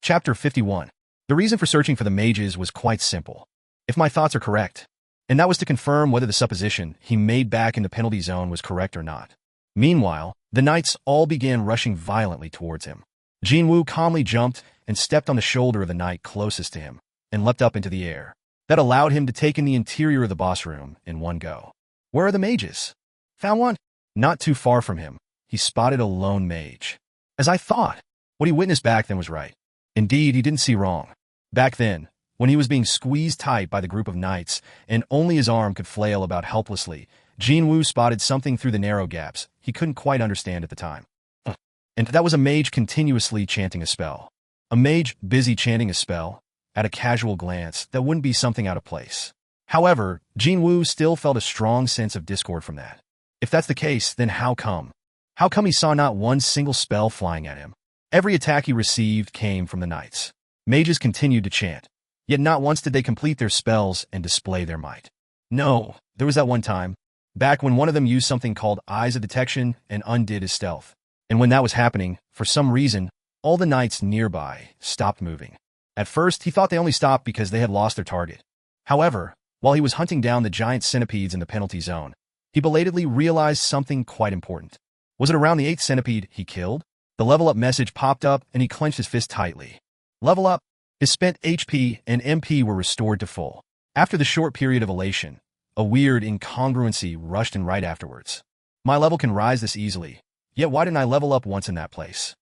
Chapter 51. The reason for searching for the mages was quite simple, if my thoughts are correct, and that was to confirm whether the supposition he made back in the penalty zone was correct or not. Meanwhile, the knights all began rushing violently towards him. Jin Wu calmly jumped and stepped on the shoulder of the knight closest to him, and leapt up into the air. That allowed him to take in the interior of the boss room in one go. Where are the mages? Found one. Not too far from him, he spotted a lone mage. As I thought, what he witnessed back then was right. Indeed, he didn't see wrong. Back then, when he was being squeezed tight by the group of knights, and only his arm could flail about helplessly, Jin Wu spotted something through the narrow gaps he couldn't quite understand at the time. And that was a mage continuously chanting a spell. A mage busy chanting a spell, at a casual glance, that wouldn't be something out of place. However, Jin Wu still felt a strong sense of discord from that. If that's the case, then how come? How come he saw not one single spell flying at him? Every attack he received came from the knights. Mages continued to chant, yet not once did they complete their spells and display their might. No, there was that one time, back when one of them used something called Eyes of Detection and undid his stealth. And when that was happening, for some reason, all the knights nearby stopped moving. At first, he thought they only stopped because they had lost their target. However, while he was hunting down the giant centipedes in the penalty zone, he belatedly realized something quite important. Was it around the 8th centipede he killed? The level up message popped up and he clenched his fist tightly. Level up. His spent HP and MP were restored to full. After the short period of elation, a weird incongruency rushed in right afterwards. My level can rise this easily, yet why didn't I level up once in that place?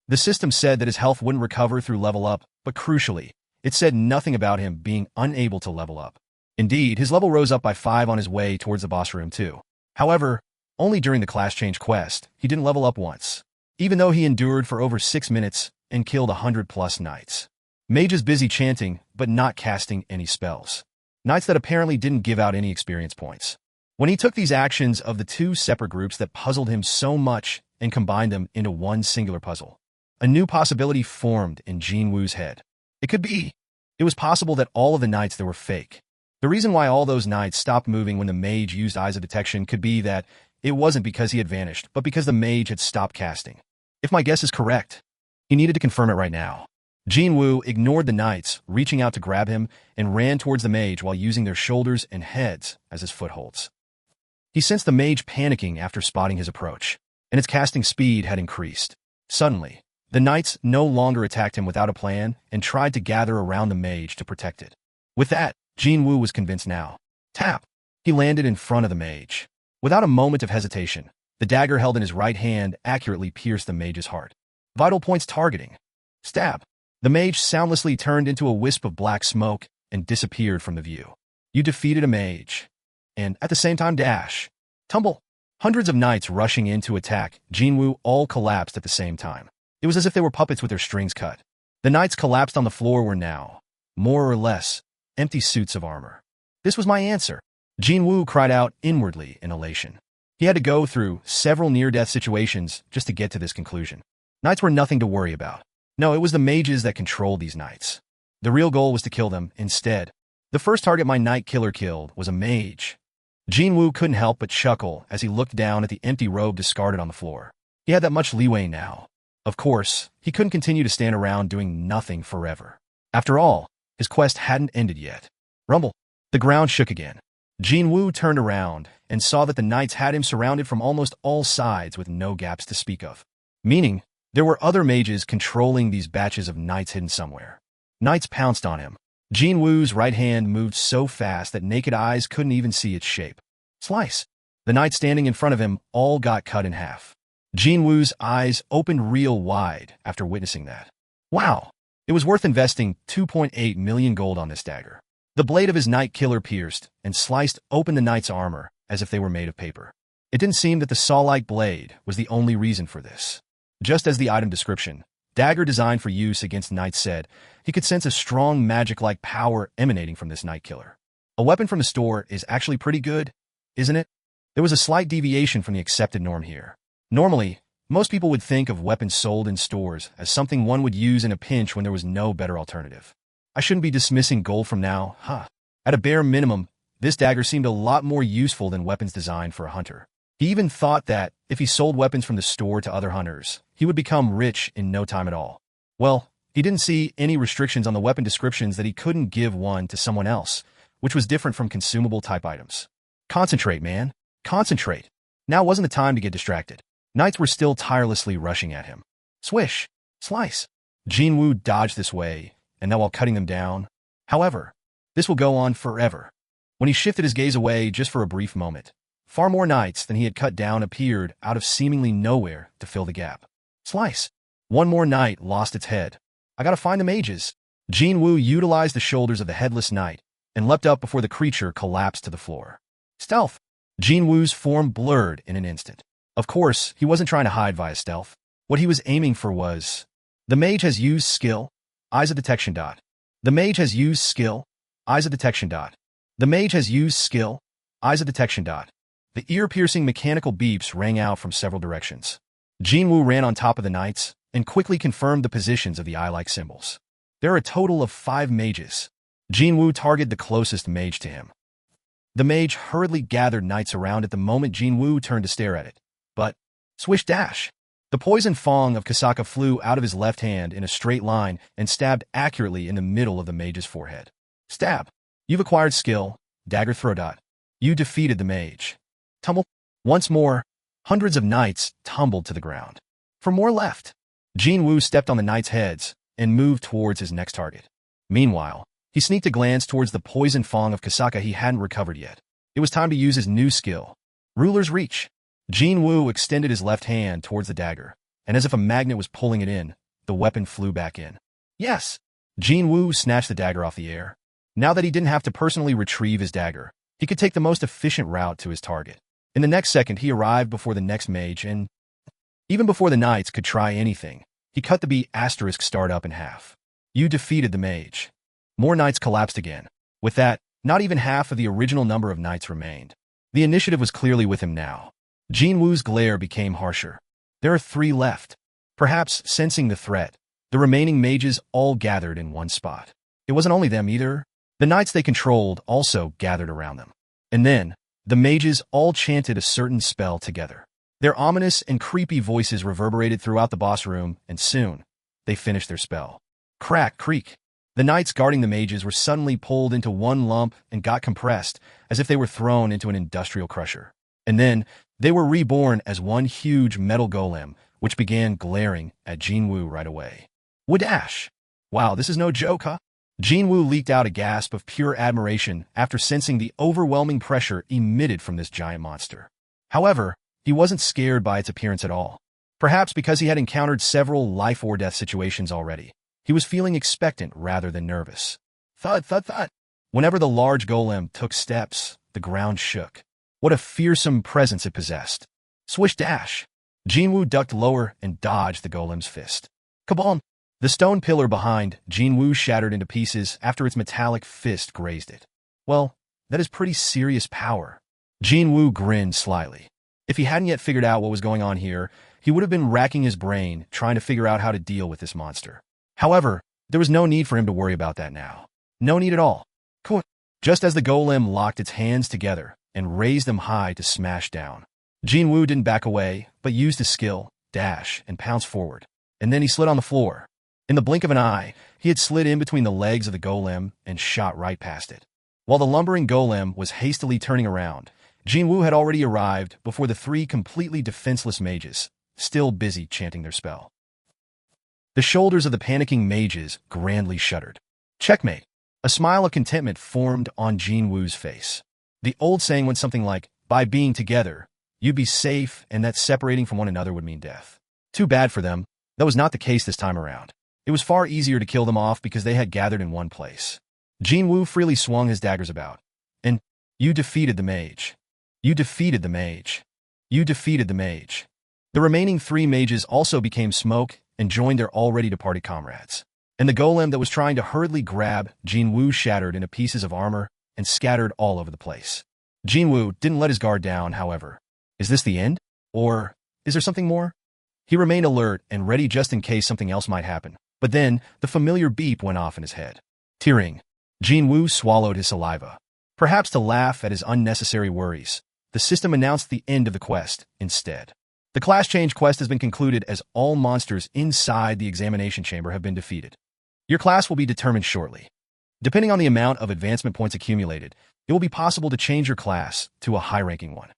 The system said that his health wouldn't recover through level up, but crucially, it said nothing about him being unable to level up. Indeed, his level rose up by 5 on his way towards the boss room too. However, only during the class change quest, he didn't level up once, even though he endured for over 6 minutes and killed 100+ knights. Mages busy chanting, but not casting any spells. Knights that apparently didn't give out any experience points. When he took these actions of the two separate groups that puzzled him so much and combined them into one singular puzzle, a new possibility formed in Jin Wu's head. It was possible that all of the knights there were fake. The reason why all those knights stopped moving when the mage used Eyes of Detection could be that it wasn't because he had vanished, but because the mage had stopped casting. If my guess is correct, he needed to confirm it right now. Jin Wu ignored the knights, reaching out to grab him, and ran towards the mage while using their shoulders and heads as his footholds. He sensed the mage panicking after spotting his approach, and its casting speed had increased. Suddenly, the knights no longer attacked him without a plan and tried to gather around the mage to protect it. With that, Jin Wu was convinced now. Tap! He landed in front of the mage. Without a moment of hesitation, the dagger held in his right hand accurately pierced the mage's heart. Vital points targeting. Stab! The mage soundlessly turned into a wisp of black smoke and disappeared from the view. You defeated a mage. And, at the same time, dash. Tumble. Hundreds of knights rushing in to attack Jin Wu all collapsed at the same time. It was as if they were puppets with their strings cut. The knights collapsed on the floor were now, more or less, empty suits of armor. This was my answer. Jin Wu cried out inwardly in elation. He had to go through several near-death situations just to get to this conclusion. Knights were nothing to worry about. No, it was the mages that controlled these knights. The real goal was to kill them instead. The first target my knight killer killed was a mage. Jin Wu couldn't help but chuckle as he looked down at the empty robe discarded on the floor. He had that much leeway now. Of course, he couldn't continue to stand around doing nothing forever. After all, his quest hadn't ended yet. Rumble. The ground shook again. Jin Wu turned around and saw that the knights had him surrounded from almost all sides with no gaps to speak of. Meaning, there were other mages controlling these batches of knights hidden somewhere. Knights pounced on him. Jin Wu's right hand moved so fast that naked eyes couldn't even see its shape. Slice. The knights standing in front of him all got cut in half. Jin Wu's eyes opened real wide after witnessing that. Wow! It was worth investing 2.8 million gold on this dagger. The blade of his knight killer pierced and sliced open the knight's armor as if they were made of paper. It didn't seem that the saw-like blade was the only reason for this. Just as the item description, dagger designed for use against knights said, he could sense a strong magic-like power emanating from this knight killer. A weapon from the store is actually pretty good, isn't it? There was a slight deviation from the accepted norm here. Normally, most people would think of weapons sold in stores as something one would use in a pinch when there was no better alternative. I shouldn't be dismissing gold from now, huh? At a bare minimum, this dagger seemed a lot more useful than weapons designed for a hunter. He even thought that, if he sold weapons from the store to other hunters, he would become rich in no time at all. Well, He didn't see any restrictions on the weapon descriptions that he couldn't give one to someone else, which was different from consumable-type items. Concentrate, man. Concentrate. Now wasn't the time to get distracted. Knights were still tirelessly rushing at him. Swish. Slice. Jin Wu dodged this way, and that while cutting them down. However, this will go on forever. When he shifted his gaze away just for a brief moment, far more knights than he had cut down appeared out of seemingly nowhere to fill the gap. Slice. One more knight lost its head. I gotta find the mages. Jin Wu utilized the shoulders of the headless knight and leapt up before the creature collapsed to the floor. Stealth. Jin Wu's form blurred in an instant. Of course, he wasn't trying to hide via stealth. What he was aiming for was... The mage has used skill. Eyes of detection. The mage has used skill. Eyes of detection. The mage has used skill. Eyes of detection. The ear-piercing mechanical beeps rang out from several directions. Jin Wu ran on top of the knights and quickly confirmed the positions of the eye-like symbols. There are a total of 5 mages. Jin Wu targeted the closest mage to him. The mage hurriedly gathered knights around it the moment Jin Wu turned to stare at it. But, swish dash! The poison fang of Kasaka flew out of his left hand in a straight line and stabbed accurately in the middle of the mage's forehead. Stab. You've acquired skill. Dagger throw. You defeated the mage. Tumble. Once more, hundreds of knights tumbled to the ground. For more left. Jin Wu stepped on the knights' heads and moved towards his next target. Meanwhile, he sneaked a glance towards the poison fang of Kasaka he hadn't recovered yet. It was time to use his new skill. Ruler's Reach. Jin Wu extended his left hand towards the dagger, and as if a magnet was pulling it in, the weapon flew back in. Yes! Jin Wu snatched the dagger off the air. Now that he didn't have to personally retrieve his dagger, he could take the most efficient route to his target. In the next second, he arrived before the next mage, and even before the knights could try anything, he cut the B** startup in half. You defeated the mage. More knights collapsed again. With that, not even half of the original number of knights remained. The initiative was clearly with him now. Jin Wu's glare became harsher. There are 3 left. Perhaps sensing the threat, the remaining mages all gathered in one spot. It wasn't only them either. The knights they controlled also gathered around them. And then, the mages all chanted a certain spell together. Their ominous and creepy voices reverberated throughout the boss room, and soon, they finished their spell. Crack, creak. The knights guarding the mages were suddenly pulled into one lump and got compressed, as if they were thrown into an industrial crusher. And then, they were reborn as one huge metal golem, which began glaring at Jin Wu right away. Wadash! Wow, this is no joke, huh? Jin Wu leaked out a gasp of pure admiration after sensing the overwhelming pressure emitted from this giant monster. However, he wasn't scared by its appearance at all. Perhaps because he had encountered several life-or-death situations already. He was feeling expectant rather than nervous. Thud, thud, thud. Whenever the large golem took steps, the ground shook. What a fearsome presence it possessed. Swish dash. Jin Wu ducked lower and dodged the golem's fist. Kabam! The stone pillar behind Jin Wu shattered into pieces after its metallic fist grazed it. Well, that is pretty serious power. Jin Wu grinned slyly. If he hadn't yet figured out what was going on here, he would have been racking his brain trying to figure out how to deal with this monster. However, there was no need for him to worry about that now. No need at all. Cool. Just as the golem locked its hands together and raised them high to smash down, Jin Wu didn't back away, but used his skill, dash, and pounce forward. And then he slid on the floor. In the blink of an eye, he had slid in between the legs of the golem and shot right past it. While the lumbering golem was hastily turning around, Jin Wu had already arrived before the 3 completely defenseless mages, still busy chanting their spell. The shoulders of the panicking mages grandly shuddered. Checkmate. A smile of contentment formed on Jin Wu's face. The old saying went something like, by being together, you'd be safe, and that separating from one another would mean death. Too bad for them. That was not the case this time around. It was far easier to kill them off because they had gathered in one place. Jin Wu freely swung his daggers about. And, you defeated the mage. You defeated the mage. You defeated the mage. The remaining 3 mages also became smoke and joined their already departed comrades. And the golem that was trying to hurriedly grab Jin Wu shattered into pieces of armor and scattered all over the place. Jin Wu didn't let his guard down, however. Is this the end? Or is there something more? He remained alert and ready just in case something else might happen. But then, the familiar beep went off in his head. Tearing, Jin Wu swallowed his saliva. Perhaps to laugh at his unnecessary worries, the system announced the end of the quest instead. The class change quest has been concluded as all monsters inside the examination chamber have been defeated. Your class will be determined shortly. Depending on the amount of advancement points accumulated, it will be possible to change your class to a high-ranking one.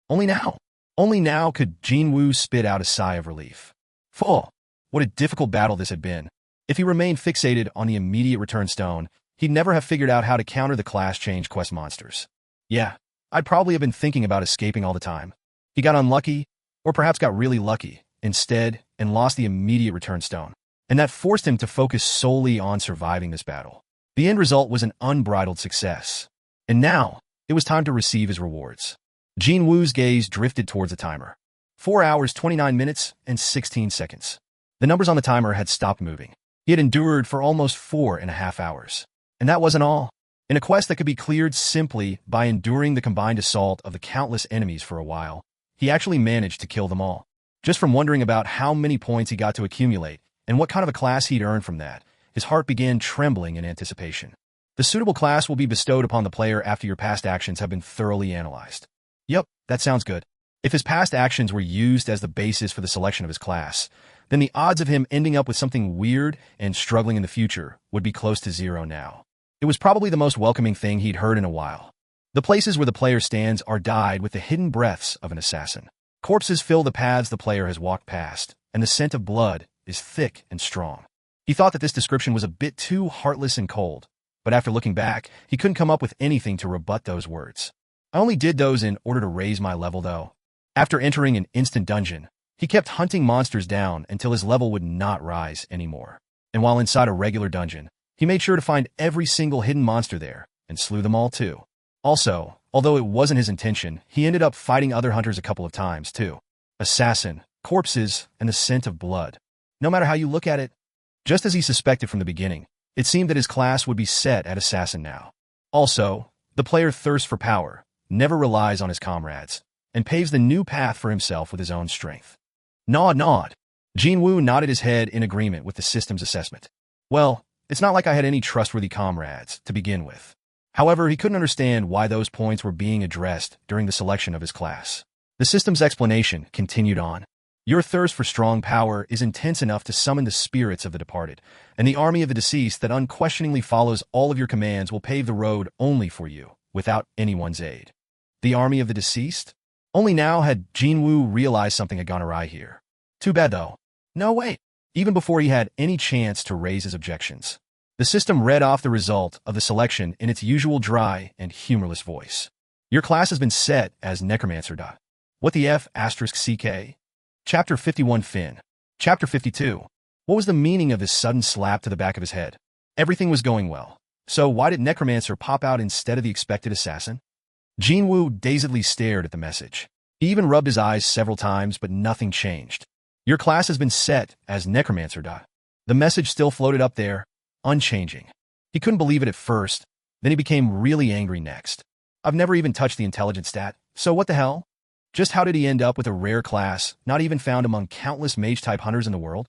Only now could Jin Wu spit out a sigh of relief. Full. What a difficult battle this had been. If he remained fixated on the immediate return stone, he'd never have figured out how to counter the class change quest monsters. Yeah, I'd probably have been thinking about escaping all the time. He got unlucky, or perhaps got really lucky, instead, and lost the immediate return stone. And that forced him to focus solely on surviving this battle. The end result was an unbridled success. And now, it was time to receive his rewards. Jin Wu's gaze drifted towards the timer. 4 hours, 29 minutes, and 16 seconds. The numbers on the timer had stopped moving. He had endured for almost 4.5 hours. And that wasn't all. In a quest that could be cleared simply by enduring the combined assault of the countless enemies for a while, he actually managed to kill them all. Just from wondering about how many points he got to accumulate and what kind of a class he'd earned from that, his heart began trembling in anticipation. The suitable class will be bestowed upon the player after your past actions have been thoroughly analyzed. Yep, that sounds good. If his past actions were used as the basis for the selection of his class, then the odds of him ending up with something weird and struggling in the future would be close to zero now. It was probably the most welcoming thing he'd heard in a while. The places where the player stands are dyed with the hidden breaths of an assassin. Corpses fill the paths the player has walked past, and the scent of blood is thick and strong. He thought that this description was a bit too heartless and cold, but after looking back, he couldn't come up with anything to rebut those words. I only did those in order to raise my level, though. After entering an instant dungeon, he kept hunting monsters down until his level would not rise anymore. And while inside a regular dungeon, he made sure to find every single hidden monster there and slew them all too. Also, although it wasn't his intention, he ended up fighting other hunters a couple of times too. Assassin, corpses, and the scent of blood. No matter how you look at it, just as he suspected from the beginning, it seemed that his class would be set at assassin now. Also, the player thirsts for power, never relies on his comrades, and paves the new path for himself with his own strength. Nod. Jin Wu nodded his head in agreement with the system's assessment. Well, it's not like I had any trustworthy comrades to begin with. However, he couldn't understand why those points were being addressed during the selection of his class. The system's explanation continued on. Your thirst for strong power is intense enough to summon the spirits of the departed, and the army of the deceased that unquestioningly follows all of your commands will pave the road only for you, without anyone's aid. The army of the deceased? Only now had Jin Wu realized something had gone awry here. Too bad, though. No, wait. Even before he had any chance to raise his objections, the system read off the result of the selection in its usual dry and humorless voice. Your class has been set as Necromancer. What the F*** CK? Chapter 51 Fin. Chapter 52. What was the meaning of this sudden slap to the back of his head? Everything was going well. So why did Necromancer pop out instead of the expected assassin? Jin Wu dazedly stared at the message. He even rubbed his eyes several times, but nothing changed. Your class has been set as Necromancer. The message still floated up there, unchanging. He couldn't believe it at first, then he became really angry next. I've never even touched the intelligence stat, so what the hell? Just how did he end up with a rare class, not even found among countless mage-type hunters in the world?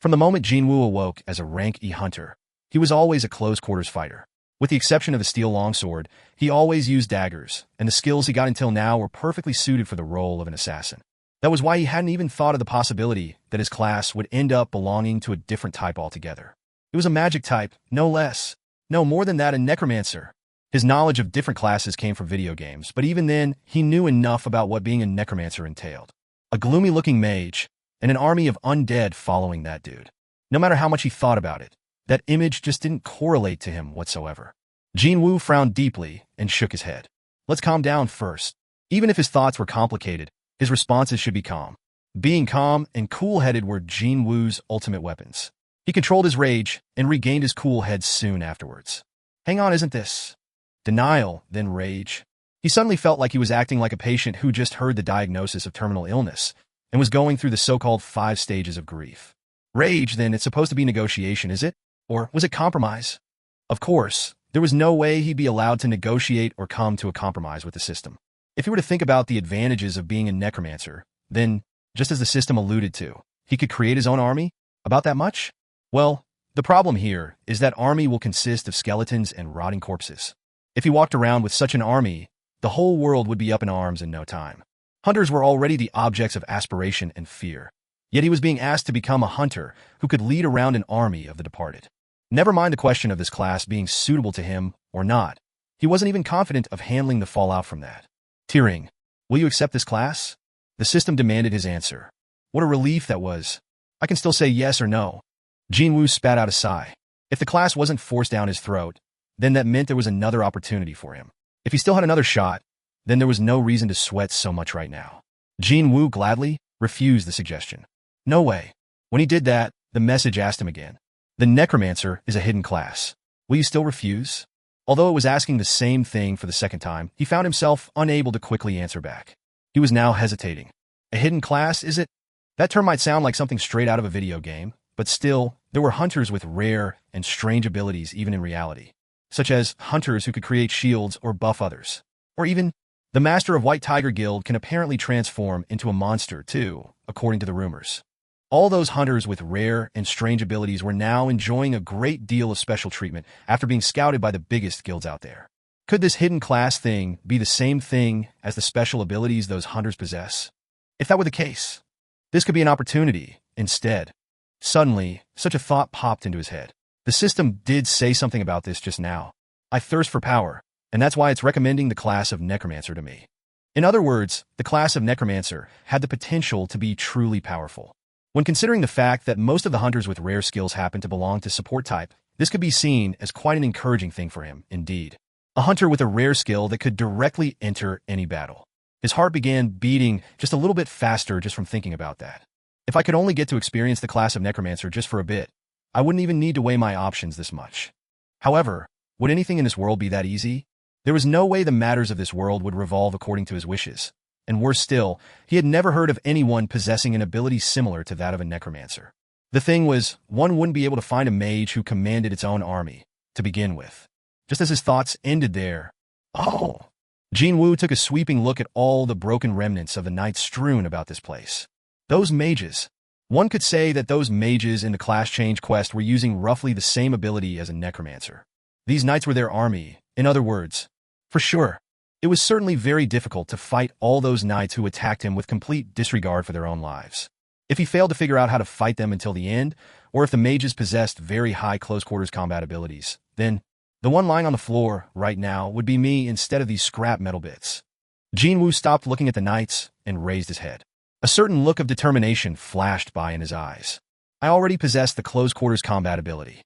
From the moment Jin Wu awoke as a rank E hunter, he was always a close-quarters fighter. With the exception of the steel longsword, he always used daggers, and the skills he got until now were perfectly suited for the role of an assassin. That was why he hadn't even thought of the possibility that his class would end up belonging to a different type altogether. It was a magic type, no less. No more than that, a necromancer. His knowledge of different classes came from video games, but even then, he knew enough about what being a necromancer entailed. A gloomy-looking mage, and an army of undead following that dude. No matter how much he thought about it, that image just didn't correlate to him whatsoever. Jin Wu frowned deeply and shook his head. Let's calm down first. Even if his thoughts were complicated, his responses should be calm. Being calm and cool-headed were Jin Wu's ultimate weapons. He controlled his rage and regained his cool head soon afterwards. Hang on, isn't this? Denial, then rage. He suddenly felt like he was acting like a patient who just heard the diagnosis of terminal illness and was going through the so-called 5 stages of grief. Rage, then, it's supposed to be negotiation, is it? Or was it compromise? Of course, there was no way he'd be allowed to negotiate or come to a compromise with the system. If he were to think about the advantages of being a necromancer, then, just as the system alluded to, he could create his own army? About that much? Well, the problem here is that army will consist of skeletons and rotting corpses. If he walked around with such an army, the whole world would be up in arms in no time. Hunters were already the objects of aspiration and fear. Yet he was being asked to become a hunter who could lead around an army of the departed. Never mind the question of this class being suitable to him or not. He wasn't even confident of handling the fallout from that. Tearing. Will you accept this class? The system demanded his answer. What a relief that was. I can still say yes or no. Jin Wu spat out a sigh. If the class wasn't forced down his throat, then that meant there was another opportunity for him. If he still had another shot, then there was no reason to sweat so much right now. Jin Wu gladly refused the suggestion. No way. When he did that, the message asked him again. The necromancer is a hidden class. Will you still refuse? Although it was asking the same thing for the second time, he found himself unable to quickly answer back. He was now hesitating. A hidden class, is it? That term might sound like something straight out of a video game, but still, there were hunters with rare and strange abilities even in reality, such as hunters who could create shields or buff others. Or even, the master of White Tiger Guild can apparently transform into a monster too, according to the rumors. All those hunters with rare and strange abilities were now enjoying a great deal of special treatment after being scouted by the biggest guilds out there. Could this hidden class thing be the same thing as the special abilities those hunters possess? If that were the case, this could be an opportunity instead. Suddenly, such a thought popped into his head. The system did say something about this just now. I thirst for power, and that's why it's recommending the class of Necromancer to me. In other words, the class of Necromancer had the potential to be truly powerful. When considering the fact that most of the hunters with rare skills happen to belong to support type, this could be seen as quite an encouraging thing for him, indeed. A hunter with a rare skill that could directly enter any battle. His heart began beating just a little bit faster just from thinking about that. If I could only get to experience the class of Necromancer just for a bit, I wouldn't even need to weigh my options this much. However, would anything in this world be that easy? There was no way the matters of this world would revolve according to his wishes. And worse still, he had never heard of anyone possessing an ability similar to that of a necromancer. The thing was, one wouldn't be able to find a mage who commanded its own army, to begin with. Just as his thoughts ended there, oh! Jin Wu took a sweeping look at all the broken remnants of the knights strewn about this place. Those mages. One could say that those mages in the class change quest were using roughly the same ability as a necromancer. These knights were their army, in other words. For sure. It was certainly very difficult to fight all those knights who attacked him with complete disregard for their own lives. If he failed to figure out how to fight them until the end, or if the mages possessed very high close-quarters combat abilities, then the one lying on the floor right now would be me instead of these scrap metal bits. Jin Wu stopped looking at the knights and raised his head. A certain look of determination flashed by in his eyes. I already possessed the close-quarters combat ability,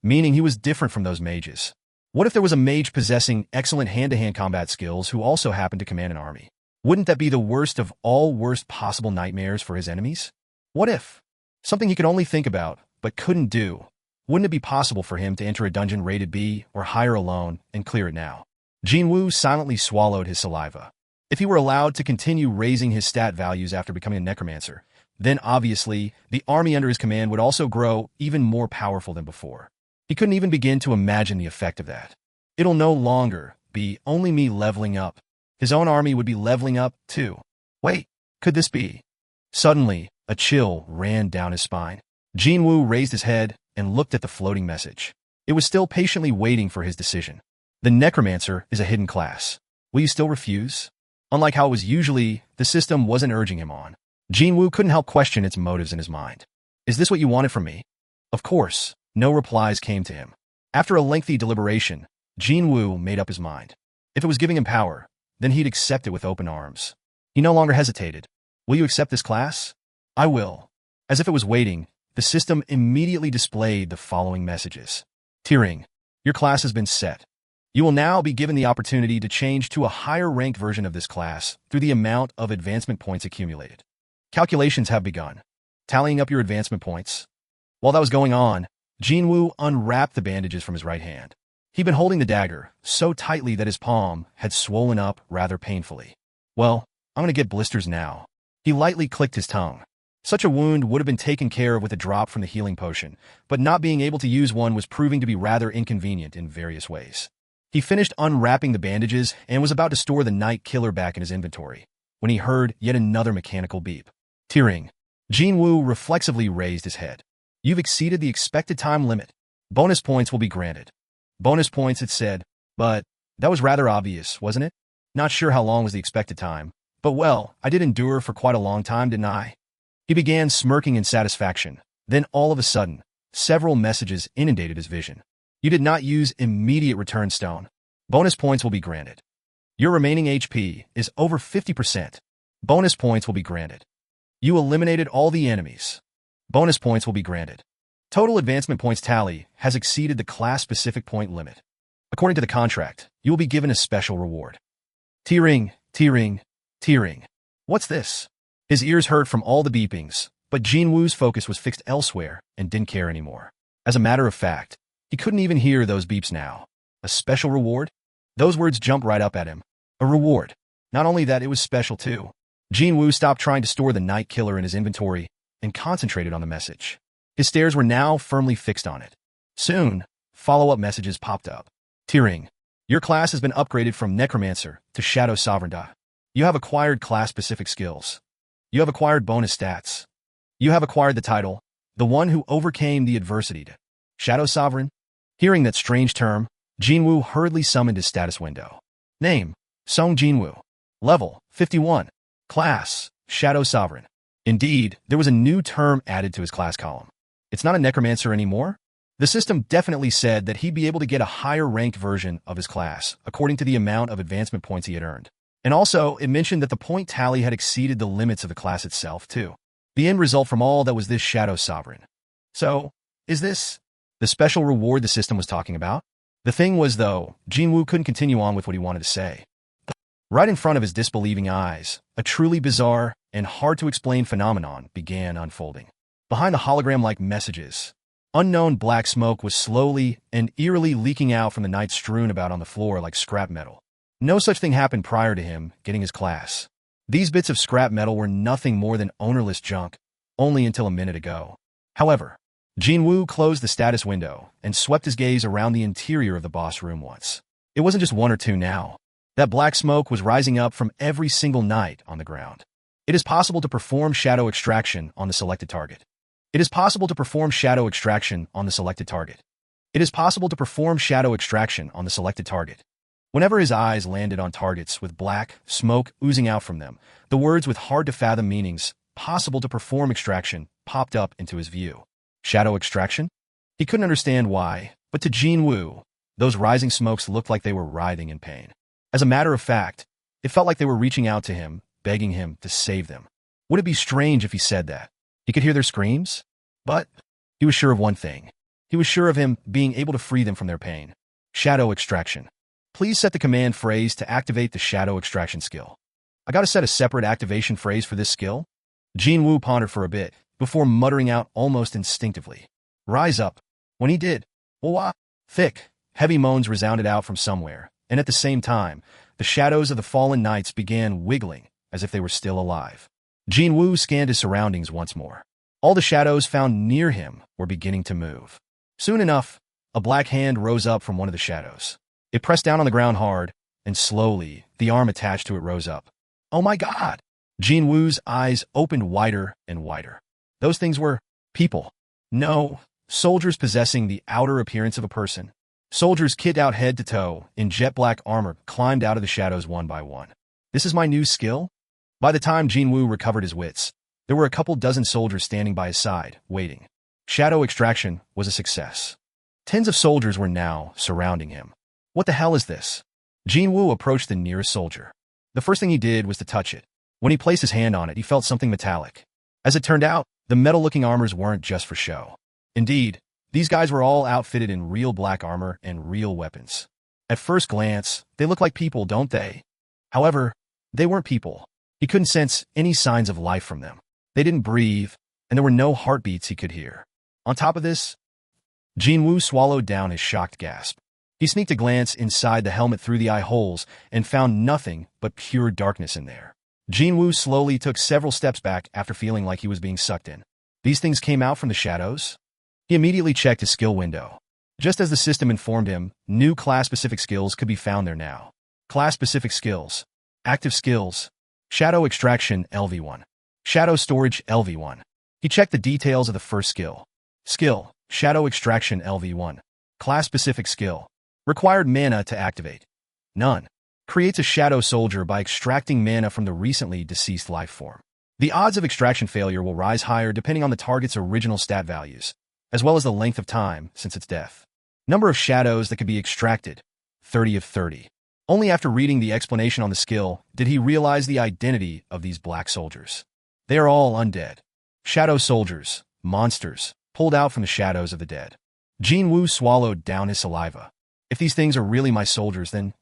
meaning he was different from those mages. What if there was a mage possessing excellent hand-to-hand combat skills who also happened to command an army? Wouldn't that be the worst of all worst possible nightmares for his enemies? What if? Something he could only think about, but couldn't do. Wouldn't it be possible for him to enter a dungeon rated B or higher alone and clear it now? Jin Wu silently swallowed his saliva. If he were allowed to continue raising his stat values after becoming a necromancer, then obviously the army under his command would also grow even more powerful than before. He couldn't even begin to imagine the effect of that. It'll no longer be only me leveling up. His own army would be leveling up, too. Wait, could this be? Suddenly, a chill ran down his spine. Jin Wu raised his head and looked at the floating message. It was still patiently waiting for his decision. The necromancer is a hidden class. Will you still refuse? Unlike how it was usually, the system wasn't urging him on. Jin Wu couldn't help question its motives in his mind. Is this what you wanted from me? Of course. No replies came to him. After a lengthy deliberation, Jin Wu made up his mind. If it was giving him power, then he'd accept it with open arms. He no longer hesitated. Will you accept this class? I will. As if it was waiting, the system immediately displayed the following messages. Tiering. Your class has been set. You will now be given the opportunity to change to a higher rank version of this class through the amount of advancement points accumulated. Calculations have begun. Tallying up your advancement points. While that was going on, Jin Wu unwrapped the bandages from his right hand. He'd been holding the dagger so tightly that his palm had swollen up rather painfully. Well, I'm going to get blisters now. He lightly clicked his tongue. Such a wound would have been taken care of with a drop from the healing potion, but not being able to use one was proving to be rather inconvenient in various ways. He finished unwrapping the bandages and was about to store the night killer back in his inventory, when he heard yet another mechanical beep. Tearing. Jin Wu reflexively raised his head. You've exceeded the expected time limit. Bonus points will be granted. Bonus points, it said, but that was rather obvious, wasn't it? Not sure how long was the expected time, but well, I did endure for quite a long time, didn't I? He began smirking in satisfaction. Then all of a sudden, several messages inundated his vision. You did not use immediate return stone. Bonus points will be granted. Your remaining HP is over 50%. Bonus points will be granted. You eliminated all the enemies. Bonus points will be granted. Total advancement points tally has exceeded the class-specific point limit. According to the contract, you will be given a special reward. Tearing, tearing, tearing. What's this? His ears hurt from all the beepings, but Jin Woo's focus was fixed elsewhere and didn't care anymore. As a matter of fact, he couldn't even hear those beeps now. A special reward? Those words jumped right up at him. A reward. Not only that, it was special too. Jin Wu stopped trying to store the night killer in his inventory and concentrated on the message. His stares were now firmly fixed on it. Soon, follow-up messages popped up. Tearing. Your class has been upgraded from Necromancer to Shadow Sovereign. You have acquired class-specific skills. You have acquired bonus stats. You have acquired the title, the one who overcame the adversity. Shadow Sovereign? Hearing that strange term, Jin Wu hurriedly summoned his status window. Name, Sung Jin-Woo. Level, 51. Class, Shadow Sovereign. Indeed, there was a new term added to his class column. It's not a Necromancer anymore. The system definitely said that he'd be able to get a higher-ranked version of his class, according to the amount of advancement points he had earned. And also, it mentioned that the point tally had exceeded the limits of the class itself, too. The end result from all that was this Shadow Sovereign. So, is this the special reward the system was talking about? The thing was, though, Jin Wu couldn't continue on with what he wanted to say. Right in front of his disbelieving eyes, a truly bizarre and hard-to-explain phenomenon began unfolding. Behind the hologram-like messages, unknown black smoke was slowly and eerily leaking out from the night strewn about on the floor like scrap metal. No such thing happened prior to him getting his class. These bits of scrap metal were nothing more than ownerless junk, only until a minute ago. However, Jin Wu closed the status window and swept his gaze around the interior of the boss room once. It wasn't just one or two now. That black smoke was rising up from every single night on the ground. It is possible to perform shadow extraction on the selected target. It is possible to perform shadow extraction on the selected target. It is possible to perform shadow extraction on the selected target. Whenever his eyes landed on targets with black smoke oozing out from them, the words with hard-to-fathom meanings, possible to perform extraction, popped up into his view. Shadow extraction? He couldn't understand why, but to Jin Wu, those rising smokes looked like they were writhing in pain. As a matter of fact, it felt like they were reaching out to him, begging him to save them. Would it be strange if he said that? He could hear their screams? But he was sure of one thing. He was sure of him being able to free them from their pain. Shadow extraction. Please set the command phrase to activate the shadow extraction skill. I gotta set a separate activation phrase for this skill? Jin Wu pondered for a bit, before muttering out almost instinctively. Rise up. When he did, wah, thick, heavy moans resounded out from somewhere, and at the same time, the shadows of the fallen knights began wiggling as if they were still alive. Jin Wu scanned his surroundings once more. All the shadows found near him were beginning to move. Soon enough, a black hand rose up from one of the shadows. It pressed down on the ground hard, and slowly, the arm attached to it rose up. Oh my God! Jin Wu's eyes opened wider and wider. Those things were people. No, soldiers possessing the outer appearance of a person. Soldiers kitted out head to toe in jet black armor climbed out of the shadows one by one. This is my new skill? By the time Jin Wu recovered his wits, there were a couple dozen soldiers standing by his side, waiting. Shadow extraction was a success. Tens of soldiers were now surrounding him. What the hell is this? Jin Wu approached the nearest soldier. The first thing he did was to touch it. When he placed his hand on it, he felt something metallic. As it turned out, the metal-looking armors weren't just for show. Indeed, these guys were all outfitted in real black armor and real weapons. At first glance, they look like people, don't they? However, they weren't people. He couldn't sense any signs of life from them. They didn't breathe, and there were no heartbeats he could hear. On top of this, Jin Wu swallowed down his shocked gasp. He sneaked a glance inside the helmet through the eye holes and found nothing but pure darkness in there. Jin Wu slowly took several steps back after feeling like he was being sucked in. These things came out from the shadows? He immediately checked his skill window. Just as the system informed him, new class-specific skills could be found there now. Class-specific skills. Active skills. Shadow extraction LV1. Shadow storage LV1. He checked the details of the first skill. Skill. Shadow extraction LV1. Class-specific skill. Required mana to activate. None. Creates a shadow soldier by extracting mana from the recently deceased life form. The odds of extraction failure will rise higher depending on the target's original stat values. as well as the length of time since its death. Number of shadows that could be extracted, 30 of 30. Only after reading the explanation on the skill did he realize the identity of these black soldiers. They are all undead. Shadow soldiers, monsters, pulled out from the shadows of the dead. Jin Wu swallowed down his saliva. If these things are really my soldiers, then...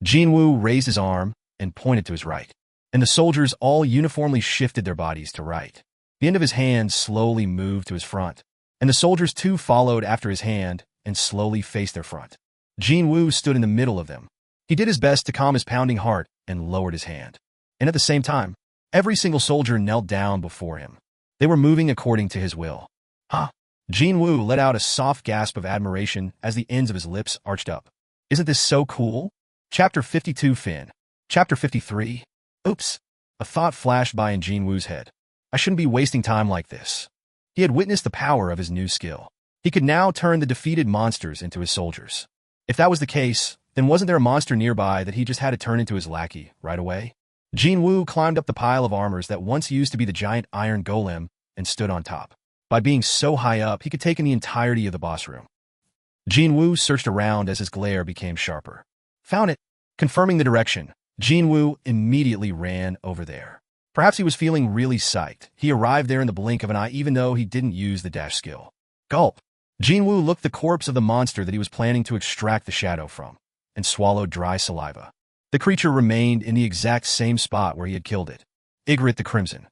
Jin Wu raised his arm and pointed to his right, and the soldiers all uniformly shifted their bodies to right. The end of his hand slowly moved to his front, and the soldiers too followed after his hand and slowly faced their front. Jin Wu stood in the middle of them. He did his best to calm his pounding heart and lowered his hand. And at the same time, every single soldier knelt down before him. They were moving according to his will. Huh? Jin Wu let out a soft gasp of admiration as the ends of his lips arched up. Isn't this so cool? Chapter 52 Fin. Chapter 53. Oops. A thought flashed by in Jin Wu's head. I shouldn't be wasting time like this. He had witnessed the power of his new skill. He could now turn the defeated monsters into his soldiers. If that was the case, then wasn't there a monster nearby that he just had to turn into his lackey right away? Jin Wu climbed up the pile of armors that once used to be the giant iron golem and stood on top. By being so high up, he could take in the entirety of the boss room. Jin Wu searched around as his glare became sharper. Found it. Confirming the direction, Jin Wu immediately ran over there. Perhaps he was feeling really psyched. He arrived there in the blink of an eye even though he didn't use the dash skill. Gulp. Jin Wu looked the corpse of the monster that he was planning to extract the shadow from, and swallowed dry saliva. The creature remained in the exact same spot where he had killed it. Ygritte the Crimson.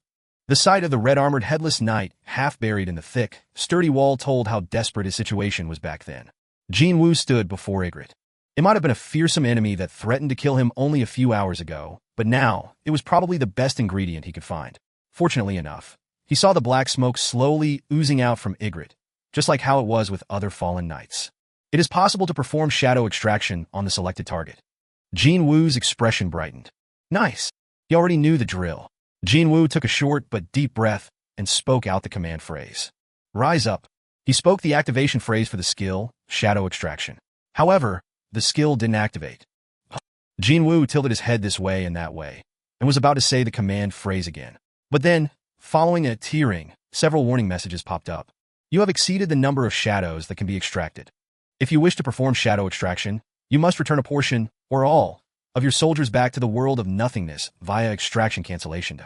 The sight of the red-armored headless knight, half buried in the thick, sturdy wall told how desperate his situation was back then. Jin Wu stood before Ygritte. It might have been a fearsome enemy that threatened to kill him only a few hours ago, but now it was probably the best ingredient he could find. Fortunately enough, he saw the black smoke slowly oozing out from Ygritte, just like how it was with other fallen knights. It is possible to perform shadow extraction on the selected target. Jin Wu's expression brightened. Nice. He already knew the drill. Jin Wu took a short but deep breath and spoke out the command phrase. Rise up. He spoke the activation phrase for the skill, shadow extraction. However, the skill didn't activate. Jin Wu tilted his head this way and that way, and was about to say the command phrase again. But then, following a tearing, several warning messages popped up. You have exceeded the number of shadows that can be extracted. If you wish to perform shadow extraction, you must return a portion, or all, of your soldiers back to the world of nothingness via extraction cancellation.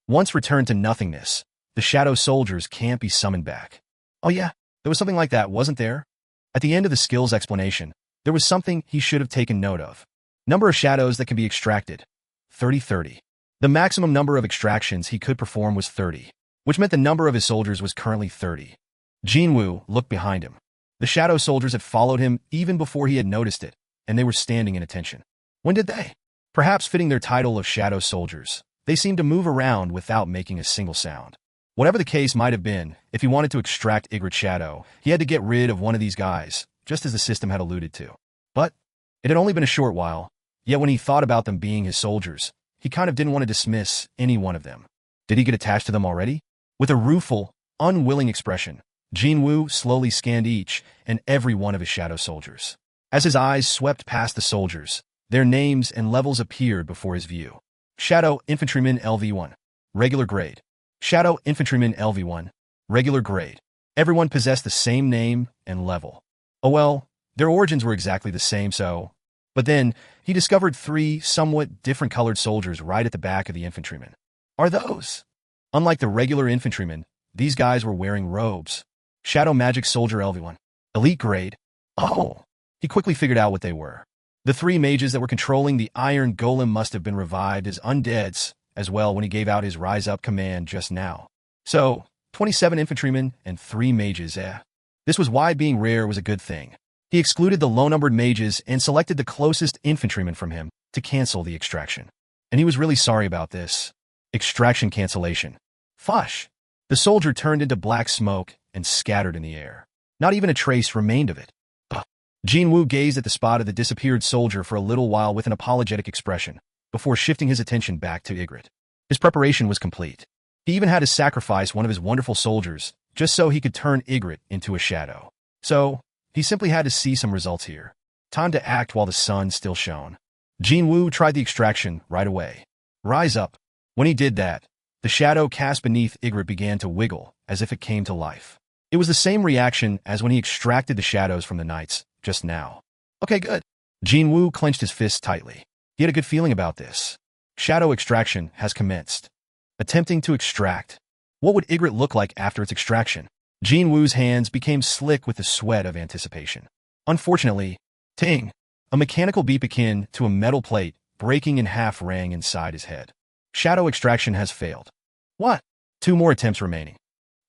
Once returned to nothingness, the shadow soldiers can't be summoned back. Oh yeah, there was something like that, wasn't there? At the end of the skill's explanation, there was something he should have taken note of. Number of shadows that can be extracted, 30. The maximum number of extractions he could perform was 30, which meant the number of his soldiers was currently 30. Jin Wu looked behind him. The shadow soldiers had followed him even before he had noticed it, and they were standing in attention. When did they? Perhaps fitting their title of shadow soldiers, they seemed to move around without making a single sound. Whatever the case might have been, if he wanted to extract Ygritte's shadow, he had to get rid of one of these guys, just as the system had alluded to. But it had only been a short while, yet when he thought about them being his soldiers, he kind of didn't want to dismiss any one of them. Did he get attached to them already? With a rueful, unwilling expression, Jin Wu slowly scanned each and every one of his shadow soldiers. As his eyes swept past the soldiers, their names and levels appeared before his view. Shadow Infantryman LV1. Regular grade. Shadow Infantryman LV1. Regular grade. Everyone possessed the same name and level. Oh well, their origins were exactly the same, so... But then, he discovered 3 somewhat different colored soldiers right at the back of the infantryman. Are those? Unlike the regular infantrymen, these guys were wearing robes. Shadow Magic Soldier LV1. Elite grade. Oh! He quickly figured out what they were. The 3 mages that were controlling the Iron Golem must have been revived as undeads as well when he gave out his Rise Up command just now. So, 27 infantrymen and 3 mages, This was why being rare was a good thing. He excluded the low-numbered mages and selected the closest infantryman from him to cancel the extraction. And he was really sorry about this. Extraction cancellation. Fush! The soldier turned into black smoke and scattered in the air. Not even a trace remained of it. Jin Wu gazed at the spot of the disappeared soldier for a little while with an apologetic expression, before shifting his attention back to Ygritte. His preparation was complete. He even had to sacrifice one of his wonderful soldiers, just so he could turn Ygritte into a shadow. So, he simply had to see some results here. Time to act while the sun still shone. Jin Wu tried the extraction right away. Rise up. When he did that, the shadow cast beneath Ygritte began to wiggle, as if it came to life. It was the same reaction as when he extracted the shadows from the knights just now. Okay, good. Jin Wu clenched his fists tightly. He had a good feeling about this. Shadow extraction has commenced. Attempting to extract. What would Ygritte look like after its extraction? Jin Wu's hands became slick with the sweat of anticipation. Unfortunately, ting! A mechanical beep akin to a metal plate breaking in half rang inside his head. Shadow extraction has failed. What? 2 more attempts remaining.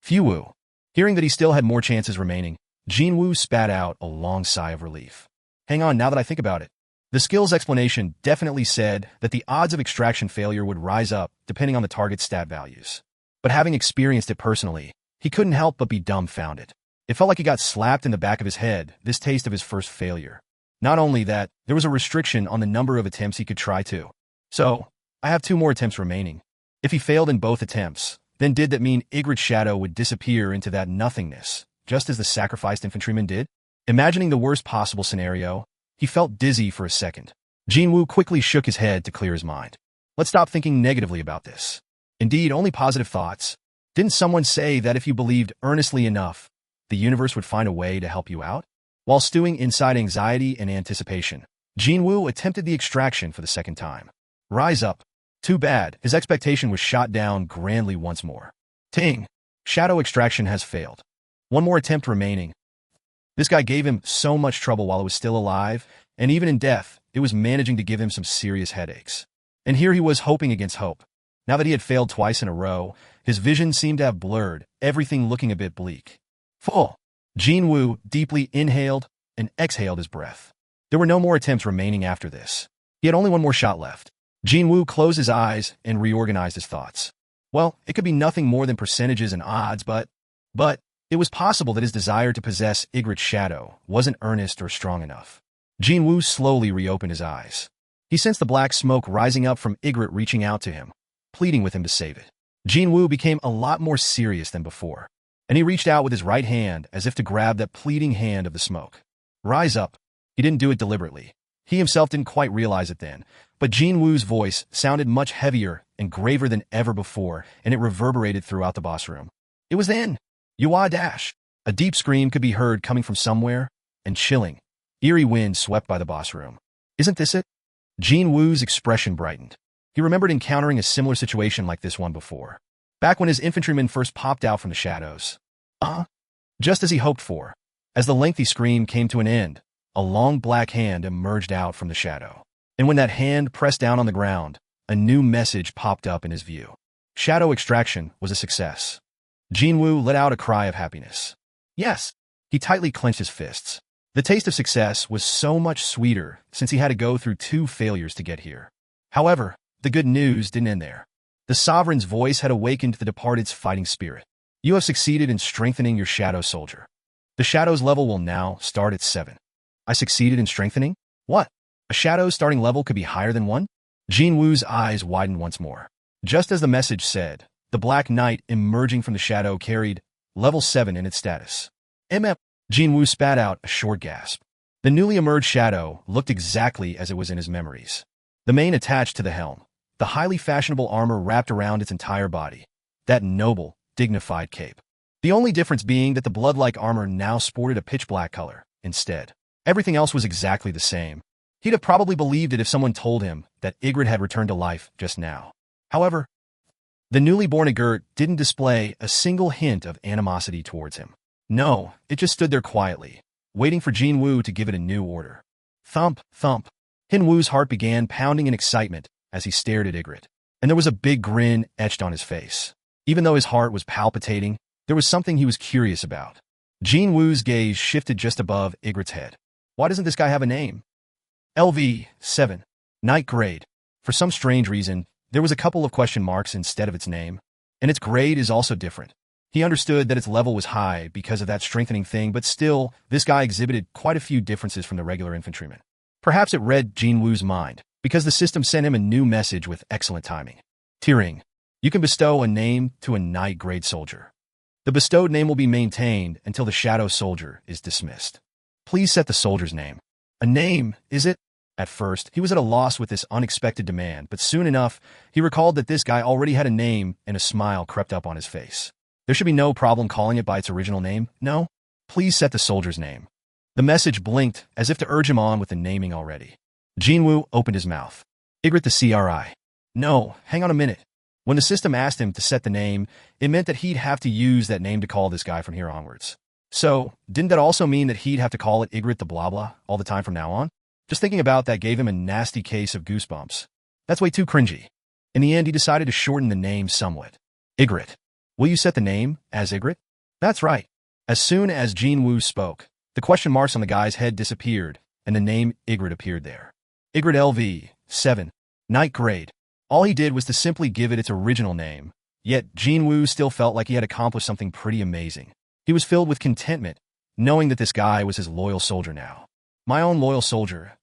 Phew. Hearing that he still had more chances remaining, Jin Wu spat out a long sigh of relief. Hang on, now that I think about it. The skill's explanation definitely said that the odds of extraction failure would rise up depending on the target's stat values. But having experienced it personally, he couldn't help but be dumbfounded. It felt like he got slapped in the back of his head, this taste of his first failure. Not only that, there was a restriction on the number of attempts he could try to. So, I have 2 more attempts remaining. If he failed in both attempts, then did that mean Ygritte's shadow would disappear into that nothingness, just as the sacrificed infantryman did? Imagining the worst possible scenario, he felt dizzy for a second. Jin Wu quickly shook his head to clear his mind. Let's stop thinking negatively about this. Indeed, only positive thoughts. Didn't someone say that if you believed earnestly enough, the universe would find a way to help you out? While stewing inside anxiety and anticipation, Jin Wu attempted the extraction for the second time. Rise up. Too bad, his expectation was shot down grandly once more. Ting! Shadow extraction has failed. 1 more attempt remaining. This guy gave him so much trouble while he was still alive, and even in death, it was managing to give him some serious headaches. And here he was hoping against hope. Now that he had failed twice in a row, his vision seemed to have blurred, everything looking a bit bleak. Full. Jin Wu deeply inhaled and exhaled his breath. There were no more attempts remaining after this. He had only 1 more shot left. Jin Wu closed his eyes and reorganized his thoughts. Well, it could be nothing more than percentages and odds, but it was possible that his desire to possess Ygritte's shadow wasn't earnest or strong enough. Jin Wu slowly reopened his eyes. He sensed the black smoke rising up from Ygritte reaching out to him, pleading with him to save it. Jin Wu became a lot more serious than before, and he reached out with his right hand as if to grab that pleading hand of the smoke. Rise up. He didn't do it deliberately. He himself didn't quite realize it then, but Jin Wu's voice sounded much heavier and graver than ever before, and it reverberated throughout the boss room. It was then. Yuwa dash. A deep scream could be heard coming from somewhere, and chilling, eerie wind swept by the boss room. Isn't this it? Jin Wu's expression brightened. He remembered encountering a similar situation like this one before, back when his infantryman first popped out from the shadows. Just as he hoped for. As the lengthy scream came to an end, a long black hand emerged out from the shadow. And when that hand pressed down on the ground, a new message popped up in his view. Shadow extraction was a success. Jin Wu let out a cry of happiness. Yes. He tightly clenched his fists. The taste of success was so much sweeter since he had to go through 2 failures to get here. However, the good news didn't end there. The sovereign's voice had awakened the departed's fighting spirit. You have succeeded in strengthening your shadow soldier. The shadow's level will now start at 7. I succeeded in strengthening? What? A shadow's starting level could be higher than 1? Jin Wu's eyes widened once more. Just as the message said, the Black Knight emerging from the shadow carried level 7 in its status. Jin Wu spat out a short gasp. The newly emerged shadow looked exactly as it was in his memories. The mane attached to the helm, the highly fashionable armor wrapped around its entire body, that noble, dignified cape. The only difference being that the blood-like armor now sported a pitch-black color instead. Everything else was exactly the same. He'd have probably believed it if someone told him that Ygritte had returned to life just now. However, the newly born Ygritte didn't display a single hint of animosity towards him. No, it just stood there quietly, waiting for Jin Wu to give it a new order. Thump, thump. Jin Wu's heart began pounding in excitement as he stared at Ygritte, and there was a big grin etched on his face. Even though his heart was palpitating, there was something he was curious about. Jin Wu's gaze shifted just above Ygritte's head. Why doesn't this guy have a name? LV-7. Night grade. For some strange reason, there was a couple of question marks instead of its name, and its grade is also different. He understood that its level was high because of that strengthening thing, but still, this guy exhibited quite a few differences from the regular infantryman. Perhaps it read Jin Wu's mind, because the system sent him a new message with excellent timing. Tiering. You can bestow a name to a night grade soldier. The bestowed name will be maintained until the shadow soldier is dismissed. Please set the soldier's name. A name, is it? At first, he was at a loss with this unexpected demand, but soon enough, he recalled that this guy already had a name and a smile crept up on his face. There should be no problem calling it by its original name, no? Please set the soldier's name. The message blinked, as if to urge him on with the naming already. Jin Wu opened his mouth. Igrit the CRI. No, hang on a minute. When the system asked him to set the name, it meant that he'd have to use that name to call this guy from here onwards. So, didn't that also mean that he'd have to call it Igrit the blah blah all the time from now on? Just thinking about that gave him a nasty case of goosebumps. That's way too cringy. In the end, he decided to shorten the name somewhat. Igrit. Will you set the name as Igrit? That's right. As soon as Jin Wu spoke, the question marks on the guy's head disappeared, and the name Igrit appeared there. Igrit LV, 7. Night grade. All he did was to simply give it its original name, yet Jin Wu still felt like he had accomplished something pretty amazing. He was filled with contentment, knowing that this guy was his loyal soldier now. My own loyal soldier.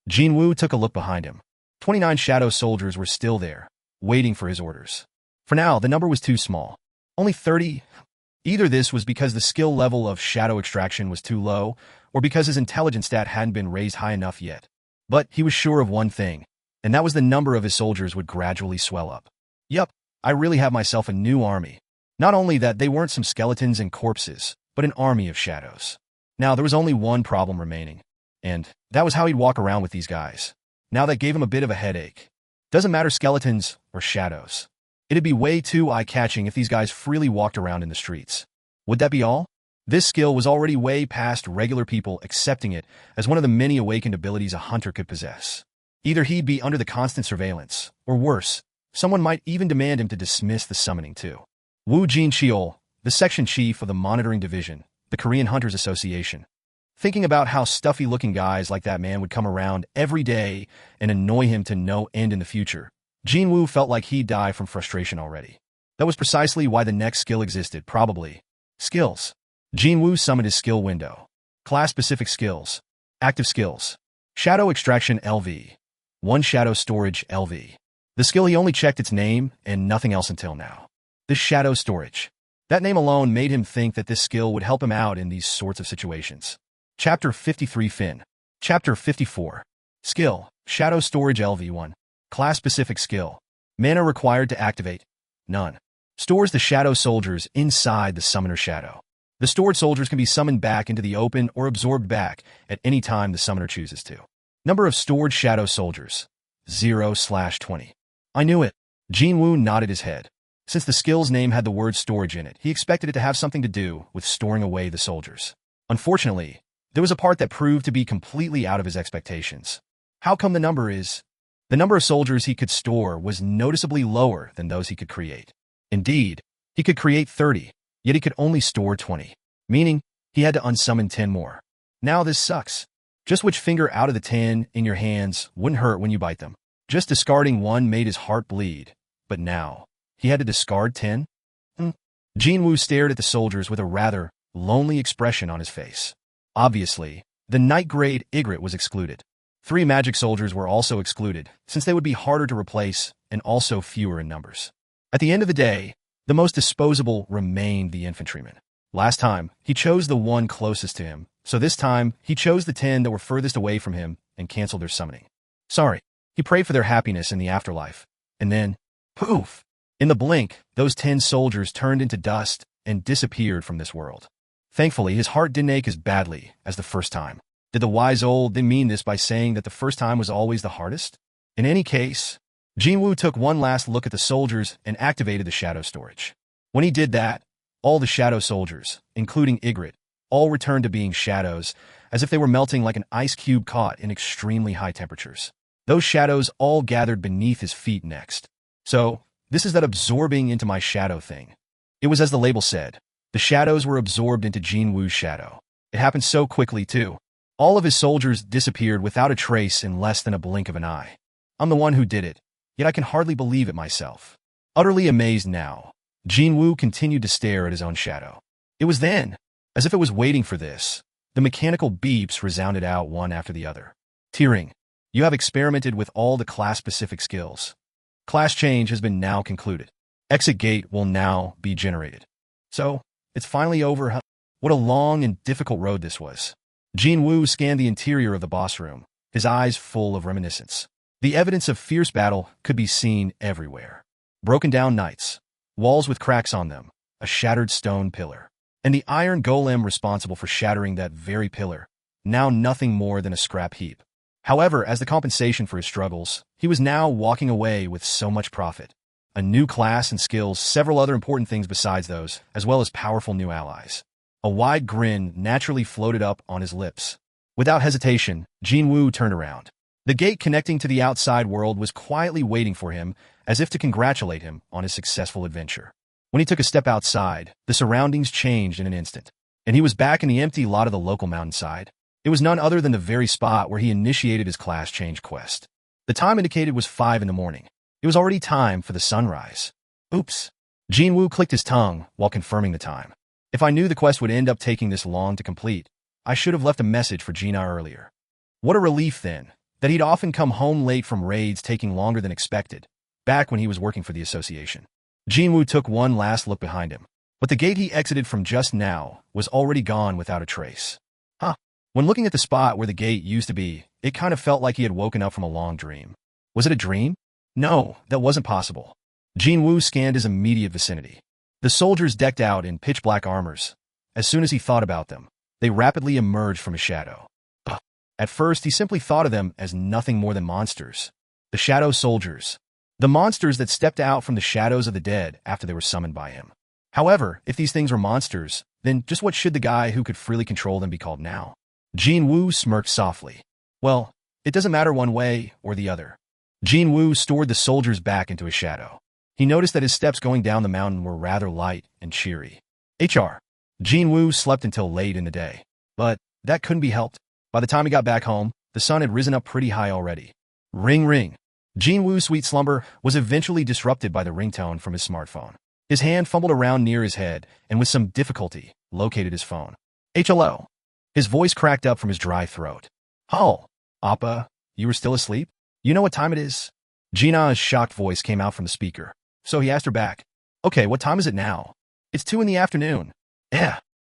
Jin Wu took a look behind him. 29 shadow soldiers were still there, waiting for his orders. For now, the number was too small. Only 30. Either this was because the skill level of shadow extraction was too low, or because his intelligence stat hadn't been raised high enough yet. But he was sure of one thing, and that was the number of his soldiers would gradually swell up. Yup, I really have myself a new army. Not only that they weren't some skeletons and corpses, but an army of shadows. Now, there was only one problem remaining, and that was how he'd walk around with these guys. Now that gave him a bit of a headache. Doesn't matter skeletons or shadows. It'd be way too eye-catching if these guys freely walked around in the streets. Would that be all? This skill was already way past regular people accepting it as one of the many awakened abilities a hunter could possess. Either he'd be under the constant surveillance, or worse, someone might even demand him to dismiss the summoning too. Wu Jin-Cheol, the section chief of the Monitoring Division, the Korean Hunters Association. Thinking about how stuffy-looking guys like that man would come around every day and annoy him to no end in the future, Jin Wu felt like he'd die from frustration already. That was precisely why the next skill existed, probably. Skills. Jin Wu summoned his skill window. Class-specific skills. Active skills. Shadow Extraction LV. 1 Shadow Storage LV. The skill he only checked its name and nothing else until now. This Shadow Storage. That name alone made him think that this skill would help him out in these sorts of situations. Chapter 53 Fin. Chapter 54. Skill. Shadow Storage LV1. Class-specific skill. Mana required to activate. None. Stores the shadow soldiers inside the summoner shadow. The stored soldiers can be summoned back into the open or absorbed back at any time the summoner chooses to. Number of stored shadow soldiers. 0/20. I knew it. Jin Wu nodded his head. Since the skill's name had the word storage in it, he expected it to have something to do with storing away the soldiers. Unfortunately, there was a part that proved to be completely out of his expectations. How come the number of soldiers he could store was noticeably lower than those he could create. Indeed, he could create 30, yet he could only store 20, meaning he had to unsummon 10 more. Now this sucks. Just which finger out of the 10 in your hands wouldn't hurt when you bite them. Just discarding one made his heart bleed, but now he had to discard 10? Jin Wu stared at the soldiers with a rather lonely expression on his face. Obviously, the night grade Igrit was excluded. 3 magic soldiers were also excluded, since they would be harder to replace and also fewer in numbers. At the end of the day, the most disposable remained the infantryman. Last time, he chose the one closest to him, so this time, he chose the 10 that were furthest away from him and canceled their summoning. Sorry, he prayed for their happiness in the afterlife. And then, poof! In the blink, those 10 soldiers turned into dust and disappeared from this world. Thankfully, his heart didn't ache as badly as the first time. Did the wise old then mean this by saying that the first time was always the hardest? In any case, Jin Wu took one last look at the soldiers and activated the shadow storage. When he did that, all the shadow soldiers, including Igrit, all returned to being shadows, as if they were melting like an ice cube caught in extremely high temperatures. Those shadows all gathered beneath his feet next. So, this is that absorbing into my shadow thing. It was as the label said. The shadows were absorbed into Jin Wu's shadow. It happened so quickly, too. All of his soldiers disappeared without a trace in less than a blink of an eye. I'm the one who did it, yet I can hardly believe it myself. Utterly amazed now, Jin Wu continued to stare at his own shadow. It was then, as if it was waiting for this, the mechanical beeps resounded out one after the other. Tearing. You have experimented with all the class-specific skills. Class change has been now concluded. Exit gate will now be generated. So, it's finally over, huh? What a long and difficult road this was. Jin Wu scanned the interior of the boss room, his eyes full of reminiscence. The evidence of fierce battle could be seen everywhere. Broken down knights, walls with cracks on them, a shattered stone pillar. And the iron golem responsible for shattering that very pillar, now nothing more than a scrap heap. However, as the compensation for his struggles, he was now walking away with so much profit. A new class and skills, several other important things besides those, as well as powerful new allies. A wide grin naturally floated up on his lips. Without hesitation, Jin Wu turned around. The gate connecting to the outside world was quietly waiting for him, as if to congratulate him on his successful adventure. When he took a step outside, the surroundings changed in an instant, and he was back in the empty lot of the local mountainside. It was none other than the very spot where he initiated his class change quest. The time indicated was 5 in the morning. It was already time for the sunrise. Oops. Jin Wu clicked his tongue while confirming the time. If I knew the quest would end up taking this long to complete, I should have left a message for Gina earlier. What a relief, then, that he'd often come home late from raids taking longer than expected, back when he was working for the association. Jin Wu took one last look behind him, but the gate he exited from just now was already gone without a trace. When looking at the spot where the gate used to be, it kind of felt like he had woken up from a long dream. Was it a dream? No, that wasn't possible. Jin Wu scanned his immediate vicinity. The soldiers decked out in pitch-black armors. As soon as he thought about them, they rapidly emerged from his shadow. At first, he simply thought of them as nothing more than monsters. The Shadow Soldiers. The monsters that stepped out from the shadows of the dead after they were summoned by him. However, if these things were monsters, then just what should the guy who could freely control them be called now? Jin Wu smirked softly. Well, it doesn't matter one way or the other. Jin Wu stored the soldiers back into his shadow. He noticed that his steps going down the mountain were rather light and cheery. Jin Wu slept until late in the day. But that couldn't be helped. By the time he got back home, the sun had risen up pretty high already. Ring ring. Jin Wu's sweet slumber was eventually disrupted by the ringtone from his smartphone. His hand fumbled around near his head and with some difficulty located his phone. Hello. His voice cracked up from his dry throat. Oh, Appa, you were still asleep? You know what time it is? Gina's shocked voice came out from the speaker, so he asked her back. Okay, what time is it now? It's 2 in the afternoon.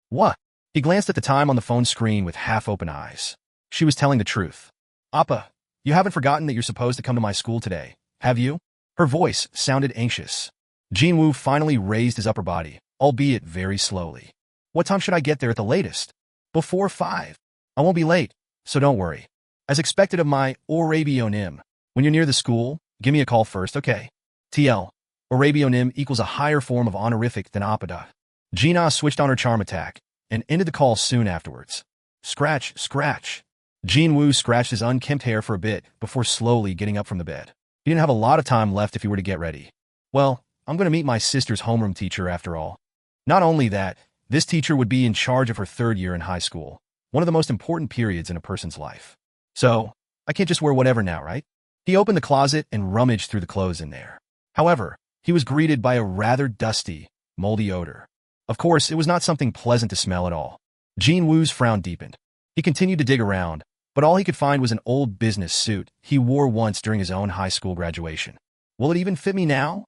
What? He glanced at the time on the phone screen with half-open eyes. She was telling the truth. Appa, you haven't forgotten that you're supposed to come to my school today, have you? Her voice sounded anxious. Jin Wu finally raised his upper body, albeit very slowly. What time should I get there at the latest? Before 5. I won't be late, so don't worry. As expected of my Orabionim, when you're near the school, give me a call first, okay? TL. Orabionim equals a higher form of honorific than Appada. Gina switched on her charm attack and ended the call soon afterwards. Scratch, scratch. Jin Wu scratched his unkempt hair for a bit before slowly getting up from the bed. He didn't have a lot of time left if he were to get ready. Well, I'm going to meet my sister's homeroom teacher after all. Not only that, this teacher would be in charge of her 3rd year in high school, one of the most important periods in a person's life. So, I can't just wear whatever now, right? He opened the closet and rummaged through the clothes in there. However, he was greeted by a rather dusty, moldy odor. Of course, it was not something pleasant to smell at all. Jin Wu's frown deepened. He continued to dig around, but all he could find was an old business suit he wore once during his own high school graduation. Will it even fit me now?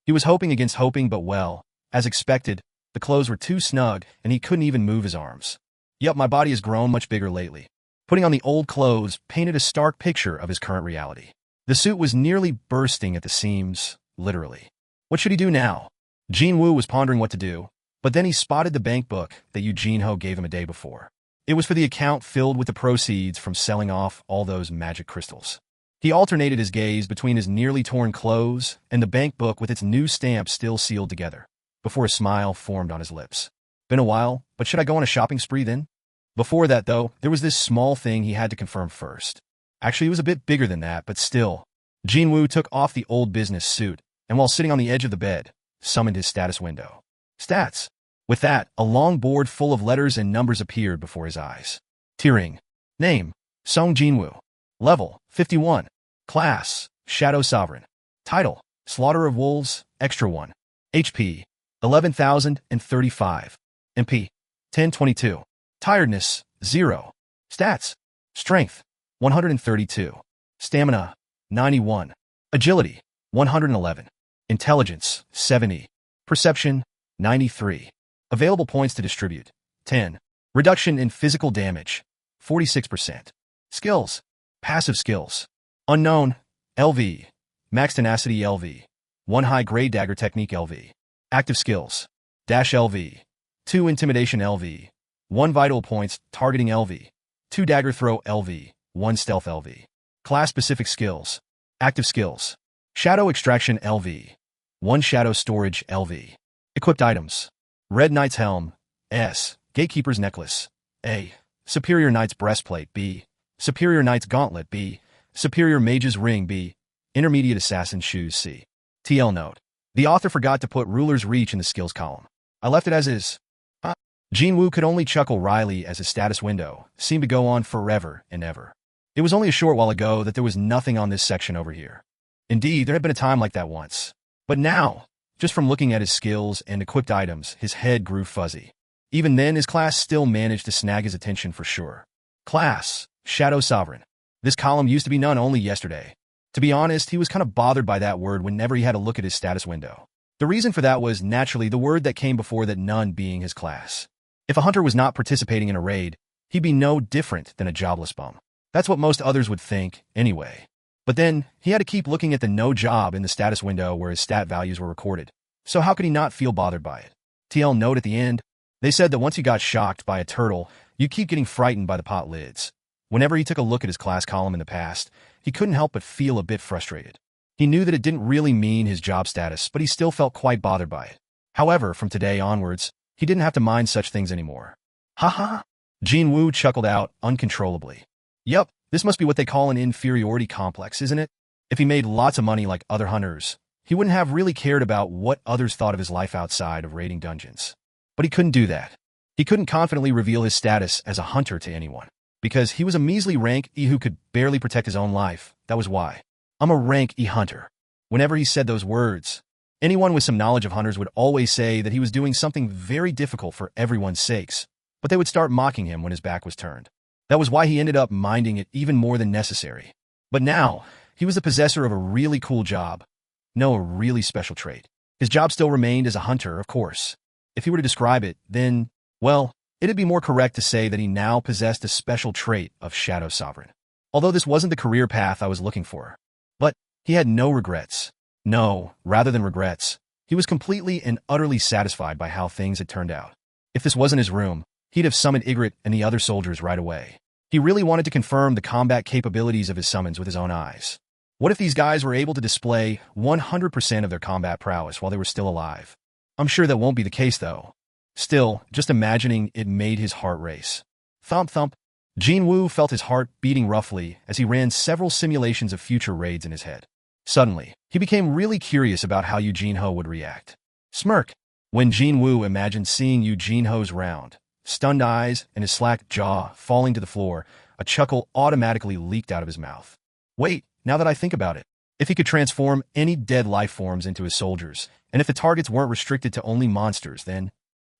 He was hoping against hoping, but well, as expected, the clothes were too snug and he couldn't even move his arms. Yup, my body has grown much bigger lately. Putting on the old clothes painted a stark picture of his current reality. The suit was nearly bursting at the seams, literally. What should he do now? Jin Wu was pondering what to do, but then he spotted the bank book that Eugene Ho gave him a day before. It was for the account filled with the proceeds from selling off all those magic crystals. He alternated his gaze between his nearly torn clothes and the bank book with its new stamp still sealed together, before a smile formed on his lips. Been a while, but should I go on a shopping spree then? Before that, though, there was this small thing he had to confirm first. Actually, it was a bit bigger than that, but still. Jin Wu took off the old business suit, and while sitting on the edge of the bed, summoned his status window. Stats. With that, a long board full of letters and numbers appeared before his eyes. Tiering. Name. Sung Jin-Woo. Level. 51. Class. Shadow Sovereign. Title. Slaughter of Wolves. Extra 1. HP. 11,035. MP. 1022. Tiredness. 0. Stats. Strength. 132. Stamina. 91. Agility. 111. Intelligence. 70. Perception. 93. Available points to distribute. 10. Reduction in physical damage. 46%. Skills. Passive skills. Unknown. LV. Max tenacity LV. 1 high grade dagger technique LV. Active skills. dash LV, 2 intimidation LV, 1 vital points targeting LV, 2 dagger throw LV, 1 stealth LV. Class-specific skills. Active skills. Shadow extraction LV, 1 shadow storage LV. Equipped items. Red Knight's helm, S. Gatekeeper's necklace, A. Superior Knight's breastplate, B. Superior Knight's gauntlet, B. Superior Mage's ring, B. Intermediate Assassin's shoes, C. TL note. The author forgot to put ruler's reach in the skills column. I left it as is. Jin Wu could only chuckle wryly as his status window seemed to go on forever and ever. It was only a short while ago that there was nothing on this section over here. Indeed, there had been a time like that once. But now, just from looking at his skills and equipped items, his head grew fuzzy. Even then, his class still managed to snag his attention for sure. Class, Shadow Sovereign. This column used to be none only yesterday. To be honest, he was kind of bothered by that word whenever he had a look at his status window. The reason for that was, naturally, the word that came before that, none being his class. If a hunter was not participating in a raid, he'd be no different than a jobless bum. That's what most others would think, anyway. But then, he had to keep looking at the no job in the status window where his stat values were recorded. So how could he not feel bothered by it? TL note at the end. They said that once you got shocked by a turtle, you keep getting frightened by the pot lids. Whenever he took a look at his class column in the past, he couldn't help but feel a bit frustrated. He knew that it didn't really mean his job status, but he still felt quite bothered by it. However, from today onwards, he didn't have to mind such things anymore. Ha. Jin Wu chuckled out uncontrollably. Yup, this must be what they call an inferiority complex, isn't it? If he made lots of money like other hunters, he wouldn't have really cared about what others thought of his life outside of raiding dungeons. But he couldn't do that. He couldn't confidently reveal his status as a hunter to anyone, because he was a measly rank E who could barely protect his own life. That was why. I'm a rank E hunter. Whenever he said those words, anyone with some knowledge of hunters would always say that he was doing something very difficult for everyone's sakes, but they would start mocking him when his back was turned. That was why he ended up minding it even more than necessary. But now, he was the possessor of a really cool job. No, a really special trait. His job still remained as a hunter, of course. If he were to describe it, then, well, it'd be more correct to say that he now possessed a special trait of Shadow Sovereign. Although this wasn't the career path I was looking for. But he had no regrets. No, rather than regrets, he was completely and utterly satisfied by how things had turned out. If this wasn't his room, he'd have summoned Ygritte and the other soldiers right away. He really wanted to confirm the combat capabilities of his summons with his own eyes. What if these guys were able to display 100% of their combat prowess while they were still alive? I'm sure that won't be the case, though. Still, just imagining it made his heart race. Thump thump. Jin Wu felt his heart beating roughly as he ran several simulations of future raids in his head. Suddenly, he became really curious about how Eugene Ho would react. Smirk. When Jin Wu imagined seeing Eugene Ho's round, stunned eyes and his slack jaw falling to the floor, a chuckle automatically leaked out of his mouth. Wait, now that I think about it, if he could transform any dead life forms into his soldiers, and if the targets weren't restricted to only monsters, then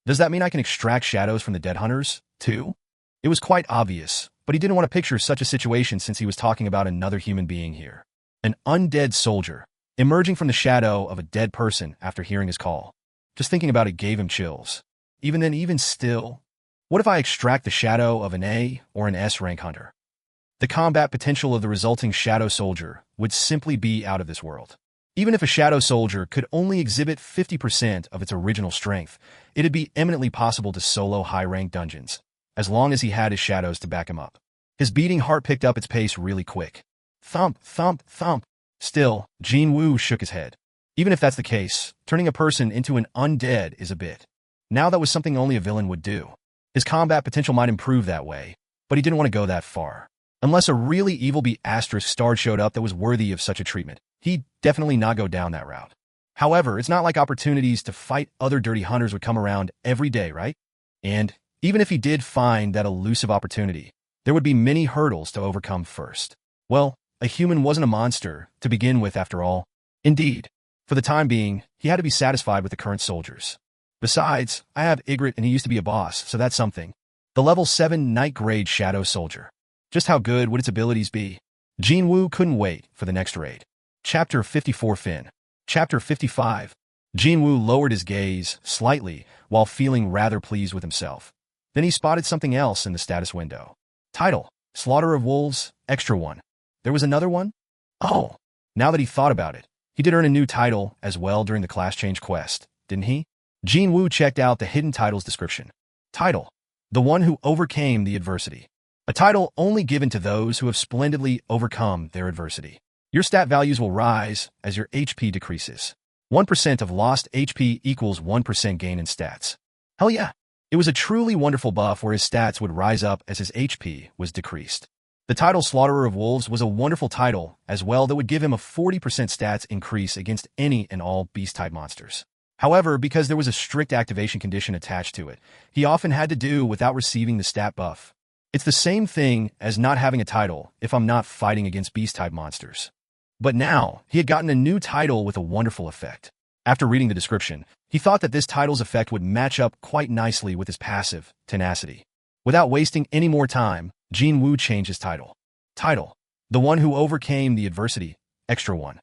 does that mean I can extract shadows from the dead hunters, too? It was quite obvious, but he didn't want to picture such a situation since he was talking about another human being here. An undead soldier, emerging from the shadow of a dead person after hearing his call. Just thinking about it gave him chills. Even then, even still, what if I extract the shadow of an A or an S rank hunter? The combat potential of the resulting shadow soldier would simply be out of this world. Even if a shadow soldier could only exhibit 50% of its original strength, it'd be eminently possible to solo high-rank dungeons, as long as he had his shadows to back him up. His beating heart picked up its pace really quick. Thump, thump, thump. Still, Jin Wu shook his head. Even if that's the case, turning a person into an undead is a bit. Now that was something only a villain would do. His combat potential might improve that way, but he didn't want to go that far. Unless a really evil B** star showed up that was worthy of such a treatment, he'd definitely not go down that route. However, it's not like opportunities to fight other dirty hunters would come around every day, right? And even if he did find that elusive opportunity, there would be many hurdles to overcome first. Well, a human wasn't a monster to begin with after all. Indeed, for the time being, he had to be satisfied with the current soldiers. Besides, I have Ygritte and he used to be a boss, so that's something. The level 7 Knight Grade Shadow Soldier. Just how good would its abilities be? Jin Wu couldn't wait for the next raid. Chapter 54 Fin. Chapter 55. Jin Wu lowered his gaze slightly while feeling rather pleased with himself. Then he spotted something else in the status window. Title: Slaughter of Wolves, Extra 1. There was another one? Oh, now that he thought about it, he did earn a new title as well during the class change quest, didn't he? Jin Wu checked out the hidden title's description. Title: The One Who Overcame the Adversity. A title only given to those who have splendidly overcome their adversity. Your stat values will rise as your HP decreases. 1% of lost HP equals 1% gain in stats. Hell yeah! It was a truly wonderful buff where his stats would rise up as his HP was decreased. The title Slaughterer of Wolves was a wonderful title as well that would give him a 40% stats increase against any and all beast-type monsters. However, because there was a strict activation condition attached to it, he often had to do without receiving the stat buff. It's the same thing as not having a title if I'm not fighting against beast-type monsters. But now, he had gotten a new title with a wonderful effect. After reading the description, he thought that this title's effect would match up quite nicely with his passive, Tenacity. Without wasting any more time, Jin Wu changed his title. Title: The One Who Overcame the Adversity, Extra 1.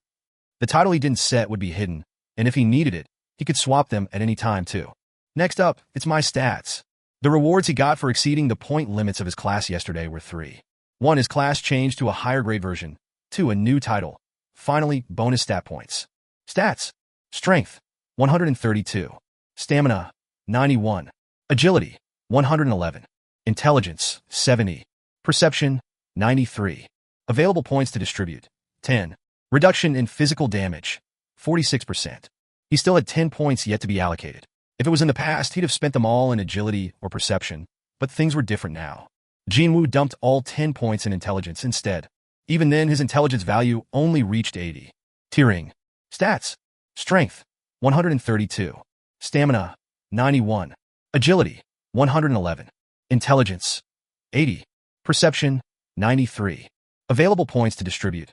The title he didn't set would be hidden, and if he needed it, he could swap them at any time too. Next up, it's my stats. The rewards he got for exceeding the point limits of his class yesterday were 3. 1. His class changed to a higher grade version. 2. A new title. Finally, bonus stat points. Stats: Strength, 132. Stamina, 91. Agility, 111. Intelligence, 70. Perception, 93. Available points to distribute, 10. Reduction in physical damage, 46%. He still had 10 points yet to be allocated. If it was in the past, he'd have spent them all in agility or perception, but things were different now. Jin Wu dumped all 10 points in intelligence instead. Even then, his intelligence value only reached 80. Tiering. Stats: Strength, 132. Stamina, 91. Agility, 111. Intelligence, 80. Perception, 93. Available points to distribute,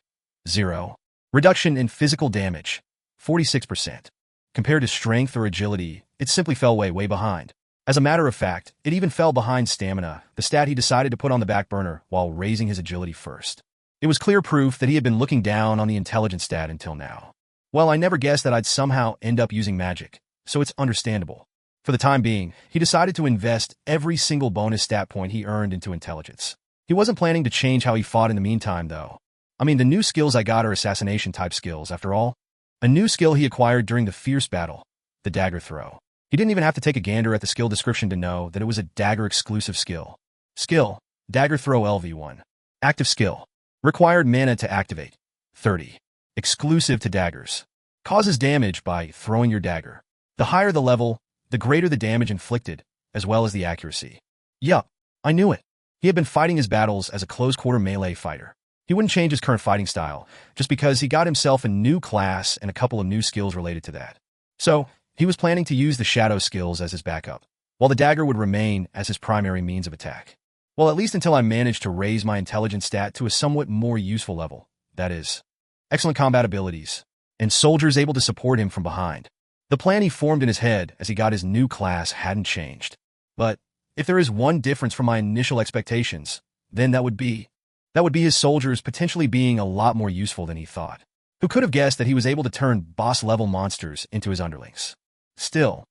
0. Reduction in physical damage, 46%. Compared to strength or agility, it simply fell way behind. As a matter of fact, it even fell behind stamina, the stat he decided to put on the back burner while raising his agility first. It was clear proof that he had been looking down on the intelligence stat until now. Well, I never guessed that I'd somehow end up using magic, so it's understandable. For the time being, he decided to invest every single bonus stat point he earned into intelligence. He wasn't planning to change how he fought in the meantime, though. I mean, the new skills I got are assassination-type skills, after all. A new skill he acquired during the fierce battle, the dagger throw. He didn't even have to take a gander at the skill description to know that it was a dagger-exclusive skill. Skill: Dagger Throw LV1. Active skill: Required mana to activate, 30. Exclusive to daggers. Causes damage by throwing your dagger. The higher the level, the greater the damage inflicted, as well as the accuracy. Yup, I knew it. He had been fighting his battles as a close-quarter melee fighter. He wouldn't change his current fighting style, just because he got himself a new class and a couple of new skills related to that. So, he was planning to use the shadow skills as his backup, while the dagger would remain as his primary means of attack. Well, at least until I managed to raise my intelligence stat to a somewhat more useful level, that is, excellent combat abilities, and soldiers able to support him from behind. The plan he formed in his head as he got his new class hadn't changed. But if there is one difference from my initial expectations, then that would be his soldiers potentially being a lot more useful than he thought. Who could have guessed that he was able to turn boss-level monsters into his underlings? Still,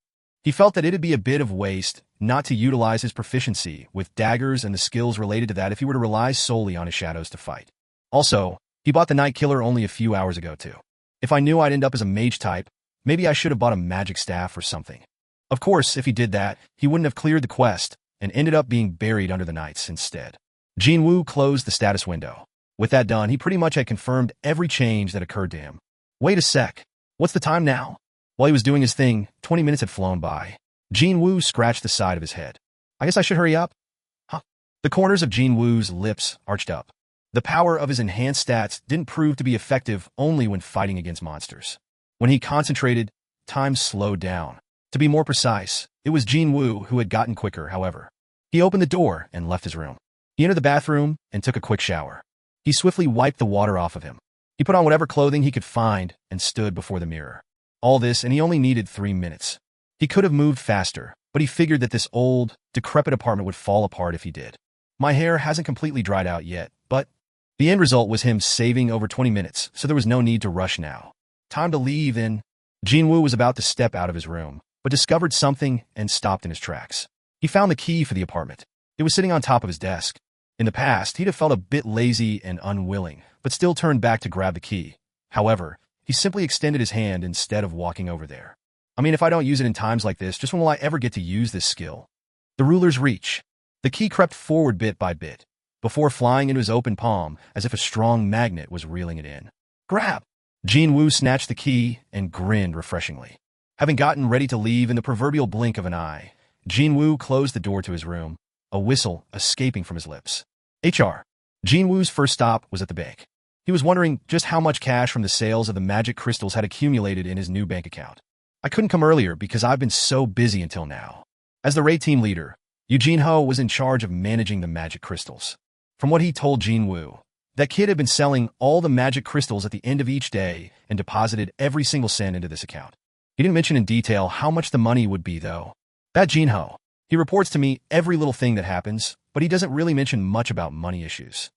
he felt that it'd be a bit of waste not to utilize his proficiency with daggers and the skills related to that if he were to rely solely on his shadows to fight. Also, he bought the Night Killer only a few hours ago too. If I knew I'd end up as a mage type, maybe I should have bought a magic staff or something. Of course, if he did that, he wouldn't have cleared the quest and ended up being buried under the knights instead. Jin Wu closed the status window. With that done, he pretty much had confirmed every change that occurred to him. Wait a sec. What's the time now? While he was doing his thing, 20 minutes had flown by. Jin Wu scratched the side of his head. I guess I should hurry up? Huh? The corners of Jin Wu's lips arched up. The power of his enhanced stats didn't prove to be effective only when fighting against monsters. When he concentrated, time slowed down. To be more precise, it was Jin Wu who had gotten quicker, however. He opened the door and left his room. He entered the bathroom and took a quick shower. He swiftly wiped the water off of him. He put on whatever clothing he could find and stood before the mirror. All this, and he only needed 3 minutes. He could have moved faster, but he figured that this old, decrepit apartment would fall apart if he did. My hair hasn't completely dried out yet, but the end result was him saving over 20 minutes, so there was no need to rush now. Time to leave, and Jin Wu was about to step out of his room, but discovered something and stopped in his tracks. He found the key for the apartment. It was sitting on top of his desk. In the past, he'd have felt a bit lazy and unwilling, but still turned back to grab the key. However, he simply extended his hand instead of walking over there. I mean, if I don't use it in times like this, just when will I ever get to use this skill? The ruler's reach. The key crept forward bit by bit, before flying into his open palm as if a strong magnet was reeling it in. Grab! Jin Wu snatched the key and grinned refreshingly. Having gotten ready to leave in the proverbial blink of an eye, Jin Wu closed the door to his room, a whistle escaping from his lips. HR. Jin Wu's first stop was at the bank. He was wondering just how much cash from the sales of the magic crystals had accumulated in his new bank account. I couldn't come earlier because I've been so busy until now. As the raid team leader, Eugene Ho was in charge of managing the magic crystals. From what he told Jin Wu, that kid had been selling all the magic crystals at the end of each day and deposited every single cent into this account. He didn't mention in detail how much the money would be, though. That Jin Ho. He reports to me every little thing that happens, but he doesn't really mention much about money issues.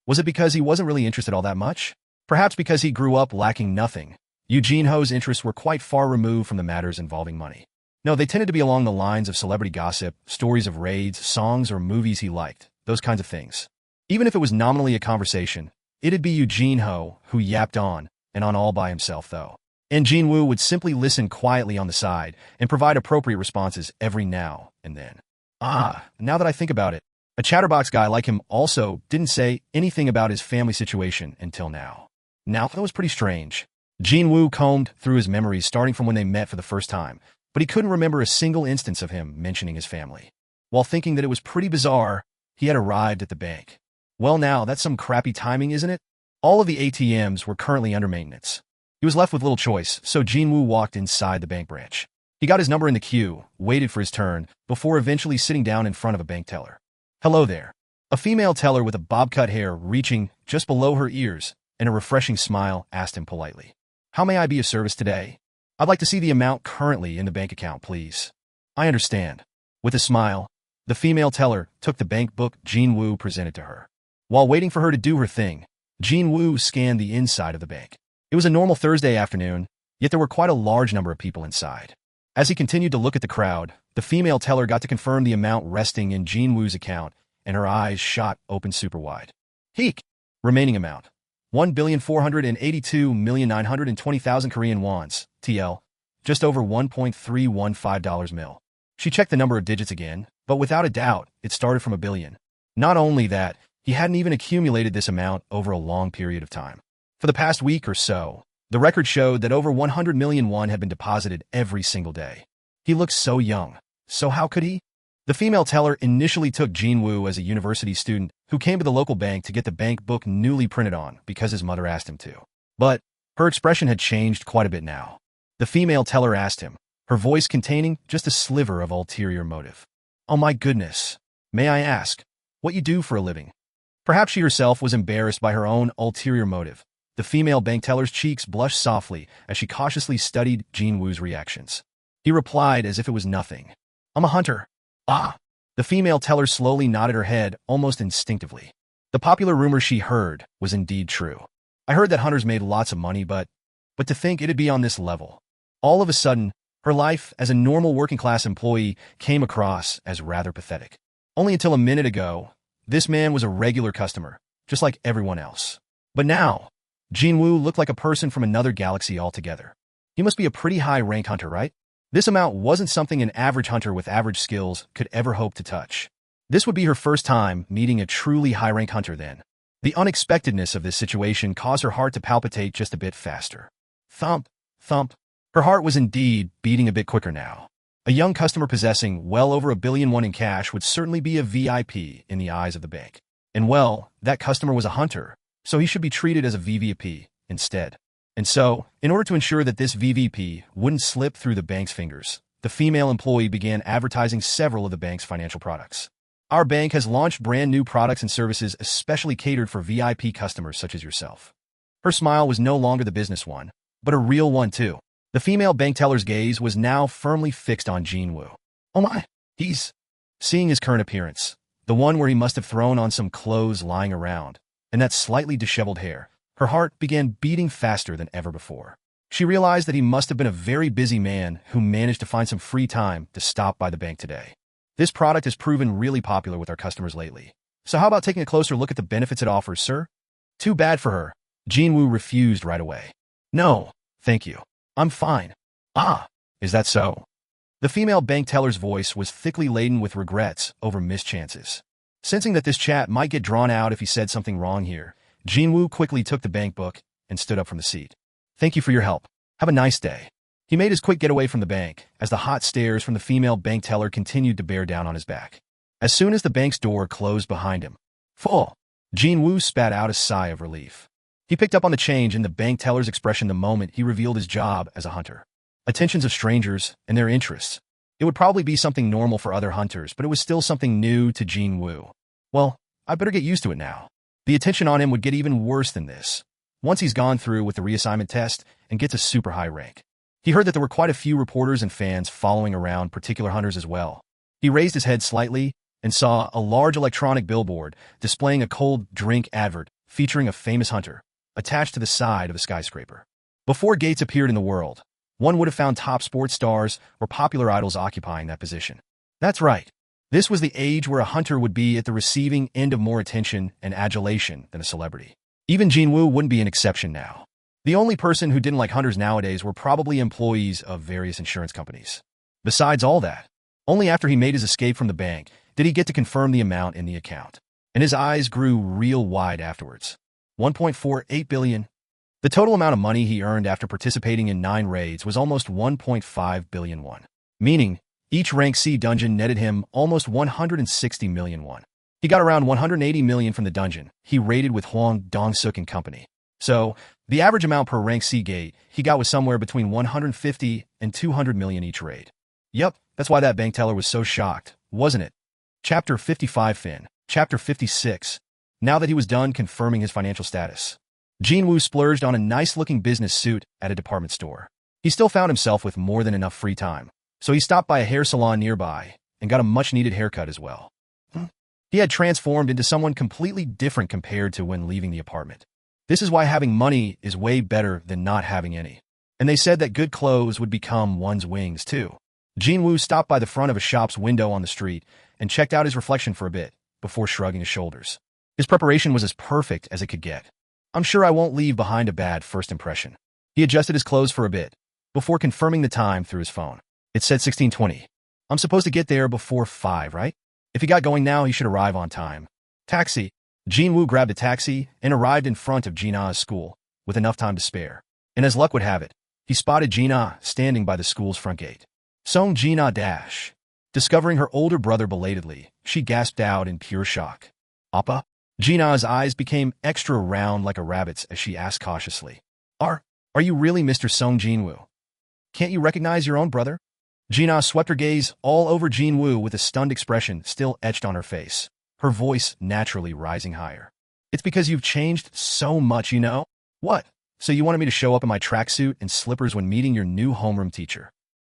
Was it because he wasn't really interested all that much? Perhaps because he grew up lacking nothing. Eugene Ho's interests were quite far removed from the matters involving money. No, they tended to be along the lines of celebrity gossip, stories of raids, songs, or movies he liked, those kinds of things. Even if it was nominally a conversation, it'd be Eugene Ho who yapped on, and on all by himself, though. And Jin Wu would simply listen quietly on the side and provide appropriate responses every now and then. Now that I think about it, a chatterbox guy like him also didn't say anything about his family situation until now. Now, that was pretty strange. Jin Wu combed through his memories starting from when they met for the first time, but he couldn't remember a single instance of him mentioning his family. While thinking that it was pretty bizarre, he had arrived at the bank. Well, now, that's some crappy timing, isn't it? All of the ATMs were currently under maintenance. He was left with little choice, so Jin Wu walked inside the bank branch. He got his number in the queue, waited for his turn, before eventually sitting down in front of a bank teller. Hello there. A female teller with a bob-cut hair reaching just below her ears and a refreshing smile asked him politely. How may I be of service today? I'd like to see the amount currently in the bank account, please. I understand. With a smile, the female teller took the bank book Jin Wu presented to her. While waiting for her to do her thing, Jin Wu scanned the inside of the bank. It was a normal Thursday afternoon, yet there were quite a large number of people inside. As he continued to look at the crowd, the female teller got to confirm the amount resting in Jin Wu's account, and her eyes shot open super wide. Heek! Remaining amount. 1,482,920,000 Korean wons, TL, just over $1.315 mil. She checked the number of digits again, but without a doubt, it started from a billion. Not only that, he hadn't even accumulated this amount over a long period of time. For the past week or so, the record showed that over 100 million won had been deposited every single day. He looked so young. So how could he? The female teller initially took Jin Wu as a university student who came to the local bank to get the bank book newly printed on because his mother asked him to. But her expression had changed quite a bit now. The female teller asked him, her voice containing just a sliver of ulterior motive. Oh my goodness. May I ask what you do for a living? Perhaps she herself was embarrassed by her own ulterior motive. The female bank teller's cheeks blushed softly as she cautiously studied Jin Wu's reactions. He replied as if it was nothing. I'm a hunter. The female teller slowly nodded her head almost instinctively. The popular rumor she heard was indeed true. I heard that hunters made lots of money, but to think it'd be on this level. All of a sudden, her life as a normal working-class employee came across as rather pathetic. Only until a minute ago, this man was a regular customer, just like everyone else. But now, Jin Wu looked like a person from another galaxy altogether. He must be a pretty high-rank hunter, right? This amount wasn't something an average hunter with average skills could ever hope to touch. This would be her first time meeting a truly high-rank hunter then. The unexpectedness of this situation caused her heart to palpitate just a bit faster. Thump, thump. Her heart was indeed beating a bit quicker now. A young customer possessing well over $1 billion in cash would certainly be a VIP in the eyes of the bank. And well, that customer was a hunter, so he should be treated as a VVP instead. And so, in order to ensure that this VVP wouldn't slip through the bank's fingers, the female employee began advertising several of the bank's financial products. Our bank has launched brand new products and services especially catered for VIP customers such as yourself. Her smile was no longer the business one, but a real one too. The female bank teller's gaze was now firmly fixed on Jin Wu. Oh my, he's... Seeing his current appearance, the one where he must have thrown on some clothes lying around, and that slightly disheveled hair, her heart began beating faster than ever before. She realized that he must have been a very busy man who managed to find some free time to stop by the bank today. This product has proven really popular with our customers lately. So how about taking a closer look at the benefits it offers, sir? Too bad for her. Jin Wu refused right away. No, thank you. I'm fine. Is that so? The female bank teller's voice was thickly laden with regrets over missed chances. Sensing that this chat might get drawn out if he said something wrong here, Jin Wu quickly took the bank book and stood up from the seat. Thank you for your help. Have a nice day. He made his quick getaway from the bank as the hot stares from the female bank teller continued to bear down on his back. As soon as the bank's door closed behind him, full, Jin Wu spat out a sigh of relief. He picked up on the change in the bank teller's expression the moment he revealed his job as a hunter. Attentions of strangers and their interests. It would probably be something normal for other hunters, but it was still something new to Jin Wu. Well, I better get used to it now. The attention on him would get even worse than this once he's gone through with the reassignment test and gets a super high rank. He heard that there were quite a few reporters and fans following around particular hunters as well. He raised his head slightly and saw a large electronic billboard displaying a cold drink advert featuring a famous hunter attached to the side of a skyscraper. Before Gates appeared in the world, one would have found top sports stars or popular idols occupying that position. That's right. This was the age where a hunter would be at the receiving end of more attention and adulation than a celebrity. Even Jin Wu wouldn't be an exception now. The only person who didn't like hunters nowadays were probably employees of various insurance companies. Besides all that, only after he made his escape from the bank did he get to confirm the amount in the account. And his eyes grew real wide afterwards. 1.48 billion. The total amount of money he earned after participating in 9 raids was almost 1.5 billion won. Meaning, each rank C dungeon netted him almost 160 million won. He got around 180 million from the dungeon he raided with Huang Dong-suk and company. So, the average amount per rank C gate he got was somewhere between 150 and 200 million each raid. Yep, that's why that bank teller was so shocked, wasn't it? Chapter 55 Fin. Chapter 56. Now that he was done confirming his financial status, Jin Wu splurged on a nice-looking business suit at a department store. He still found himself with more than enough free time, so he stopped by a hair salon nearby and got a much-needed haircut as well. He had transformed into someone completely different compared to when leaving the apartment. This is why having money is way better than not having any. And they said that good clothes would become one's wings, too. Jin Wu stopped by the front of a shop's window on the street and checked out his reflection for a bit before shrugging his shoulders. His preparation was as perfect as it could get. I'm sure I won't leave behind a bad first impression. He adjusted his clothes for a bit before confirming the time through his phone. It said 16:20. I'm supposed to get there before 5, right? If he got going now, he should arrive on time. Taxi. Jin Wu grabbed a taxi and arrived in front of Jina's school with enough time to spare. And as luck would have it, he spotted Jina standing by the school's front gate. Sung Jin-Woo dash. Discovering her older brother belatedly, she gasped out in pure shock. Appa? Jina's eyes became extra round like a rabbit's as she asked cautiously. Are you really Mr. Sung Jin-Woo? Can't you recognize your own brother? Jina swept her gaze all over Jin Wu with a stunned expression still etched on her face, her voice naturally rising higher. It's because you've changed so much, you know? What? So you wanted me to show up in my tracksuit and slippers when meeting your new homeroom teacher?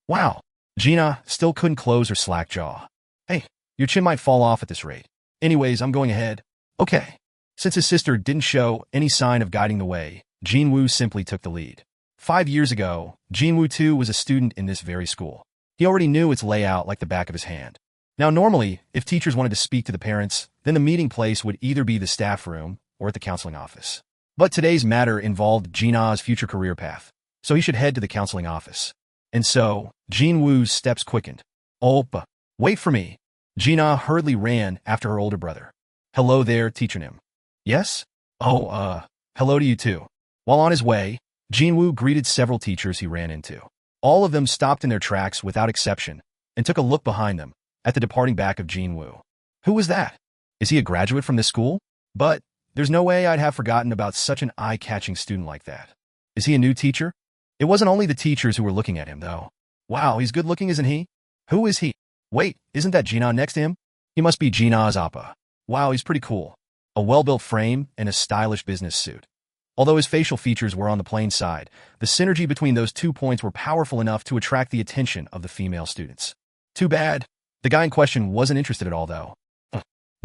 Wow. Jina still couldn't close her slack jaw. Hey, your chin might fall off at this rate. Anyways, I'm going ahead. Okay. Since his sister didn't show any sign of guiding the way, Jin Wu simply took the lead. 5 years ago, Jin Wu too was a student in this very school. He already knew its layout like the back of his hand. Now normally, if teachers wanted to speak to the parents, then the meeting place would either be the staff room or at the counseling office. But today's matter involved Jina's future career path, so he should head to the counseling office. And so, Jin Wu's steps quickened. Oppa, wait for me. Jina hurriedly ran after her older brother. Hello there, Teacher Nim. Yes? Oh, hello to you too. While on his way, Jin Wu greeted several teachers he ran into. All of them stopped in their tracks without exception and took a look behind them at the departing back of Jin Wu. Who was that? Is he a graduate from this school? But there's no way I'd have forgotten about such an eye-catching student like that. Is he a new teacher? It wasn't only the teachers who were looking at him, though. Wow, he's good-looking, isn't he? Who is he? Wait, isn't that Jina next to him? He must be Jina's appa. Wow, he's pretty cool. A well-built frame and a stylish business suit. Although his facial features were on the plain side, the synergy between those 2 points were powerful enough to attract the attention of the female students. Too bad. The guy in question wasn't interested at all, though.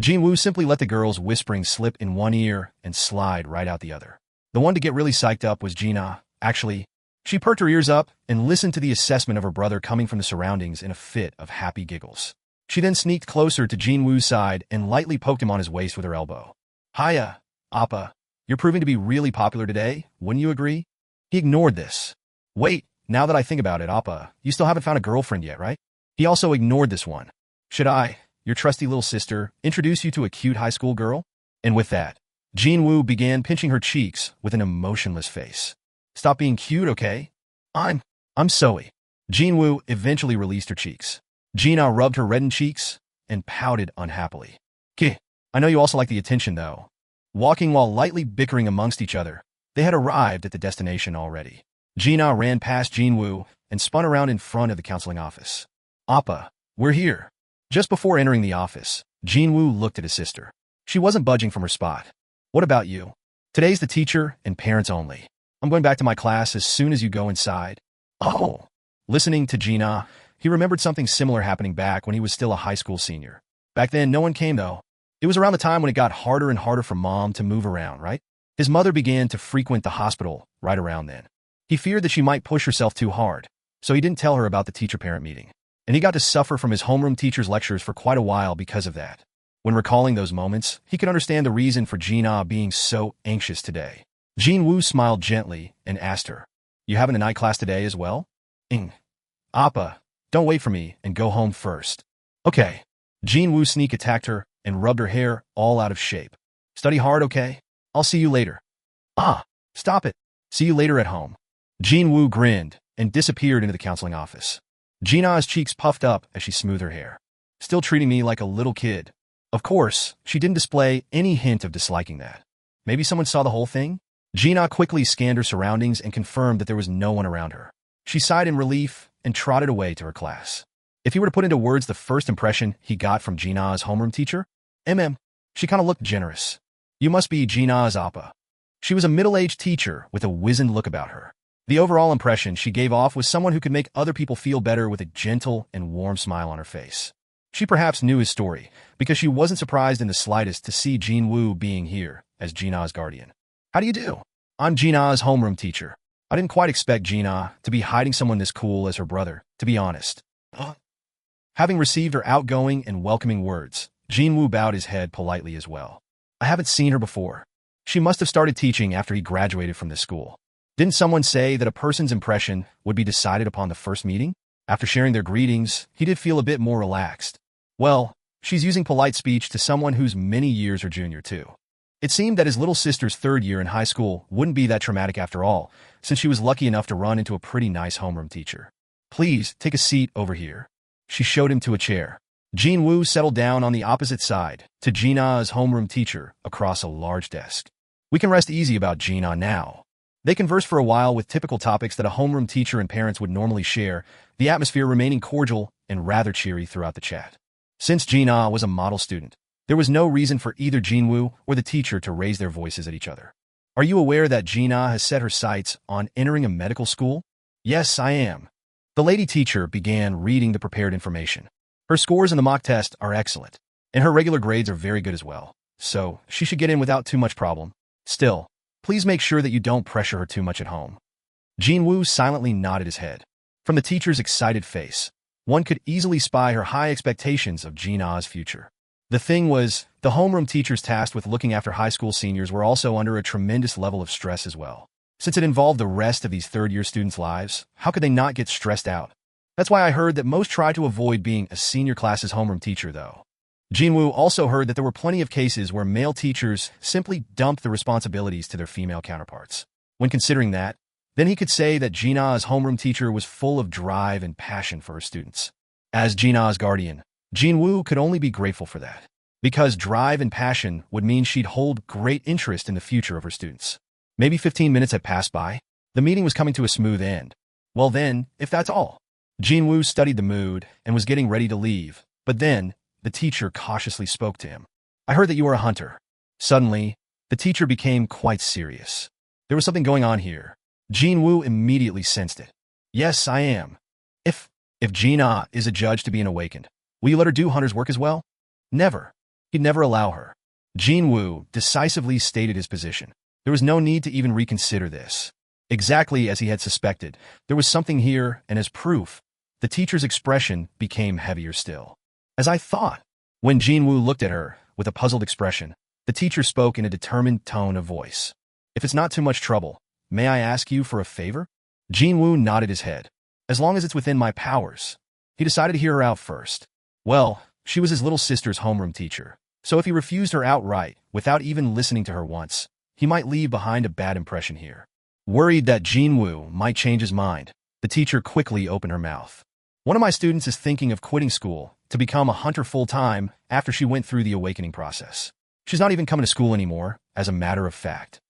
Jin Wu simply let the girl's whispering slip in one ear and slide right out the other. The one to get really psyched up was Jina. Actually, she perked her ears up and listened to the assessment of her brother coming from the surroundings in a fit of happy giggles. She then sneaked closer to Jin Wu's side and lightly poked him on his waist with her elbow. Hiya, Appa. You're proving to be really popular today, wouldn't you agree? He ignored this. Wait, Now that I think about it, Appa, you still haven't found a girlfriend yet, right? He also ignored this one. Should I, your trusty little sister, introduce you to a cute high school girl? And with that, Jin Wu began pinching her cheeks with an emotionless face. Stop being cute, okay? I'm sorry. Jin Wu eventually released her cheeks. Gina rubbed her reddened cheeks and pouted unhappily. Keh, I know you also like the attention, though. Walking while lightly bickering amongst each other, they had arrived at the destination already. Gina ran past Jin Wu and spun around in front of the counseling office. Appa, we're here. Just before entering the office, Jin Wu looked at his sister. She wasn't budging from her spot. What about you? Today's the teacher and parents only. I'm going back to my class as soon as you go inside. Oh. Listening to Gina, he remembered something similar happening back when he was still a high school senior. Back then, no one came, though. It was around the time when it got harder and harder for Mom to move around, right? His mother began to frequent the hospital right around then. He feared that she might push herself too hard, so he didn't tell her about the teacher-parent meeting. And he got to suffer from his homeroom teacher's lectures for quite a while because of that. When recalling those moments, he could understand the reason for Gina being so anxious today. Jin Wu smiled gently and asked her, "You having a night class today as well?" Appa, don't wait for me and go home first. Okay. Jin Wu sneak attacked her and rubbed her hair all out of shape. Study hard, okay? I'll see you later. Stop it. See you later at home. Jin Wu grinned and disappeared into the counseling office. Gina's cheeks puffed up as she smoothed her hair. Still treating me like a little kid. Of course, she didn't display any hint of disliking that. Maybe someone saw the whole thing? Gina quickly scanned her surroundings and confirmed that there was no one around her. She sighed in relief and trotted away to her class. If he were to put into words the first impression he got from Gina's homeroom teacher, she kind of looked generous. You must be Gina's Appa. She was a middle-aged teacher with a wizened look about her. The overall impression she gave off was someone who could make other people feel better with a gentle and warm smile on her face. She perhaps knew his story, because she wasn't surprised in the slightest to see Jin Wu being here as Gina's guardian. How do you do? I'm Gina's homeroom teacher. I didn't quite expect Gina to be hiding someone this cool as her brother, to be honest. Having received her outgoing and welcoming words, Jin Wu bowed his head politely as well. I haven't seen her before. She must have started teaching after he graduated from this school. Didn't someone say that a person's impression would be decided upon the first meeting? After sharing their greetings, he did feel a bit more relaxed. Well, she's using polite speech to someone who's many years her junior, too. It seemed that his little sister's third year in high school wouldn't be that traumatic after all, since she was lucky enough to run into a pretty nice homeroom teacher. Please, take a seat over here. She showed him to a chair. Jin Wu settled down on the opposite side, to Gina's homeroom teacher, across a large desk. We can rest easy about Gina now. They conversed for a while with typical topics that a homeroom teacher and parents would normally share, the atmosphere remaining cordial and rather cheery throughout the chat. Since Gina was a model student, there was no reason for either Jin Wu or the teacher to raise their voices at each other. Are you aware that Gina has set her sights on entering a medical school? Yes, I am. The lady teacher began reading the prepared information. Her scores in the mock test are excellent, and her regular grades are very good as well, so she should get in without too much problem. Still, please make sure that you don't pressure her too much at home. Jin Wu silently nodded his head. From the teacher's excited face, one could easily spy her high expectations of Gina's future. The thing was, the homeroom teachers tasked with looking after high school seniors were also under a tremendous level of stress as well. Since it involved the rest of these third-year students' lives, how could they not get stressed out? That's why I heard that most try to avoid being a senior class's homeroom teacher, though. Jin Wu also heard that there were plenty of cases where male teachers simply dumped the responsibilities to their female counterparts. When considering that, then he could say that Gina's homeroom teacher was full of drive and passion for her students. As Gina's guardian, Jin Wu could only be grateful for that, because drive and passion would mean she'd hold great interest in the future of her students. Maybe 15 minutes had passed by. The meeting was coming to a smooth end. Well then, if that's all. Jin Wu studied the mood and was getting ready to leave, but then, the teacher cautiously spoke to him. I heard that you are a hunter. Suddenly, the teacher became quite serious. There was something going on here. Jin Wu immediately sensed it. Yes, I am. If Gina is adjudged to be an awakened, will you let her do hunter's work as well? Never. He'd never allow her. Jin Wu decisively stated his position. There was no need to even reconsider this. Exactly as he had suspected, there was something here, and as proof, the teacher's expression became heavier still. As I thought. When Jin Wu looked at her with a puzzled expression, the teacher spoke in a determined tone of voice. If it's not too much trouble, may I ask you for a favor? Jin Wu nodded his head. As long as it's within my powers. He decided to hear her out first. Well, she was his little sister's homeroom teacher, so if he refused her outright, without even listening to her once, he might leave behind a bad impression here. Worried that Jin Wu might change his mind, the teacher quickly opened her mouth. One of my students is thinking of quitting school to become a hunter full-time after she went through the awakening process. She's not even coming to school anymore, as a matter of fact.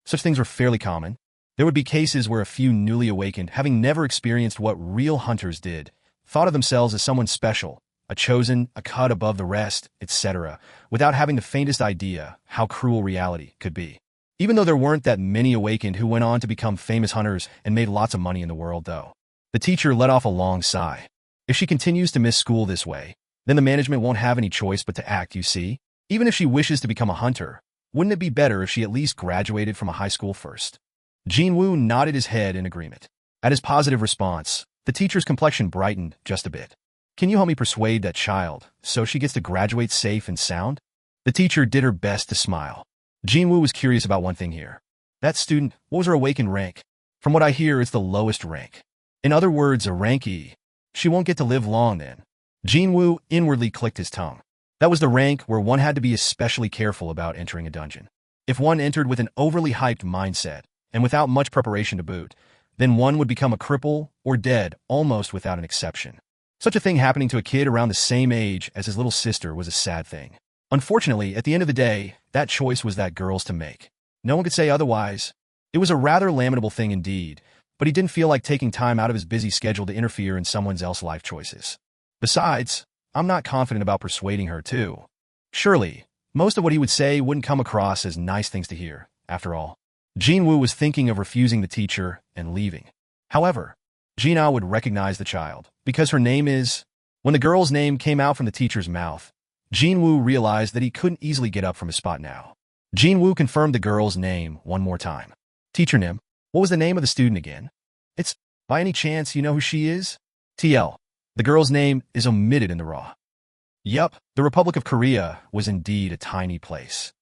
Such things were fairly common. There would be cases where a few newly awakened, having never experienced what real hunters did, thought of themselves as someone special, a chosen, a cut above the rest, etc., without having the faintest idea how cruel reality could be. Even though there weren't that many awakened who went on to become famous hunters and made lots of money in the world, though. The teacher let off a long sigh. If she continues to miss school this way, then the management won't have any choice but to act, you see? Even if she wishes to become a hunter, wouldn't it be better if she at least graduated from a high school first? Jin Wu nodded his head in agreement. At his positive response, the teacher's complexion brightened just a bit. Can you help me persuade that child so she gets to graduate safe and sound? The teacher did her best to smile. Jin Wu was curious about one thing here. That student, what was her awakened rank? From what I hear, it's the lowest rank. In other words, a rank E. She won't get to live long then. Jin Wu inwardly clicked his tongue. That was the rank where one had to be especially careful about entering a dungeon. If one entered with an overly hyped mindset, and without much preparation to boot, then one would become a cripple or dead almost without an exception. Such a thing happening to a kid around the same age as his little sister was a sad thing. Unfortunately, at the end of the day, that choice was that girl's to make. No one could say otherwise. It was a rather lamentable thing indeed, but he didn't feel like taking time out of his busy schedule to interfere in someone else's life choices. Besides, I'm not confident about persuading her, too. Surely, most of what he would say wouldn't come across as nice things to hear, after all. Jin Wu was thinking of refusing the teacher and leaving. However, Jina would recognize the child, because her name is... When the girl's name came out from the teacher's mouth, Jin Wu realized that he couldn't easily get up from his spot now. Jin Wu confirmed the girl's name one more time. Teacher Nim, what was the name of the student again? It's, by any chance, you know who she is? TL. The girl's name is omitted in the raw. Yup, the Republic of Korea was indeed a tiny place.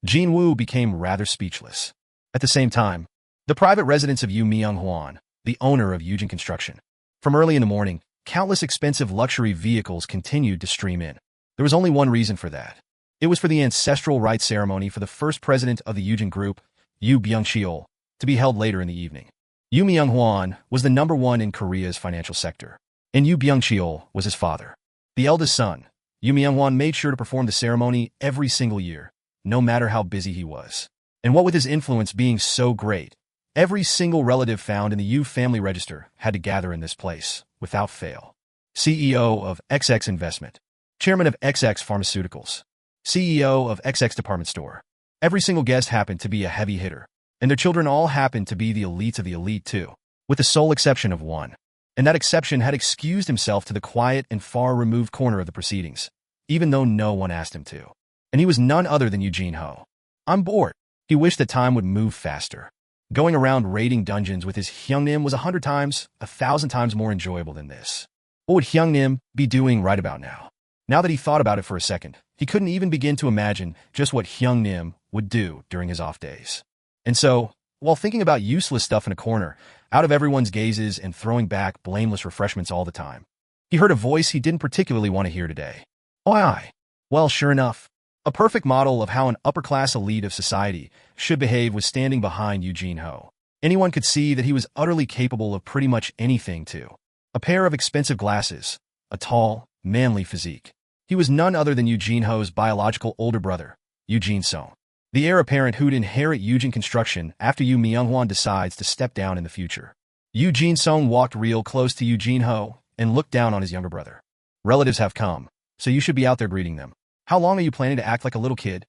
Jin Wu became rather speechless. At the same time, the private residence of Yu Myung-hwan, the owner of Yujin Construction. From early in the morning, countless expensive luxury vehicles continued to stream in. There was only one reason for that. It was for the ancestral rites ceremony for the first president of the Yujin Group, Yu Byung-cheol, to be held later in the evening. Yu Myung-hwan was the #1 in Korea's financial sector, and Yu Byung-cheol was his father. The eldest son, Yu Myung-hwan made sure to perform the ceremony every single year, no matter how busy he was. And what with his influence being so great, every single relative found in the Yu family register had to gather in this place, without fail. CEO of XX Investment, Chairman of XX Pharmaceuticals, CEO of XX Department Store. Every single guest happened to be a heavy hitter, and their children all happened to be the elites of the elite too, with the sole exception of one. And that exception had excused himself to the quiet and far-removed corner of the proceedings, even though no one asked him to. And he was none other than Eugene Ho. I'm bored. He wished that time would move faster. Going around raiding dungeons with his Hyungnim was 1,000 times more enjoyable than this. What would Hyungnim be doing right about now? Now that he thought about it for a second, he couldn't even begin to imagine just what Hyungnim would do during his off days. And so, while thinking about useless stuff in a corner, out of everyone's gazes and throwing back blameless refreshments all the time, he heard a voice he didn't particularly want to hear today. Oh, aye. Well, sure enough, a perfect model of how an upper-class elite of society should behave was standing behind Eugene Ho. Anyone could see that he was utterly capable of pretty much anything, too. A pair of expensive glasses, a tall, manly physique. He was none other than Eugene Ho's biological older brother, Eugene Song, the heir apparent who'd inherit Yujin Construction after Yu Myung-hwan decides to step down in the future. Eugene Song walked real close to Eugene Ho and looked down on his younger brother. Relatives have come, so you should be out there greeting them. How long are you planning to act like a little kid?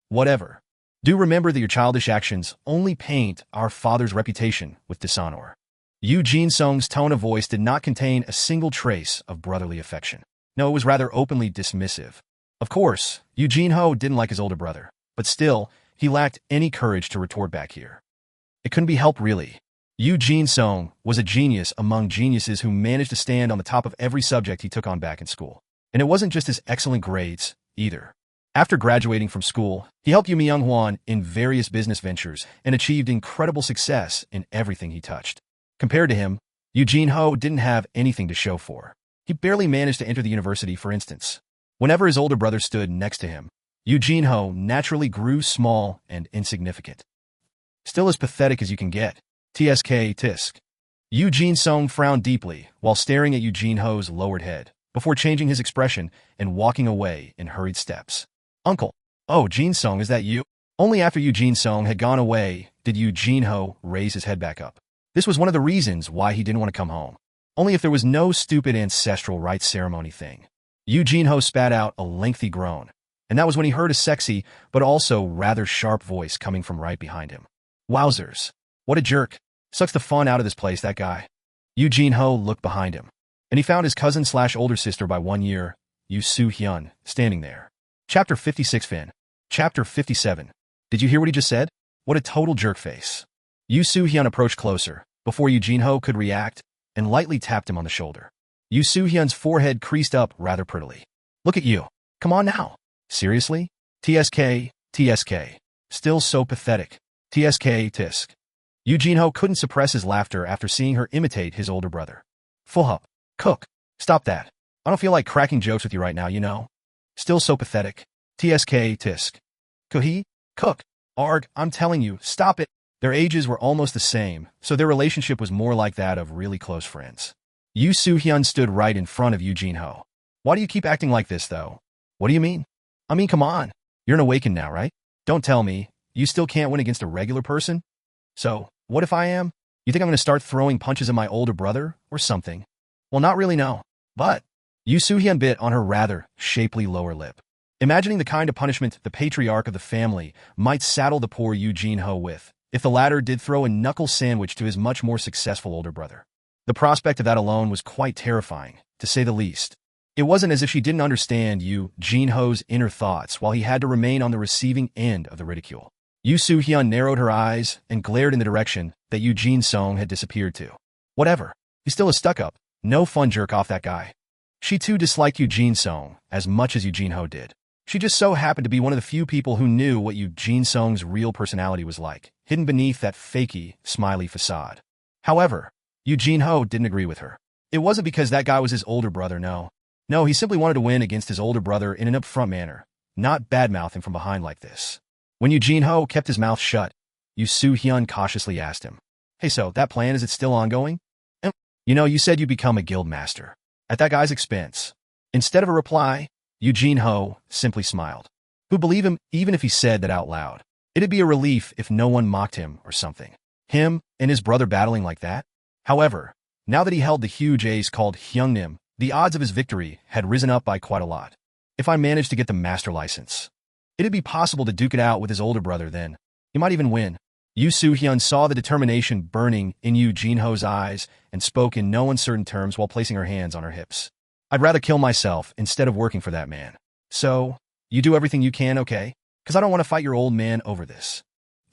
Whatever. Do remember that your childish actions only paint our father's reputation with dishonor. Eugene Song's tone of voice did not contain a single trace of brotherly affection. No, it was rather openly dismissive. Of course, Eugene Ho didn't like his older brother, but still, he lacked any courage to retort back here. It couldn't be helped, really. Eugene Song was a genius among geniuses who managed to stand on the top of every subject he took on back in school. And it wasn't just his excellent grades, either. After graduating from school, he helped Yu Myung-hwan in various business ventures and achieved incredible success in everything he touched. Compared to him, Yu Jin-ho didn't have anything to show for. He barely managed to enter the university, for instance. Whenever his older brother stood next to him, Yu Jin-ho naturally grew small and insignificant. Still as pathetic as you can get. TSK tisk. Yu Jin-sung frowned deeply while staring at Yu Jin-ho's lowered head, before changing his expression and walking away in hurried steps. Uncle. Oh, Jin-sung, is that you? Only after Yu Jin-sung had gone away did Yu Jin-ho raise his head back up. This was one of the reasons why he didn't want to come home. Only if there was no stupid ancestral rites ceremony thing. Yu Jin-ho spat out a lengthy groan, and that was when he heard a sexy but also rather sharp voice coming from right behind him. Wowzers. What a jerk. Sucks the fun out of this place, that guy. Yu Jin-ho looked behind him, and he found his cousin/older sister by 1 year, Yu Soo-hyun, standing there. Chapter 56 Fin. Chapter 57. Did you hear what he just said? What a total jerk face. Yu Soo-hyun approached closer, before Yu Jin-ho could react, and lightly tapped him on the shoulder. Yu Soo-hyun's forehead creased up rather prettily. Look at you. Come on now. Seriously? TSK, TSK. Still so pathetic. TSK, tisk. Yu Jin-ho couldn't suppress his laughter after seeing her imitate his older brother. Full up. Cook. Stop that. I don't feel like cracking jokes with you right now, you know? Still so pathetic. TSK, tisk. Kuhi? Cook. Arg, I'm telling you, stop it. Their ages were almost the same, so their relationship was more like that of really close friends. Yu Soo-hyun stood right in front of Yu Jin-ho. Why do you keep acting like this, though? What do you mean? I mean, come on. You're an awakened now, right? Don't tell me. You still can't win against a regular person? So, what if I am? You think I'm going to start throwing punches at my older brother, or something? Well, not really, no. But, Yu Soo-hyun bit on her rather shapely lower lip, imagining the kind of punishment the patriarch of the family might saddle the poor Yu Jin-ho with, if the latter did throw a knuckle sandwich to his much more successful older brother. The prospect of that alone was quite terrifying, to say the least. It wasn't as if she didn't understand Yu Jin-ho's inner thoughts while he had to remain on the receiving end of the ridicule. Yu Soo-hyun narrowed her eyes and glared in the direction that Yu Jin-sung had disappeared to. Whatever. He's still a stuck-up, no fun jerk off that guy. She too disliked Yu Jin-sung as much as Yu Jin-ho did. She just so happened to be one of the few people who knew what Yu Jin-sung's real personality was like, hidden beneath that fakey, smiley facade. However, Yu Jin-ho didn't agree with her. It wasn't because that guy was his older brother, no. No, he simply wanted to win against his older brother in an upfront manner, not bad-mouthing from behind like this. When Yu Jin-ho kept his mouth shut, Yu Soo-hyun cautiously asked him, Hey, so, that plan, is it still ongoing? You know, you said you'd become a guild master. At that guy's expense. Instead of a reply, Yu Jin-ho simply smiled. Who'd believe him even if he said that out loud? It'd be a relief if no one mocked him or something. Him and his brother battling like that? However, now that he held the huge ace called Hyungnim, the odds of his victory had risen up by quite a lot. If I managed to get the master license, it'd be possible to duke it out with his older brother then. He might even win. Yu Soo-hyun saw the determination burning in Yu Jin-ho's eyes and spoke in no uncertain terms while placing her hands on her hips. I'd rather kill myself instead of working for that man. So, you do everything you can, okay? Because I don't want to fight your old man over this.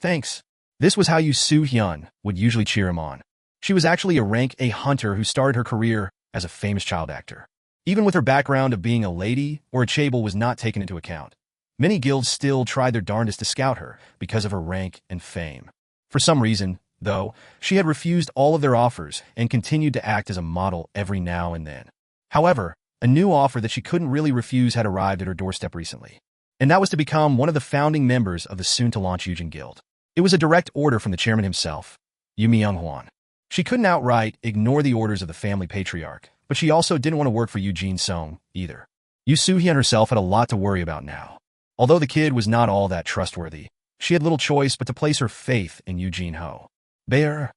Thanks. This was how Yu Soo-hyun would usually cheer him on. She was actually a rank A hunter who started her career as a famous child actor. Even with her background of being a lady or a chaebol was not taken into account, many guilds still tried their darndest to scout her because of her rank and fame. For some reason, though, she had refused all of their offers and continued to act as a model every now and then. However, a new offer that she couldn't really refuse had arrived at her doorstep recently, and that was to become one of the founding members of the soon-to-launch Yujin Guild. It was a direct order from the chairman himself, Yu Myung-hwan. She couldn't outright ignore the orders of the family patriarch, but she also didn't want to work for Yu Jin-sung either. Yu Soo-hyun herself had a lot to worry about now. Although the kid was not all that trustworthy, she had little choice but to place her faith in Yu Jin-ho. BRR.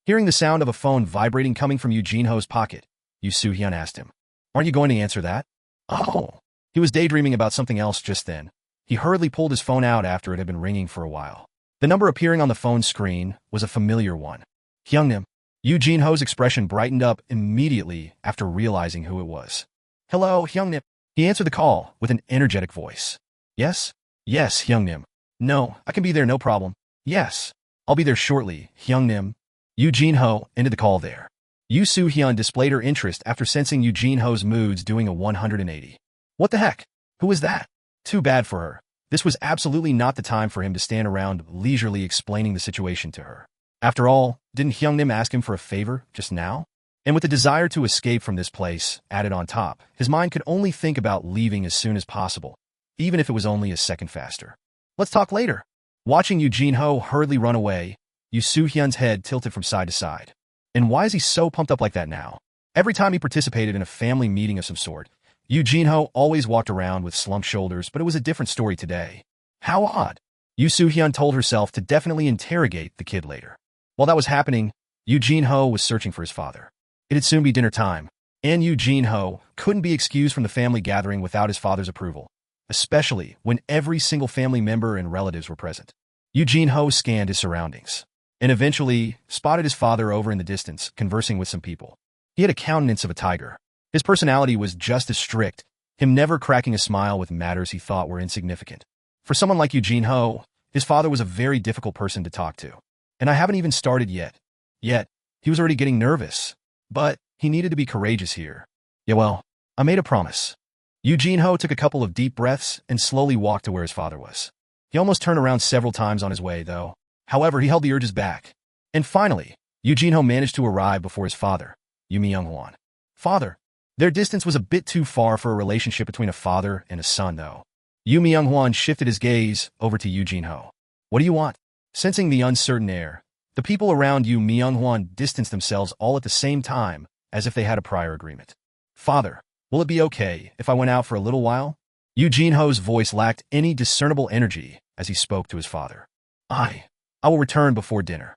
Hearing the sound of a phone vibrating coming from Yu Jin-ho's pocket, Yu Soo-hyun asked him, Aren't you going to answer that? Oh. He was daydreaming about something else just then. He hurriedly pulled his phone out after it had been ringing for a while. The number appearing on the phone screen was a familiar one. Hyungnim. Yu Jin-ho's expression brightened up immediately after realizing who it was. Hello, Hyungnim. He answered the call with an energetic voice. Yes? Yes, Hyungnim. No, I can be there, no problem. Yes. I'll be there shortly, Hyungnim. Yu Jin-ho ended the call there. Yu Soo-hyun displayed her interest after sensing Yu Jin-ho's moods doing a 180. What the heck? Who was that? Too bad for her. This was absolutely not the time for him to stand around leisurely explaining the situation to her. After all, didn't Hyungnim ask him for a favor just now? And with the desire to escape from this place added on top, his mind could only think about leaving as soon as possible, even if it was only a second faster. Let's talk later. Watching Yoo Jin-ho hurriedly run away, Yoo Soo-hyun's head tilted from side to side. And why is he so pumped up like that now? Every time he participated in a family meeting of some sort, Yoo Jin-ho always walked around with slumped shoulders, but it was a different story today. How odd. Yoo Soo-hyun told herself to definitely interrogate the kid later. While that was happening, Yoo Jin-ho was searching for his father. It'd soon be dinner time, and Yoo Jin-ho couldn't be excused from the family gathering without his father's approval, especially when every single family member and relatives were present. Yoo Jin-ho scanned his surroundings, and eventually spotted his father over in the distance, conversing with some people. He had a countenance of a tiger. His personality was just as strict, him never cracking a smile with matters he thought were insignificant. For someone like Yoo Jin-ho, his father was a very difficult person to talk to. And I haven't even started yet. Yet, he was already getting nervous. But he needed to be courageous here. Yeah, well, I made a promise. Yoo Jin-ho took a couple of deep breaths and slowly walked to where his father was. He almost turned around several times on his way, though. However, he held the urges back. And finally, Yoo Jin-ho managed to arrive before his father, Yoo Myung-hwan. Father. Their distance was a bit too far for a relationship between a father and a son, though. Yoo Myung-hwan shifted his gaze over to Yoo Jin-ho. What do you want? Sensing the uncertain air, the people around Yoo Myung-hwan distanced themselves all at the same time, as if they had a prior agreement. Father, will it be okay if I went out for a little while? Yoo Jin-ho's voice lacked any discernible energy as he spoke to his father. I will return before dinner.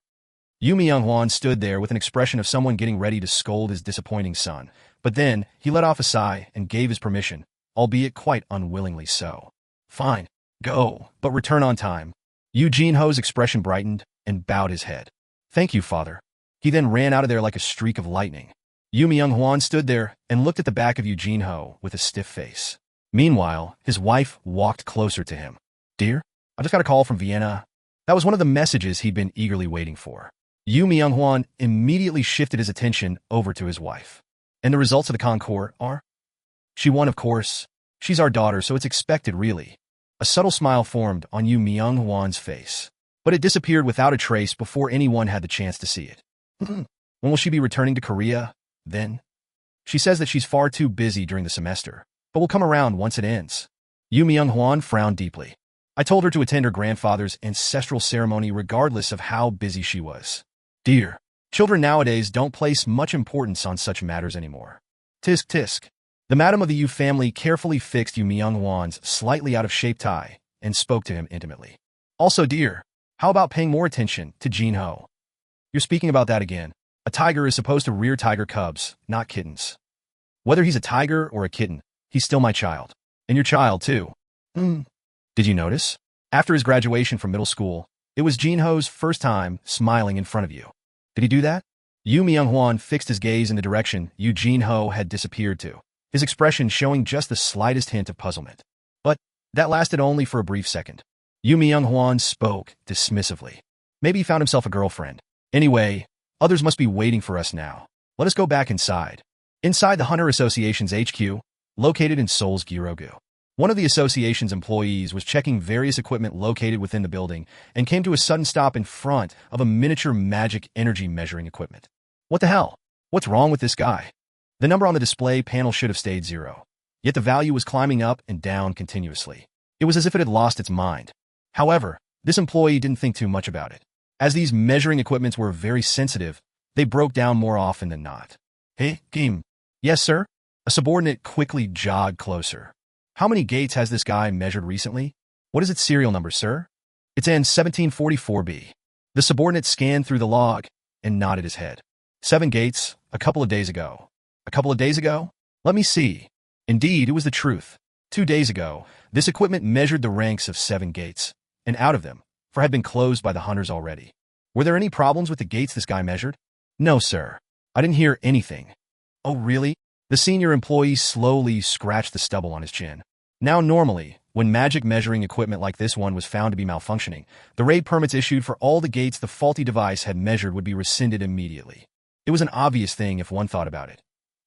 Yoo Myung-hwan stood there with an expression of someone getting ready to scold his disappointing son, but then he let off a sigh and gave his permission, albeit quite unwillingly so. Fine, go, but return on time. Yoo Jin-ho's expression brightened and bowed his head. Thank you, father. He then ran out of there like a streak of lightning. Yoo Myung-hwan stood there and looked at the back of Yoo Jin-ho with a stiff face. Meanwhile, his wife walked closer to him. Dear, I just got a call from Vienna. That was one of the messages he'd been eagerly waiting for. Yoo Myung-hwan immediately shifted his attention over to his wife. And the results of the concours are? She won, of course. She's our daughter, so it's expected, really. A subtle smile formed on Yoo Myung-hwan's face, but it disappeared without a trace before anyone had the chance to see it. When will she be returning to Korea, then? She says that she's far too busy during the semester, but will come around once it ends. Yoo Myung-hwan frowned deeply. I told her to attend her grandfather's ancestral ceremony regardless of how busy she was. Dear, children nowadays don't place much importance on such matters anymore. Tisk tisk. The madam of the Yoo family carefully fixed Yoo Myung-hwan's slightly out-of-shape tie and spoke to him intimately. Also, dear, how about paying more attention to Jin-ho? You're speaking about that again. A tiger is supposed to rear tiger cubs, not kittens. Whether he's a tiger or a kitten, he's still my child. And your child, too. Did you notice? After his graduation from middle school, it was Jin-ho's first time smiling in front of you. Did he do that? Yoo Myung-hwan fixed his gaze in the direction Yoo Jin-ho had disappeared to, his expression showing just the slightest hint of puzzlement. But that lasted only for a brief second. Yoo Myung-hwan spoke dismissively. Maybe he found himself a girlfriend. Anyway, others must be waiting for us now. Let us go back inside. Inside the Hunter Association's HQ, located in Seoul's Gyeonggu. One of the association's employees was checking various equipment located within the building and came to a sudden stop in front of a miniature magic energy measuring equipment. What the hell? What's wrong with this guy? The number on the display panel should have stayed 0. Yet the value was climbing up and down continuously. It was as if it had lost its mind. However, this employee didn't think too much about it. As these measuring equipments were very sensitive, they broke down more often than not. Hey, Kim. Yes, sir? A subordinate quickly jogged closer. How many gates has this guy measured recently? What is its serial number, sir? It's N 1744B. The subordinate scanned through the log and nodded his head. 7 gates, a couple of days ago. A couple of days ago? Let me see. Indeed, it was the truth. 2 days ago, this equipment measured the ranks of 7 gates, and out of them, 4 had been closed by the hunters already. Were there any problems with the gates this guy measured? No, sir. I didn't hear anything. Oh, really? The senior employee slowly scratched the stubble on his chin. Now, normally, when magic measuring equipment like this one was found to be malfunctioning, the raid permits issued for all the gates the faulty device had measured would be rescinded immediately. It was an obvious thing if one thought about it.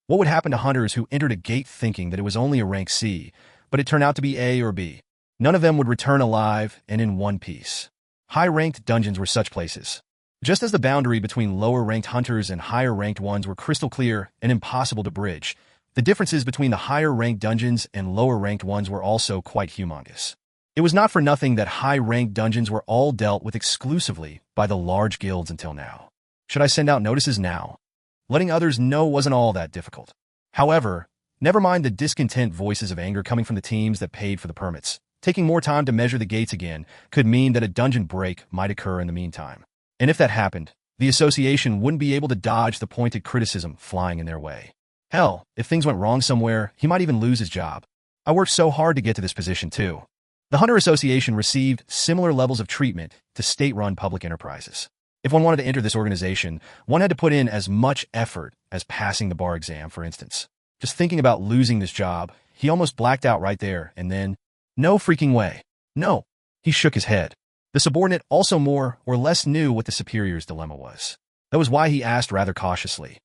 What would happen to hunters who entered a gate thinking that it was only a rank C, but it turned out to be A or B. None of them would return alive and in one piece. High-ranked dungeons were such places. Just as the boundary between lower-ranked hunters and higher-ranked ones were crystal clear and impossible to bridge, the differences between the higher-ranked dungeons and lower-ranked ones were also quite humongous. It was not for nothing that high-ranked dungeons were all dealt with exclusively by the large guilds until now. Should I send out notices now? Letting others know wasn't all that difficult. However, never mind the discontent voices of anger coming from the teams that paid for the permits. Taking more time to measure the gates again could mean that a dungeon break might occur in the meantime. And if that happened, the association wouldn't be able to dodge the pointed criticism flying in their way. Hell, if things went wrong somewhere, he might even lose his job. I worked so hard to get to this position too. The Hunter Association received similar levels of treatment to state-run public enterprises. If one wanted to enter this organization, one had to put in as much effort as passing the bar exam, for instance. Just thinking about losing this job, he almost blacked out right there, and then, no freaking way. No. He shook his head. The subordinate also more or less knew what the superior's dilemma was. That was why he asked rather cautiously,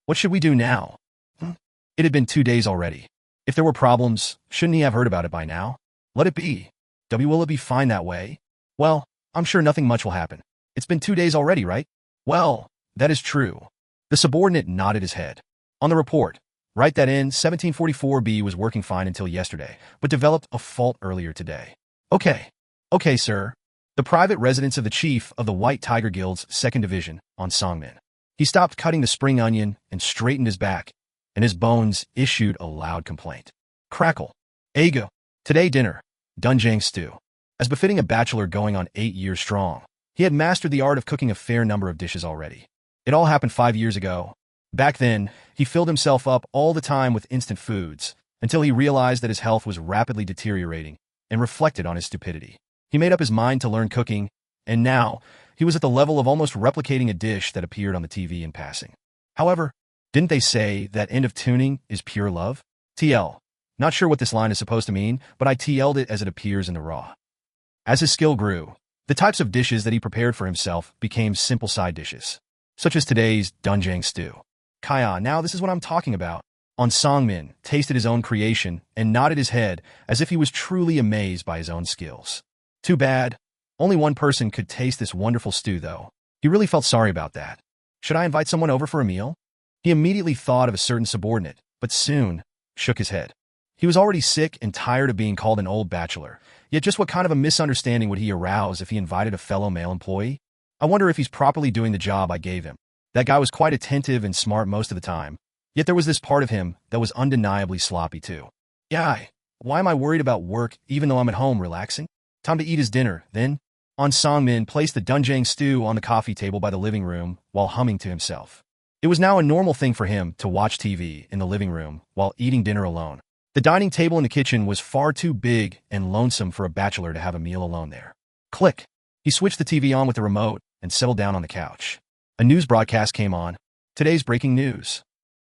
what should we do now? It had been 2 days already. If there were problems, shouldn't he have heard about it by now? Let it be. Will it be fine that way? Well, I'm sure nothing much will happen. It's been 2 days already, right? Well, that is true. The subordinate nodded his head. On the report, write that in 1744B was working fine until yesterday, but developed a fault earlier today. Okay, sir. The private residence of the chief of the White Tiger Guild's 2nd Division on Songmin. He stopped cutting the spring onion and straightened his back, and his bones issued a loud complaint. Crackle. Ego. Today dinner. Dunjang stew. As befitting a bachelor going on 8 years strong, he had mastered the art of cooking a fair number of dishes already. It all happened 5 years ago. Back then, he filled himself up all the time with instant foods, until he realized that his health was rapidly deteriorating, and reflected on his stupidity. He made up his mind to learn cooking, and now, he was at the level of almost replicating a dish that appeared on the TV in passing. However, didn't they say that end of tuning is pure love? TL. Not sure what this line is supposed to mean, but I TL'd it as it appears in the raw. As his skill grew, the types of dishes that he prepared for himself became simple side dishes, such as today's Dunjang stew. Kaya, now this is what I'm talking about. On Songmin tasted his own creation and nodded his head as if he was truly amazed by his own skills. Too bad. Only one person could taste this wonderful stew, though. He really felt sorry about that. Should I invite someone over for a meal? He immediately thought of a certain subordinate, but soon shook his head. He was already sick and tired of being called an old bachelor, yet just what kind of a misunderstanding would he arouse if he invited a fellow male employee? I wonder if he's properly doing the job I gave him. That guy was quite attentive and smart most of the time, yet there was this part of him that was undeniably sloppy too. Why am I worried about work even though I'm at home relaxing? Time to eat his dinner, then. On Songmin placed the Dunjang stew on the coffee table by the living room while humming to himself. It was now a normal thing for him to watch TV in the living room while eating dinner alone. The dining table in the kitchen was far too big and lonesome for a bachelor to have a meal alone there. Click. He switched the TV on with the remote and settled down on the couch. A news broadcast came on. Today's breaking news.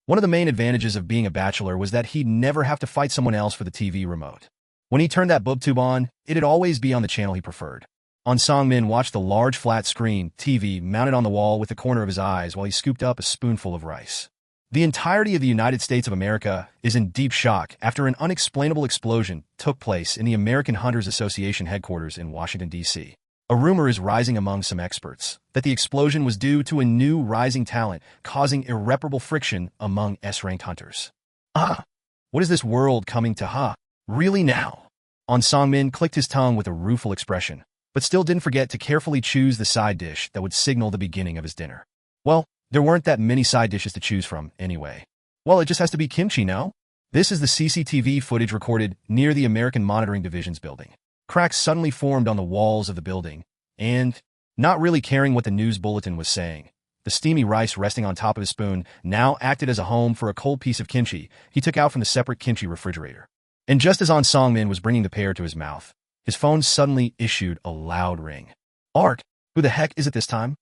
One of the main advantages of being a bachelor was that he'd never have to fight someone else for the TV remote. When he turned that boob tube on, it'd always be on the channel he preferred. On Songmin watched the large flat screen TV mounted on the wall with the corner of his eyes while he scooped up a spoonful of rice. The entirety of the United States of America is in deep shock after an unexplainable explosion took place in the American Hunters Association headquarters in Washington, D.C. A rumor is rising among some experts that the explosion was due to a new rising talent causing irreparable friction among S-ranked hunters. What is this world coming to, Really now? On Songmin clicked his tongue with a rueful expression, but still didn't forget to carefully choose the side dish that would signal the beginning of his dinner. Well, there weren't that many side dishes to choose from, anyway. Well, it just has to be kimchi, no? This is the CCTV footage recorded near the American Monitoring Division's building. Cracks suddenly formed on the walls of the building, and, not really caring what the news bulletin was saying, the steamy rice resting on top of his spoon now acted as a home for a cold piece of kimchi he took out from the separate kimchi refrigerator. And just as On Songmin was bringing the pear to his mouth, his phone suddenly issued a loud ring. Art, who the heck is it this time?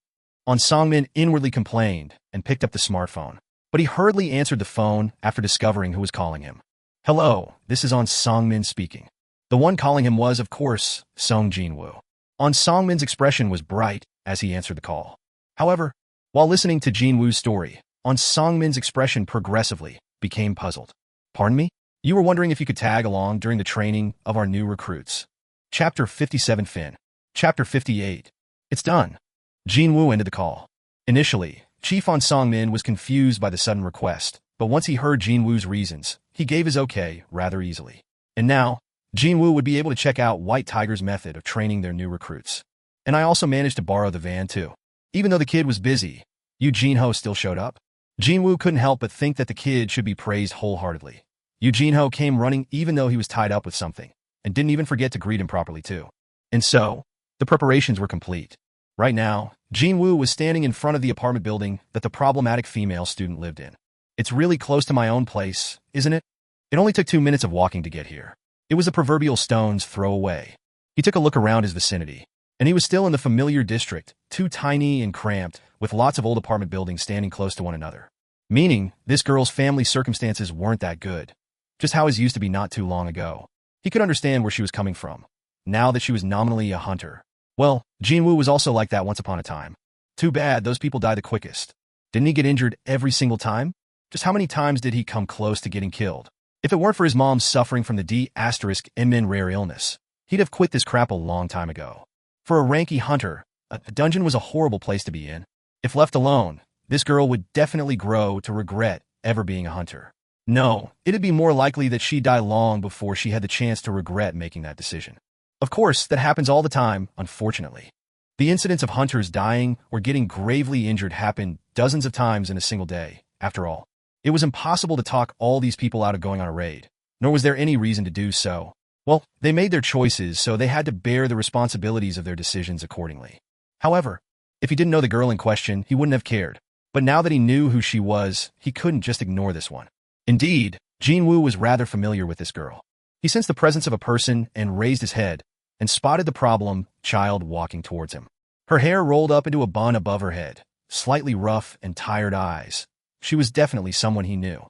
On Songmin inwardly complained and picked up the smartphone, but he hurriedly answered the phone after discovering who was calling him. Hello, this is On Songmin speaking. The one calling him was, of course, Sung Jin-Woo. On Songmin's expression was bright as he answered the call. However, while listening to Jin Woo's story, On Songmin's expression progressively became puzzled. Pardon me? You were wondering if you could tag along during the training of our new recruits. Chapter 57 Fin. Chapter 58. It's done. Jin Wu ended the call. Initially, Chief Han Song-min was confused by the sudden request, but once he heard Jin Wu's reasons, he gave his okay rather easily. And now, Jin Wu would be able to check out White Tiger's method of training their new recruits. And I also managed to borrow the van too. Even though the kid was busy, Yu Jin-ho still showed up. Jin Wu couldn't help but think that the kid should be praised wholeheartedly. Yu Jin-ho came running even though he was tied up with something, and didn't even forget to greet him properly too. And so, the preparations were complete. Right now, Jin Wu was standing in front of the apartment building that the problematic female student lived in. It's really close to my own place, isn't it? It only took 2 minutes of walking to get here. It was a proverbial stone's throw away. He took a look around his vicinity, and he was still in the familiar district, too tiny and cramped, with lots of old apartment buildings standing close to one another. Meaning, this girl's family circumstances weren't that good. Just how his used to be not too long ago. He could understand where she was coming from, now that she was nominally a hunter. Well, Jin Wu was also like that once upon a time. Too bad those people die the quickest. Didn't he get injured every single time? Just how many times did he come close to getting killed? If it weren't for his mom suffering from the D*MN rare illness, he'd have quit this crap a long time ago. For a ranky hunter, a dungeon was a horrible place to be in. If left alone, this girl would definitely grow to regret ever being a hunter. No, it'd be more likely that she'd die long before she had the chance to regret making that decision. Of course, that happens all the time, unfortunately. The incidents of hunters dying or getting gravely injured happen dozens of times in a single day. After all, it was impossible to talk all these people out of going on a raid, nor was there any reason to do so. Well, they made their choices, so they had to bear the responsibilities of their decisions accordingly. However, if he didn't know the girl in question, he wouldn't have cared. But now that he knew who she was, he couldn't just ignore this one. Indeed, Jin Wu was rather familiar with this girl. He sensed the presence of a person and raised his head, and spotted the problem child walking towards him. Her hair rolled up into a bun above her head, slightly rough and tired eyes. She was definitely someone he knew.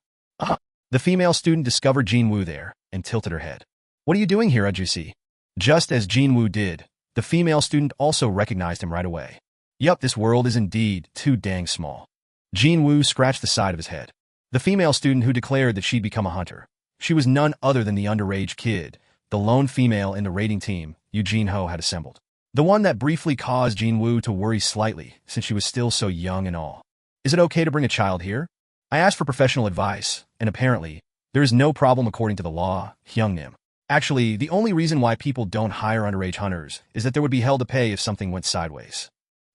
The female student discovered Jin Wu there, and tilted her head. What are you doing here, Ajusi? Just as Jin Wu did, the female student also recognized him right away. Yup, this world is indeed too dang small. Jin Wu scratched the side of his head. The female student who declared that she'd become a hunter. She was none other than the underage kid, the lone female in the raiding team Yu Jin-ho had assembled. The one that briefly caused Jin Wu to worry slightly, since she was still so young and all. Is it okay to bring a child here? I asked for professional advice, and apparently, there is no problem according to the law, Hyung-nim. Actually, the only reason why people don't hire underage hunters is that there would be hell to pay if something went sideways.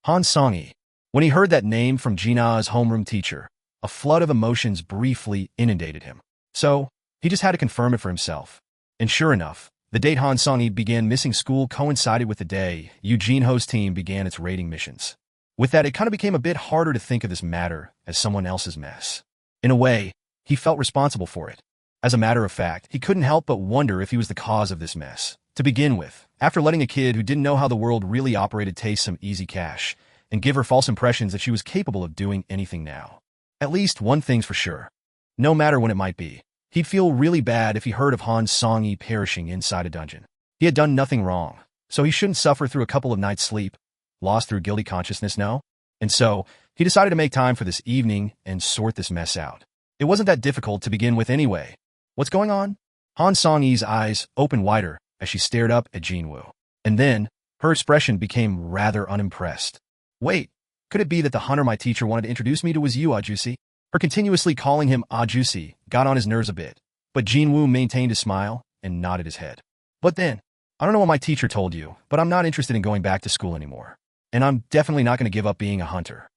Han Song-yi. When he heard that name from Jin-ah's homeroom teacher, a flood of emotions briefly inundated him. So, he just had to confirm it for himself. And sure enough, the date Han Song-yi began missing school coincided with the day Yu Jin-ho's team began its raiding missions. With that, it kind of became a bit harder to think of this matter as someone else's mess. In a way, he felt responsible for it. As a matter of fact, he couldn't help but wonder if he was the cause of this mess. To begin with, after letting a kid who didn't know how the world really operated taste some easy cash, and give her false impressions that she was capable of doing anything now. At least one thing's for sure. No matter when it might be, he'd feel really bad if he heard of Han Song-yi perishing inside a dungeon. He had done nothing wrong, so he shouldn't suffer through a couple of nights' sleep, lost through guilty consciousness, no? And so, he decided to make time for this evening and sort this mess out. It wasn't that difficult to begin with anyway. What's going on? Han Song-yi's eyes opened wider as she stared up at Jin Wu. And then, her expression became rather unimpressed. Wait, could it be that the hunter my teacher wanted to introduce me to was you, Ajusi? Her continuously calling him Ajusi got on his nerves a bit, but Jin Wu maintained his smile and nodded his head. But then, I don't know what my teacher told you, but I'm not interested in going back to school anymore. And I'm definitely not going to give up being a hunter.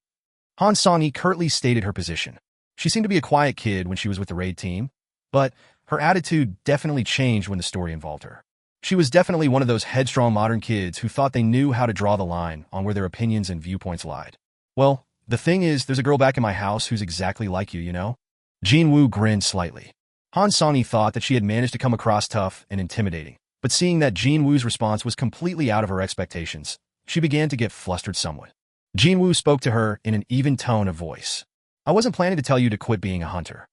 Han Song-yi curtly stated her position. She seemed to be a quiet kid when she was with the raid team, but her attitude definitely changed when the story involved her. She was definitely one of those headstrong modern kids who thought they knew how to draw the line on where their opinions and viewpoints lied. Well, the thing is, there's a girl back in my house who's exactly like you, you know? Jin Wu grinned slightly. Han Song-yi thought that she had managed to come across tough and intimidating, but seeing that Jin Wu's response was completely out of her expectations, she began to get flustered somewhat. Jin Wu spoke to her in an even tone of voice. I wasn't planning to tell you to quit being a hunter.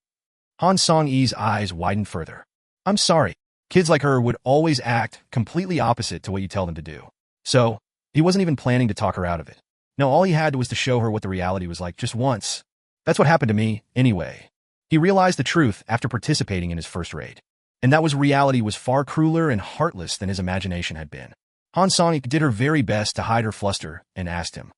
Han Song-yi's eyes widened further. I'm sorry. Kids like her would always act completely opposite to what you tell them to do. So, he wasn't even planning to talk her out of it. No, all he had was to show her what the reality was like just once. That's what happened to me, anyway. He realized the truth after participating in his first raid. And that reality was far crueler and heartless than his imagination had been. Han Sang-yi did her very best to hide her fluster and asked him,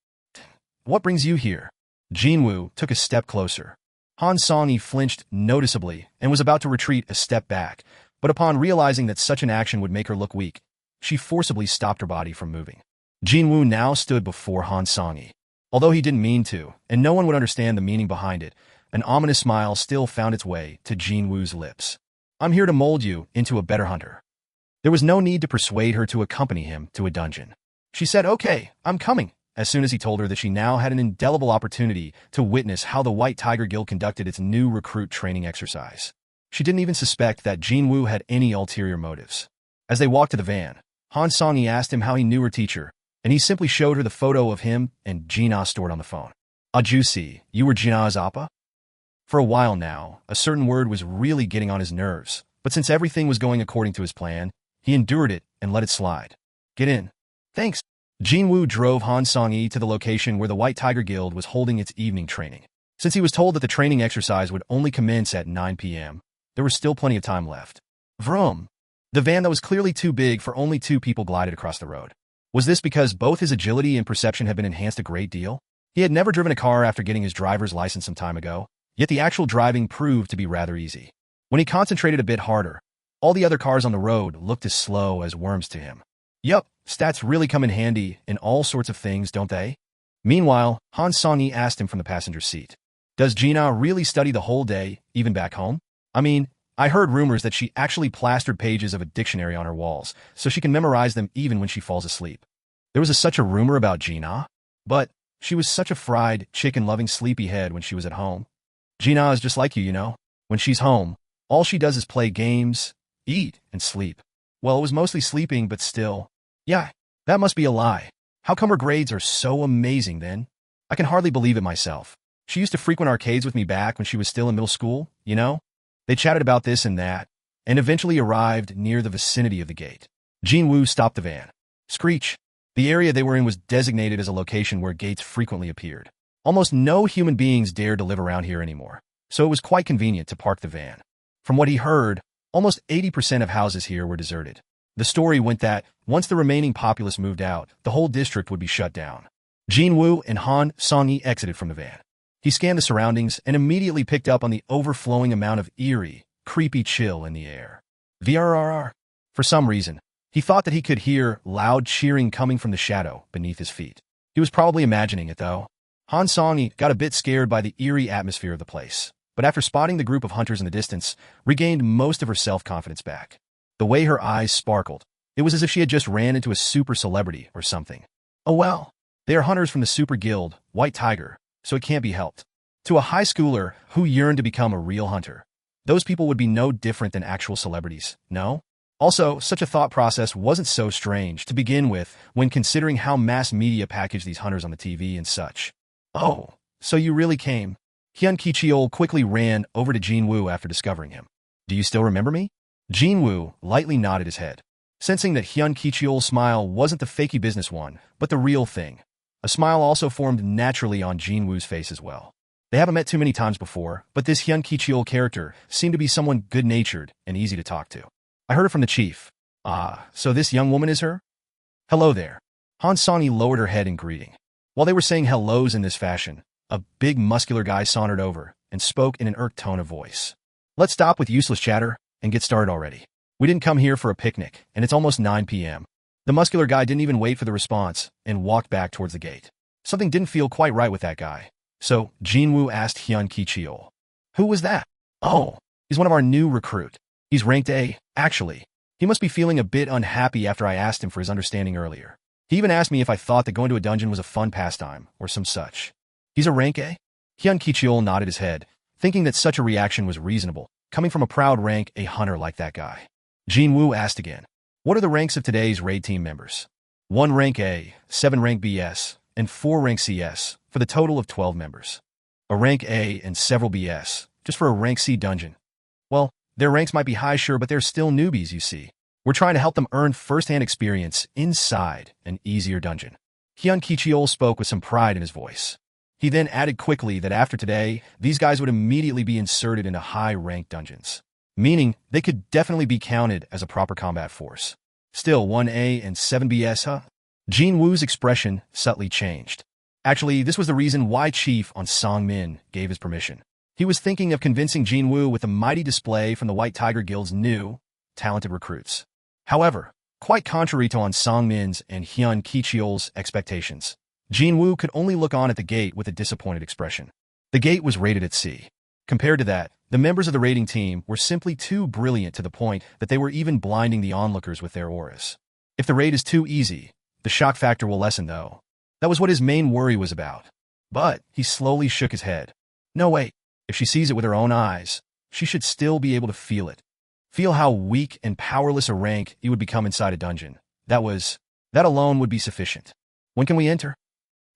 "What brings you here?" Jin Wu took a step closer. Han Sang-yi flinched noticeably and was about to retreat a step back, but upon realizing that such an action would make her look weak, she forcibly stopped her body from moving. Jin Wu now stood before Han Sang-yi. Although he didn't mean to, and no one would understand the meaning behind it, an ominous smile still found its way to Jin Wu's lips. "I'm here to mold you into a better hunter." There was no need to persuade her to accompany him to a dungeon. She said, "Okay, I'm coming," as soon as he told her that she now had an indelible opportunity to witness how the White Tiger Guild conducted its new recruit training exercise. She didn't even suspect that Jin Wu had any ulterior motives. As they walked to the van, Han Sang-yi asked him how he knew her teacher, and he simply showed her the photo of him and Gina stored on the phone. "Juicy, you were Gina's appa?" For a while now, a certain word was really getting on his nerves, but since everything was going according to his plan, he endured it and let it slide. "Get in." "Thanks." Jin Wu drove Han Sang-yi to the location where the White Tiger Guild was holding its evening training. Since he was told that the training exercise would only commence at 9 p.m., there was still plenty of time left. Vroom! The van that was clearly too big for only two people glided across the road. Was this because both his agility and perception had been enhanced a great deal? He had never driven a car after getting his driver's license some time ago, yet the actual driving proved to be rather easy. When he concentrated a bit harder, all the other cars on the road looked as slow as worms to him. Yup, stats really come in handy in all sorts of things, don't they? Meanwhile, Han Sang-yi asked him from the passenger seat, "Does Gina really study the whole day, even back home? I mean, I heard rumors that she actually plastered pages of a dictionary on her walls, so she can memorize them even when she falls asleep." There was such a rumor about Gina, but she was such a fried, chicken-loving sleepyhead when she was at home. "Gina is just like you know. When she's home, all she does is play games, eat, and sleep." Well, it was mostly sleeping, but still. Yeah, that must be a lie. How come her grades are so amazing then? I can hardly believe it myself. She used to frequent arcades with me back when she was still in middle school, you know? They chatted about this and that, and eventually arrived near the vicinity of the gate. Jin Wu stopped the van. Screech. The area they were in was designated as a location where gates frequently appeared. Almost no human beings dared to live around here anymore, so it was quite convenient to park the van. From what he heard, almost 80% of houses here were deserted. The story went that, once the remaining populace moved out, the whole district would be shut down. Jin Wu and Han Sang-yi exited from the van. He scanned the surroundings and immediately picked up on the overflowing amount of eerie, creepy chill in the air. VRRR. For some reason, he thought that he could hear loud cheering coming from the shadow beneath his feet. He was probably imagining it, though. Han Sang-yi got a bit scared by the eerie atmosphere of the place, but after spotting the group of hunters in the distance, regained most of her self-confidence back. The way her eyes sparkled, it was as if she had just ran into a super celebrity or something. Oh well, they are hunters from the super guild, White Tiger, so it can't be helped. To a high schooler who yearned to become a real hunter, those people would be no different than actual celebrities, no? Also, such a thought process wasn't so strange to begin with when considering how mass media packaged these hunters on the TV and such. "Oh, so you really came?" Hyun Ki-cheol quickly ran over to Jin Wu after discovering him. "Do you still remember me?" Jin Wu lightly nodded his head, sensing that Hyun Ki-cheol's smile wasn't the fakey business one, but the real thing. A smile also formed naturally on Jin Wu's face as well. They haven't met too many times before, but this Hyun Ki-cheol character seemed to be someone good-natured and easy to talk to. "I heard it from the chief." "Ah, so this young woman is her?" "Hello there." Han Sang-yi lowered her head in greeting. While they were saying hellos in this fashion, a big muscular guy sauntered over and spoke in an irked tone of voice. "Let's stop with useless chatter and get started already. We didn't come here for a picnic, and it's almost 9 p.m. The muscular guy didn't even wait for the response and walked back towards the gate. Something didn't feel quite right with that guy. So Jin Wu asked Hyun Ki-cheol, "Who was that?" "Oh, he's one of our new recruit. He's ranked A, actually. He must be feeling a bit unhappy after I asked him for his understanding earlier. He even asked me if I thought that going to a dungeon was a fun pastime, or some such." "He's a rank A?" Hyun Ki-cheol nodded his head, thinking that such a reaction was reasonable, coming from a proud rank A hunter like that guy. Jin Wu asked again, "What are the ranks of today's raid team members?" 1 rank A, 7 rank BS, and 4 rank CS, for the total of 12 members. A rank A and several BS, just for a rank C dungeon. Well, their ranks might be high, sure, but they're still newbies, you see. We're trying to help them earn first-hand experience inside an easier dungeon. Hyun Ki-cheol spoke with some pride in his voice. He then added quickly that after today, these guys would immediately be inserted into high-ranked dungeons. meaning they could definitely be counted as a proper combat force. Still, 1A and 7BS, huh? Jin Woo's expression subtly changed. Actually, this was the reason why Chief on Song Min gave his permission. He was thinking of convincing Jin Wu with a mighty display from the White Tiger Guild's new, talented recruits. However, quite contrary to On Song Min's and Hyun Ki-cheol's expectations, Jin Wu could only look on at the gate with a disappointed expression. The gate was rated at C. Compared to that, the members of the raiding team were simply too brilliant to the point that they were even blinding the onlookers with their auras. If the raid is too easy, the shock factor will lessen though. That was what his main worry was about. But he slowly shook his head. No, wait. If she sees it with her own eyes, she should still be able to feel it. Feel how weak and powerless a rank he would become inside a dungeon. That alone would be sufficient. When can we enter?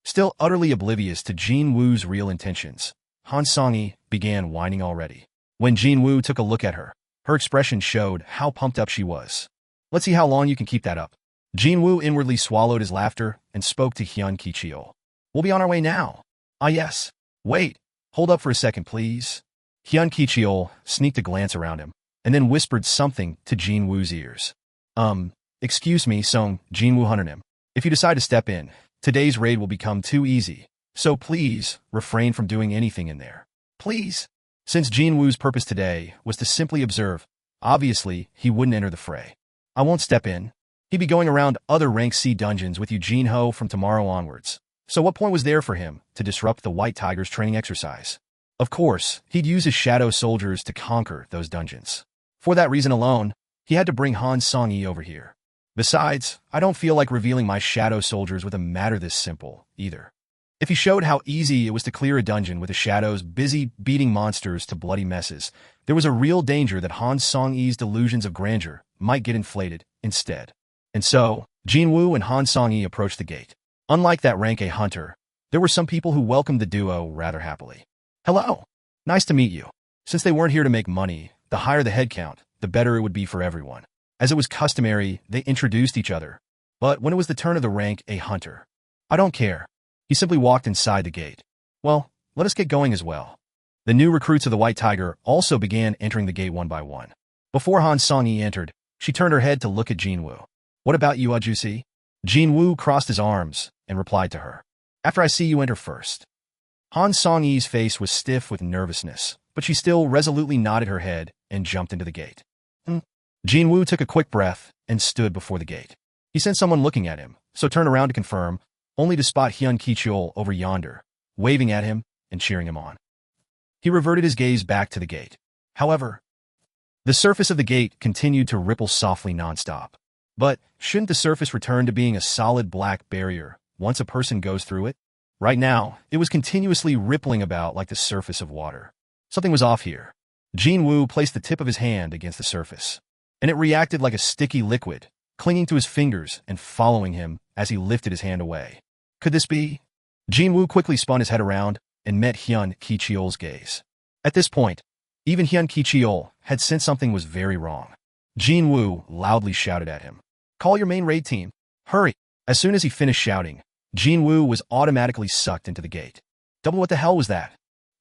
Still utterly oblivious to Jin Woo's real intentions, Han Song-yi began whining already. When Jin Wu took a look at her, her expression showed how pumped up she was. Let's see how long you can keep that up. Jin Wu inwardly swallowed his laughter and spoke to Hyun Ki-cheol. We'll be on our way now. Ah yes. Wait. Hold up for a second, please. Hyun Ki-cheol sneaked a glance around him, and then whispered something to Jin Woo's ears. Excuse me, Sung Jin-Woo him. If you decide to step in, today's raid will become too easy, so please refrain from doing anything in there. Please. Since Jin Woo's purpose today was to simply observe, obviously he wouldn't enter the fray. I won't step in. He'd be going around other rank C dungeons with Eugene Ho from tomorrow onwards. So what point was there for him to disrupt the White Tiger's training exercise? Of course, he'd use his shadow soldiers to conquer those dungeons. For that reason alone, he had to bring Han Song-yi over here. Besides, I don't feel like revealing my shadow soldiers with a matter this simple, either. If he showed how easy it was to clear a dungeon with the shadows busy beating monsters to bloody messes, there was a real danger that Han Song-yi's delusions of grandeur might get inflated instead. And so, Jin Wu and Han Song-yi approached the gate. Unlike that rank A hunter, there were some people who welcomed the duo rather happily. Hello. Nice to meet you. Since they weren't here to make money, the higher the head count, the better it would be for everyone. As it was customary, they introduced each other. But when it was the turn of the rank A hunter, I don't care. He simply walked inside the gate. Well, let us get going as well. The new recruits of the White Tiger also began entering the gate one by one. Before Han Song-yi entered, she turned her head to look at Jin Wu. What about you, Ajusi? Jin Wu crossed his arms and replied to her. After I see you enter first. Han Song-yi's face was stiff with nervousness, but she still resolutely nodded her head and jumped into the gate. Jin Wu took a quick breath and stood before the gate. He sensed someone looking at him, so turned around to confirm, only to spot Hyun Ki-cheol over yonder, waving at him and cheering him on. He reverted his gaze back to the gate. However, the surface of the gate continued to ripple softly nonstop. But shouldn't the surface return to being a solid black barrier once a person goes through it? Right now, it was continuously rippling about like the surface of water. Something was off here. Jin Wu placed the tip of his hand against the surface, and it reacted like a sticky liquid, clinging to his fingers and following him as he lifted his hand away. Could this be? Jin Wu quickly spun his head around and met Hyun Ki-cheol's gaze. At this point, even Hyun Ki-cheol had sensed something was very wrong. Jin Wu loudly shouted at him. Call your main raid team. Hurry. As soon as he finished shouting, Jin Wu was automatically sucked into the gate. Double what the hell was that?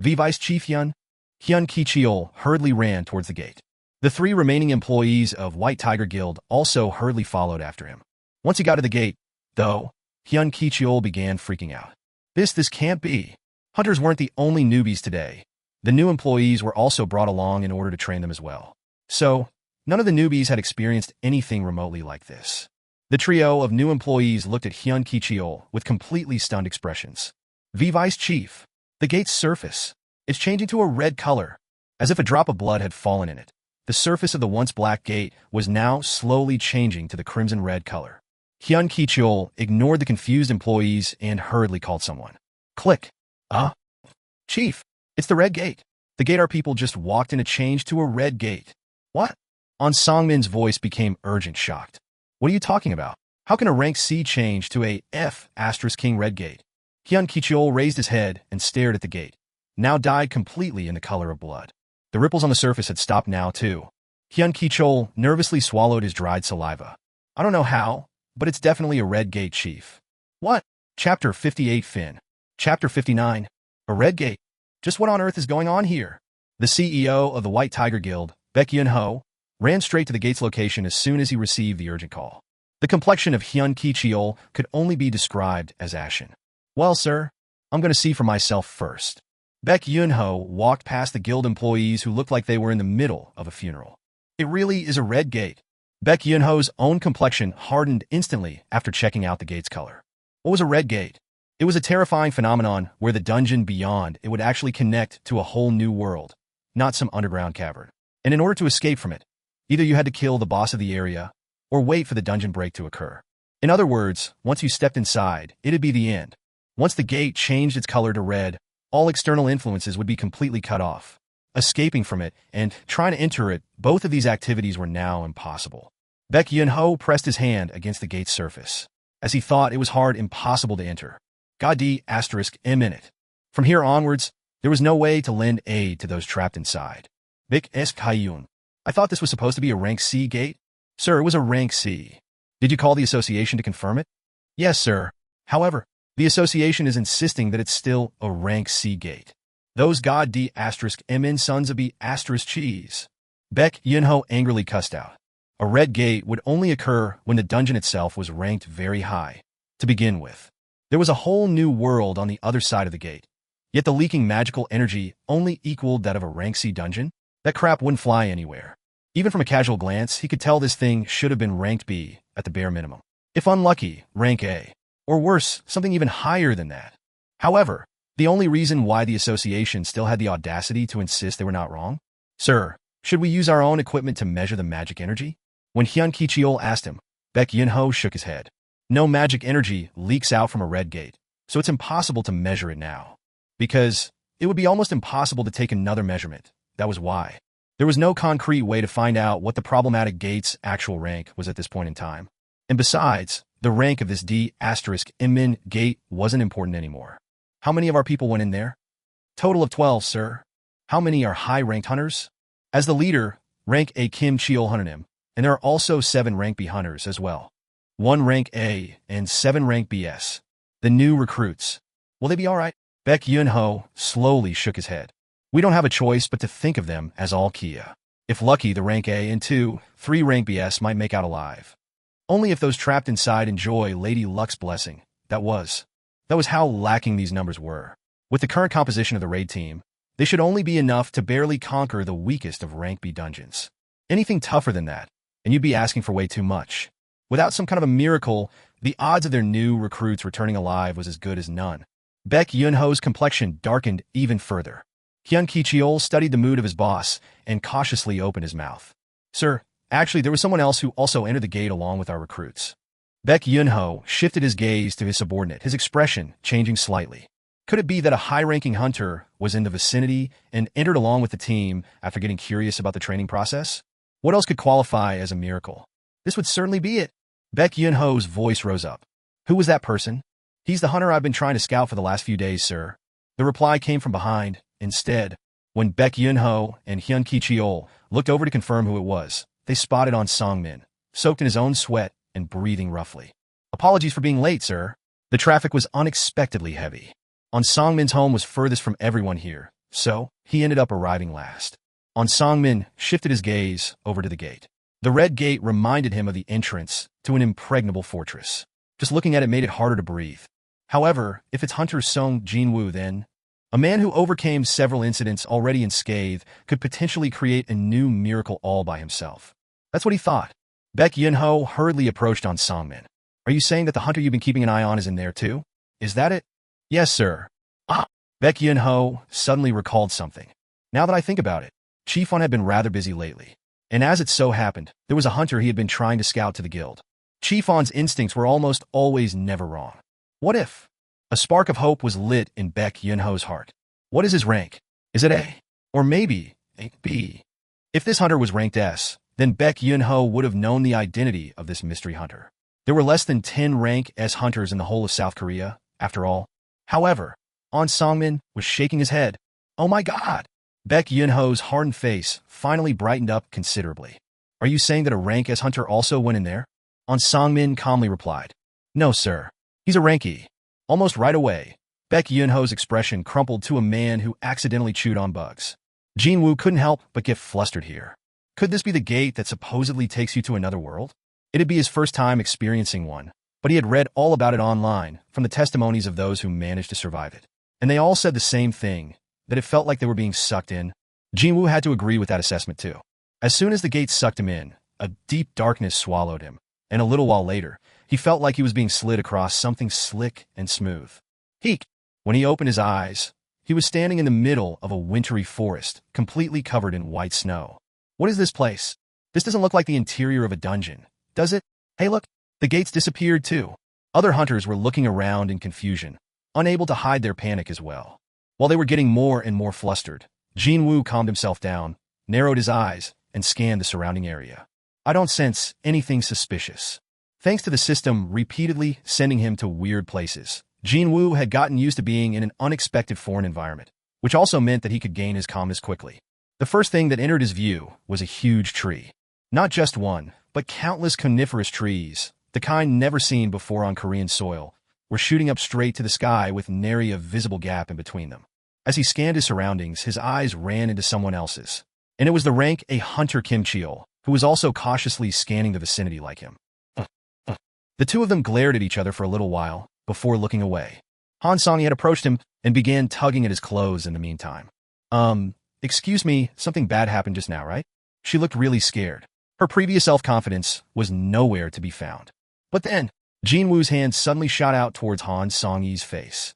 Vice Chief Hyun Ki-cheol hurriedly ran towards the gate. The three remaining employees of White Tiger Guild also hurriedly followed after him. Once he got to the gate, though, Hyun Ki-cheol began freaking out. This can't be. Hunters weren't the only newbies today. The new employees were also brought along in order to train them as well. So, none of the newbies had experienced anything remotely like this. The trio of new employees looked at Hyun Ki-cheol with completely stunned expressions. Vice Chief, the gate's surface. It's changing to a red color, as if a drop of blood had fallen in it. The surface of the once black gate was now slowly changing to the crimson red color. Hyun Ki-cheol ignored the confused employees and hurriedly called someone. Click. Chief, it's the red gate. The gate our people just walked in a change to a red gate. What? On Songmin's voice became urgent, shocked. What are you talking about? How can a rank C change to a F** King red gate? Hyun Ki-cheol raised his head and stared at the gate, now dyed completely in the color of blood. The ripples on the surface had stopped now, too. Hyun Ki-cheol nervously swallowed his dried saliva. I don't know how, but it's definitely a red gate, Chief. What? Chapter 58 Fin. Chapter 59. A red gate. Just what on earth is going on here? The CEO of the White Tiger Guild, Baek Yun-ho ran straight to the gate's location as soon as he received the urgent call. The complexion of Hyun Ki-cheol could only be described as ashen. Well, sir, I'm going to see for myself first. Baek Yun-ho walked past the guild employees who looked like they were in the middle of a funeral. It really is a red gate. Baek Yun-ho's own complexion hardened instantly after checking out the gate's color. What was a red gate? It was a terrifying phenomenon where the dungeon beyond it would actually connect to a whole new world, not some underground cavern. And in order to escape from it, either you had to kill the boss of the area or wait for the dungeon break to occur. In other words, once you stepped inside, it'd be the end. Once the gate changed its color to red, all external influences would be completely cut off. Escaping from it and trying to enter it, both of these activities were now impossible. Baek Yun-ho pressed his hand against the gate's surface, as he thought it was impossible to enter. God *M in it. From here onwards, there was no way to lend aid to those trapped inside. Baek Hyun. I thought this was supposed to be a rank C gate? Sir, it was a rank C. Did you call the association to confirm it? Yes, sir. However, the association is insisting that it's still a rank C gate. Those God *MN sons of B cheese. Baek Yun-ho angrily cussed out. A red gate would only occur when the dungeon itself was ranked very high. To begin with, there was a whole new world on the other side of the gate. Yet the leaking magical energy only equaled that of a rank C dungeon? That crap wouldn't fly anywhere. Even from a casual glance, he could tell this thing should have been ranked B at the bare minimum. If unlucky, rank A. Or worse, something even higher than that. However, the only reason why the association still had the audacity to insist they were not wrong? Sir, should we use our own equipment to measure the magic energy? When Hyun Ki-cheol asked him, Baek Yun-ho shook his head. No magic energy leaks out from a red gate, so it's impossible to measure it now. Because it would be almost impossible to take another measurement. That was why. There was no concrete way to find out what the problematic gate's actual rank was at this point in time. And besides, the rank of this *MN gate wasn't important anymore. How many of our people went in there? Total of 12, sir. How many are high-ranked hunters? As the leader, rank A Kim Cheol hunted him, and there are also 7 rank B hunters as well. 1 rank A and 7 rank BS. The new recruits. Will they be all right? Baek Yun-ho slowly shook his head. We don't have a choice but to think of them as all Kia. If lucky, the rank A and 2, 3 rank BS might make out alive. Only if those trapped inside enjoy Lady Luck's blessing. That was how lacking these numbers were. With the current composition of the raid team, they should only be enough to barely conquer the weakest of rank B dungeons. Anything tougher than that, and you'd be asking for way too much. Without some kind of a miracle, the odds of their new recruits returning alive was as good as none. Baek Yun-ho's complexion darkened even further. Hyun Ki-cheol studied the mood of his boss and cautiously opened his mouth. Sir, actually there was someone else who also entered the gate along with our recruits. Baek Yun-ho shifted his gaze to his subordinate, his expression changing slightly. Could it be that a high-ranking hunter was in the vicinity and entered along with the team after getting curious about the training process? What else could qualify as a miracle? This would certainly be it. Baek Yun-ho's voice rose up. Who was that person? He's the hunter I've been trying to scout for the last few days, sir. The reply came from behind. Instead, when Baek Yun-ho and Hyun Ki-cheol looked over to confirm who it was, they spotted on Song-min, soaked in his own sweat and breathing roughly. Apologies for being late, sir. The traffic was unexpectedly heavy. On Song-min's home was furthest from everyone here, so he ended up arriving last. On Song-min shifted his gaze over to the gate. The red gate reminded him of the entrance to an impregnable fortress. Just looking at it made it harder to breathe. However, if it's Hunter Sung Jin-Woo, then a man who overcame several incidents already unscathed could potentially create a new miracle all by himself. That's what he thought. Baek Yun-ho hurriedly approached on Song-min. Are you saying that the hunter you've been keeping an eye on is in there too? Is that it? Yes, sir. Baek Yun-ho suddenly recalled something. Now that I think about it, Chief-on had been rather busy lately. And as it so happened, there was a hunter he had been trying to scout to the guild. Chief-on's instincts were almost always never wrong. What if? A spark of hope was lit in Baek Yun-ho's heart. What is his rank? Is it A? Or maybe a B? If this hunter was ranked S, then Baek Yun-ho would have known the identity of this mystery hunter. There were less than 10 rank S hunters in the whole of South Korea, after all. However, On Song-min was shaking his head. Oh my god! Baek Yun-ho's hardened face finally brightened up considerably. Are you saying that a rank S hunter also went in there? On Song-min calmly replied. No, sir. He's a rank E. Almost right away, Baek Yun-ho's expression crumpled to a man who accidentally chewed on bugs. Jin Wu couldn't help but get flustered here. Could this be the gate that supposedly takes you to another world? It'd be his first time experiencing one, but he had read all about it online from the testimonies of those who managed to survive it. And they all said the same thing, that it felt like they were being sucked in. Jin Wu had to agree with that assessment too. As soon as the gate sucked him in, a deep darkness swallowed him, and a little while later, he felt like he was being slid across something slick and smooth. Heek! When he opened his eyes, he was standing in the middle of a wintry forest, completely covered in white snow. What is this place? This doesn't look like the interior of a dungeon, does it? Hey look, the gates disappeared too. Other hunters were looking around in confusion, unable to hide their panic as well. While they were getting more and more flustered, Jin Wu calmed himself down, narrowed his eyes, and scanned the surrounding area. I don't sense anything suspicious. Thanks to the system repeatedly sending him to weird places, Jin Wu had gotten used to being in an unexpected foreign environment, which also meant that he could gain his calmness quickly. The first thing that entered his view was a huge tree. Not just one, but countless coniferous trees, the kind never seen before on Korean soil, were shooting up straight to the sky with nary a visible gap in between them. As he scanned his surroundings, his eyes ran into someone else's. And it was the rank A hunter Kim Cheol, who was also cautiously scanning the vicinity like him. The two of them glared at each other for a little while, before looking away. Han Song had approached him and began tugging at his clothes in the meantime. Excuse me, something bad happened just now, right? She looked really scared. Her previous self-confidence was nowhere to be found. But then, Jin Wu's hand suddenly shot out towards Han Song-yi's face.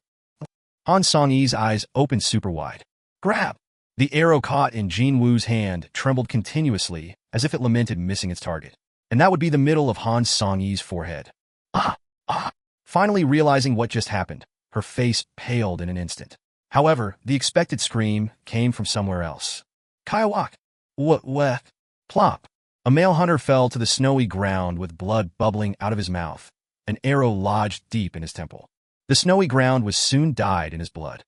Han Song-yi's eyes opened super wide. Grab! The arrow caught in Jin Wu's hand trembled continuously, as if it lamented missing its target. And that would be the middle of Han Song-yi's forehead. Finally realizing what just happened, her face paled in an instant. However, the expected scream came from somewhere else. Kaiwak! What? Plop! A male hunter fell to the snowy ground with blood bubbling out of his mouth, an arrow lodged deep in his temple. The snowy ground was soon dyed in his blood.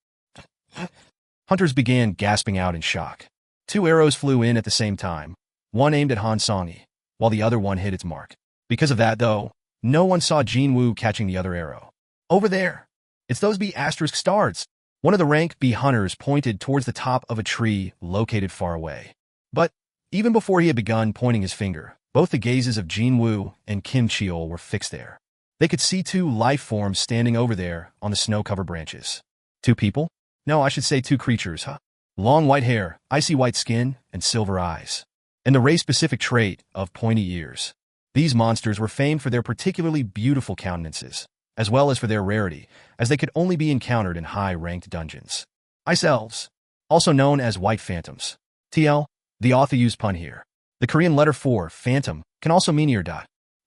Hunters began gasping out in shock. 2 arrows flew in at the same time, one aimed at Han Song-yi, while the other one hit its mark. Because of that, though, no one saw Jin Wu catching the other arrow. Over there! It's those B** stars! One of the rank B hunters pointed towards the top of a tree located far away. But, even before he had begun pointing his finger, both the gazes of Jin Wu and Kim Cheol were fixed there. They could see 2 life forms standing over there on the snow-covered branches. 2 people? No, I should say 2 creatures, huh? Long white hair, icy white skin, and silver eyes. And the race-specific trait of pointy ears. These monsters were famed for their particularly beautiful countenances, as well as for their rarity, as they could only be encountered in high-ranked dungeons. Ice elves, also known as white phantoms. TL, the author used pun here. The Korean letter for phantom can also mean ear.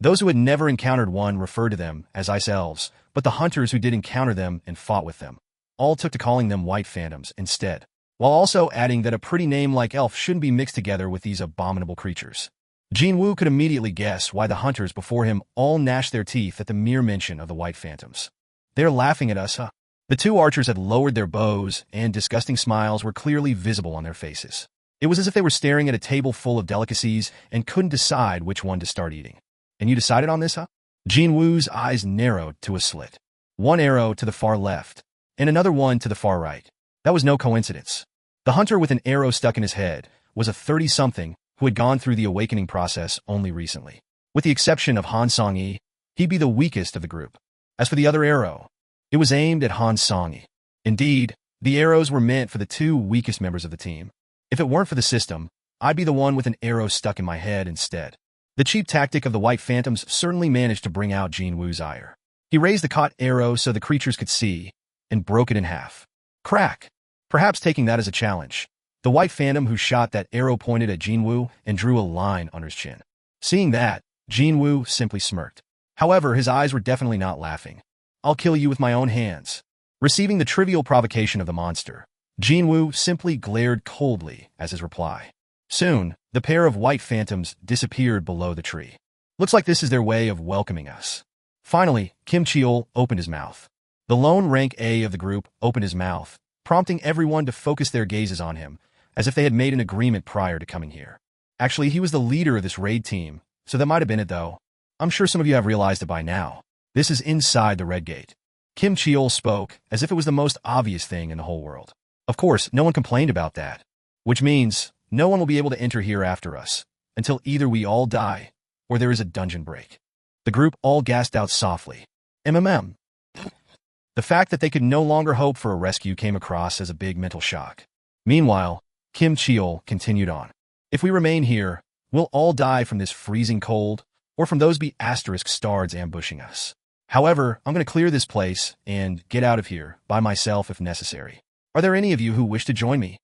Those who had never encountered one referred to them as ice elves, but the hunters who did encounter them and fought with them all took to calling them white phantoms instead, while also adding that a pretty name like elf shouldn't be mixed together with these abominable creatures. Jin Wu could immediately guess why the hunters before him all gnashed their teeth at the mere mention of the white phantoms. They're laughing at us, huh? The 2 archers had lowered their bows, and disgusting smiles were clearly visible on their faces. It was as if they were staring at a table full of delicacies and couldn't decide which one to start eating. And you decided on this, huh? Jin Wu's eyes narrowed to a slit. 1 arrow to the far left, and another one to the far right. That was no coincidence. The hunter with an arrow stuck in his head was a 30-something who had gone through the awakening process only recently. With the exception of Han Song-yi, he'd be the weakest of the group. As for the other arrow, it was aimed at Han Song-yi. Indeed, the arrows were meant for the 2 weakest members of the team. If it weren't for the system, I'd be the one with an arrow stuck in my head instead. The cheap tactic of the white phantoms certainly managed to bring out Jin Wu's ire. He raised the caught arrow so the creatures could see, and broke it in half. Crack! Perhaps taking that as a challenge, the white phantom who shot that arrow pointed at Jin Wu and drew a line under his chin. Seeing that, Jin Wu simply smirked. However, his eyes were definitely not laughing. I'll kill you with my own hands. Receiving the trivial provocation of the monster, Jin Wu simply glared coldly as his reply. Soon, the pair of white phantoms disappeared below the tree. Looks like this is their way of welcoming us. Finally, Kim Cheol opened his mouth. The lone rank A of the group opened his mouth, prompting everyone to focus their gazes on him, as if they had made an agreement prior to coming here. Actually, he was the leader of this raid team, so that might have been it though. I'm sure some of you have realized it by now. This is inside the Red Gate. Kim Cheol spoke as if it was the most obvious thing in the whole world. Of course, no one complained about that. Which means, no one will be able to enter here after us. until either we all die, or there is a dungeon break. The group all gasped out softly. MMM. The fact that they could no longer hope for a rescue came across as a big mental shock. Meanwhile, Kim Cheol continued on. If we remain here, we'll all die from this freezing cold, or from those **stards ambushing us. However, I'm going to clear this place and get out of here by myself if necessary. Are there any of you who wish to join me?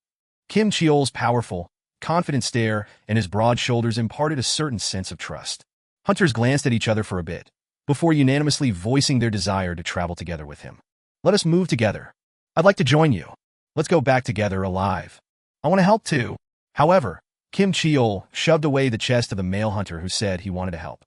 Kim Cheol's powerful, confident stare and his broad shoulders imparted a certain sense of trust. Hunters glanced at each other for a bit, before unanimously voicing their desire to travel together with him. Let us move together. I'd like to join you. Let's go back together alive. I want to help too. However, Kim Cheol shoved away the chest of the male hunter who said he wanted to help.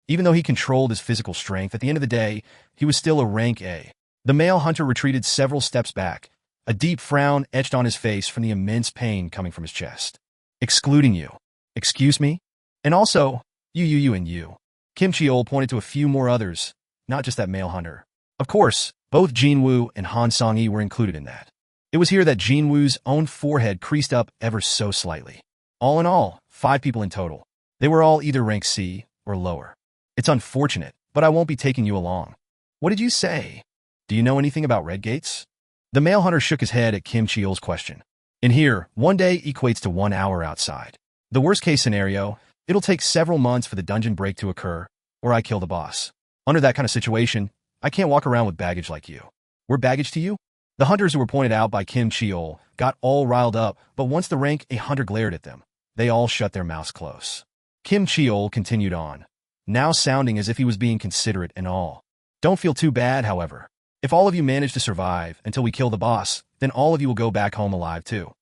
Even though he controlled his physical strength, at the end of the day, he was still a rank A. The male hunter retreated several steps back, a deep frown etched on his face from the immense pain coming from his chest. Excluding you. Excuse me? And also, you and you. Kim Cheol pointed to a few more others, not just that male hunter. Of course, both Jin Wu and Han Song-yi were included in that. It was here that Jin Wu's own forehead creased up ever so slightly. All in all, 5 people in total. They were all either rank C or lower. It's unfortunate, but I won't be taking you along. What did you say? Do you know anything about red gates? The male hunter shook his head at Kim Cheol's question. In here, 1 day equates to 1 hour outside. The worst-case scenario, it'll take several months for the dungeon break to occur, or I kill the boss. Under that kind of situation, I can't walk around with baggage like you. We're baggage to you? The hunters who were pointed out by Kim Cheol got all riled up, but once the rank A hunter glared at them, they all shut their mouths close. Kim Cheol continued on, now sounding as if he was being considerate and all. Don't feel too bad, however. If all of you manage to survive until we kill the boss, then all of you will go back home alive too.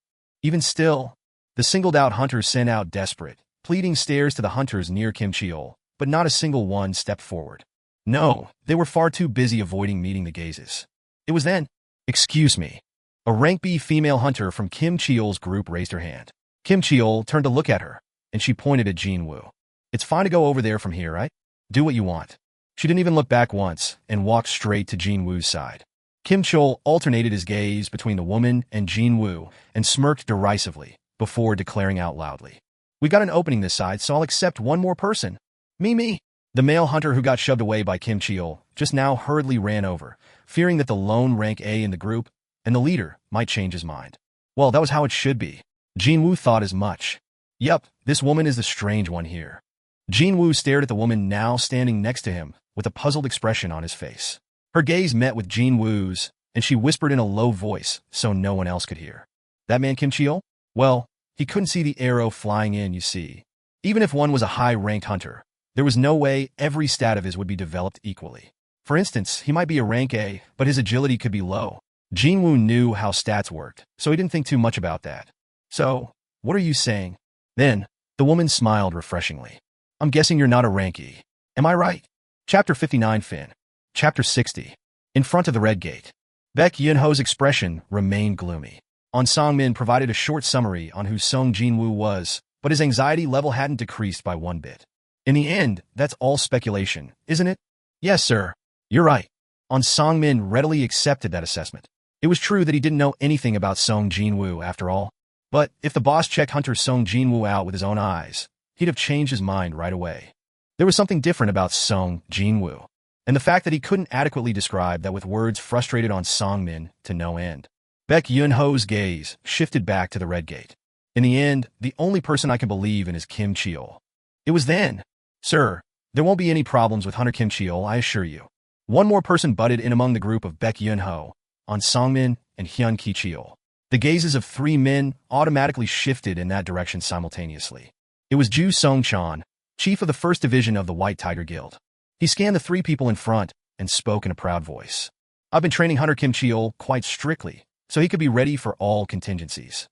Even still, the singled-out hunters sent out desperate, pleading stares to the hunters near Kim Cheol, but not a single one stepped forward. No, they were far too busy avoiding meeting the gazes. It was then, excuse me. A rank B female hunter from Kim Cheol's group raised her hand. Kim Cheol turned to look at her, and she pointed at Jin Wu. It's fine to go over there from here, right? Do what you want. She didn't even look back once and walked straight to Jin Wu's side. Kim Cheol alternated his gaze between the woman and Jin Wu and smirked derisively before declaring out loudly. We got an opening this side, so I'll accept one more person. Me. The male hunter who got shoved away by Kim Cheol just now hurriedly ran over, fearing that the lone rank A in the group and the leader might change his mind. Well, that was how it should be. Jin Wu thought as much. Yup, this woman is the strange one here. Jin Wu stared at the woman now standing next to him with a puzzled expression on his face. Her gaze met with Jin Wu's, and she whispered in a low voice so no one else could hear. That man Kim Cheol? Well, he couldn't see the arrow flying in, you see. Even if one was a high-ranked hunter, there was no way every stat of his would be developed equally. For instance, he might be a rank A, but his agility could be low. Jin Wu knew how stats worked, so he didn't think too much about that. So, what are you saying? Then, the woman smiled refreshingly. I'm guessing you're not a rank E. Am I right? Chapter 59 Fin. Chapter 60. In front of the red gate. Baek Yun-ho's expression remained gloomy. On Song-min provided a short summary on who Sung Jin-Woo was, but his anxiety level hadn't decreased by one bit. In the end, that's all speculation, isn't it? Yes, sir. You're right. On Song-min readily accepted that assessment. It was true that he didn't know anything about Sung Jin-Woo after all. But if the boss checked hunter Sung Jin-Woo out with his own eyes, he'd have changed his mind right away. There was something different about Sung Jin-Woo, and the fact that he couldn't adequately describe that with words frustrated on Song-min to no end. Baek Yun-ho's gaze shifted back to the red gate. In the end, the only person I can believe in is Kim Cheol. It was then. Sir, there won't be any problems with hunter Kim Cheol, I assure you. One more person butted in among the group of Baek Yun-ho, on Song-min and Hyun Ki Cheol. The gazes of 3 men automatically shifted in that direction simultaneously. It was Ju Sung-chan, chief of the 1st Division of the White Tiger Guild. He scanned the 3 people in front and spoke in a proud voice. I've been training hunter Kim Cheol quite strictly, so he could be ready for all contingencies.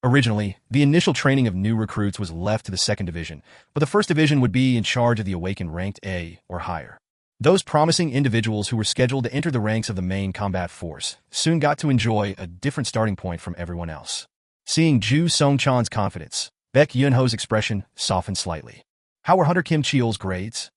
Originally, the initial training of new recruits was left to the 2nd Division, but the 1st Division would be in charge of the awakened ranked A or higher. Those promising individuals who were scheduled to enter the ranks of the main combat force soon got to enjoy a different starting point from everyone else. Seeing Ju Sung-chan's confidence, Baek Yun-ho's expression softened slightly. How were hunter Kim Cheol's grades?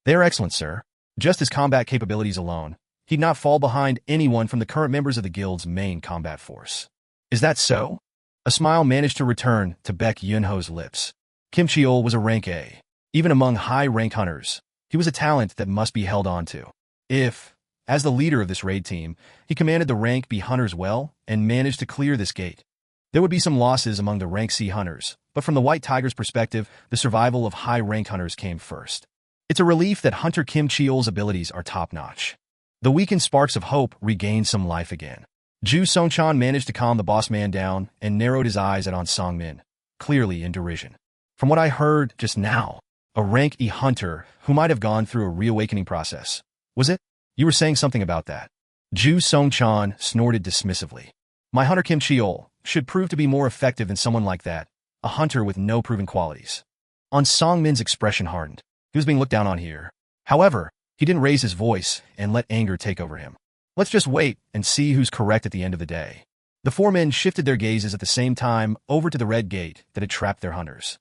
They are excellent, sir. Just his combat capabilities alone, he'd not fall behind anyone from the current members of the guild's main combat force. Is that so? A smile managed to return to Baek Yun-ho's lips. Kim Cheol was a rank A. Even among high-ranked hunters, he was a talent that must be held on to. If, as the leader of this raid team, he commanded the rank B hunters well and managed to clear this gate, there would be some losses among the rank C hunters, but from the White Tiger's perspective, the survival of high-ranked hunters came first. It's a relief that Hunter Kim Cheol's abilities are top-notch. The weakened sparks of hope regained some life again. Ju Song-chan managed to calm the boss man down and narrowed his eyes at On Song-min, clearly in derision. From what I heard just now, a rank E hunter who might have gone through a reawakening process. Was it? You were saying something about that. Ju Song-chan snorted dismissively. My Hunter Kim Cheol should prove to be more effective than someone like that, a hunter with no proven qualities. On Song-min's expression hardened. He was being looked down on here. However, he didn't raise his voice and let anger take over him. Let's just wait and see who's correct at the end of the day. The four men shifted their gazes at the same time over to the red gate that had trapped their hunters.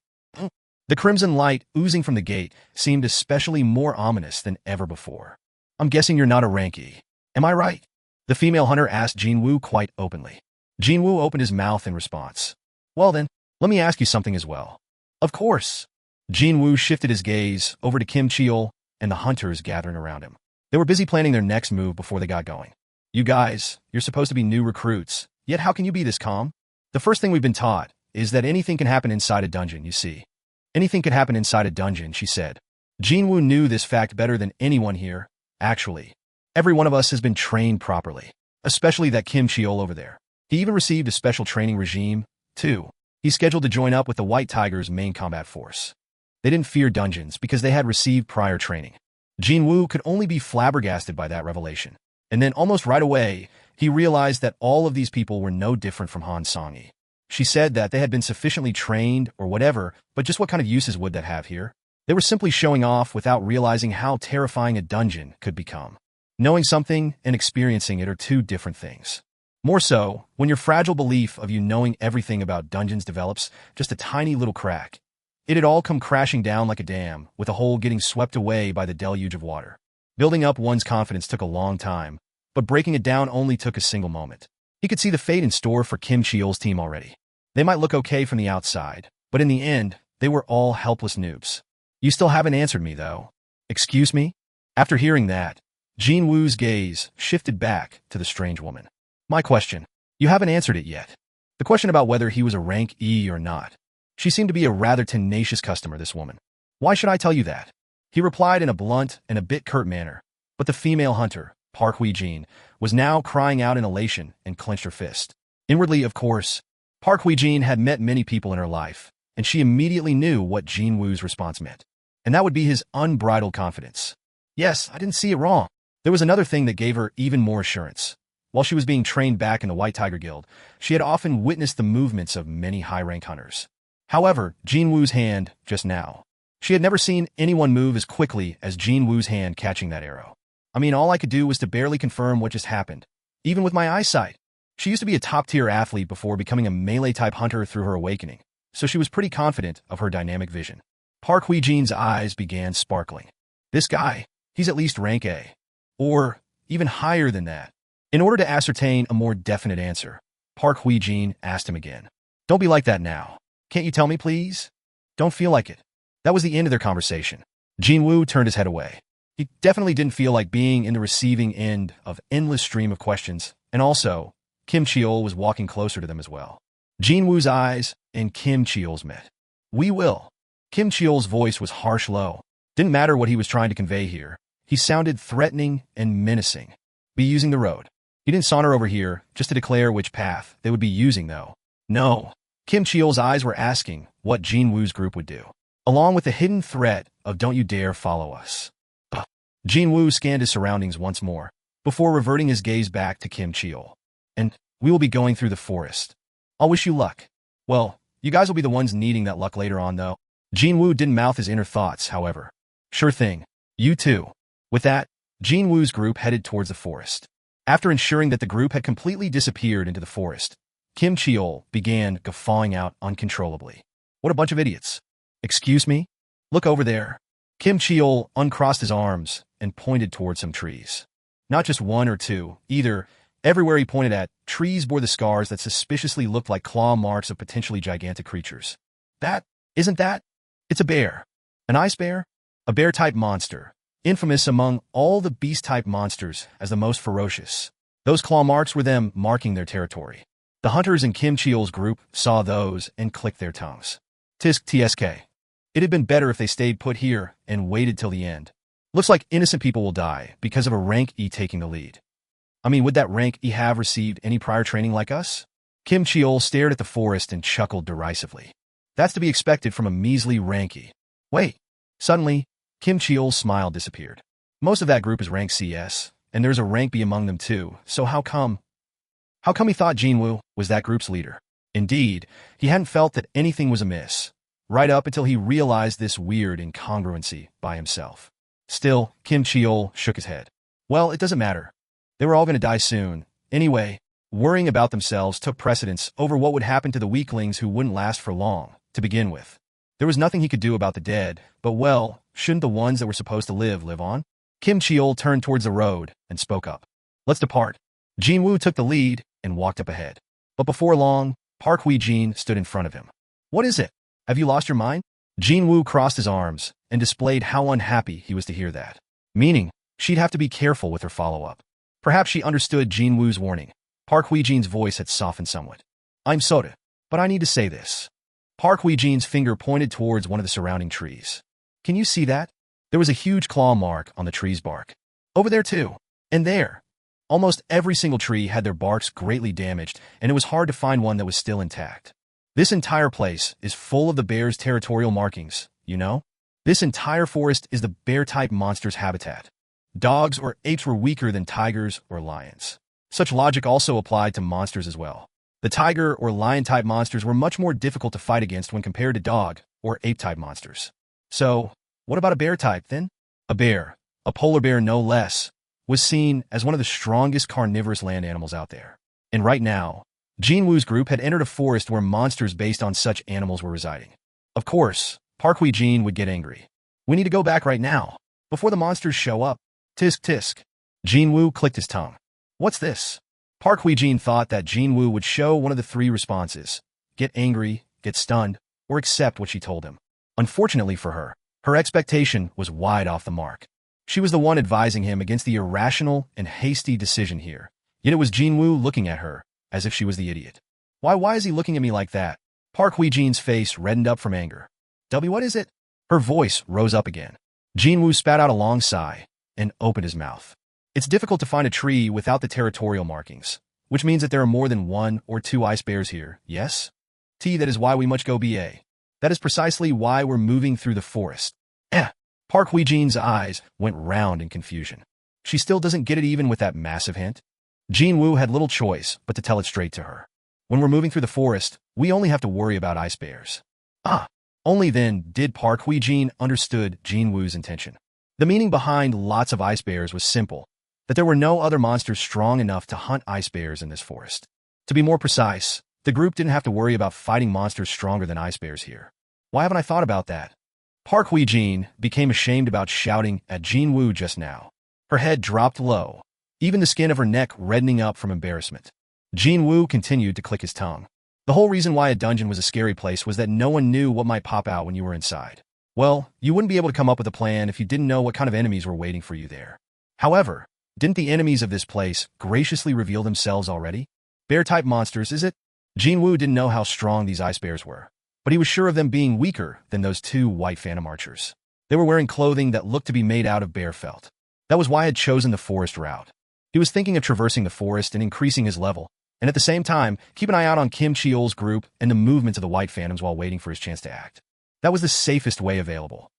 The crimson light oozing from the gate seemed especially more ominous than ever before. I'm guessing you're not a rank E. Am I right? The female hunter asked Jin Wu quite openly. Jin Wu opened his mouth in response. Well then, let me ask you something as well. Of course. Jin Wu shifted his gaze over to Kim Cheol and the hunters gathering around him. They were busy planning their next move before they got going. You guys, you're supposed to be new recruits, yet how can you be this calm? The first thing we've been taught is that anything can happen inside a dungeon, you see. Anything could happen inside a dungeon, she said. Jin Wu knew this fact better than anyone here. Actually, every one of us has been trained properly, especially that Kim Cheol over there. He even received a special training regime, too. He's scheduled to join up with the White Tiger's main combat force. They didn't fear dungeons because they had received prior training. Jin Wu could only be flabbergasted by that revelation. And then almost right away, he realized that all of these people were no different from Han Song-yi. She said that they had been sufficiently trained or whatever, but just what kind of uses would that have here? They were simply showing off without realizing how terrifying a dungeon could become. Knowing something and experiencing it are two different things. More so, when your fragile belief of you knowing everything about dungeons develops just a tiny little crack. It had all come crashing down like a dam, with the whole getting swept away by the deluge of water. Building up one's confidence took a long time, but breaking it down only took a single moment. He could see the fate in store for Kim Cheol's team already. They might look okay from the outside, but in the end, they were all helpless noobs. You still haven't answered me, though. Excuse me? After hearing that, Jin Wu's gaze shifted back to the strange woman. My question. You haven't answered it yet. The question about whether he was a rank E or not. She seemed to be a rather tenacious customer, this woman. Why should I tell you that? He replied in a blunt and a bit curt manner, but the female hunter, Park Hui-jin, was now crying out in elation and clenched her fist. Inwardly, of course, Park Hui-jin had met many people in her life, and she immediately knew what Jin Wu's response meant. And that would be his unbridled confidence. Yes, I didn't see it wrong. There was another thing that gave her even more assurance. While she was being trained back in the White Tiger Guild, she had often witnessed the movements of many high-rank hunters. However, Jin Wu's hand, just now. She had never seen anyone move as quickly as Jin Wu's hand catching that arrow. I mean, all I could do was to barely confirm what just happened, even with my eyesight. She used to be a top-tier athlete before becoming a melee-type hunter through her awakening, so she was pretty confident of her dynamic vision. Park Hui-jin's eyes began sparkling. This guy, he's at least rank A. Or even higher than that. In order to ascertain a more definite answer, Park Hui-jin asked him again. Don't be like that now. Can't you tell me, please? Don't feel like it. That was the end of their conversation. Jin Wu turned his head away. He definitely didn't feel like being in the receiving end of endless stream of questions, and also, Kim Cheol was walking closer to them as well. Jin Wu's eyes and Kim Cheol's met. We will. Kim Cheol's voice was harsh low. Didn't matter what he was trying to convey here. He sounded threatening and menacing. Be using the road. He didn't saunter over here just to declare which path they would be using, though. No. Kim Cheol's eyes were asking what Jin Wu's group would do, along with the hidden threat of don't you dare follow us. Jin Wu scanned his surroundings once more, before reverting his gaze back to Kim Cheol. And we will be going through the forest. I'll wish you luck. Well, you guys will be the ones needing that luck later on, though. Jin Wu didn't mouth his inner thoughts, however. Sure thing. You too. With that, Jin Wu's group headed towards the forest. After ensuring that the group had completely disappeared into the forest, Kim Cheol began guffawing out uncontrollably. What a bunch of idiots. Excuse me? Look over there. Kim Cheol uncrossed his arms and pointed towards some trees. Not just one or two, either. Everywhere he pointed at, trees bore the scars that suspiciously looked like claw marks of potentially gigantic creatures. Isn't that? It's a bear. An ice bear? A bear-type monster, infamous among all the beast-type monsters as the most ferocious. Those claw marks were them marking their territory. The hunters in Kim Cheol's group saw those and clicked their tongues. Tisk tsk. It had been better if they stayed put here and waited till the end. Looks like innocent people will die because of a rank E taking the lead. I mean, would that rank E have received any prior training like us? Kim Cheol stared at the forest and chuckled derisively. That's to be expected from a measly rank E. Wait. Suddenly, Kim Cheol's smile disappeared. Most of that group is rank CS, and there's a rank B among them too, so how come he thought Jin Wu was that group's leader? Indeed, he hadn't felt that anything was amiss, right up until he realized this weird incongruency by himself. Still, Kim Cheol shook his head. Well, it doesn't matter. They were all going to die soon. Anyway, worrying about themselves took precedence over what would happen to the weaklings who wouldn't last for long, to begin with. There was nothing he could do about the dead, but well, shouldn't the ones that were supposed to live on? Kim Cheol turned towards the road and spoke up. Let's depart. Jin Wu took the lead and walked up ahead. But before long, Park Hui-jin stood in front of him. What is it? Have you lost your mind? Jin Wu crossed his arms and displayed how unhappy he was to hear that. Meaning, she'd have to be careful with her follow-up. Perhaps she understood Jin Wu's warning. Park Hui-jin's voice had softened somewhat. I'm sorry, but I need to say this. Park Hui-jin's finger pointed towards one of the surrounding trees. Can you see that? There was a huge claw mark on the tree's bark. Over there too. And there. Almost every single tree had their barks greatly damaged, and it was hard to find one that was still intact. This entire place is full of the bear's territorial markings, you know? This entire forest is the bear-type monster's habitat. Dogs or apes were weaker than tigers or lions. Such logic also applied to monsters as well. The tiger or lion-type monsters were much more difficult to fight against when compared to dog or ape-type monsters. So, what about a bear-type, then? A bear, a polar bear no less, was seen as one of the strongest carnivorous land animals out there. And right now, Jin Wu's group had entered a forest where monsters based on such animals were residing. Of course, Park Hui-jin would get angry. We need to go back right now, before the monsters show up. Tisk tisk. Jin Wu clicked his tongue. What's this? Park Hui-jin thought that Jin Wu would show one of the three responses: get angry, get stunned, or accept what she told him. Unfortunately for her, her expectation was wide off the mark. She was the one advising him against the irrational and hasty decision here, yet it was Jin Wu looking at her as if she was the idiot. Why is he looking at me like that? Park Hui-jin's face reddened up from anger. What is it? Her voice rose up again. Jin Wu spat out a long sigh and opened his mouth. It's difficult to find a tree without the territorial markings, which means that there are more than 1 or 2 ice bears here, yes? That is why we must go BA. That is precisely why we're moving through the forest. Park Hui-jin's eyes went round in confusion. She still doesn't get it even with that massive hint? Jin Wu had little choice but to tell it straight to her. When we're moving through the forest, we only have to worry about ice bears. Only then did Park Hui-jin understood Jin Wu's intention. The meaning behind lots of ice bears was simple, that there were no other monsters strong enough to hunt ice bears in this forest. To be more precise, the group didn't have to worry about fighting monsters stronger than ice bears here. Why haven't I thought about that? Park Hui-jin became ashamed about shouting at Jin Wu just now. Her head dropped low, even the skin of her neck reddening up from embarrassment. Jin Wu continued to click his tongue. The whole reason why a dungeon was a scary place was that no one knew what might pop out when you were inside. Well, you wouldn't be able to come up with a plan if you didn't know what kind of enemies were waiting for you there. However, didn't the enemies of this place graciously reveal themselves already? Bear-type monsters, is it? Jin Wu didn't know how strong these ice bears were, but he was sure of them being weaker than those 2 white phantom archers. They were wearing clothing that looked to be made out of bear felt. That was why he had chosen the forest route. He was thinking of traversing the forest and increasing his level, and at the same time, keep an eye out on Kim Cheol's group and the movements of the white phantoms while waiting for his chance to act. That was the safest way available.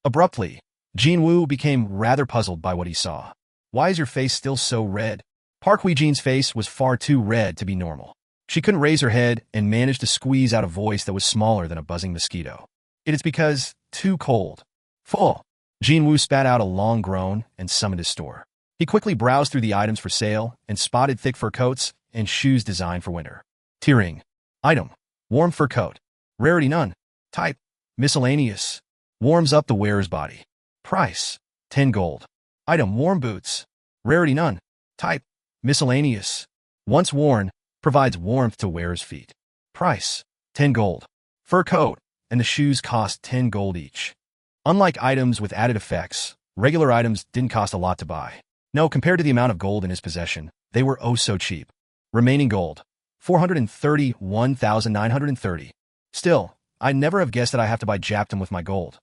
Abruptly, Jin Wu became rather puzzled by what he saw. Why is your face still so red? Park Hui-jin's face was far too red to be normal. She couldn't raise her head and managed to squeeze out a voice that was smaller than a buzzing mosquito. It is because too cold. Full. Jin Wu spat out a long groan and summoned his store. He quickly browsed through the items for sale and spotted thick fur coats and shoes designed for winter. Tiering. Item. Warm fur coat. Rarity none. Type. Miscellaneous. Warms up the wearer's body. Price. 10 gold. Item. Warm boots. Rarity none. Type. Miscellaneous. Once worn, provides warmth to wearer's feet. Price. 10 gold. Fur coat. and the shoes cost 10 gold each. Unlike items with added effects, regular items didn't cost a lot to buy. No, compared to the amount of gold in his possession, they were oh so cheap. Remaining gold, 431,930. Still, I'd never have guessed that I have to buy Japtum with my gold.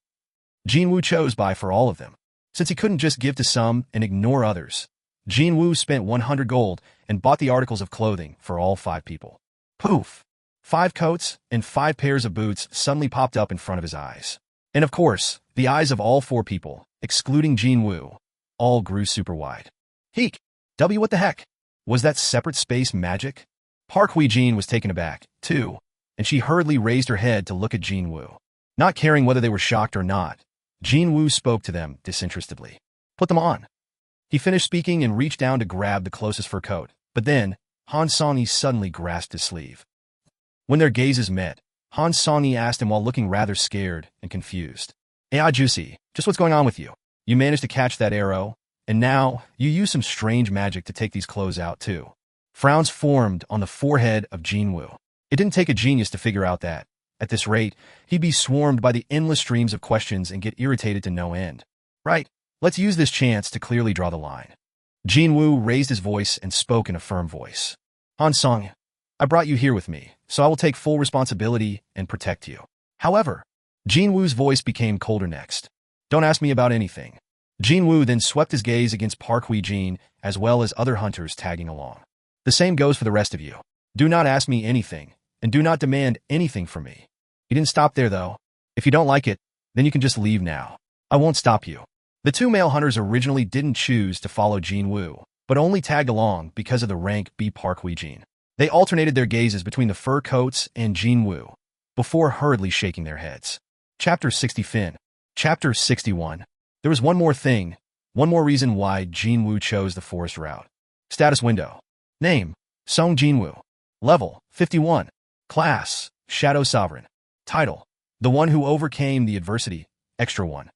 Jin Wu chose buy for all of them. Since he couldn't just give to some and ignore others, Jin Wu spent 100 gold and bought the articles of clothing for all 5 people. Poof! 5 coats and 5 pairs of boots suddenly popped up in front of his eyes. And of course, the eyes of all 4 people, excluding Jin Wu, all grew super wide. Heek! What the heck? Was that separate space magic? Park Hui-jin was taken aback, too, and she hurriedly raised her head to look at Jin Wu. Not caring whether they were shocked or not, Jin Wu spoke to them disinterestedly. Put them on. He finished speaking and reached down to grab the closest fur coat, but then, Han Song-yi suddenly grasped his sleeve. When their gazes met, Han Song-yi asked him while looking rather scared and confused. Hey, Juicy, just what's going on with you? You managed to catch that arrow, and now you use some strange magic to take these clothes out too. Frowns formed on the forehead of Jin Wu. It didn't take a genius to figure out that, at this rate, he'd be swarmed by the endless streams of questions and get irritated to no end. Right, let's use this chance to clearly draw the line. Jin Wu raised his voice and spoke in a firm voice. Han Song, I brought you here with me, so I will take full responsibility and protect you. However, Jin Wu's voice became colder next. Don't ask me about anything. Jin Wu then swept his gaze against Park Hui-jin as well as other hunters tagging along. The same goes for the rest of you. Do not ask me anything, and do not demand anything from me. He didn't stop there, though. If you don't like it, then you can just leave now. I won't stop you. The 2 male hunters originally didn't choose to follow Jin Wu, but only tagged along because of the rank B Park Hui-jin. They alternated their gazes between the fur coats and Jin Wu, before hurriedly shaking their heads. Chapter 60 Fin. Chapter 61. There was one more thing, one more reason why Jin Wu chose the forest route. Status window. Name, Sung Jin-Woo. Level, 51. Class, Shadow Sovereign. Title, The One Who Overcame the Adversity, Extra 1.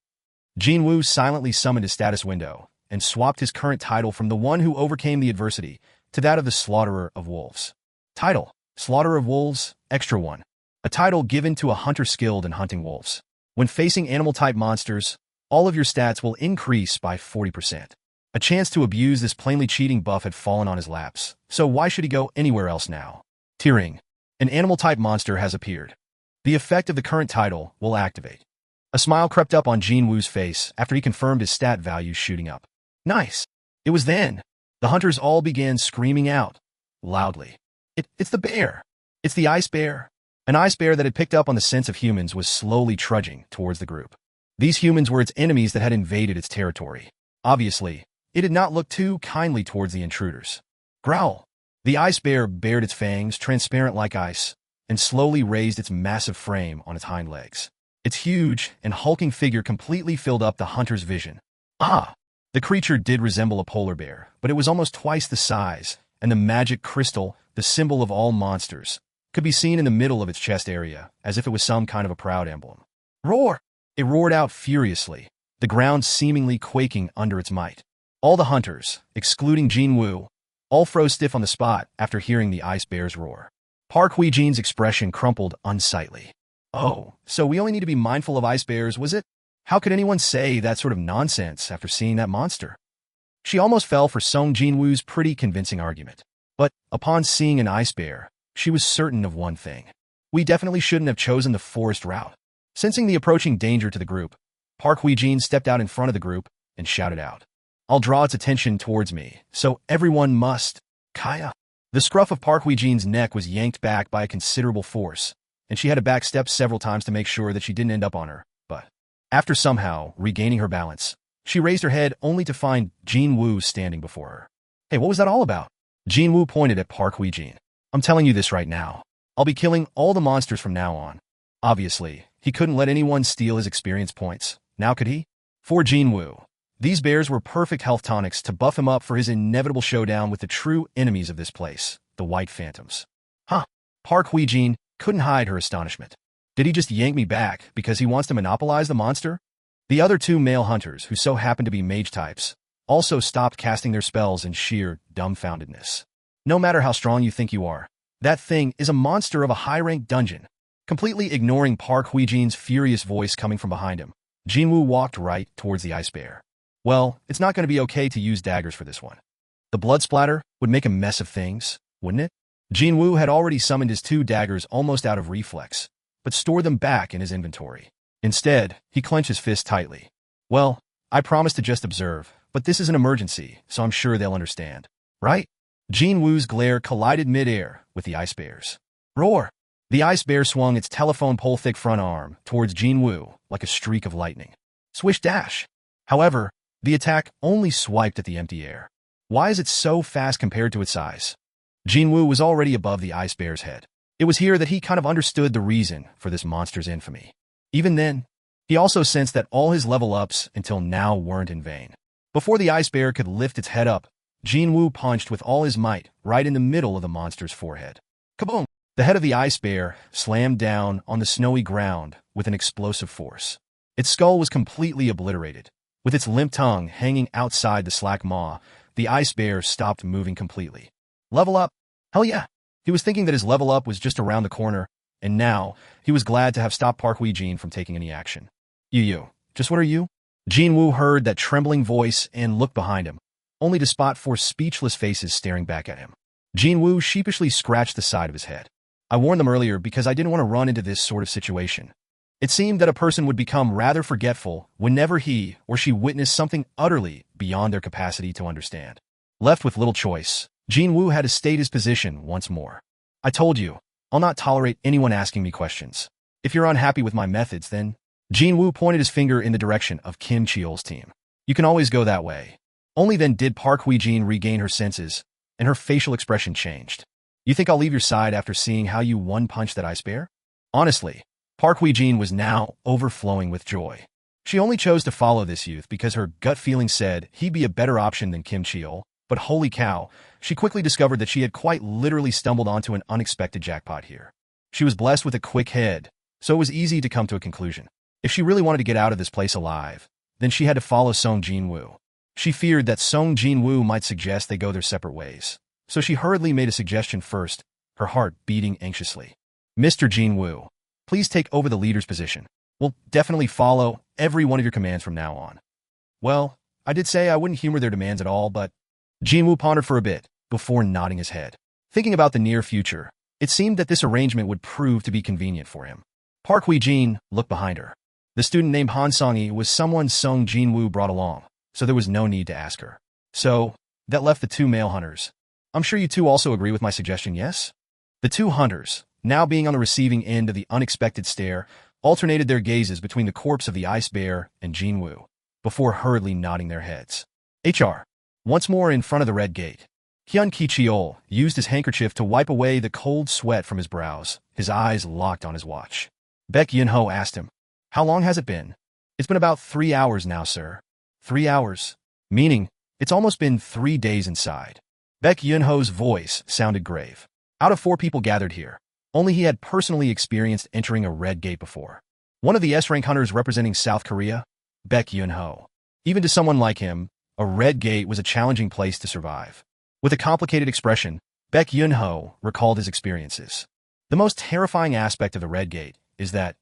Jin Wu silently summoned his status window and swapped his current title from The One Who Overcame the Adversity to that of the Slaughterer of Wolves. Title, Slaughterer of Wolves, Extra 1. A title given to a hunter skilled in hunting wolves. When facing animal-type monsters, all of your stats will increase by 40%. A chance to abuse this plainly cheating buff had fallen on his laps, so why should he go anywhere else now? Tearing. An animal-type monster has appeared. The effect of the current title will activate. A smile crept up on Jin Wu's face after he confirmed his stat value shooting up. Nice. It was then. The hunters all began screaming out, loudly. It's the bear. It's the ice bear. An ice bear that had picked up on the sense of humans was slowly trudging towards the group. These humans were its enemies that had invaded its territory. Obviously, it did not look too kindly towards the intruders. Growl. The ice bear bared its fangs, transparent like ice, and slowly raised its massive frame on its hind legs. Its huge and hulking figure completely filled up the hunter's vision. Ah! The creature did resemble a polar bear, but it was almost twice the size, and the magic crystal, the symbol of all monsters, could be seen in the middle of its chest area, as if it was some kind of a proud emblem. Roar! It roared out furiously, the ground seemingly quaking under its might. All the hunters, excluding Jin Wu, all froze stiff on the spot after hearing the ice bear's roar. Park Hui-jin's expression crumpled unsightly. Oh, so we only need to be mindful of ice bears, was it? How could anyone say that sort of nonsense after seeing that monster? She almost fell for Sung Jin-Woo's pretty convincing argument. But, upon seeing an ice bear, she was certain of one thing. We definitely shouldn't have chosen the forest route. Sensing the approaching danger to the group, Park Hui-jin stepped out in front of the group and shouted out. I'll draw its attention towards me, so everyone must. Kaya. The scruff of Park Hui-jin's neck was yanked back by a considerable force, and she had to backstep several times to make sure that she didn't end up on her, but after somehow regaining her balance, she raised her head only to find Jin Wu standing before her. Hey, what was that all about? Jin Wu pointed at Park Hui-jin. I'm telling you this right now. I'll be killing all the monsters from now on. Obviously, he couldn't let anyone steal his experience points. Now could he? For Jin Wu, these bears were perfect health tonics to buff him up for his inevitable showdown with the true enemies of this place, the White Phantoms. Huh. Park Hui-jin couldn't hide her astonishment. Did he just yank me back because he wants to monopolize the monster? The other 2 male hunters, who so happened to be mage types, also stopped casting their spells in sheer dumbfoundedness. No matter how strong you think you are, that thing is a monster of a high-ranked dungeon. Completely ignoring Park Hui-jin's furious voice coming from behind him, Jin Wu walked right towards the ice bear. Well, it's not going to be okay to use daggers for this one. The blood splatter would make a mess of things, wouldn't it? Jin Wu had already summoned his 2 daggers almost out of reflex, but stored them back in his inventory. Instead, he clenched his fist tightly. Well, I promised to just observe, but this is an emergency, so I'm sure they'll understand. Right? Jin Wu's glare collided mid-air with the ice bear's. Roar! The ice bear swung its telephone pole-thick front arm towards Jin Wu like a streak of lightning. Swish dash! However, the attack only swiped at the empty air. Why is it so fast compared to its size? Jin Wu was already above the ice bear's head. It was here that he kind of understood the reason for this monster's infamy. Even then, he also sensed that all his level-ups until now weren't in vain. Before the ice bear could lift its head up, Jin Wu punched with all his might right in the middle of the monster's forehead. Kaboom! The head of the ice bear slammed down on the snowy ground with an explosive force. Its skull was completely obliterated. With its limp tongue hanging outside the slack maw, the ice bear stopped moving completely. Level up? Hell yeah! He was thinking that his level up was just around the corner, and now he was glad to have stopped Park Hui-jin from taking any action. You, just what are you? Jin Wu heard that trembling voice and looked behind him, only to spot 4 speechless faces staring back at him. Jin Wu sheepishly scratched the side of his head. I warned them earlier because I didn't want to run into this sort of situation. It seemed that a person would become rather forgetful whenever he or she witnessed something utterly beyond their capacity to understand. Left with little choice, Jin Wu had to state his position once more. I told you, I'll not tolerate anyone asking me questions. If you're unhappy with my methods, then... Jin Wu pointed his finger in the direction of Kim Cheol's team. You can always go that way. Only then did Park Hui-jin regain her senses, and her facial expression changed. You think I'll leave your side after seeing how you one-punched that ice bear? Honestly, Park Hui-jin was now overflowing with joy. She only chose to follow this youth because her gut feeling said he'd be a better option than Kim Cheol, but holy cow, she quickly discovered that she had quite literally stumbled onto an unexpected jackpot here. She was blessed with a quick head, so it was easy to come to a conclusion. If she really wanted to get out of this place alive, then she had to follow Sung Jin-Woo. She feared that Sung Jin-Woo might suggest they go their separate ways. So she hurriedly made a suggestion first, her heart beating anxiously. Mr. Jin Wu, please take over the leader's position. We'll definitely follow every one of your commands from now on. Well, I did say I wouldn't humor their demands at all, but... Jin Wu pondered for a bit, before nodding his head. Thinking about the near future, it seemed that this arrangement would prove to be convenient for him. Park Hui-jin looked behind her. The student named Han Song-yi was someone Sung Jin-Woo brought along, so there was no need to ask her. So, that left the 2 male hunters. I'm sure you 2 also agree with my suggestion, yes? The 2 hunters, now being on the receiving end of the unexpected stare, alternated their gazes between the corpse of the ice bear and Jin Wu, before hurriedly nodding their heads. HR. Once more in front of the red gate, Hyun Ki-cheol used his handkerchief to wipe away the cold sweat from his brows, his eyes locked on his watch. Baek Yun-ho asked him, how long has it been? It's been about 3 hours now, sir. 3 hours? Meaning, it's almost been 3 days inside. Baek Yun-ho's voice sounded grave. Out of 4 people gathered here, only he had personally experienced entering a red gate before. One of the S-rank hunters representing South Korea, Baek Yun-ho. Even to someone like him, a red gate was a challenging place to survive. With a complicated expression, Baek Yun-ho recalled his experiences. The most terrifying aspect of the red gate is that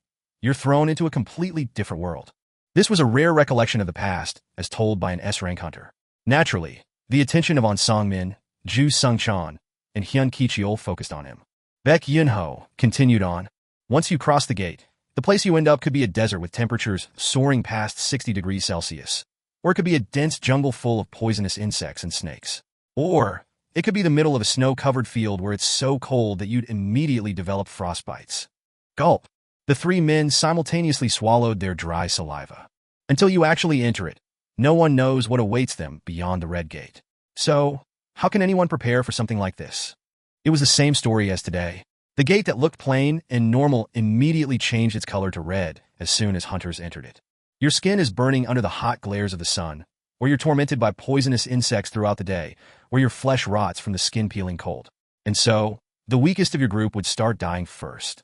you're thrown into a completely different world. This was a rare recollection of the past, as told by an S-rank hunter. Naturally, the attention of On Song-min, Ju Sung-chan, and Hyun Ki-cheol focused on him. Baek Yun-ho continued on. Once you cross the gate, the place you end up could be a desert with temperatures soaring past 60 degrees Celsius. Or it could be a dense jungle full of poisonous insects and snakes. Or it could be the middle of a snow-covered field where it's so cold that you'd immediately develop frostbites. Gulp. The 3 men simultaneously swallowed their dry saliva. Until you actually enter it, no one knows what awaits them beyond the red gate. So, how can anyone prepare for something like this? It was the same story as today. The gate that looked plain and normal immediately changed its color to red as soon as hunters entered it. Your skin is burning under the hot glares of the sun, or you're tormented by poisonous insects throughout the day, where your flesh rots from the skin peeling cold. And so, the weakest of your group would start dying first.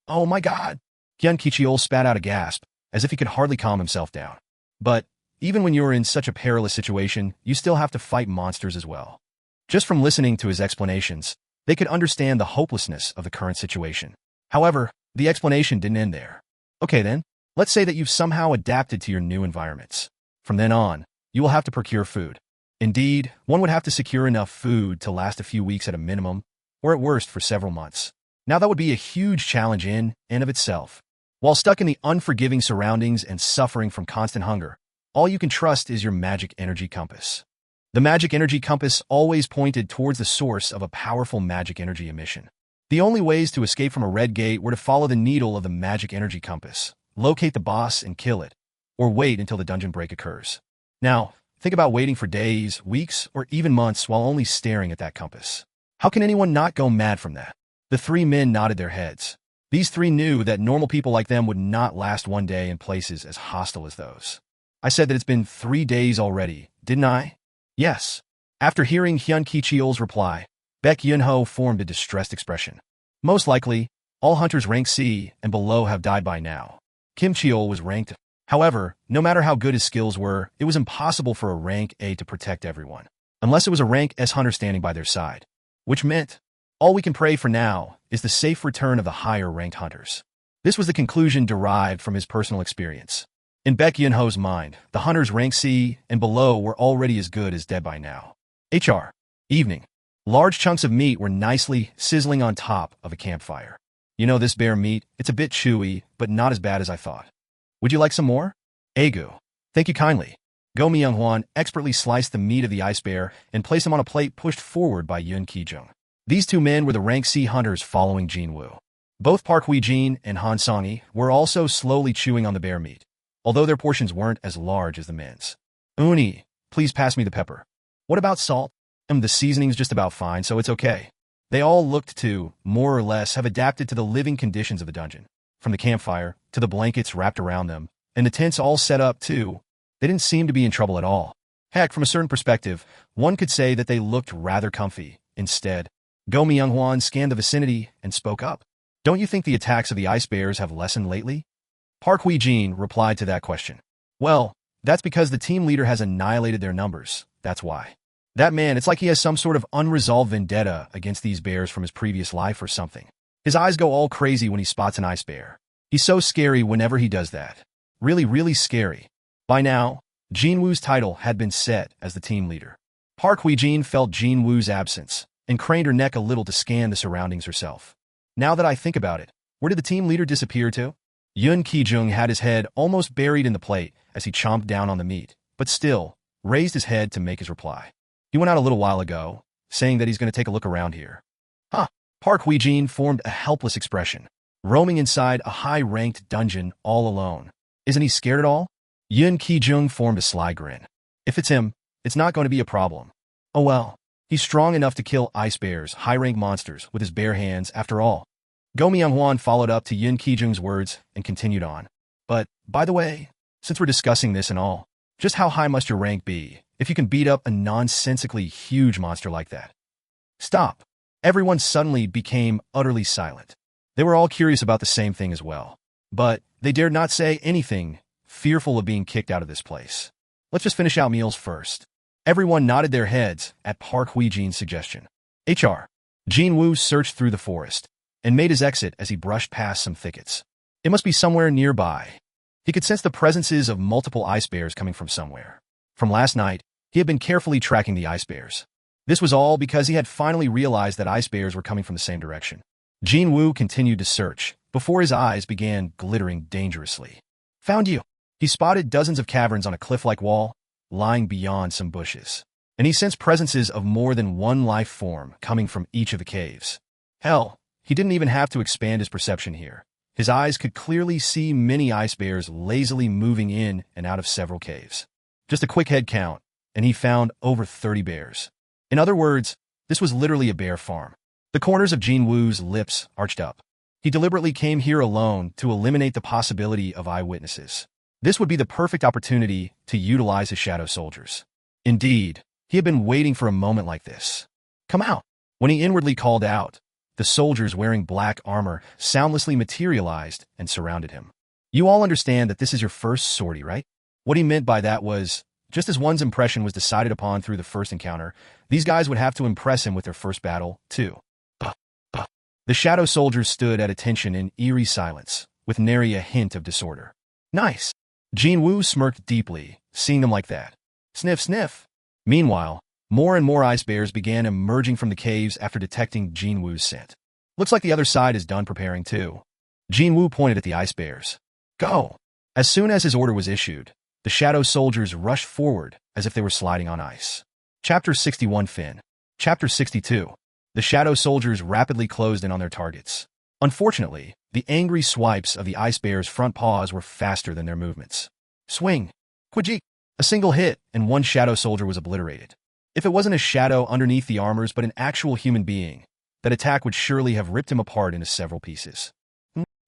Oh my god! Hyun Ki-cheol spat out a gasp, as if he could hardly calm himself down. But, even when you are in such a perilous situation, you still have to fight monsters as well. Just from listening to his explanations, they could understand the hopelessness of the current situation. However, the explanation didn't end there. Okay then, let's say that you've somehow adapted to your new environments. From then on, you will have to procure food. Indeed, one would have to secure enough food to last a few weeks at a minimum, or at worst for several months. Now that would be a huge challenge in and of itself. While stuck in the unforgiving surroundings and suffering from constant hunger, all you can trust is your magic energy compass. The magic energy compass always pointed towards the source of a powerful magic energy emission. The only ways to escape from a red gate were to follow the needle of the magic energy compass, locate the boss and kill it, or wait until the dungeon break occurs. Now, think about waiting for days, weeks, or even months while only staring at that compass. How can anyone not go mad from that? The three men nodded their heads. These three knew that normal people like them would not last one day in places as hostile as those. I said that it's been 3 days already, didn't I? Yes. After hearing Hyun Ki-cheol's reply, Baek Yun-ho formed a distressed expression. Most likely, all hunters rank C and below have died by now. Kim Cheol was ranked. However, no matter how good his skills were, it was impossible for a rank A to protect everyone, unless it was a rank S hunter standing by their side. Which meant, all we can pray for now is the safe return of the higher-ranked hunters. This was the conclusion derived from his personal experience. In Baek Yun-ho's mind, the hunters rank C and below were already as good as dead by now. Evening. Large chunks of meat were nicely sizzling on top of a campfire. You know this bear meat, it's a bit chewy, but not as bad as I thought. Would you like some more? Agu. Thank you kindly. Go Myung-hwan expertly sliced the meat of the ice bear and placed him on a plate pushed forward by Yoon Ki-jung. These two men were the rank C hunters following Jin Wu. Both Park Hui-jin and Han Song-yi were also slowly chewing on the bear meat, although their portions weren't as large as the men's. Uni, please pass me the pepper. What about salt? The seasoning's just about fine, so it's okay. They all looked to, more or less, have adapted to the living conditions of the dungeon. From the campfire, to the blankets wrapped around them, and the tents all set up, too. They didn't seem to be in trouble at all. Heck, from a certain perspective, one could say that they looked rather comfy. Instead, Go Myung-hwan scanned the vicinity and spoke up. Don't you think the attacks of the ice bears have lessened lately? Park Hui-jin replied to that question. Well, that's because the team leader has annihilated their numbers, that's why. That man, it's like he has some sort of unresolved vendetta against these bears from his previous life or something. His eyes go all crazy when he spots an ice bear. He's so scary whenever he does that. Really, really scary. By now, Jin Woo's title had been set as the team leader. Park Hui-jin felt Jin Woo's absence and craned her neck a little to scan the surroundings herself. Now that I think about it, where did the team leader disappear to? Yoon Ki-jung had his head almost buried in the plate as he chomped down on the meat, but still raised his head to make his reply. He went out a little while ago, saying that he's going to take a look around here. Huh. Park Hui-jin formed a helpless expression, roaming inside a high-ranked dungeon all alone. Isn't he scared at all? Yoon Ki-jung formed a sly grin. If it's him, it's not going to be a problem. Oh well, he's strong enough to kill ice bears, high-ranked monsters, with his bare hands after all. Go Myung-hwan followed up to Yoon Ki-jung's words and continued on. But, by the way, since we're discussing this and all, just how high must your rank be if you can beat up a nonsensically huge monster like that? Stop. Everyone suddenly became utterly silent. They were all curious about the same thing as well. But they dared not say anything, fearful of being kicked out of this place. Let's just finish out meals first. Everyone nodded their heads at Park Hui-jin's suggestion. Jin Wu searched through the forest and made his exit as he brushed past some thickets. It must be somewhere nearby. He could sense the presences of multiple ice bears coming from somewhere. From last night, he had been carefully tracking the ice bears. This was all because he had finally realized that ice bears were coming from the same direction. Jin Wu continued to search before his eyes began glittering dangerously. Found you. He spotted dozens of caverns on a cliff-like wall, lying beyond some bushes. And he sensed presences of more than one life form coming from each of the caves. Hell, he didn't even have to expand his perception here. His eyes could clearly see many ice bears lazily moving in and out of several caves. Just a quick head count, and he found over 30 bears. In other words, this was literally a bear farm. The corners of Jin Woo's lips arched up. He deliberately came here alone to eliminate the possibility of eyewitnesses. This would be the perfect opportunity to utilize his shadow soldiers. Indeed, he had been waiting for a moment like this. Come out. When he inwardly called out, the soldiers wearing black armor soundlessly materialized and surrounded him. You all understand that this is your first sortie, right? What he meant by that was, just as one's impression was decided upon through the first encounter, these guys would have to impress him with their first battle, too. The shadow soldiers stood at attention in eerie silence, with nary a hint of disorder. Nice. Jin Wu smirked deeply, seeing them like that. Sniff, sniff. Meanwhile, more and more ice bears began emerging from the caves after detecting Jin Wu's scent. Looks like the other side is done preparing too. Jin Wu pointed at the ice bears. Go! As soon as his order was issued, the shadow soldiers rushed forward as if they were sliding on ice. Chapter 61 Fin. Chapter 62. The shadow soldiers rapidly closed in on their targets. Unfortunately, the angry swipes of the ice bears' front paws were faster than their movements. Swing! Quajik! A single hit, and one shadow soldier was obliterated. If it wasn't a shadow underneath the armors but an actual human being, that attack would surely have ripped him apart into several pieces.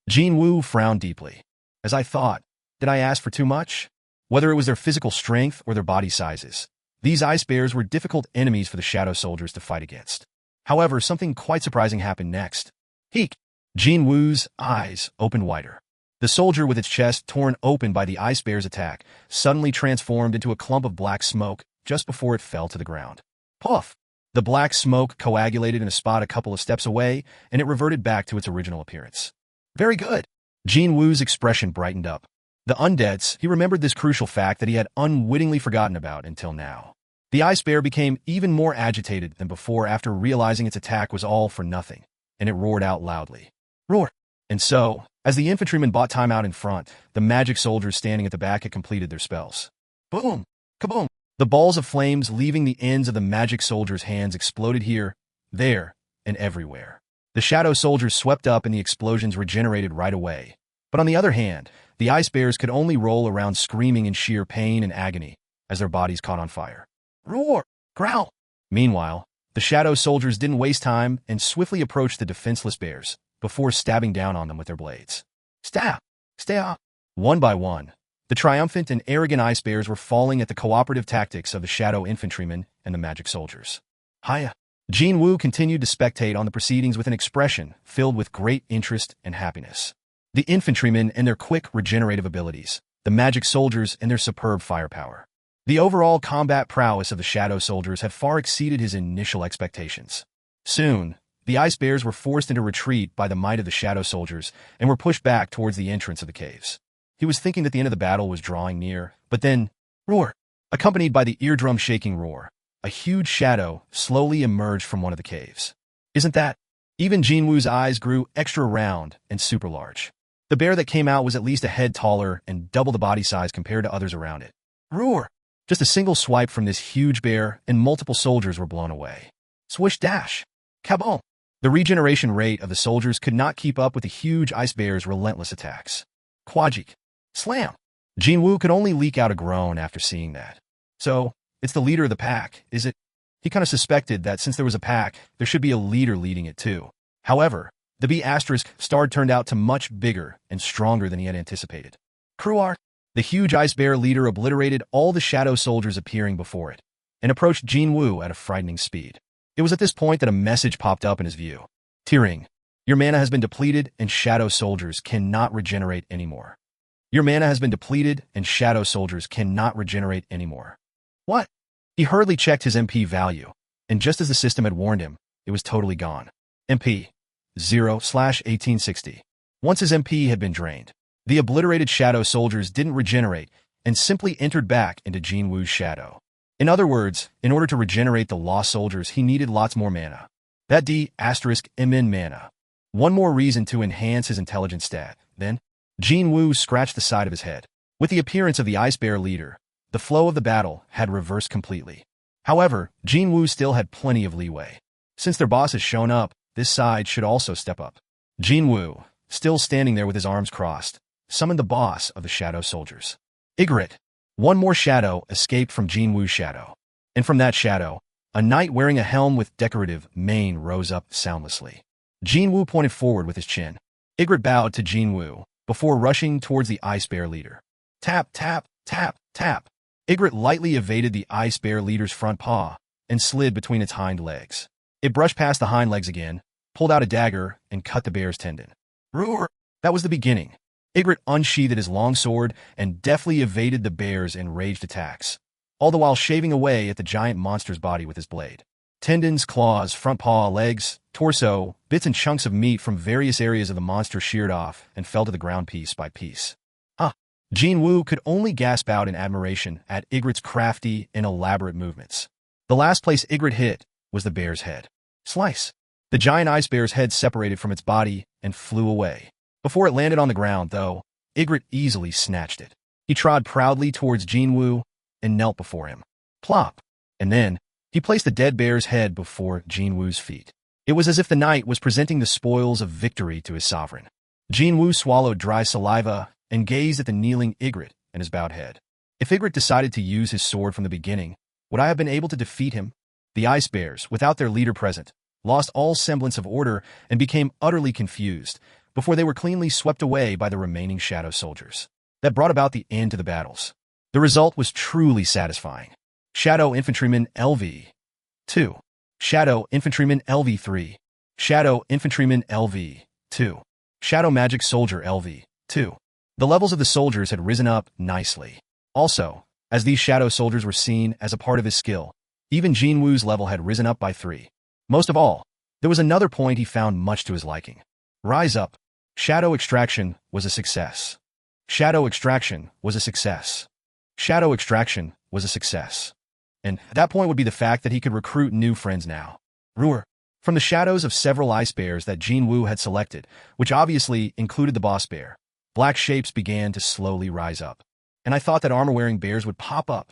Jin Wu frowned deeply. As I thought, did I ask for too much? Whether it was their physical strength or their body sizes, these ice bears were difficult enemies for the shadow soldiers to fight against. However, something quite surprising happened next. Heek! Jin Wu's eyes opened wider. The soldier with its chest torn open by the ice bear's attack suddenly transformed into a clump of black smoke just before it fell to the ground. Puff! The black smoke coagulated in a spot a couple of steps away, and it reverted back to its original appearance. Very good. Jin Wu's expression brightened up. The undeads, he remembered this crucial fact that he had unwittingly forgotten about until now. The ice bear became even more agitated than before after realizing its attack was all for nothing, and it roared out loudly. Roar! And so, as the infantrymen bought time out in front, the magic soldiers standing at the back had completed their spells. Boom! Kaboom! The balls of flames leaving the ends of the magic soldiers' hands exploded here, there, and everywhere. The shadow soldiers swept up and the explosions regenerated right away. But on the other hand, the ice bears could only roll around screaming in sheer pain and agony as their bodies caught on fire. Roar! Growl! Meanwhile, the shadow soldiers didn't waste time and swiftly approached the defenseless bears before stabbing down on them with their blades. Stab! Stab! One by one, the triumphant and arrogant ice bears were falling at the cooperative tactics of the shadow infantrymen and the magic soldiers. Hiya! Jin Wu continued to spectate on the proceedings with an expression filled with great interest and happiness. The infantrymen and their quick regenerative abilities, the magic soldiers and their superb firepower. The overall combat prowess of the shadow soldiers had far exceeded his initial expectations. Soon, the ice bears were forced into retreat by the might of the shadow soldiers and were pushed back towards the entrance of the caves. He was thinking that the end of the battle was drawing near, but then, roar! Accompanied by the eardrum-shaking roar, a huge shadow slowly emerged from one of the caves. Isn't that? Even Jin Wu's eyes grew extra round and super large. The bear that came out was at least a head taller and double the body size compared to others around it. Roar! Just a single swipe from this huge bear and multiple soldiers were blown away. Swish dash! Kaboom! The regeneration rate of the soldiers could not keep up with the huge ice bear's relentless attacks. Quajik! Slam! Jin Wu could only leak out a groan after seeing that. So, it's the leader of the pack, is it? He kind of suspected that since there was a pack, there should be a leader leading it too. However, the B** star turned out to much bigger and stronger than he had anticipated. Kruar! The huge ice bear leader obliterated all the shadow soldiers appearing before it, and approached Jin Wu at a frightening speed. It was at this point that a message popped up in his view. Tearing. Your mana has been depleted and shadow soldiers cannot regenerate anymore. Your mana has been depleted and shadow soldiers cannot regenerate anymore. What? He hurriedly checked his MP value, and just as the system had warned him, it was totally gone. MP 0/1860. Once his MP had been drained, the obliterated shadow soldiers didn't regenerate and simply entered back into Jin Wu's shadow. In other words, in order to regenerate the lost soldiers, he needed lots more mana. That D**MN mana. One more reason to enhance his intelligence stat. Then, Jin Wu scratched the side of his head. With the appearance of the ice bear leader, the flow of the battle had reversed completely. However, Jin Wu still had plenty of leeway. Since their boss has shown up, this side should also step up. Jin Wu, still standing there with his arms crossed, summoned the boss of the shadow soldiers. Igrit. One more shadow escaped from Jin Wu's shadow. And from that shadow, a knight wearing a helm with decorative mane rose up soundlessly. Jin Wu pointed forward with his chin. Igrit bowed to Jin Wu before rushing towards the ice bear leader. Tap, tap, tap, tap. Igrit lightly evaded the ice bear leader's front paw and slid between its hind legs. It brushed past the hind legs again, pulled out a dagger, and cut the bear's tendon. Roar! That was the beginning. Igrit unsheathed his long sword and deftly evaded the bear's enraged attacks, all the while shaving away at the giant monster's body with his blade. Tendons, claws, front paw, legs, torso, bits and chunks of meat from various areas of the monster sheared off and fell to the ground piece by piece. Ah! Jin Wu could only gasp out in admiration at Ygritte's crafty and elaborate movements. The last place Ygritte hit was the bear's head. Slice! The giant ice bear's head separated from its body and flew away. Before it landed on the ground, though, Ygritte easily snatched it. He trod proudly towards Jin Wu and knelt before him. Plop! And then, he placed the dead bear's head before Jin Wu's feet. It was as if the knight was presenting the spoils of victory to his sovereign. Jin Wu swallowed dry saliva and gazed at the kneeling Ygritte and his bowed head. If Ygritte decided to use his sword from the beginning, would I have been able to defeat him? The ice bears, without their leader present, lost all semblance of order and became utterly confused before they were cleanly swept away by the remaining shadow soldiers. That brought about the end to the battles. The result was truly satisfying. Shadow Infantryman LV 2. Shadow Infantryman LV 3. Shadow Infantryman LV 2. Shadow Magic Soldier LV 2. The levels of the soldiers had risen up nicely. Also, as these shadow soldiers were seen as a part of his skill, even Jin Wu's level had risen up by 3. Most of all, there was another point he found much to his liking. Rise up. Shadow Extraction was a success. Shadow Extraction was a success. Shadow Extraction was a success. And that point would be the fact that he could recruit new friends now. Ruhr. From the shadows of several ice bears that Jin Wu had selected, which obviously included the boss bear, black shapes began to slowly rise up. And I thought that armor-wearing bears would pop up.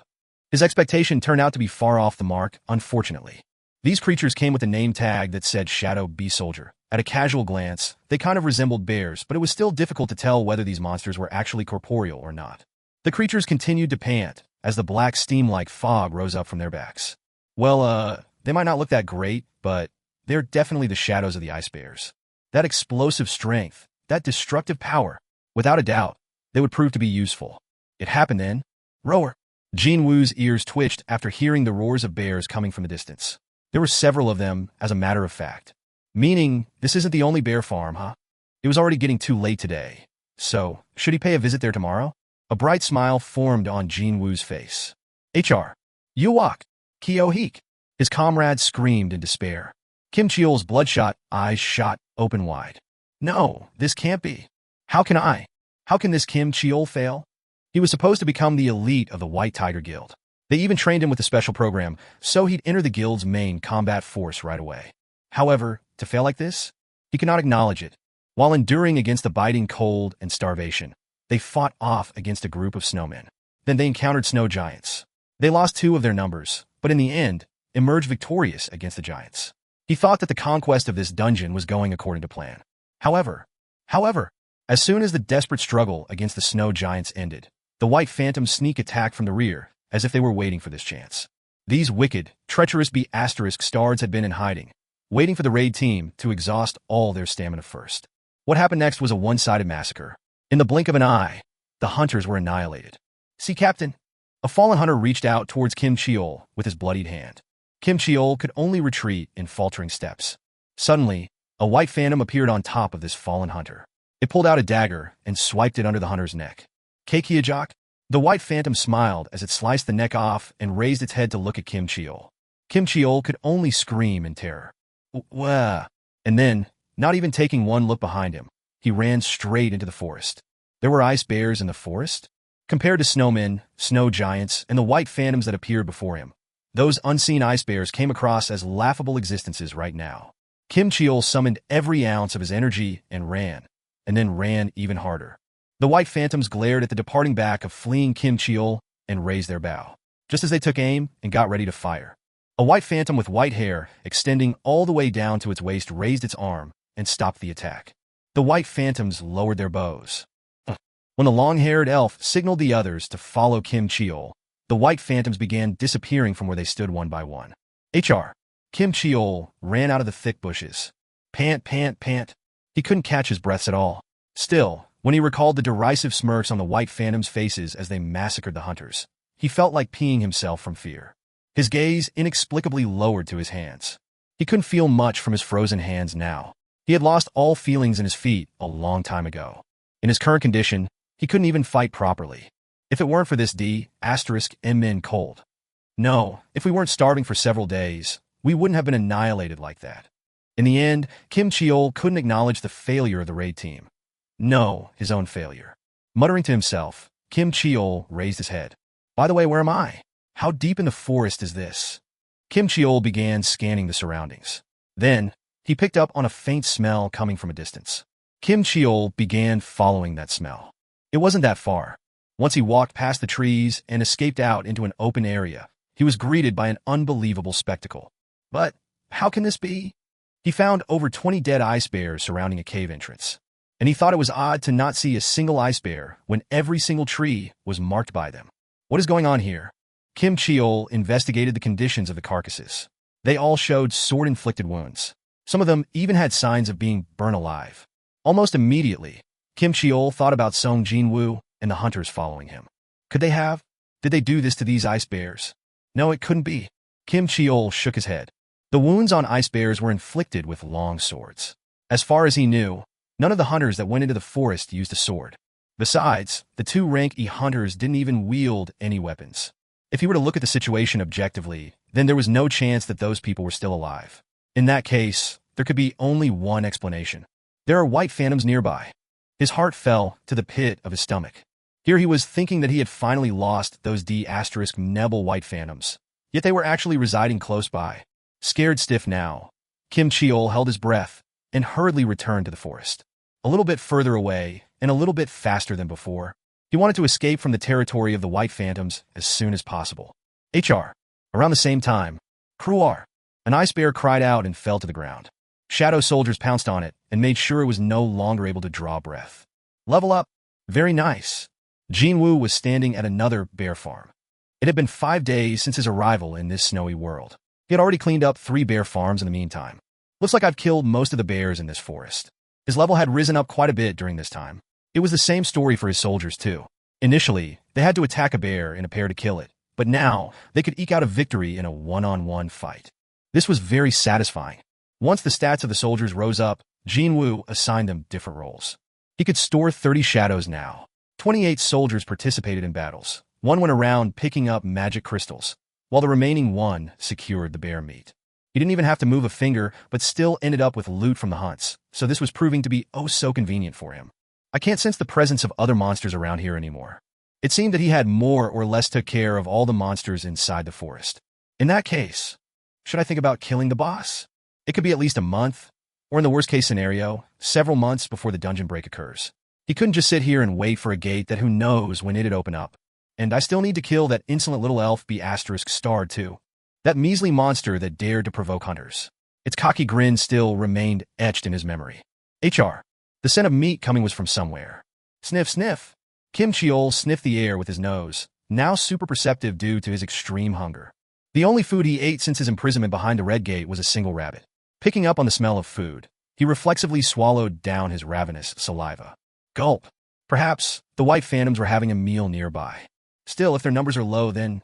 His expectation turned out to be far off the mark, unfortunately. These creatures came with a name tag that said Shadow Bee Soldier. At a casual glance, they kind of resembled bears, but it was still difficult to tell whether these monsters were actually corporeal or not. The creatures continued to pant as the black steam-like fog rose up from their backs. Well, they might not look that great, but they're definitely the shadows of the ice bears. That explosive strength, that destructive power, without a doubt, they would prove to be useful. It happened then. Roar! Jin Wu's ears twitched after hearing the roars of bears coming from the distance. There were several of them, as a matter of fact. Meaning, this isn't the only bear farm, huh? It was already getting too late today. So, should he pay a visit there tomorrow? A bright smile formed on Jin Wu's face. HR. Yuwak. Kyo-heek. His comrades screamed in despair. Kim Cheol's bloodshot eyes shot open wide. No, this can't be. How can this Kim Cheol fail? He was supposed to become the elite of the White Tiger Guild. They even trained him with a special program, so he'd enter the guild's main combat force right away. However, to fail like this, he could not acknowledge it. While enduring against the biting cold and starvation, they fought off against a group of snowmen. Then they encountered snow giants. They lost 2 of their numbers, but in the end, emerged victorious against the giants. He thought that the conquest of this dungeon was going according to plan. However, as soon as the desperate struggle against the snow giants ended, the White Phantoms sneak attacked from the rear, as if they were waiting for this chance. These wicked, treacherous B***stards had been in hiding, waiting for the raid team to exhaust all their stamina first. What happened next was a one-sided massacre. In the blink of an eye, the hunters were annihilated. See, Captain? A fallen hunter reached out towards Kim Cheol with his bloodied hand. Kim Cheol could only retreat in faltering steps. Suddenly, a white phantom appeared on top of this fallen hunter. It pulled out a dagger and swiped it under the hunter's neck. Kekiajok? The white phantom smiled as it sliced the neck off and raised its head to look at Kim Cheol. Kim Cheol could only scream in terror. Wah! And then, not even taking one look behind him, he ran straight into the forest. There were ice bears in the forest? Compared to snowmen, snow giants, and the white phantoms that appeared before him, those unseen ice bears came across as laughable existences right now. Kim Cheol summoned every ounce of his energy and then ran even harder. The white phantoms glared at the departing back of fleeing Kim Cheol and raised their bow, just as they took aim and got ready to fire. A white phantom with white hair extending all the way down to its waist raised its arm and stopped the attack. The white phantoms lowered their bows. When the long-haired elf signaled the others to follow Kim Cheol, the white phantoms began disappearing from where they stood one by one. HR. Kim Cheol ran out of the thick bushes. Pant, pant, pant. He couldn't catch his breaths at all. Still, when he recalled the derisive smirks on the white phantoms' faces as they massacred the hunters, he felt like peeing himself from fear. His gaze inexplicably lowered to his hands. He couldn't feel much from his frozen hands now. He had lost all feelings in his feet a long time ago. In his current condition, he couldn't even fight properly. If it weren't for this D***MN cold. No, if we weren't starving for several days, we wouldn't have been annihilated like that. In the end, Kim Cheol couldn't acknowledge the failure of the raid team. No, his own failure. Muttering to himself, Kim Cheol raised his head. By the way, where am I? How deep in the forest is this? Kim Cheol began scanning the surroundings. Then, he picked up on a faint smell coming from a distance. Kim Cheol began following that smell. It wasn't that far. Once he walked past the trees and escaped out into an open area, he was greeted by an unbelievable spectacle. But how can this be? He found over 20 dead ice bears surrounding a cave entrance, and he thought it was odd to not see a single ice bear when every single tree was marked by them. What is going on here? Kim Cheol investigated the conditions of the carcasses. They all showed sword-inflicted wounds. Some of them even had signs of being burned alive. Almost immediately, Kim Cheol thought about Sung Jin-Woo and the hunters following him. Could they have? Did they do this to these ice bears? No, it couldn't be. Kim Cheol shook his head. The wounds on ice bears were inflicted with long swords. As far as he knew, none of the hunters that went into the forest used a sword. Besides, the two rank E hunters didn't even wield any weapons. If he were to look at the situation objectively, then there was no chance that those people were still alive. In that case, there could be only one explanation. There are white phantoms nearby. His heart fell to the pit of his stomach. Here he was thinking that he had finally lost those D*Nebel white phantoms. Yet they were actually residing close by. Scared stiff now, Kim Cheol held his breath and hurriedly returned to the forest. A little bit further away and a little bit faster than before, he wanted to escape from the territory of the white phantoms as soon as possible. Around the same time, Kruar, an ice bear cried out and fell to the ground. Shadow soldiers pounced on it and made sure it was no longer able to draw breath. Level up. Very nice. Jin Wu was standing at another bear farm. It had been 5 days since his arrival in this snowy world. He had already cleaned up 3 bear farms in the meantime. Looks like I've killed most of the bears in this forest. His level had risen up quite a bit during this time. It was the same story for his soldiers too. Initially, they had to attack a bear in a pair to kill it, but now they could eke out a victory in a one-on-one fight. This was very satisfying. Once the stats of the soldiers rose up, Jin Wu assigned them different roles. He could store 30 shadows now. 28 soldiers participated in battles. One went around picking up magic crystals, while the remaining one secured the bear meat. He didn't even have to move a finger, but still ended up with loot from the hunts, so this was proving to be oh so convenient for him. I can't sense the presence of other monsters around here anymore. It seemed that he had more or less took care of all the monsters inside the forest. In that case, should I think about killing the boss? It could be at least a month, or in the worst case scenario, several months before the dungeon break occurs. He couldn't just sit here and wait for a gate that who knows when it'd open up. And I still need to kill that insolent little elf B***starred too. That measly monster that dared to provoke hunters. Its cocky grin still remained etched in his memory. The scent of meat coming was from somewhere. Sniff, sniff. Kim Cheol sniffed the air with his nose, now super perceptive due to his extreme hunger. The only food he ate since his imprisonment behind the red gate was a single rabbit. Picking up on the smell of food, he reflexively swallowed down his ravenous saliva. Gulp. Perhaps the white phantoms were having a meal nearby. Still, if their numbers are low, then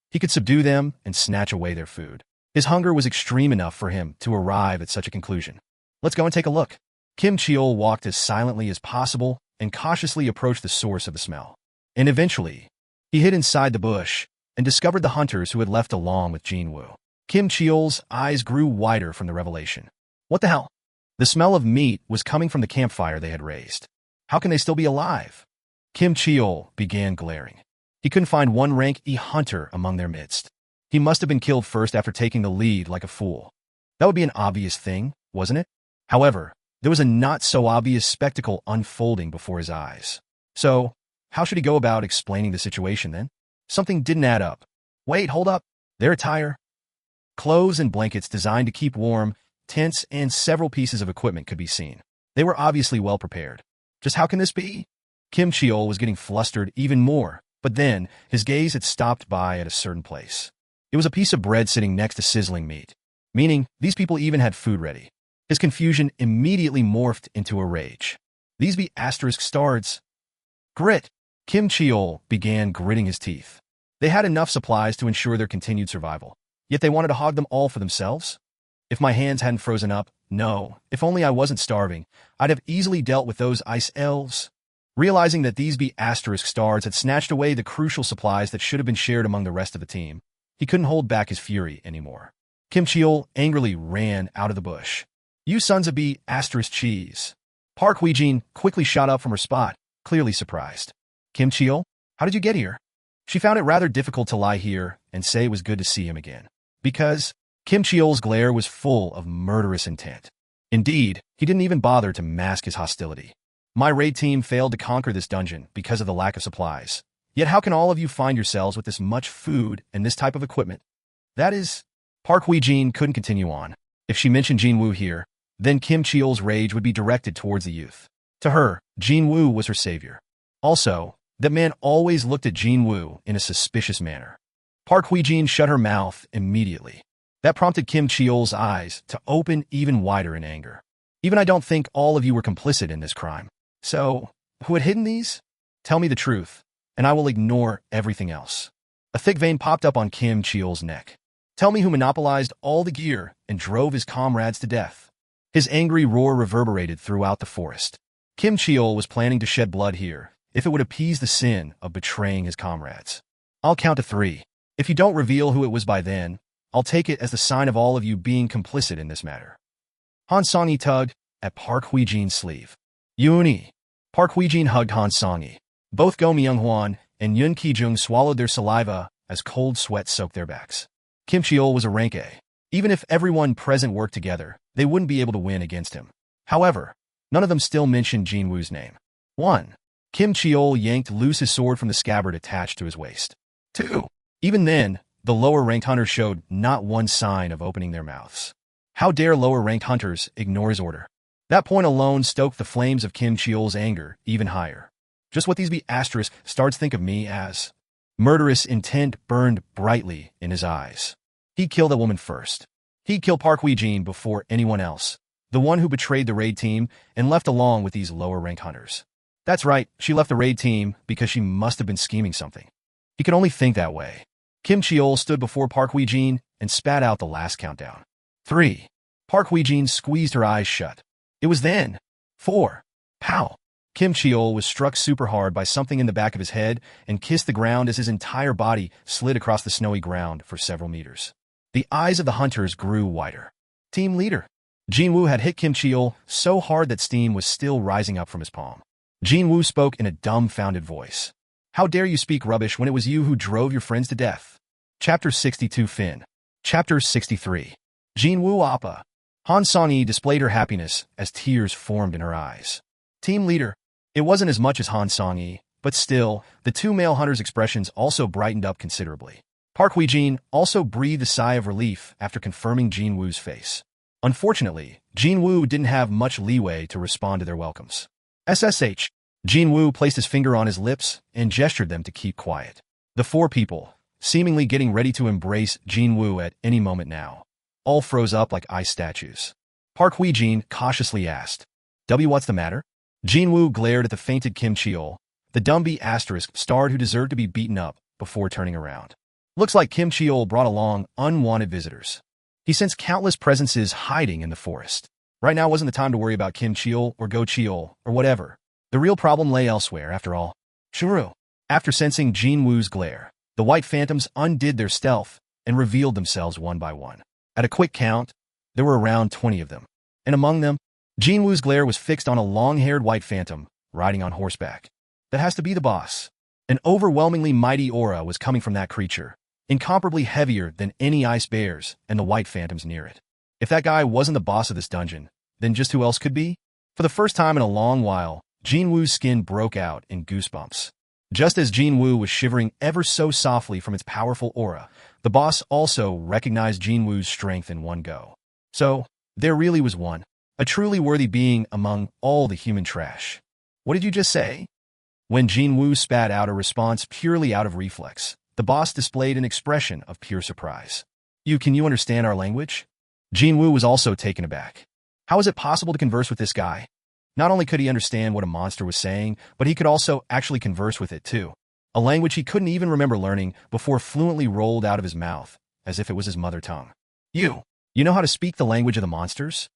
he could subdue them and snatch away their food. His hunger was extreme enough for him to arrive at such a conclusion. Let's go and take a look. Kim Cheol walked as silently as possible and cautiously approached the source of the smell. And eventually, he hid inside the bush and discovered the hunters who had left along with Jin Wu. Kim Cheol's eyes grew wider from the revelation. What the hell? The smell of meat was coming from the campfire they had raised. How can they still be alive? Kim Cheol began glaring. He couldn't find one rank E hunter among their midst. He must have been killed first after taking the lead like a fool. That would be an obvious thing, wasn't it? However, there was a not-so-obvious spectacle unfolding before his eyes. So, how should he go about explaining the situation then? Something didn't add up. Wait, hold up. Their attire. Clothes and blankets designed to keep warm, tents, and several pieces of equipment could be seen. They were obviously well prepared. Just how can this be? Kim Cheol was getting flustered even more, but then his gaze had stopped by at a certain place. It was a piece of bread sitting next to sizzling meat, meaning these people even had food ready. His confusion immediately morphed into a rage. These be **stards. Grit. Kim Cheol began gritting his teeth. They had enough supplies to ensure their continued survival, yet they wanted to hog them all for themselves? If my hands hadn't frozen up, no, if only I wasn't starving, I'd have easily dealt with those ice elves. Realizing that these be **stards had snatched away the crucial supplies that should have been shared among the rest of the team, he couldn't hold back his fury anymore. Kim Cheol angrily ran out of the bush. You sons of b*** cheese. Park Hwi-jin quickly shot up from her spot, clearly surprised. Kim Cheol, how did you get here? She found it rather difficult to lie here and say it was good to see him again, because Kim Cheol's glare was full of murderous intent. Indeed, he didn't even bother to mask his hostility. My raid team failed to conquer this dungeon because of the lack of supplies. Yet how can all of you find yourselves with this much food and this type of equipment? That is... Park Hwi-jin couldn't continue on. If she mentioned Jin Wu here, then Kim Cheol's rage would be directed towards the youth. To her, Jin Wu was her savior. Also, that man always looked at Jin Wu in a suspicious manner. Park Hwi-jin shut her mouth immediately. That prompted Kim Cheol's eyes to open even wider in anger. Even I don't think all of you were complicit in this crime. So, who had hidden these? Tell me the truth, and I will ignore everything else. A thick vein popped up on Kim Cheol's neck. Tell me who monopolized all the gear and drove his comrades to death. His angry roar reverberated throughout the forest. Kim Cheol was planning to shed blood here, if it would appease the sin of betraying his comrades. I'll count to 3. If you don't reveal who it was by then, I'll take it as the sign of all of you being complicit in this matter. Han Song-yi tugged at Park Hwi-jin's sleeve. Yoon-yi. Park Hwi-jin hugged Han Song-yi. Both Go Myung-hwan and Yoon Ki-jung swallowed their saliva as cold sweat soaked their backs. Kim Cheol was a rank A. Even if everyone present worked together, they wouldn't be able to win against him. However, none of them still mentioned Jin Wu's name. 1. Kim Cheol yanked loose his sword from the scabbard attached to his waist. 2. Even then, the lower-ranked hunters showed not one sign of opening their mouths. How dare lower-ranked hunters ignore his order? That point alone stoked the flames of Kim Cheol's anger even higher. Just what these b*** starts think of me as. Murderous intent burned brightly in his eyes. He killed that woman first. He killed Park Hwi-jin before anyone else, the one who betrayed the raid team and left along with these lower-ranked hunters. That's right, she left the raid team because she must have been scheming something. He could only think that way. Kim Cheol stood before Park Hwi-jin and spat out the last countdown. 3. Park Hwi-jin squeezed her eyes shut. It was then. 4. Pow! Kim Cheol was struck super hard by something in the back of his head and kissed the ground as his entire body slid across the snowy ground for several meters. The eyes of the hunters grew wider. Team leader. Jin Wu had hit Kim Cheol so hard that steam was still rising up from his palm. Jin Wu spoke in a dumbfounded voice. How dare you speak rubbish when it was you who drove your friends to death? Chapter 62 Fin. Chapter 63. Jin Wu Appa. Han Song-yi displayed her happiness as tears formed in her eyes. Team leader. It wasn't as much as Han Song-yi, but still, the two male hunters' expressions also brightened up considerably. Park Hwi-jin also breathed a sigh of relief after confirming Jin Wu's face. Unfortunately, Jin Wu didn't have much leeway to respond to their welcomes. SSH. Jin Wu placed his finger on his lips and gestured them to keep quiet. The 4 people, seemingly getting ready to embrace Jin Wu at any moment now, all froze up like ice statues. Park Hwi-jin cautiously asked, what's the matter? Jin Wu glared at the fainted Kim Cheol, the dumb B** starred who deserved to be beaten up, before turning around. Looks like Kim Cheol brought along unwanted visitors. He sensed countless presences hiding in the forest. Right now wasn't the time to worry about Kim Cheol or Go Cheol or whatever. The real problem lay elsewhere, after all. Shuru. After sensing Jin Wu's glare, the white phantoms undid their stealth and revealed themselves one by one. At a quick count, there were around 20 of them. And among them, Jin Wu's glare was fixed on a long-haired white phantom riding on horseback. That has to be the boss. An overwhelmingly mighty aura was coming from that creature, incomparably heavier than any ice bears and the white phantoms near it. If that guy wasn't the boss of this dungeon, then just who else could be? For the first time in a long while, Jin Wu's skin broke out in goosebumps. Just as Jin Wu was shivering ever so softly from its powerful aura, the boss also recognized Jin Wu's strength in one go. So, there really was one, a truly worthy being among all the human trash. What did you just say? When Jin Wu spat out a response purely out of reflex, the boss displayed an expression of pure surprise. Can you understand our language? Jin Wu was also taken aback. How is it possible to converse with this guy? Not only could he understand what a monster was saying, but he could also actually converse with it too. A language he couldn't even remember learning before fluently rolled out of his mouth, as if it was his mother tongue. You know how to speak the language of the monsters?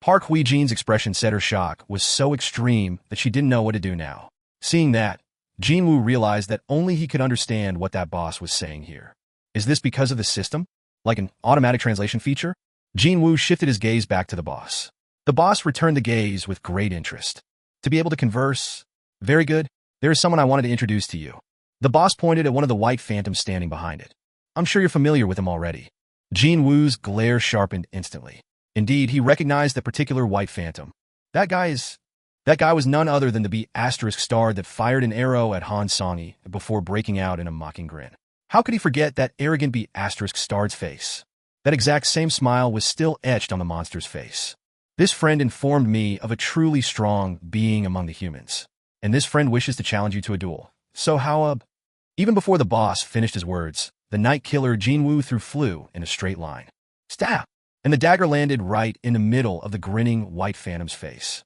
Park Hwi-jin's expression said her shock was so extreme that she didn't know what to do now. Seeing that, Jin Wu realized that only he could understand what that boss was saying here. Is this because of the system? Like an automatic translation feature? Jin Wu shifted his gaze back to the boss. The boss returned the gaze with great interest. To be able to converse? Very good. There is someone I wanted to introduce to you. The boss pointed at one of the white phantoms standing behind it. I'm sure you're familiar with him already. Jin Wu's glare sharpened instantly. Indeed, he recognized that particular white phantom. That guy was none other than the B** star that fired an arrow at Han Songi before breaking out in a mocking grin. How could he forget that arrogant B** star's face? That exact same smile was still etched on the monster's face. This friend informed me of a truly strong being among the humans. And this friend wishes to challenge you to a duel. So how Even before the boss finished his words, the Night Killer Jin Wu flew in a straight line. Stab! And the dagger landed right in the middle of the grinning white phantom's face.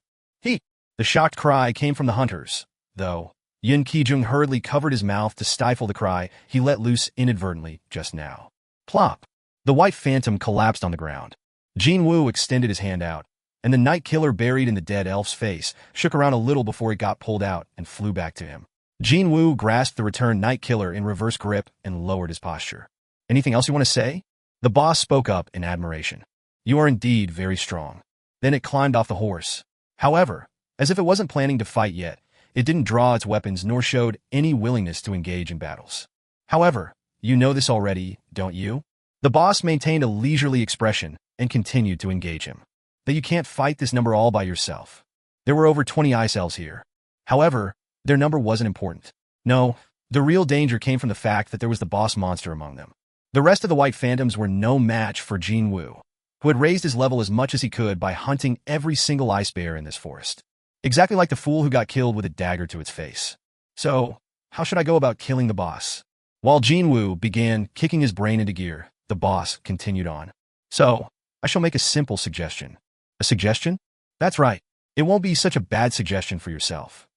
The shocked cry came from the hunters, though. Yin Qijung hurriedly covered his mouth to stifle the cry he let loose inadvertently just now. Plop! The white phantom collapsed on the ground. Jin Wu extended his hand out, and the Night Killer buried in the dead elf's face shook around a little before it got pulled out and flew back to him. Jin Wu grasped the returned Night Killer in reverse grip and lowered his posture. Anything else you want to say? The boss spoke up in admiration. You are indeed very strong. Then it climbed off the horse. However, as if it wasn't planning to fight yet, it didn't draw its weapons nor showed any willingness to engage in battles. However, you know this already, don't you? The boss maintained a leisurely expression and continued to engage him. That you can't fight this number all by yourself. There were over 20 ice elves here. However, their number wasn't important. No, the real danger came from the fact that there was the boss monster among them. The rest of the white phantoms were no match for Jin Wu, who had raised his level as much as he could by hunting every single ice bear in this forest. Exactly like the fool who got killed with a dagger to its face. So, how should I go about killing the boss? While Jin Wu began kicking his brain into gear, the boss continued on. So, I shall make a simple suggestion. A suggestion? That's right. It won't be such a bad suggestion for yourself.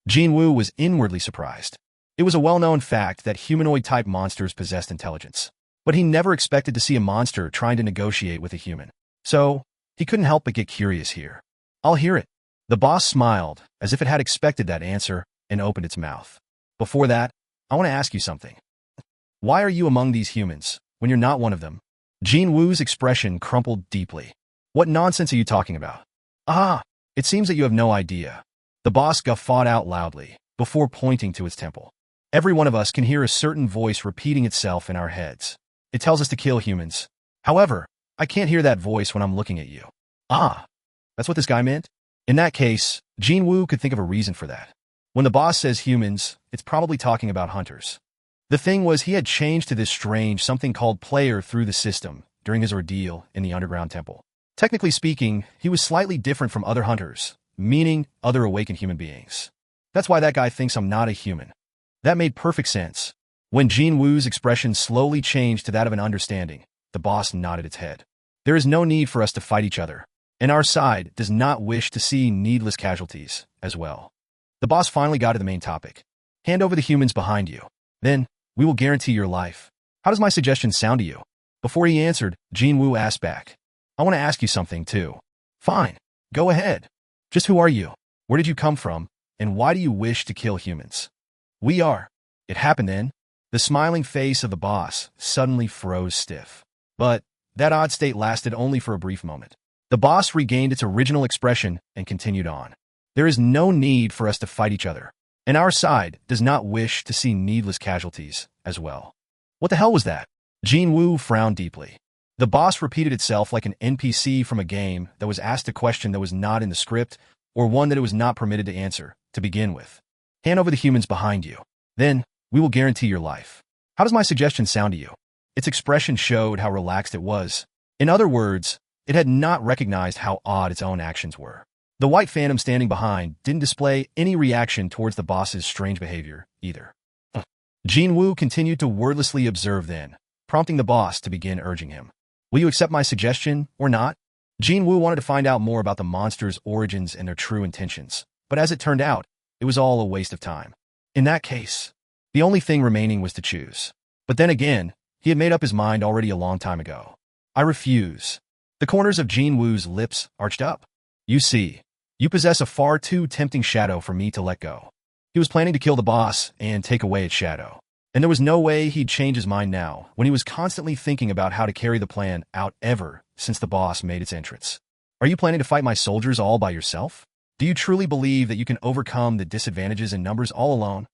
Jin Wu was inwardly surprised. It was a well-known fact that humanoid-type monsters possessed intelligence. But he never expected to see a monster trying to negotiate with a human. So, he couldn't help but get curious here. I'll hear it. The boss smiled, as if it had expected that answer, and opened its mouth. Before that, I want to ask you something. Why are you among these humans, when you're not one of them? Jin Wu's expression crumpled deeply. What nonsense are you talking about? Ah, it seems that you have no idea. The boss guffawed out loudly, before pointing to his temple. Every one of us can hear a certain voice repeating itself in our heads. It tells us to kill humans. However, I can't hear that voice when I'm looking at you. Ah, that's what this guy meant? In that case, Jin Wu could think of a reason for that. When the boss says humans, it's probably talking about hunters. The thing was, he had changed to this strange something called player through the system during his ordeal in the underground temple. Technically speaking, he was slightly different from other hunters, meaning other awakened human beings. That's why that guy thinks I'm not a human. That made perfect sense. When Jin Wu's expression slowly changed to that of an understanding, the boss nodded its head. There is no need for us to fight each other, and our side does not wish to see needless casualties as well. The boss finally got to the main topic. Hand over the humans behind you. Then, we will guarantee your life. How does my suggestion sound to you? Before he answered, Jin Wu asked back. I want to ask you something too. Fine. Go ahead. Just who are you? Where did you come from? And why do you wish to kill humans? We are. It happened then. The smiling face of the boss suddenly froze stiff. But that odd state lasted only for a brief moment. The boss regained its original expression and continued on. There is no need for us to fight each other, and our side does not wish to see needless casualties as well. What the hell was that? Jin Wu frowned deeply. The boss repeated itself like an NPC from a game that was asked a question that was not in the script or one that it was not permitted to answer to begin with. Hand over the humans behind you. Then, we will guarantee your life. How does my suggestion sound to you? Its expression showed how relaxed it was. In other words, it had not recognized how odd its own actions were. The white phantom standing behind didn't display any reaction towards the boss's strange behavior, either. Jin Wu continued to wordlessly observe then, prompting the boss to begin urging him. Will you accept my suggestion, or not? Jin Wu wanted to find out more about the monster's origins and their true intentions, but as it turned out, it was all a waste of time. In that case, the only thing remaining was to choose. But then again, he had made up his mind already a long time ago. I refuse. The corners of Jin Wu's lips arched up. You see, you possess a far too tempting shadow for me to let go. He was planning to kill the boss and take away its shadow. And there was no way he'd change his mind now, when he was constantly thinking about how to carry the plan out ever since the boss made its entrance. Are you planning to fight my soldiers all by yourself? Do you truly believe that you can overcome the disadvantages in numbers all alone?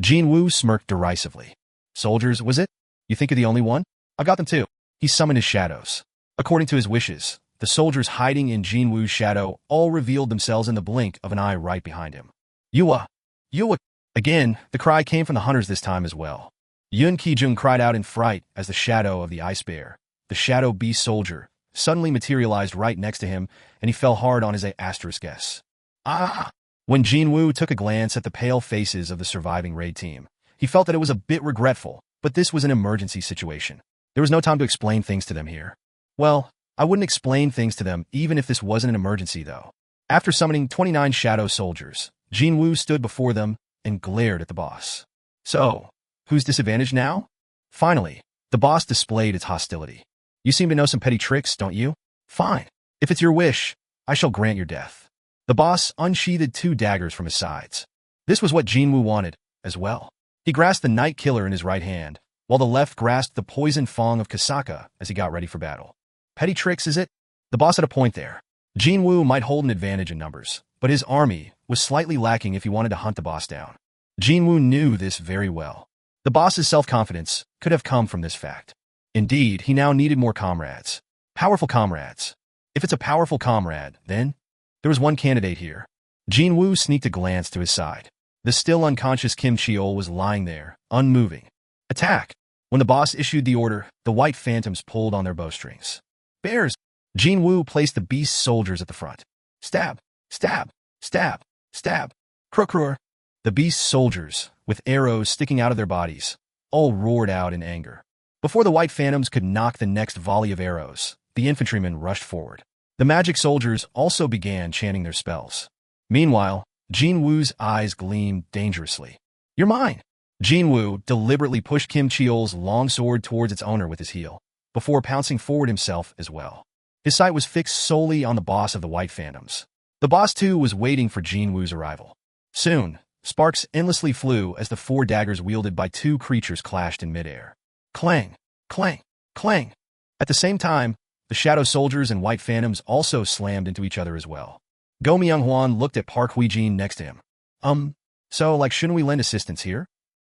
Jin Wu smirked derisively. Soldiers, was it? You think you're the only one? I've got them too. He summoned his shadows. According to his wishes, the soldiers hiding in Jin Wu's shadow all revealed themselves in the blink of an eye right behind him. Yua! Yua! Again, the cry came from the hunters this time as well. Yun Kijun cried out in fright as the shadow of the ice bear, the shadow beast soldier, suddenly materialized right next to him, and he fell hard on his *S. Ah! When Jin Wu took a glance at the pale faces of the surviving raid team, he felt that it was a bit regretful, but this was an emergency situation. There was no time to explain things to them here. Well, I wouldn't explain things to them even if this wasn't an emergency, though. After summoning 29 shadow soldiers, Jin Wu stood before them and glared at the boss. So, who's disadvantaged now? Finally, the boss displayed its hostility. You seem to know some petty tricks, don't you? Fine. If it's your wish, I shall grant your death. The boss unsheathed 2 daggers from his sides. This was what Jin Wu wanted, as well. He grasped the Night Killer in his right hand, while the left grasped the poisoned Fong of Kasaka as he got ready for battle. Petty tricks, is it? The boss had a point there. Jin Wu might hold an advantage in numbers, but his army was slightly lacking if he wanted to hunt the boss down. Jin Wu knew this very well. The boss's self-confidence could have come from this fact. Indeed, he now needed more comrades. Powerful comrades. If it's a powerful comrade, then there was one candidate here. Jin Wu sneaked a glance to his side. The still unconscious Kim Cheol was lying there, unmoving. Attack! When the boss issued the order, the white phantoms pulled on their bowstrings. Bears! Jin Wu placed the beast soldiers at the front. Stab! Stab! Stab! Stab! Kruk-krur! The beast soldiers, with arrows sticking out of their bodies, all roared out in anger. Before the white phantoms could knock the next volley of arrows, the infantrymen rushed forward. The magic soldiers also began chanting their spells. Meanwhile, Jin Wu's eyes gleamed dangerously. You're mine! Jin Wu deliberately pushed Kim Cheol's long sword towards its owner with his heel, before pouncing forward himself as well. His sight was fixed solely on the boss of the white phantoms. The boss, too, was waiting for Jin Wu's arrival. Soon, sparks endlessly flew as the 4 daggers wielded by 2 creatures clashed in midair. Clang! Clang! Clang! At the same time, the shadow soldiers and white phantoms also slammed into each other as well. Go Myung-hwan looked at Park Hui-jin next to him. So, shouldn't we lend assistance here?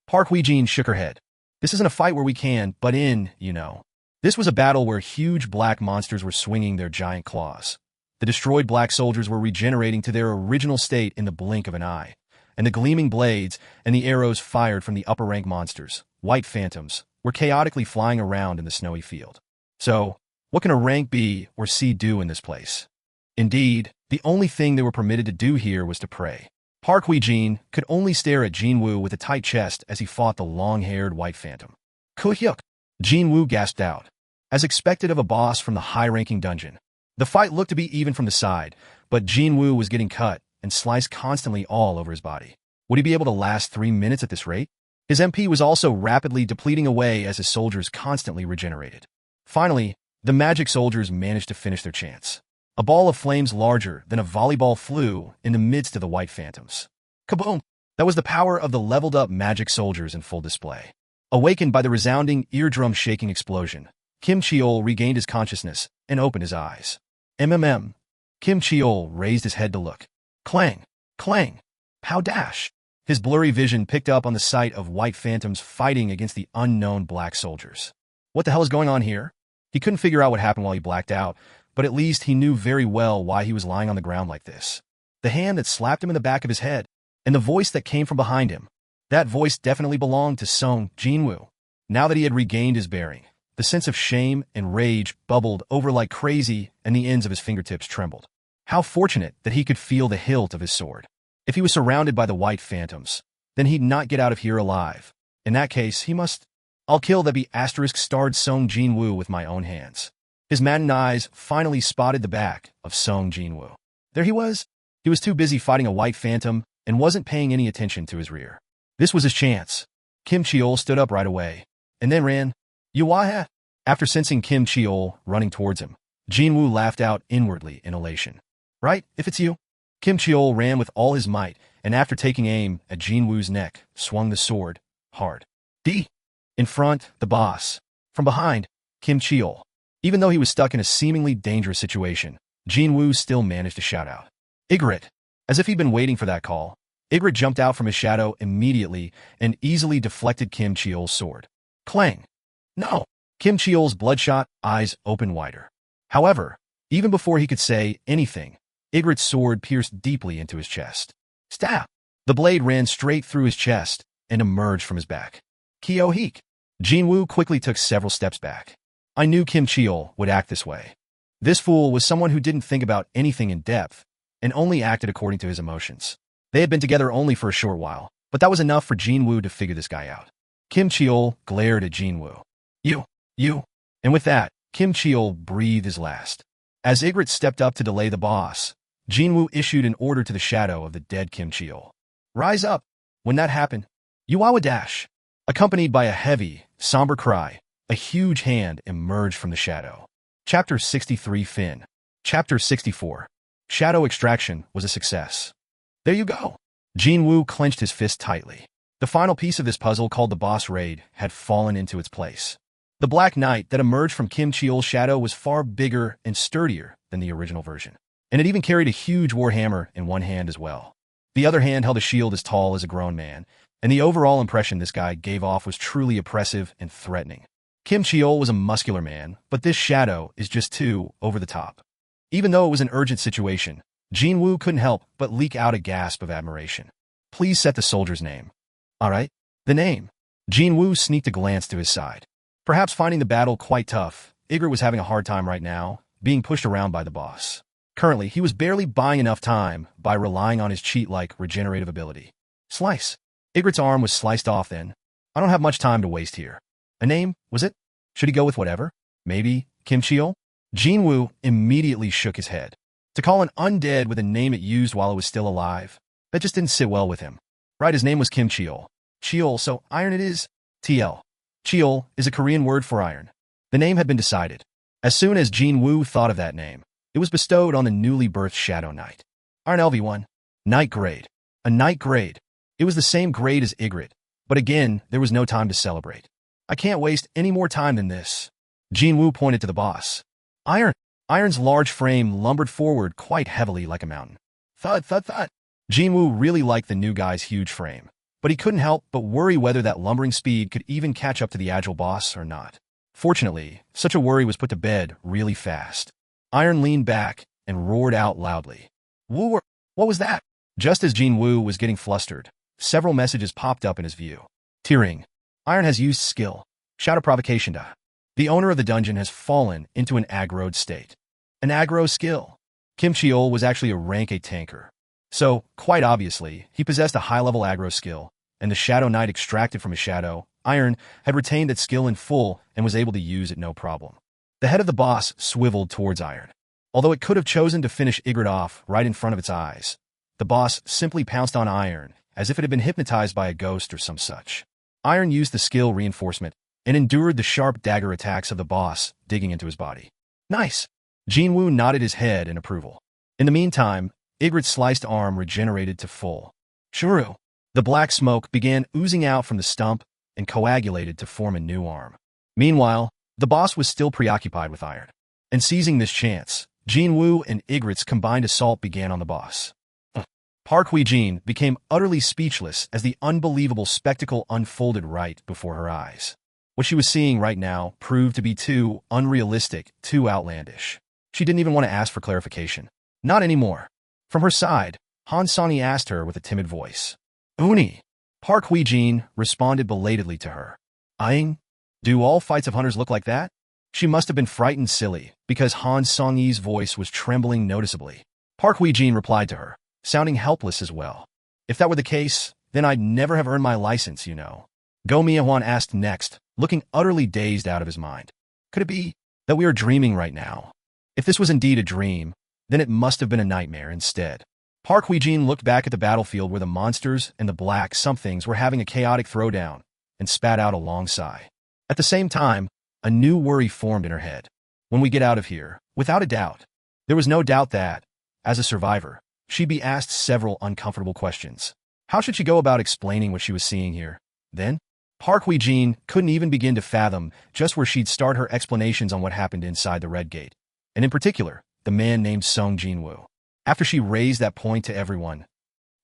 Park Hui-jin shook her head. This isn't a fight where we can, but you know. This was a battle where huge black monsters were swinging their giant claws. The destroyed black soldiers were regenerating to their original state in the blink of an eye, and the gleaming blades and the arrows fired from the upper-rank monsters, white phantoms, were chaotically flying around in the snowy field. So, what can a rank B or C do in this place? Indeed, the only thing they were permitted to do here was to pray. Park Hui-jin could only stare at Jin Wu with a tight chest as he fought the long-haired white phantom. Kuhyuk! Jin Wu gasped out. As expected of a boss from the high-ranking dungeon, the fight looked to be even from the side, but Jin Wu was getting cut and sliced constantly all over his body. Would he be able to last 3 minutes at this rate? His MP was also rapidly depleting away as his soldiers constantly regenerated. Finally, the magic soldiers managed to finish their chants. A ball of flames larger than a volleyball flew in the midst of the white phantoms. Kaboom! That was the power of the leveled-up magic soldiers in full display. Awakened by the resounding, eardrum-shaking explosion, Kim Cheol regained his consciousness and opened his eyes. Kim Cheol raised his head to look. Clang! Clang! Pow dash! His blurry vision picked up on the sight of white phantoms fighting against the unknown black soldiers. What the hell is going on here? He couldn't figure out what happened while he blacked out, but at least he knew very well why he was lying on the ground like this. The hand that slapped him in the back of his head, and the voice that came from behind him. That voice definitely belonged to Sung Jin-Woo. Now that he had regained his bearing, the sense of shame and rage bubbled over like crazy, and the ends of his fingertips trembled. How fortunate that he could feel the hilt of his sword. If he was surrounded by the white phantoms, then he'd not get out of here alive. In that case, he must... I'll kill that **starred Sung Jin-Woo with my own hands. His maddened eyes finally spotted the back of Sung Jin-Woo. There he was. He was too busy fighting a white phantom and wasn't paying any attention to his rear. This was his chance. Kim Cheol stood up right away, and then ran. Yuaha! After sensing Kim Cheol running towards him, Jin-Woo laughed out inwardly in elation. Right, if it's you? Kim Cheol ran with all his might, and after taking aim at Jin-Woo's neck, swung the sword hard. B. In front, the boss. From behind, Kim Cheol. Even though he was stuck in a seemingly dangerous situation, Jin Wu still managed to shout out, Ygritte! As if he'd been waiting for that call, Ygritte jumped out from his shadow immediately and easily deflected Kim Cheol's sword. Clang! No! Kim Cheol's bloodshot eyes opened wider. However, even before he could say anything, Ygritte's sword pierced deeply into his chest. Stab! The blade ran straight through his chest and emerged from his back. Kyo Heek! Jin Wu quickly took several steps back. I knew Kim Cheol would act this way. This fool was someone who didn't think about anything in depth and only acted according to his emotions. They had been together only for a short while, but that was enough for Jin Wu to figure this guy out. Kim Cheol glared at Jin Wu. You. And with that, Kim Cheol breathed his last. As Ygritte stepped up to delay the boss, Jin Wu issued an order to the shadow of the dead Kim Cheol. Rise up. When that happened, Yuawa dash. Accompanied by a heavy, somber cry, a huge hand emerged from the shadow. Chapter 63 Fin. Chapter 64. Shadow extraction was a success. There you go. Jin Wu clenched his fist tightly. The final piece of this puzzle, called the boss raid, had fallen into its place. The Black Knight that emerged from Kim Cheol's shadow was far bigger and sturdier than the original version, and it even carried a huge warhammer in one hand as well. The other hand held a shield as tall as a grown man, and the overall impression this guy gave off was truly oppressive and threatening. Kim Cheol was a muscular man, but this shadow is just too over the top. Even though it was an urgent situation, Jin Wu couldn't help but leak out a gasp of admiration. Please set the soldier's name. All right, the name. Jin Wu sneaked a glance to his side. Perhaps finding the battle quite tough, Ygritte was having a hard time right now, being pushed around by the boss. Currently, he was barely buying enough time by relying on his cheat-like regenerative ability. Slice. Ygritte's arm was sliced off then. I don't have much time to waste here. A name, was it? Should he go with whatever? Maybe Kim Cheol? Jin Wu immediately shook his head. To call an undead with a name it used while it was still alive, that just didn't sit well with him. Right, his name was Kim Cheol. Cheol, so iron it is? TL. Cheol is a Korean word for iron. The name had been decided. As soon as Jin Wu thought of that name, it was bestowed on the newly birthed Shadow Knight. Iron LV1. Knight grade. A knight grade. It was the same grade as Ygritte, but again, there was no time to celebrate. I can't waste any more time than this. Jin Wu pointed to the boss. Iron's large frame lumbered forward quite heavily like a mountain. Thud, thud, thud. Jin Wu really liked the new guy's huge frame, but he couldn't help but worry whether that lumbering speed could even catch up to the agile boss or not. Fortunately, such a worry was put to bed really fast. Iron leaned back and roared out loudly. Wu, what was that? Just as Jin Wu was getting flustered, several messages popped up in his view. Tearing. Iron has used skill. Shadow provocation da. The owner of the dungeon has fallen into an aggroed state. An aggro skill. Kim Cheol was actually a rank 8 tanker. So, quite obviously, he possessed a high-level aggro skill, and the Shadow Knight extracted from his shadow, Iron, had retained that skill in full and was able to use it no problem. The head of the boss swiveled towards Iron. Although it could have chosen to finish Ygritte off right in front of its eyes, the boss simply pounced on Iron as if it had been hypnotized by a ghost or some such. Iron used the skill reinforcement and endured the sharp dagger attacks of the boss digging into his body. Nice! Jin Wu nodded his head in approval. In the meantime, Ygritte's sliced arm regenerated to full. Shuru! The black smoke began oozing out from the stump and coagulated to form a new arm. Meanwhile, the boss was still preoccupied with Iron. And seizing this chance, Jin Wu and Ygritte's combined assault began on the boss. Park Hui-jin became utterly speechless as the unbelievable spectacle unfolded right before her eyes. What she was seeing right now proved to be too unrealistic, too outlandish. She didn't even want to ask for clarification. Not anymore. From her side, Han Sani asked her with a timid voice. Uni. Park Hui-jin responded belatedly to her. Aing? Do all fights of hunters look like that? She must have been frightened silly, because Han Song-yi's voice was trembling noticeably. Park Hui-jin replied to her, sounding helpless as well. If that were the case, then I'd never have earned my license, you know. Go Mia-hwan asked next, looking utterly dazed out of his mind. Could it be that we are dreaming right now? If this was indeed a dream, then it must have been a nightmare instead. Park Hui-jin looked back at the battlefield where the monsters and the black somethings were having a chaotic throwdown and spat out a long sigh. At the same time, a new worry formed in her head. When we get out of here, without a doubt, there was no doubt that, as a survivor, she'd be asked several uncomfortable questions. How should she go about explaining what she was seeing here? Then, Park Hui-jin couldn't even begin to fathom just where she'd start her explanations on what happened inside the Red Gate, and in particular, the man named Sung Jin-Woo. After she raised that point to everyone.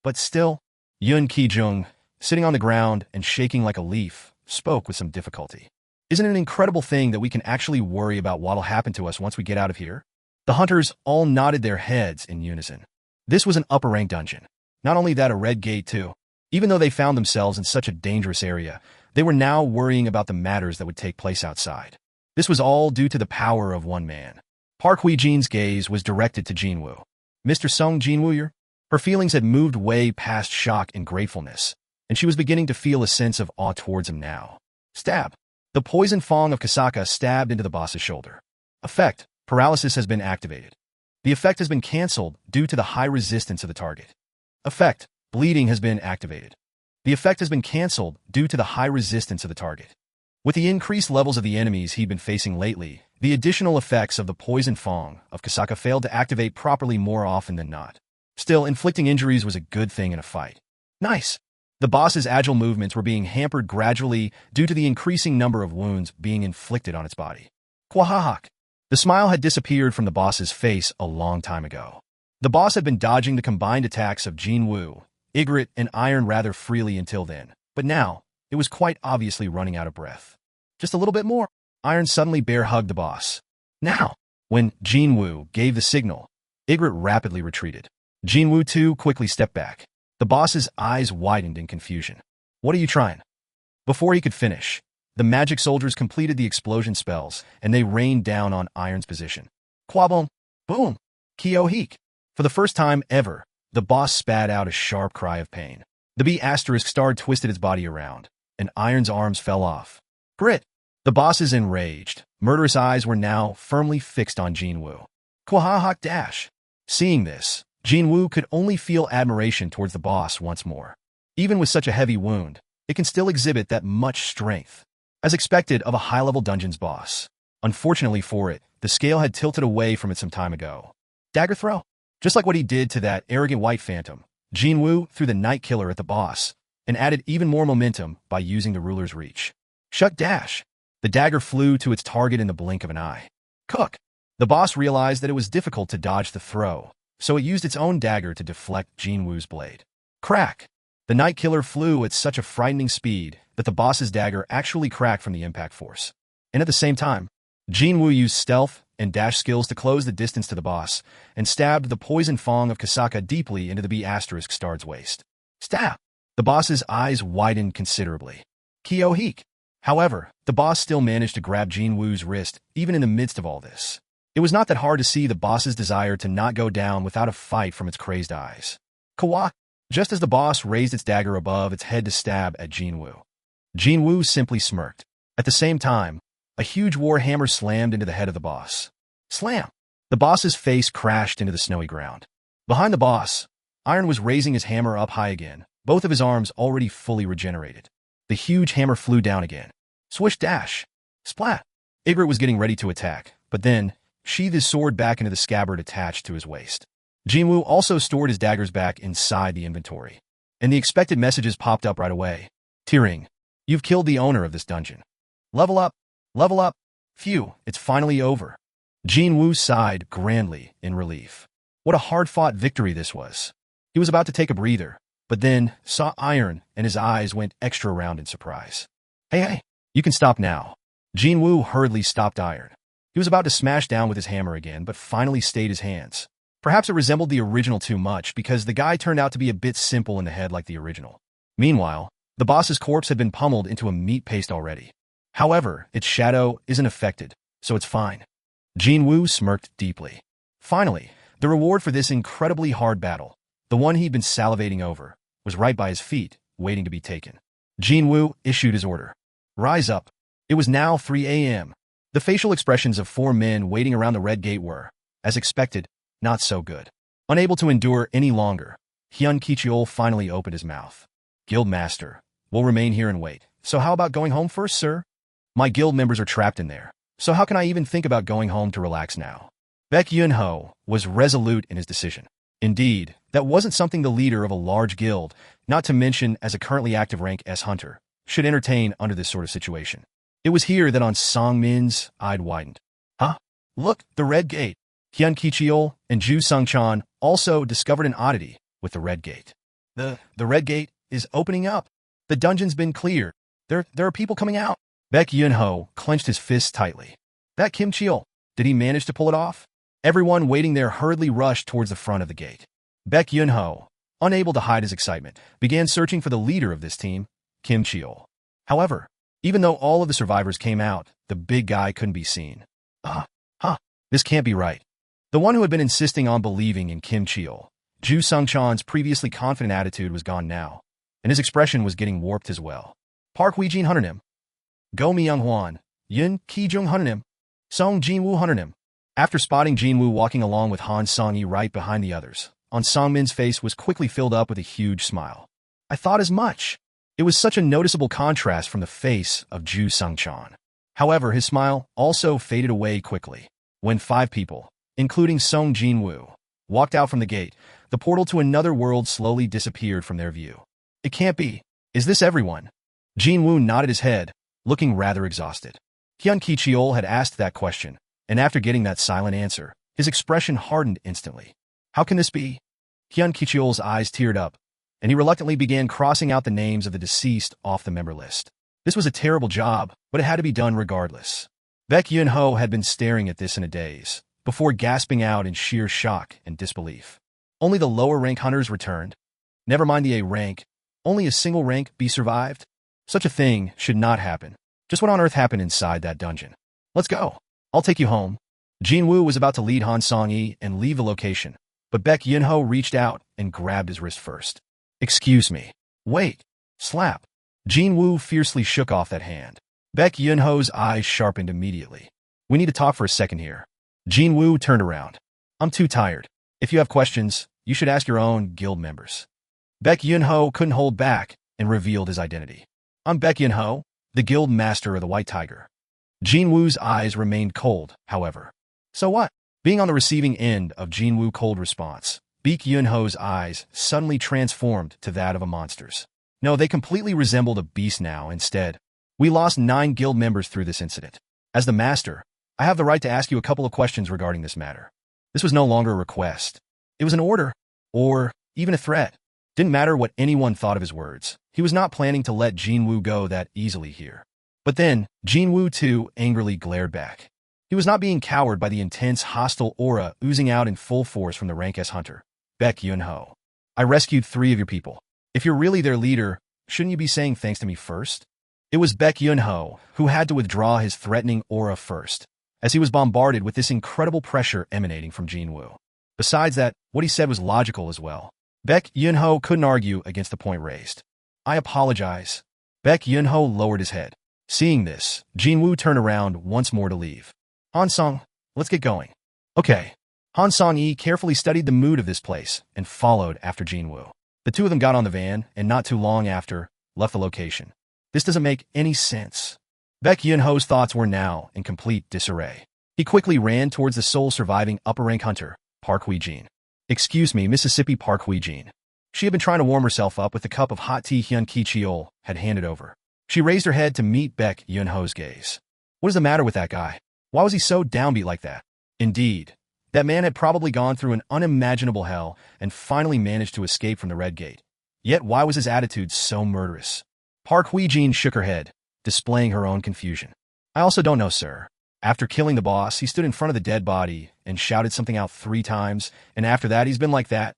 But still, Yun Ki-jung, sitting on the ground and shaking like a leaf, spoke with some difficulty. Isn't it an incredible thing that we can actually worry about what'll happen to us once we get out of here? The hunters all nodded their heads in unison. This was an upper-rank dungeon. Not only that, a Red Gate too. Even though they found themselves in such a dangerous area, they were now worrying about the matters that would take place outside. This was all due to the power of one man. Park Hui-jin's gaze was directed to Jin Wu. Mr. Sung Jin-Woo? Her feelings had moved way past shock and gratefulness, and she was beginning to feel a sense of awe towards him now. Stab. The poison fang of Kasaka stabbed into the boss's shoulder. Effect. Paralysis has been activated. The effect has been cancelled due to the high resistance of the target. Effect. Bleeding has been activated. The effect has been cancelled due to the high resistance of the target. With the increased levels of the enemies he'd been facing lately, the additional effects of the poison fang of Kasaka failed to activate properly more often than not. Still, inflicting injuries was a good thing in a fight. Nice. The boss's agile movements were being hampered gradually due to the increasing number of wounds being inflicted on its body. Kwahahak. The smile had disappeared from the boss's face a long time ago. The boss had been dodging the combined attacks of Jin Wu, Ygritte, and Iron rather freely until then, but now, it was quite obviously running out of breath. Just a little bit more. Iron suddenly bear-hugged the boss. Now, when Jin Wu gave the signal, Ygritte rapidly retreated. Jin Wu too quickly stepped back. The boss's eyes widened in confusion. What are you trying? Before he could finish, the magic soldiers completed the explosion spells, and they rained down on Iron's position. Quabom! Boom! Kyo-heek! For the first time ever, the boss spat out a sharp cry of pain. The B** star twisted its body around, and Iron's arms fell off. Grit! The boss's enraged, murderous eyes were now firmly fixed on Jin Wu. Kwahahak dash! Seeing this, Jin Wu could only feel admiration towards the boss once more. Even with such a heavy wound, it can still exhibit that much strength. As expected of a high-level dungeon's boss. Unfortunately for it, the scale had tilted away from it some time ago. Dagger throw? Just like what he did to that arrogant white phantom, Jin Wu threw the Night Killer at the boss, and added even more momentum by using the ruler's reach. Shuck dash! The dagger flew to its target in the blink of an eye. Cook! The boss realized that it was difficult to dodge the throw, so it used its own dagger to deflect Jin Wu's blade. Crack! The Night Killer flew at such a frightening speed that the boss's dagger actually cracked from the impact force. And at the same time, Jin Wu used stealth and dash skills to close the distance to the boss, and stabbed the poison fang of Kasaka deeply into the B** star's waist. Stab! The boss's eyes widened considerably. Kyo-heek! However, the boss still managed to grab Jin Wu's wrist, even in the midst of all this. It was not that hard to see the boss's desire to not go down without a fight from its crazed eyes. Kawa! Just as the boss raised its dagger above its head to stab at Jin Wu, Jin Wu simply smirked. At the same time, a huge war hammer slammed into the head of the boss. Slam! The boss's face crashed into the snowy ground. Behind the boss, Iron was raising his hammer up high again, both of his arms already fully regenerated. The huge hammer flew down again. Swish dash! Splat! Ygritte was getting ready to attack, but then sheathed his sword back into the scabbard attached to his waist. Jin Wu also stored his daggers back inside the inventory. And the expected messages popped up right away. Tearing. You've killed the owner of this dungeon. Level up! Level up! Phew, it's finally over. Jin Wu sighed grandly in relief. What a hard-fought victory this was. He was about to take a breather, but then saw Iron and his eyes went extra round in surprise. Hey, you can stop now. Jin Wu hurriedly stopped Iron. He was about to smash down with his hammer again, but finally stayed his hands. Perhaps it resembled the original too much because the guy turned out to be a bit simple in the head like the original. Meanwhile, the boss's corpse had been pummeled into a meat paste already. However, its shadow isn't affected, so it's fine. Jin Wu smirked deeply. Finally, the reward for this incredibly hard battle, the one he'd been salivating over, was right by his feet, waiting to be taken. Jin Wu issued his order. Rise up. It was now 3 a.m. The facial expressions of 4 men waiting around the Red Gate were, as expected, not so good. Unable to endure any longer, Hyun Kicheol finally opened his mouth. Guildmaster, we'll remain here and wait. So how about going home first, sir? My guild members are trapped in there, so how can I even think about going home to relax now? Baek Yun-ho was resolute in his decision. Indeed, that wasn't something the leader of a large guild, not to mention as a currently active rank S hunter, should entertain under this sort of situation. It was here that Sung Min's eye widened. Huh? Look, the red gate. Hyun Ki-cheol and Ju Sung-chan also discovered an oddity with the red gate. The red gate is opening up. The dungeon's been cleared. There are people coming out. Baek Yun-ho clenched his fists tightly. That Kim Cheol, did he manage to pull it off? Everyone waiting there hurriedly rushed towards the front of the gate. Baek Yun-ho, unable to hide his excitement, began searching for the leader of this team, Kim Cheol. However, even though all of the survivors came out, the big guy couldn't be seen. This can't be right. The one who had been insisting on believing in Kim Cheol, Ju Sung-chan's previously confident attitude was gone now, and his expression was getting warped as well. Park Hwi-jin Hunternim, Go Myung-hwan, Yun Ki-jung Hunternim, Sung Jin-Woo Hunternim. After spotting Jin Wu walking along with Han Song-yi right behind the others, Sung Min's face was quickly filled up with a huge smile. I thought as much. It was such a noticeable contrast from the face of Ju Sung-chan. However, his smile also faded away quickly. When 5 people, including Sung Jin-Woo, walked out from the gate, the portal to another world slowly disappeared from their view. It can't be. Is this everyone? Jin Wu nodded his head, looking rather exhausted. Hyun Ki-cheol had asked that question, and after getting that silent answer, his expression hardened instantly. How can this be? Hyun Ki-cheol's eyes teared up, and he reluctantly began crossing out the names of the deceased off the member list. This was a terrible job, but it had to be done regardless. Baek Yun-ho had been staring at this in a daze, before gasping out in sheer shock and disbelief. Only the lower rank hunters returned. Never mind the A rank, only a single rank B survived? Such a thing should not happen. Just what on earth happened inside that dungeon? Let's go. I'll take you home. Jin Wu was about to lead Han Song-yi and leave the location, but Baek Yun-ho reached out and grabbed his wrist first. Excuse me. Wait. Slap. Jin Wu fiercely shook off that hand. Baek Yun-ho's eyes sharpened immediately. We need to talk for a second here. Jin Wu turned around. I'm too tired. If you have questions, you should ask your own guild members. Baek Yun-ho couldn't hold back and revealed his identity. I'm Baek Yun-ho, the guild master of the White Tiger. Jin Wu's eyes remained cold, however. So what? Being on the receiving end of Jin Wu's cold response, Baek Yun-ho's eyes suddenly transformed to that of a monster's. No, they completely resembled a beast now instead. We lost 9 guild members through this incident. As the master, I have the right to ask you a couple of questions regarding this matter. This was no longer a request. It was an order, or even a threat. Didn't matter what anyone thought of his words. He was not planning to let Jin Wu go that easily here. But then, Jin Wu too angrily glared back. He was not being cowered by the intense hostile aura oozing out in full force from the rank S hunter, Baek Yun-ho. I rescued 3 of your people. If you're really their leader, shouldn't you be saying thanks to me first? It was Baek Yun-ho who had to withdraw his threatening aura first, as he was bombarded with this incredible pressure emanating from Jin Wu. Besides that, what he said was logical as well. Baek Yun-ho couldn't argue against the point raised. I apologize. Baek Yun-ho lowered his head. Seeing this, Jin Wu turned around once more to leave. Han Song, let's get going. Okay. Han Song-yi carefully studied the mood of this place and followed after Jin Wu. The 2 of them got on the van and not too long after, left the location. This doesn't make any sense. Baek Yun-ho's thoughts were now in complete disarray. He quickly ran towards the sole surviving upper-rank hunter, Park Hwi-jin. Excuse me, Mississippi Park Hwi-jin. She had been trying to warm herself up with the cup of hot tea Hyun Ki-cheol had handed over. She raised her head to meet Baek Yun-ho's gaze. What is the matter with that guy? Why was he so downbeat like that? Indeed, that man had probably gone through an unimaginable hell and finally managed to escape from the Red Gate. Yet why was his attitude so murderous? Park Hwi-jin shook her head, displaying her own confusion. I also don't know, sir. After killing the boss, he stood in front of the dead body and shouted something out 3 times, and after that he's been like that.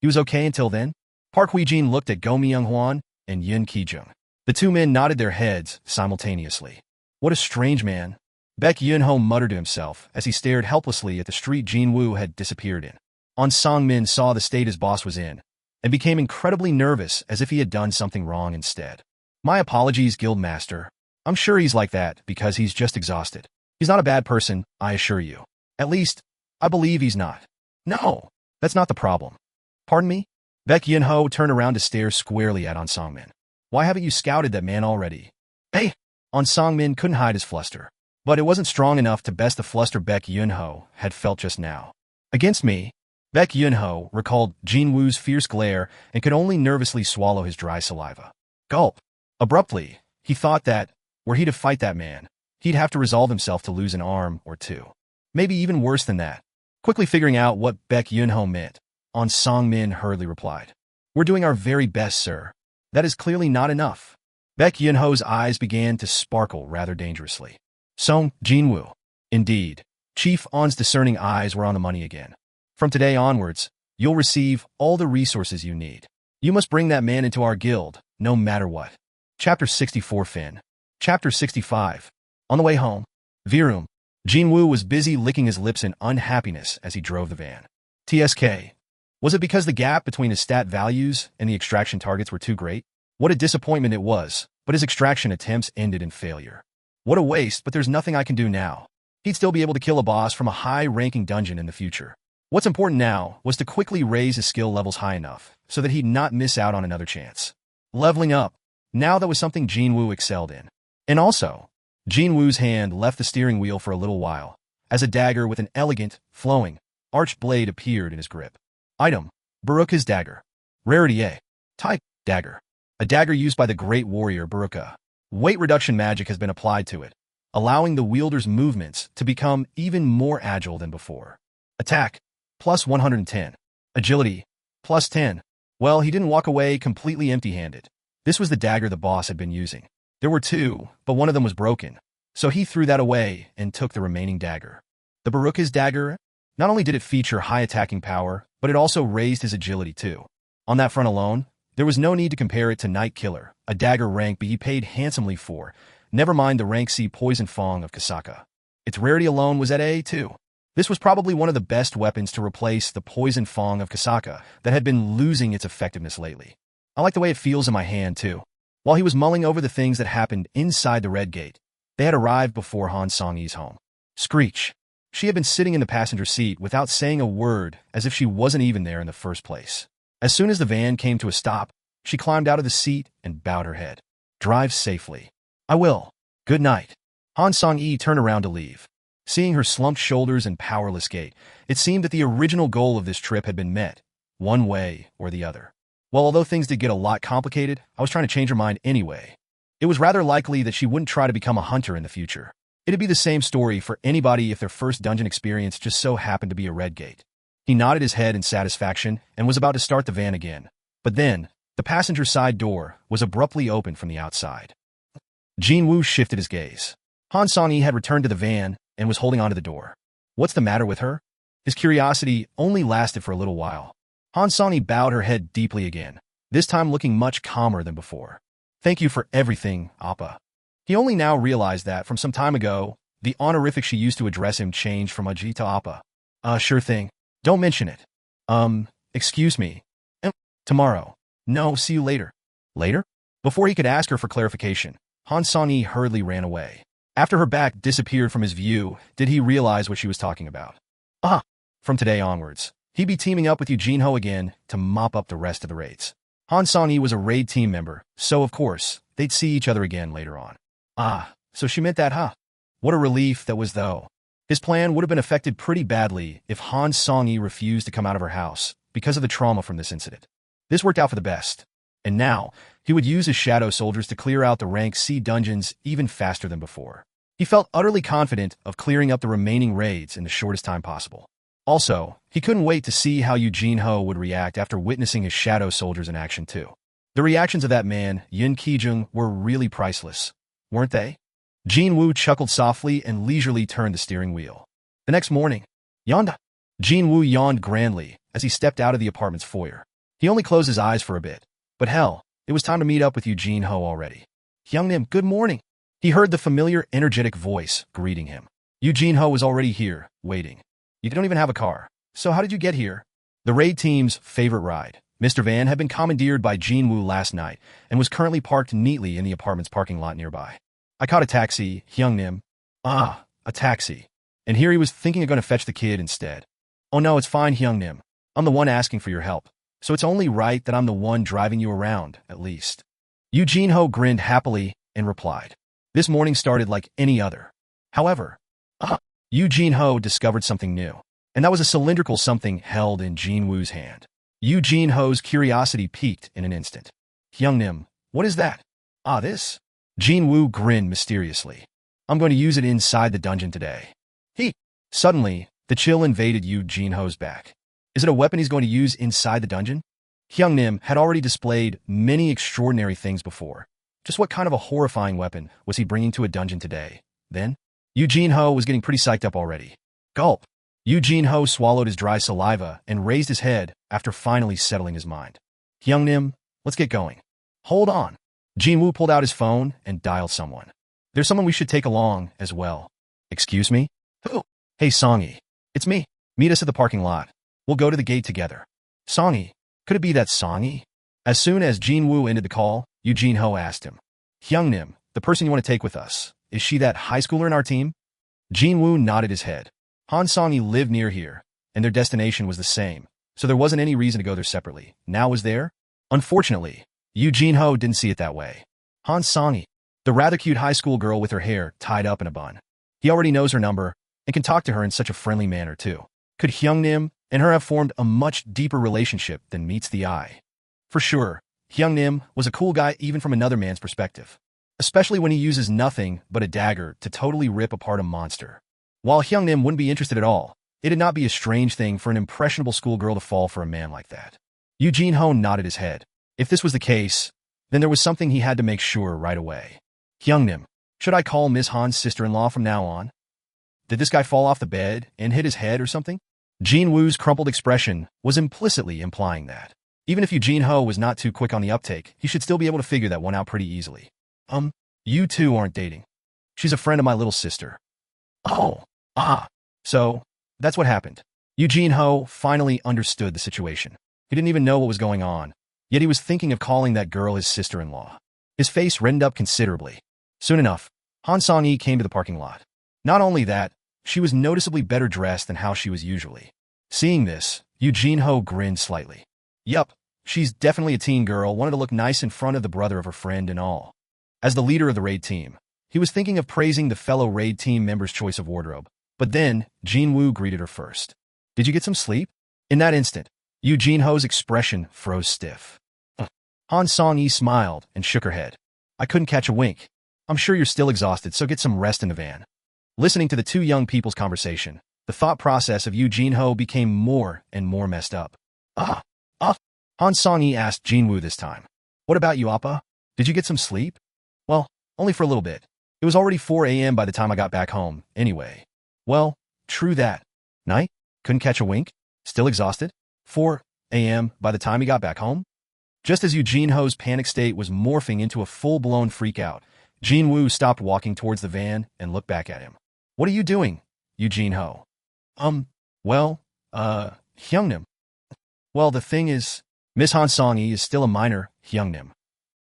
He was okay until then? Park Hwi-jin looked at Go Myung-hwan and Yun Ki-jung. The 2 men nodded their heads simultaneously. What a strange man. Baek Yun-ho muttered to himself as he stared helplessly at the street Jin Wu had disappeared in. Song Min saw the state his boss was in, and became incredibly nervous as if he had done something wrong instead. My apologies, Guildmaster. I'm sure he's like that because he's just exhausted. He's not a bad person, I assure you. At least, I believe he's not. No, that's not the problem. Pardon me? Baek Yun-ho turned around to stare squarely at Song Min. Why haven't you scouted that man already? Hey! Song Min couldn't hide his fluster. But it wasn't strong enough to best the fluster Baek Yun-ho had felt just now. Against me? Baek Yun-ho recalled Jin Wu's fierce glare and could only nervously swallow his dry saliva. Gulp. Abruptly, He thought that, were he to fight that man, he'd have to resolve himself to lose an arm or two. Maybe even worse than that. Quickly figuring out what Baek Yun-ho meant, On Song-min hurriedly replied, "We're doing our very best, sir. That is clearly not enough." Baek Yun-ho's eyes began to sparkle rather dangerously. Sung Jin-Woo. Indeed, Chief On's discerning eyes were on the money again. "From today onwards, you'll receive all the resources you need. You must bring that man into our guild, no matter what." Chapter 64 Fin. Chapter 65. On the way home, Virum. Jin Wu was busy licking his lips in unhappiness as he drove the van. TSK. Was it because the gap between his stat values and the extraction targets were too great? What a disappointment it was, but his extraction attempts ended in failure. What a waste, but there's nothing I can do now. He'd still be able to kill a boss from a high-ranking dungeon in the future. What's important now was to quickly raise his skill levels high enough so that he'd not miss out on another chance. Leveling up. Now that was something Jin Wu excelled in. And also, Jin Wu's hand left the steering wheel for a little while, as a dagger with an elegant, flowing, arched blade appeared in his grip. Item: Baruka's dagger. Rarity A. Type: dagger. A dagger used by the great warrior Baruka. Weight reduction magic has been applied to it, allowing the wielder's movements to become even more agile than before. Attack: plus 110. Agility: plus 10. Well, he didn't walk away completely empty-handed. This was the dagger the boss had been using. There were two, but one of them was broken, so he threw that away and took the remaining dagger. The Baruka's dagger, not only did it feature high attacking power, but it also raised his agility too. On that front alone, there was no need to compare it to Night Killer, a dagger rank B he paid handsomely for, never mind the rank C Poison Fong of Kasaka. Its rarity alone was at A too. This was probably one of the best weapons to replace the Poison Fong of Kasaka that had been losing its effectiveness lately. I like the way it feels in my hand too. While he was mulling over the things that happened inside the Red Gate, they had arrived before Han Song-yi's home. Screech. She had been sitting in the passenger seat without saying a word, as if she wasn't even there in the first place. As soon as the van came to a stop, she climbed out of the seat and bowed her head. "Drive safely." "I will. Good night." Han Song-yi turned around to leave. Seeing her slumped shoulders and powerless gait, it seemed that the original goal of this trip had been met, one way or the other. Well, although things did get a lot complicated, I was trying to change her mind anyway. It was rather likely that she wouldn't try to become a hunter in the future. It'd be the same story for anybody if their first dungeon experience just so happened to be a Red Gate. He nodded his head in satisfaction and was about to start the van again. But then, the passenger side door was abruptly opened from the outside. Jin Wu shifted his gaze. Han Song-yi had returned to the van and was holding onto the door. What's the matter with her? His curiosity only lasted for a little while. Han Song-yi bowed her head deeply again, this time looking much calmer than before. "Thank you for everything, Appa." He only now realized that, from some time ago, the honorific she used to address him changed from Aji to Appa. Sure thing. Don't mention it." Excuse me. Tomorrow." "No, see you later." "Later?" Before he could ask her for clarification, Han Song-yi hurriedly ran away. After her back disappeared from his view, did he realize what she was talking about. From today onwards, he'd be teaming up with Eugene-ho again to mop up the rest of the raids. Han Song-yi was a raid team member, so of course, they'd see each other again later on. So she meant that, huh? What a relief that was, though. His plan would have been affected pretty badly if Han Song-yi refused to come out of her house because of the trauma from this incident. This worked out for the best, and now he would use his shadow soldiers to clear out the rank C dungeons even faster than before. He felt utterly confident of clearing up the remaining raids in the shortest time possible. Also, he couldn't wait to see how Eugene-ho would react after witnessing his shadow soldiers in action too. The reactions of that man, Yin Ki-jung, were really priceless, weren't they? Jin Wu chuckled softly and leisurely turned the steering wheel. The next morning, Yonda. Jin Wu yawned grandly as he stepped out of the apartment's foyer. He only closed his eyes for a bit, but hell, it was time to meet up with Eugene-ho already. "Hyungnim, good morning." He heard the familiar, energetic voice greeting him. Eugene-ho was already here, waiting. "You don't even have a car, so how did you get here?" The raid team's favorite ride, Mr. Van, had been commandeered by Jin Wu last night and was currently parked neatly in the apartment's parking lot nearby. "I caught a taxi, Hyungnim." A taxi. And here he was thinking of going to fetch the kid instead. "Oh no, it's fine, Hyungnim. I'm the one asking for your help, so it's only right that I'm the one driving you around, at least." Eugene-ho grinned happily and replied. This morning started like any other. However, Eugene-ho discovered something new, and that was a cylindrical something held in Jin Wu's hand. Eugene-ho's curiosity peaked in an instant. "Hyungnim, what is that?" This?" Jin Wu grinned mysteriously. I'm going to use it inside the dungeon today. Suddenly, the chill invaded Yu Jin-ho's back. Is it a weapon he's going to use inside the dungeon? Hyung Nim had already displayed many extraordinary things before. Just what kind of a horrifying weapon was he bringing to a dungeon today? Then, Yu Jin-ho was getting pretty psyched up already. Gulp! Yu Jin-ho swallowed his dry saliva and raised his head after finally settling his mind. Hyung Nim, let's get going. Hold on. Jin Wu pulled out his phone and dialed someone. There's someone we should take along as well. Excuse me? Who? Hey, Song-yi. It's me. Meet us at the parking lot. We'll go to the gate together. Song-yi. Could it be that Song-yi? As soon as Jin Wu ended the call, Yu Jin-ho asked him. Hyung Nim, the person you want to take with us, is she that high schooler in our team? Jin Wu nodded his head. Han Song-yi lived near here, and their destination was the same, so there wasn't any reason to go there separately. Now was there? Unfortunately, Yu Jin-ho didn't see it that way. Han Song-yi, the rather cute high school girl with her hair tied up in a bun. He already knows her number, and can talk to her in such a friendly manner, too. Could Hyung Nim and her have formed a much deeper relationship than meets the eye? For sure, Hyung Nim was a cool guy even from another man's perspective, especially when he uses nothing but a dagger to totally rip apart a monster. While Hyung Nim wouldn't be interested at all, it'd not be a strange thing for an impressionable schoolgirl to fall for a man like that. Yu Jin-ho nodded his head. If this was the case, then there was something he had to make sure right away. Hyung Nim, should I call Miss Han's sister-in-law from now on? Did this guy fall off the bed and hit his head or something? Jin Wu's crumpled expression was implicitly implying that. Even if Yu Jin-ho was not too quick on the uptake, he should still be able to figure that one out pretty easily. You two aren't dating. She's a friend of my little sister. Oh, so, that's what happened. Yu Jin-ho finally understood the situation. He didn't even know what was going on, yet he was thinking of calling that girl his sister-in-law. His face reddened up considerably. Soon enough, Han Song-yi came to the parking lot. Not only that, she was noticeably better dressed than how she was usually. Seeing this, Yu Jin-ho grinned slightly. Yup, she's definitely a teen girl, wanted to look nice in front of the brother of her friend and all. As the leader of the raid team, he was thinking of praising the fellow raid team member's choice of wardrobe. But then, Jin Wu greeted her first. Did you get some sleep? In that instant, Yu Jin-ho's expression froze stiff. Han Song-yi smiled and shook her head. I couldn't catch a wink. I'm sure you're still exhausted, so get some rest in the van. Listening to the two young people's conversation, the thought process of Yu Jin-ho became more and more messed up. Han Song-yi asked Jin Wu this time. What about you, Appa? Did you get some sleep? Well, only for a little bit. It was already 4 a.m. by the time I got back home, anyway. Well, true that. Night? Couldn't catch a wink? Still exhausted? 4 a.m. by the time he got back home? Just as Yu Jin-ho's panic state was morphing into a full-blown freakout, Jin Wu stopped walking towards the van and looked back at him. What are you doing, Yu Jin-ho? Hyung Nim. Well, the thing is, Miss Han Song-yi is still a minor, Hyung Nim.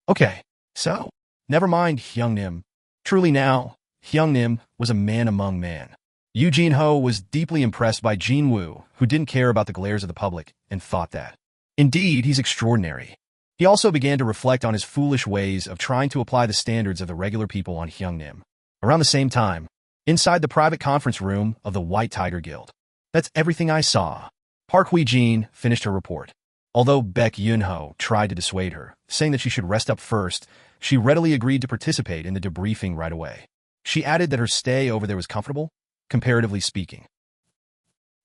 Okay, so, never mind, Hyung Nim. Truly now, Hyung Nim was a man among men. Yu Jin-ho was deeply impressed by Jin Wu, who didn't care about the glares of the public, and thought that. Indeed, he's extraordinary. He also began to reflect on his foolish ways of trying to apply the standards of the regular people on Hyung Nim. Around the same time, inside the private conference room of the White Tiger Guild. That's everything I saw. Park Hui-jin finished her report. Although Baek Yun-ho tried to dissuade her, saying that she should rest up first, she readily agreed to participate in the debriefing right away. She added that her stay over there was comfortable, comparatively speaking.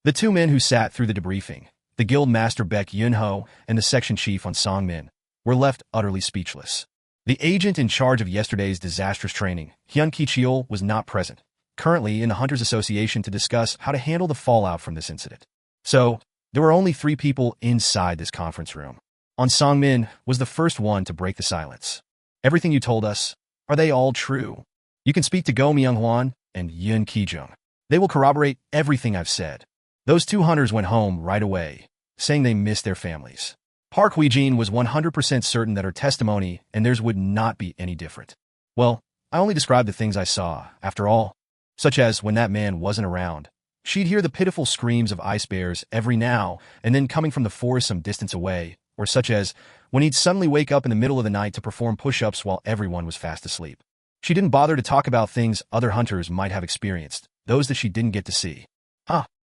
The two men who sat through the debriefing, the guild master Baek Yun-ho and the section chief on Song-min, were left utterly speechless. The agent in charge of yesterday's disastrous training, Hyun Ki-cheol, was not present, currently in the Hunters Association to discuss how to handle the fallout from this incident. So, there were only 3 people inside this conference room. On Song-min was the first one to break the silence. Everything you told us, are they all true? You can speak to Go Myung-hwan and Yoon Ki-jung. They will corroborate everything I've said. Those 2 hunters went home right away, saying they missed their families. Park Hui-jin was 100% certain that her testimony and theirs would not be any different. Well, I only described the things I saw, after all, such as when that man wasn't around. She'd hear the pitiful screams of ice bears every now and then coming from the forest some distance away, or such as when he'd suddenly wake up in the middle of the night to perform push-ups while everyone was fast asleep. She didn't bother to talk about things other hunters might have experienced, those that she didn't get to see.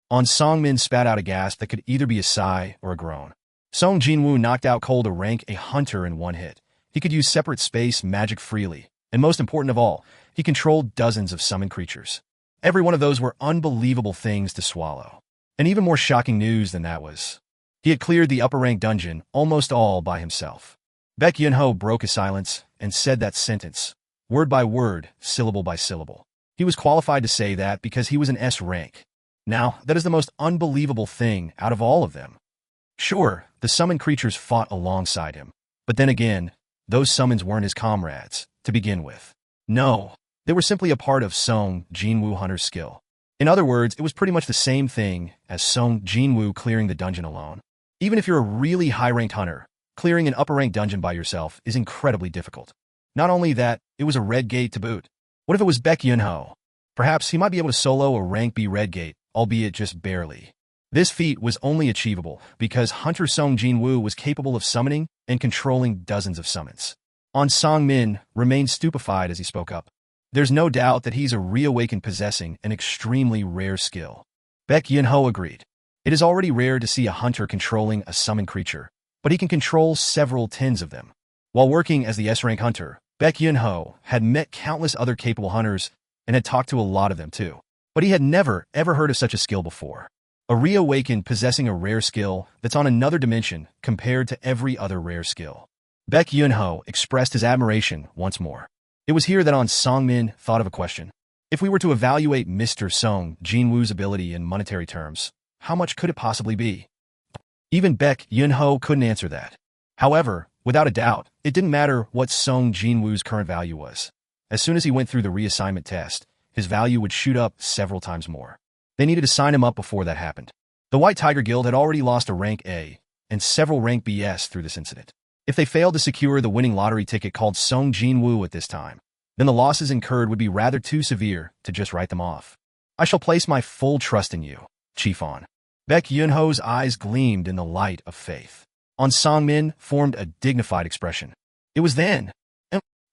On Song-min spat out a gasp that could either be a sigh or a groan. Sung Jin-Woo knocked out cold a rank a hunter in one hit. He could use separate space magic freely, And most important of all, he controlled dozens of summoned creatures. Every one of those were unbelievable things to swallow. And even more shocking news than that was, he had cleared the upper-rank dungeon almost all by himself. Baek Yun-ho broke his silence and said that sentence, word by word, syllable by syllable. He was qualified to say that because he was an S rank. Now, that is the most unbelievable thing out of all of them. Sure, the summoned creatures fought alongside him. But then again, those summons weren't his comrades, to begin with. No, they were simply a part of Sung Jin-Woo Hunter's skill. In other words, it was pretty much the same thing as Sung Jin-Woo clearing the dungeon alone. Even if you're a really high-ranked hunter, clearing an upper-ranked dungeon by yourself is incredibly difficult. Not only that, it was a red gate to boot. What if it was Baek Yun-ho? Perhaps he might be able to solo a rank B red gate, albeit just barely. This feat was only achievable because Hunter Sung Jin-Woo was capable of summoning and controlling dozens of summons. Han Sang-min remained stupefied as he spoke up. There's no doubt that he's a reawakened possessing an extremely rare skill. Baek Yun-ho agreed. It is already rare to see a hunter controlling a summoned creature, but he can control several tens of them. While working as the S-rank hunter, Baek Yun-ho had met countless other capable hunters and had talked to a lot of them too. But he had never, ever heard of such a skill before. A reawakened possessing a rare skill that's on another dimension compared to every other rare skill. Baek Yun-ho expressed his admiration once more. It was here that Han Sang-min thought of a question. If we were to evaluate Mr. Sung Jin-Woo's ability in monetary terms, how much could it possibly be? Even Baek Yun-ho couldn't answer that. However, without a doubt, it didn't matter what Sung Jin-Woo's current value was. As soon as he went through the reassignment test, his value would shoot up several times more. They needed to sign him up before that happened. The White Tiger Guild had already lost a rank A and several rank BS through this incident. If they failed to secure the winning lottery ticket called Sung Jin-Woo at this time, then the losses incurred would be rather too severe to just write them off. I shall place my full trust in you, Chief Han. Baek Yun-ho's eyes gleamed in the light of faith. Han Sang-min formed a dignified expression. It was then.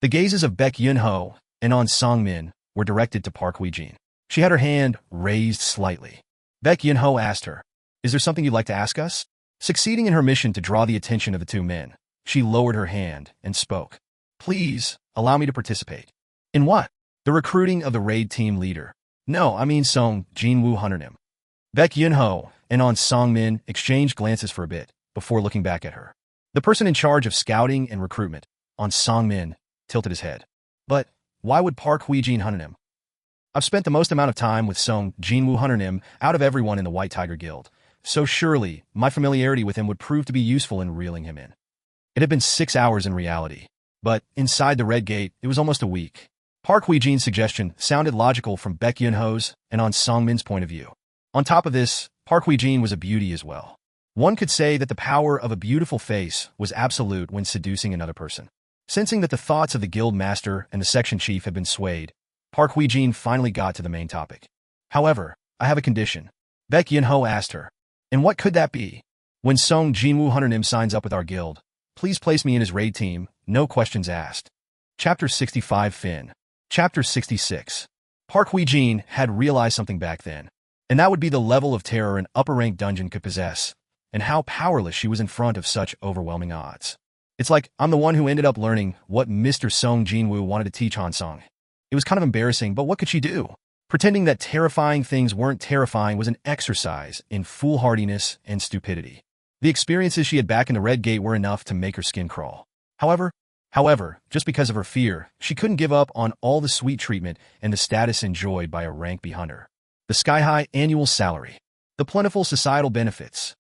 The gazes of Baek Yun-ho and Han Sang-min were directed to Park Hwi-jin. She had her hand raised slightly. Baek Yun-ho asked her, "Is there something you'd like to ask us?" Succeeding in her mission to draw the attention of the two men, she lowered her hand and spoke. "Please, allow me to participate." "In what?" "The recruiting of the raid team leader." "No, I mean Sung Jin-Woo Hunternim." Baek Yun-ho and Han Sang-min exchanged glances for a bit before looking back at her. The person in charge of scouting and recruitment, Han Sang-min, tilted his head. "But why would Park Hwi-jin Hunternim?" "I've spent the most amount of time with Sung Jin-Woo Hunternim out of everyone in the White Tiger Guild, so surely my familiarity with him would prove to be useful in reeling him in." It had been 6 hours in reality, but inside the Red Gate, it was almost a week. Park Hwi-jin's suggestion sounded logical from Baek Yun-ho's and Han Sang-min's point of view. On top of this, Park Hwi-jin was a beauty as well. One could say that the power of a beautiful face was absolute when seducing another person. Sensing that the thoughts of the guild master and the section chief had been swayed, Park Hwi-jin finally got to the main topic. "However, I have a condition." Baek Yun-ho asked her. "And what could that be?" "When Sung Jin-Woo Hunternim signs up with our guild, please place me in his raid team, no questions asked." Chapter 65 Fin. Chapter 66. Park Hwi-jin had realized something back then, and that would be the level of terror an upper-ranked dungeon could possess, and how powerless she was in front of such overwhelming odds. It's like I'm the one who ended up learning what Mr. Sung Jin-Woo wanted to teach Han Sang. It was kind of embarrassing, but what could she do? Pretending that terrifying things weren't terrifying was an exercise in foolhardiness and stupidity. The experiences she had back in the Red Gate were enough to make her skin crawl. However, just because of her fear, she couldn't give up on all the sweet treatment and the status enjoyed by a rank B hunter. The sky-high annual salary, the plentiful societal benefits,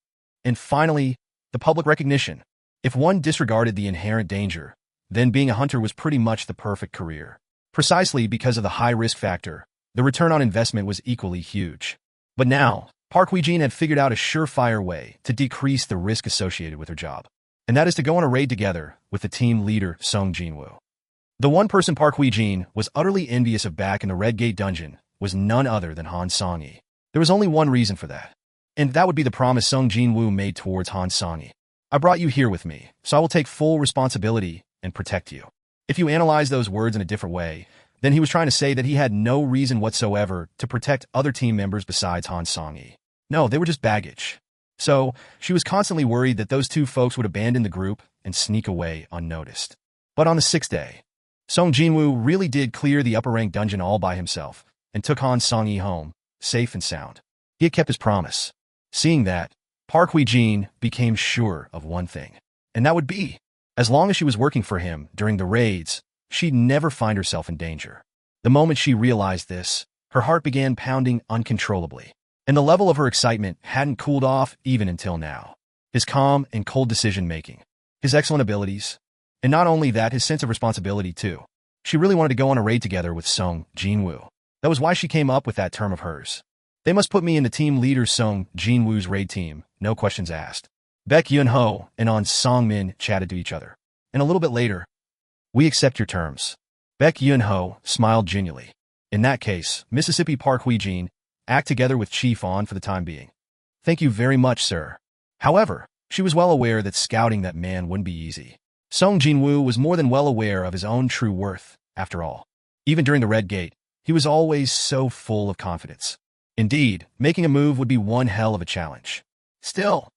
and finally, the public recognition. If one disregarded the inherent danger, then being a hunter was pretty much the perfect career. Precisely because of the high risk factor, the return on investment was equally huge. But now, Park Hwi-jin had figured out a surefire way to decrease the risk associated with her job. And that is to go on a raid together with the team leader, Sung Jin-Woo. The one person Park Hwi-jin was utterly envious of back in the Red Gate dungeon was none other than Han Sang-yi. There was only one reason for that, and that would be the promise Sung Jin-Woo made towards Han Sang-yi. "I brought you here with me, so I will take full responsibility and protect you." If you analyze those words in a different way, then he was trying to say that he had no reason whatsoever to protect other team members besides Han Sang-yi. No, they were just baggage. So, she was constantly worried that those two folks would abandon the group and sneak away unnoticed. But on the 6th day, Sung Jin-Woo really did clear the upper-rank dungeon all by himself and took Han Song-yi home, safe and sound. He had kept his promise. Seeing that, Park Hui-jin became sure of one thing, and that would be, as long as she was working for him during the raids, she'd never find herself in danger. The moment she realized this, her heart began pounding uncontrollably, and the level of her excitement hadn't cooled off even until now. His calm and cold decision-making, his excellent abilities, and not only that, his sense of responsibility too. She really wanted to go on a raid together with Sung Jin-Woo. That was why she came up with that term of hers. They must put me in the team leader Sung Jin-Woo's raid team, no questions asked. Baek Yun-ho and On Song-min chatted to each other. And a little bit later, we accept your terms. Baek Yun-ho smiled genially. In that case, Mississippi Park Hui-jin, act together with Chief On for the time being. Thank you very much, sir. However, she was well aware that scouting that man wouldn't be easy. Sung Jin-Woo was more than well aware of his own true worth, after all. Even during the Red Gate, he was always so full of confidence. Indeed, making a move would be one hell of a challenge. Still,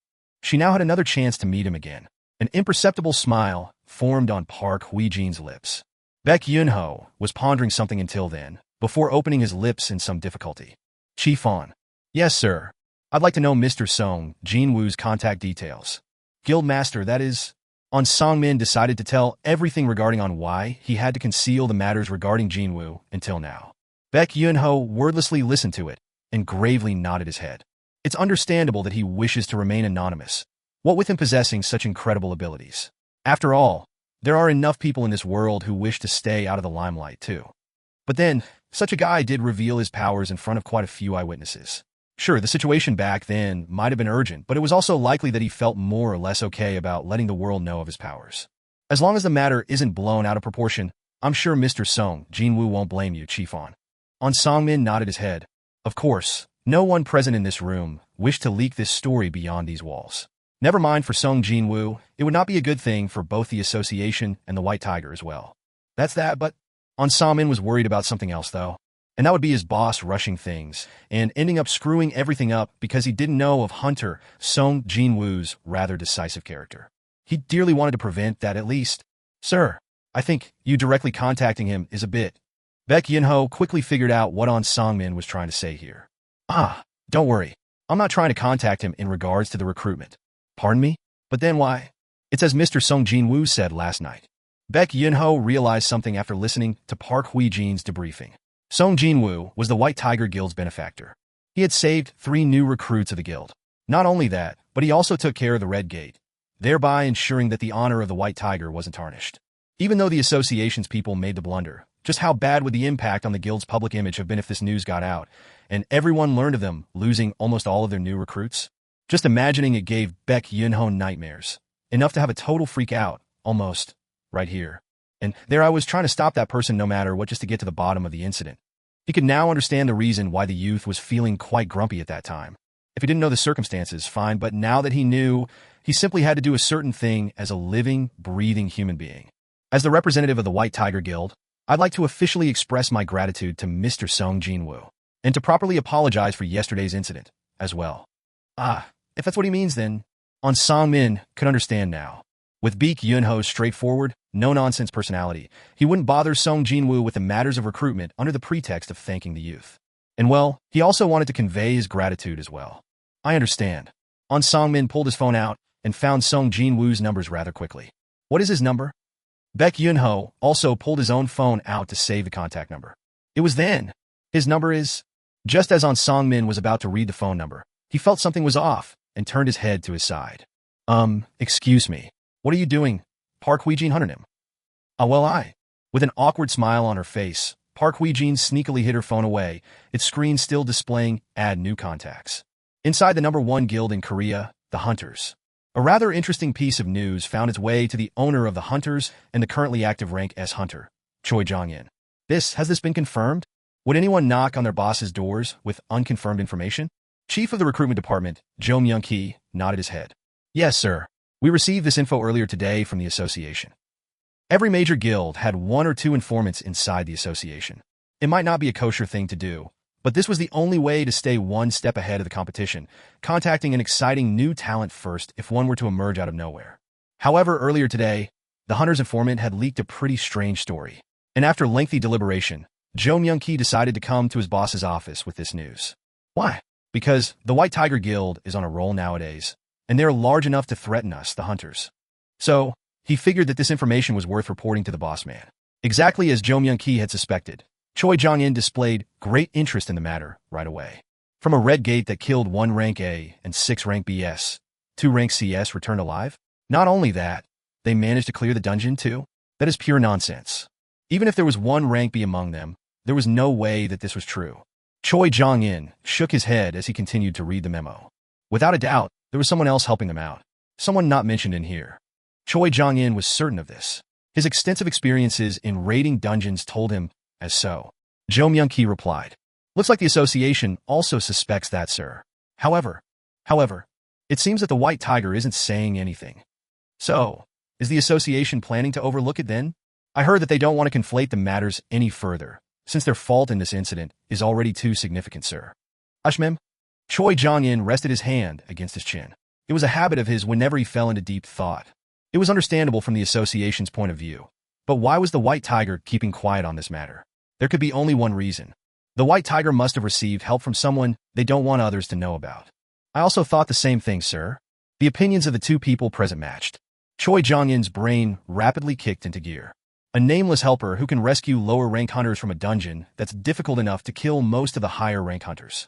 she now had another chance to meet him again. An imperceptible smile formed on Park Hui-jin's lips. Baek Yun-ho was pondering something until then, before opening his lips in some difficulty. Chief On. Yes, sir. I'd like to know Mr. Sung Jin-Woo's contact details. Guildmaster, that is. On Song-min decided to tell everything regarding on why he had to conceal the matters regarding Jin-Woo until now. Baek Yun-ho wordlessly listened to it and gravely nodded his head. It's understandable that he wishes to remain anonymous, what with him possessing such incredible abilities. After all, there are enough people in this world who wish to stay out of the limelight too. But then, such a guy did reveal his powers in front of quite a few eyewitnesses. Sure, the situation back then might have been urgent, but it was also likely that he felt more or less okay about letting the world know of his powers. As long as the matter isn't blown out of proportion, I'm sure Mr. Sung Jin-Woo won't blame you, Chief On. On Song-min nodded his head. Of course, no one present in this room wished to leak this story beyond these walls. Never mind for Sung Jin-Woo, it would not be a good thing for both the association and the White Tiger as well. That's that, but On Song-min was worried about something else, though. And that would be his boss rushing things, and ending up screwing everything up because he didn't know of Hunter Sung Jin-Woo's rather decisive character. He dearly wanted to prevent that at least. Sir, I think you directly contacting him is a bit. Baek Yun-ho quickly figured out what On Song-min was trying to say here. Don't worry. I'm not trying to contact him in regards to the recruitment. Pardon me? But then why? It's as Mr. Sung Jin-Woo said last night. Baek Yun-ho realized something after listening to Park Hui-jin's debriefing. Sung Jin-Woo was the White Tiger Guild's benefactor. He had saved 3 new recruits of the guild. Not only that, but he also took care of the Red Gate, thereby ensuring that the honor of the White Tiger wasn't tarnished. Even though the association's people made the blunder, just how bad would the impact on the guild's public image have been if this news got out, and everyone learned of them losing almost all of their new recruits? Just imagining it gave Baek Yun-ho nightmares, enough to have a total freak out, almost, right here. And there I was trying to stop that person no matter what just to get to the bottom of the incident. He could now understand the reason why the youth was feeling quite grumpy at that time. If he didn't know the circumstances, fine, but now that he knew, he simply had to do a certain thing as a living, breathing human being. As the representative of the White Tiger Guild, I'd like to officially express my gratitude to Mr. Sung Jin-Woo, and to properly apologize for yesterday's incident, as well. If that's what he means then, On Song-min could understand now. With Baek Yun-ho's straightforward, no-nonsense personality, he wouldn't bother Sung Jin-Woo with the matters of recruitment under the pretext of thanking the youth. And well, he also wanted to convey his gratitude as well. I understand. On Song-min pulled his phone out and found Sung Jin-Woo's numbers rather quickly. What is his number? Baek Yun-ho also pulled his own phone out to save the contact number. It was then. His number is... Just as On Song-min was about to read the phone number, he felt something was off and turned his head to his side. Excuse me. What are you doing? Park Hui-jin hunted him. With an awkward smile on her face, Park Hui-jin sneakily hid her phone away, its screen still displaying Add New Contacts. Inside the #1 guild in Korea, the Hunters. A rather interesting piece of news found its way to the owner of the Hunters and the currently active rank S Hunter, Choi Jong-in. Has this been confirmed? Would anyone knock on their boss's doors with unconfirmed information? Chief of the recruitment department, Jo Myung-ki, nodded his head. Yes, sir. We received this info earlier today from the association. Every major guild had 1 or 2 informants inside the association. It might not be a kosher thing to do, but this was the only way to stay one step ahead of the competition, contacting an exciting new talent first if one were to emerge out of nowhere. However, earlier today, the Hunter's informant had leaked a pretty strange story. And after lengthy deliberation, Jo Myung-ki decided to come to his boss's office with this news. Why? Because the White Tiger Guild is on a roll nowadays, and they're large enough to threaten us, the hunters. So, he figured that this information was worth reporting to the boss man. Exactly as Jo Myung-ki had suspected, Choi Jong-in displayed great interest in the matter right away. From a red gate that killed 1 rank A and 6 rank BS, 2 rank CS returned alive? Not only that, they managed to clear the dungeon too? That is pure nonsense. Even if there was 1 rank B among them, there was no way that this was true. Choi Jong-in shook his head as he continued to read the memo. Without a doubt, there was someone else helping them out. Someone not mentioned in here. Choi Jong-in was certain of this. His extensive experiences in raiding dungeons told him as so. Jo Myung-ki replied, "Looks like the association also suspects that, sir. However, it seems that the White Tiger isn't saying anything. So, is the association planning to overlook it then? I heard that they don't want to conflate the matters any further, since their fault in this incident is already too significant, sir." Ashmem? Choi Jong-in rested his hand against his chin. It was a habit of his whenever he fell into deep thought. It was understandable from the association's point of view. But why was the White Tiger keeping quiet on this matter? There could be only one reason. The White Tiger must have received help from someone they don't want others to know about. I also thought the same thing, sir. The opinions of the two people present matched. Choi Jong-in's brain rapidly kicked into gear. A nameless helper who can rescue lower-rank hunters from a dungeon that's difficult enough to kill most of the higher-rank hunters.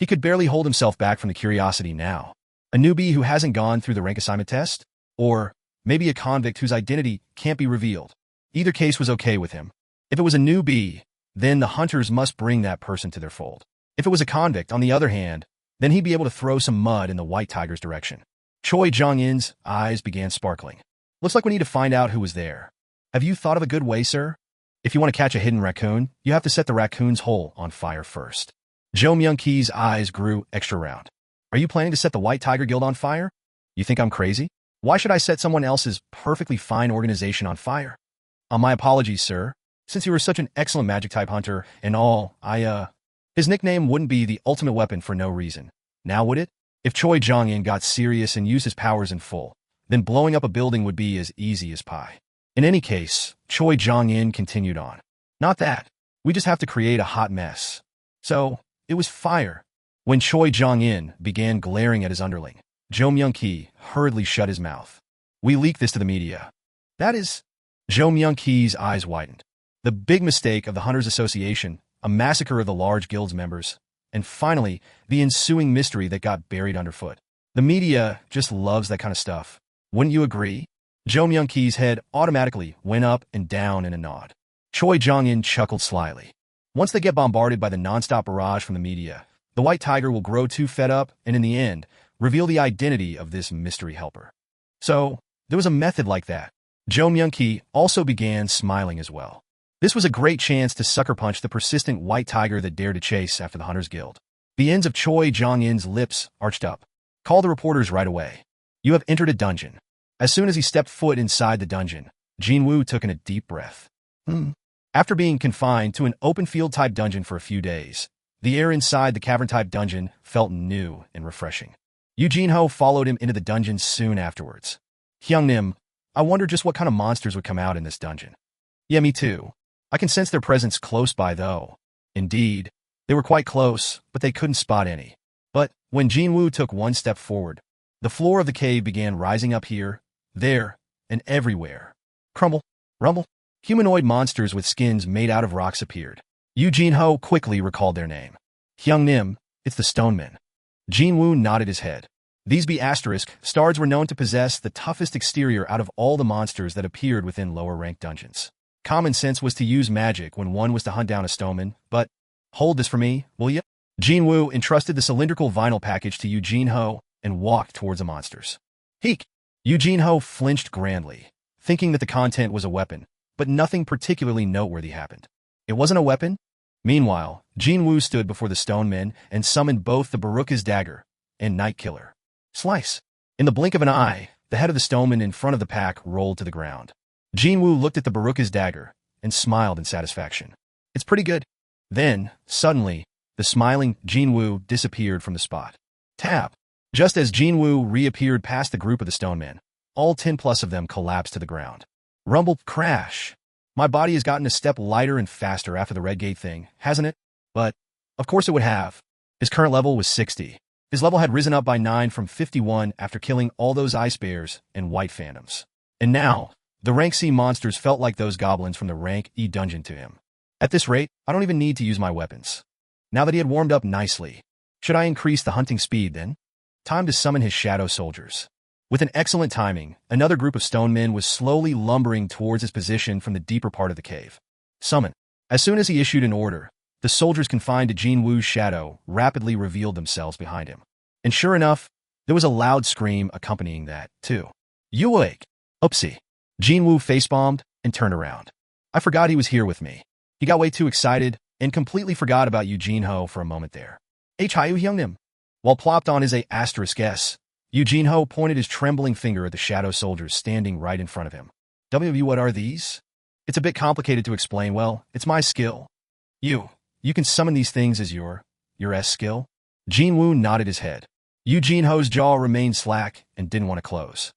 He could barely hold himself back from the curiosity now. A newbie who hasn't gone through the rank assignment test? Or maybe a convict whose identity can't be revealed. Either case was okay with him. If it was a newbie, then the hunters must bring that person to their fold. If it was a convict, on the other hand, then he'd be able to throw some mud in the White Tiger's direction. Choi Jong-in's eyes began sparkling. Looks like we need to find out who was there. Have you thought of a good way, sir? If you want to catch a hidden raccoon, you have to set the raccoon's hole on fire first. Jo Myung-ki's eyes grew extra round. Are you planning to set the White Tiger Guild on fire? You think I'm crazy? Why should I set someone else's perfectly fine organization on fire? My apologies, sir. Since you were such an excellent magic-type hunter and all, His nickname wouldn't be the ultimate weapon for no reason. Now would it? If Choi Jong-in got serious and used his powers in full, then blowing up a building would be as easy as pie. In any case, Choi Jong-in continued on. Not that. We just have to create a hot mess. So, it was fire. When Choi Jong-in began glaring at his underling, Jo Myung-ki hurriedly shut his mouth. We leaked this to the media. That is... Jo Myung-ki's eyes widened. The big mistake of the Hunters Association, a massacre of the large guild's members, and finally, the ensuing mystery that got buried underfoot. The media just loves that kind of stuff. Wouldn't you agree? Jo Myung-ki's head automatically went up and down in a nod. Choi Jong-in chuckled slyly. Once they get bombarded by the non-stop barrage from the media, the White Tiger will grow too fed up and in the end, reveal the identity of this mystery helper. So, there was a method like that. Jo Myung-ki also began smiling as well. This was a great chance to sucker punch the persistent White Tiger that dared to chase after the Hunters Guild. The ends of Choi Jong-in's lips arched up. Call the reporters right away. You have entered a dungeon. As soon as he stepped foot inside the dungeon, Jin Wu took in a deep breath. After being confined to an open field-type dungeon for a few days, the air inside the cavern-type dungeon felt new and refreshing. Yu Jin-ho followed him into the dungeon soon afterwards. Hyung-nim, I wonder just what kind of monsters would come out in this dungeon. Yeah, me too. I can sense their presence close by, though. Indeed, they were quite close, but they couldn't spot any. But when Jin Wu took one step forward, the floor of the cave began rising up here, there, and everywhere. Crumble, rumble. Humanoid monsters with skins made out of rocks appeared. Yu Jin-ho quickly recalled their name. Hyung-nim, it's the Stonemen. Jin Wu nodded his head. These stards were known to possess the toughest exterior out of all the monsters that appeared within lower-ranked dungeons. Common sense was to use magic when one was to hunt down a Stoneman, but hold this for me, will ya? Jin Wu entrusted the cylindrical vinyl package to Yu Jin-ho and walked towards the monsters. Heek! Yu Jin-ho flinched grandly, thinking that the content was a weapon, but nothing particularly noteworthy happened. It wasn't a weapon? Meanwhile, Jin Wu stood before the Stonemen and summoned both the Baruka's dagger and Night Killer. Slice! In the blink of an eye, the head of the Stoneman in front of the pack rolled to the ground. Jin Wu looked at the Baruka's dagger and smiled in satisfaction. It's pretty good. Then, suddenly, the smiling Jin Wu disappeared from the spot. Tap! Just as Jin Wu reappeared past the group of the Stonemen, all 10+ of them collapsed to the ground. Rumble, crash! My body has gotten a step lighter and faster after the Red Gate thing, hasn't it? But, of course it would have. His current level was 60. His level had risen up by 9 from 51 after killing all those ice bears and white phantoms. And now, the rank C monsters felt like those goblins from the rank E dungeon to him. At this rate, I don't even need to use my weapons. Now that he had warmed up nicely, should I increase the hunting speed then? Time to summon his shadow soldiers. With an excellent timing, another group of stone men was slowly lumbering towards his position from the deeper part of the cave. Summon. As soon as he issued an order, the soldiers confined to Jin Wu's shadow rapidly revealed themselves behind him. And sure enough, there was a loud scream accompanying that, too. You awake. Oopsie. Jin Wu facepalmed and turned around. I forgot he was here with me. He got way too excited and completely forgot about Eugene Ho for a moment there. Hayu Hyungnim. While plopped on his *S, Eugene Ho pointed his trembling finger at the shadow soldiers standing right in front of him. What are these? It's a bit complicated to explain. Well, it's my skill. You can summon these things as your S skill? Jin Wu nodded his head. Eugene Ho's jaw remained slack and didn't want to close.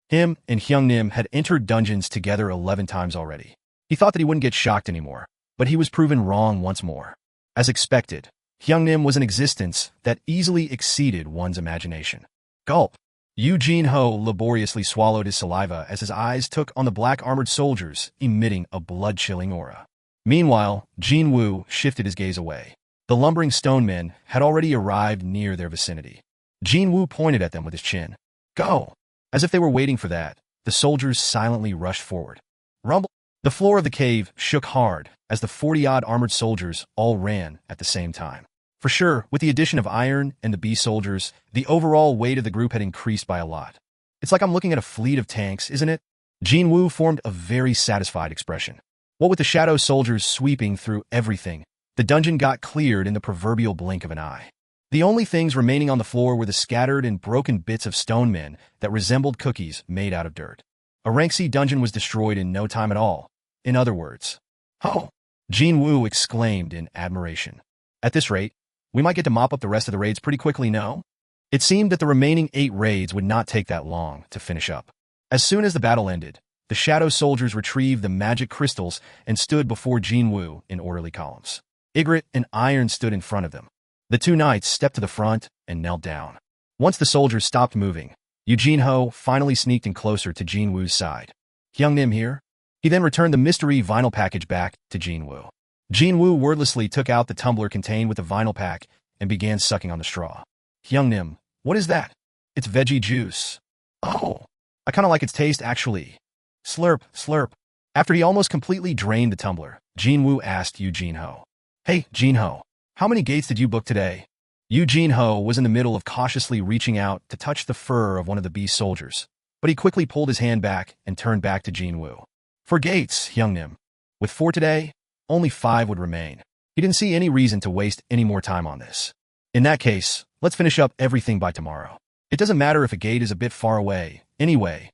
Him and Hyungnim had entered dungeons together 11 times already. He thought that he wouldn't get shocked anymore, but he was proven wrong once more. As expected, Hyungnim was an existence that easily exceeded one's imagination. Gulp. Eugene Ho laboriously swallowed his saliva as his eyes took on the black armored soldiers, emitting a blood-chilling aura. Meanwhile, Jin Wu shifted his gaze away. The lumbering stone men had already arrived near their vicinity. Jin Wu pointed at them with his chin. Go! As if they were waiting for that, the soldiers silently rushed forward. Rumble! The floor of the cave shook hard as the 40-odd armored soldiers all ran at the same time. For sure, with the addition of Iron and the B soldiers, the overall weight of the group had increased by a lot. It's like I'm looking at a fleet of tanks, isn't it? Jin Wu formed a very satisfied expression. What with the shadow soldiers sweeping through everything, the dungeon got cleared in the proverbial blink of an eye. The only things remaining on the floor were the scattered and broken bits of stone men that resembled cookies made out of dirt. A rank C dungeon was destroyed in no time at all. In other words, oh! Jin Wu exclaimed in admiration. At this rate, we might get to mop up the rest of the raids pretty quickly, no? It seemed that the remaining 8 raids would not take that long to finish up. As soon as the battle ended, the shadow soldiers retrieved the magic crystals and stood before Jin Wu in orderly columns. Ygritte and Iron stood in front of them. The 2 knights stepped to the front and knelt down. Once the soldiers stopped moving, Eugene Ho finally sneaked in closer to Jin Wu's side. Hyungnim here? He then returned the mystery vinyl package back to Jin Wu. Jin Wu wordlessly took out the tumbler contained with the vinyl pack and began sucking on the straw. Hyungnim, what is that? It's veggie juice. Oh, I kind of like its taste, actually. Slurp, slurp. After he almost completely drained the tumbler, Jin Wu asked Eugene Ho. Hey, Jin Ho. How many gates did you book today? Eugene Ho was in the middle of cautiously reaching out to touch the fur of one of the beast soldiers, but he quickly pulled his hand back and turned back to Jin Wu. For gates, Hyungnim. With 4 today, only 5 would remain. He didn't see any reason to waste any more time on this. In that case, let's finish up everything by tomorrow. It doesn't matter if a gate is a bit far away, anyway.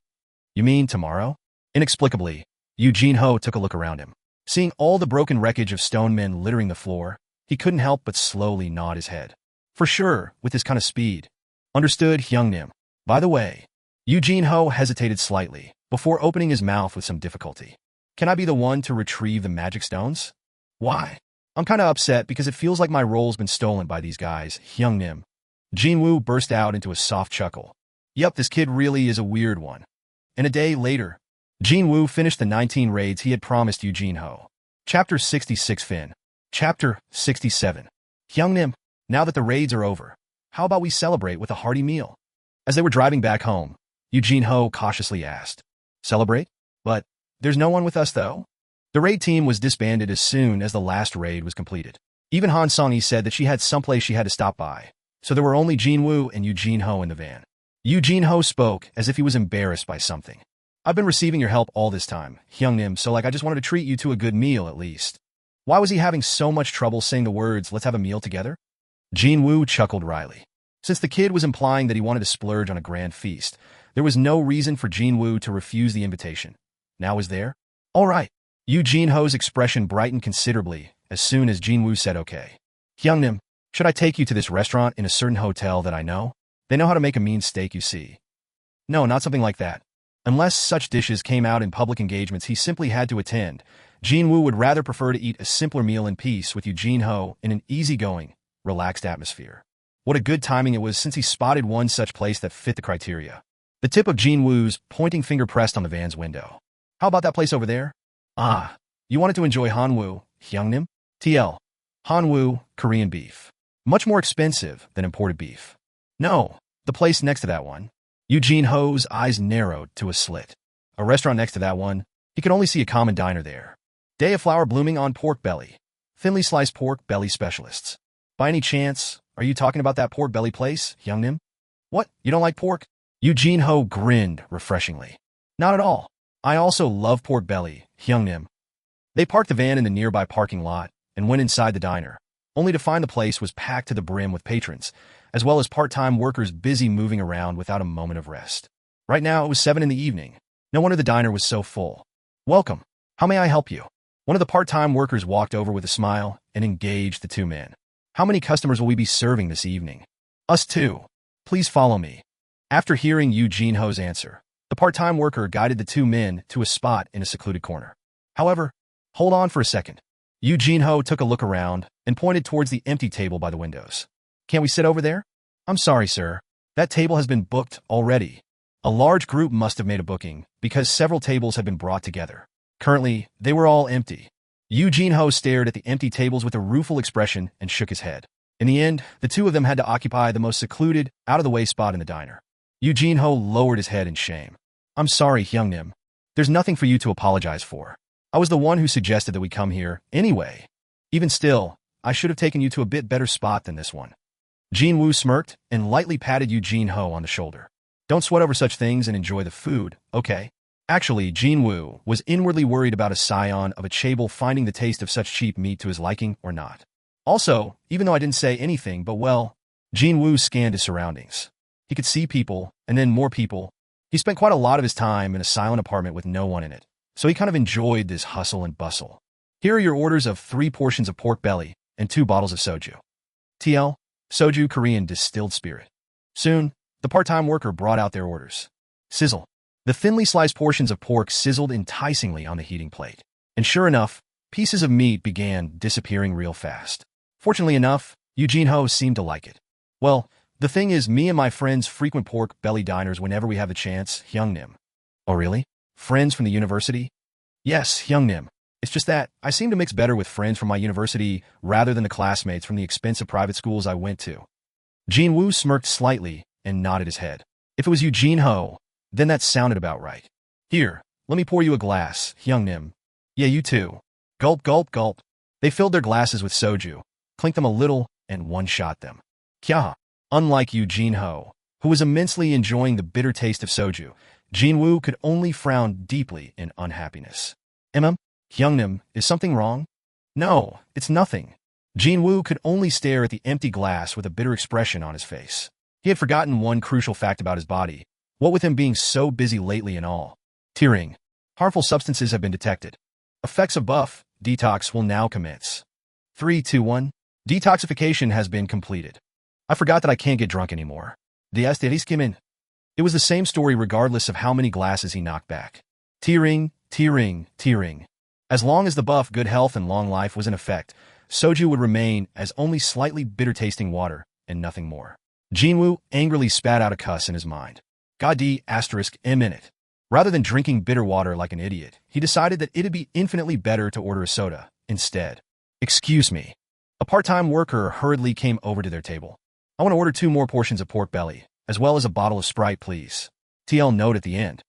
You mean tomorrow? Inexplicably, Eugene Ho took a look around him. Seeing all the broken wreckage of stone men littering the floor, he couldn't help but slowly nod his head. For sure, with this kind of speed. Understood, Hyungnim. By the way, Eugene Ho hesitated slightly before opening his mouth with some difficulty. Can I be the one to retrieve the magic stones? Why? I'm kind of upset because it feels like my role's been stolen by these guys, Hyungnim. Jin Wu burst out into a soft chuckle. Yup, this kid really is a weird one. And a day later, Jin Wu finished the 19 raids he had promised Eugene Ho. Chapter 66 Fin. Chapter 67. Hyungnim, now that the raids are over, how about we celebrate with a hearty meal? As they were driving back home, Eugene Ho cautiously asked. Celebrate? But there's no one with us, though? The raid team was disbanded as soon as the last raid was completed. Even Han Song-yi said that she had someplace she had to stop by, so there were only Jin Wu and Eugene Ho in the van. Eugene Ho spoke as if he was embarrassed by something. I've been receiving your help all this time, Hyungnim, so I just wanted to treat you to a good meal at least. Why was he having so much trouble saying the words, let's have a meal together? Jin Wu chuckled wryly. Since the kid was implying that he wanted to splurge on a grand feast, there was no reason for Jin Wu to refuse the invitation. Now is there? All right. Eugene Ho's expression brightened considerably as soon as Jin Wu said okay. Hyungnim, should I take you to this restaurant in a certain hotel that I know? They know how to make a mean steak, you see. No, not something like that. Unless such dishes came out in public engagements he simply had to attend, Jin Wu would rather prefer to eat a simpler meal in peace with Eugene Ho in an easygoing, relaxed atmosphere. What a good timing it was since he spotted one such place that fit the criteria. The tip of Jin Woo's pointing finger pressed on the van's window. How about that place over there? Ah, you wanted to enjoy Hanwoo, Hyungnim? TL. Hanwoo, Korean beef. Much more expensive than imported beef. No, the place next to that one. Eugene Ho's eyes narrowed to a slit. A restaurant next to that one. He could only see a common diner there. Day of flour blooming on pork belly. Thinly sliced pork belly specialists. By any chance, are you talking about that pork belly place, Hyungnim? What, you don't like pork? Eugene Ho grinned refreshingly. Not at all. I also love pork belly, Hyungnim. They parked the van in the nearby parking lot and went inside the diner, only to find the place was packed to the brim with patrons, as well as part-time workers busy moving around without a moment of rest. Right now, it was 7 in the evening. No wonder the diner was so full. Welcome. How may I help you? One of the part-time workers walked over with a smile and engaged the two men. How many customers will we be serving this evening? Us two. Please follow me. After hearing Eugene Ho's answer, the part-time worker guided the two men to a spot in a secluded corner. However, hold on for a second. Eugene Ho took a look around and pointed towards the empty table by the windows. Can't we sit over there? I'm sorry, sir. That table has been booked already. A large group must have made a booking because several tables had been brought together. Currently, they were all empty. Eugene Ho stared at the empty tables with a rueful expression and shook his head. In the end, the two of them had to occupy the most secluded, out-of-the-way spot in the diner. Eugene Ho lowered his head in shame. I'm sorry, Hyungnim. There's nothing for you to apologize for. I was the one who suggested that we come here anyway. Even still, I should have taken you to a bit better spot than this one. Jin Wu smirked and lightly patted Eugene Ho on the shoulder. Don't sweat over such things and enjoy the food, okay? Actually, Jin Wu was inwardly worried about a scion of a chaebol finding the taste of such cheap meat to his liking or not. Also, even though I didn't say anything but well, Jin Wu scanned his surroundings. He could see people, and then more people. He spent quite a lot of his time in a silent apartment with no one in it, so he kind of enjoyed this hustle and bustle. Here are your orders of 3 portions of pork belly and 2 bottles of soju. TL, soju Korean distilled spirit. Soon, the part-time worker brought out their orders. Sizzle. The thinly sliced portions of pork sizzled enticingly on the heating plate. And sure enough, pieces of meat began disappearing real fast. Fortunately enough, Eugene Ho seemed to like it. Well, the thing is, me and my friends frequent pork belly diners whenever we have the chance, Hyungnim. Oh really? Friends from the university? Yes, Hyungnim. It's just that I seem to mix better with friends from my university rather than the classmates from the expensive private schools I went to. Jin Wu smirked slightly and nodded his head. If it was Eugene Ho, then that sounded about right. Here, let me pour you a glass, Hyungnim. Yeah, you too. Gulp, gulp, gulp. They filled their glasses with soju, clinked them a little, and one-shot them. Kya. Unlike Eugene Ho, who was immensely enjoying the bitter taste of soju, Jin Wu could only frown deeply in unhappiness. Hyungnim, is something wrong? No, it's nothing. Jin Wu could only stare at the empty glass with a bitter expression on his face. He had forgotten one crucial fact about his body, what with him being so busy lately and all. Tearing. Harmful substances have been detected. Effects of buff, detox will now commence. 3, 2, 1. Detoxification has been completed. I forgot that I can't get drunk anymore. It was the same story regardless of how many glasses he knocked back. Tearing, tearing, tearing. As long as the buff, good health, and long life was in effect, soju would remain as only slightly bitter-tasting water and nothing more. Jin Wu angrily spat out a cuss in his mind. God D***** in it. Rather than drinking bitter water like an idiot, he decided that it'd be infinitely better to order a soda instead. Excuse me. A part-time worker hurriedly came over to their table. I want to order 2 more portions of pork belly, as well as a bottle of Sprite, please. TL note at the end.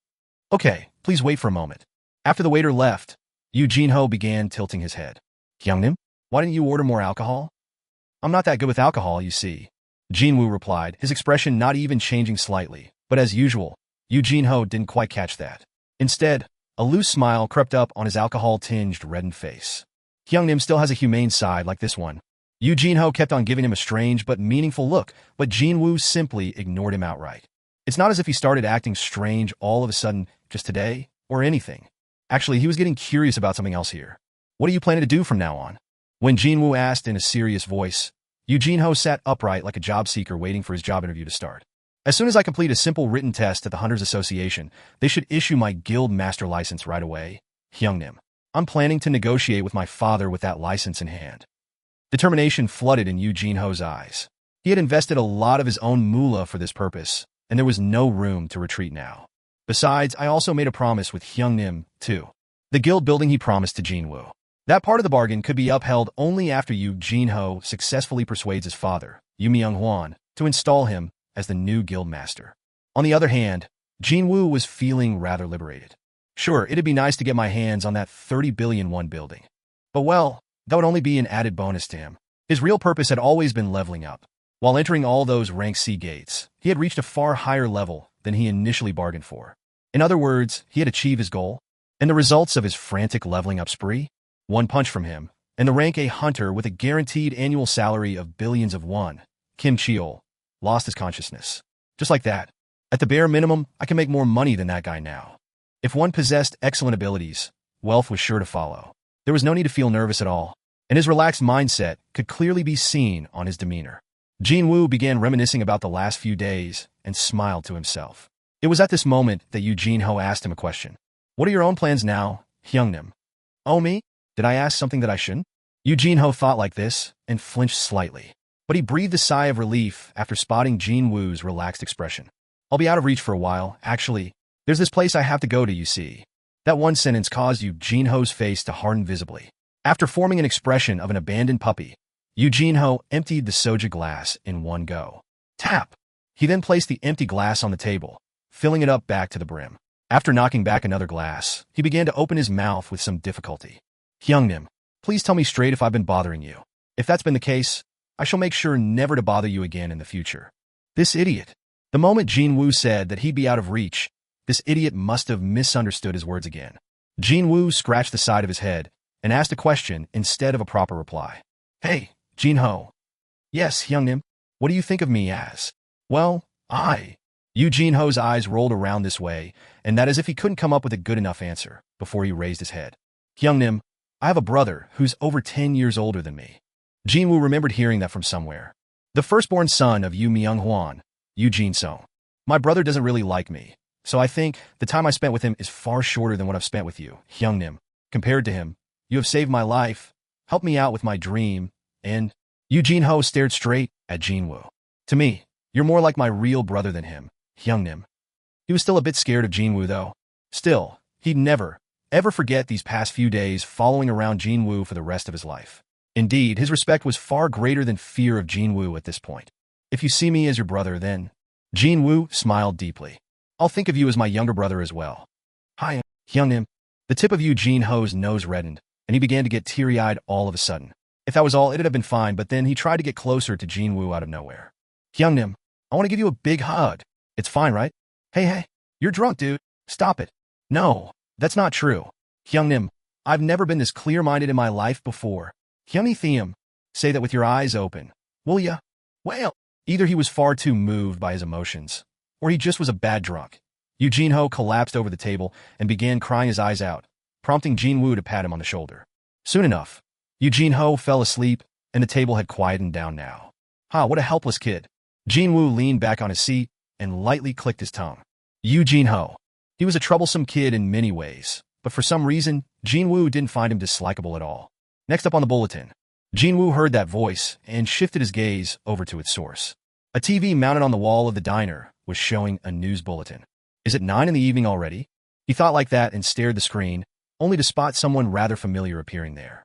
Okay, please wait for a moment. After the waiter left, Eugene Ho began tilting his head. Hyungnim, why didn't you order more alcohol? I'm not that good with alcohol, you see. Jin Wu replied, his expression not even changing slightly, but as usual, Eugene Ho didn't quite catch that. Instead, a loose smile crept up on his alcohol-tinged reddened face. Hyungnim still has a humane side like this one. Eugene Ho kept on giving him a strange but meaningful look, but Jin Wu simply ignored him outright. It's not as if he started acting strange all of a sudden just today, or anything. Actually, he was getting curious about something else here. What are you planning to do from now on? When Jin Wu asked in a serious voice, Eugene Ho sat upright like a job seeker waiting for his job interview to start. As soon as I complete a simple written test at the Hunters Association, they should issue my guild master license right away. Hyungnim. I'm planning to negotiate with my father with that license in hand. Determination flooded in Yu Jin-Ho's eyes. He had invested a lot of his own moolah for this purpose, and there was no room to retreat now. Besides, I also made a promise with Hyungnim, too. The guild building he promised to Jin Wu. That part of the bargain could be upheld only after Yu Jin-Ho successfully persuades his father, Yu Myung-hwan, to install him as the new guild master. On the other hand, Jin Wu was feeling rather liberated. Sure, it'd be nice to get my hands on that 30 billion won building. But well, that would only be an added bonus to him. His real purpose had always been leveling up. While entering all those rank C gates, he had reached a far higher level than he initially bargained for. In other words, he had achieved his goal, and the results of his frantic leveling up spree? One punch from him, and the rank A hunter with a guaranteed annual salary of billions of won, Kim Cheol, lost his consciousness. Just like that. At the bare minimum, I can make more money than that guy now. If one possessed excellent abilities, wealth was sure to follow. There was no need to feel nervous at all, and his relaxed mindset could clearly be seen on his demeanor. Jin Wu began reminiscing about the last few days and smiled to himself. It was at this moment that Yu Jin-Ho asked him a question. What are your own plans now, Hyungnim? Oh, me? Did I ask something that I shouldn't? Yu Jin-Ho thought like this and flinched slightly, but he breathed a sigh of relief after spotting Jin Wu's relaxed expression. I'll be out of reach for a while, actually. There's this place I have to go to, you see. That one sentence caused Yu Jin-Ho's face to harden visibly. After forming an expression of an abandoned puppy, Yu Jin-Ho emptied the soja glass in one go. Tap! He then placed the empty glass on the table, filling it up back to the brim. After knocking back another glass, he began to open his mouth with some difficulty. Hyungnim, please tell me straight if I've been bothering you. If that's been the case, I shall make sure never to bother you again in the future. This idiot. The moment Jin Wu said that he'd be out of reach, this idiot must have misunderstood his words again. Jin Wu scratched the side of his head and asked a question instead of a proper reply. Hey, Jin-Ho. Yes, Hyungnim. What do you think of me as? Well, Yu Jin-Ho's eyes rolled around this way, and that as if he couldn't come up with a good enough answer before he raised his head. Hyungnim, I have a brother who's over 10 years older than me. Jin Wu remembered hearing that from somewhere. The firstborn son of Yu Myung-hwan, Yu Jin-Sung. My brother doesn't really like me, so I think the time I spent with him is far shorter than what I've spent with you, Hyungnim. Compared to him, you have saved my life, helped me out with my dream, and Yu Jin-Ho stared straight at Jin Wu. To me, you're more like my real brother than him, Hyungnim. He was still a bit scared of Jin Wu, though. Still, he'd never, ever forget these past few days following around Jin Wu for the rest of his life. Indeed, his respect was far greater than fear of Jin Wu at this point. If you see me as your brother, then... Jin Wu smiled deeply. I'll think of you as my younger brother as well. Hi, Hyungnim. The tip of Yu Jin-Ho's nose reddened, and he began to get teary-eyed all of a sudden. If that was all, it'd have been fine, but then he tried to get closer to Jin Wu out of nowhere. Hyungnim, I want to give you a big hug. It's fine, right? Hey, you're drunk, dude. Stop it. No, that's not true. Hyungnim, I've never been this clear-minded in my life before. Hyungni, say that with your eyes open. Will ya? Well, either he was far too moved by his emotions, or he just was a bad drunk. Yu Jin-Ho collapsed over the table and began crying his eyes out, prompting Jin Wu to pat him on the shoulder. Soon enough, Yu Jin-Ho fell asleep, and the table had quietened down now. What a helpless kid. Jin Wu leaned back on his seat and lightly clicked his tongue. Yu Jin-Ho. He was a troublesome kid in many ways, but for some reason, Jin Wu didn't find him dislikable at all. Next up on the bulletin, Jin Wu heard that voice and shifted his gaze over to its source. A TV mounted on the wall of the diner was showing a news bulletin. Is it 9 in the evening already? He thought like that and stared at the screen, only to spot someone rather familiar appearing there.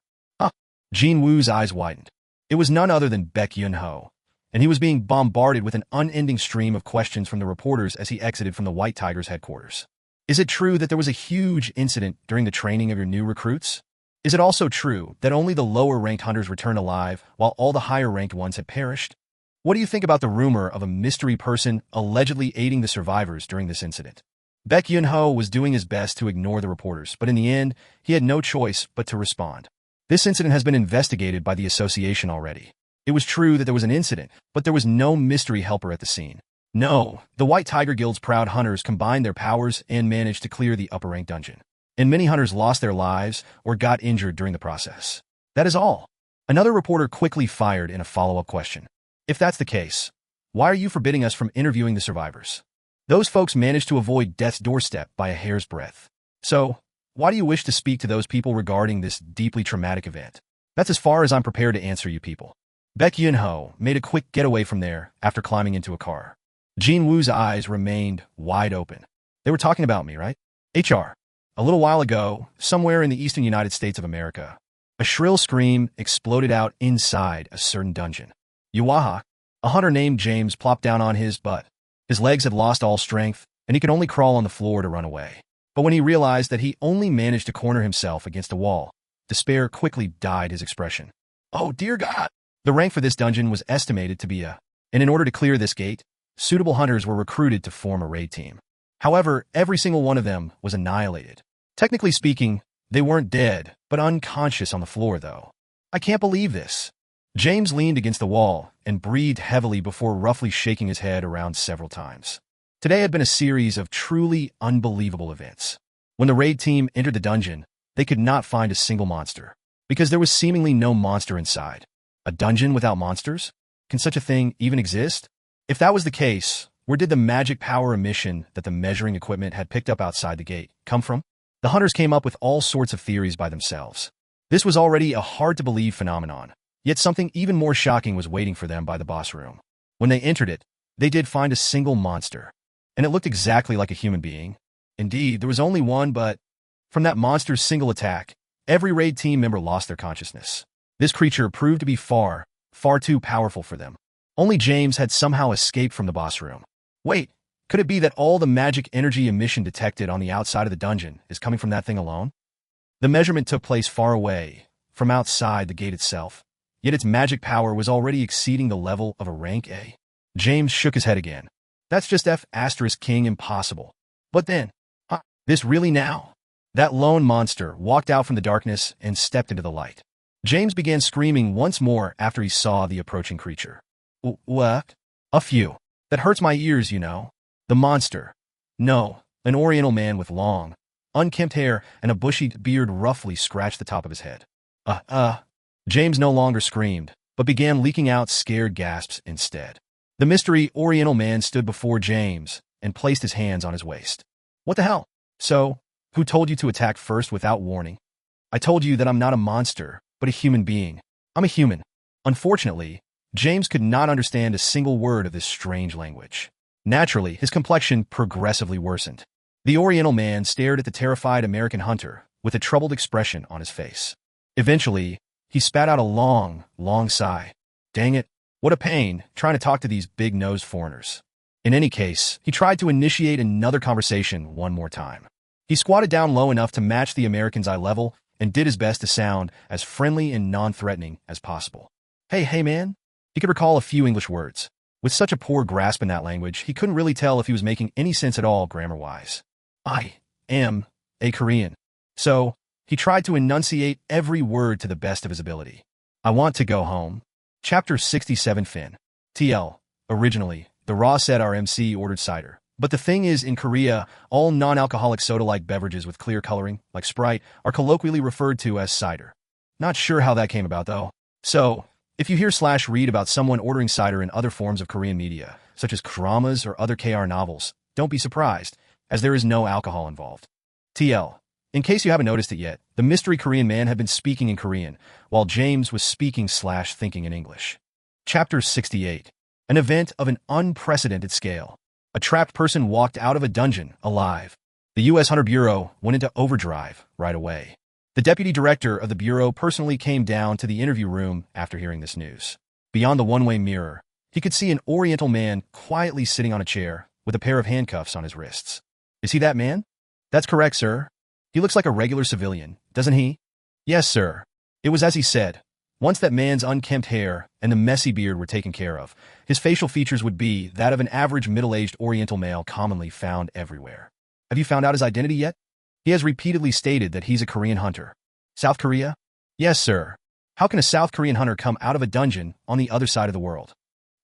Jin Wu's eyes widened. It was none other than Baek Yun-ho, and he was being bombarded with an unending stream of questions from the reporters as he exited from the White Tiger's headquarters. Is it true that there was a huge incident during the training of your new recruits? Is it also true that only the lower-ranked hunters returned alive while all the higher-ranked ones had perished? What do you think about the rumor of a mystery person allegedly aiding the survivors during this incident? Baek Yun-ho was doing his best to ignore the reporters, but in the end, he had no choice but to respond. This incident has been investigated by the association already. It was true that there was an incident, but there was no mystery helper at the scene. No, the White Tiger Guild's proud hunters combined their powers and managed to clear the upper-ranked dungeon. And many hunters lost their lives or got injured during the process. That is all. Another reporter quickly fired in a follow-up question. If that's the case, Why are you forbidding us from interviewing the survivors? Those folks managed to avoid death's doorstep by a hair's breadth. So, why do you wish to speak to those people regarding this deeply traumatic event? That's as far as I'm prepared to answer you people. Baek Yun-ho made a quick getaway from there after climbing into a car. Jin Woo's eyes remained wide open. They were talking about me, right? HR. A little while ago, somewhere in the eastern United States of America, a shrill scream exploded out inside a certain dungeon. Yuaha, a hunter named James, plopped down on his butt. His legs had lost all strength, and he could only crawl on the floor to run away. But when he realized that he only managed to corner himself against a wall, despair quickly dyed his expression. Oh, dear God! The rank for this dungeon was estimated to be A, and in order to clear this gate, suitable hunters were recruited to form a raid team. However, every single one of them was annihilated. Technically speaking, they weren't dead, but unconscious on the floor, though. I can't believe this. James leaned against the wall and breathed heavily before roughly shaking his head around several times. Today had been a series of truly unbelievable events. When the raid team entered the dungeon, they could not find a single monster, because there was seemingly no monster inside. A dungeon without monsters? Can such a thing even exist? If that was the case, where did the magic power emission that the measuring equipment had picked up outside the gate come from? The hunters came up with all sorts of theories by themselves. This was already a hard-to-believe phenomenon, yet something even more shocking was waiting for them by the boss room. When they entered it, they did find a single monster, and it looked exactly like a human being. Indeed, there was only one, but from that monster's single attack, every raid team member lost their consciousness. This creature proved to be far, far too powerful for them. Only James had somehow escaped from the boss room. Wait, could it be that all the magic energy emission detected on the outside of the dungeon is coming from that thing alone? The measurement took place far away, from outside the gate itself, yet its magic power was already exceeding the level of a rank A. James shook his head again. That's just F*King impossible. But then, this really now? That lone monster walked out from the darkness and stepped into the light. James began screaming once more after he saw the approaching creature. What? A few. That hurts my ears, you know. The monster. No, an oriental man with long, unkempt hair and a bushy beard roughly scratched the top of his head. James no longer screamed, but began leaking out scared gasps instead. The mystery oriental man stood before James and placed his hands on his waist. What the hell? So, who told you to attack first without warning? I told you that I'm not a monster, but a human being. I'm a human. Unfortunately, James could not understand a single word of this strange language. Naturally, his complexion progressively worsened. The oriental man stared at the terrified American hunter with a troubled expression on his face. Eventually, he spat out a long, long sigh. Dang it, what a pain trying to talk to these big-nosed foreigners. In any case, he tried to initiate another conversation one more time. He squatted down low enough to match the American's eye level and did his best to sound as friendly and non-threatening as possible. Hey man. He could recall a few English words. With such a poor grasp in that language, he couldn't really tell if he was making any sense at all grammar-wise. I am a Korean. So, he tried to enunciate every word to the best of his ability. I want to go home. Chapter 67 Fin. TL. Originally, the raw said our MC ordered cider. But the thing is, in Korea, all non-alcoholic soda-like beverages with clear coloring, like Sprite, are colloquially referred to as cider. Not sure how that came about, though. So, if you hear/read about someone ordering cider in other forms of Korean media, such as dramas or other KR novels, don't be surprised, as there is no alcohol involved. TL. In case you haven't noticed it yet, the mystery Korean man had been speaking in Korean, while James was speaking/thinking in English. Chapter 68. An event of an unprecedented scale. A trapped person walked out of a dungeon alive. The U.S. Hunter Bureau went into overdrive right away. The deputy director of the Bureau personally came down to the interview room after hearing this news. Beyond the one-way mirror, he could see an oriental man quietly sitting on a chair with a pair of handcuffs on his wrists. Is he that man? That's correct, sir. He looks like a regular civilian, doesn't he? Yes, sir. It was as he said. Once that man's unkempt hair and the messy beard were taken care of, his facial features would be that of an average middle-aged oriental male commonly found everywhere. Have you found out his identity yet? He has repeatedly stated that he's a Korean hunter. South Korea? Yes, sir. How can a South Korean hunter come out of a dungeon on the other side of the world?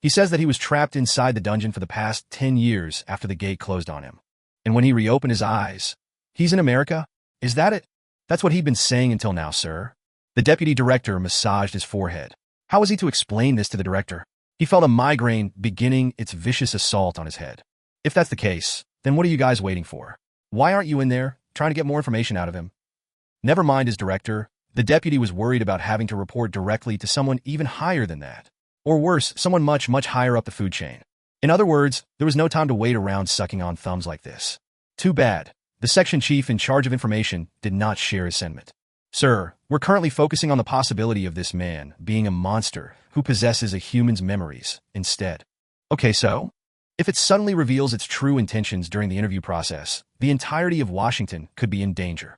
He says that he was trapped inside the dungeon for the past 10 years after the gate closed on him. And when he reopened his eyes, he's in America? Is that it? That's what he'd been saying until now, sir. The deputy director massaged his forehead. How was he to explain this to the director? He felt a migraine beginning its vicious assault on his head. If that's the case, then what are you guys waiting for? Why aren't you in there, trying to get more information out of him? Never mind his director. The deputy was worried about having to report directly to someone even higher than that. Or worse, someone much, much higher up the food chain. In other words, there was no time to wait around sucking on thumbs like this. Too bad. The section chief in charge of information did not share his sentiment. Sir, we're currently focusing on the possibility of this man being a monster who possesses a human's memories instead. Okay, so? If it suddenly reveals its true intentions during the interview process, the entirety of Washington could be in danger.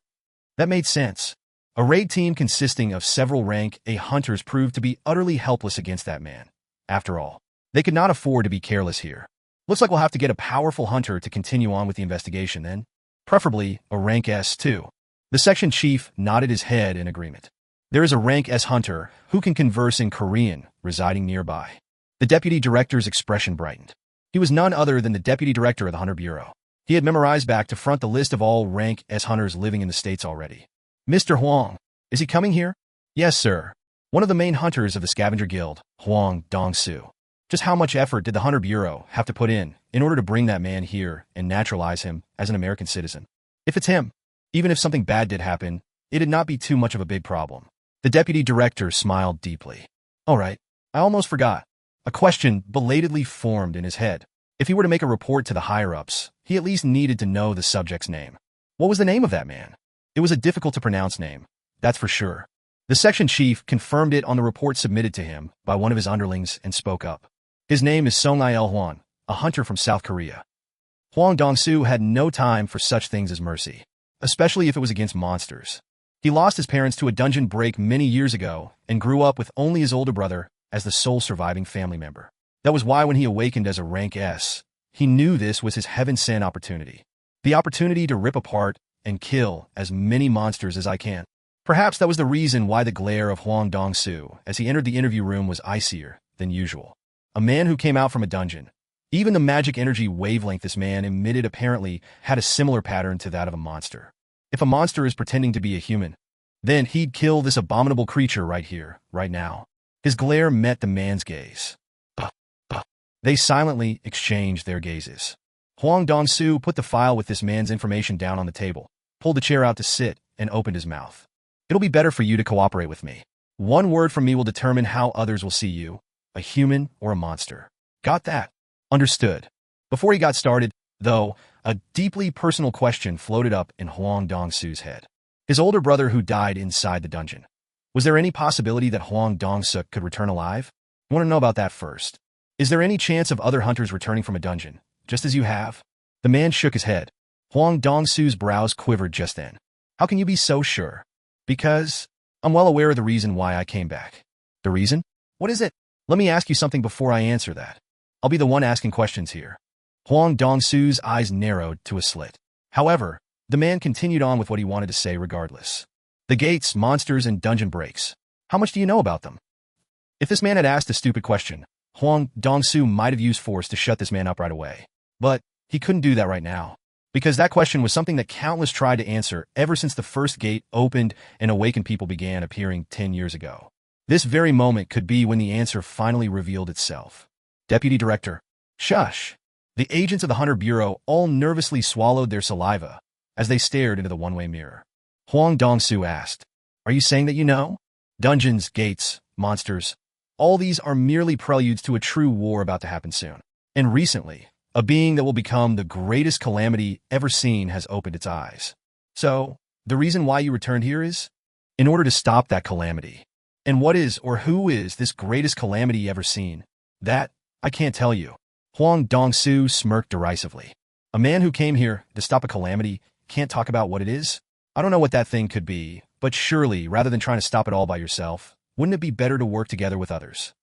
That made sense. A raid team consisting of several rank A hunters proved to be utterly helpless against that man. After all, they could not afford to be careless here. Looks like we'll have to get a powerful hunter to continue on with the investigation then. Preferably a rank S too. The section chief nodded his head in agreement. There is a rank S hunter who can converse in Korean residing nearby. The deputy director's expression brightened. He was none other than the deputy director of the Hunter Bureau. He had memorized back to front the list of all rank S hunters living in the States already. Mr. Huang, is he coming here? Yes, sir. One of the main hunters of the Scavenger Guild, Huang Dong-Soo. Just how much effort did the Hunter Bureau have to put in order to bring that man here and naturalize him as an American citizen? If it's him, even if something bad did happen, it'd not be too much of a big problem. The deputy director smiled deeply. All right, I almost forgot. A question belatedly formed in his head. If he were to make a report to the higher-ups, he at least needed to know the subject's name. What was the name of that man? It was a difficult-to-pronounce name, that's for sure. The section chief confirmed it on the report submitted to him by one of his underlings and spoke up. His name is Sung Il-hwan, a hunter from South Korea. Huang Dong-soo had no time for such things as mercy, especially if it was against monsters. He lost his parents to a dungeon break many years ago and grew up with only his older brother as the sole surviving family member. That was why when he awakened as a rank S, he knew this was his heaven-sent opportunity. The opportunity to rip apart and kill as many monsters as I can. Perhaps that was the reason why the glare of Huang Dong-soo as he entered the interview room was icier than usual. A man who came out from a dungeon. Even the magic energy wavelength this man emitted apparently had a similar pattern to that of a monster. If a monster is pretending to be a human, then he'd kill this abominable creature right here, right now. His glare met the man's gaze. They silently exchanged their gazes. Huang Dong-soo put the file with this man's information down on the table, pulled the chair out to sit, and opened his mouth. It'll be better for you to cooperate with me. One word from me will determine how others will see you, a human or a monster. Got that? Understood. Before he got started, though, a deeply personal question floated up in Huang Dong-soo's head. His older brother who died inside the dungeon. Was there any possibility that Huang Dong-soo could return alive? I want to know about that first. Is there any chance of other hunters returning from a dungeon, just as you have? The man shook his head. Huang Dong-soo's brows quivered just then. How can you be so sure? Because I'm well aware of the reason why I came back. The reason? What is it? Let me ask you something before I answer that. I'll be the one asking questions here. Huang Dong-soo's eyes narrowed to a slit. However, the man continued on with what he wanted to say regardless. The gates, monsters, and dungeon breaks. How much do you know about them? If this man had asked a stupid question, Huang Dong-soo might have used force to shut this man up right away. But he couldn't do that right now, because that question was something that countless tried to answer ever since the first gate opened and awakened people began appearing 10 years ago. This very moment could be when the answer finally revealed itself. Deputy Director. Shush. The agents of the Hunter Bureau all nervously swallowed their saliva as they stared into the one-way mirror. Huang Dong-soo asked, Are you saying that you know? Dungeons, gates, monsters, all these are merely preludes to a true war about to happen soon. And recently, a being that will become the greatest calamity ever seen has opened its eyes. So, the reason why you returned here is? In order to stop that calamity. And what is or who is this greatest calamity ever seen? That, I can't tell you. Huang Dong-soo smirked derisively. A man who came here to stop a calamity can't talk about what it is? I don't know what that thing could be, but surely, rather than trying to stop it all by yourself, wouldn't it be better to work together with others?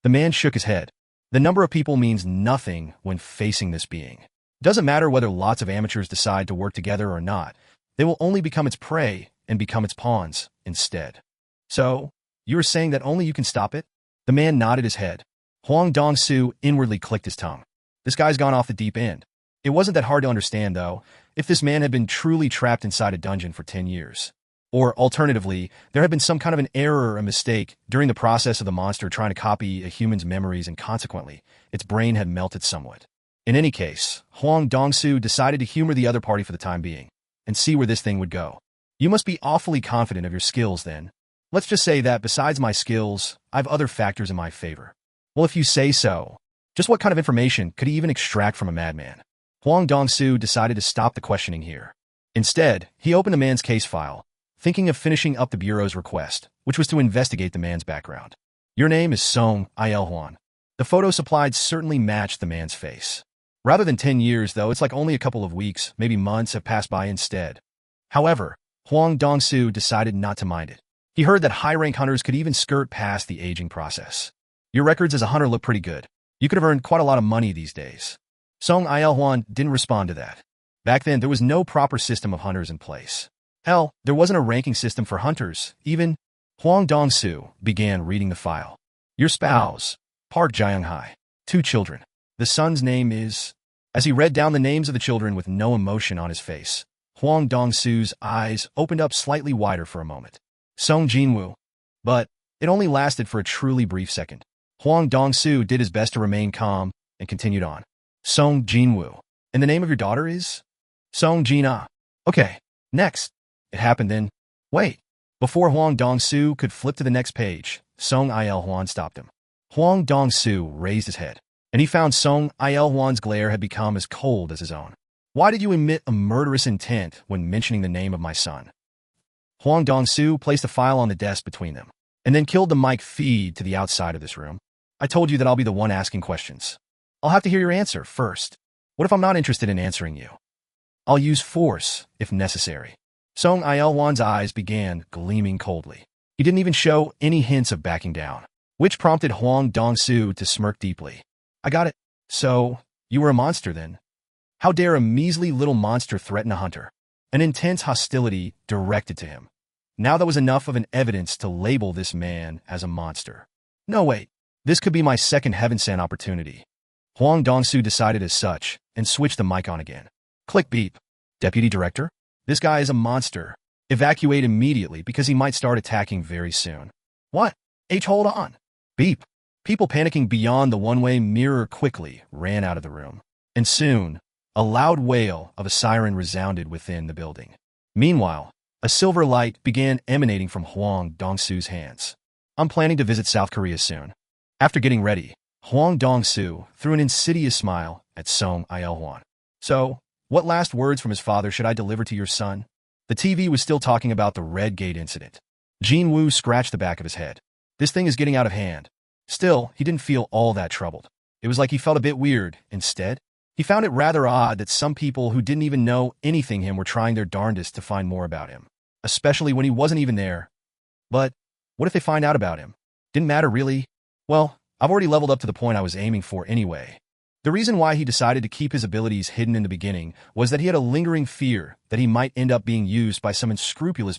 The man shook his head. The number of people means nothing when facing this being. Doesn't matter whether lots of amateurs decide to work together or not. They will only become its prey and become its pawns instead. So, you are saying that only you can stop it? The man nodded his head. Huang Dong-soo inwardly clicked his tongue. This guy's gone off the deep end. It wasn't that hard to understand, though, if this man had been truly trapped inside a dungeon for 10 years. Or alternatively, there had been some kind of an error or a mistake during the process of the monster trying to copy a human's memories, and consequently, its brain had melted somewhat. In any case, Huang Dongsu decided to humor the other party for the time being and see where this thing would go. You must be awfully confident of your skills then. Let's just say that besides my skills, I have other factors in my favor. Well, if you say so. Just what kind of information could he even extract from a madman? Huang Dongsu decided to stop the questioning here. Instead, he opened the man's case file, thinking of finishing up the Bureau's request, which was to investigate the man's background. Your name is Sung Jin-Woo. The photo supplied certainly matched the man's face. Rather than 10 years, though, it's like only a couple of weeks, maybe months have passed by instead. However, Huang Dongsu decided not to mind it. He heard that high-rank hunters could even skirt past the aging process. Your records as a hunter look pretty good. You could have earned quite a lot of money these days. Sung Jin-Woo didn't respond to that. Back then, there was no proper system of hunters in place. Hell, there wasn't a ranking system for hunters, even. Huang Dongsu began reading the file. Your spouse, Park Jianghai. 2 children. The son's name is... As he read down the names of the children with no emotion on his face, Huang Dongsu's eyes opened up slightly wider for a moment. Sung Jin-Woo. But it only lasted for a truly brief second. Huang Dongsu did his best to remain calm and continued on. Sung Jin-Woo. And the name of your daughter is? Sung Jin-Ah. Okay, next. It happened then. Wait. Before Huang Dongsu could flip to the next page, Sung Jin-Woo stopped him. Huang Dongsu raised his head, and he found Sung Jin-Woo's glare had become as cold as his own. Why did you emit a murderous intent when mentioning the name of my son? Huang Dongsu placed a file on the desk between them, and then killed the mic feed to the outside of this room. I told you that I'll be the one asking questions. I'll have to hear your answer first. What if I'm not interested in answering you? I'll use force, if necessary. Sung Jin-Woo's eyes began gleaming coldly. He didn't even show any hints of backing down, which prompted Huang Dongsu to smirk deeply. I got it. So, you were a monster then? How dare a measly little monster threaten a hunter? An intense hostility directed to him. Now that was enough of an evidence to label this man as a monster. No, wait. This could be my second heaven-sent opportunity. Huang Dongsu decided as such and switched the mic on again. Click beep. Deputy Director? This guy is a monster. Evacuate immediately because he might start attacking very soon. What? Hold on. Beep. People panicking beyond the one-way mirror quickly ran out of the room. And soon, a loud wail of a siren resounded within the building. Meanwhile, a silver light began emanating from Huang Dongsu's hands. I'm planning to visit South Korea soon. After getting ready, Huang Dongsu threw an insidious smile at Sung Jin-Woo. So, what last words from his father should I deliver to your son? The TV was still talking about the Red Gate incident. Jin Wu scratched the back of his head. This thing is getting out of hand. Still, he didn't feel all that troubled. It was like he felt a bit weird. Instead, he found it rather odd that some people who didn't even know anything him were trying their darndest to find more about him, especially when he wasn't even there. But what if they find out about him? Didn't matter really. Well, I've already leveled up to the point I was aiming for anyway. The reason why he decided to keep his abilities hidden in the beginning was that he had a lingering fear that he might end up being used by some unscrupulous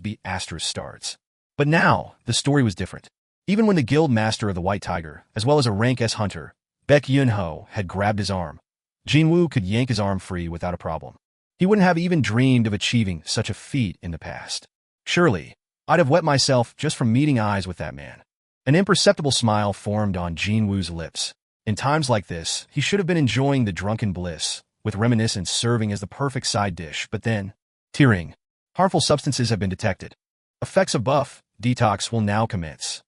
starts. But now, the story was different. Even when the guild master of the White Tiger, as well as a rank S hunter, Baek Yun-ho, had grabbed his arm, Jin Wu could yank his arm free without a problem. He wouldn't have even dreamed of achieving such a feat in the past. Surely, I'd have wet myself just from meeting eyes with that man. An imperceptible smile formed on Jin Wu's lips. In times like this, he should have been enjoying the drunken bliss, with reminiscence serving as the perfect side dish, but then, tearing. Harmful substances have been detected. Effects of buff, detox will now commence.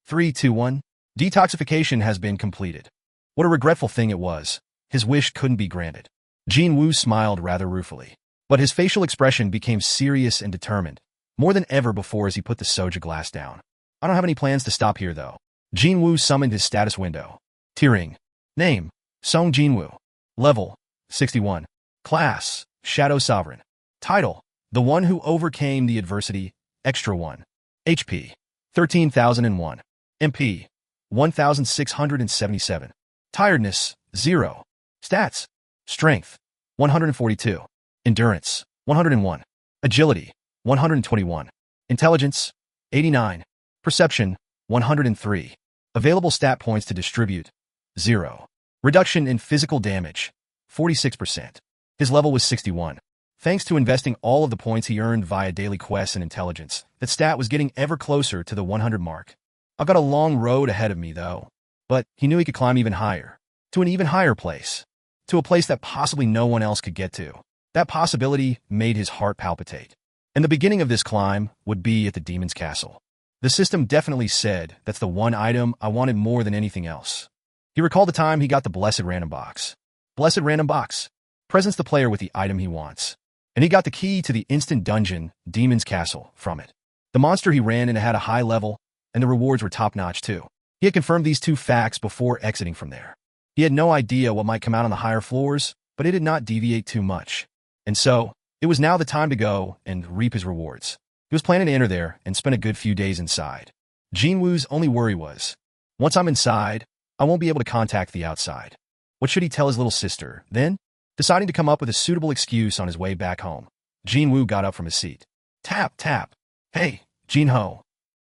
3, 2, 1. Detoxification has been completed. What a regretful thing it was. His wish couldn't be granted. Jin Wu smiled rather ruefully, but his facial expression became serious and determined, more than ever before as he put the soja glass down. I don't have any plans to stop here, though. Jin Wu summoned his status window. Tiering. Name, Sung Jin-Woo. Level, 61. Class, Shadow Sovereign. Title, The One Who Overcame the Adversity, Extra 1. HP, 13,001. MP, 1,677. Tiredness, 0. Stats, Strength, 142. Endurance, 101. Agility, 121. Intelligence, 89. Perception, 103. Available stat points to distribute, 0. Reduction in physical damage, 46%. His level was 61. Thanks to investing all of the points he earned via daily quests and intelligence, that stat was getting ever closer to the 100 mark. I've got a long road ahead of me, though. But he knew he could climb even higher. To an even higher place. To a place that possibly no one else could get to. That possibility made his heart palpitate. And the beginning of this climb would be at the demon's castle. The system definitely said that's the one item I wanted more than anything else. He recalled the time he got the Blessed Random Box. Blessed Random Box presents the player with the item he wants. And he got the key to the instant dungeon, Demon's Castle, from it. The monster he ran into had a high level, and the rewards were top-notch too. He had confirmed these two facts before exiting from there. He had no idea what might come out on the higher floors, but it did not deviate too much. And so, it was now the time to go and reap his rewards. He was planning to enter there and spend a good few days inside. Jin Woo's only worry was, once I'm inside, I won't be able to contact the outside. What should he tell his little sister, then? Deciding to come up with a suitable excuse on his way back home, Jin Wu got up from his seat. Tap, tap. Hey, Jin Ho.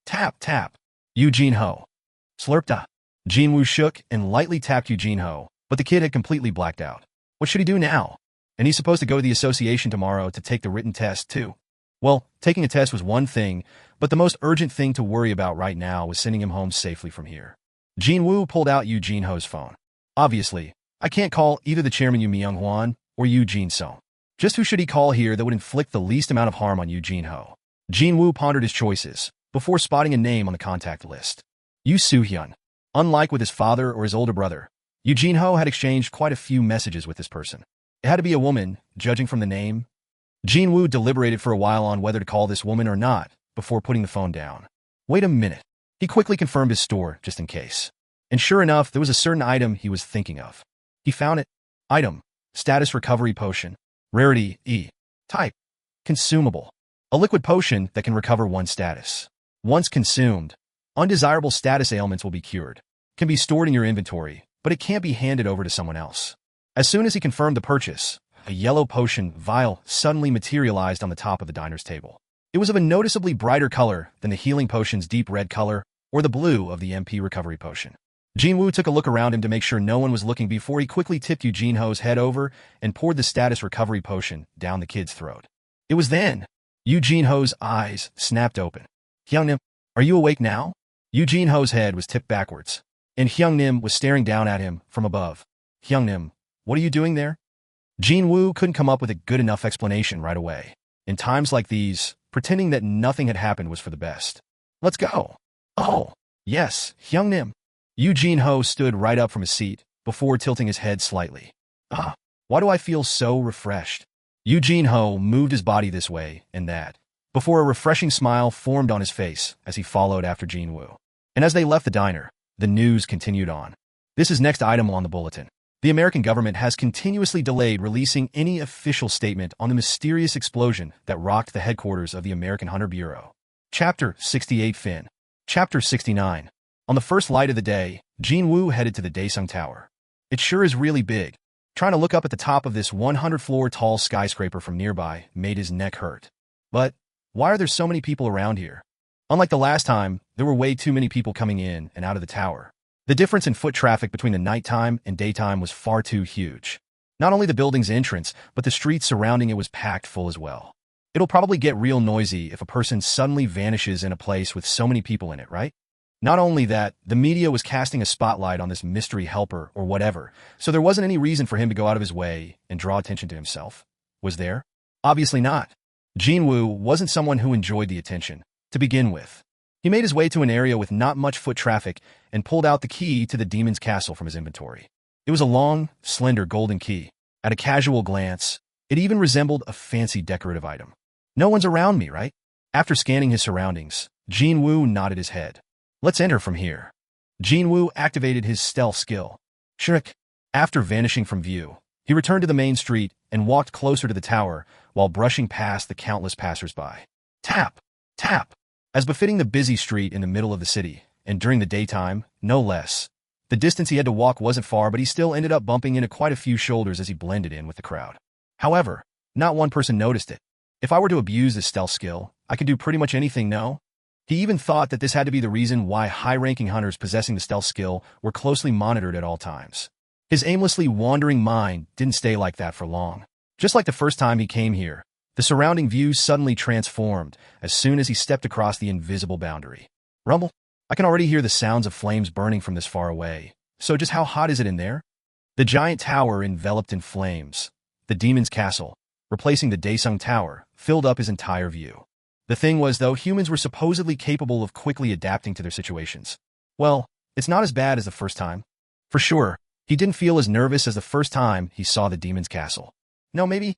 Tap, tap. Jin Ho. Slurpta. Jin Wu shook and lightly tapped Jin Ho, but the kid had completely blacked out. What should he do now? And he's supposed to go to the association tomorrow to take the written test, too. Well, taking a test was one thing, but the most urgent thing to worry about right now was sending him home safely from here. Jin Wu pulled out Jin Ho's phone. Obviously, I can't call either the chairman Yu Myung-hwan or Jin Song. Just who should he call here that would inflict the least amount of harm on Jin Ho? Jin Wu pondered his choices before spotting a name on the contact list. Yu Soo-hyun. Unlike with his father or his older brother, Jin Ho had exchanged quite a few messages with this person. It had to be a woman, judging from the name. Jin Wu deliberated for a while on whether to call this woman or not before putting the phone down. Wait a minute. He quickly confirmed his store just in case. And sure enough, there was a certain item he was thinking of. He found it. Item. Status recovery potion. Rarity, E. Type. Consumable. A liquid potion that can recover one's status. Once consumed, undesirable status ailments will be cured. Can be stored in your inventory, but it can't be handed over to someone else. As soon as he confirmed the purchase, a yellow potion vial suddenly materialized on the top of the diner's table. It was of a noticeably brighter color than the healing potion's deep red color or the blue of the MP recovery potion. Jin Wu took a look around him to make sure no one was looking before he quickly tipped Jin Ho's head over and poured the status recovery potion down the kid's throat. It was then Jin Ho's eyes snapped open. Hyungnim, are you awake now? Jin Ho's head was tipped backwards, and Hyungnim was staring down at him from above. Hyungnim, what are you doing there? Jin Wu couldn't come up with a good enough explanation right away. In times like these, pretending that nothing had happened was for the best. Let's go. Oh, yes, Hyungnim. Jin Ho stood right up from his seat before tilting his head slightly. Why do I feel so refreshed? Jin Ho moved his body this way and that, before a refreshing smile formed on his face as he followed after Jin Wu. And as they left the diner, the news continued on. This is next item on the bulletin. The American government has continuously delayed releasing any official statement on the mysterious explosion that rocked the headquarters of the American Hunter Bureau. Chapter 68 Fin. Chapter 69. On the first light of the day, Jin Wu headed to the Daesung Tower. It sure is really big. Trying to look up at the top of this 100-floor tall skyscraper from nearby made his neck hurt. But why are there so many people around here? Unlike the last time, there were way too many people coming in and out of the tower. The difference in foot traffic between the nighttime and daytime was far too huge. Not only the building's entrance, but the streets surrounding it was packed full as well. It'll probably get real noisy if a person suddenly vanishes in a place with so many people in it, right? Not only that, the media was casting a spotlight on this mystery helper or whatever, so there wasn't any reason for him to go out of his way and draw attention to himself. Was there? Obviously not. Jin Wu wasn't someone who enjoyed the attention, to begin with. He made his way to an area with not much foot traffic and pulled out the key to the demon's castle from his inventory. It was a long, slender golden key. At a casual glance, it even resembled a fancy decorative item. No one's around me, right? After scanning his surroundings, Jin Wu nodded his head. Let's enter from here. Jin Wu activated his stealth skill. Shriek. After vanishing from view, he returned to the main street and walked closer to the tower while brushing past the countless passers-by. Tap, tap. As befitting the busy street in the middle of the city, and during the daytime, no less. The distance he had to walk wasn't far, but he still ended up bumping into quite a few shoulders as he blended in with the crowd. However, not one person noticed it. If I were to abuse this stealth skill, I could do pretty much anything, no? He even thought that this had to be the reason why high-ranking hunters possessing the stealth skill were closely monitored at all times. His aimlessly wandering mind didn't stay like that for long. Just like the first time he came here, the surrounding view suddenly transformed as soon as he stepped across the invisible boundary. Rumble? I can already hear the sounds of flames burning from this far away. So just how hot is it in there? The giant tower enveloped in flames. The demon's castle, replacing the Daesung Tower, filled up his entire view. The thing was, though, humans were supposedly capable of quickly adapting to their situations. Well, it's not as bad as the first time. For sure, he didn't feel as nervous as the first time he saw the demon's castle. No, maybe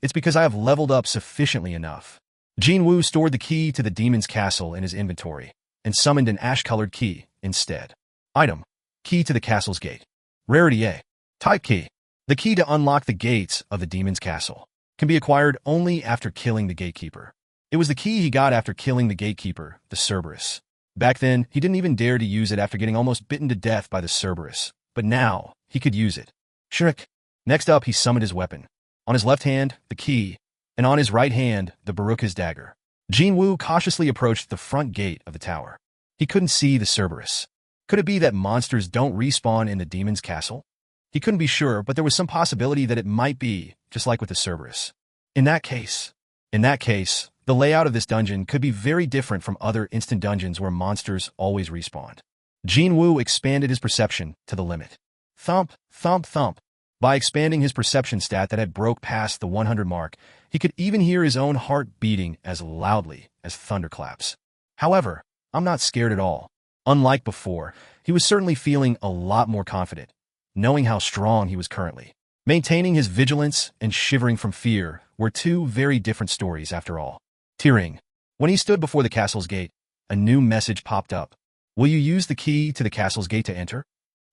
it's because I have leveled up sufficiently enough. Jin Wu stored the key to the demon's castle in his inventory and summoned an ash-colored key instead. Item: key to the castle's gate. Rarity A. Type key. The key to unlock the gates of the demon's castle can be acquired only after killing the gatekeeper. It was the key he got after killing the gatekeeper, the Cerberus. Back then, he didn't even dare to use it after getting almost bitten to death by the Cerberus. But now, he could use it. Shriek. Next up, he summoned his weapon. On his left hand, the key, and on his right hand, the Baruka's dagger. Jin Wu cautiously approached the front gate of the tower. He couldn't see the Cerberus. Could it be that monsters don't respawn in the demon's castle? He couldn't be sure, but there was some possibility that it might be, just like with the Cerberus. In that case, the layout of this dungeon could be very different from other instant dungeons where monsters always respawned. Jin Wu expanded his perception to the limit. Thump, thump, thump. By expanding his perception stat that had broke past the 100 mark, he could even hear his own heart beating as loudly as thunderclaps. However, I'm not scared at all. Unlike before, he was certainly feeling a lot more confident, knowing how strong he was currently. Maintaining his vigilance and shivering from fear were two very different stories after all. Tearing. When he stood before the castle's gate, a new message popped up. Will you use the key to the castle's gate to enter?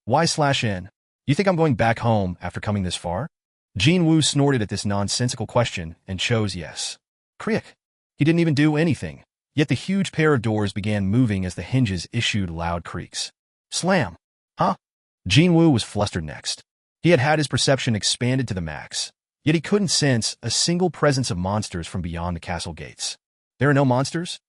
Y/N. You think I'm going back home after coming this far? Jin Wu snorted at this nonsensical question and chose yes. Crick. He didn't even do anything, yet the huge pair of doors began moving as the hinges issued loud creaks. Slam. Huh? Jin Wu was flustered next. He had had his perception expanded to the max, yet he couldn't sense a single presence of monsters from beyond the castle gates. There are no monsters?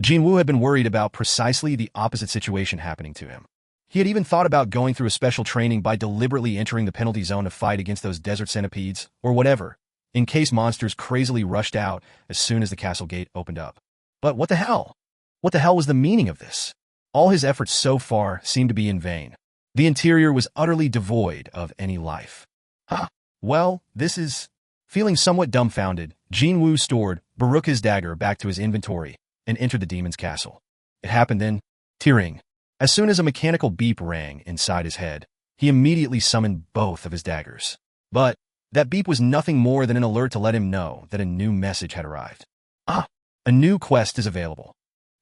Jin Wu had been worried about precisely the opposite situation happening to him. He had even thought about going through a special training by deliberately entering the penalty zone to fight against those desert centipedes, or whatever, in case monsters crazily rushed out as soon as the castle gate opened up. But what the hell? What the hell was the meaning of this? All his efforts so far seemed to be in vain. The interior was utterly devoid of any life. Huh? Well, this is... Feeling somewhat dumbfounded, Jin Wu stored Baruka's dagger back to his inventory and entered the demon's castle. It happened then. Tearing. As soon as a mechanical beep rang inside his head, he immediately summoned both of his daggers. But that beep was nothing more than an alert to let him know that a new message had arrived. Ah, a new quest is available.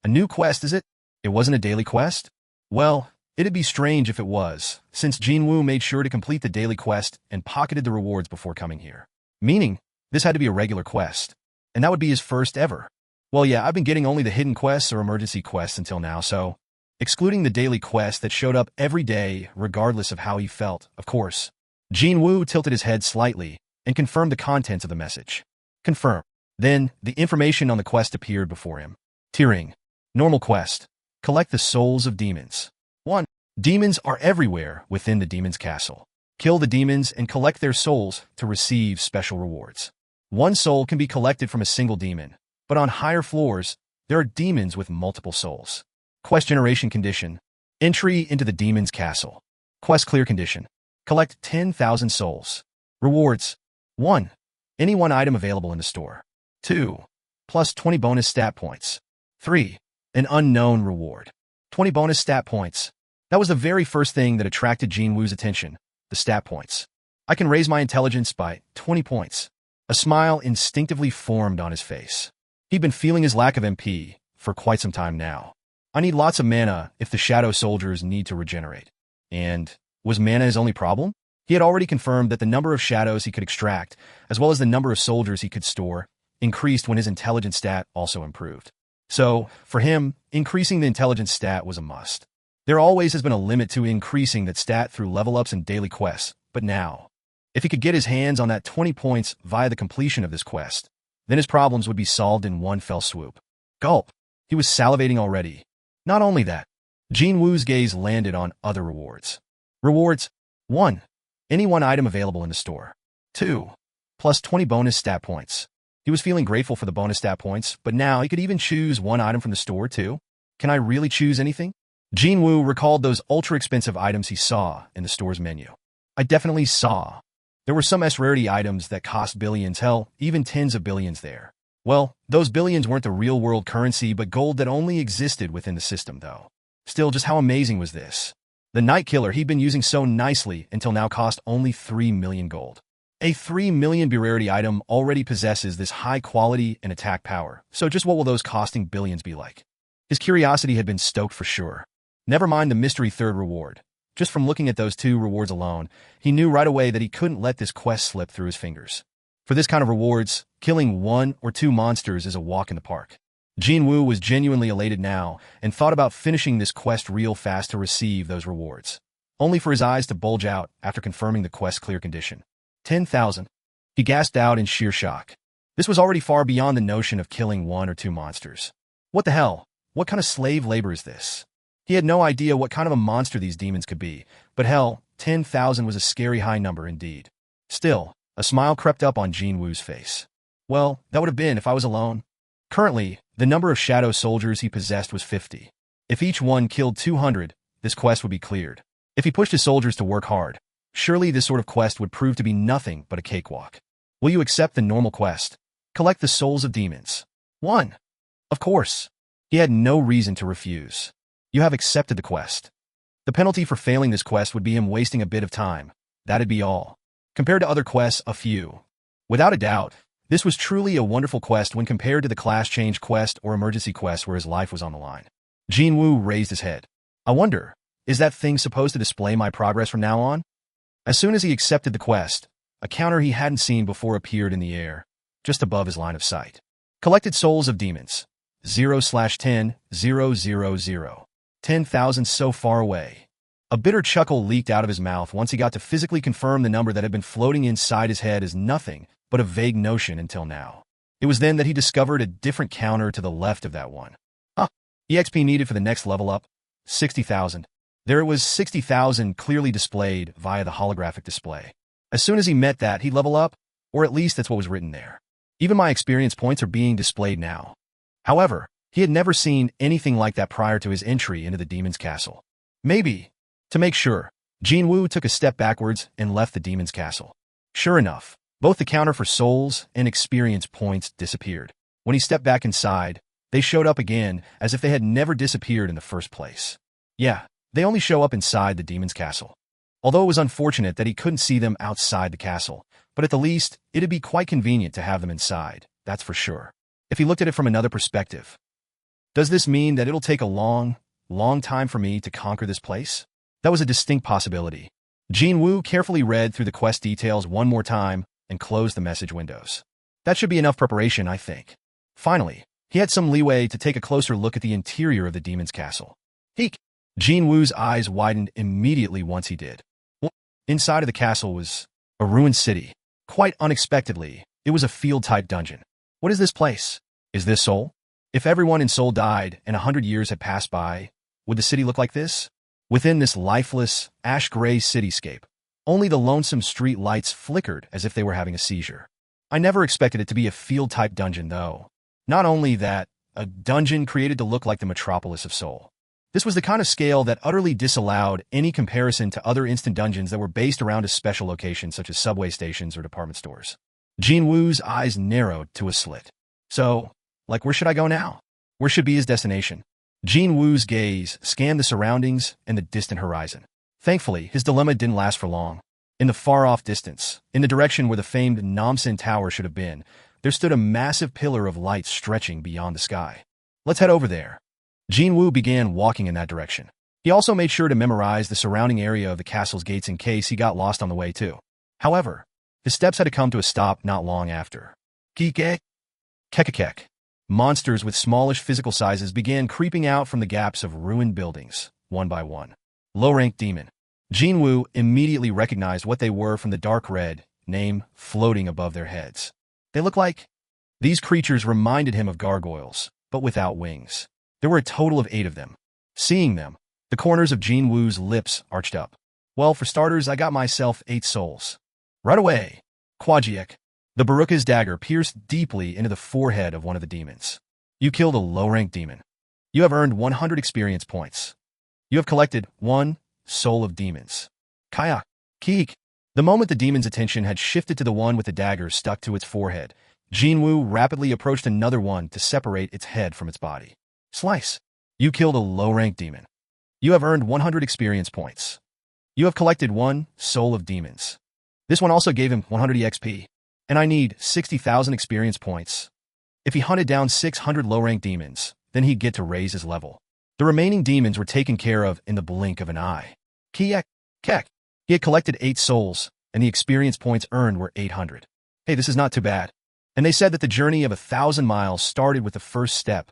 A new quest, is it? It wasn't a daily quest? Well, it'd be strange if it was, since Jin Wu made sure to complete the daily quest and pocketed the rewards before coming here. Meaning, this had to be a regular quest. And that would be his first ever. Well, yeah, I've been getting only the hidden quests or emergency quests until now, so... Excluding the daily quest that showed up every day, regardless of how he felt, of course. Jin Wu tilted his head slightly and confirmed the contents of the message. Confirm. Then, the information on the quest appeared before him. Tearing. Normal quest. Collect the souls of demons. 1. Demons are everywhere within the demon's castle. Kill the demons and collect their souls to receive special rewards. One soul can be collected from a single demon, but on higher floors, there are demons with multiple souls. Quest generation condition. Entry into the demon's castle. Quest clear condition. Collect 10,000 souls. Rewards. 1. Any one item available in the store. 2. Plus 20 bonus stat points. 3. An unknown reward. 20 bonus stat points. That was the very first thing that attracted Jin Wu's attention, the stat points. I can raise my intelligence by 20 points. A smile instinctively formed on his face. He'd been feeling his lack of MP for quite some time now. I need lots of mana if the shadow soldiers need to regenerate. And was mana his only problem? He had already confirmed that the number of shadows he could extract, as well as the number of soldiers he could store, increased when his intelligence stat also improved. So, for him, increasing the intelligence stat was a must. There always has been a limit to increasing that stat through level ups and daily quests, but now, if he could get his hands on that 20 points via the completion of this quest, then his problems would be solved in one fell swoop. Gulp. He was salivating already. Not only that, Jin Wu's gaze landed on other rewards. Rewards. 1. Any one item available in the store. 2. plus 20 bonus stat points. He was feeling grateful for the bonus stat points, but now he could even choose one item from the store too. Can I really choose anything? Jin Wu recalled those ultra-expensive items he saw in the store's menu. I definitely saw. There were some S-rarity items that cost billions, hell, even tens of billions there. Well, those billions weren't the real-world currency, but gold that only existed within the system, though. Still, just how amazing was this? The Night Killer he'd been using so nicely until now cost only 3 million gold. A 3 million rarity item already possesses this high quality and attack power, so just what will those costing billions be like? His curiosity had been stoked for sure. Never mind the mystery third reward. Just from looking at those two rewards alone, he knew right away that he couldn't let this quest slip through his fingers. For this kind of rewards, killing 1 or 2 monsters is a walk in the park. Jin Wu was genuinely elated now and thought about finishing this quest real fast to receive those rewards. Only for his eyes to bulge out after confirming the quest's clear condition. 10,000. He gasped out in sheer shock. This was already far beyond the notion of killing 1 or 2 monsters. What the hell? What kind of slave labor is this? He had no idea what kind of a monster these demons could be, but hell, 10,000 was a scary high number indeed. Still, a smile crept up on Jin Wu's face. Well, that would have been if I was alone. Currently, the number of shadow soldiers he possessed was 50. If each one killed 200, this quest would be cleared. If he pushed his soldiers to work hard, surely this sort of quest would prove to be nothing but a cakewalk. Will you accept the normal quest? Collect the souls of demons. 1. Of course. He had no reason to refuse. You have accepted the quest. The penalty for failing this quest would be him wasting a bit of time. That'd be all. Compared to other quests, a few. Without a doubt, this was truly a wonderful quest when compared to the class change quest or emergency quest where his life was on the line. Jin Wu raised his head. I wonder, is that thing supposed to display my progress from now on? As soon as he accepted the quest, a counter he hadn't seen before appeared in the air, just above his line of sight. Collected souls of demons. 0/10, 000. 10,000 so far away. A bitter chuckle leaked out of his mouth once he got to physically confirm the number that had been floating inside his head as nothing but a vague notion until now. It was then that he discovered a different counter to the left of that one. EXP needed for the next level up? 60,000. There it was, 60,000 clearly displayed via the holographic display. As soon as he met that, he'd level up, or at least that's what was written there. Even my experience points are being displayed now. However, he had never seen anything like that prior to his entry into the demon's castle. Maybe, to make sure, Jin Wu took a step backwards and left the demon's castle. Sure enough, both the counter for souls and experience points disappeared. When he stepped back inside, they showed up again as if they had never disappeared in the first place. Yeah, they only show up inside the demon's castle. Although it was unfortunate that he couldn't see them outside the castle, but at the least, it'd be quite convenient to have them inside, that's for sure. If he looked at it from another perspective, does this mean that it'll take a long time for me to conquer this place? That was a distinct possibility. Jin Wu carefully read through the quest details one more time and closed the message windows. That should be enough preparation, I think. Finally, he had some leeway to take a closer look at the interior of the demon's castle. Eek! Jin Wu's eyes widened immediately once he did. Inside of the castle was a ruined city. Quite unexpectedly, it was a field-type dungeon. What is this place? Is this Seoul? If everyone in Seoul died and 100 years had passed by, would the city look like this? Within this lifeless, ash-gray cityscape, only the lonesome street lights flickered as if they were having a seizure. I never expected it to be a field-type dungeon, though. Not only that, a dungeon created to look like the metropolis of Seoul. This was the kind of scale that utterly disallowed any comparison to other instant dungeons that were based around a special location such as subway stations or department stores. Jin Wu's eyes narrowed to a slit. So, where should I go now? Where should be his destination? Jin Wu's gaze scanned the surroundings and the distant horizon. Thankfully, his dilemma didn't last for long. In the far-off distance, in the direction where the famed Namsan Tower should have been, there stood a massive pillar of light stretching beyond the sky. Let's head over there. Jin Wu began walking in that direction. He also made sure to memorize the surrounding area of the castle's gates in case he got lost on the way too. However, his steps had to come to a stop not long after. Kekek. Monsters with smallish physical sizes began creeping out from the gaps of ruined buildings, one by one. Low-ranked demon. Jin Wu immediately recognized what they were from the dark red name floating above their heads. They looked like... These creatures reminded him of gargoyles, but without wings. There were a total of 8 of them. Seeing them, the corners of Jin Wu's lips arched up. Well, for starters, I got myself 8 souls. Right away. Kwajiek. The Baruka's dagger pierced deeply into the forehead of one of the demons. You killed a low-ranked demon. You have earned 100 experience points. You have collected 1 soul of demons. Kayak. Keek. The moment the demon's attention had shifted to the one with the dagger stuck to its forehead, Jin Wu rapidly approached another one to separate its head from its body. Slice. You killed a low-ranked demon. You have earned 100 experience points. You have collected 1 soul of demons. This one also gave him 100 EXP. And I need 60,000 experience points. If he hunted down 600 low-ranked demons, then he'd get to raise his level. The remaining demons were taken care of in the blink of an eye. Kiek. Kek. He had collected 8 souls, and the experience points earned were 800. Hey, this is not too bad. And they said that the journey of 1,000 miles started with the first step.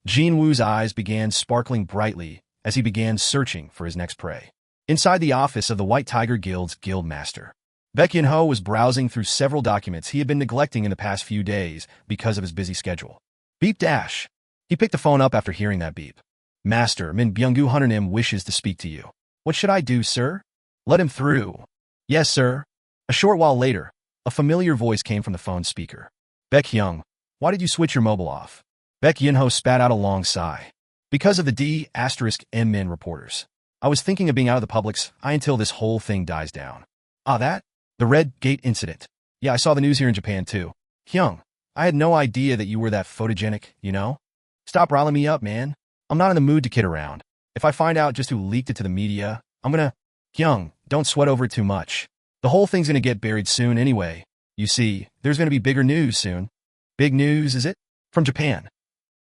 Jin Wu's eyes began sparkling brightly as he began searching for his next prey. Inside the office of the White Tiger Guild's guild master, Baek Yun-ho was browsing through several documents he had been neglecting in the past few days because of his busy schedule. Beep dash. He picked the phone up after hearing that beep. Master, Min Byung-gu Hunternim wishes to speak to you. What should I do, sir? Let him through. Yes, sir. A short while later, a familiar voice came from the phone speaker. Baek Hyung, why did you switch your mobile off? Baek Yun-ho spat out a long sigh. Because of the D*M-min reporters. I was thinking of being out of the public's eye until this whole thing dies down. Ah, that? The Red Gate incident. Yeah, I saw the news here in Japan too. Hyung, I had no idea that you were that photogenic, you know? Stop riling me up, man. I'm not in the mood to kid around. If I find out just who leaked it to the media, I'm gonna... Hyung, don't sweat over it too much. The whole thing's gonna get buried soon anyway. You see, there's gonna be bigger news soon. Big news, is it? From Japan.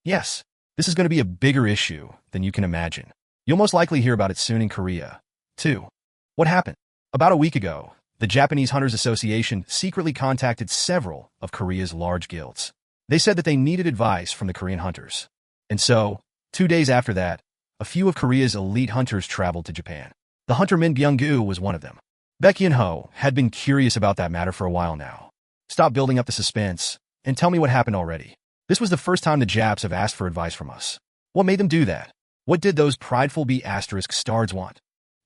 Yes, this is gonna be a bigger issue than you can imagine. You'll most likely hear about it soon in Korea, too. What happened? About a week ago, the Japanese Hunters Association secretly contacted several of Korea's large guilds. They said that they needed advice from the Korean hunters. And so, 2 days after that, a few of Korea's elite hunters traveled to Japan. The hunter Min Byung-gu was one of them. Baek Yun-ho had been curious about that matter for a while now. Stop building up the suspense, and tell me what happened already. This was the first time the Japs have asked for advice from us. What made them do that? What did those prideful B***stards want?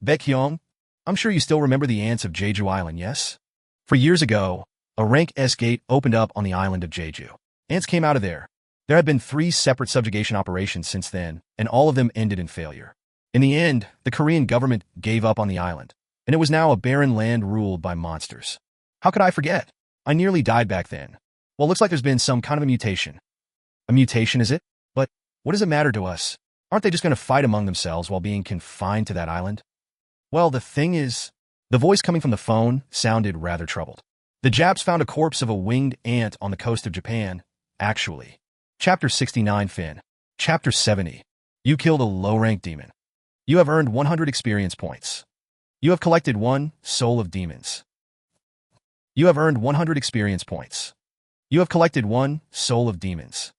Baek Hyung, I'm sure you still remember the ants of Jeju Island, yes? For years ago, a rank S gate opened up on the island of Jeju. Ants came out of there. There had been 3 separate subjugation operations since then, and all of them ended in failure. In the end, the Korean government gave up on the island, and it was now a barren land ruled by monsters. How could I forget? I nearly died back then. Well, looks like there's been some kind of a mutation. A mutation, is it? But what does it matter to us? Aren't they just going to fight among themselves while being confined to that island? Well, the thing is... The voice coming from the phone sounded rather troubled. The Japs found a corpse of a winged ant on the coast of Japan, actually. Chapter 69 Fin. Chapter 70. You killed a low-ranked demon. You have earned 100 experience points. You have collected 1 soul of demons. You have earned 100 experience points. You have collected 1 soul of demons.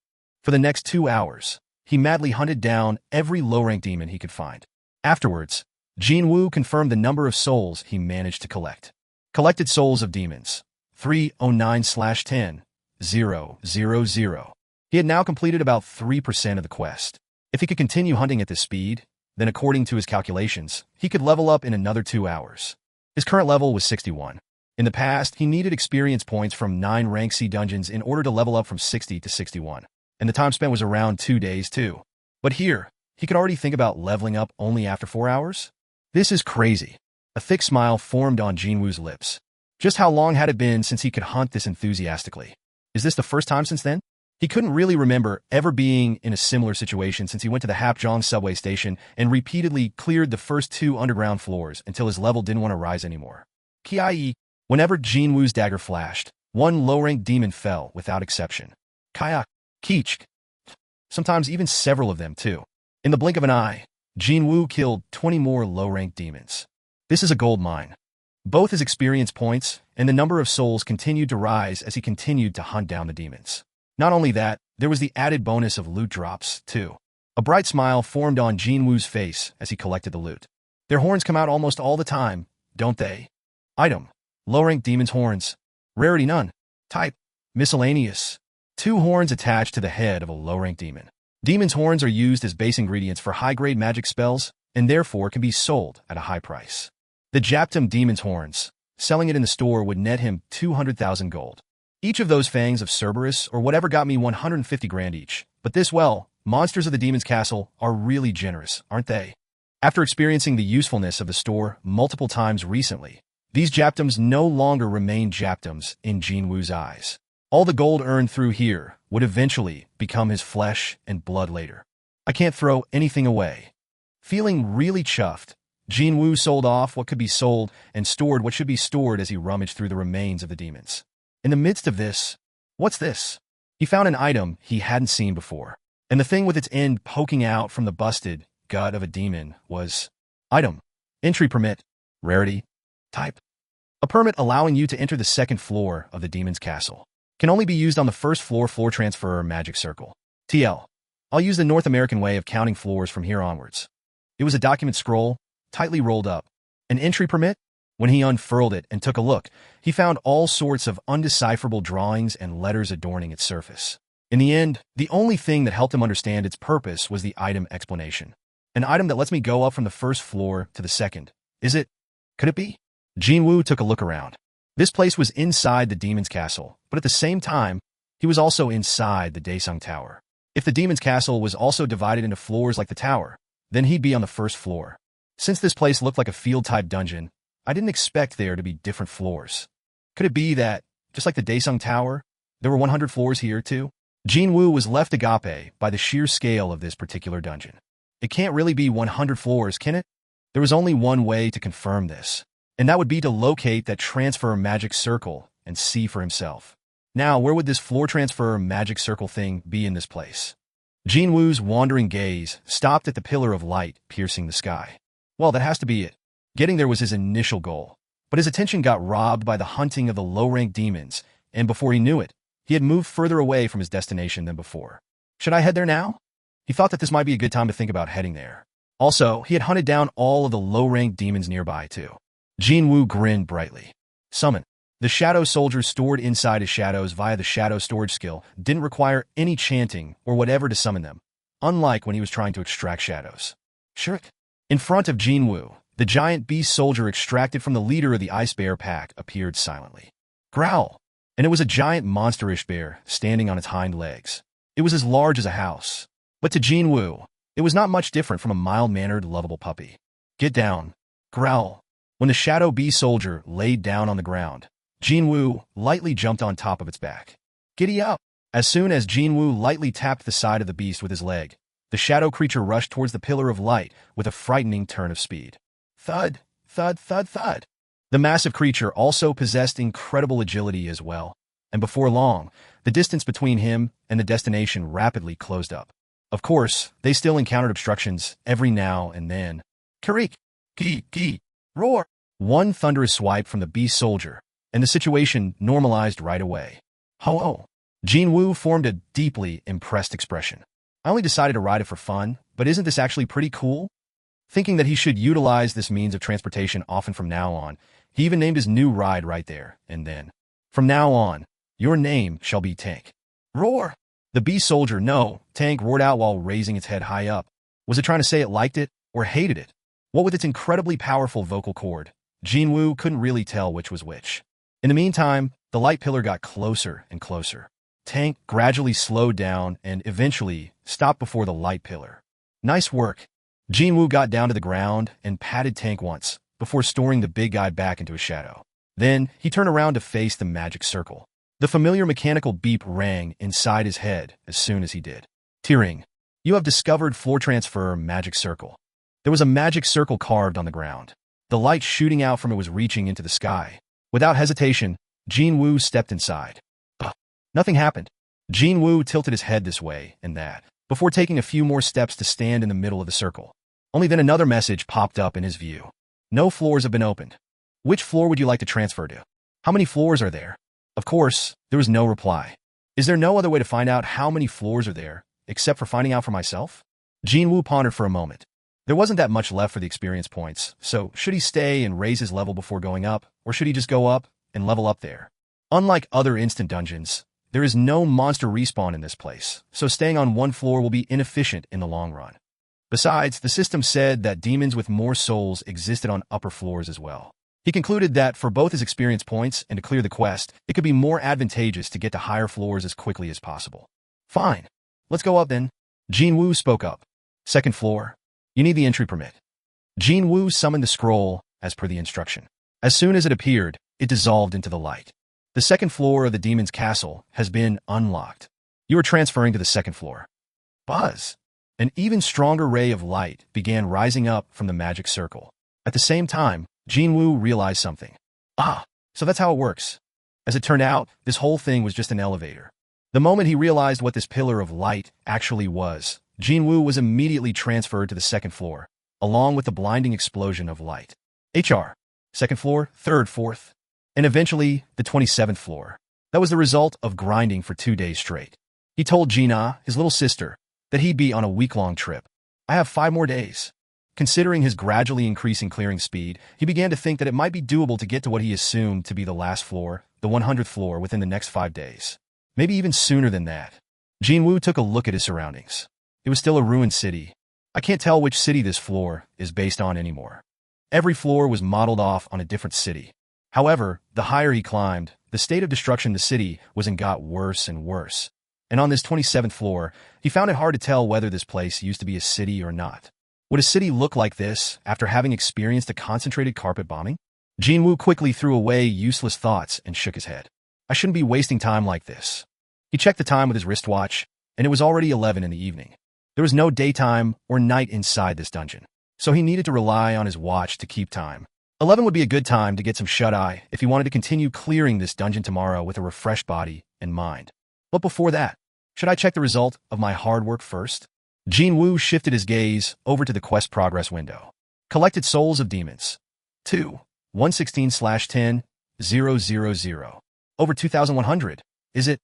For the next 2 hours, he madly hunted down every low-ranked demon he could find. Afterwards, Jin Wu confirmed the number of souls he managed to collect. Collected souls of demons. 309/10,000. He had now completed about 3% of the quest. If he could continue hunting at this speed, then according to his calculations, he could level up in another 2 hours. His current level was 61. In the past, he needed experience points from 9 rank C dungeons in order to level up from 60 to 61. And the time spent was around 2 days too. But here, he could already think about leveling up only after 4 hours? This is crazy. A thick smile formed on Jin Wu's lips. Just how long had it been since he could hunt this enthusiastically? Is this the first time since then? He couldn't really remember ever being in a similar situation since he went to the Hapjeong subway station and repeatedly cleared the first 2 underground floors until his level didn't want to rise anymore. Kiai. Whenever Jin Wu's dagger flashed, 1 low-ranked demon fell without exception. Kaya. Keech. Sometimes even several of them too. In the blink of an eye, Jin Wu killed 20 more low-ranked demons. This is a gold mine. Both his experience points and the number of souls continued to rise as he continued to hunt down the demons. Not only that, there was the added bonus of loot drops, too. A bright smile formed on Jin Wu's face as he collected the loot. Their horns come out almost all the time, don't they? Item. Low-ranked demon's horns. Rarity none. Type. Miscellaneous. 2 horns attached to the head of a low-ranked demon. Demon's horns are used as base ingredients for high-grade magic spells, and therefore can be sold at a high price. The Japtum demon's horns, selling it in the store would net him 200,000 gold. Each of those fangs of Cerberus or whatever got me 150 grand each. But this, well, monsters of the Demon's Castle are really generous, aren't they? After experiencing the usefulness of the store multiple times recently, these Japtums no longer remain Japtums in Jin Woo's eyes. All the gold earned through here would eventually become his flesh and blood later. I can't throw anything away. Feeling really chuffed, Jin Wu sold off what could be sold and stored what should be stored as he rummaged through the remains of the demons. In the midst of this, what's this? He found an item he hadn't seen before, and the thing with its end poking out from the busted gut of a demon was item, entry permit, rarity, type. A permit allowing you to enter the second floor of the demon's castle. Can only be used on the first floor transfer magic circle. TL. I'll use the North American way of counting floors from here onwards. It was a document scroll, tightly rolled up. An entry permit? When he unfurled it and took a look, he found all sorts of undecipherable drawings and letters adorning its surface. In the end, the only thing that helped him understand its purpose was the item explanation. An item that lets me go up from the first floor to the second. Is it? Could it be? Jin Wu took a look around. This place was inside the demon's castle, but at the same time, he was also inside the Daesung Tower. If the demon's castle was also divided into floors like the tower, then he'd be on the first floor. Since this place looked like a field-type dungeon, I didn't expect there to be different floors. Could it be that, just like the Daesung Tower, there were 100 floors here too? Jin Wu was left agape by the sheer scale of this particular dungeon. It can't really be 100 floors, can it? There was only one way to confirm this, and that would be to locate that transfer magic circle and see for himself. Now, where would this floor transfer magic circle thing be in this place? Jin Wu's wandering gaze stopped at the pillar of light piercing the sky. Well, that has to be it. Getting there was his initial goal, but his attention got robbed by the hunting of the low-ranked demons, and before he knew it, he had moved further away from his destination than before. Should I head there now? He thought that this might be a good time to think about heading there. Also, he had hunted down all of the low-ranked demons nearby, too. Jin Wu grinned brightly. Summon. The shadow soldiers stored inside his shadows via the shadow storage skill didn't require any chanting or whatever to summon them, unlike when he was trying to extract shadows. Shirk. In front of Jin Wu, the giant beast soldier extracted from the leader of the ice bear pack appeared silently. Growl. And it was a giant monsterish bear standing on its hind legs. It was as large as a house. But to Jin Wu, it was not much different from a mild-mannered, lovable puppy. Get down. Growl. When the shadow beast soldier laid down on the ground, Jin Wu lightly jumped on top of its back. Giddy up. As soon as Jin Wu lightly tapped the side of the beast with his leg, the shadow creature rushed towards the pillar of light with a frightening turn of speed. Thud, thud, thud, thud. The massive creature also possessed incredible agility as well, and before long, the distance between him and the destination rapidly closed up. Of course, they still encountered obstructions every now and then. Karik, gee, gee, roar. One thunderous swipe from the beast soldier, and the situation normalized right away. Ho-oh. Jin Wu formed a deeply impressed expression. I only decided to ride it for fun, but isn't this actually pretty cool? Thinking that he should utilize this means of transportation often from now on, he even named his new ride right there, and then, from now on, your name shall be Tank. Roar! The beast soldier, no, Tank roared out while raising its head high up. Was it trying to say it liked it, or hated it? What with its incredibly powerful vocal cord, Jin Wu couldn't really tell which was which. In the meantime, the light pillar got closer and closer. Tank gradually slowed down and eventually stopped before the light pillar. Nice work. Jin Wu got down to the ground and patted Tank once, before storing the big guy back into his shadow. Then, he turned around to face the magic circle. The familiar mechanical beep rang inside his head as soon as he did. Tearing. You have discovered floor transfer magic circle. There was a magic circle carved on the ground. The light shooting out from it was reaching into the sky. Without hesitation, Jin Wu stepped inside. Nothing happened. Jin Wu tilted his head this way and that, before taking a few more steps to stand in the middle of the circle. Only then another message popped up in his view. No floors have been opened. Which floor would you like to transfer to? How many floors are there? Of course, there was no reply. Is there no other way to find out how many floors are there, except for finding out for myself? Jin Wu pondered for a moment. There wasn't that much left for the experience points, so should he stay and raise his level before going up, or should he just go up and level up there? Unlike other instant dungeons, there is no monster respawn in this place, so staying on one floor will be inefficient in the long run. Besides, the system said that demons with more souls existed on upper floors as well. He concluded that for both his experience points and to clear the quest, it could be more advantageous to get to higher floors as quickly as possible. Fine. Let's go up then. Jin Wu spoke up. Second floor. You need the entry permit. Jin Wu summoned the scroll as per the instruction. As soon as it appeared, it dissolved into the light. The second floor of the demon's castle has been unlocked. You are transferring to the second floor. Buzz. An even stronger ray of light began rising up from the magic circle. At the same time, Jin Wu realized something. Ah, so that's how it works. As it turned out, this whole thing was just an elevator. The moment he realized what this pillar of light actually was, Jin Wu was immediately transferred to the second floor, along with the blinding explosion of light. HR. Second floor, third, fourth, and eventually the 27th floor. That was the result of grinding for 2 days straight. He told Gina, his little sister, that he'd be on a week-long trip. I have 5 more days. Considering his gradually increasing clearing speed, he began to think that it might be doable to get to what he assumed to be the last floor, the 100th floor, within the next 5 days. Maybe even sooner than that. Jin Wu took a look at his surroundings. It was still a ruined city. I can't tell which city this floor is based on anymore. Every floor was modeled off on a different city. However, the higher he climbed, the state of destruction the city was in got worse and worse. And on this 27th floor, he found it hard to tell whether this place used to be a city or not. Would a city look like this after having experienced a concentrated carpet bombing? Jin Wu quickly threw away useless thoughts and shook his head. I shouldn't be wasting time like this. He checked the time with his wristwatch, and it was already 11 in the evening. There was no daytime or night inside this dungeon, so he needed to rely on his watch to keep time. 11 would be a good time to get some shut-eye if he wanted to continue clearing this dungeon tomorrow with a refreshed body and mind. But before that, should I check the result of my hard work first? Jin Wu shifted his gaze over to the quest progress window. Collected souls of demons. 2. 116/10,000. Over 2,100. Is it?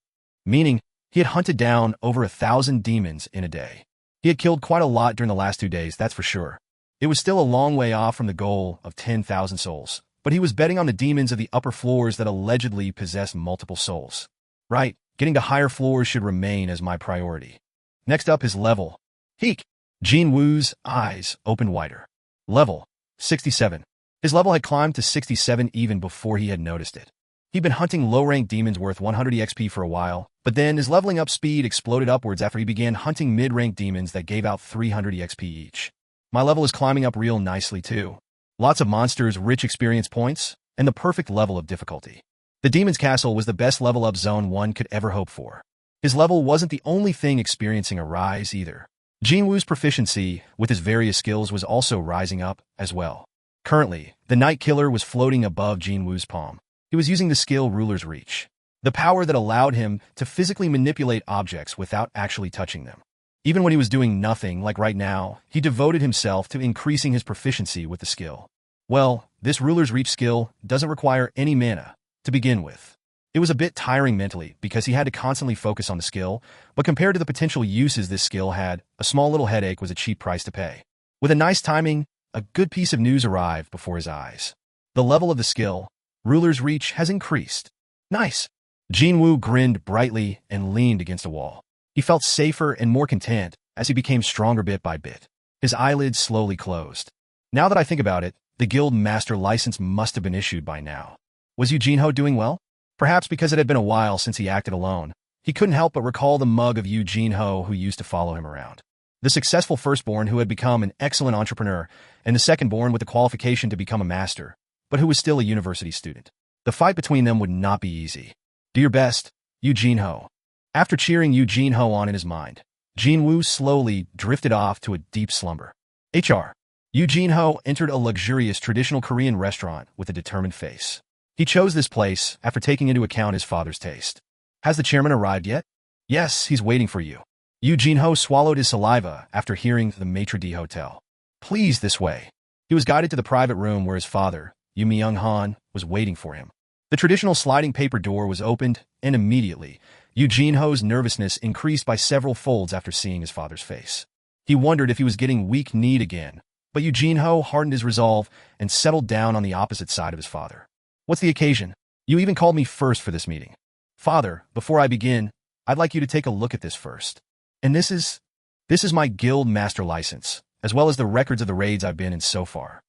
Meaning, he had hunted down over 1,000 demons in a day. He had killed quite a lot during the last 2 days, that's for sure. It was still a long way off from the goal of 10,000 souls, but he was betting on the demons of the upper floors that allegedly possessed multiple souls. Right, getting to higher floors should remain as my priority. Next up is level. Heek! Jin Wu's eyes opened wider. Level 67. His level had climbed to 67 even before he had noticed it. He'd been hunting low-ranked demons worth 100 EXP for a while, but then his leveling up speed exploded upwards after he began hunting mid-ranked demons that gave out 300 EXP each. My level is climbing up real nicely too. Lots of monsters, rich experience points, and the perfect level of difficulty. The Demon's Castle was the best level-up zone one could ever hope for. His level wasn't the only thing experiencing a rise either. Jin Wu's proficiency with his various skills was also rising up as well. Currently, the Night Killer was floating above Jin Wu's palm. He was using the skill Ruler's Reach, the power that allowed him to physically manipulate objects without actually touching them. Even when he was doing nothing, like right now, he devoted himself to increasing his proficiency with the skill. Well, this Ruler's Reach skill doesn't require any mana to begin with. It was a bit tiring mentally because he had to constantly focus on the skill, but compared to the potential uses this skill had, a small little headache was a cheap price to pay. With a nice timing, a good piece of news arrived before his eyes. The level of the skill, Ruler's Reach, has increased. Nice. Jin Wu grinned brightly and leaned against a wall. He felt safer and more content as he became stronger bit by bit. His eyelids slowly closed. Now that I think about it, the Guild Master license must have been issued by now. Was Yu Jinho doing well? Perhaps because it had been a while since he acted alone, he couldn't help but recall the mug of Yu Jinho who used to follow him around. The successful firstborn who had become an excellent entrepreneur, and the secondborn with the qualification to become a master, but who was still a university student. The fight between them would not be easy. Do your best, Yu Jinho. After cheering Yu Jinho on in his mind, Jin Wu slowly drifted off to a deep slumber. HR. Yu Jinho entered a luxurious traditional Korean restaurant with a determined face. He chose this place after taking into account his father's taste. Has the chairman arrived yet? Yes, he's waiting for you. Yu Jinho swallowed his saliva after hearing the maitre d' hotel. Please, this way. He was guided to the private room where his father, Yu Myung-han, was waiting for him. The traditional sliding paper door was opened, and immediately, Yu Jinho's nervousness increased by several folds after seeing his father's face. He wondered if he was getting weak-kneed again, but Yu Jinho hardened his resolve and settled down on the opposite side of his father. What's the occasion? You even called me first for this meeting. Father, before I begin, I'd like you to take a look at this first. And this is my Guild Master license, as well as the records of the raids I've been in so far.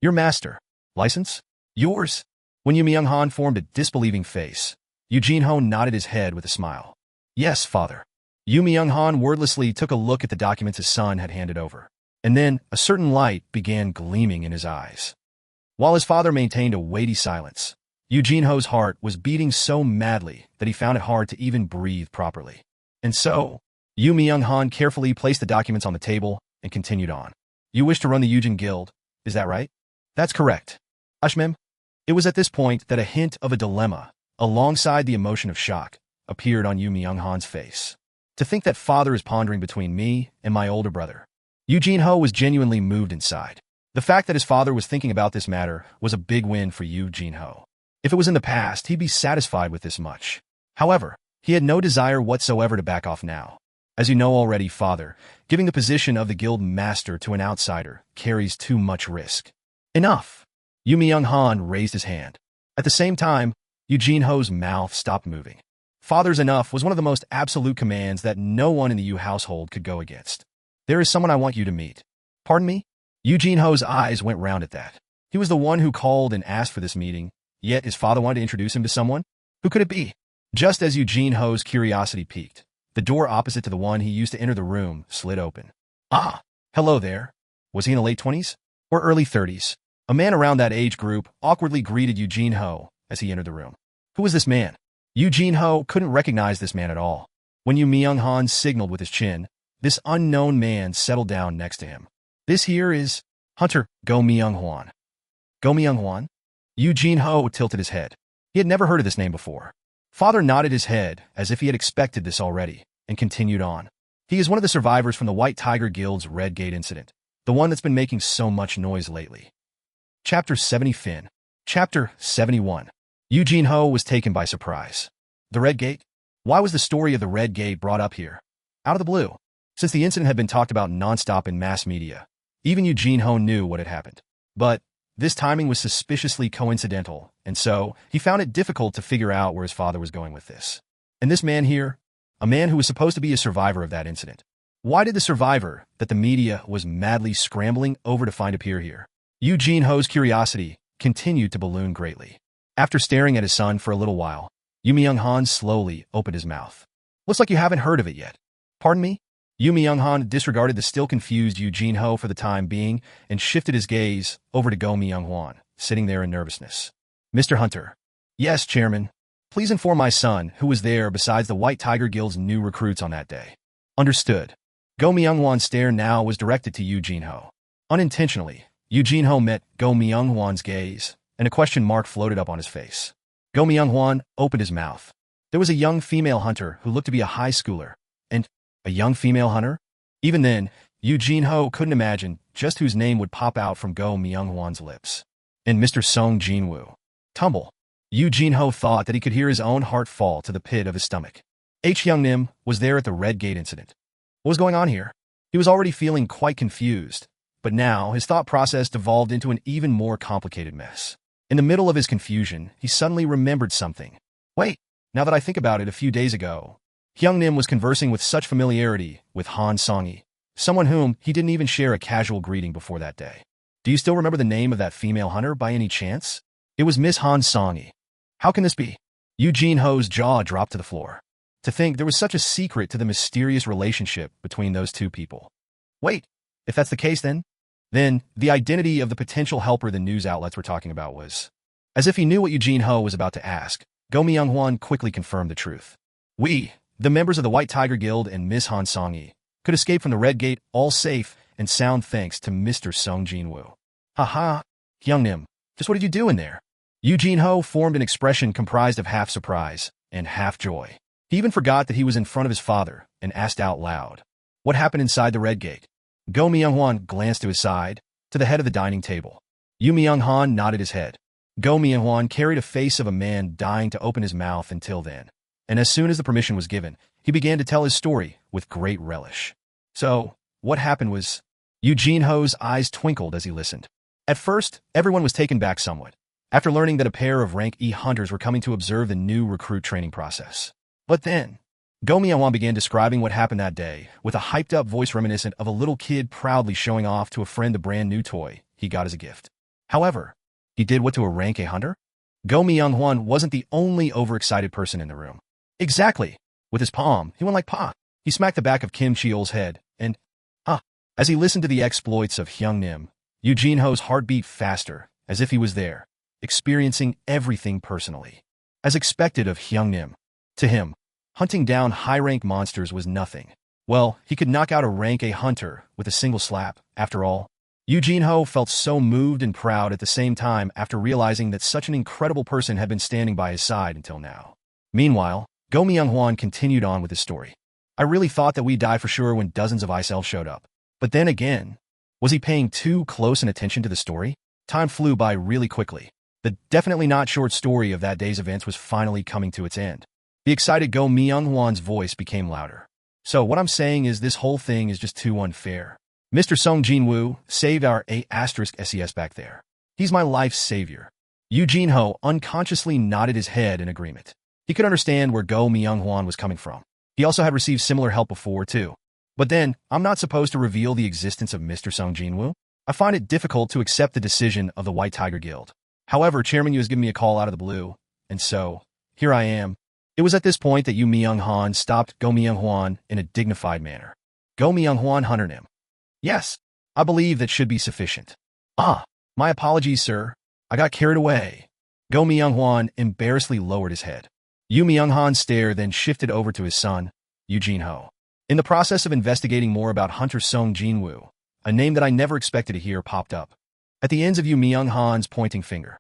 Your master license? Yours? When Yu Myung-han formed a disbelieving face, Yu Jin-ho nodded his head with a smile. Yes, father. Yu Myung-han wordlessly took a look at the documents his son had handed over, and then a certain light began gleaming in his eyes. While his father maintained a weighty silence, Yu Jin-ho's heart was beating so madly that he found it hard to even breathe properly. And so, Yu Myung-han carefully placed the documents on the table and continued on. You wish to run the Yujin Guild, is that right? That's correct. Ashmem? It was at this point that a hint of a dilemma, alongside the emotion of shock, appeared on Yu Myung-han's face. To think that father is pondering between me and my older brother. Yu Jin-ho was genuinely moved inside. The fact that his father was thinking about this matter was a big win for Yu Jin-ho. If it was in the past, he'd be satisfied with this much. However, he had no desire whatsoever to back off now. As you know already, father, giving the position of the guild master to an outsider carries too much risk. Enough! Yu Myung-han raised his hand. At the same time, Yu Jin-ho's mouth stopped moving. Father's enough was one of the most absolute commands that no one in the Yu household could go against. There is someone I want you to meet. Pardon me? Yu Jin-ho's eyes went round at that. He was the one who called and asked for this meeting, yet his father wanted to introduce him to someone? Who could it be? Just as Yu Jin-ho's curiosity piqued, the door opposite to the one he used to enter the room slid open. Ah, hello there. Was he in the late 20s? Or early 30s? A man around that age group awkwardly greeted Yu Jin-ho as he entered the room. Who was this man? Yu Jin-ho couldn't recognize this man at all. When Yu Myung-han signaled with his chin, this unknown man settled down next to him. This here is Hunter Go Myung-hwan. Go Myung-hwan? Yu Jin-ho tilted his head. He had never heard of this name before. Father nodded his head as if he had expected this already, and continued on. He is one of the survivors from the White Tiger Guild's Red Gate incident, the one that's been making so much noise lately. Chapter 70 Fin. Chapter 71. Yu Jin-ho was taken by surprise. The Red Gate? Why was the story of the Red Gate brought up here? Out of the blue. Since the incident had been talked about nonstop in mass media, even Yu Jin-ho knew what had happened. But this timing was suspiciously coincidental, and so he found it difficult to figure out where his father was going with this. And this man here, a man who was supposed to be a survivor of that incident. Why did the survivor that the media was madly scrambling over to find appear here? Yu Jin-ho's curiosity continued to balloon greatly. After staring at his son for a little while, Yu Myung-han slowly opened his mouth. Looks like you haven't heard of it yet. Pardon me? Yu Myung-han disregarded the still confused Yu Jin-ho for the time being and shifted his gaze over to Go Myung-hwan, sitting there in nervousness. Mr. Hunter. Yes, Chairman. Please inform my son who was there besides the White Tiger Guild's new recruits on that day. Understood. Go Myung-hwan's stare now was directed to Yu Jin-ho. Unintentionally, Yu Jin-ho met Go Myung-hwan's gaze, and a question mark floated up on his face. Go Myung-hwan opened his mouth. There was a young female hunter who looked to be a high schooler, and a young female hunter? Even then, Yu Jin-ho couldn't imagine just whose name would pop out from Go Myung-hwan's lips. And Mr. Sung Jin-Woo. Tumble. Yu Jin-ho thought that he could hear his own heart fall to the pit of his stomach. Hyung-nim was there at the Red Gate incident. What was going on here? He was already feeling quite confused, but now his thought process devolved into an even more complicated mess. In the middle of his confusion, he suddenly remembered something. Wait, now that I think about it, a few days ago, Hyung-nim was conversing with such familiarity with Han Song-yi, someone whom he didn't even share a casual greeting before that day. Do you still remember the name of that female hunter by any chance? It was Miss Han Song-yi. How can this be? Yu Jin-ho's jaw dropped to the floor. To think there was such a secret to the mysterious relationship between those two people. Wait, if that's the case then the identity of the potential helper the news outlets were talking about was. As if he knew what Yu Jin-ho was about to ask, Go Myung-hwan quickly confirmed the truth. We, the members of the White Tiger Guild and Miss Han Song-yi, could escape from the Red Gate all safe and sound thanks to Mr. Sung Jin-Woo. Haha, Hyung-nim, just what did you do in there? Yu Jin-ho formed an expression comprised of half surprise and half joy. He even forgot that he was in front of his father and asked out loud. What happened inside the Red Gate? Go Myung-hwan glanced to his side, to the head of the dining table. Yu Myung-han nodded his head. Go Myung-hwan carried a face of a man dying to open his mouth until then, and as soon as the permission was given, he began to tell his story with great relish. So, what happened was, Yu Jin-ho's eyes twinkled as he listened. At first, everyone was taken back somewhat, after learning that a pair of rank E hunters were coming to observe the new recruit training process. But then, Go Myung-hwan began describing what happened that day with a hyped-up voice reminiscent of a little kid proudly showing off to a friend the brand new toy he got as a gift. However, He did what to a rank A hunter? Go Myung-hwan wasn't the only overexcited person in the room. Exactly. With his palm, he went like pa. He smacked the back of Kim Cheol's head, and as he listened to the exploits of Hyung-nim, Yoo Jin-ho's heart beat faster, as if he was there, experiencing everything personally. As expected of Hyung-nim. To him, hunting down high-rank monsters was nothing. Well, he could knock out a rank A hunter with a single slap, after all. Yoo Jin-ho felt so moved and proud at the same time after realizing that such an incredible person had been standing by his side until now. Meanwhile, Go Myung-hwan continued on with his story. I really thought that we'd die for sure when dozens of ice elves showed up. But then again, was he paying too close an attention to the story? Time flew by really quickly. The definitely not short story of that day's events was finally coming to its end. The excited Go Myung-hwan's voice became louder. So what I'm saying is this whole thing is just too unfair. Mr. Sung Jin-Woo saved our A*SES back there. He's my life's savior. Yoo Jin-ho unconsciously nodded his head in agreement. He could understand where Go Myung-hwan was coming from. He also had received similar help before, too. But then, I'm not supposed to reveal the existence of Mr. Sung Jin-Woo? I find it difficult to accept the decision of the White Tiger Guild. However, Chairman Yu has given me a call out of the blue, and so, here I am. It was at this point that Yoo Myung-hwan stopped Go Myung-hwan in a dignified manner. Go Myung-hwan hunted him. Yes, I believe that should be sufficient. My apologies, sir. I got carried away. Go Myung-hwan embarrassedly lowered his head. Yoo Myung-hwan's stare then shifted over to his son, Yoo Jin-ho. In the process of investigating more about Hunter Sung Jin-Woo, a name that I never expected to hear popped up. At the ends of Yoo Myung-hwan's pointing finger.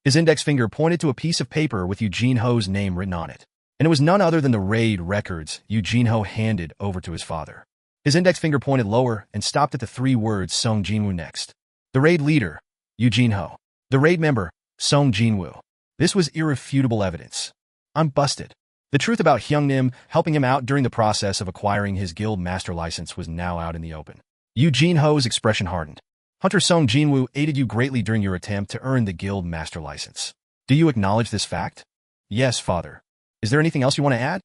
His index finger pointed to a piece of paper with Yoo Jin-ho's name written on it. And it was none other than the raid records Yoo Jin-ho handed over to his father. His index finger pointed lower and stopped at the 3 words Sung Jin-Woo next. The raid leader, Yoo Jin-ho. The raid member, Sung Jin-Woo. This was irrefutable evidence. I'm busted. The truth about Hyung-nim helping him out during the process of acquiring his guild master license was now out in the open. Yoo Jin-ho's expression hardened. Hunter Sung Jin-Woo aided you greatly during your attempt to earn the guild master license. Do you acknowledge this fact? Yes, father. Is there anything else you want to add?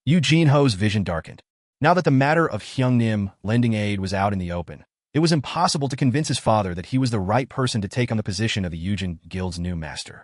Yoo Jin-ho's vision darkened. Now that the matter of Hyung-nim lending aid was out in the open, it was impossible to convince his father that he was the right person to take on the position of the Yujin Guild's new master.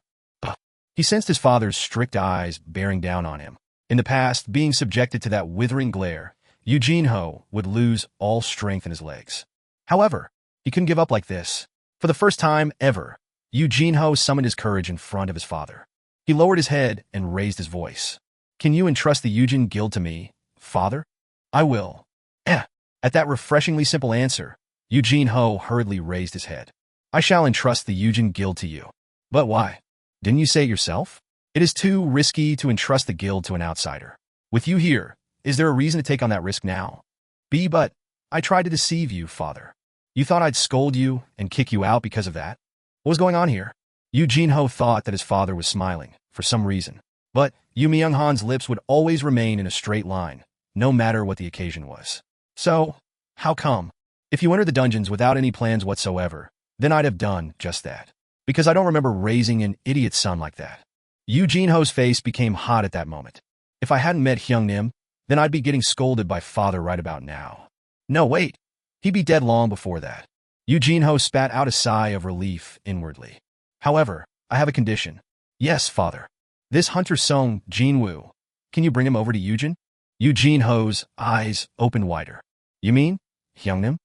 He sensed his father's strict eyes bearing down on him. In the past, being subjected to that withering glare, Yoo Jin-ho would lose all strength in his legs. However, he couldn't give up like this. For the first time ever, Yoo Jin-ho summoned his courage in front of his father. He lowered his head and raised his voice. Can you entrust the Yujin Guild to me, father? I will. At that refreshingly simple answer, Yoo Jin-ho hurriedly raised his head. I shall entrust the Yujin Guild to you. But why? Didn't you say it yourself? It is too risky to entrust the guild to an outsider. With you here, is there a reason to take on that risk now? But I tried to deceive you, father. You thought I'd scold you and kick you out because of that? What was going on here? Yoo Jin-ho thought that his father was smiling, for some reason. But Yoo Myung-hwan's lips would always remain in a straight line, no matter what the occasion was. So, how come? If you enter the dungeons without any plans whatsoever, then I'd have done just that. Because I don't remember raising an idiot son like that. Yoo Jin-ho's face became hot at that moment. If I hadn't met Hyung-nim, then I'd be getting scolded by father right about now. No, wait. He'd be dead long before that. Yoo Jin-ho spat out a sigh of relief inwardly. However, I have a condition. Yes, father. This Hunter Sung Jin-Woo. Can you bring him over to Yujin? Yoo Jin-ho's eyes opened wider. You mean? Hyung-nim?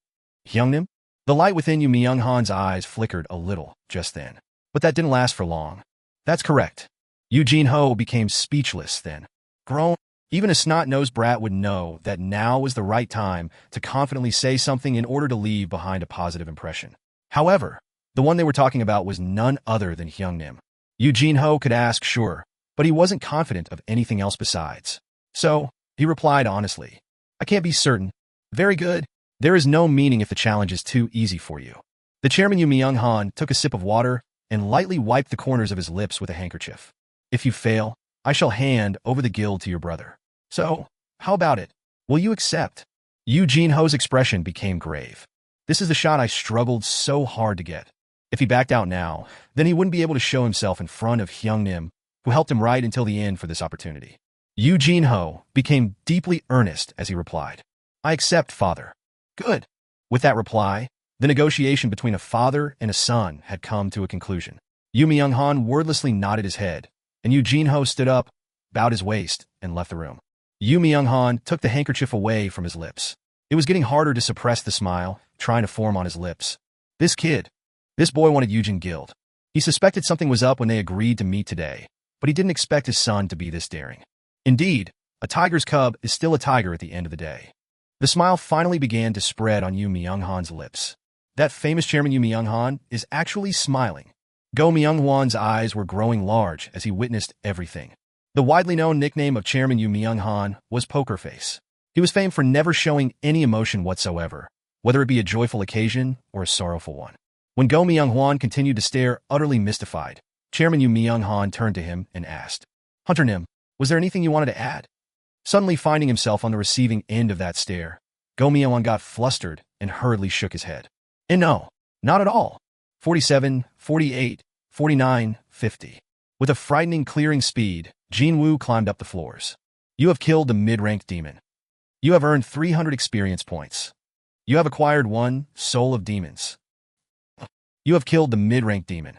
Hyung-nim? The light within Yoo Myung-hwan's eyes flickered a little just then. But that didn't last for long. That's correct. Yoo Jin-ho became speechless then. Grown. Even a snot-nosed brat would know that now was the right time to confidently say something in order to leave behind a positive impression. However, the one they were talking about was none other than Hyung-nim. Yoo Jin-ho could ask, sure, but he wasn't confident of anything else besides. So, he replied honestly, I can't be certain. Very good. There is no meaning if the challenge is too easy for you. The chairman Yoo Myung-hwan took a sip of water and lightly wiped the corners of his lips with a handkerchief. If you fail, I shall hand over the guild to your brother. So, how about it? Will you accept? Yoo Jin-ho's expression became grave. This is the shot I struggled so hard to get. If he backed out now, then he wouldn't be able to show himself in front of Hyung-nim, who helped him right until the end for this opportunity. Yoo Jin-ho became deeply earnest as he replied, I accept, father. Good. With that reply, the negotiation between a father and a son had come to a conclusion. Yu Myung-han wordlessly nodded his head, and Yu Jin-ho stood up, bowed his waist, and left the room. Yu Myung-han took the handkerchief away from his lips. It was getting harder to suppress the smile, trying to form on his lips. This boy wanted Eugen Guild. He suspected something was up when they agreed to meet today, but he didn't expect his son to be this daring. Indeed, a tiger's cub is still a tiger at the end of the day. The smile finally began to spread on Yu Myung-han's lips. That famous chairman Yu Myung-han is actually smiling. Go Myung-hwan's eyes were growing large as he witnessed everything. The widely known nickname of Chairman Yu Myung-han was Poker Face. He was famed for never showing any emotion whatsoever, whether it be a joyful occasion or a sorrowful one. When Go Myung-hwan continued to stare, utterly mystified, Chairman Yu Myung-han turned to him and asked, "Hunter Nim, was there anything you wanted to add?" Suddenly finding himself on the receiving end of that stare, Go Myung-hwan got flustered and hurriedly shook his head. And no, not at all. 47, 48, 49, 50. With a frightening clearing speed, Jin Wu climbed up the floors. You have killed the mid-ranked demon. You have earned 300 experience points. You have acquired 1 Soul of Demons. You have killed the mid-ranked demon.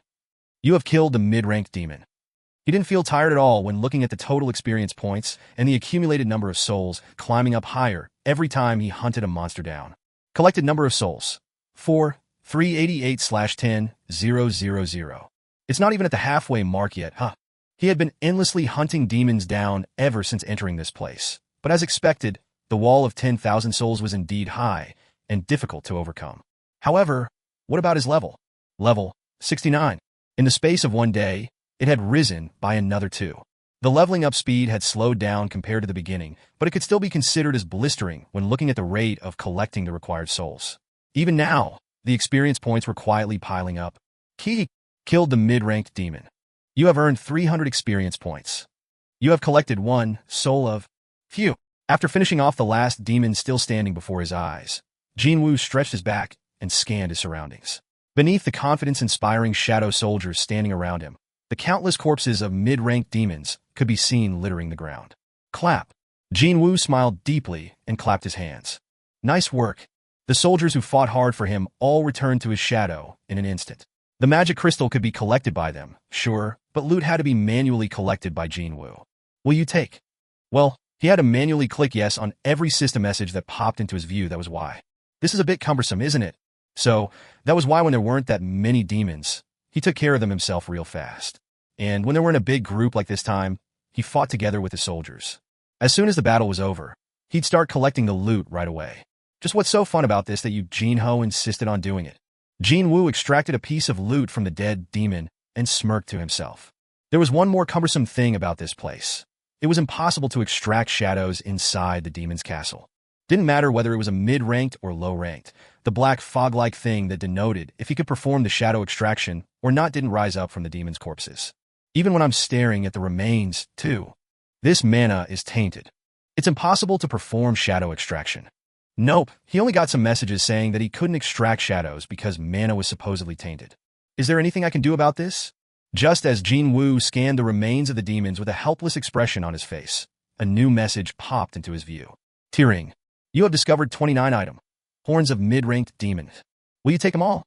You have killed the mid-ranked demon. He didn't feel tired at all when looking at the total experience points and the accumulated number of souls climbing up higher every time he hunted a monster down. Collected number of souls: 4, 388/10, 000. It's not even at the halfway mark yet, huh? He had been endlessly hunting demons down ever since entering this place. But as expected, the wall of 10,000 souls was indeed high and difficult to overcome. However, what about his level? Level 69. In the space of one day, it had risen by another 2. The leveling up speed had slowed down compared to the beginning, but it could still be considered as blistering when looking at the rate of collecting the required souls. Even now, the experience points were quietly piling up. He killed the mid-ranked demon. You have earned 300 experience points. You have collected 1 Soul of Phew. After finishing off the last demon still standing before his eyes, Jin Wu stretched his back and scanned his surroundings. Beneath the confidence-inspiring shadow soldiers standing around him, the countless corpses of mid-ranked demons could be seen littering the ground. Clap. Jin Wu smiled deeply and clapped his hands. Nice work. The soldiers who fought hard for him all returned to his shadow in an instant. The magic crystal could be collected by them, sure, but loot had to be manually collected by Jin Wu. Will you take? Well, he had to manually click yes on every system message that popped into his view. That was why. This is a bit cumbersome, isn't it? So, that was why when there weren't that many demons, he took care of them himself real fast. And when they were in a big group like this time, he fought together with his soldiers. As soon as the battle was over, he'd start collecting the loot right away. Just what's so fun about this that Yu Jin-ho insisted on doing it? Jin Wu extracted a piece of loot from the dead demon and smirked to himself. There was one more cumbersome thing about this place. It was impossible to extract shadows inside the demon's castle. Didn't matter whether it was a mid-ranked or low-ranked. The black fog-like thing that denoted if he could perform the shadow extraction or not didn't rise up from the demon's corpses. Even when I'm staring at the remains, too. This mana is tainted. It's impossible to perform shadow extraction. Nope, he only got some messages saying that he couldn't extract shadows because mana was supposedly tainted. Is there anything I can do about this? Just as Jin Wu scanned the remains of the demons with a helpless expression on his face, a new message popped into his view. Tearing. You have discovered 29 item. Horns of mid-ranked demons. Will you take them all?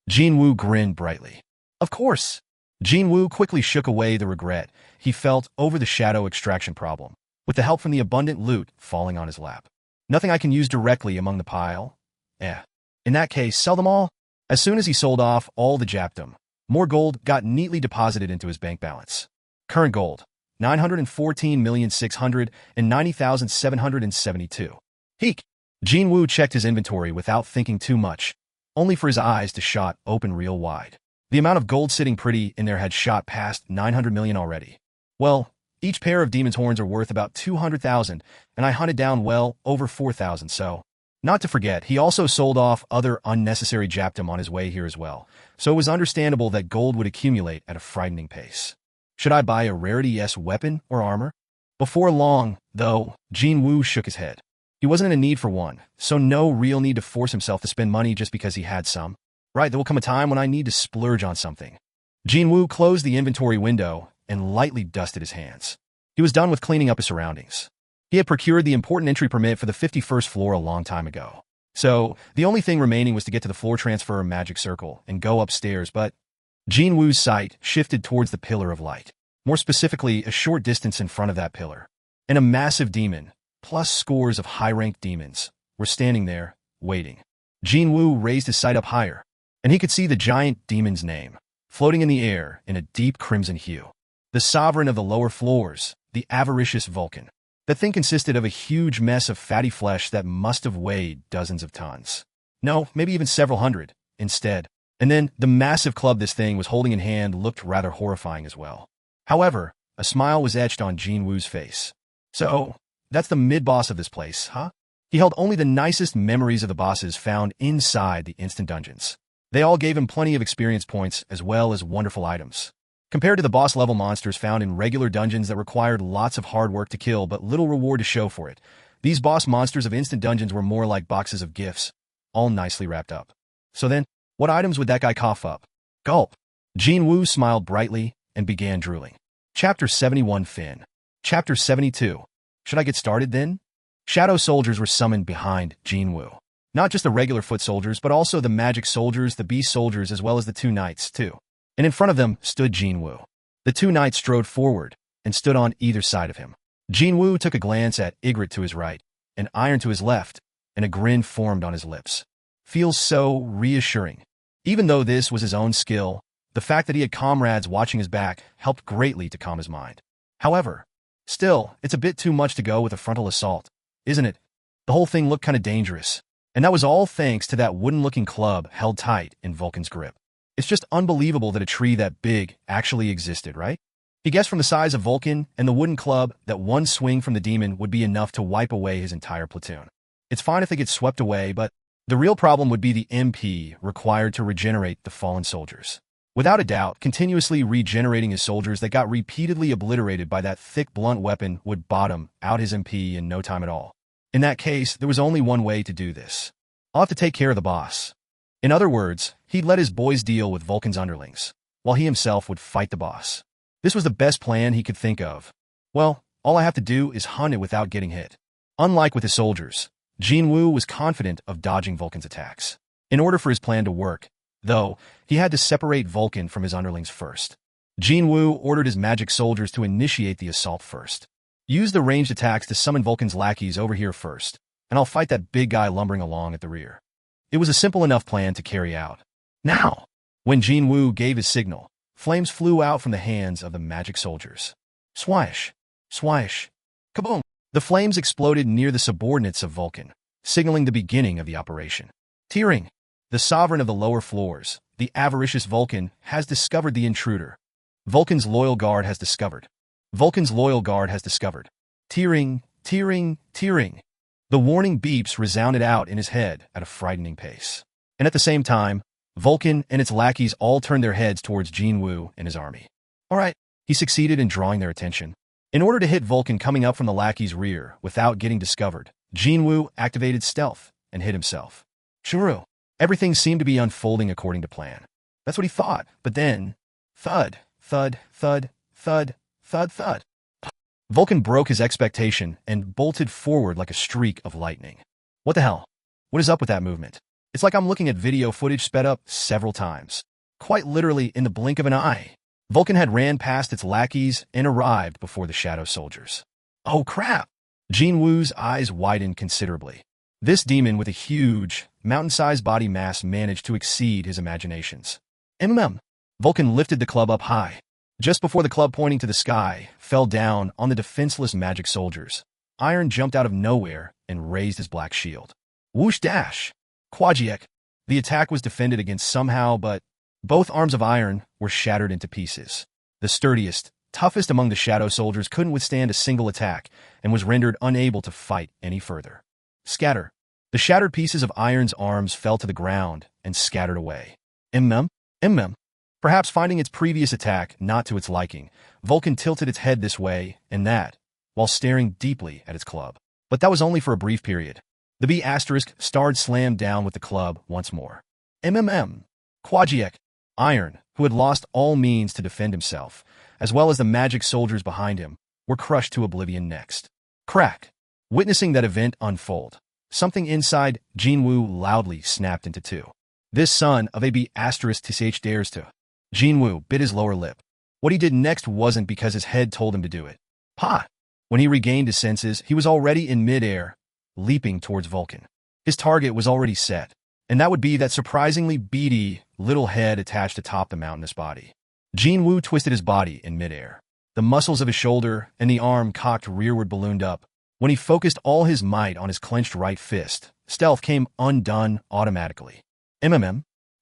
Jin Wu grinned brightly. Of course. Jin Wu quickly shook away the regret he felt over the shadow extraction problem, with the help from the abundant loot falling on his lap. Nothing I can use directly among the pile? In that case, sell them all. As soon as he sold off all the Japdom, more gold got neatly deposited into his bank balance. Current gold, 914,690,772. Heek! Jin Wu checked his inventory without thinking too much, only for his eyes to shot open real wide. The amount of gold sitting pretty in there had shot past 900 million already. Well, each pair of demon's horns are worth about 200,000, and I hunted down well over 4,000, so. Not to forget, he also sold off other unnecessary Japdom on his way here as well, so it was understandable that gold would accumulate at a frightening pace. Should I buy a rarity-S weapon or armor? Before long, though, Jin Wu shook his head. He wasn't in a need for one, so no real need to force himself to spend money just because he had some. Right, there will come a time when I need to splurge on something. Jin Wu closed the inventory window and lightly dusted his hands. He was done with cleaning up his surroundings. He had procured the important entry permit for the 51st floor a long time ago. So, the only thing remaining was to get to the floor transfer magic circle and go upstairs, but Jin Wu's sight shifted towards the pillar of light, more specifically a short distance in front of that pillar. And a massive demon, plus scores of high-ranked demons, were standing there, waiting. Jin Wu raised his sight up higher, and he could see the giant demon's name, floating in the air in a deep crimson hue. The sovereign of the lower floors, the avaricious Vulcan. That thing consisted of a huge mess of fatty flesh that must have weighed dozens of tons. No, maybe even several hundred, instead. And then, the massive club this thing was holding in hand looked rather horrifying as well. However, a smile was etched on Jin Wu's face. So, that's the mid-boss of this place, huh? He held only the nicest memories of the bosses found inside the instant dungeons. They all gave him plenty of experience points as well as wonderful items. Compared to the boss-level monsters found in regular dungeons that required lots of hard work to kill but little reward to show for it, these boss monsters of instant dungeons were more like boxes of gifts, all nicely wrapped up. So then, what items would that guy cough up? Gulp. Jin Wu smiled brightly and began drooling. Chapter 71 Fin. Chapter 72. Should I get started then? Shadow soldiers were summoned behind Jin Wu. Not just the regular foot soldiers, but also the magic soldiers, the beast soldiers, as well as the two knights, too. And in front of them stood Jin Wu. The two knights strode forward and stood on either side of him. Jin Wu took a glance at Ygritte to his right, and Iron to his left, and a grin formed on his lips. Feels so reassuring. Even though this was his own skill, the fact that he had comrades watching his back helped greatly to calm his mind. However, still, it's a bit too much to go with a frontal assault, isn't it? The whole thing looked kind of dangerous, and that was all thanks to that wooden-looking club held tight in Vulcan's grip. It's just unbelievable that a tree that big actually existed, right? He guessed from the size of Vulcan and the wooden club that one swing from the demon would be enough to wipe away his entire platoon. It's fine if they get swept away, but the real problem would be the MP required to regenerate the fallen soldiers. Without a doubt, continuously regenerating his soldiers that got repeatedly obliterated by that thick blunt weapon would bottom out his MP in no time at all. In that case, there was only one way to do this. I'll have to take care of the boss. In other words, he'd let his boys deal with Vulcan's underlings, while he himself would fight the boss. This was the best plan he could think of. Well, all I have to do is hunt it without getting hit. Unlike with his soldiers, Jin Wu was confident of dodging Vulcan's attacks. In order for his plan to work, though, he had to separate Vulcan from his underlings first. Jin Wu ordered his magic soldiers to initiate the assault first. Use the ranged attacks to summon Vulcan's lackeys over here first, and I'll fight that big guy lumbering along at the rear. It was a simple enough plan to carry out. Now, when Jin Wu gave his signal, flames flew out from the hands of the magic soldiers. Swish, swish, kaboom! The flames exploded near the subordinates of Vulcan, signaling the beginning of the operation. Tearing, the sovereign of the lower floors, the avaricious Vulcan, has discovered the intruder. Vulcan's loyal guard has discovered. Vulcan's loyal guard has discovered. Tearing, tearing, tearing. The warning beeps resounded out in his head at a frightening pace. And at the same time, Vulcan and its lackeys all turned their heads towards Jin Wu and his army. All right, he succeeded in drawing their attention. In order to hit Vulcan coming up from the lackey's rear without getting discovered, Jin Wu activated stealth and hid himself. Shuru. Everything seemed to be unfolding according to plan. That's what he thought, but then, thud, thud, thud, thud, thud, thud. Vulcan broke his expectation and bolted forward like a streak of lightning. What the hell? What is up with that movement? It's like I'm looking at video footage sped up several times. Quite literally in the blink of an eye. Vulcan had ran past its lackeys and arrived before the shadow soldiers. Oh crap! Jin Wu's eyes widened considerably. This demon with a huge, mountain-sized body mass managed to exceed his imaginations. Vulcan lifted the club up high. Just before the club pointing to the sky fell down on the defenseless magic soldiers, Iron jumped out of nowhere and raised his black shield. Whoosh dash! Quajiek. The attack was defended against somehow, but both arms of Iron were shattered into pieces. The sturdiest, toughest among the shadow soldiers couldn't withstand a single attack and was rendered unable to fight any further. Scatter. The shattered pieces of Iron's arms fell to the ground and scattered away. Perhaps finding its previous attack not to its liking, Vulcan tilted its head this way and that, while staring deeply at its club. But that was only for a brief period. The B** starred slammed down with the club once more. Quajiek. Iron, who had lost all means to defend himself, as well as the magic soldiers behind him, were crushed to oblivion next. Crack. Witnessing that event unfold, something inside Jin Wu loudly snapped into two. This son of a B** dares to. Jin Wu bit his lower lip. What he did next wasn't because his head told him to do it. Pa! When he regained his senses, he was already in midair, leaping towards Vulcan. His target was already set, and that would be that surprisingly beady little head attached atop the mountainous body. Jin Wu twisted his body in midair. The muscles of his shoulder and the arm cocked rearward ballooned up. When he focused all his might on his clenched right fist, stealth came undone automatically.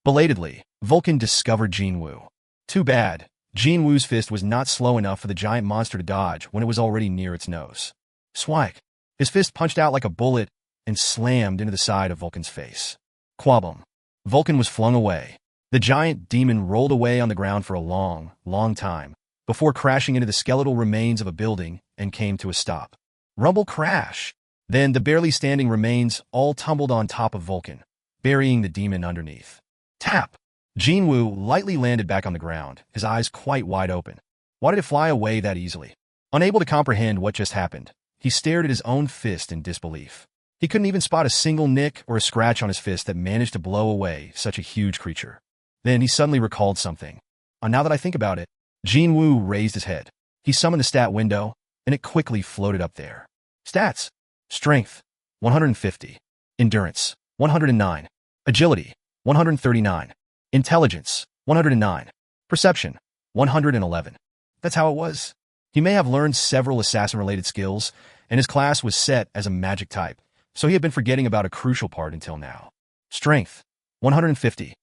Belatedly, Vulcan discovered Jin Wu. Too bad. Jin Wu's fist was not slow enough for the giant monster to dodge when it was already near its nose. Swike! His fist punched out like a bullet and slammed into the side of Vulcan's face. Quabum! Vulcan was flung away. The giant demon rolled away on the ground for a long, long time, before crashing into the skeletal remains of a building and came to a stop. Rumble crash! Then the barely standing remains all tumbled on top of Vulcan, burying the demon underneath. Tap! Jin Wu lightly landed back on the ground, his eyes quite wide open. Why did it fly away that easily? Unable to comprehend what just happened, he stared at his own fist in disbelief. He couldn't even spot a single nick or a scratch on his fist that managed to blow away such a huge creature. Then he suddenly recalled something. Now that I think about it, Jin Wu raised his head. He summoned the stat window, and it quickly floated up there. Stats: Strength, 150. Endurance, 109. Agility, 139. Intelligence, 109. Perception, 111. That's how it was. He may have learned several assassin-related skills, and his class was set as a magic type, so he had been forgetting about a crucial part until now. Strength, 150.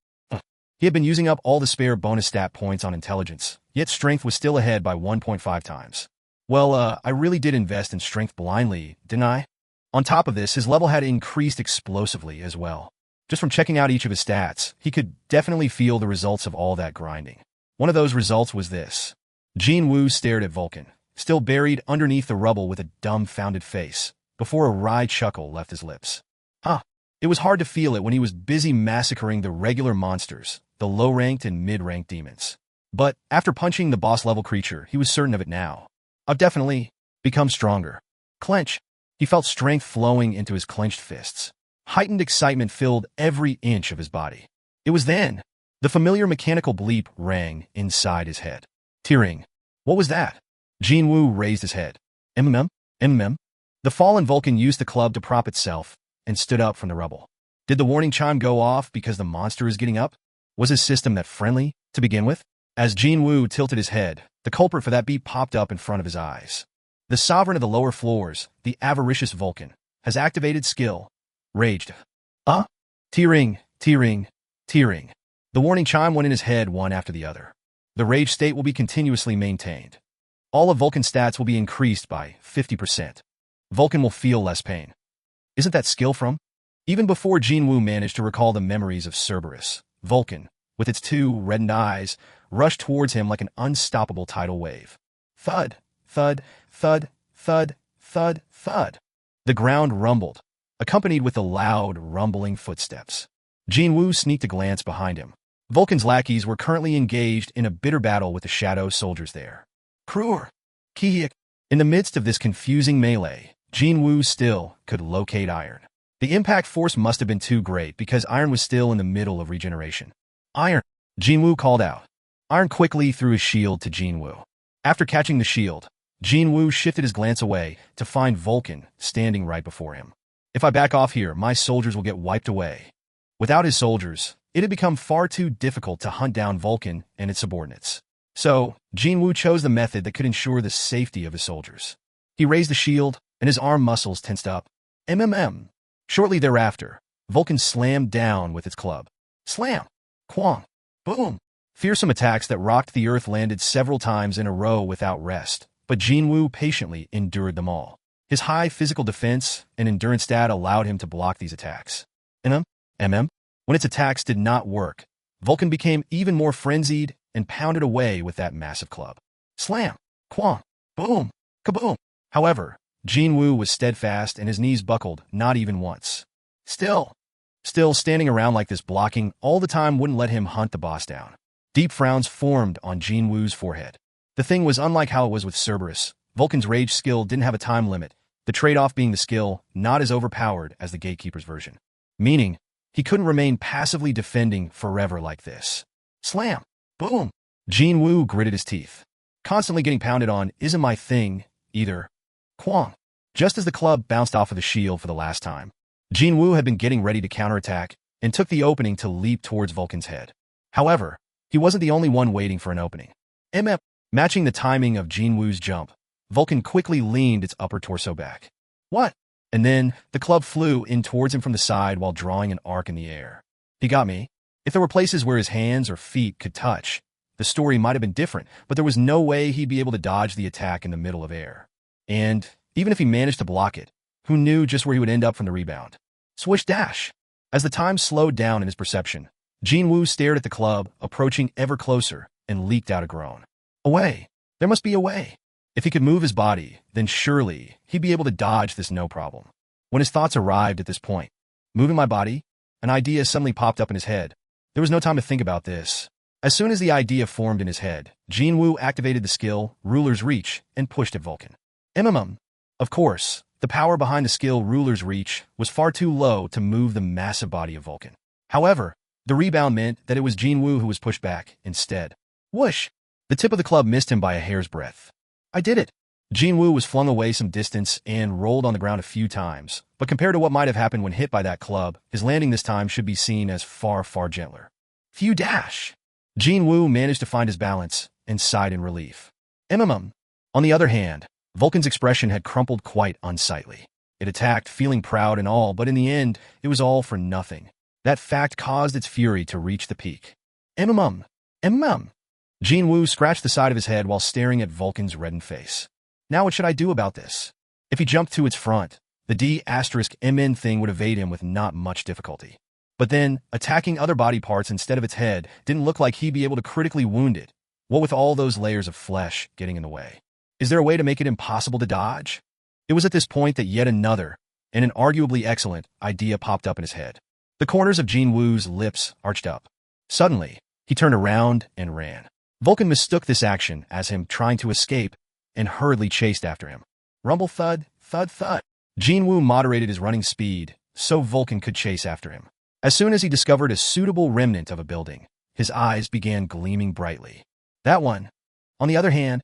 He had been using up all the spare bonus stat points on intelligence, yet strength was still ahead by 1.5 times. Well, I really did invest in strength blindly, didn't I? On top of this, his level had increased explosively as well. Just from checking out each of his stats, he could definitely feel the results of all that grinding. One of those results was this. Jin Wu stared at Vulcan, still buried underneath the rubble with a dumbfounded face, before a wry chuckle left his lips. It was hard to feel it when he was busy massacring the regular monsters, the low-ranked and mid-ranked demons. But after punching the boss-level creature, he was certain of it now. I've definitely become stronger. Clench. He felt strength flowing into his clenched fists. Heightened excitement filled every inch of his body. It was then. The familiar mechanical bleep rang inside his head. Tearing. What was that? Jin Wu raised his head. The fallen Vulcan used the club to prop itself and stood up from the rubble. Did the warning chime go off because the monster is getting up? Was his system that friendly to begin with? As Jin Wu tilted his head, the culprit for that beat popped up in front of his eyes. The sovereign of the lower floors, the avaricious Vulcan, has activated skill. Raged. Tearing. The warning chime went in his head one after the other. The rage state will be continuously maintained. All of Vulcan's stats will be increased by 50%. Vulcan will feel less pain. Isn't that skill from? Even before Jin Wu managed to recall the memories of Cerberus, Vulcan, with its two reddened eyes, rushed towards him like an unstoppable tidal wave. Thud, thud, thud, thud, thud, thud. The ground rumbled, accompanied with the loud, rumbling footsteps. Jin Wu sneaked a glance behind him. Vulcan's lackeys were currently engaged in a bitter battle with the shadow soldiers there. Kruer! Kihiak! In the midst of this confusing melee, Jin Wu still could locate Iron. The impact force must have been too great because Iron was still in the middle of regeneration. Iron! Jin Wu called out. Iron quickly threw his shield to Jin Wu. After catching the shield, Jin Wu shifted his glance away to find Vulcan standing right before him. If I back off here, my soldiers will get wiped away. Without his soldiers, it had become far too difficult to hunt down Vulcan and its subordinates. So, Jin Wu chose the method that could ensure the safety of his soldiers. He raised the shield, and his arm muscles tensed up. Shortly thereafter, Vulcan slammed down with its club. Slam! Quang! Boom! Fearsome attacks that rocked the earth landed several times in a row without rest, but Jin Wu patiently endured them all. His high physical defense and endurance stat allowed him to block these attacks. When its attacks did not work, Vulcan became even more frenzied and pounded away with that massive club. Slam! Quang! Boom! Kaboom! However, Jin Wu was steadfast and his knees buckled not even once. Still standing around like this blocking all the time wouldn't let him hunt the boss down. Deep frowns formed on Jin Wu's forehead. The thing was unlike how it was with Cerberus. Vulcan's rage skill didn't have a time limit, the trade-off being the skill not as overpowered as the Gatekeeper's version. Meaning, he couldn't remain passively defending forever like this. Slam! Boom! Jin Wu gritted his teeth. Constantly getting pounded on isn't my thing, either. Quang. Just as the club bounced off of the shield for the last time, Jin Wu had been getting ready to counterattack and took the opening to leap towards Vulcan's head. However, he wasn't the only one waiting for an opening. Matching the timing of Jin Wu's jump, Vulcan quickly leaned its upper torso back. What? And then, the club flew in towards him from the side while drawing an arc in the air. He got me. If there were places where his hands or feet could touch, the story might have been different, but there was no way he'd be able to dodge the attack in the middle of air. And, even if he managed to block it, who knew just where he would end up from the rebound? Swish dash! As the time slowed down in his perception, Jin Wu stared at the club, approaching ever closer, and leaked out a groan. A way! There must be a way! If he could move his body, then surely he'd be able to dodge this no problem. When his thoughts arrived at this point, moving my body, an idea suddenly popped up in his head. There was no time to think about this. As soon as the idea formed in his head, Jin Wu activated the skill, Ruler's Reach, and pushed at Vulcan. Of course, the power behind the skill Ruler's Reach was far too low to move the massive body of Vulcan. However, the rebound meant that it was Jin Wu who was pushed back instead. Whoosh! The tip of the club missed him by a hair's breadth. I did it! Jin Wu was flung away some distance and rolled on the ground a few times, but compared to what might have happened when hit by that club, his landing this time should be seen as far, far gentler. Phew dash! Jin Wu managed to find his balance and sighed in relief. On the other hand, Vulcan's expression had crumpled quite unsightly. It attacked, feeling proud and all, but in the end, it was all for nothing. That fact caused its fury to reach the peak. Jin Wu scratched the side of his head while staring at Vulcan's reddened face. Now what should I do about this? If he jumped to its front, the D*MN thing would evade him with not much difficulty. But then, attacking other body parts instead of its head didn't look like he'd be able to critically wound it, what with all those layers of flesh getting in the way. Is there a way to make it impossible to dodge? It was at this point that yet another, and an arguably excellent, idea popped up in his head. The corners of Jin Wu's lips arched up. Suddenly, he turned around and ran. Vulcan mistook this action as him trying to escape and hurriedly chased after him. Rumble thud, thud thud. Jin Wu moderated his running speed so Vulcan could chase after him. As soon as he discovered a suitable remnant of a building, his eyes began gleaming brightly. That one. On the other hand,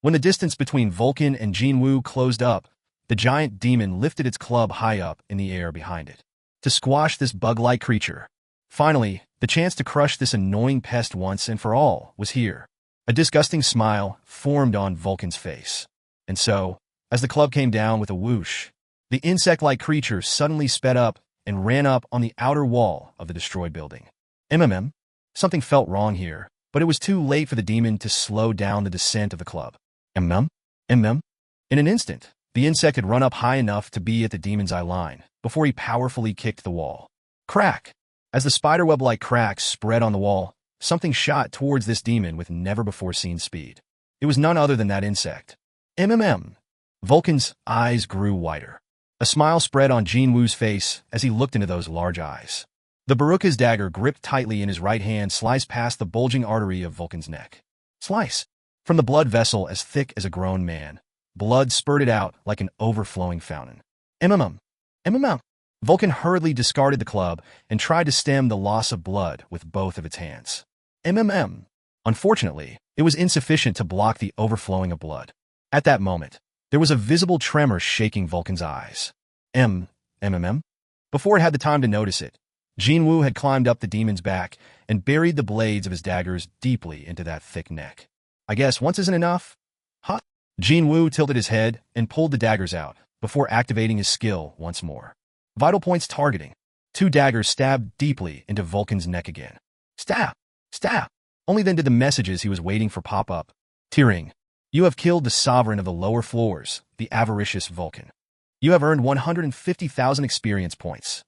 When the distance between Vulcan and Jin Wu closed up, the giant demon lifted its club high up in the air behind it. To squash this bug-like creature. Finally, the chance to crush this annoying pest once and for all was here. A disgusting smile formed on Vulcan's face. And so, as the club came down with a whoosh, the insect-like creature suddenly sped up and ran up on the outer wall of the destroyed building. Something felt wrong here, but it was too late for the demon to slow down the descent of the club. In an instant, the insect had run up high enough to be at the demon's eye line, before he powerfully kicked the wall. Crack! As the spiderweb-like cracks spread on the wall, something shot towards this demon with never-before-seen speed. It was none other than that insect. Vulcan's eyes grew wider. A smile spread on Jin Wu's face as he looked into those large eyes. The Baruka's dagger gripped tightly in his right hand sliced past the bulging artery of Vulcan's neck. Slice! From the blood vessel as thick as a grown man, blood spurted out like an overflowing fountain. Vulcan hurriedly discarded the club and tried to stem the loss of blood with both of its hands. Unfortunately, it was insufficient to block the overflowing of blood. At that moment, there was a visible tremor shaking Vulcan's eyes. Before it had the time to notice it, Jin Wu had climbed up the demon's back and buried the blades of his daggers deeply into that thick neck. I guess once isn't enough? Huh? Jin Wu tilted his head and pulled the daggers out before activating his skill once more. Vital points targeting. 2 daggers stabbed deeply into Vulcan's neck again. Stab! Stab! Only then did the messages he was waiting for pop up. Tearing. You have killed the sovereign of the lower floors, the avaricious Vulcan. You have earned 150,000 experience points.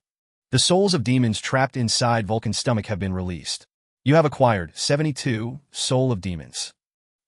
The souls of demons trapped inside Vulcan's stomach have been released. You have acquired 72 Soul of Demons.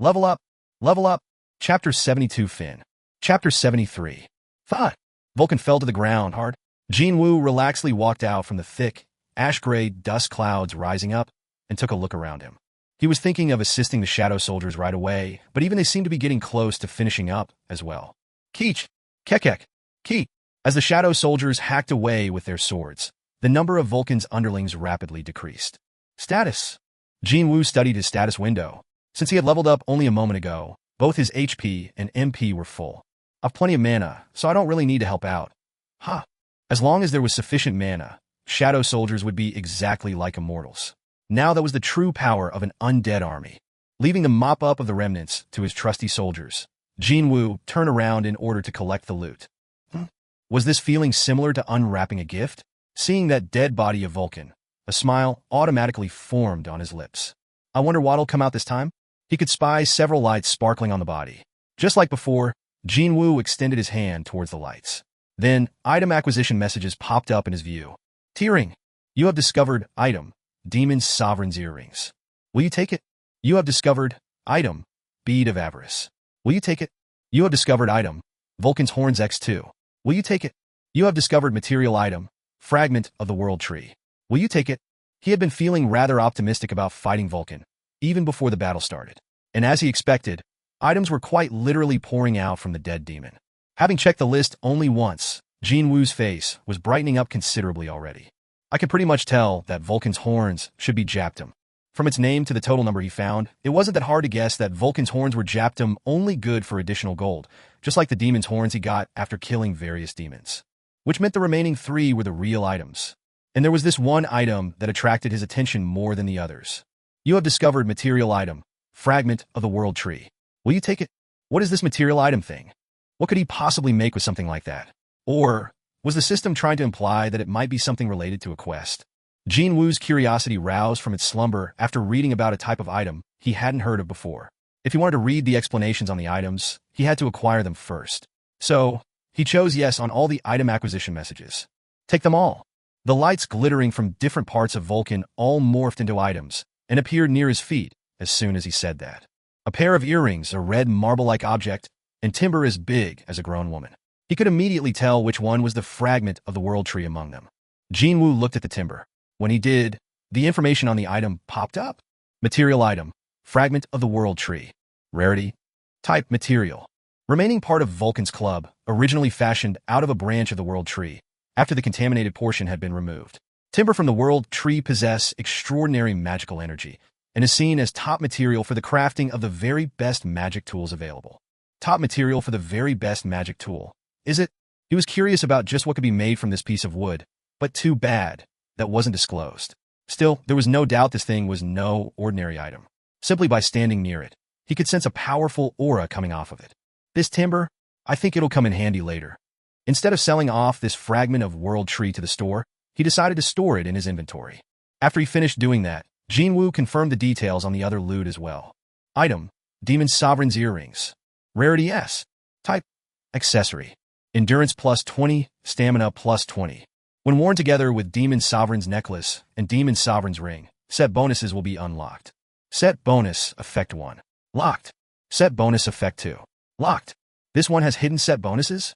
Level up! Level up! Chapter 72 Fin. Chapter 73. Thought. Vulcan fell to the ground hard. Jin Wu relaxedly walked out from the thick, ash-gray dust clouds rising up and took a look around him. He was thinking of assisting the shadow soldiers right away, but even they seemed to be getting close to finishing up as well. Keech! Kekek! Keek! As the shadow soldiers hacked away with their swords, the number of Vulcan's underlings rapidly decreased. Status. Jin Wu studied his status window. Since he had leveled up only a moment ago, both his HP and MP were full. I've plenty of mana, so I don't really need to help out. Huh. As long as there was sufficient mana, shadow soldiers would be exactly like immortals. Now that was the true power of an undead army. Leaving the mop-up of the remnants to his trusty soldiers, Jin Wu turned around in order to collect the loot. Was this feeling similar to unwrapping a gift? Seeing that dead body of Vulcan, a smile automatically formed on his lips. I wonder what'll come out this time? He could spy several lights sparkling on the body. Just like before, Jin Wu extended his hand towards the lights. Then, item acquisition messages popped up in his view. Tearing. You have discovered item, Demon Sovereign's earrings. Will you take it? You have discovered item, Bead of Avarice. Will you take it? You have discovered item, Vulcan's Horns X2. Will you take it? You have discovered material item, Fragment of the World Tree. Will you take it? He had been feeling rather optimistic about fighting Vulcan, even before the battle started. And as he expected, items were quite literally pouring out from the dead demon. Having checked the list only once, Jin Wu's face was brightening up considerably already. I could pretty much tell that Vulcan's horns should be Japtum. From its name to the total number he found, it wasn't that hard to guess that Vulcan's horns were Japtum only good for additional gold, just like the demon's horns he got after killing various demons. Which meant the remaining 3 were the real items. And there was this one item that attracted his attention more than the others. You have discovered material item, Fragment of the World Tree. Will you take it? What is this material item thing? What could he possibly make with something like that? Or was the system trying to imply that it might be something related to a quest? Jin Wu's curiosity roused from its slumber after reading about a type of item he hadn't heard of before. If he wanted to read the explanations on the items, he had to acquire them first. So, he chose yes on all the item acquisition messages. Take them all. The lights glittering from different parts of Vulcan all morphed into items and appeared near his feet as soon as he said that. A pair of earrings, a red marble-like object, and timber as big as a grown woman. He could immediately tell which one was the fragment of the world tree among them. Jin Wu looked at the timber. When he did, the information on the item popped up. Material item, fragment of the world tree. Rarity, type material. Remaining part of Vulcan's club, originally fashioned out of a branch of the world tree, after the contaminated portion had been removed. Timber from the world tree possess extraordinary magical energy, and is seen as top material for the crafting of the very best magic tools available. Top material for the very best magic tool. Is it? He was curious about just what could be made from this piece of wood, but too bad that wasn't disclosed. Still, there was no doubt this thing was no ordinary item. Simply by standing near it, he could sense a powerful aura coming off of it. This timber, I think it'll come in handy later. Instead of selling off this fragment of world tree to the store, he decided to store it in his inventory. After he finished doing that, Jin Wu confirmed the details on the other loot as well. Item, Demon Sovereign's earrings. Rarity S. Type, accessory. Endurance plus 20, stamina plus 20. When worn together with Demon Sovereign's necklace and Demon Sovereign's ring, set bonuses will be unlocked. Set bonus, effect 1. Locked. Set bonus, effect 2. Locked. This one has hidden set bonuses?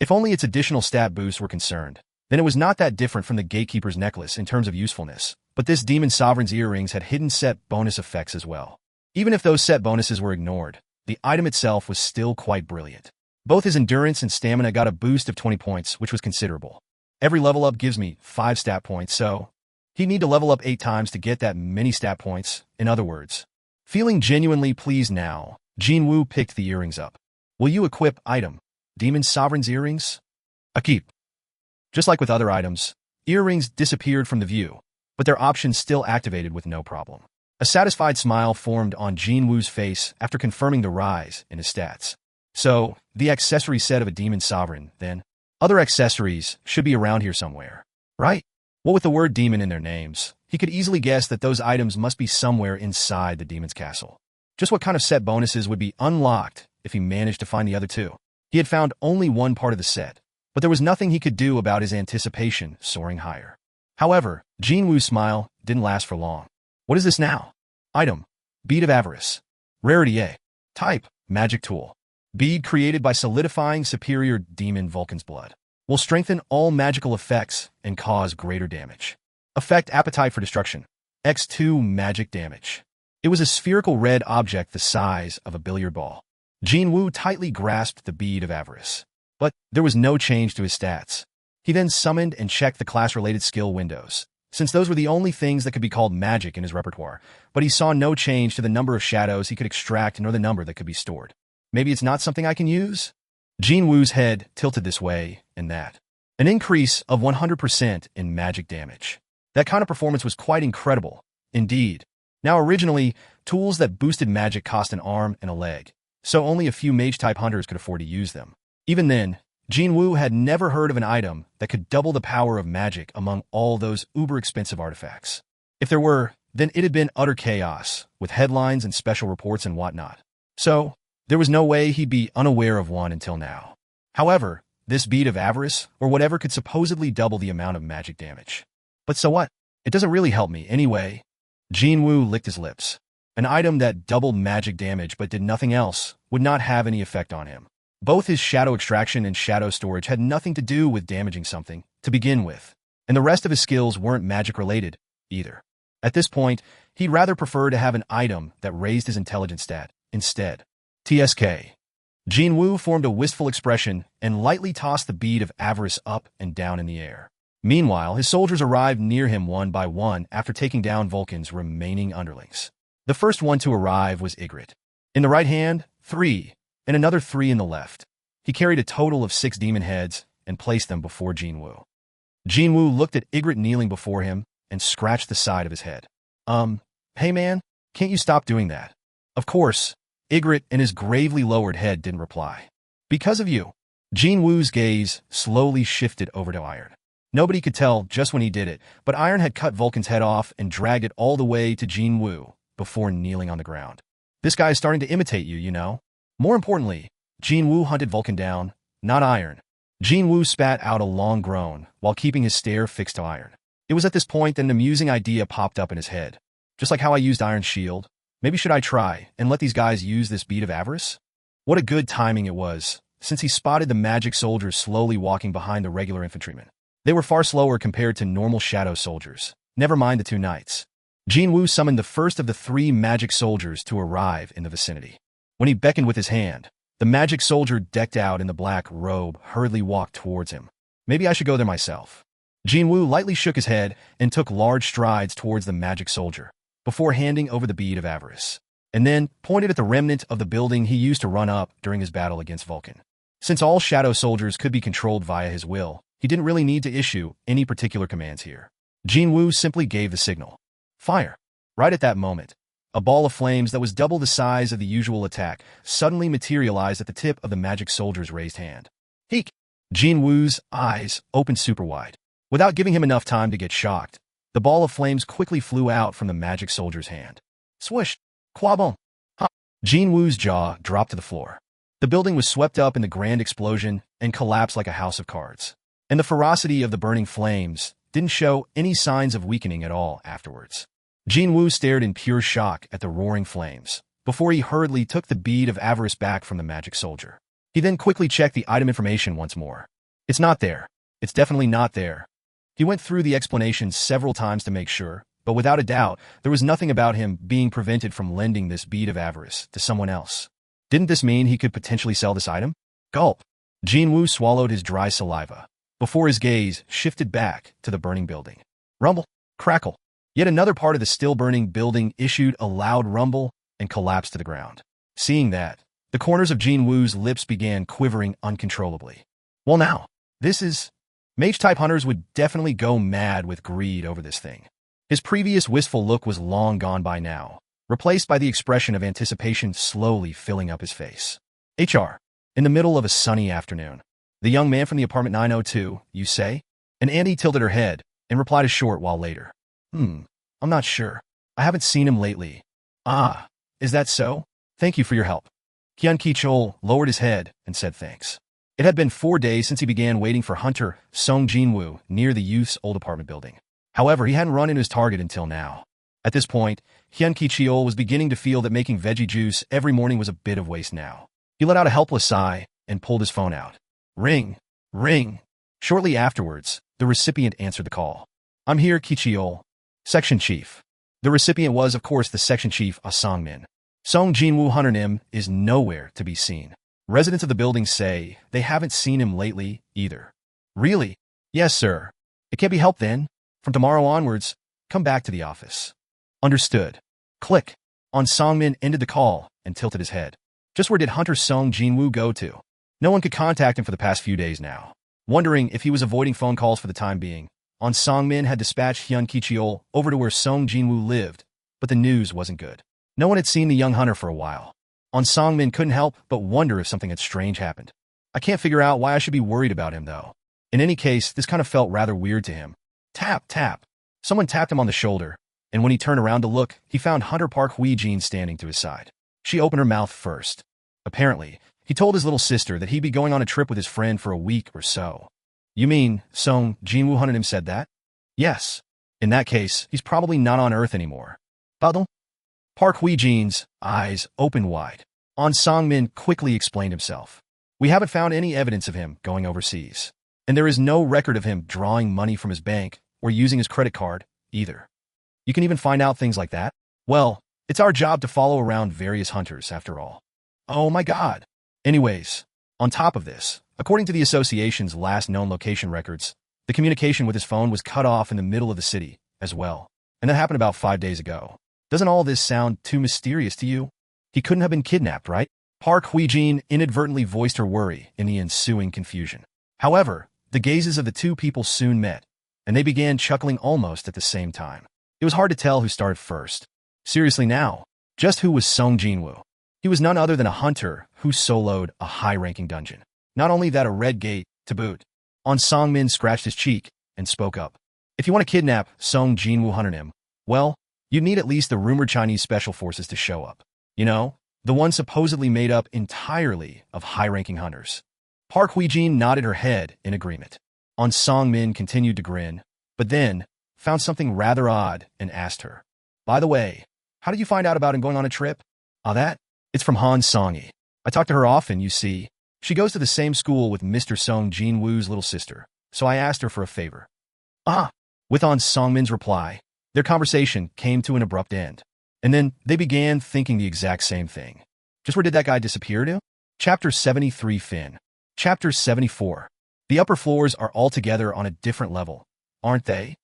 If only its additional stat boosts were concerned, then it was not that different from the Gatekeeper's necklace in terms of usefulness, but this Demon Sovereign's earrings had hidden set bonus effects as well. Even if those set bonuses were ignored, the item itself was still quite brilliant. Both his endurance and stamina got a boost of 20 points, which was considerable. Every level up gives me 5 stat points, so he'd need to level up 8 times to get that many stat points, in other words. Feeling genuinely pleased now, Jin Wu picked the earrings up. Will you equip item, Demon Sovereign's earrings? A keep. Just like with other items, earrings disappeared from the view, but their options still activated with no problem. A satisfied smile formed on Jin Wu's face after confirming the rise in his stats. So, the accessory set of a Demon Sovereign, then. Other accessories should be around here somewhere, right? Well, with the word demon in their names, he could easily guess that those items must be somewhere inside the demon's castle. Just what kind of set bonuses would be unlocked if he managed to find the other 2? He had found only one part of the set, but there was nothing he could do about his anticipation soaring higher. However, Jin Wu's smile didn't last for long. What is this now? Item, Bead of Avarice. Rarity A. Type, magic tool. Bead created by solidifying superior demon Vulcan's blood. Will strengthen all magical effects and cause greater damage. Effect appetite for destruction. X2 magic damage. It was a spherical red object the size of a billiard ball. Jin Wu tightly grasped the Bead of Avarice. But there was no change to his stats. He then summoned and checked the class-related skill windows, since those were the only things that could be called magic in his repertoire, but he saw no change to the number of shadows he could extract nor the number that could be stored. Maybe it's not something I can use? Jin Woo's head tilted this way and that. An increase of 100% in magic damage. That kind of performance was quite incredible, indeed. Now originally, tools that boosted magic cost an arm and a leg, so only a few mage-type hunters could afford to use them. Even then, Jin Wu had never heard of an item that could double the power of magic among all those uber-expensive artifacts. If there were, then it had been utter chaos, with headlines and special reports and whatnot. So, there was no way he'd be unaware of one until now. However, this bead of avarice, or whatever, could supposedly double the amount of magic damage. But so what? It doesn't really help me anyway. Jin Wu licked his lips. An item that doubled magic damage but did nothing else would not have any effect on him. Both his shadow extraction and shadow storage had nothing to do with damaging something, to begin with, and the rest of his skills weren't magic-related, either. At this point, he'd rather prefer to have an item that raised his intelligence stat instead. TSK. Jin Wu formed a wistful expression and lightly tossed the bead of avarice up and down in the air. Meanwhile, his soldiers arrived near him one by one after taking down Vulcan's remaining underlings. The first one to arrive was Ygritte. In the right hand, 3, and another 3 in the left. He carried a total of 6 demon heads and placed them before Jin Wu. Jin Wu looked at Ygritte kneeling before him and scratched the side of his head. Hey man, can't you stop doing that? Of course, Ygritte and his gravely lowered head didn't reply. Because of you. Jin Wu's gaze slowly shifted over to Iron. Nobody could tell just when he did it, but Iron had cut Vulcan's head off and dragged it all the way to Jin Wu before kneeling on the ground. This guy's starting to imitate you, you know? More importantly, Jin Wu hunted Vulcan down, not Iron. Jin Wu spat out a long groan while keeping his stare fixed to Iron. It was at this point that an amusing idea popped up in his head. Just like how I used Iron's shield, maybe should I try and let these guys use this bead of avarice? What a good timing it was, since he spotted the magic soldiers slowly walking behind the regular infantrymen. They were far slower compared to normal shadow soldiers, never mind the 2 knights. Jin Wu summoned the first of the 3 magic soldiers to arrive in the vicinity. When he beckoned with his hand, the magic soldier decked out in the black robe hurriedly walked towards him. Maybe I should go there myself. Jin Wu lightly shook his head and took large strides towards the magic soldier, before handing over the bead of avarice, and then pointed at the remnant of the building he used to run up during his battle against Vulcan. Since all shadow soldiers could be controlled via his will, he didn't really need to issue any particular commands here. Jin Wu simply gave the signal. Fire. Right at that moment, a ball of flames that was double the size of the usual attack suddenly materialized at the tip of the magic soldier's raised hand. Heek! Jin Wu's eyes opened super wide. Without giving him enough time to get shocked, the ball of flames quickly flew out from the magic soldier's hand. Swoosh! Quabon! Ha! Jin Wu's jaw dropped to the floor. The building was swept up in the grand explosion and collapsed like a house of cards. And the ferocity of the burning flames didn't show any signs of weakening at all afterwards. Jin Wu stared in pure shock at the roaring flames, before he hurriedly took the bead of avarice back from the magic soldier. He then quickly checked the item information once more. It's not there. It's definitely not there. He went through the explanations several times to make sure, but without a doubt, there was nothing about him being prevented from lending this bead of avarice to someone else. Didn't this mean he could potentially sell this item? Gulp. Jin Wu swallowed his dry saliva, before his gaze shifted back to the burning building. Rumble. Crackle. Yet another part of the still-burning building issued a loud rumble and collapsed to the ground. Seeing that, the corners of Jin Wu's lips began quivering uncontrollably. Well now, this is... Mage-type hunters would definitely go mad with greed over this thing. His previous wistful look was long gone by now, replaced by the expression of anticipation slowly filling up his face. HR. In the middle of a sunny afternoon. The young man from the apartment 902, you say? And Andy tilted her head and replied a short while later. I'm not sure. I haven't seen him lately. Ah, is that so? Thank you for your help. Hyun Ki-chol lowered his head and said thanks. It had been 4 days since he began waiting for Hunter Sung Jin-Woo near the youth's old apartment building. However, he hadn't run into his target until now. At this point, Hyun Ki-chol was beginning to feel that making veggie juice every morning was a bit of waste now. He let out a helpless sigh and pulled his phone out. Ring. Ring. Shortly afterwards, the recipient answered the call. I'm here, Ki-chol. Section Chief. The recipient was, of course, the Section Chief, Sung-min. Sung Jin-Woo Hunter Nim is nowhere to be seen. Residents of the building say they haven't seen him lately either. Really? Yes, sir. It can't be helped then. From tomorrow onwards, come back to the office. Understood. Click. Sung Min ended the call and tilted his head. Just where did Hunter Sung Jin-Woo go to? No one could contact him for the past few days now. Wondering if he was avoiding phone calls for the time being, Sung Min had dispatched Hyun Ki-cheol over to where Sung Jin-Woo lived, but the news wasn't good. No one had seen the young hunter for a while. Sung Min couldn't help but wonder if something had strange happened. I can't figure out why I should be worried about him, though. In any case, this kind of felt rather weird to him. Tap, tap. Someone tapped him on the shoulder, and when he turned around to look, he found Hunter Park Hui-jin standing to his side. She opened her mouth first. Apparently, he told his little sister that he'd be going on a trip with his friend for a week or so. You mean Sung Jin-Woo hunted him said that? Yes. In that case, he's probably not on Earth anymore. Pardon? Park Hui-jin's eyes opened wide. Sung Min quickly explained himself. We haven't found any evidence of him going overseas. And there is no record of him drawing money from his bank or using his credit card, either. You can even find out things like that? Well, it's our job to follow around various hunters, after all. Oh my God. Anyways, on top of this, according to the association's last known location records, the communication with his phone was cut off in the middle of the city, as well. And that happened about 5 days ago. Doesn't all this sound too mysterious to you? He couldn't have been kidnapped, right? Park Hui-jin inadvertently voiced her worry in the ensuing confusion. However, the gazes of the two people soon met, and they began chuckling almost at the same time. It was hard to tell who started first. Seriously now, just who was Sung Jin-Woo? He was none other than a hunter who soloed a high-ranking dungeon. Not only that, a red gate, to boot. Sung Min scratched his cheek and spoke up. If you want to kidnap Sung Jin-Woo hunter him, well, you'd need at least the rumored Chinese special forces to show up. You know, the one supposedly made up entirely of high-ranking hunters. Park Hui-jin nodded her head in agreement. Sung Min continued to grin, but then found something rather odd and asked her, by the way, how did you find out about him going on a trip? It's from Han Song-yi. I talk to her often, you see. She goes to the same school with Mr. Sung Jin-Woo's little sister, so I asked her for a favor. With Sung Min's reply, their conversation came to an abrupt end. And then they began thinking the exact same thing. Just where did that guy disappear to? Chapter 73 Fin. Chapter 74. The upper floors are altogether on a different level, aren't they?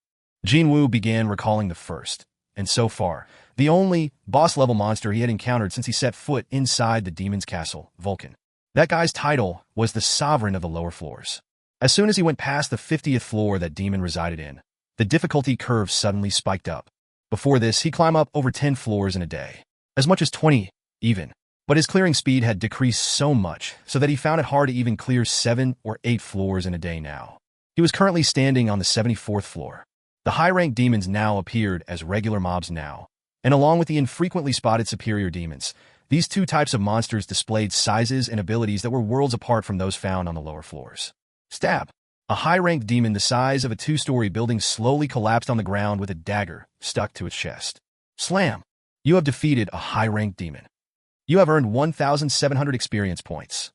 Jin Wu began recalling the first, and so far, the only boss-level monster he had encountered since he set foot inside the demon's castle, Vulcan. That guy's title was the Sovereign of the lower floors. As soon as he went past the 50th floor that demon resided in, the difficulty curve suddenly spiked up. Before this, he climbed up over 10 floors in a day. As much as 20, even. But his clearing speed had decreased so much so that he found it hard to even clear 7 or 8 floors in a day now. He was currently standing on the 74th floor. The high-ranked demons now appeared as regular mobs now, and along with the infrequently spotted superior demons, these two types of monsters displayed sizes and abilities that were worlds apart from those found on the lower floors. Stab! A high-ranked demon the size of a 2-story building slowly collapsed on the ground with a dagger stuck to its chest. Slam! You have defeated a high-ranked demon. You have earned 1,700 experience points.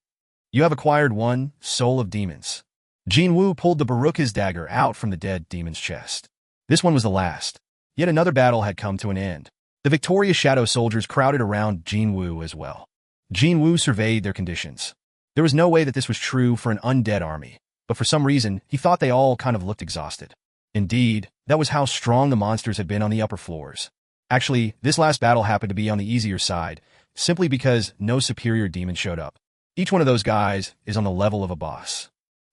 You have acquired 1 Soul of Demons. Jin Wu pulled the Baruch's dagger out from the dead demon's chest. This one was the last. Yet another battle had come to an end. The victorious shadow soldiers crowded around Jin Wu as well. Jin Wu surveyed their conditions. There was no way that this was true for an undead army, but for some reason, he thought they all kind of looked exhausted. Indeed, that was how strong the monsters had been on the upper floors. Actually, this last battle happened to be on the easier side, simply because no superior demon showed up. Each one of those guys is on the level of a boss.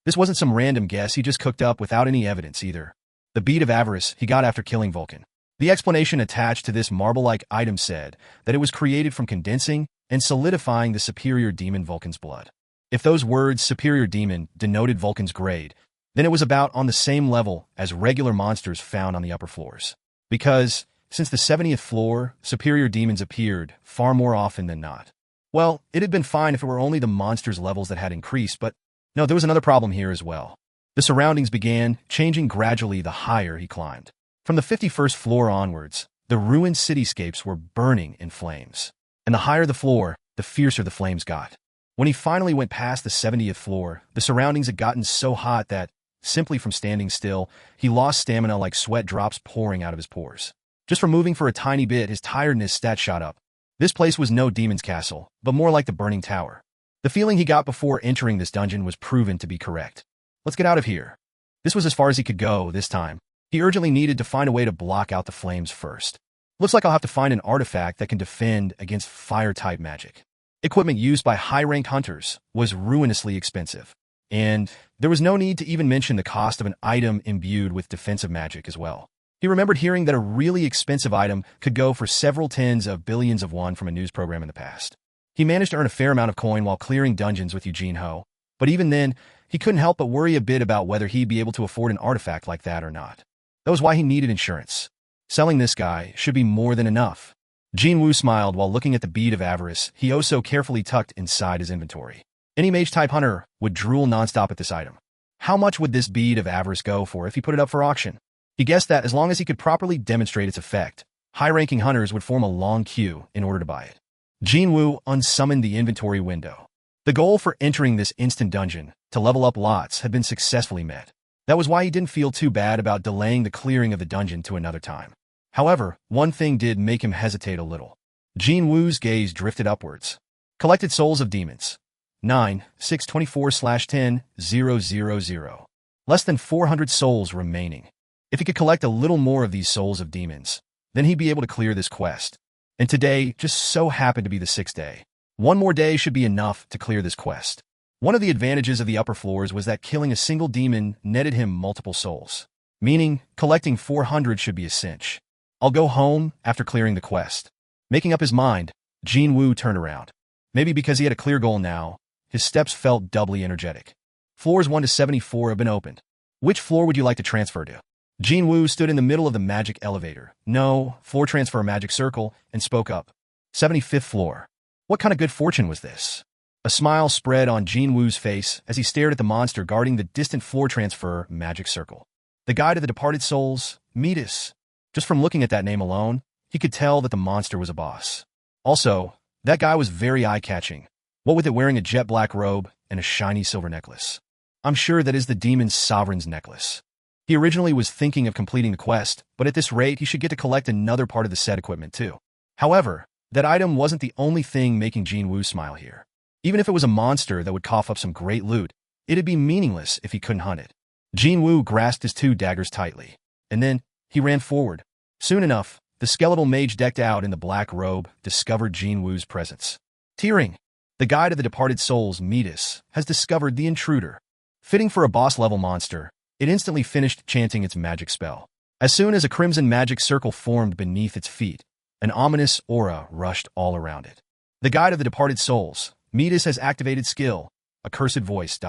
This wasn't some random guess he just cooked up without any evidence either. The bead of avarice he got after killing Vulcan. The explanation attached to this marble-like item said that it was created from condensing and solidifying the superior demon Vulcan's blood. If those words superior demon denoted Vulcan's grade, then it was about on the same level as regular monsters found on the upper floors. Because, since the 70th floor, superior demons appeared far more often than not. Well, it had been fine if it were only the monsters' levels that had increased, but no, there was another problem here as well. The surroundings began changing gradually the higher he climbed. From the 51st floor onwards, the ruined cityscapes were burning in flames. And the higher the floor, the fiercer the flames got. When he finally went past the 70th floor, the surroundings had gotten so hot that, simply from standing still, he lost stamina like sweat drops pouring out of his pores. Just from moving for a tiny bit, his tiredness stat shot up. This place was no demon's castle, but more like the burning tower. The feeling he got before entering this dungeon was proven to be correct. Let's get out of here. This was as far as he could go this time. He urgently needed to find a way to block out the flames first. Looks like I'll have to find an artifact that can defend against fire-type magic. Equipment used by high-ranked hunters was ruinously expensive, and there was no need to even mention the cost of an item imbued with defensive magic as well. He remembered hearing that a really expensive item could go for several tens of billions of won from a news program in the past. He managed to earn a fair amount of coin while clearing dungeons with Eugene Ho, but even then, he couldn't help but worry a bit about whether he'd be able to afford an artifact like that or not. That was why he needed insurance. Selling this guy should be more than enough. Jin Wu smiled while looking at the bead of avarice he oh so carefully tucked inside his inventory. Any mage-type hunter would drool nonstop at this item. How much would this bead of avarice go for if he put it up for auction? He guessed that as long as he could properly demonstrate its effect, high-ranking hunters would form a long queue in order to buy it. Jin Wu unsummoned the inventory window. The goal for entering this instant dungeon, to level up lots, had been successfully met. That was why he didn't feel too bad about delaying the clearing of the dungeon to another time. However, one thing did make him hesitate a little. Jin Wu's gaze drifted upwards. Collected souls of demons. 9/624/10,000. Less than 400 souls remaining. If he could collect a little more of these souls of demons, then he'd be able to clear this quest. And today just so happened to be the 6th day. One more day should be enough to clear this quest. One of the advantages of the upper floors was that killing a single demon netted him multiple souls. Meaning, collecting 400 should be a cinch. I'll go home after clearing the quest. Making up his mind, Jin Wu turned around. Maybe because he had a clear goal now, his steps felt doubly energetic. Floors 1 to 74 have been opened. Which floor would you like to transfer to? Jin Wu stood in the middle of the magic elevator. No, floor transfer magic circle, and spoke up. 75th floor. What kind of good fortune was this? A smile spread on Jin Wu's face as he stared at the monster guarding the distant floor transfer magic circle. The guide of the departed souls, Midas. Just from looking at that name alone, he could tell that the monster was a boss. Also, that guy was very eye-catching, what with it wearing a jet black robe and a shiny silver necklace. I'm sure that is the demon's sovereign's necklace. He originally was thinking of completing the quest, but at this rate he should get to collect another part of the set equipment too. However, that item wasn't the only thing making Jin Wu smile here. Even if it was a monster that would cough up some great loot, it'd be meaningless if he couldn't hunt it. Jin Wu grasped his 2 daggers tightly, and then he ran forward. Soon enough, the skeletal mage decked out in the black robe discovered Jin Wu's presence. Tearing, the guide of the departed souls, Midas, has discovered the intruder. Fitting for a boss-level monster, it instantly finished chanting its magic spell. As soon as a crimson magic circle formed beneath its feet, an ominous aura rushed all around it. The guide of the departed souls, Midas has activated skill, accursed voice.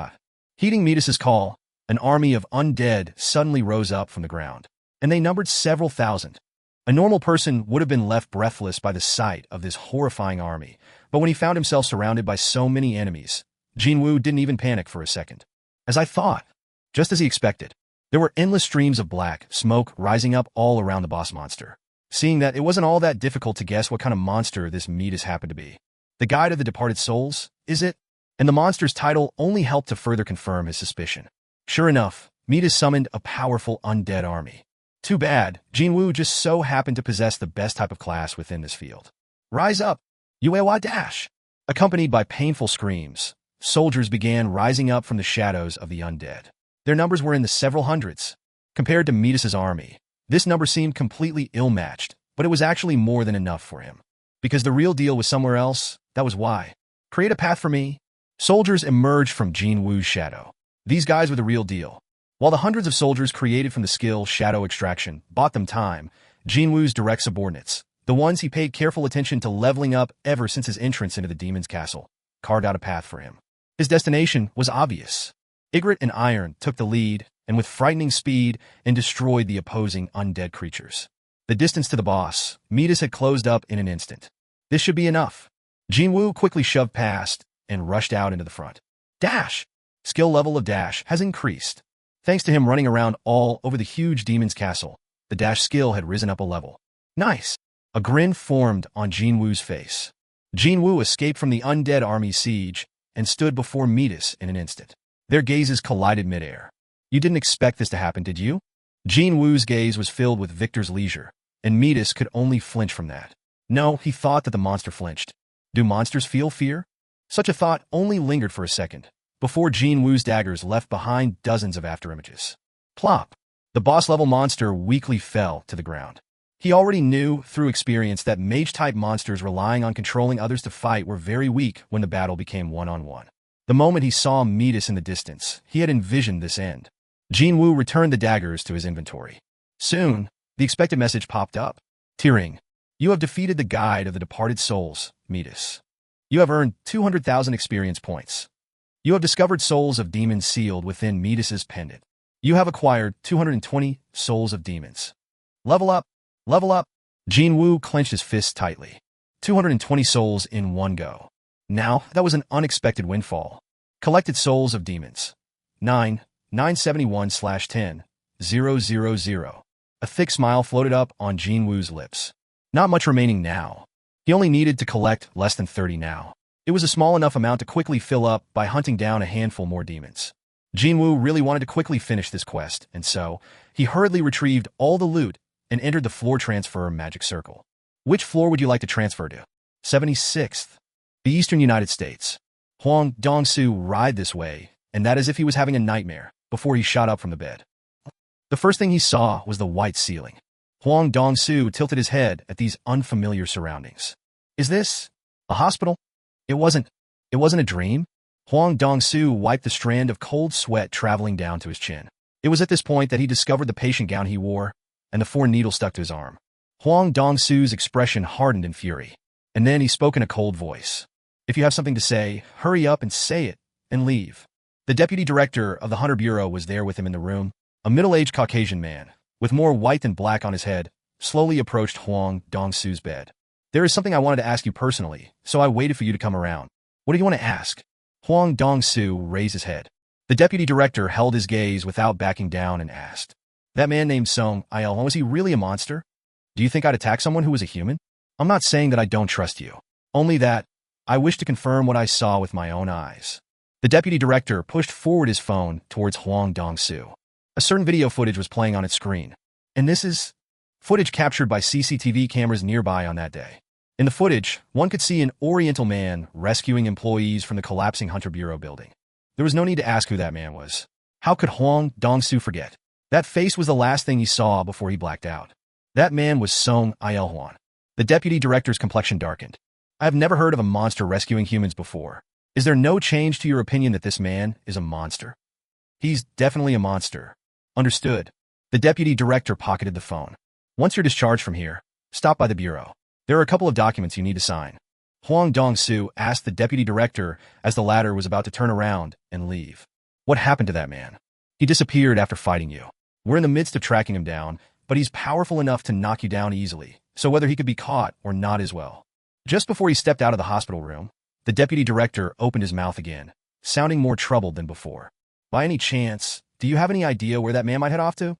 Heeding Midas's call, an army of undead suddenly rose up from the ground, and they numbered several thousand. A normal person would have been left breathless by the sight of this horrifying army, but when he found himself surrounded by so many enemies, Jin Wu didn't even panic for a second. As I thought, just as he expected, there were endless streams of black smoke rising up all around the boss monster. Seeing that, it wasn't all that difficult to guess what kind of monster this Midas happened to be. The guide of the departed souls, is it? And the monster's title only helped to further confirm his suspicion. Sure enough, Midas summoned a powerful undead army. Too bad, Jin Wu just so happened to possess the best type of class within this field. Rise up! Yuewa dash! Accompanied by painful screams, soldiers began rising up from the shadows of the undead. Their numbers were in the several hundreds. Compared to Midas's army, this number seemed completely ill-matched, but it was actually more than enough for him. Because the real deal was somewhere else, that was why. Create a path for me. Soldiers emerged from Jin Wu's shadow. These guys were the real deal. While the hundreds of soldiers created from the skill Shadow Extraction bought them time, Jin Wu's direct subordinates, the ones he paid careful attention to leveling up ever since his entrance into the demon's castle, carved out a path for him. His destination was obvious. Ygritte and Iron took the lead, and with frightening speed, and destroyed the opposing undead creatures. The distance to the boss, Midas had closed up in an instant. This should be enough. Jin Wu quickly shoved past, and rushed out into the front. Dash! Skill level of Dash has increased. Thanks to him running around all over the huge demon's castle, the Dash skill had risen up a level. Nice! A grin formed on Jin Wu's face. Jin Wu escaped from the undead army's siege, and stood before Midas in an instant. Their gazes collided midair. You didn't expect this to happen, did you? Jin Wu's gaze was filled with victor's leisure, and Midas could only flinch from that. No, he thought that the monster flinched. Do monsters feel fear? Such a thought only lingered for a second, before Jin Wu's daggers left behind dozens of afterimages. Plop! The boss-level monster weakly fell to the ground. He already knew, through experience, that mage-type monsters relying on controlling others to fight were very weak when the battle became one-on-one. The moment he saw Metis in the distance, he had envisioned this end. Jin Wu returned the daggers to his inventory. Soon, the expected message popped up. Tearing. You have defeated the guide of the departed souls, Metis. You have earned 200,000 experience points. You have discovered souls of demons sealed within Metis's pendant. You have acquired 220 souls of demons. Level up. Level up. Jin Wu clenched his fists tightly. 220 souls in one go. Now, that was an unexpected windfall. Collected souls of demons. 971/10,000. A thick smile floated up on Jin Wu's lips. Not much remaining now. He only needed to collect less than 30 now. It was a small enough amount to quickly fill up by hunting down a handful more demons. Jin Wu really wanted to quickly finish this quest, and so he hurriedly retrieved all the loot and entered the floor transfer magic circle. Which floor would you like to transfer to? 76th. The Eastern United States. Huang Dongsu writhed this way, and that as if he was having a nightmare, before he shot up from the bed. The first thing he saw was the white ceiling. Huang Dongsu tilted his head at these unfamiliar surroundings. Is this a hospital? It wasn't a dream? Huang Dongsu wiped the strand of cold sweat traveling down to his chin. It was at this point that he discovered the patient gown he wore, and the 4 needles stuck to his arm. Huang Dongsu's expression hardened in fury, and then he spoke in a cold voice. If you have something to say, hurry up and say it, and leave. The deputy director of the Hunter Bureau was there with him in the room. A middle-aged Caucasian man, with more white than black on his head, slowly approached Huang Dongsu's bed. There is something I wanted to ask you personally, so I waited for you to come around. What do you want to ask? Huang Dongsu raised his head. The deputy director held his gaze without backing down and asked, that man named Sung Jin-Woo, was he really a monster? Do you think I'd attack someone who was a human? I'm not saying that I don't trust you. Only that I wish to confirm what I saw with my own eyes. The deputy director pushed forward his phone towards Huang Dongsu. A certain video footage was playing on its screen. And this is footage captured by CCTV cameras nearby on that day. In the footage, one could see an Oriental man rescuing employees from the collapsing Hunter Bureau building. There was no need to ask who that man was. How could Huang Dongsu forget? That face was the last thing he saw before he blacked out. That man was Sung Jin-Woo. The deputy director's complexion darkened. I have never heard of a monster rescuing humans before. Is there no change to your opinion that this man is a monster? He's definitely a monster. Understood. The deputy director pocketed the phone. Once you're discharged from here, stop by the bureau. There are a couple of documents you need to sign. Huang Dongsu asked the deputy director as the latter was about to turn around and leave. What happened to that man? He disappeared after fighting you. We're in the midst of tracking him down, but he's powerful enough to knock you down easily, so whether he could be caught or not as well. Just before he stepped out of the hospital room, the deputy director opened his mouth again, sounding more troubled than before. By any chance, do you have any idea where that man might head off to?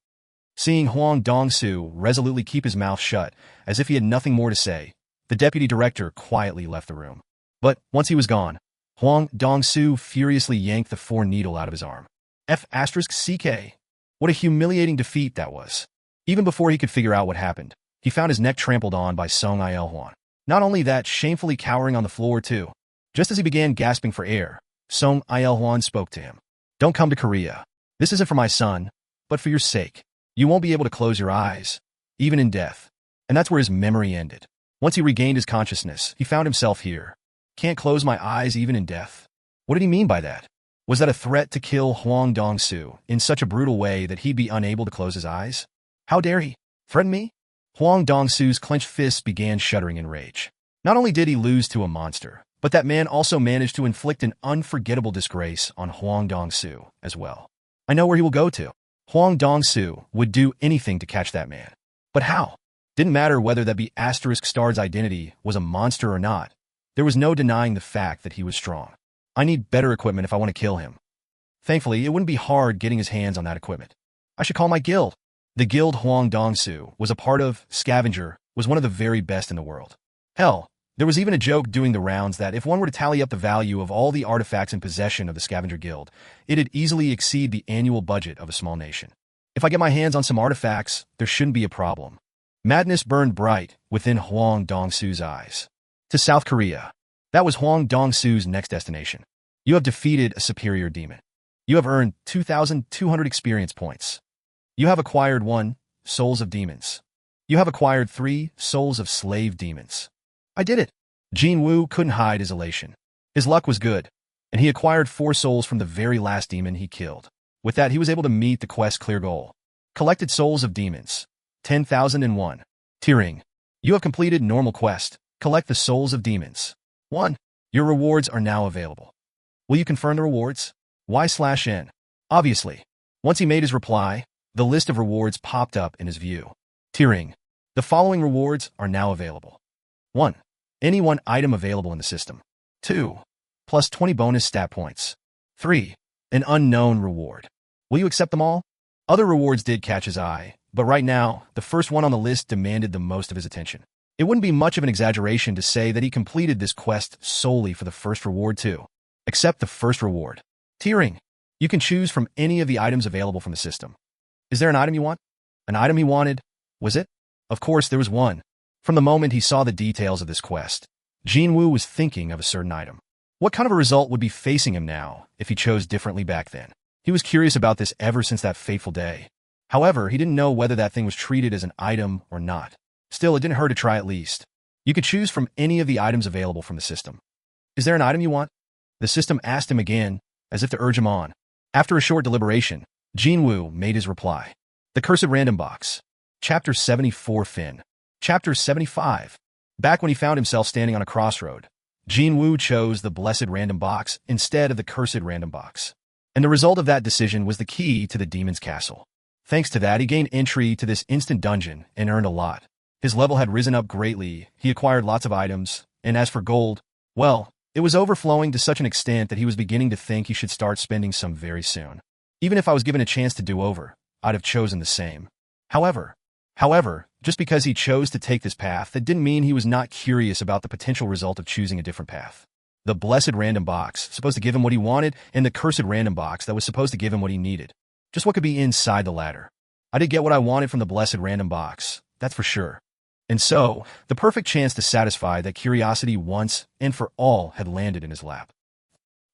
Seeing Huang Dongsu resolutely keep his mouth shut, as if he had nothing more to say, the deputy director quietly left the room. But once he was gone, Huang Dongsu furiously yanked the 4 needle out of his arm. F***CK. What a humiliating defeat that was. Even before he could figure out what happened, he found his neck trampled on by Sung Jin-Woo. Not only that, shamefully cowering on the floor too. Just as he began gasping for air, Sung Jin-Woo spoke to him. Don't come to Korea. This isn't for my son, but for your sake. You won't be able to close your eyes, even in death. And that's where his memory ended. Once he regained his consciousness, he found himself here. Can't close my eyes even in death. What did he mean by that? Was that a threat to kill Huang Dongsu in such a brutal way that he'd be unable to close his eyes? How dare he? Threaten me? Huang Dongsu's clenched fists began shuddering in rage. Not only did he lose to a monster, but that man also managed to inflict an unforgettable disgrace on Huang Dongsu as well. I know where he will go to. Huang Dongsu would do anything to catch that man. But how? Didn't matter whether that be *****'*s identity was a monster or not. There was no denying the fact that he was strong. I need better equipment if I want to kill him. Thankfully, it wouldn't be hard getting his hands on that equipment. I should call my guild. The guild Huang Dongsu was a part of, Scavenger, was one of the very best in the world. Hell, there was even a joke doing the rounds that if one were to tally up the value of all the artifacts in possession of the Scavenger Guild, it'd easily exceed the annual budget of a small nation. If I get my hands on some artifacts, there shouldn't be a problem. Madness burned bright within Huang Dongsu's eyes. To South Korea. That was Huang Dongsu's next destination. You have defeated a superior demon. You have earned 2,200 experience points. You have acquired 1, Souls of Demons. You have acquired 3, Souls of Slave Demons. I did it! Jin Wu couldn't hide his elation. His luck was good, and he acquired 4 souls from the very last demon he killed. With that, he was able to meet the quest's clear goal. Collected Souls of Demons. 10,001. Tiering. You have completed normal quest. Collect the Souls of Demons. 1. Your rewards are now available. Will you confirm the rewards? Y/N. Obviously. Once he made his reply, the list of rewards popped up in his view. Tiering. The following rewards are now available. 1. Any 1 item available in the system. 2. Plus 20 bonus stat points. 3. An unknown reward. Will you accept them all? Other rewards did catch his eye, but right now, the first one on the list demanded the most of his attention. It wouldn't be much of an exaggeration to say that he completed this quest solely for the first reward too. Accept the first reward. Tiering. You can choose from any of the items available from the system. Is there an item you want? An item he wanted? Was it? Of course, there was one. From the moment he saw the details of this quest, Jin Wu was thinking of a certain item. What kind of a result would be facing him now if he chose differently back then? He was curious about this ever since that fateful day. However, he didn't know whether that thing was treated as an item or not. Still, it didn't hurt to try at least. You could choose from any of the items available from the system. Is there an item you want? The system asked him again, as if to urge him on. After a short deliberation, Jin Wu made his reply. The Cursed Random Box. Chapter 74 Fin. Chapter 75. Back when he found himself standing on a crossroad, Jin Wu chose the Blessed Random Box instead of the Cursed Random Box. And the result of that decision was the key to the demon's castle. Thanks to that, he gained entry to this instant dungeon and earned a lot. His level had risen up greatly, he acquired lots of items, and as for gold, well, it was overflowing to such an extent that he was beginning to think he should start spending some very soon. Even if I was given a chance to do over, I'd have chosen the same. However, just because he chose to take this path, that didn't mean he was not curious about the potential result of choosing a different path. The Blessed Random Box, supposed to give him what he wanted, and the Cursed Random Box that was supposed to give him what he needed. Just what could be inside the latter. I did get what I wanted from the Blessed Random Box, that's for sure. And so, the perfect chance to satisfy that curiosity once and for all had landed in his lap.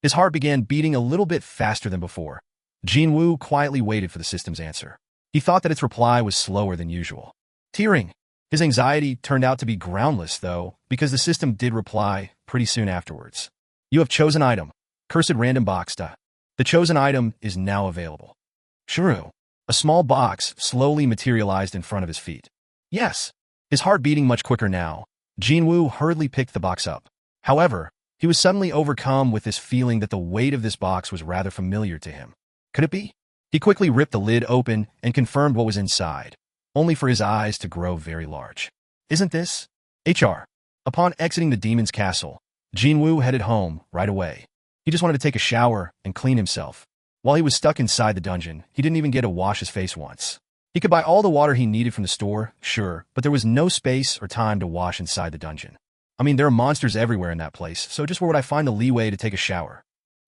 His heart began beating a little bit faster than before. Jin Wu quietly waited for the system's answer. He thought that its reply was slower than usual. Tearing. His anxiety turned out to be groundless, though, because the system did reply pretty soon afterwards. You have chosen item. Cursed Random Box. The chosen item is now available. Shuru. A small box slowly materialized in front of his feet. Yes. His heart beating much quicker now, Jin Wu hurriedly picked the box up. However, he was suddenly overcome with this feeling that the weight of this box was rather familiar to him. Could it be? He quickly ripped the lid open and confirmed what was inside, only for his eyes to grow very large. Isn't this? HR. Upon exiting the demon's castle, Jin Wu headed home right away. He just wanted to take a shower and clean himself. While he was stuck inside the dungeon, he didn't even get to wash his face once. He could buy all the water he needed from the store, sure, but there was no space or time to wash inside the dungeon. I mean, there are monsters everywhere in that place, so just where would I find the leeway to take a shower?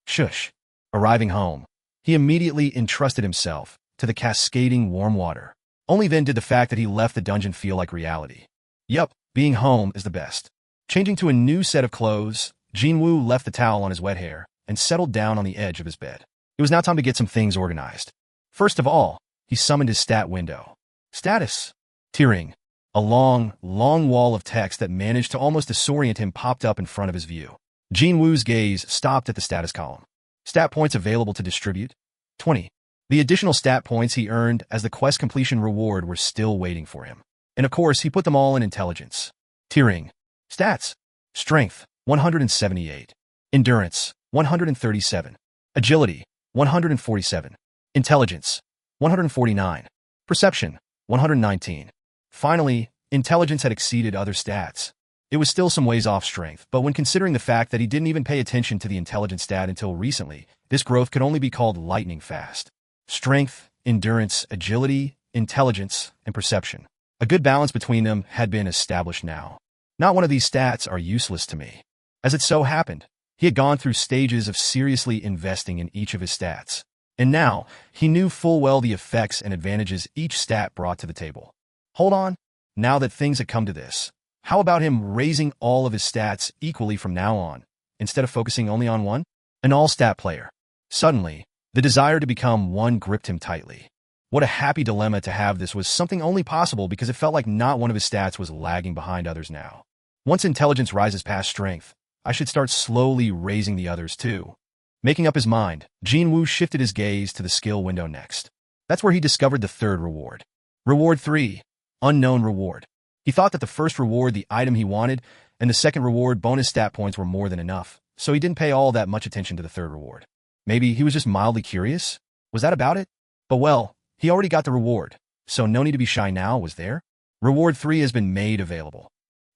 Shush. Arriving home, he immediately entrusted himself to the cascading warm water. Only then did the fact that he left the dungeon feel like reality. Yup, being home is the best. Changing to a new set of clothes, Jin Wu left the towel on his wet hair and settled down on the edge of his bed. It was now time to get some things organized. First of all, he summoned his stat window. Status. Tiering. A long wall of text that managed to almost disorient him popped up in front of his view. Jin Wu's gaze stopped at the status column. Stat points available to distribute. 20. The additional stat points he earned as the quest completion reward were still waiting for him. And of course, he put them all in intelligence. Tiering. Stats. Strength, 178. Endurance, 137. Agility, 147. Intelligence, 149. Perception, 119. Finally, intelligence had exceeded other stats. It was still some ways off strength, but when considering the fact that he didn't even pay attention to the intelligence stat until recently, this growth could only be called lightning fast. Strength, endurance, agility, intelligence, and perception. A good balance between them had been established now. Not one of these stats are useless to me. As it so happened, he had gone through stages of seriously investing in each of his stats. And now, he knew full well the effects and advantages each stat brought to the table. Hold on, now that things had come to this, how about him raising all of his stats equally from now on, instead of focusing only on one? An all-stat player. Suddenly, the desire to become one gripped him tightly. What a happy dilemma to have. This was something only possible because it felt like not one of his stats was lagging behind others now. Once intelligence rises past strength, I should start slowly raising the others too. Making up his mind, Jin Wu shifted his gaze to the skill window next. That's where he discovered the third reward. Reward 3. Unknown reward. He thought that the first reward, the item he wanted, and the second reward, bonus stat points, were more than enough, so he didn't pay all that much attention to the third reward. Maybe he was just mildly curious? Was that about it? But well, he already got the reward, so no need to be shy now, was there? Reward 3 has been made available.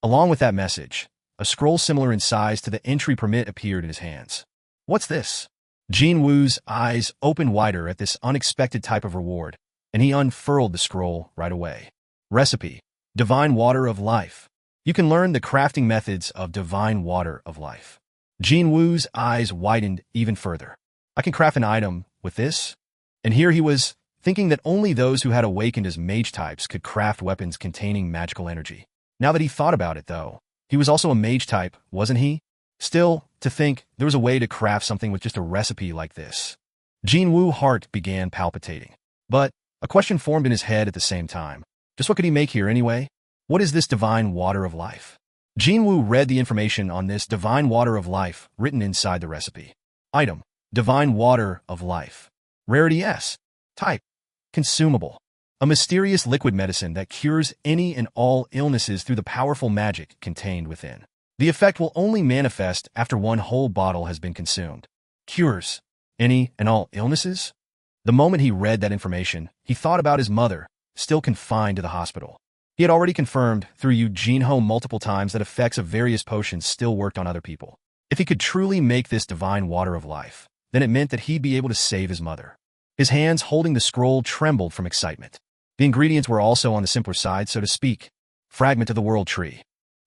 Along with that message, a scroll similar in size to the entry permit appeared in his hands. What's this? Jin Woo's eyes opened wider at this unexpected type of reward, and he unfurled the scroll right away. Recipe: Divine Water of Life. You can learn the crafting methods of Divine Water of Life. Jin Woo's eyes widened even further. I can craft an item with this? And here he was, thinking that only those who had awakened as mage types could craft weapons containing magical energy. Now that he thought about it, though, he was also a mage type, wasn't he? Still, to think there was a way to craft something with just a recipe like this. Jin Woo's heart began palpitating. But a question formed in his head at the same time. Just what could he make here anyway? What is this Divine Water of Life? Jin Wu read the information on this Divine Water of Life written inside the recipe. Item: Divine Water of Life. Rarity S. Type: Consumable. A mysterious liquid medicine that cures any and all illnesses through the powerful magic contained within. The effect will only manifest after one whole bottle has been consumed. Cures any and all illnesses? The moment he read that information, he thought about his mother, still confined to the hospital. He had already confirmed through Yu Jinho multiple times that effects of various potions still worked on other people. If he could truly make this Divine Water of Life, then it meant that he'd be able to save his mother. His hands holding the scroll trembled from excitement. The ingredients were also on the simpler side, so to speak. Fragment of the World Tree.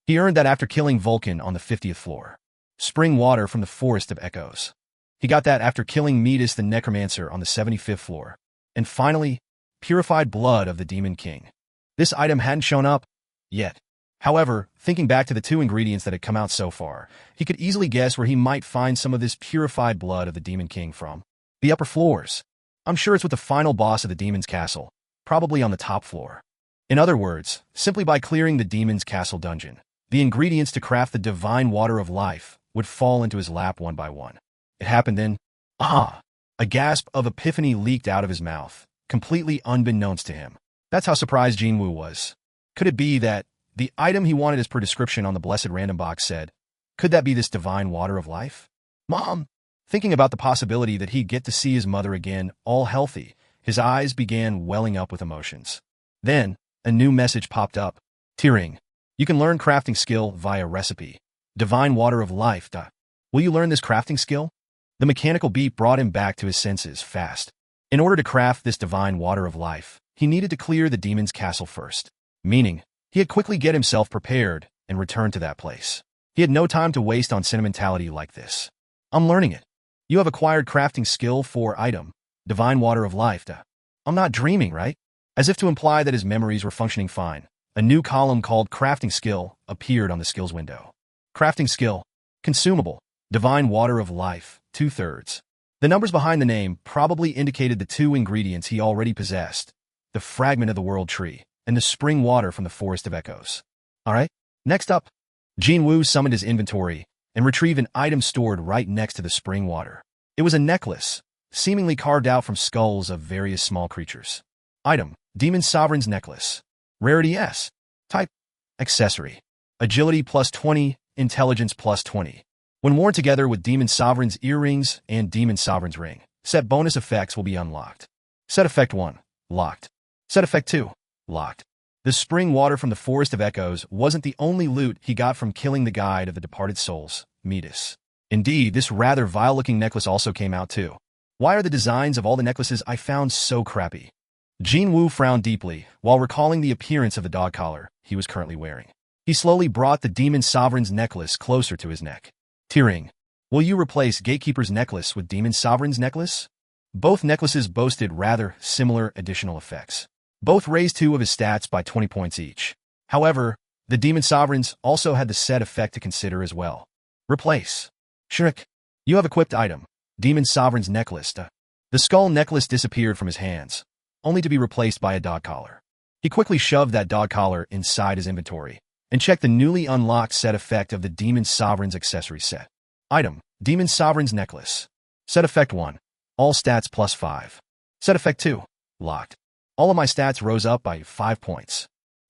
He earned that after killing Vulcan on the 50th floor. Spring water from the Forest of Echoes. He got that after killing Metis the Necromancer on the 75th floor. And finally, purified blood of the Demon King. This item hadn't shown up yet. However, thinking back to the two ingredients that had come out so far, he could easily guess where he might find some of this purified blood of the Demon King from. The upper floors. I'm sure it's with the final boss of the Demon's Castle, probably on the top floor. In other words, simply by clearing the Demon's Castle dungeon, the ingredients to craft the Divine Water of Life would fall into his lap one by one. It happened then. Ah! A gasp of epiphany leaked out of his mouth, completely unbeknownst to him. That's how surprised Jin Wu was. Could it be that the item he wanted as per description on the Blessed Random Box said, could that be this Divine Water of Life? Mom! Thinking about the possibility that he'd get to see his mother again, all healthy, his eyes began welling up with emotions. Then, a new message popped up. Tearing. You can learn crafting skill via recipe. Divine Water of Life. Will you learn this crafting skill? The mechanical beat brought him back to his senses fast. In order to craft this Divine Water of Life, he needed to clear the Demon's Castle first. Meaning, he had quickly get himself prepared and returned to that place. He had no time to waste on sentimentality like this. I'm learning it. You have acquired crafting skill for item, Divine Water of Life. I'm not dreaming, right? As if to imply that his memories were functioning fine, a new column called Crafting Skill appeared on the skills window. Crafting Skill. Consumable. Divine Water of Life. 2/3. The numbers behind the name probably indicated the two ingredients he already possessed, the Fragment of the World Tree and the spring water from the Forest of Echoes. Alright, next up, Jin Wu summoned his inventory and retrieved an item stored right next to the spring water. It was a necklace, seemingly carved out from skulls of various small creatures. Item: Demon Sovereign's Necklace. Rarity S. Type: Accessory. Agility +20, Intelligence +20. When worn together with Demon Sovereign's earrings and Demon Sovereign's ring, set bonus effects will be unlocked. Set effect 1. Locked. Set effect 2. Locked. The spring water from the Forest of Echoes wasn't the only loot he got from killing the guide of the departed souls, Metis. Indeed, this rather vile-looking necklace also came out too. Why are the designs of all the necklaces I found so crappy? Jin Wu frowned deeply while recalling the appearance of the dog collar he was currently wearing. He slowly brought the Demon Sovereign's necklace closer to his neck. Tearing. Will you replace Gatekeeper's necklace with Demon Sovereign's necklace? Both necklaces boasted rather similar additional effects. Both raised 2 of his stats by 20 points each. However, the Demon Sovereigns also had the set effect to consider as well. Replace. Shriek. You have equipped item, Demon Sovereign's necklace. The skull necklace disappeared from his hands. only to be replaced by a dog collar. He quickly shoved that dog collar inside his inventory and checked the newly unlocked set effect of the Demon Sovereign's accessory set. Item: Demon Sovereign's necklace. Set effect 1. All stats plus 5. Set effect 2. Locked. All of my stats rose up by 5 points.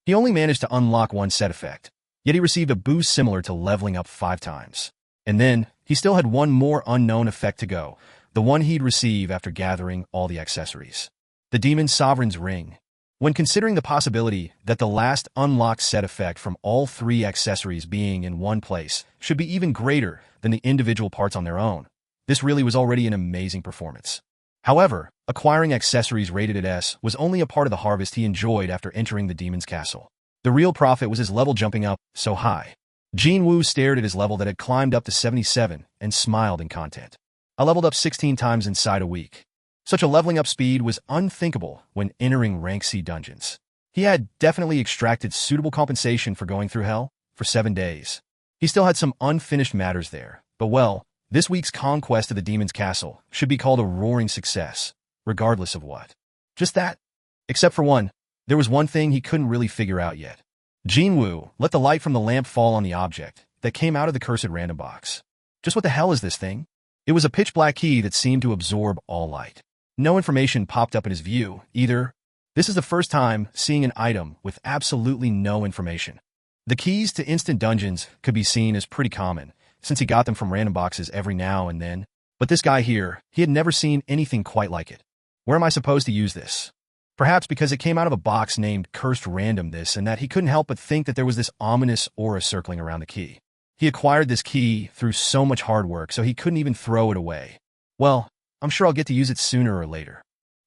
He only managed to unlock one set effect, yet he received a boost similar to leveling up 5 times. And then, he still had one more unknown effect to go, the one he'd receive after gathering all the accessories. The Demon Sovereign's ring. When considering the possibility that the last unlocked set effect from all 3 accessories being in one place should be even greater than the individual parts on their own, this really was already an amazing performance. However, acquiring accessories rated at S was only a part of the harvest he enjoyed after entering the demon's castle. The real profit was his level jumping up so high. Jin Wu stared at his level that had climbed up to 77 and smiled in content. I leveled up 16 times inside a week. Such a leveling up speed was unthinkable when entering rank C dungeons. He had definitely extracted suitable compensation for going through hell for 7 days. He still had some unfinished matters there, but well, this week's conquest of the demon's castle should be called a roaring success, regardless of what. Just that. Except for one, there was one thing he couldn't really figure out yet. Jin Wu let the light from the lamp fall on the object that came out of the cursed random box. Just what the hell is this thing? It was a pitch-black key that seemed to absorb all light. No information popped up in his view, either. This is the first time seeing an item with absolutely no information. The keys to instant dungeons could be seen as pretty common, since he got them from random boxes every now and then. But this guy here, he had never seen anything quite like it. Where am I supposed to use this? Perhaps because it came out of a box named Cursed Random this and that he couldn't help but think that there was this ominous aura circling around the key. He acquired this key through so much hard work, so he couldn't even throw it away. Well, I'm sure I'll get to use it sooner or later.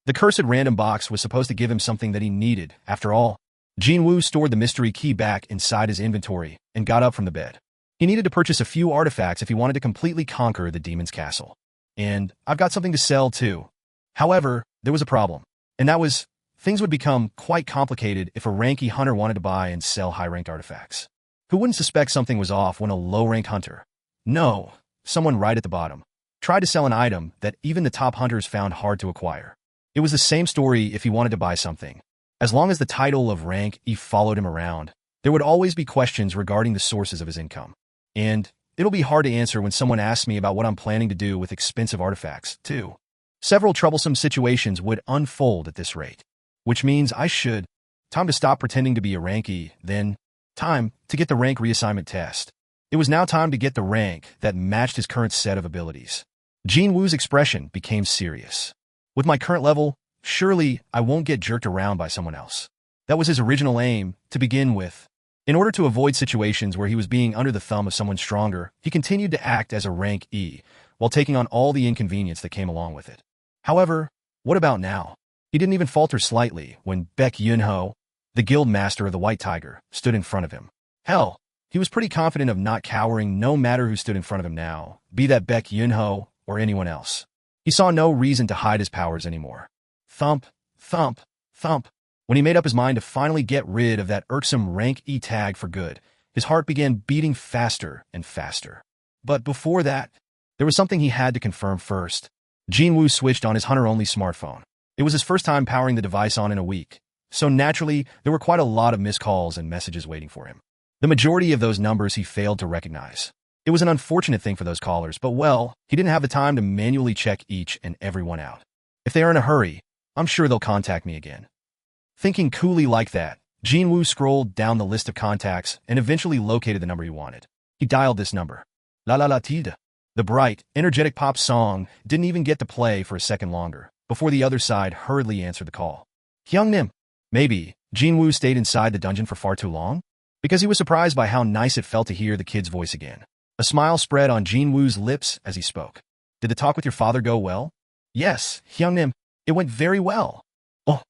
The Cursed Random box was supposed to give him something that he needed. After all, Jin Wu stored the mystery key back inside his inventory and got up from the bed. He needed to purchase a few artifacts if he wanted to completely conquer the demon's castle. And I've got something to sell too. However, there was a problem, and that was things would become quite complicated if a ranky hunter wanted to buy and sell high-ranked artifacts. Who wouldn't suspect something was off when a low-ranked hunter, no, someone right at the bottom, tried to sell an item that even the top hunters found hard to acquire? It was the same story if he wanted to buy something. As long as the title of rank E followed him around, there would always be questions regarding the sources of his income. And it'll be hard to answer when someone asks me about what I'm planning to do with expensive artifacts, too. Several troublesome situations would unfold at this rate, which means time to stop pretending to be a rank E, then time to get the rank reassignment test. It was now time to get the rank that matched his current set of abilities. Jin Wu's expression became serious. With my current level, surely I won't get jerked around by someone else. That was his original aim to begin with. In order to avoid situations where he was being under the thumb of someone stronger, he continued to act as a rank E, while taking on all the inconvenience that came along with it. However, what about now? He didn't even falter slightly when Baek Yun-ho, the guild master of the White Tiger, stood in front of him. Hell, he was pretty confident of not cowering no matter who stood in front of him now, be that Baek Yun-ho or anyone else. He saw no reason to hide his powers anymore. Thump, thump, thump. When he made up his mind to finally get rid of that irksome rank E tag for good, his heart began beating faster and faster. But before that, there was something he had to confirm first. Jin Wu switched on his hunter-only smartphone. It was his first time powering the device on in a week, so naturally, there were quite a lot of missed calls and messages waiting for him. The majority of those numbers he failed to recognize. It was an unfortunate thing for those callers, but well, he didn't have the time to manually check each and every one out. If they are in a hurry, I'm sure they'll contact me again. Thinking coolly like that, Jin Wu scrolled down the list of contacts and eventually located the number he wanted. He dialed this number. La la la tida. The bright, energetic pop song didn't even get to play for a second longer before the other side hurriedly answered the call. Hyungnim. Maybe Jin Wu stayed inside the dungeon for far too long? Because he was surprised by how nice it felt to hear the kid's voice again. A smile spread on Jin Wu's lips as he spoke. Did the talk with your father go well? Yes, Hyungnim. It went very well. Oh,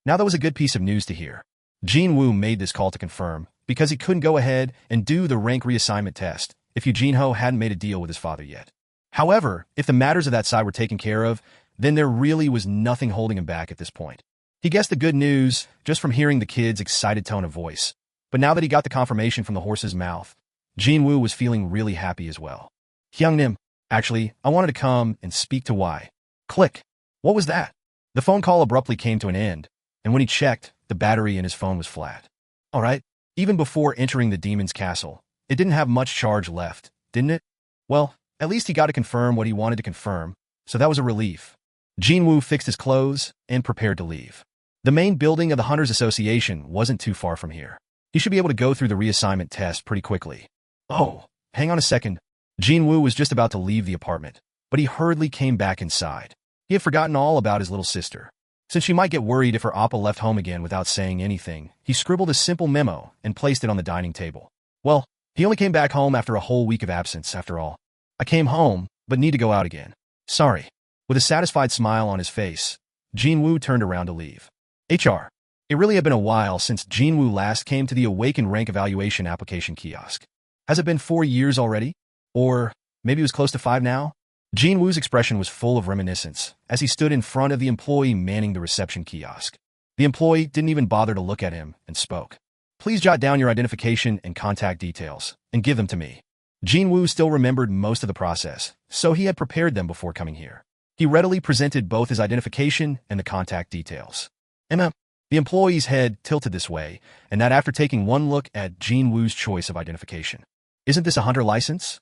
now that was a good piece of news to hear. Jin Wu made this call to confirm, because he couldn't go ahead and do the rank reassignment test if Eugene-ho hadn't made a deal with his father yet. However, if the matters of that side were taken care of, then there really was nothing holding him back at this point. He guessed the good news just from hearing the kid's excited tone of voice. But now that he got the confirmation from the horse's mouth, Jin Wu was feeling really happy as well. Hyungnim, actually, I wanted to come and speak to why. Click. What was that? The phone call abruptly came to an end, and when he checked, the battery in his phone was flat. All right, even before entering the demon's castle, it didn't have much charge left, didn't it? Well, at least he got to confirm what he wanted to confirm, so that was a relief. Jin Wu fixed his clothes and prepared to leave. The main building of the Hunters Association wasn't too far from here. He should be able to go through the reassignment test pretty quickly. Oh, hang on a second. Jin Wu was just about to leave the apartment, but he hurriedly came back inside. He had forgotten all about his little sister. Since she might get worried if her appa left home again without saying anything, he scribbled a simple memo and placed it on the dining table. Well, he only came back home after a whole week of absence, after all. I came home, but need to go out again. Sorry. With a satisfied smile on his face, Jin Wu turned around to leave. HR. It really had been a while since Jin Wu last came to the Awaken Rank Evaluation Application Kiosk. Has it been 4 years already? Or maybe it was close to 5 now? Jin Wu's expression was full of reminiscence as he stood in front of the employee manning the reception kiosk. The employee didn't even bother to look at him and spoke. Please jot down your identification and contact details and give them to me. Jin Wu still remembered most of the process, so he had prepared them before coming here. He readily presented both his identification and the contact details. The employee's head tilted this way, and that after taking one look at Jin Wu's choice of identification. Isn't this a hunter license?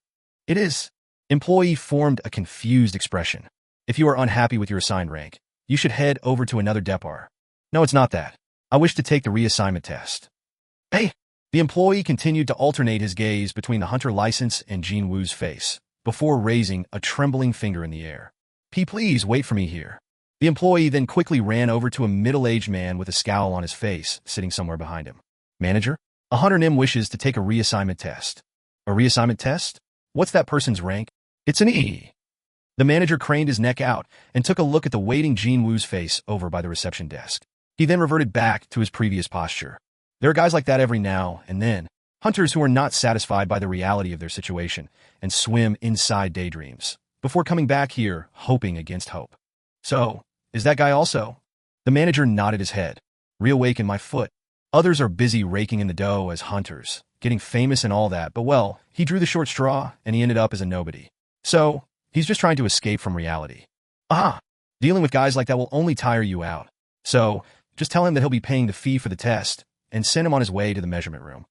It is. Employee formed a confused expression. If you are unhappy with your assigned rank, you should head over to another depot. No, it's not that. I wish to take the reassignment test. Hey! The employee continued to alternate his gaze between the hunter license and Jin Wu's face, before raising a trembling finger in the air. Please wait for me here. The employee then quickly ran over to a middle-aged man with a scowl on his face, sitting somewhere behind him. Manager? A hunter Nim wishes to take a reassignment test. A reassignment test? What's that person's rank? It's an E. The manager craned his neck out and took a look at the waiting Jin Wu's face over by the reception desk. He then reverted back to his previous posture. There are guys like that every now and then, hunters who are not satisfied by the reality of their situation and swim inside daydreams, before coming back here hoping against hope. So, is that guy also? The manager nodded his head. Reawaken my foot. Others are busy raking in the dough as hunters, getting famous and all that, but well, he drew the short straw and he ended up as a nobody. So, he's just trying to escape from reality. Dealing with guys like that will only tire you out. So, just tell him that he'll be paying the fee for the test and send him on his way to the measurement room.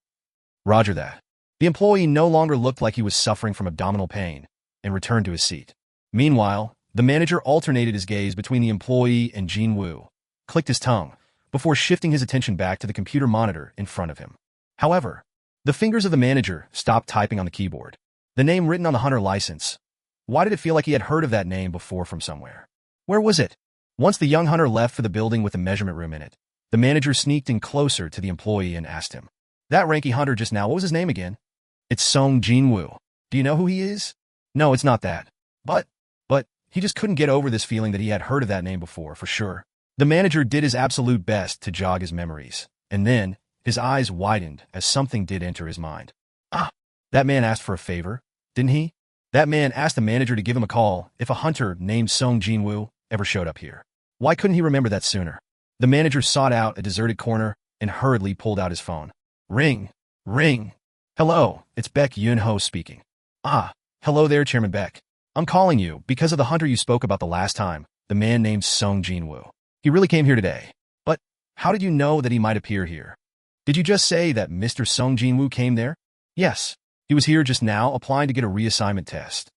Roger that. The employee no longer looked like he was suffering from abdominal pain and returned to his seat. Meanwhile, the manager alternated his gaze between the employee and Jin Wu, clicked his tongue, before shifting his attention back to the computer monitor in front of him. However, the fingers of the manager stopped typing on the keyboard. The name written on the hunter license. Why did it feel like he had heard of that name before from somewhere? Where was it? Once the young hunter left for the building with the measurement room in it, the manager sneaked in closer to the employee and asked him. That ranky hunter just now, what was his name again? It's Sung Jin-Woo. Do you know who he is? No, it's not that. But he just couldn't get over this feeling that he had heard of that name before, for sure. The manager did his absolute best to jog his memories, and then his eyes widened as something did enter his mind. That man asked for a favor, didn't he? That man asked the manager to give him a call if a hunter named Sung Jin-Woo ever showed up here. Why couldn't he remember that sooner? The manager sought out a deserted corner and hurriedly pulled out his phone. Ring. Hello, it's Baek Yun-ho speaking. Hello there, Chairman Baek. I'm calling you because of the hunter you spoke about the last time, the man named Sung Jin-Woo. He really came here today. But how did you know that he might appear here? Did you just say that Mr. Sung Jin-Woo came there? Yes. He was here just now applying to get a reassignment test.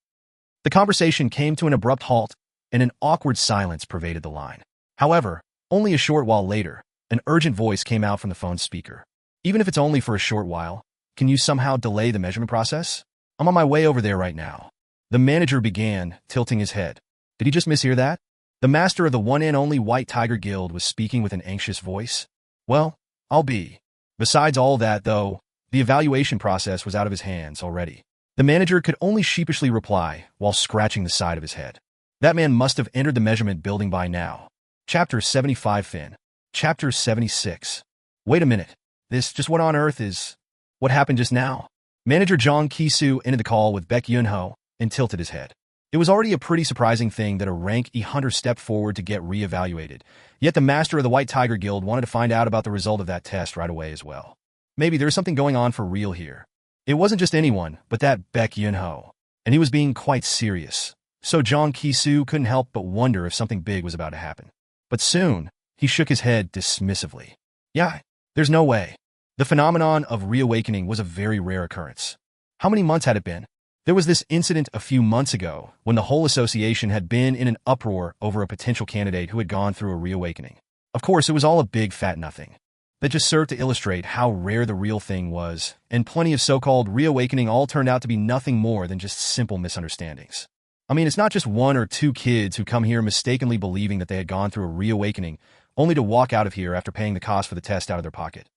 The conversation came to an abrupt halt, and an awkward silence pervaded the line. However, only a short while later, an urgent voice came out from the phone speaker. Even if it's only for a short while, can you somehow delay the measurement process? I'm on my way over there right now. The manager began, tilting his head. Did he just mishear that? The master of the one and only White Tiger Guild was speaking with an anxious voice. Well, I'll be. Besides all that, though, the evaluation process was out of his hands already. The manager could only sheepishly reply while scratching the side of his head. That man must have entered the measurement building by now. Chapter 75 Fin. Chapter 76. Wait a minute. Just what on earth is... What happened just now? Manager Jong Ki-soo ended the call with Baek Yun-ho and tilted his head. It was already a pretty surprising thing that a rank E hunter stepped forward to get re-evaluated, yet the master of the White Tiger Guild wanted to find out about the result of that test right away as well. Maybe there's something going on for real here. It wasn't just anyone, but that Baek Yun-ho, and he was being quite serious. So Jong Ki-soo couldn't help but wonder if something big was about to happen. But soon, he shook his head dismissively. Yeah, there's no way. The phenomenon of reawakening was a very rare occurrence. How many months had it been? There was this incident a few months ago when the whole association had been in an uproar over a potential candidate who had gone through a reawakening. Of course, it was all a big fat nothing. That just served to illustrate how rare the real thing was, and plenty of so-called reawakening all turned out to be nothing more than just simple misunderstandings. I mean, it's not just one or two kids who come here mistakenly believing that they had gone through a reawakening, only to walk out of here after paying the cost for the test out of their pocket.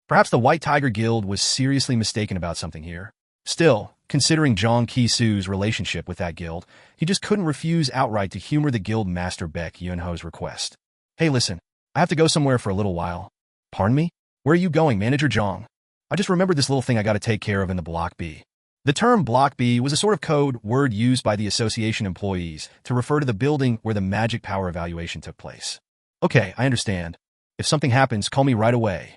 Perhaps the White Tiger Guild was seriously mistaken about something here. Still, considering Jong Ki-soo's relationship with that guild, he just couldn't refuse outright to humor the guild master Baek Yun-ho's request. Hey listen, I have to go somewhere for a little while. Pardon me? Where are you going, Manager Jong? I just remembered this little thing I gotta take care of in the Block B. The term Block B was a sort of code word used by the association employees to refer to the building where the magic power evaluation took place. Okay, I understand. If something happens, call me right away.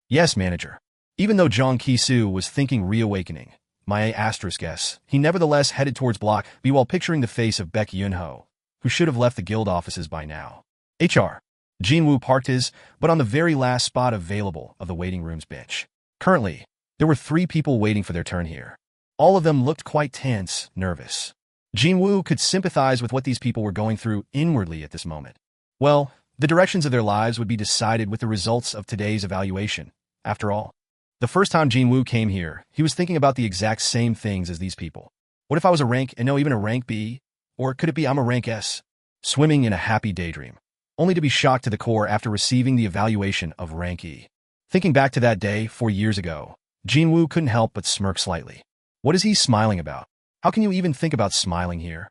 Yes, manager. Even though Jong Ki-soo was thinking reawakening, my guess, he nevertheless headed towards Block B while picturing the face of Baek Yun-ho, who should have left the guild offices by now. HR. Jin Wu parked his, but on the very last spot available of the waiting room's bench. Currently, there were 3 people waiting for their turn here. All of them looked quite tense, nervous. Jin Wu could sympathize with what these people were going through inwardly at this moment. Well, the directions of their lives would be decided with the results of today's evaluation. After all, the first time Jin Wu came here, he was thinking about the exact same things as these people. What if I was a rank, and no, even a rank B? Or could it be I'm a rank S? Swimming in a happy daydream, only to be shocked to the core after receiving the evaluation of rank E. Thinking back to that day 4 years ago, Jin Wu couldn't help but smirk slightly. What is he smiling about? How can you even think about smiling here?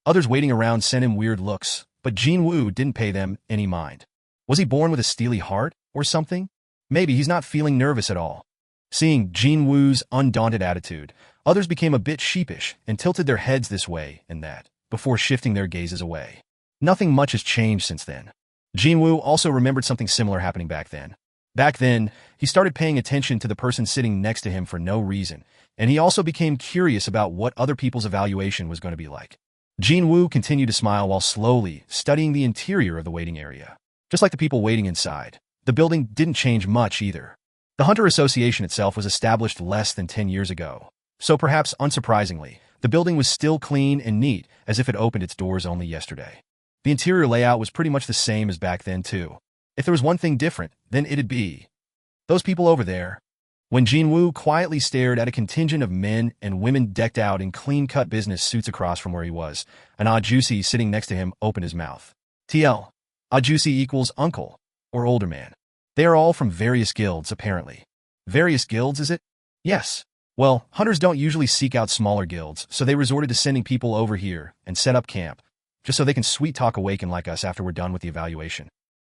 Others waiting around sent him weird looks, but Jin Wu didn't pay them any mind. Was he born with a steely heart, or something? Maybe he's not feeling nervous at all. Seeing Jin Wu's undaunted attitude, others became a bit sheepish and tilted their heads this way and that, before shifting their gazes away. Nothing much has changed since then. Jin Wu also remembered something similar happening back then. Back then, he started paying attention to the person sitting next to him for no reason, and he also became curious about what other people's evaluation was going to be like. Jin Wu continued to smile while slowly studying the interior of the waiting area. Just like the people waiting inside, the building didn't change much either. The Hunter Association itself was established less than 10 years ago, so perhaps unsurprisingly, the building was still clean and neat as if it opened its doors only yesterday. The interior layout was pretty much the same as back then too. If there was one thing different, then it'd be those people over there. When Jin Wu quietly stared at a contingent of men and women decked out in clean-cut business suits across from where he was, an Juicy sitting next to him opened his mouth. TL. Juicy equals uncle, or older man. They are all from various guilds, apparently. Various guilds, is it? Yes. Well, hunters don't usually seek out smaller guilds, so they resorted to sending people over here and set up camp, just so they can sweet-talk Awaken like us after we're done with the evaluation.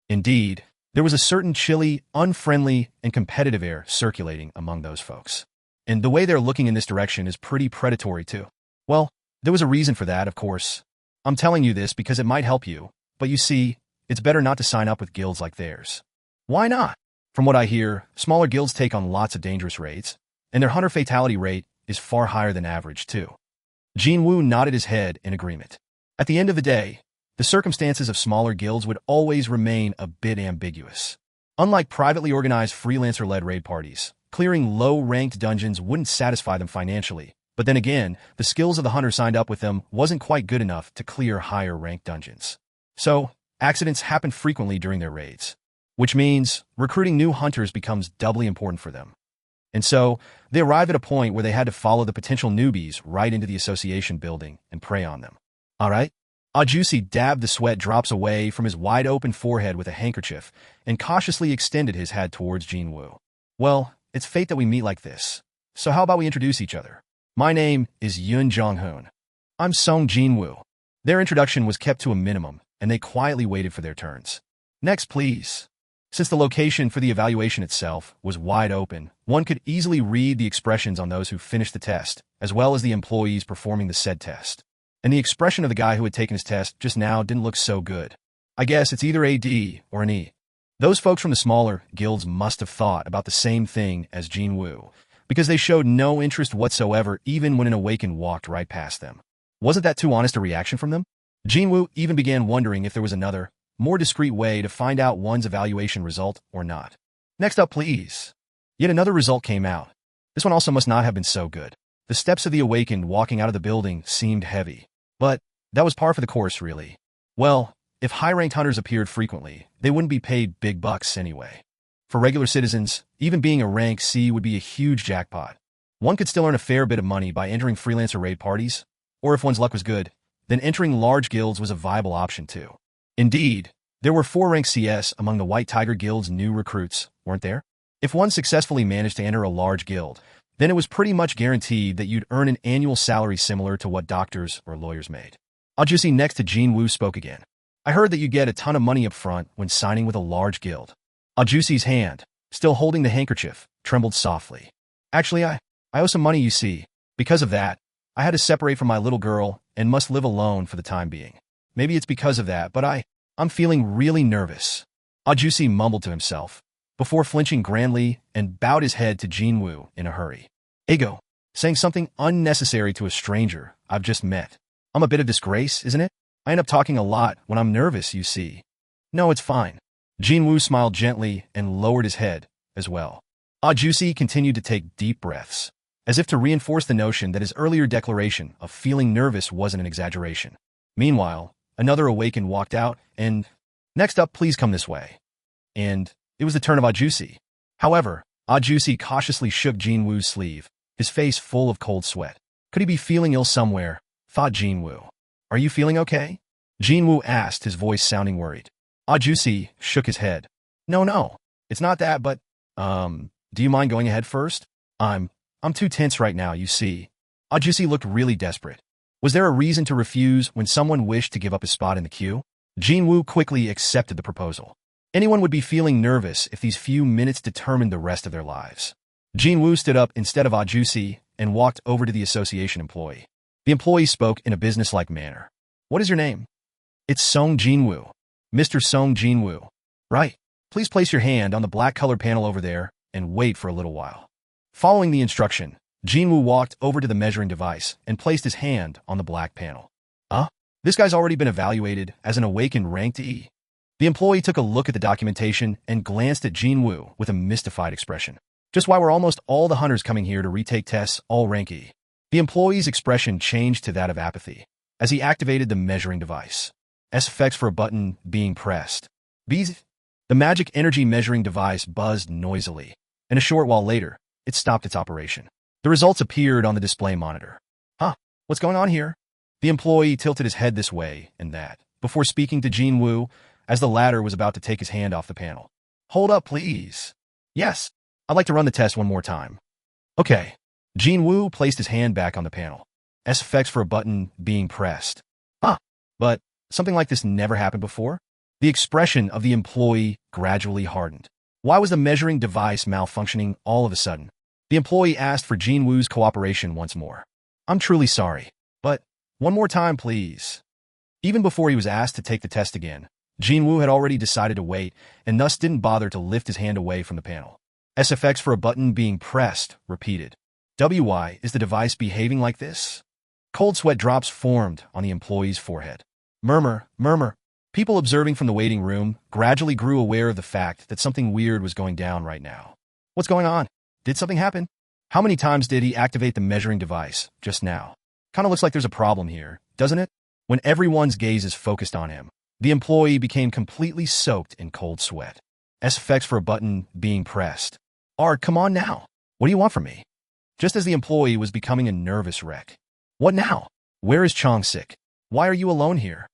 Indeed, there was a certain chilly, unfriendly, and competitive air circulating among those folks. And the way they're looking in this direction is pretty predatory too. Well, there was a reason for that, of course. I'm telling you this because it might help you, but you see, it's better not to sign up with guilds like theirs. Why not? From what I hear, smaller guilds take on lots of dangerous raids, and their hunter fatality rate is far higher than average too. Jin Wu nodded his head in agreement. At the end of the day, the circumstances of smaller guilds would always remain a bit ambiguous. Unlike privately organized freelancer-led raid parties, clearing low-ranked dungeons wouldn't satisfy them financially, but then again, the skills of the hunter signed up with them wasn't quite good enough to clear higher-ranked dungeons. So, accidents happen frequently during their raids, which means recruiting new hunters becomes doubly important for them. And so, they arrive at a point where they had to follow the potential newbies right into the association building and prey on them. All right? Juicy dabbed the sweat drops away from his wide-open forehead with a handkerchief and cautiously extended his hand towards Jin Wu. Well, it's fate that we meet like this. So how about we introduce each other? My name is Yun Jong-hoon. I'm Sung Jin-Woo. Their introduction was kept to a minimum, and they quietly waited for their turns. Next, please. Since the location for the evaluation itself was wide open, one could easily read the expressions on those who finished the test, as well as the employees performing the said test. And the expression of the guy who had taken his test just now didn't look so good. I guess it's either a D or an E. Those folks from the smaller guilds must have thought about the same thing as Jin Wu, because they showed no interest whatsoever even when an Awakened walked right past them. Wasn't that too honest a reaction from them? Jin Wu even began wondering if there was another, more discreet way to find out one's evaluation result or not. Next up, please. Yet another result came out. This one also must not have been so good. The steps of the awakened walking out of the building seemed heavy. But that was par for the course, really. Well, if high-ranked hunters appeared frequently, they wouldn't be paid big bucks anyway. For regular citizens, even being a rank C would be a huge jackpot. One could still earn a fair bit of money by entering freelancer raid parties, or if one's luck was good, then entering large guilds was a viable option too. Indeed, there were 4 rank CS among the White Tiger Guild's new recruits, weren't there? If one successfully managed to enter a large guild, then it was pretty much guaranteed that you'd earn an annual salary similar to what doctors or lawyers made. Ajusi next to Jin Wu spoke again. I heard that you get a ton of money up front when signing with a large guild. Ajusi's hand, still holding the handkerchief, trembled softly. Actually, I owe some money, you see. Because of that, I had to separate from my little girl and must live alone for the time being. Maybe it's because of that, but I'm feeling really nervous. Ajusi mumbled to himself, before flinching grandly and bowed his head to Jin Wu in a hurry. Ego, saying something unnecessary to a stranger I've just met. I'm a bit of disgrace, isn't it? I end up talking a lot when I'm nervous, you see. No, it's fine. Jin Wu smiled gently and lowered his head as well. Ajusi continued to take deep breaths, as if to reinforce the notion that his earlier declaration of feeling nervous wasn't an exaggeration. Meanwhile, another awakened walked out and, next up, please come this way. And it was the turn of Ajusi. However, Ajusi cautiously shook Jin Wu's sleeve, his face full of cold sweat. Could he be feeling ill somewhere? Thought Jin Wu. Are you feeling okay? Jin Wu asked, his voice sounding worried. Ajusi shook his head. No, it's not that, but, do you mind going ahead first? I'm too tense right now, you see. Ajusi looked really desperate. Was there a reason to refuse when someone wished to give up his spot in the queue? Jin Wu quickly accepted the proposal. Anyone would be feeling nervous if these few minutes determined the rest of their lives. Jin Wu stood up instead of Ajusi and walked over to the association employee. The employee spoke in a businesslike manner. What is your name? It's Sung Jin-Woo. Mr. Sung Jin-Woo. Right. Please place your hand on the black-colored panel over there and wait for a little while. Following the instruction, Jin-Woo walked over to the measuring device and placed his hand on the black panel. This guy's already been evaluated as an awakened ranked E. The employee took a look at the documentation and glanced at Jin-Woo with a mystified expression. Just why were almost all the hunters coming here to retake tests all rank E? The employee's expression changed to that of apathy as he activated the measuring device. S effects for a button being pressed. The magic energy measuring device buzzed noisily, and a short while later, it stopped its operation. The results appeared on the display monitor. What's going on here? The employee tilted his head this way and that, before speaking to Jin Wu, as the latter was about to take his hand off the panel. Hold up, please. Yes, I'd like to run the test one more time. Okay. Jin Wu placed his hand back on the panel. S effects for a button being pressed. But something like this never happened before? The expression of the employee gradually hardened. Why was the measuring device malfunctioning all of a sudden? The employee asked for Jin Wu's cooperation once more. I'm truly sorry, but one more time, please. Even before he was asked to take the test again, Jin Wu had already decided to wait and thus didn't bother to lift his hand away from the panel. SFX for a button being pressed, repeated. Why is the device behaving like this? Cold sweat drops formed on the employee's forehead. Murmur. People observing from the waiting room gradually grew aware of the fact that something weird was going down right now. What's going on? Did something happen? How many times did he activate the measuring device just now? Kinda looks like there's a problem here, doesn't it? When everyone's gaze is focused on him, the employee became completely soaked in cold sweat. SFX for a button being pressed. Come on now. What do you want from me? Just as the employee was becoming a nervous wreck. What now? Where is Chong-sik? Why are you alone here?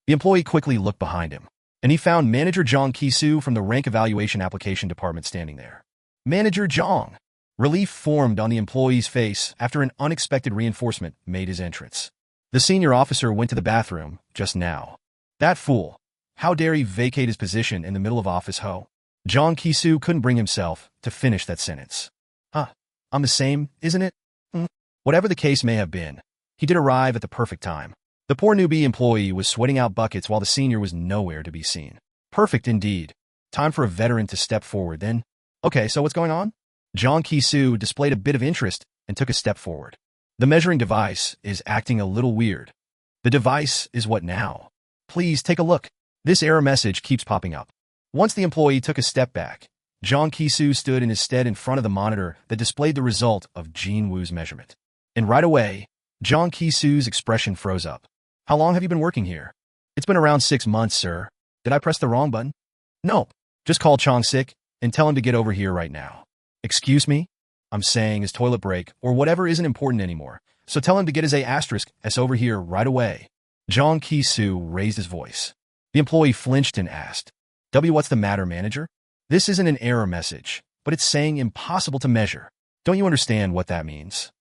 The employee quickly looked behind him, and he found Manager Jong Ki-soo from the Rank Evaluation Application Department standing there. Manager Jong. Relief formed on the employee's face after an unexpected reinforcement made his entrance. The senior officer went to the bathroom just now. That fool. How dare he vacate his position in the middle of office ho? Jong Ki-soo couldn't bring himself to finish that sentence. I'm the same, isn't it? Whatever the case may have been, he did arrive at the perfect time. The poor newbie employee was sweating out buckets while the senior was nowhere to be seen. Perfect indeed. Time for a veteran to step forward then. Okay, so what's going on? Jong Ki-soo displayed a bit of interest and took a step forward. The measuring device is acting a little weird. The device is what now? Please take a look. This error message keeps popping up. Once the employee took a step back, Jang Ki-soo stood in his stead in front of the monitor that displayed the result of Jin Woo's measurement. And right away, Jang Ki-soo's expression froze up. How long have you been working here? It's been around 6 months, sir. Did I press the wrong button? No. Just call Chong-sik and tell him to get over here right now. Excuse me? I'm saying his toilet break or whatever isn't important anymore. So tell him to get his A*S over here right away. Jang Ki-soo raised his voice. The employee flinched and asked, what's the matter, manager? This isn't an error message, but it's saying impossible to measure. Don't you understand what that means?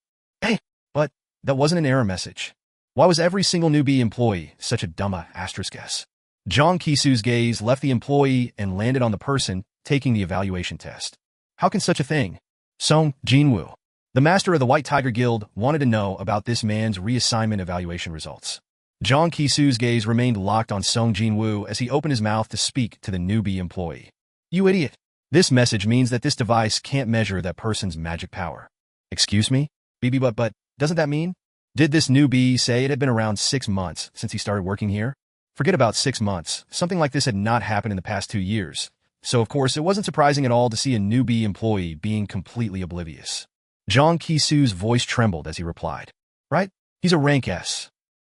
Hey, but that wasn't an error message. Why was every single newbie employee such a dumb **? Jang Ki-soo's gaze left the employee and landed on the person taking the evaluation test. How can such a thing? Sung Jin-Woo, the master of the White Tiger Guild, wanted to know about this man's reassignment evaluation results. Jang Ki-soo's gaze remained locked on Sung Jin-Woo as he opened his mouth to speak to the newbie employee. You idiot. This message means that this device can't measure that person's magic power. Excuse me? But doesn't that mean? Did this newbie say it had been around 6 months since he started working here? Forget about 6 months. Something like this had not happened in the past 2 years. So, of course, it wasn't surprising at all to see a newbie employee being completely oblivious. Jang Ki-soo's voice trembled as he replied. Right? He's a rank S.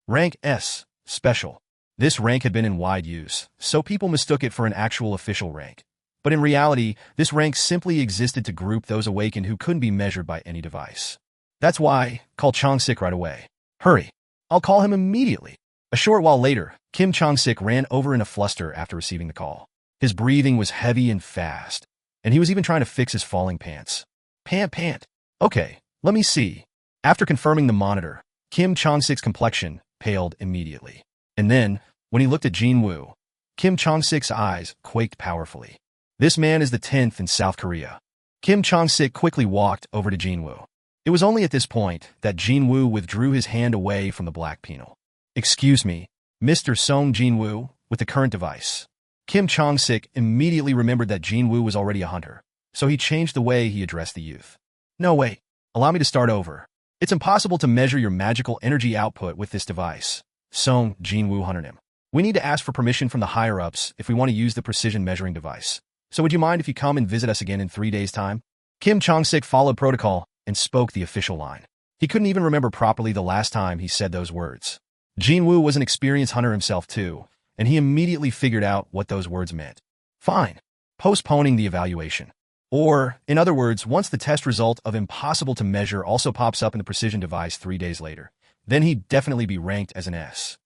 Rank S. Special. This rank had been in wide use, so people mistook it for an actual official rank. But in reality, this rank simply existed to group those awakened who couldn't be measured by any device. That's why, call Chong-sik right away. Hurry. I'll call him immediately. A short while later, Kim Chong-sik ran over in a fluster after receiving the call. His breathing was heavy and fast, and he was even trying to fix his falling pants. Pant. Okay, let me see. After confirming the monitor, Kim Chong-sik's complexion paled immediately. And then, when he looked at Jin Wu, Kim Chong-sik's eyes quaked powerfully. This man is the 10th in South Korea. Kim Chong-sik quickly walked over to Jin Wu. It was only at this point that Jin Wu withdrew his hand away from the black penal. Excuse me, Mr. Sung Jin-Woo, with the current device. Kim Chong-sik immediately remembered that Jin Wu was already a hunter, so he changed the way he addressed the youth. No, wait. Allow me to start over. It's impossible to measure your magical energy output with this device. Sung Jin-Woo hunted him. We need to ask for permission from the higher-ups if we want to use the precision measuring device. So would you mind if you come and visit us again in 3 days' time? Kim Chong-sik followed protocol and spoke the official line. He couldn't even remember properly the last time he said those words. Jin Wu was an experienced hunter himself too, and he immediately figured out what those words meant. Fine. Postponing the evaluation. Or, in other words, once the test result of impossible to measure also pops up in the precision device 3 days later, then he'd definitely be ranked as an S.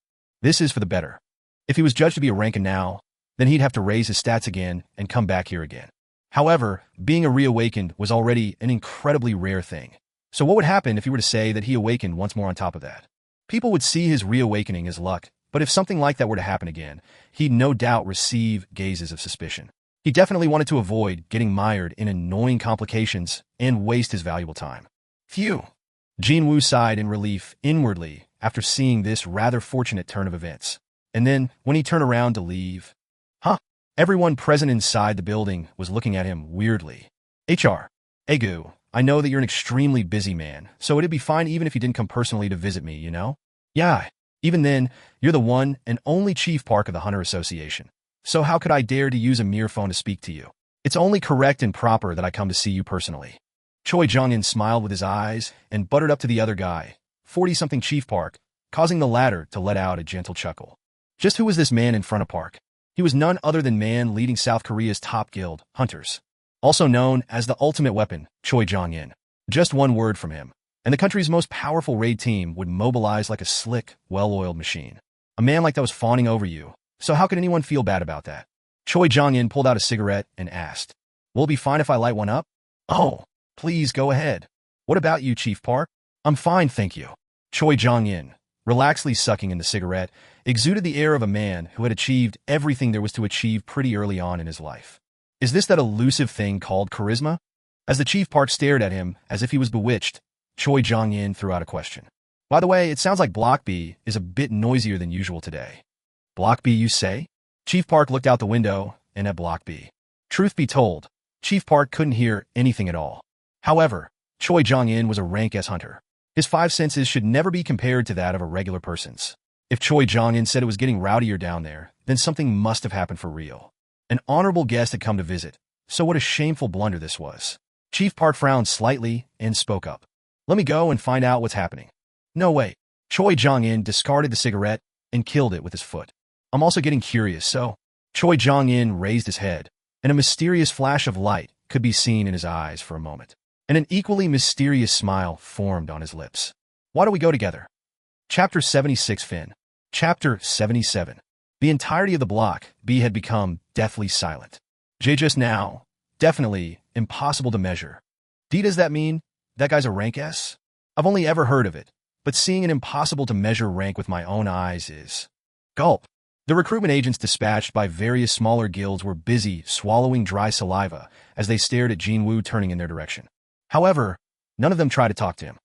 This is for the better. If he was judged to be a rank now, then he'd have to raise his stats again and come back here again. However, being a reawakened was already an incredibly rare thing. So what would happen if he were to say that he awakened once more on top of that? People would see his reawakening as luck, but if something like that were to happen again, he'd no doubt receive gazes of suspicion. He definitely wanted to avoid getting mired in annoying complications and waste his valuable time. Phew! Jin Wu sighed in relief inwardly after seeing this rather fortunate turn of events. And then, when he turned around to leave, everyone present inside the building was looking at him weirdly. HR. Egu, I know that you're an extremely busy man, so it'd be fine even if you didn't come personally to visit me, you know? Yeah, even then, you're the one and only Chief Park of the Hunter Association. So how could I dare to use a mere phone to speak to you? It's only correct and proper that I come to see you personally. Choi Jong-in smiled with his eyes and buttered up to the other guy, 40-something Chief Park, causing the latter to let out a gentle chuckle. Just who was this man in front of Park? He was none other than man leading South Korea's top guild, Hunters. Also known as the Ultimate Weapon, Choi Jong-in. Just one word from him, and the country's most powerful raid team would mobilize like a slick, well-oiled machine. A man like that was fawning over you, so how could anyone feel bad about that? Choi Jong-in pulled out a cigarette and asked, Will it be fine if I light one up? Oh, please go ahead. What about you, Chief Park? I'm fine, thank you. Choi Jong-in, relaxedly sucking in the cigarette, exuded the air of a man who had achieved everything there was to achieve pretty early on in his life. Is this that elusive thing called charisma? As the Chief Park stared at him as if he was bewitched, Choi Jong-in threw out a question. By the way, it sounds like Block B is a bit noisier than usual today. Block B, you say? Chief Park looked out the window and at Block B. Truth be told, Chief Park couldn't hear anything at all. However, Choi Jong-in was a rank S hunter. His 5 senses should never be compared to that of a regular person's. If Choi Jong-in said it was getting rowdier down there, then something must have happened for real. An honorable guest had come to visit, so what a shameful blunder this was. Chief Park frowned slightly and spoke up. Let me go and find out what's happening. No way. Choi Jong-in discarded the cigarette and killed it with his foot. I'm also getting curious, so... Choi Jong-in raised his head, and a mysterious flash of light could be seen in his eyes for a moment. And an equally mysterious smile formed on his lips. Why do we go together? Chapter 76 Fin. Chapter 77. The entirety of the block B had become deathly silent. J just now. Definitely impossible to measure. D, does that mean that guy's a rank S? I've only ever heard of it, but seeing an impossible to measure rank with my own eyes is... Gulp. The recruitment agents dispatched by various smaller guilds were busy swallowing dry saliva as they stared at Jin Wu turning in their direction. However, none of them tried to talk to him.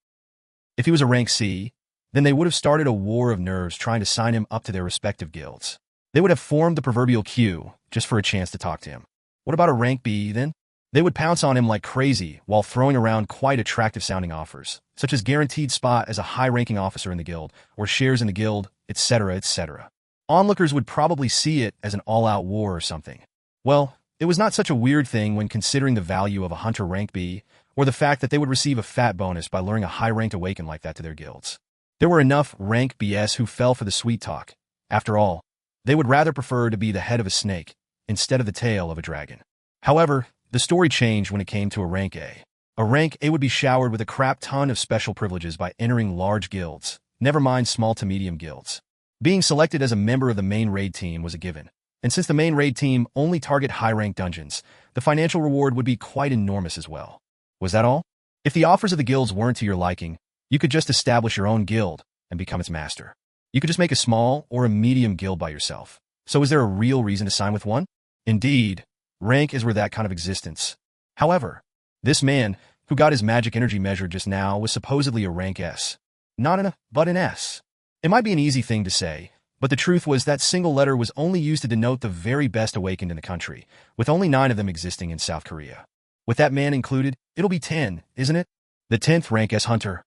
If he was a rank C, then they would have started a war of nerves trying to sign him up to their respective guilds. They would have formed the proverbial queue just for a chance to talk to him. What about a rank B, then? They would pounce on him like crazy while throwing around quite attractive-sounding offers, such as guaranteed spot as a high-ranking officer in the guild, or shares in the guild, etc., etc. Onlookers would probably see it as an all-out war or something. Well, it was not such a weird thing when considering the value of a hunter rank B, or the fact that they would receive a fat bonus by luring a high-ranked awaken like that to their guilds. There were enough rank BS who fell for the sweet talk. After all, they would rather prefer to be the head of a snake instead of the tail of a dragon. However, the story changed when it came to a rank A. A rank A would be showered with a crap ton of special privileges by entering large guilds, never mind small to medium guilds. Being selected as a member of the main raid team was a given, and since the main raid team only target high-ranked dungeons, the financial reward would be quite enormous as well. Was that all? If the offers of the guilds weren't to your liking, you could just establish your own guild and become its master. You could just make a small or a medium guild by yourself. So is there a real reason to sign with one? Indeed, rank is where that kind of existence. However, this man, who got his magic energy measured just now, was supposedly a rank S. Not an A, but an S. It might be an easy thing to say, but the truth was that single letter was only used to denote the very best awakened in the country, with only 9 of them existing in South Korea. With that man included, it'll be 10, isn't it? The 10th rank S hunter.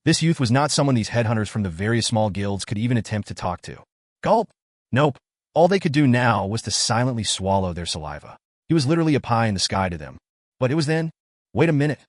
This youth was not someone these headhunters from the various small guilds could even attempt to talk to. Gulp. Nope. All they could do now was to silently swallow their saliva. He was literally a pie in the sky to them. But it was then, wait a minute.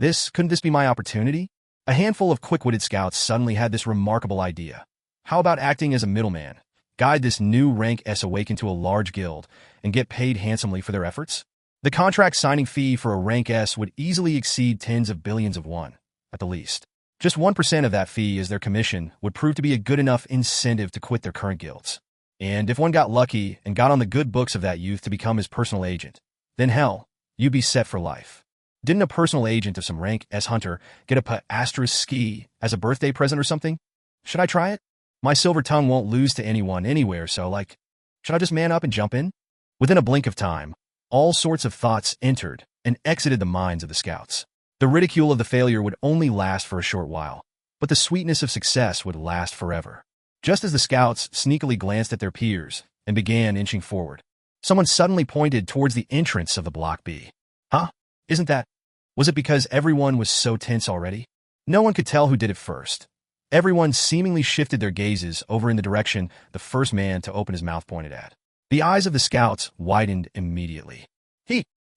Couldn't this be my opportunity? A handful of quick-witted scouts suddenly had this remarkable idea. How about acting as a middleman, guide this new rank S awaken to a large guild, and get paid handsomely for their efforts? The contract signing fee for a rank S would easily exceed tens of billions of won, at the least. Just 1% of that fee as their commission would prove to be a good enough incentive to quit their current guilds. And if one got lucky and got on the good books of that youth to become his personal agent, then hell, you'd be set for life. Didn't a personal agent of some rank S hunter get a ** ski as a birthday present or something? Should I try it? My silver tongue won't lose to anyone anywhere, so should I just man up and jump in? Within a blink of time, all sorts of thoughts entered and exited the minds of the scouts. The ridicule of the failure would only last for a short while, but the sweetness of success would last forever. Just as the scouts sneakily glanced at their peers and began inching forward, someone suddenly pointed towards the entrance of the Block B. Huh? Isn't that? Was it because everyone was so tense already? No one could tell who did it first. Everyone seemingly shifted their gazes over in the direction the first man to open his mouth pointed at. The eyes of the scouts widened immediately.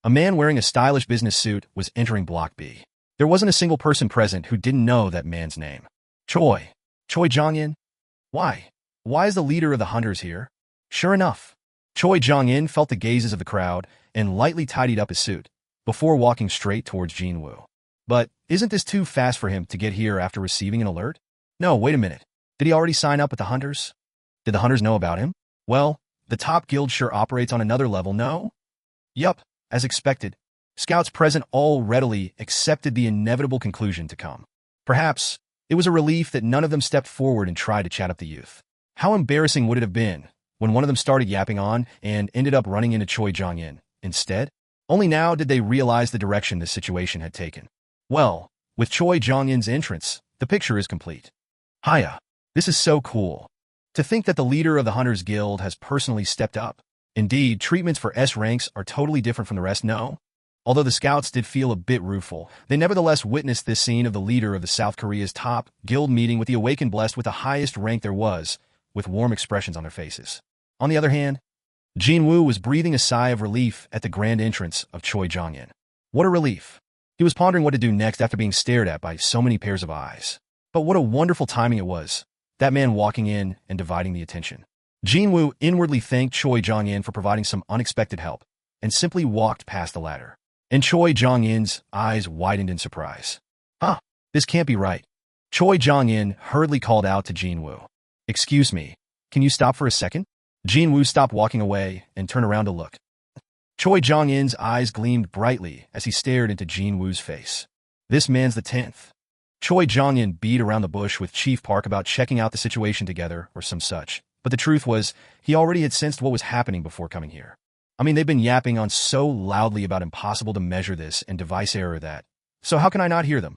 A man wearing a stylish business suit was entering Block B. There wasn't a single person present who didn't know that man's name. Choi Jong-in? Why? Why is the leader of the hunters here? Sure enough, Choi Jong-in felt the gazes of the crowd and lightly tidied up his suit before walking straight towards Jin Wu. But isn't this too fast for him to get here after receiving an alert? No, wait a minute. Did he already sign up with the hunters? Did the hunters know about him? Well, the top guild sure operates on another level, no? Yup, as expected. Scouts present all readily accepted the inevitable conclusion to come. Perhaps it was a relief that none of them stepped forward and tried to chat up the youth. How embarrassing would it have been when one of them started yapping on and ended up running into Choi Jong-in instead? Only now did they realize the direction this situation had taken. Well, with Choi Jong-in's entrance, the picture is complete. Hiya, this is so cool. To think that the leader of the Hunters Guild has personally stepped up. Indeed, treatments for S ranks are totally different from the rest, no? Although the scouts did feel a bit rueful, they nevertheless witnessed this scene of the leader of the South Korea's top guild meeting with the awakened blessed with the highest rank there was, with warm expressions on their faces. On the other hand, Jin Wu was breathing a sigh of relief at the grand entrance of Choi Jong-in. What a relief. He was pondering what to do next after being stared at by so many pairs of eyes. But what a wonderful timing it was, that man walking in and dividing the attention. Jin Wu inwardly thanked Choi Jong-in for providing some unexpected help and simply walked past the ladder. And Choi Jong-in's eyes widened in surprise. Huh, this can't be right. Choi Jong-in hurriedly called out to Jin Wu. Excuse me, can you stop for a second? Jin Wu stopped walking away and turned around to look. Choi Jong-in's eyes gleamed brightly as he stared into Jin Wu's face. This man's the 10th. Choi Jong-in beat around the bush with Chief Park about checking out the situation together or some such. But the truth was, he already had sensed what was happening before coming here. I mean, they've been yapping on so loudly about impossible to measure this and device error that. So how can I not hear them?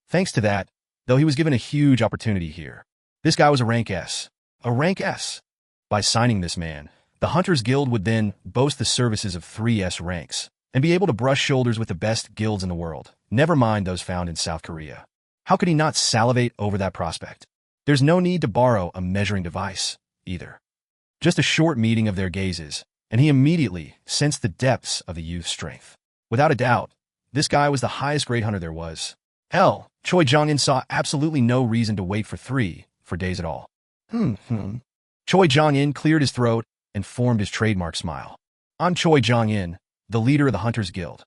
Thanks to that, though, he was given a huge opportunity here. This guy was a rank S. A rank S. By signing this man, the Hunters Guild would then boast the services of 3S ranks and be able to brush shoulders with the best guilds in the world, never mind those found in South Korea. How could he not salivate over that prospect? There's no need to borrow a measuring device, either. Just a short meeting of their gazes, and he immediately sensed the depths of the youth's strength. Without a doubt, this guy was the highest grade hunter there was. Hell, Choi Jong-in saw absolutely no reason to wait for days at all. Choi Jong-in cleared his throat and formed his trademark smile. I'm Choi Jong-in, the leader of the Hunters Guild.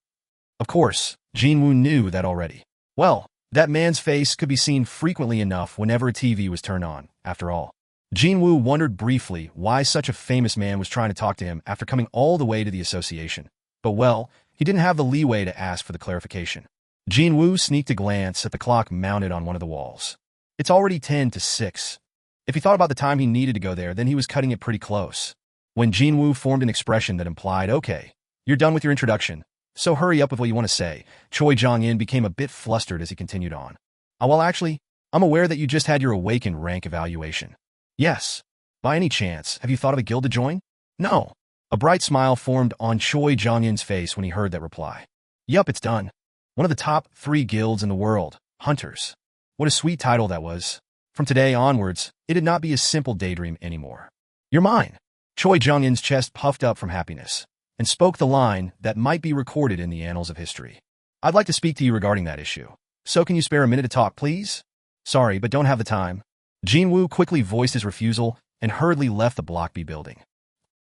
Of course, Jin Wu knew that already. Well, that man's face could be seen frequently enough whenever a TV was turned on, after all. Jin Wu wondered briefly why such a famous man was trying to talk to him after coming all the way to the association. But well, he didn't have the leeway to ask for the clarification. Jin Wu sneaked a glance at the clock mounted on one of the walls. It's already 10 to 6. If he thought about the time he needed to go there, then he was cutting it pretty close. When Jin Wu formed an expression that implied, okay, you're done with your introduction, so hurry up with what you want to say, Choi Jong-in became a bit flustered as he continued on. Well, actually, I'm aware that you just had your awakened rank evaluation. Yes. By any chance, have you thought of a guild to join? No. A bright smile formed on Choi Jong-in's face when he heard that reply. Yup, it's done. One of the top 3 guilds in the world, Hunters. What a sweet title that was. From today onwards, it'd not be a simple daydream anymore. You're mine. Choi Jong-in's chest puffed up from happiness and spoke the line that might be recorded in the annals of history. I'd like to speak to you regarding that issue. So can you spare a minute to talk, please? Sorry, but don't have the time. Jin Wu quickly voiced his refusal and hurriedly left the Block B building.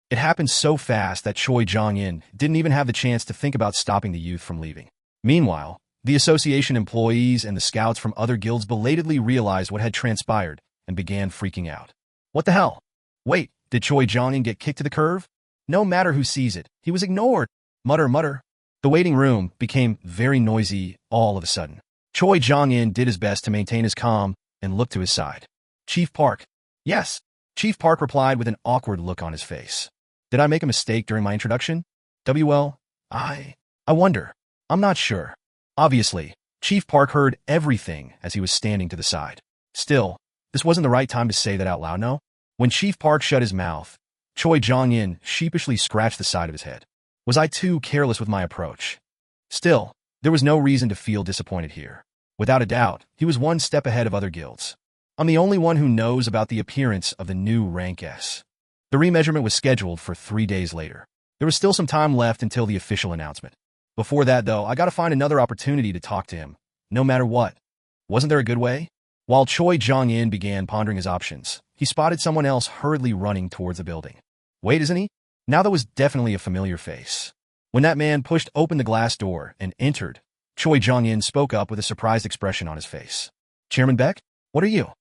It happened so fast that Choi Jong-in didn't even have the chance to think about stopping the youth from leaving. Meanwhile, the association employees and the scouts from other guilds belatedly realized what had transpired and began freaking out. What the hell? Wait, did Choi Jong-in get kicked to the curb? No matter who sees it, he was ignored. Mutter, mutter. The waiting room became very noisy all of a sudden. Choi Jong-in did his best to maintain his calm and looked to his side. Chief Park. Yes. Chief Park replied with an awkward look on his face. Did I make a mistake during my introduction? Well, I wonder. I'm not sure. Obviously, Chief Park heard everything as he was standing to the side. Still, this wasn't the right time to say that out loud, no? When Chief Park shut his mouth, Choi Jong-in sheepishly scratched the side of his head. Was I too careless with my approach? Still, there was no reason to feel disappointed here. Without a doubt, he was one step ahead of other guilds. I'm the only one who knows about the appearance of the new Rank S. The remeasurement was scheduled for 3 days later. There was still some time left until the official announcement. Before that, though, I gotta find another opportunity to talk to him, no matter what. Wasn't there a good way? While Choi Jong-in began pondering his options, he spotted someone else hurriedly running towards the building. Wait, isn't he? Now that was definitely a familiar face. When that man pushed open the glass door and entered, Choi Jong-in spoke up with a surprised expression on his face. Chairman Beck, what are you?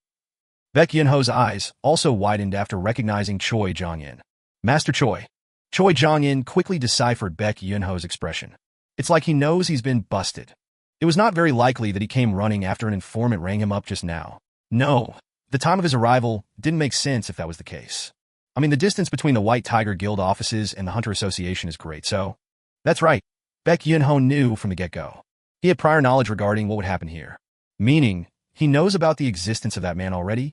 Baek Yun-ho's eyes also widened after recognizing Choi Jong-in. Master Choi. Choi Jong-in quickly deciphered Baek Yun-ho's expression. It's like he knows he's been busted. It was not very likely that he came running after an informant rang him up just now. No, the time of his arrival didn't make sense if that was the case. I mean, the distance between the White Tiger Guild offices and the Hunter Association is great, so... That's right. Baek Yun-ho knew from the get-go. He had prior knowledge regarding what would happen here. Meaning, he knows about the existence of that man already?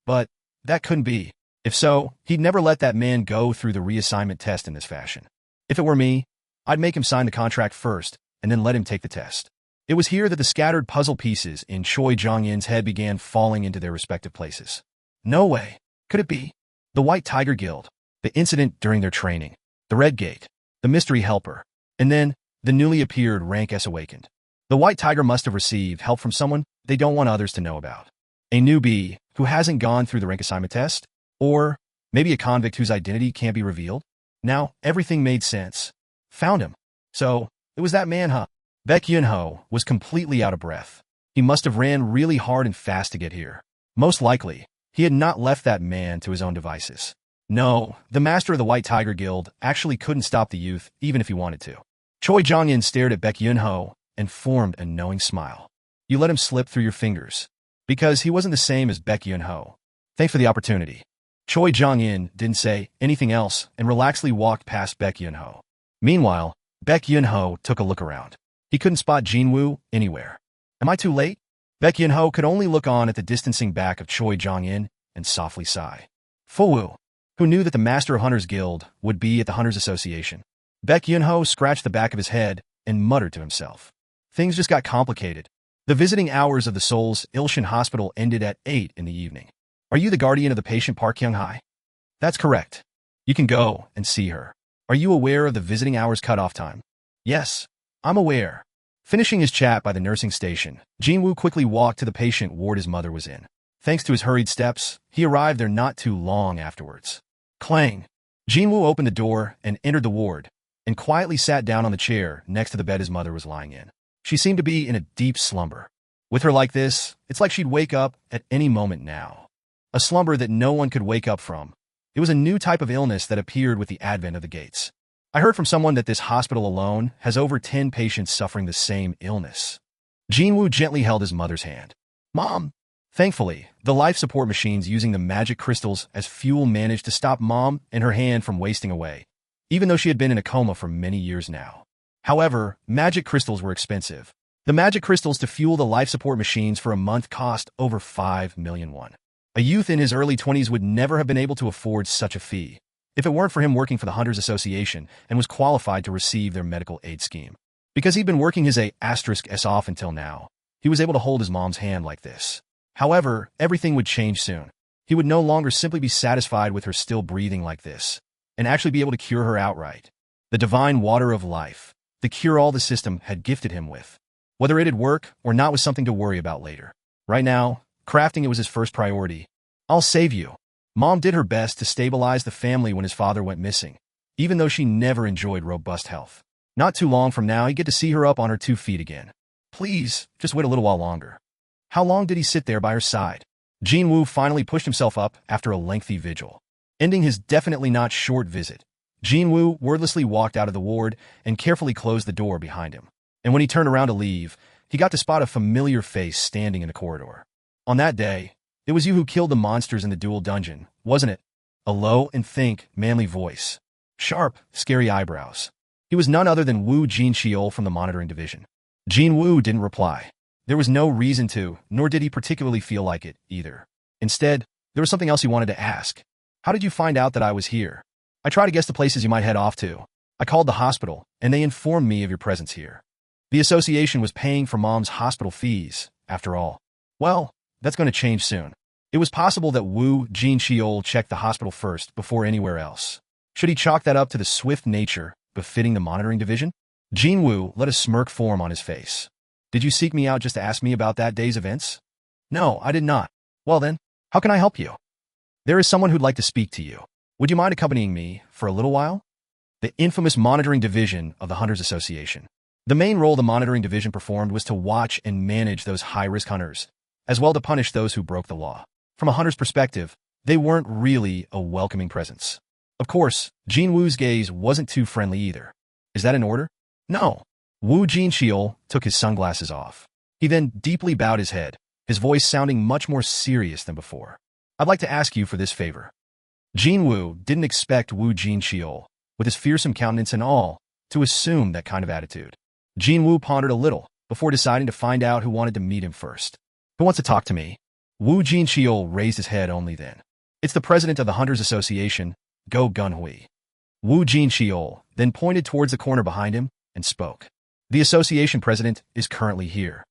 But that couldn't be. If so, he'd never let that man go through the reassignment test in this fashion. If it were me, I'd make him sign the contract first, and then let him take the test. It was here that the scattered puzzle pieces in Choi Jong-in's head began falling into their respective places. No way. Could it be? The White Tiger Guild. the incident during their training, the Red Gate, the mystery helper, and then the newly appeared Rank S awakened. The White Tiger must have received help from someone they don't want others to know about. A newbie who hasn't gone through the rank assignment test? Or maybe a convict whose identity can't be revealed? Now, everything made sense. Found him. So, it was that man, huh? Baek Yun-ho was completely out of breath. He must have ran really hard and fast to get here. Most likely, he had not left that man to his own devices. No, the master of the White Tiger Guild actually couldn't stop the youth even if he wanted to. Choi Jong-in stared at Baek Yun-ho and formed a knowing smile. You let him slip through your fingers. Because he wasn't the same as Baek Yun-ho. Thanks for the opportunity. Choi Jong-in didn't say anything else and relaxedly walked past Baek Yun-ho. Meanwhile, Baek Yun-ho took a look around. He couldn't spot Jin Wu anywhere. Am I too late? Baek Yun-ho could only look on at the distancing back of Choi Jong-in and softly sigh. Fu Wu, who knew that the Master of Hunters Guild would be at the Hunters Association. Baek Yun-ho scratched the back of his head and muttered to himself. Things just got complicated. The visiting hours of the Seoul's Ilshin Hospital ended at 8 in the evening. Are you the guardian of the patient Park Kyung-hae? That's correct. You can go and see her. Are you aware of the visiting hours cutoff time? Yes, I'm aware. Finishing his chat by the nursing station, Jin Wu quickly walked to the patient ward his mother was in. Thanks to his hurried steps, he arrived there not too long afterwards. Clang! Jin Wu opened the door and entered the ward, and quietly sat down on the chair next to the bed his mother was lying in. She seemed to be in a deep slumber. With her like this, it's like she'd wake up at any moment now. A slumber that no one could wake up from. It was a new type of illness that appeared with the advent of the gates. I heard from someone that this hospital alone has over 10 patients suffering the same illness. Jin Wu gently held his mother's hand. Mom! Thankfully, the life support machines using the magic crystals as fuel managed to stop Mom and her hand from wasting away, even though she had been in a coma for many years now. However, magic crystals were expensive. The magic crystals to fuel the life support machines for a month cost over 5 million won. A youth in his early 20s would never have been able to afford such a fee, if it weren't for him working for the Hunters Association and was qualified to receive their medical aid scheme. Because he'd been working his A*S off until now, he was able to hold his mom's hand like this. However, everything would change soon. He would no longer simply be satisfied with her still breathing like this, and actually be able to cure her outright. The divine water of life, the cure-all the system had gifted him with. Whether it'd work or not was something to worry about later. Right now, crafting it was his first priority. I'll save you. Mom did her best to stabilize the family when his father went missing, even though she never enjoyed robust health. Not too long from now, he'd get to see her up on her 2 feet again. Please, just wait a little while longer. How long did he sit there by her side? Jin Wu finally pushed himself up after a lengthy vigil. Ending his definitely not short visit, Jin Wu wordlessly walked out of the ward and carefully closed the door behind him. And when he turned around to leave, he got to spot a familiar face standing in the corridor. On that day, it was you who killed the monsters in the dual dungeon, wasn't it? A low and thick, manly voice. Sharp, scary eyebrows. He was none other than Wu Jin-cheol from the monitoring division. Jin Wu didn't reply. There was no reason to, nor did he particularly feel like it, either. Instead, there was something else he wanted to ask. How did you find out that I was here? I try to guess the places you might head off to. I called the hospital, and they informed me of your presence here. The association was paying for Mom's hospital fees, after all. Well, that's going to change soon. It was possible that Wu Jin-cheol checked the hospital first before anywhere else. Should he chalk that up to the swift nature befitting the monitoring division? Jin Wu let a smirk form on his face. Did you seek me out just to ask me about that day's events? No, I did not. Well then, how can I help you? There is someone who'd like to speak to you. Would you mind accompanying me for a little while? The infamous monitoring division of the Hunters Association. The main role the monitoring division performed was to watch and manage those high-risk hunters, as well to punish those who broke the law. From a hunter's perspective, they weren't really a welcoming presence. Of course, Jin Wu's gaze wasn't too friendly either. Is that in order? No. Wu Jin-cheol took his sunglasses off. He then deeply bowed his head, his voice sounding much more serious than before. I'd like to ask you for this favor. Jin Wu didn't expect Wu Jin-cheol, with his fearsome countenance and all, to assume that kind of attitude. Jin Wu pondered a little before deciding to find out who wanted to meet him first. Who wants to talk to me? Wu Jin-cheol raised his head only then. It's the president of the Hunters Association, Go Gun-hui. Wu Jin-cheol then pointed towards the corner behind him and spoke. The association president is currently here.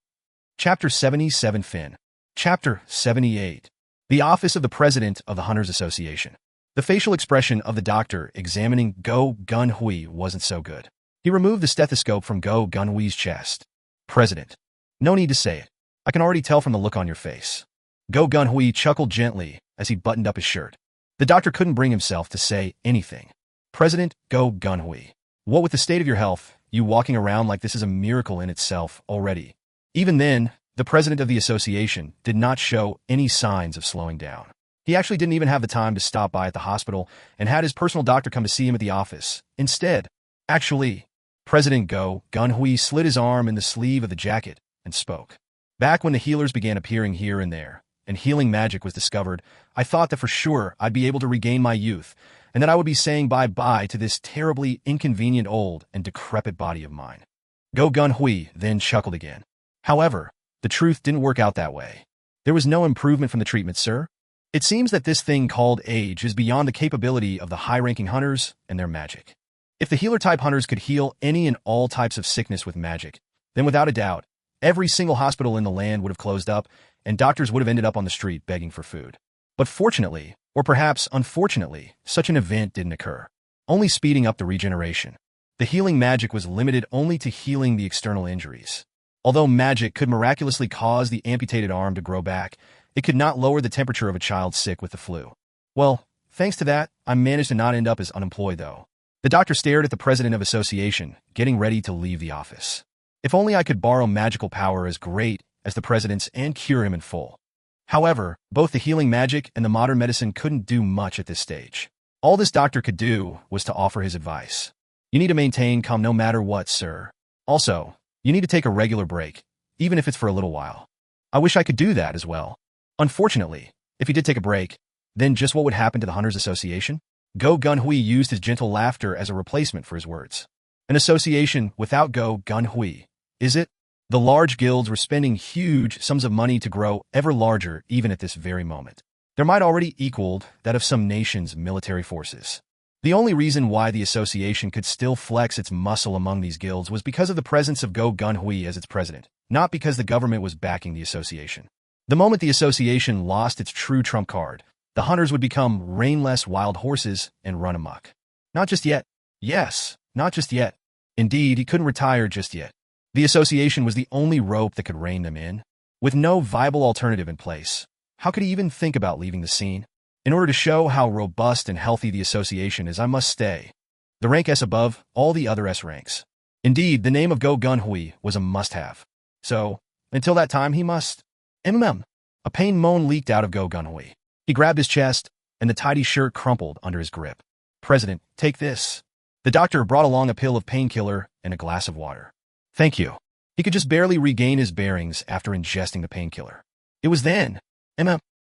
Chapter 77 Fin. Chapter 78. The Office of the President of the Hunters Association. The facial expression of the doctor examining Go Gun-hui wasn't so good. He removed the stethoscope from Go Gun-hui's chest. President. No need to say it. I can already tell from the look on your face. Go Gun-hui chuckled gently as he buttoned up his shirt. The doctor couldn't bring himself to say anything. President Go Gun-hui. What with the state of your health, you walking around like this is a miracle in itself already. Even then, the president of the association did not show any signs of slowing down. He actually didn't even have the time to stop by at the hospital and had his personal doctor come to see him at the office. Instead, President Go Gun-hui slid his arm in the sleeve of the jacket and spoke. Back when the healers began appearing here and there, and healing magic was discovered, I thought that for sure I'd be able to regain my youth, and that I would be saying bye-bye to this terribly inconvenient old and decrepit body of mine. Go Gun-hui then chuckled again. However, the truth didn't work out that way. There was no improvement from the treatment, sir. It seems that this thing called age is beyond the capability of the high-ranking hunters and their magic. If the healer-type hunters could heal any and all types of sickness with magic, then without a doubt, every single hospital in the land would have closed up, and doctors would have ended up on the street begging for food. But fortunately, or perhaps unfortunately, such an event didn't occur, only speeding up the regeneration. The healing magic was limited only to healing the external injuries. Although magic could miraculously cause the amputated arm to grow back, it could not lower the temperature of a child sick with the flu. Well, thanks to that, I managed to not end up as unemployed, though. The doctor stared at the president of association, getting ready to leave the office. If only I could borrow magical power as great as the president's and cure him in full. However, both the healing magic and the modern medicine couldn't do much at this stage. All this doctor could do was to offer his advice. You need to maintain calm no matter what, sir. Also, you need to take a regular break, even if it's for a little while. I wish I could do that as well. Unfortunately, if he did take a break, then just what would happen to the Hunters Association? Go Gun-hui used his gentle laughter as a replacement for his words. An association without Go Gun-hui, is it? The large guilds were spending huge sums of money to grow ever larger even at this very moment. There might already equaled that of some nations' military forces. The only reason why the association could still flex its muscle among these guilds was because of the presence of Go Gun-hui as its president, not because the government was backing the association. The moment the association lost its true trump card, the hunters would become reinless wild horses and run amok. Not just yet. Yes, not just yet. Indeed, he couldn't retire just yet. The association was the only rope that could rein them in. With no viable alternative in place, how could he even think about leaving the scene? In order to show how robust and healthy the association is, I must stay. The rank S above all the other S ranks. Indeed, the name of Go Gun-hui was a must-have. So, until that time, he must... A pain moan leaked out of Go Gun-hui. He grabbed his chest, and the tidy shirt crumpled under his grip. President, take this. The doctor brought along a pill of painkiller and a glass of water. Thank you. He could just barely regain his bearings after ingesting the painkiller. It was then.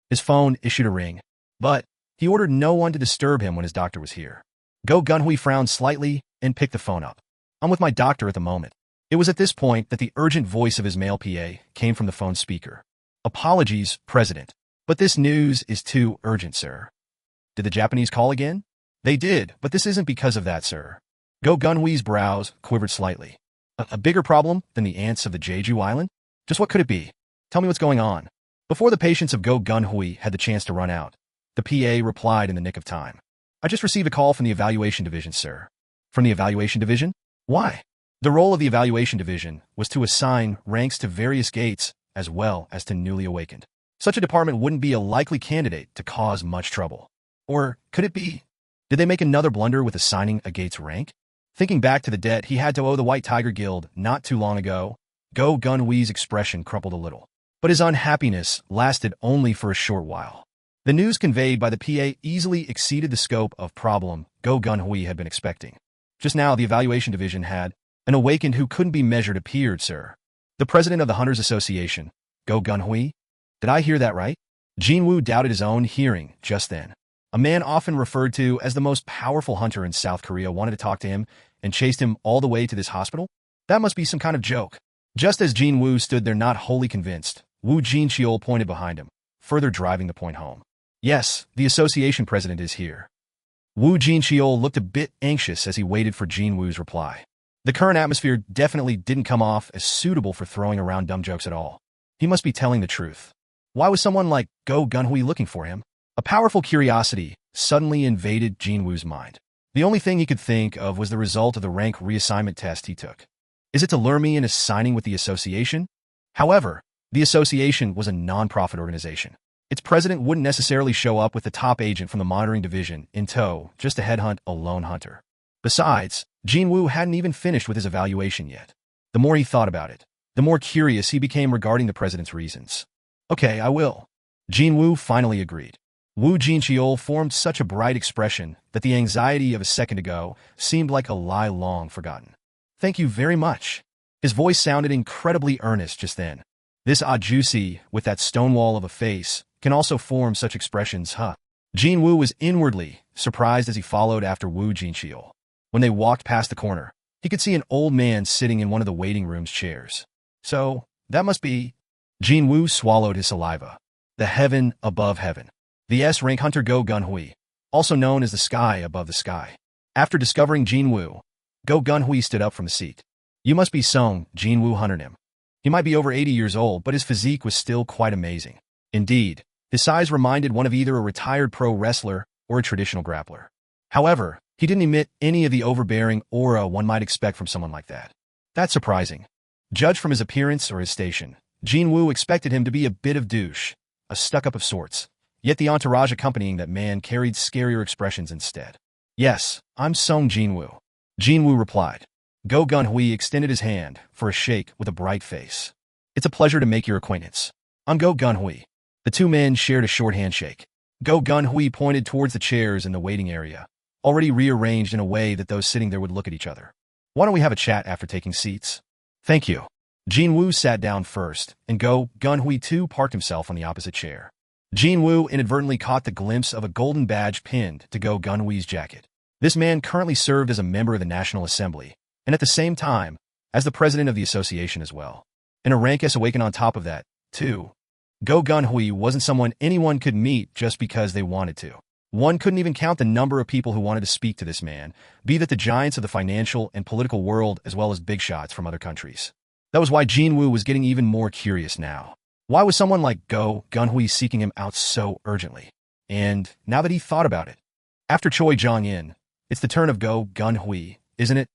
His phone issued a ring, but he ordered no one to disturb him when his doctor was here. Go Gun-hui frowned slightly and picked the phone up. I'm with my doctor at the moment. It was at this point that the urgent voice of his male PA came from the phone speaker. Apologies, President, but this news is too urgent, sir. Did the Japanese call again? They did, but this isn't because of that, sir. Go Gun-hui's brows quivered slightly. A bigger problem than the ants of the Jeju Island? Just what could it be? Tell me what's going on. Before the patience of Go Gun-hui had the chance to run out, the PA replied in the nick of time. I just received a call from the Evaluation Division, sir. From the Evaluation Division? Why? The role of the Evaluation Division was to assign ranks to various gates as well as to newly awakened. Such a department wouldn't be a likely candidate to cause much trouble. Or could it be? Did they make another blunder with assigning a gate's rank? Thinking back to the debt he had to owe the White Tiger Guild not too long ago, Go Gun-hui's expression crumpled a little. But his unhappiness lasted only for a short while. The news conveyed by the PA easily exceeded the scope of problem Go Gun-hui had been expecting. Just now, the Evaluation Division had an awakened who couldn't be measured appeared, sir. The president of the Hunters Association, Go Gun-hui? Did I hear that right? Jin Wu doubted his own hearing just then. A man often referred to as the most powerful hunter in South Korea wanted to talk to him and chased him all the way to this hospital? That must be some kind of joke. Just as Jin Wu stood there not wholly convinced, Wu Jin-cheol pointed behind him, further driving the point home. Yes, the association president is here. Wu Jin-cheol looked a bit anxious as he waited for Jin Wu's reply. The current atmosphere definitely didn't come off as suitable for throwing around dumb jokes at all. He must be telling the truth. Why was someone like Go Gun-hui looking for him? A powerful curiosity suddenly invaded Jin Woo's mind. The only thing he could think of was the result of the rank reassignment test he took. Is it to lure me into signing with the association? However, the association was a non-profit organization. Its president wouldn't necessarily show up with the top agent from the monitoring division in tow just to headhunt a lone hunter. Besides, Jin Wu hadn't even finished with his evaluation yet. The more he thought about it, the more curious he became regarding the president's reasons. Okay, I will. Jin Wu finally agreed. Wu Jinqiol formed such a bright expression that the anxiety of a second ago seemed like a lie long forgotten. Thank you very much. His voice sounded incredibly earnest just then. This odd juicy, with that stonewall of a face, can also form such expressions, huh? Jin Wu was inwardly surprised as he followed after Wu Jinqiol. When they walked past the corner, he could see an old man sitting in one of the waiting room's chairs. So, that must be... Jin Wu swallowed his saliva. The heaven above heaven. The S-rank hunter Go Gunhui, also known as the sky above the sky. After discovering Jin Wu, Go Gunhui stood up from the seat. You must be Sung Jin-Woo hunter him. He might be over 80 years old, but his physique was still quite amazing. Indeed, his size reminded one of either a retired pro wrestler or a traditional grappler. However, he didn't emit any of the overbearing aura one might expect from someone like that. That's surprising. Judged from his appearance or his station, Jin Wu expected him to be a bit of douche, a stuck-up of sorts. Yet the entourage accompanying that man carried scarier expressions instead. Yes, I'm Sung Jin-Woo. Jin Wu replied. Go Gunhui extended his hand for a shake with a bright face. It's a pleasure to make your acquaintance. I'm Go Gunhui. The two men shared a short handshake. Go Gunhui pointed towards the chairs in the waiting area, already rearranged in a way that those sitting there would look at each other. Why don't we have a chat after taking seats? Thank you. Jin Wu sat down first, and Go Gunhui too parked himself on the opposite chair. Jin Wu inadvertently caught the glimpse of a golden badge pinned to Go Gunhui's jacket. This man currently served as a member of the National Assembly, and at the same time, as the president of the association as well. And a rank S awakened on top of that, too. Go Gunhui wasn't someone anyone could meet just because they wanted to. One couldn't even count the number of people who wanted to speak to this man, be that the giants of the financial and political world as well as big shots from other countries. That was why Jin Wu was getting even more curious now. Why was someone like Go Gunhui seeking him out so urgently? And now that he thought about it, after Choi Jong-in, it's the turn of Go Gunhui, isn't it?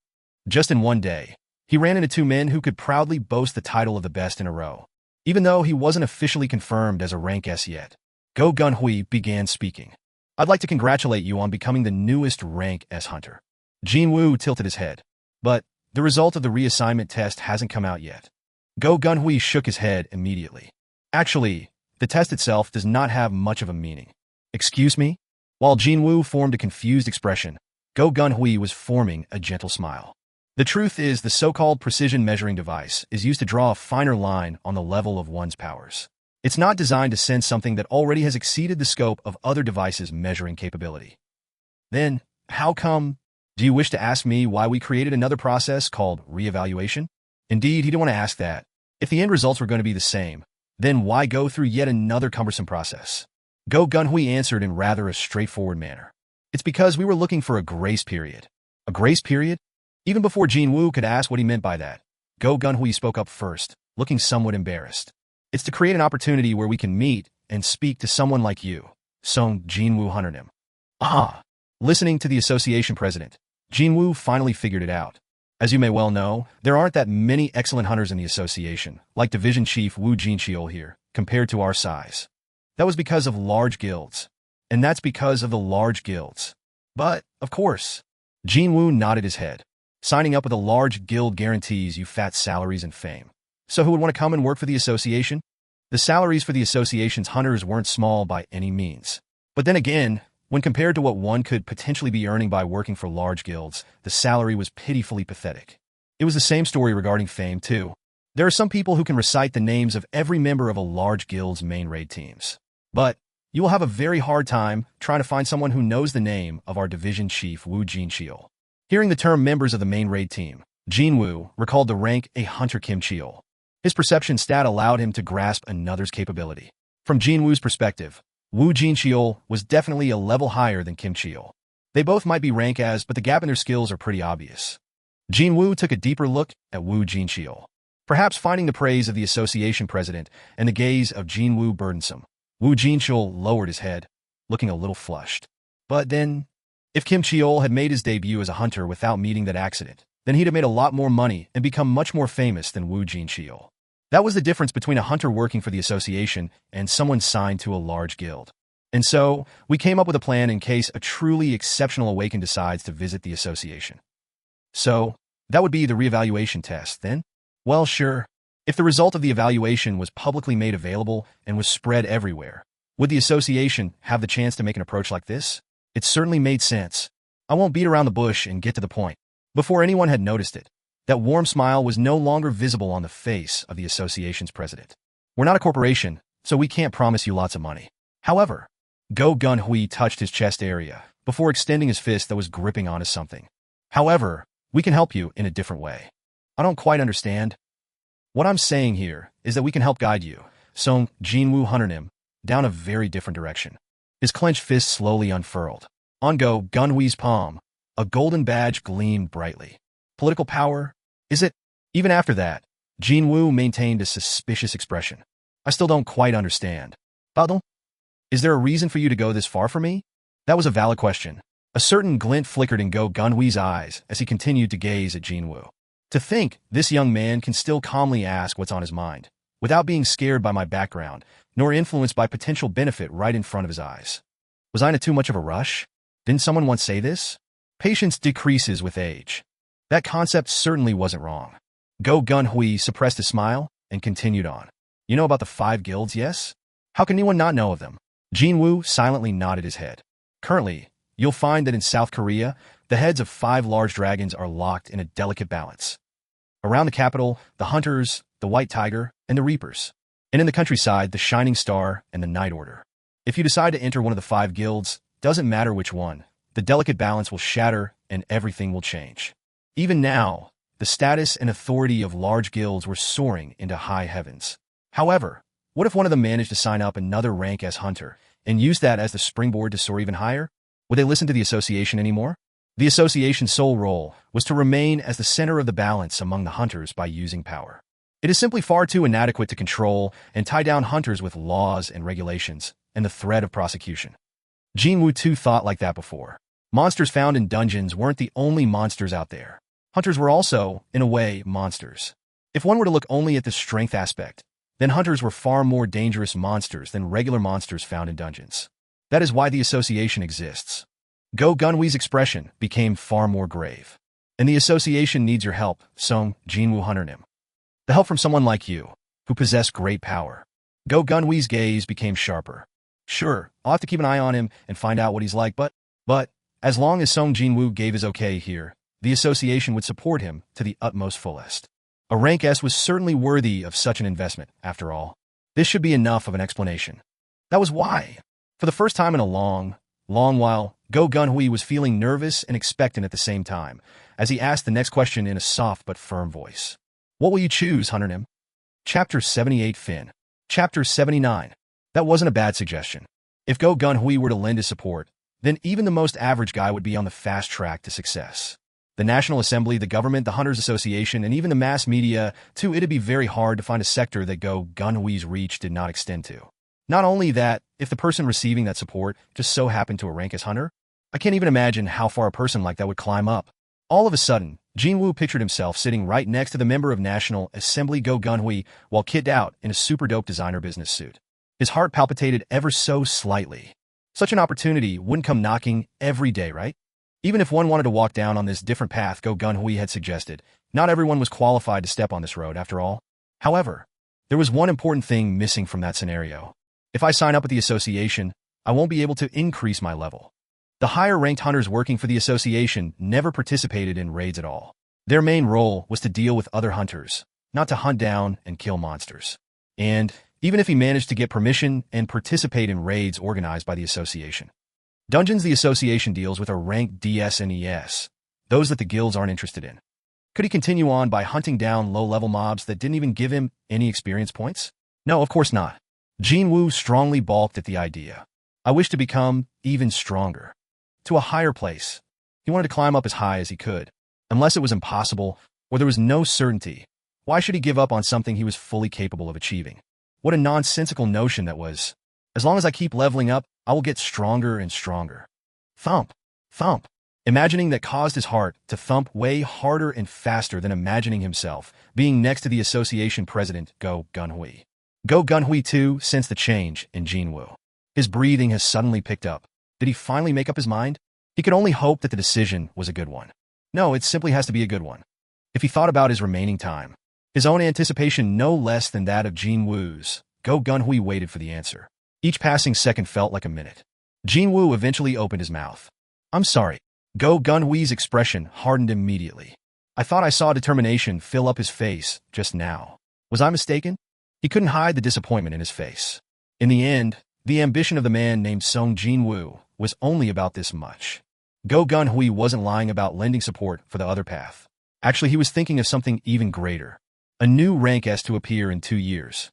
Just in one day, he ran into two men who could proudly boast the title of the best in a row. Even though he wasn't officially confirmed as a rank S yet, Go Gunhui began speaking. I'd like to congratulate you on becoming the newest rank S hunter. Jin Wu tilted his head. But the result of the reassignment test hasn't come out yet. Go Gunhui shook his head immediately. Actually, the test itself does not have much of a meaning. Excuse me? While Jin Wu formed a confused expression, Go Gunhui was forming a gentle smile. The truth is the so-called precision measuring device is used to draw a finer line on the level of one's powers. It's not designed to sense something that already has exceeded the scope of other devices' measuring capability. Then, how come? Do you wish to ask me why we created another process called reevaluation? Indeed, he didn't want to ask that. If the end results were going to be the same, then why go through yet another cumbersome process? Go Gunhui answered in rather a straightforward manner. It's because we were looking for a grace period. A grace period? Even before Jin Wu could ask what he meant by that, Go Gunhui spoke up first, looking somewhat embarrassed. It's to create an opportunity where we can meet and speak to someone like you, Sung Jin-Woo hunter him. Ah! Listening to the association president, Jin Wu finally figured it out. As you may well know, there aren't that many excellent hunters in the association, like Division Chief Wu Jinqiol here, compared to our size. That was because of large guilds. And that's because of the large guilds. But, of course, Jin Wu nodded his head. Signing up with a large guild guarantees you fat salaries and fame. So who would want to come and work for the association? The salaries for the association's hunters weren't small by any means. But then again, when compared to what one could potentially be earning by working for large guilds, the salary was pitifully pathetic. It was the same story regarding fame, too. There are some people who can recite the names of every member of a large guild's main raid teams. But you will have a very hard time trying to find someone who knows the name of our division chief Wu Jinqiol. Hearing the term members of the main raid team, Jin Wu recalled the rank a hunter Kim Cheol. His perception stat allowed him to grasp another's capability. From Jin Wu's perspective, Wu Jinqiol was definitely a level higher than Kim Cheol. They both might be rank as, but the gap in their skills are pretty obvious. Jin Wu took a deeper look at Wu Jinqiol. Perhaps finding the praise of the association president and the gaze of Jin Wu burdensome, Wu Jinqiol lowered his head, looking a little flushed. But then, if Kim Cheol had made his debut as a hunter without meeting that accident, then he'd have made a lot more money and become much more famous than Wu Jin-Cheol. That was the difference between a hunter working for the association and someone signed to a large guild. And so, we came up with a plan in case a truly exceptional awakened decides to visit the association. So, that would be the reevaluation test, then? Well, sure. If the result of the evaluation was publicly made available and was spread everywhere, would the association have the chance to make an approach like this? It certainly made sense. I won't beat around the bush and get to the point. Before anyone had noticed it, that warm smile was no longer visible on the face of the association's president. We're not a corporation, so we can't promise you lots of money. However, Go Gun-Hui touched his chest area before extending his fist that was gripping onto something. However, we can help you in a different way. I don't quite understand. What I'm saying here is that we can help guide you, Sung Jin-Woo Hunternim, down a very different direction. His clenched fist slowly unfurled. On Go Gun-Hui's palm, a golden badge gleamed brightly. Political power? Is it? Even after that, Jin Wu maintained a suspicious expression. I still don't quite understand. Pardon? Is there a reason for you to go this far for me? That was a valid question. A certain glint flickered in Go Gun-Hui's eyes as he continued to gaze at Jin Wu. To think this young man can still calmly ask what's on his mind, without being scared by my background, nor influenced by potential benefit right in front of his eyes. Was I in too much of a rush? Didn't someone once say this? Patience decreases with age. That concept certainly wasn't wrong. Go Gun-Hui suppressed a smile and continued on. You know about the 5 guilds, yes? How can anyone not know of them? Jin Wu silently nodded his head. Currently, you'll find that in South Korea, the heads of 5 large dragons are locked in a delicate balance. Around the capital, the Hunters, the White Tiger, and the Reapers. And in the countryside, the Shining Star and the Night Order. If you decide to enter one of the 5 guilds, doesn't matter which one, the delicate balance will shatter and everything will change. Even now, the status and authority of large guilds were soaring into high heavens. However, what if one of them managed to sign up another rank as hunter and use that as the springboard to soar even higher? Would they listen to the association anymore? The association's sole role was to remain as the center of the balance among the hunters by using power. It is simply far too inadequate to control and tie down hunters with laws and regulations and the threat of prosecution. Jin Wu too thought like that before. Monsters found in dungeons weren't the only monsters out there. Hunters were also, in a way, monsters. If one were to look only at the strength aspect, then hunters were far more dangerous monsters than regular monsters found in dungeons. That is why the association exists. Go Gun-Hui's expression became far more grave. And the association needs your help, Sung Jin-Woo Hunternim. The help from someone like you, who possess great power. Go Gun-Hui's gaze became sharper. Sure, I'll have to keep an eye on him and find out what he's like, but, as long as Sung Jin-Woo gave his okay here, the association would support him to the utmost fullest. A rank S was certainly worthy of such an investment, after all. This should be enough of an explanation. That was why. For the first time in a long while, Go Gun-Hui was feeling nervous and expectant at the same time, as he asked the next question in a soft but firm voice. What will you choose, Hunternim? Chapter 78 Fin. Chapter 79. That wasn't a bad suggestion. If Go Gun-Hui were to lend his support, then even the most average guy would be on the fast track to success. The National Assembly, the government, the Hunters Association, and even the mass media, too, it'd be very hard to find a sector that Go Gun-Hui's reach did not extend to. Not only that, if the person receiving that support just so happened to rank as hunter, I can't even imagine how far a person like that would climb up. All of a sudden, Jin Wu pictured himself sitting right next to the member of National Assembly Go Gun-Hui while kitted out in a super dope designer business suit. His heart palpitated ever so slightly. Such an opportunity wouldn't come knocking every day, right? Even if one wanted to walk down on this different path Go Gun-Hui had suggested, not everyone was qualified to step on this road after all. However, there was one important thing missing from that scenario. If I sign up with the association, I won't be able to increase my level. The higher-ranked hunters working for the association never participated in raids at all. Their main role was to deal with other hunters, not to hunt down and kill monsters. And even if he managed to get permission and participate in raids organized by the association, dungeons the association deals with are ranked DS and ES, those that the guilds aren't interested in. Could he continue on by hunting down low-level mobs that didn't even give him any experience points? No, of course not. Jin Wu strongly balked at the idea. I wish to become even stronger. To a higher place. He wanted to climb up as high as he could. Unless it was impossible, or there was no certainty, why should he give up on something he was fully capable of achieving? What a nonsensical notion that was. As long as I keep leveling up, I will get stronger and stronger. Thump, thump. Imagining that caused his heart to thump way harder and faster than imagining himself being next to the association president, Go Gun-hui. Go Gun-hui, too, sensed the change in Jin Wu. His breathing has suddenly picked up. Did he finally make up his mind? He could only hope that the decision was a good one. No, it simply has to be a good one. If he thought about his remaining time, his own anticipation no less than that of Jin Wu's, Go Gun-hui waited for the answer. Each passing second felt like a minute. Jin Wu eventually opened his mouth. I'm sorry. Go Gun-hui's expression hardened immediately. I thought I saw determination fill up his face just now. Was I mistaken? He couldn't hide the disappointment in his face. In the end, the ambition of the man named Sung Jin-Woo was only about this much. Go Gun-hui wasn't lying about lending support for the other path. Actually, he was thinking of something even greater. A new rank has to appear in 2 years.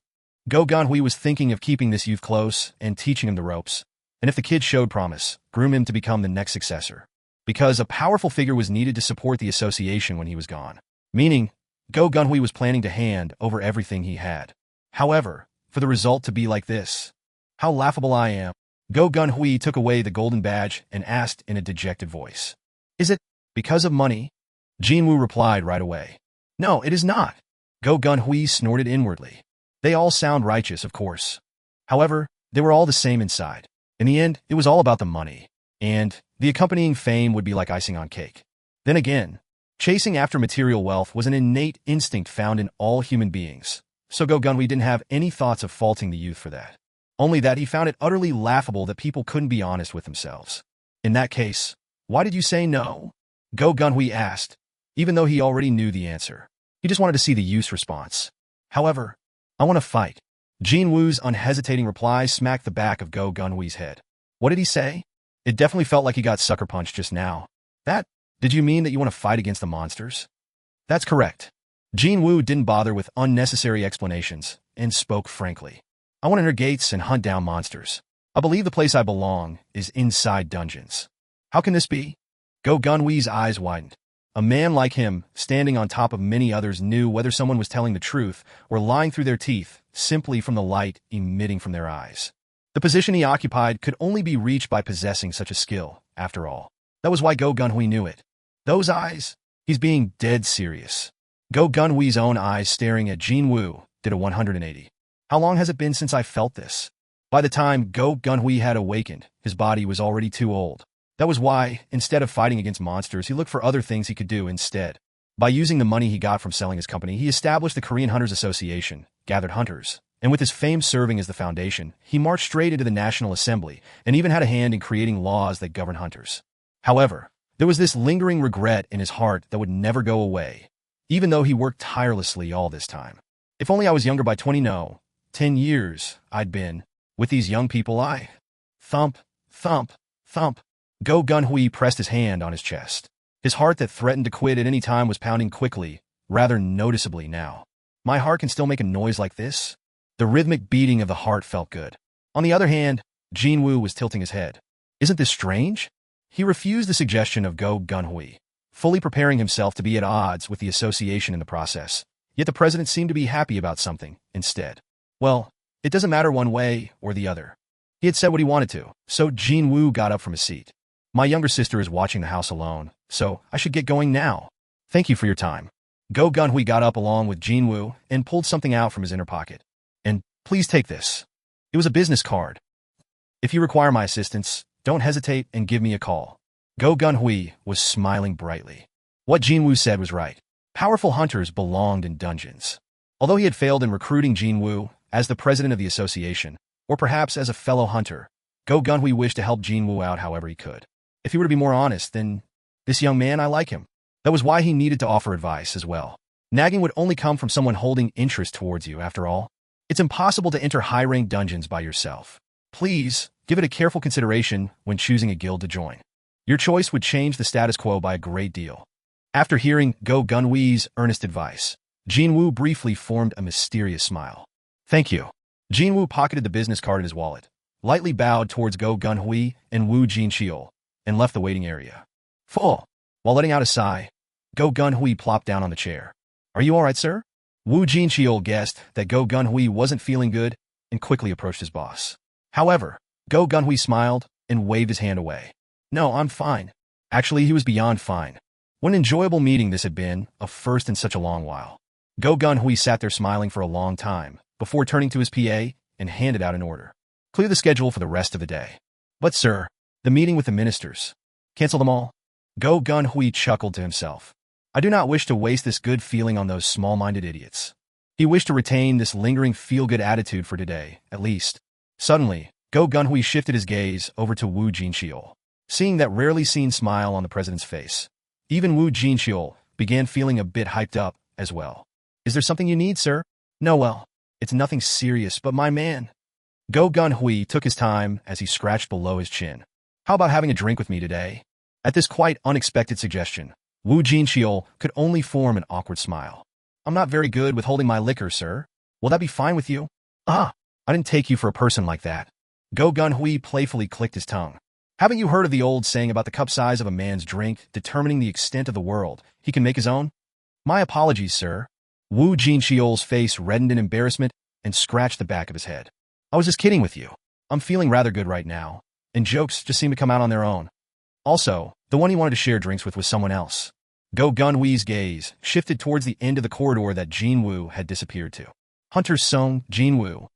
Go Gun-hui was thinking of keeping this youth close and teaching him the ropes. And if the kid showed promise, groom him to become the next successor. Because a powerful figure was needed to support the association when he was gone. Meaning, Go Gun-hui was planning to hand over everything he had. However, for the result to be like this, how laughable I am. Go Gun-hui took away the golden badge and asked in a dejected voice. Is it because of money? Jin Wu replied right away. No, it is not. Go Gun-hui snorted inwardly. They all sound righteous, of course. However, they were all the same inside. In the end, it was all about the money. And the accompanying fame would be like icing on cake. Then again, chasing after material wealth was an innate instinct found in all human beings. So Go Gun-hui didn't have any thoughts of faulting the youth for that. Only that he found it utterly laughable that people couldn't be honest with themselves. In that case, why did you say no? Go Gun-hui asked, even though he already knew the answer. He just wanted to see the youth's response. However, I want to fight. Jin Wu's unhesitating reply smacked the back of Go Gun-hui's head. What did he say? It definitely felt like he got sucker punched just now. Did you mean that you want to fight against the monsters? That's correct. Jin Wu didn't bother with unnecessary explanations and spoke frankly. I want to enter gates and hunt down monsters. I believe the place I belong is inside dungeons. How can this be? Go Gun-hui's eyes widened. A man like him, standing on top of many others, knew whether someone was telling the truth or lying through their teeth simply from the light emitting from their eyes. The position he occupied could only be reached by possessing such a skill, after all. That was why Go Gun-hui knew it. Those eyes, he's being dead serious. Go Gun-hui's own eyes staring at Jin Wu did a 180. How long has it been since I felt this? By the time Go Gun-hui had awakened, his body was already too old. That was why, instead of fighting against monsters, he looked for other things he could do instead. By using the money he got from selling his company, he established the Korean Hunters Association, gathered hunters, and with his fame serving as the foundation, he marched straight into the National Assembly and even had a hand in creating laws that govern hunters. However, there was this lingering regret in his heart that would never go away, even though he worked tirelessly all this time. If only I was younger by 10 years I'd been with these young people. Thump, thump, thump. Go Gun-hui pressed his hand on his chest. His heart that threatened to quit at any time was pounding quickly, rather noticeably now. My heart can still make a noise like this? The rhythmic beating of the heart felt good. On the other hand, Jin Wu was tilting his head. Isn't this strange? He refused the suggestion of Go Gun-hui, fully preparing himself to be at odds with the association in the process. Yet the president seemed to be happy about something instead. Well, it doesn't matter one way or the other. He had said what he wanted to, so Jin Wu got up from his seat. My younger sister is watching the house alone, so I should get going now. Thank you for your time. Go Gun-hui got up along with Jin Wu and pulled something out from his inner pocket. And please take this. It was a business card. If you require my assistance, don't hesitate and give me a call. Go Gun-hui was smiling brightly. What Jin Wu said was right. Powerful hunters belonged in dungeons. Although he had failed in recruiting Jin Wu as the president of the association, or perhaps as a fellow hunter, Go Gun-hui wished to help Jin Wu out however he could. If he were to be more honest, then this young man, I like him. That was why he needed to offer advice as well. Nagging would only come from someone holding interest towards you, after all. It's impossible to enter high-ranked dungeons by yourself. Please, give it a careful consideration when choosing a guild to join. Your choice would change the status quo by a great deal. After hearing Go Gun-hui's earnest advice, Jin Wu briefly formed a mysterious smile. Thank you. Jin Wu pocketed the business card in his wallet, lightly bowed towards Go Gun-hui and Wu Jin-cheol, and left the waiting area. Full. While letting out a sigh, Go Gun-hui plopped down on the chair. Are you all right, sir? Wu Jin-cheol guessed that Go Gun-hui wasn't feeling good and quickly approached his boss. However, Go Gun-hui smiled and waved his hand away. No, I'm fine. Actually, he was beyond fine. What an enjoyable meeting this had been, a first in such a long while. Go Gun-hui sat there smiling for a long time, before turning to his PA and handed out an order. Clear the schedule for the rest of the day. But sir, the meeting with the ministers. Cancel them all? Go Gun-hui chuckled to himself. I do not wish to waste this good feeling on those small-minded idiots. He wished to retain this lingering feel-good attitude for today, at least. Suddenly, Go Gun-hui shifted his gaze over to Wu Jinxiol. Seeing that rarely seen smile on the president's face, even Wu Jinxiol began feeling a bit hyped up as well. Is there something you need, sir? No, well, it's nothing serious, but my man. Go Gun-hui took his time as he scratched below his chin. How about having a drink with me today? At this quite unexpected suggestion, Wu Jinxiol could only form an awkward smile. I'm not very good with holding my liquor, sir. Will that be fine with you? I didn't take you for a person like that. Go Gun-hui playfully clicked his tongue. Haven't you heard of the old saying about the cup size of a man's drink determining the extent of the world he can make his own? My apologies, sir. Wu Jinxiol's face reddened in embarrassment and scratched the back of his head. I was just kidding with you. I'm feeling rather good right now, and jokes just seem to come out on their own. Also, the one he wanted to share drinks with was someone else. Go Gun-hui's gaze shifted towards the end of the corridor that Jin Wu had disappeared to. Hunter Sung Jin-Woo.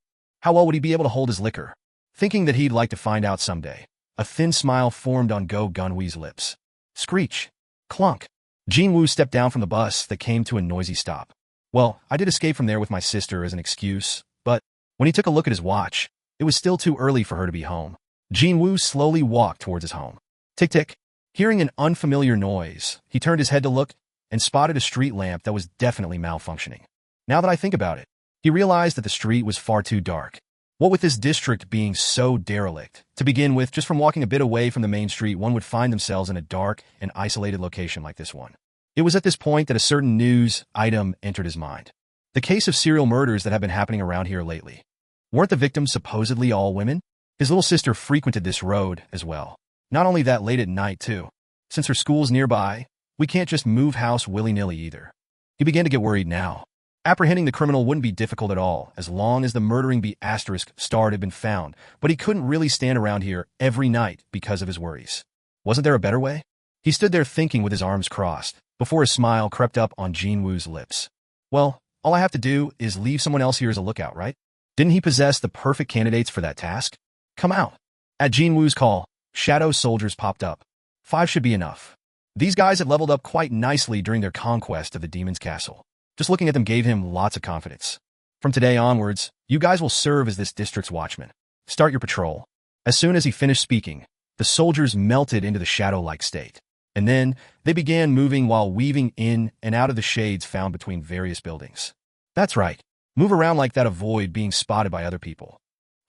How well would he be able to hold his liquor? Thinking that he'd like to find out someday, a thin smile formed on Go Gun-hui's lips. Screech. Clunk. Jin Wu stepped down from the bus that came to a noisy stop. Well, I did escape from there with my sister as an excuse, but when he took a look at his watch, it was still too early for her to be home. Jin Wu slowly walked towards his home. Tick-tick. Hearing an unfamiliar noise, he turned his head to look and spotted a street lamp that was definitely malfunctioning. Now that I think about it, he realized that the street was far too dark. What with this district being so derelict? To begin with, just from walking a bit away from the main street, one would find themselves in a dark and isolated location like this one. It was at this point that a certain news item entered his mind. The case of serial murders that have been happening around here lately. Weren't the victims supposedly all women? His little sister frequented this road as well. Not only that, late at night, too. Since her school's nearby, we can't just move house willy-nilly either. He began to get worried now. Apprehending the criminal wouldn't be difficult at all, as long as the murdering bee asterisk star had been found, but he couldn't really stand around here every night because of his worries. Wasn't there a better way? He stood there thinking with his arms crossed, before a smile crept up on Jin Woo's lips. Well, all I have to do is leave someone else here as a lookout, right? Didn't he possess the perfect candidates for that task? Come out. At Jin Woo's call, shadow soldiers popped up. 5 should be enough. These guys had leveled up quite nicely during their conquest of the demon's castle. Just looking at them gave him lots of confidence. From today onwards, you guys will serve as this district's watchmen. Start your patrol. As soon as he finished speaking, the soldiers melted into the shadow-like state. And then, they began moving while weaving in and out of the shades found between various buildings. That's right. Move around like that, avoid being spotted by other people.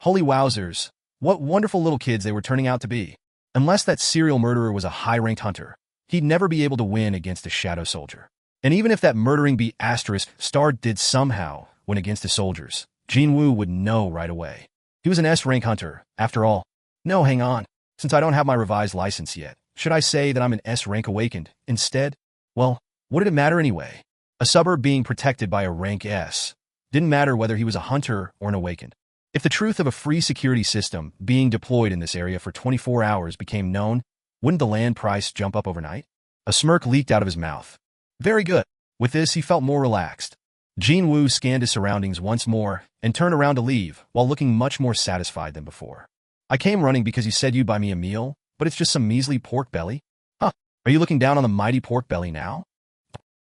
Holy wowzers, what wonderful little kids they were turning out to be. Unless that serial murderer was a high-ranked hunter, he'd never be able to win against a shadow soldier. And even if that murdering bee asterisk star did somehow win against the soldiers, Jin Wu would know right away. He was an S-rank hunter, after all. No, hang on. Since I don't have my revised license yet, should I say that I'm an S-rank awakened instead? Well, what did it matter anyway? A suburb being protected by a rank S didn't matter whether he was a hunter or an awakened. If the truth of a free security system being deployed in this area for 24 hours became known, wouldn't the land price jump up overnight? A smirk leaked out of his mouth. Very good. With this, he felt more relaxed. Jin Wu scanned his surroundings once more and turned around to leave, while looking much more satisfied than before. I came running because you said you'd buy me a meal, but it's just some measly pork belly? Huh, are you looking down on the mighty pork belly now?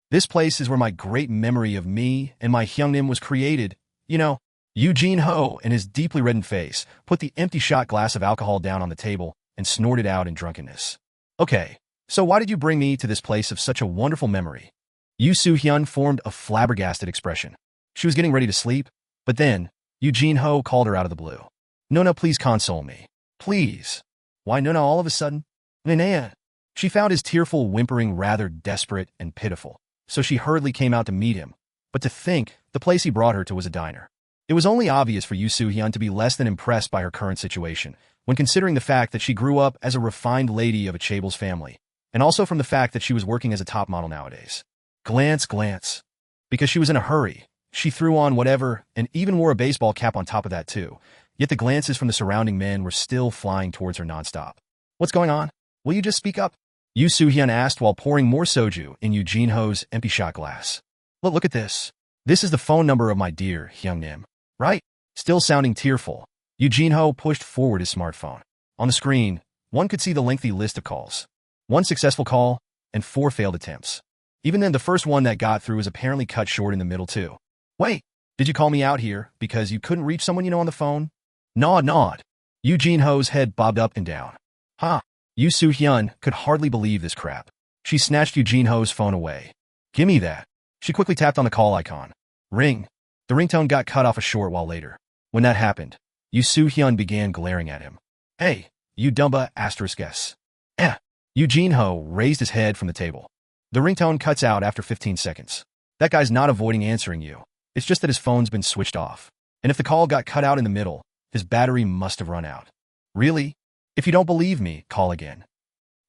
This place is where my great memory of me and my Hyungnim was created. You know, Eugene Ho, and his deeply reddened face, put the empty shot glass of alcohol down on the table and snorted out in drunkenness. Okay, so why did you bring me to this place of such a wonderful memory? Yu Soo-hyun formed a flabbergasted expression. She was getting ready to sleep, but then, Eugene Ho called her out of the blue. Nona, please console me. Please. Why Nona all of a sudden? Nenea. She found his tearful whimpering rather desperate and pitiful, so she hurriedly came out to meet him. But to think, the place he brought her to was a diner. It was only obvious for Yu Soo-hyun to be less than impressed by her current situation, when considering the fact that she grew up as a refined lady of a Chaeble's family, and also from the fact that she was working as a top model nowadays. Glance. Because she was in a hurry, she threw on whatever, and even wore a baseball cap on top of that too, yet the glances from the surrounding men were still flying towards her nonstop. What's going on? Will you just speak up? Yu Soo-hyun asked while pouring more soju in Yu Jin-ho's empty shot glass. Look at this. This is the phone number of my dear Hyung-nim, right? Still sounding tearful, Yu Jin-ho pushed forward his smartphone. On the screen, one could see the lengthy list of calls. 1 successful call and 4 failed attempts. Even then, the first one that got through was apparently cut short in the middle too. Wait, did you call me out here because you couldn't reach someone you know on the phone? Nod. Yu Jin-ho's head bobbed up and down. Huh. Yu Soo-hyun could hardly believe this crap. She snatched Yu Jin-ho's phone away. Gimme that. She quickly tapped on the call icon. Ring. The ringtone got cut off a short while later. When that happened, Yu Soo-hyun began glaring at him. Hey, you dumba *s. Yu Jin-ho raised his head from the table. The ringtone cuts out after 15 seconds. That guy's not avoiding answering you. It's just that his phone's been switched off. And if the call got cut out in the middle, his battery must have run out. Really? If you don't believe me, call again.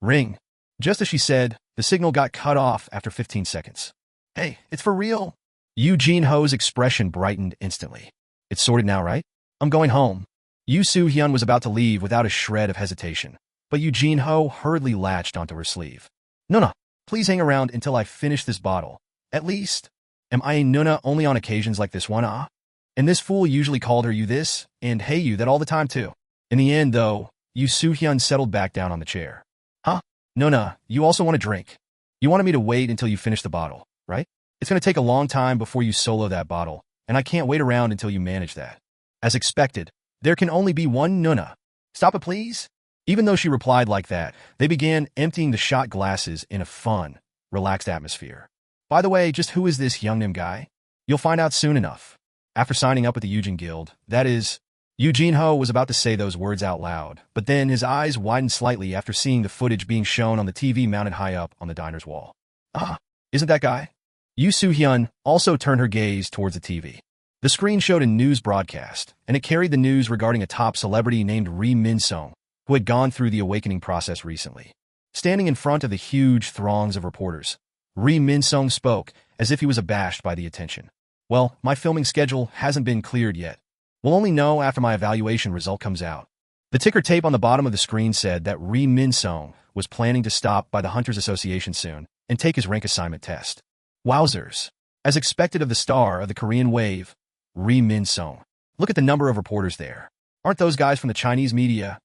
Ring. Just as she said, the signal got cut off after 15 seconds. Hey, it's for real. Yu Jin-ho's expression brightened instantly. It's sorted now, right? I'm going home. Yu Soo-hyun was about to leave without a shred of hesitation, but Yu Jin-ho hurriedly latched onto her sleeve. No, please hang around until I finish this bottle. At least. Am I a nuna only on occasions like this one, ah? And this fool usually called her you this, and hey you that all the time too. In the end, though, Yu Soo-hyun settled back down on the chair. Huh? Nuna, you also want a drink. You wanted me to wait until you finish the bottle, right? It's going to take a long time before you solo that bottle, and I can't wait around until you manage that. As expected, there can only be one nuna. Stop it, please? Even though she replied like that, they began emptying the shot glasses in a fun, relaxed atmosphere. By the way, just who is this Hyung-nim guy? You'll find out soon enough. After signing up with the Eugene Guild, that is, Yu Jin-ho was about to say those words out loud, but then his eyes widened slightly after seeing the footage being shown on the TV mounted high up on the diner's wall. Ah, isn't that guy? Yu Soo-hyun also turned her gaze towards the TV. The screen showed a news broadcast, and it carried the news regarding a top celebrity named Ri Min-sung, who had gone through the awakening process recently. Standing in front of the huge throngs of reporters, Ri Min-sung spoke as if he was abashed by the attention. Well, my filming schedule hasn't been cleared yet. We'll only know after my evaluation result comes out. The ticker tape on the bottom of the screen said that Ri Min-sung was planning to stop by the Hunters Association soon and take his rank assignment test. Wowzers. As expected of the star of the Korean wave, Ri Min-sung. Look at the number of reporters there. Aren't those guys from the Chinese media?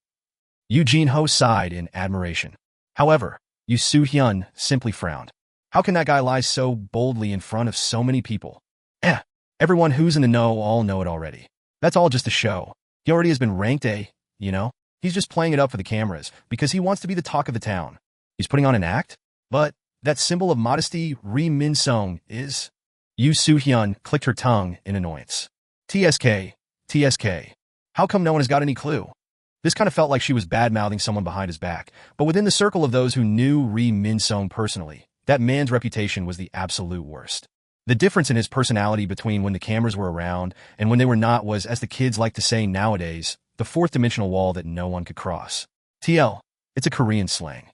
Yu Jin-ho sighed in admiration. However, Yu Soo-hyun simply frowned. How can that guy lie so boldly in front of so many people? Everyone who's in the know all know it already. That's all just a show. He already has been ranked A, you know? He's just playing it up for the cameras because he wants to be the talk of the town. He's putting on an act? But that symbol of modesty Ri Min-sung is... Yu Soo-hyun clicked her tongue in annoyance. TSK. How come no one has got any clue? This kind of felt like she was bad-mouthing someone behind his back, but within the circle of those who knew Ri Min-sung personally, that man's reputation was the absolute worst. The difference in his personality between when the cameras were around and when they were not was, as the kids like to say nowadays, the fourth-dimensional wall that no one could cross. TL. It's a Korean slang.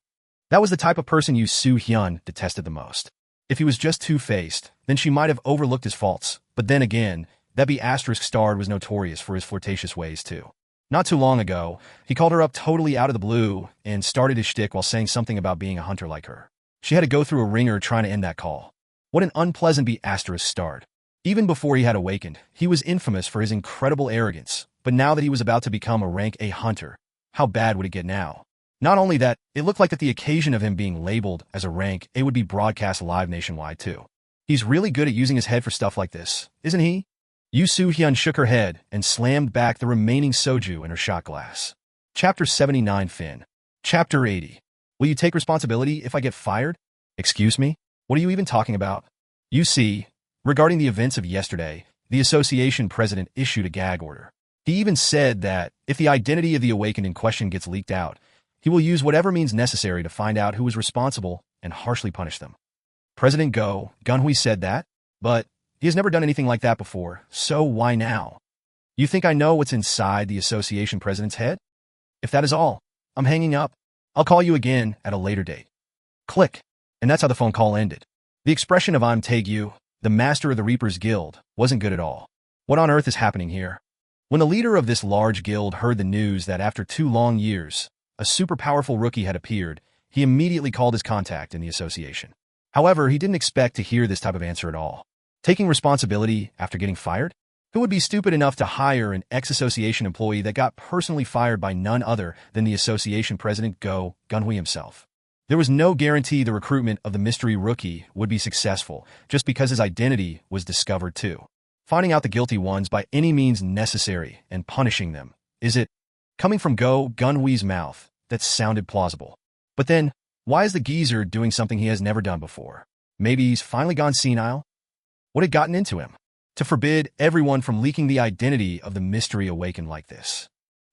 That was the type of person Yu Soo-hyun detested the most. If he was just two-faced, then she might have overlooked his faults, but then again, that B***star was notorious for his flirtatious ways too. Not too long ago, he called her up totally out of the blue and started his shtick while saying something about being a hunter like her. She had to go through a ringer trying to end that call. What an unpleasant B***start. Even before he had awakened, he was infamous for his incredible arrogance, but now that he was about to become a rank A hunter, how bad would it get now? Not only that, it looked like that the occasion of him being labeled as a rank A would be broadcast live nationwide too. He's really good at using his head for stuff like this, isn't he? Yu Soo-hyun shook her head and slammed back the remaining soju in her shot glass. Chapter 79 Fin. Chapter 80. Will you take responsibility if I get fired? Excuse me? What are you even talking about? You see, regarding the events of yesterday, the association president issued a gag order. He even said that if the identity of the awakened in question gets leaked out, he will use whatever means necessary to find out who was responsible and harshly punish them. President Gun-hui said that, but he has never done anything like that before, so why now? You think I know what's inside the association president's head? If that is all, I'm hanging up. I'll call you again at a later date. Click. And that's how the phone call ended. The expression of I'm Taegu, the master of the Reapers Guild, wasn't good at all. What on earth is happening here? When the leader of this large guild heard the news that after 2 long years, A super powerful rookie had appeared. He immediately called his contact in the association. However, he didn't expect to hear this type of answer at all. Taking responsibility after getting fired? Who would be stupid enough to hire an ex-association employee that got personally fired by none other than the association president Jin Wu himself? There was no guarantee the recruitment of the mystery rookie would be successful just because his identity was discovered too. Finding out the guilty ones by any means necessary and punishing them. Is it? Coming from Jin Wu's mouth, that sounded plausible. But then, why is the geezer doing something he has never done before? Maybe he's finally gone senile? What had gotten into him to forbid everyone from leaking the identity of the mystery awakened like this?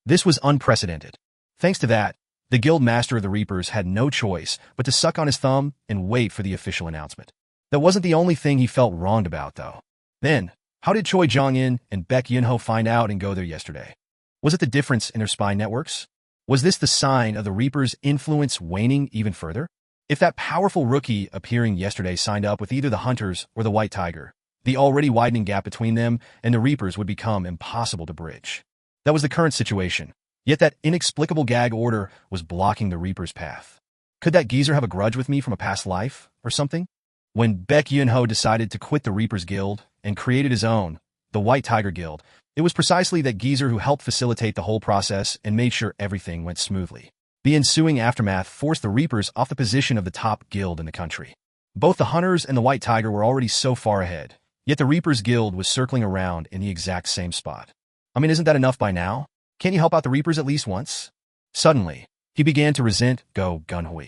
This was unprecedented. Thanks to that, the guild master of the Reapers had no choice but to suck on his thumb and wait for the official announcement. That wasn't the only thing he felt wronged about, though. Then, how did Choi Jong-in and Baek Yun-ho find out and go there yesterday? Was it the difference in their spy networks? Was this the sign of the Reapers' influence waning even further? If that powerful rookie appearing yesterday signed up with either the Hunters or the White Tiger, the already widening gap between them and the Reapers would become impossible to bridge. That was the current situation. Yet that inexplicable gag order was blocking the Reaper's path. Could that geezer have a grudge with me from a past life, or something? When Baek Yun-ho decided to quit the Reapers Guild and created his own, the White Tiger Guild, it was precisely that geezer who helped facilitate the whole process and made sure everything went smoothly. The ensuing aftermath forced the Reapers off the position of the top guild in the country. Both the Hunters and the White Tiger were already so far ahead, yet the Reapers Guild was circling around in the exact same spot. I mean, isn't that enough by now? Can't you help out the Reapers at least once? Suddenly, he began to resent Jin Wu.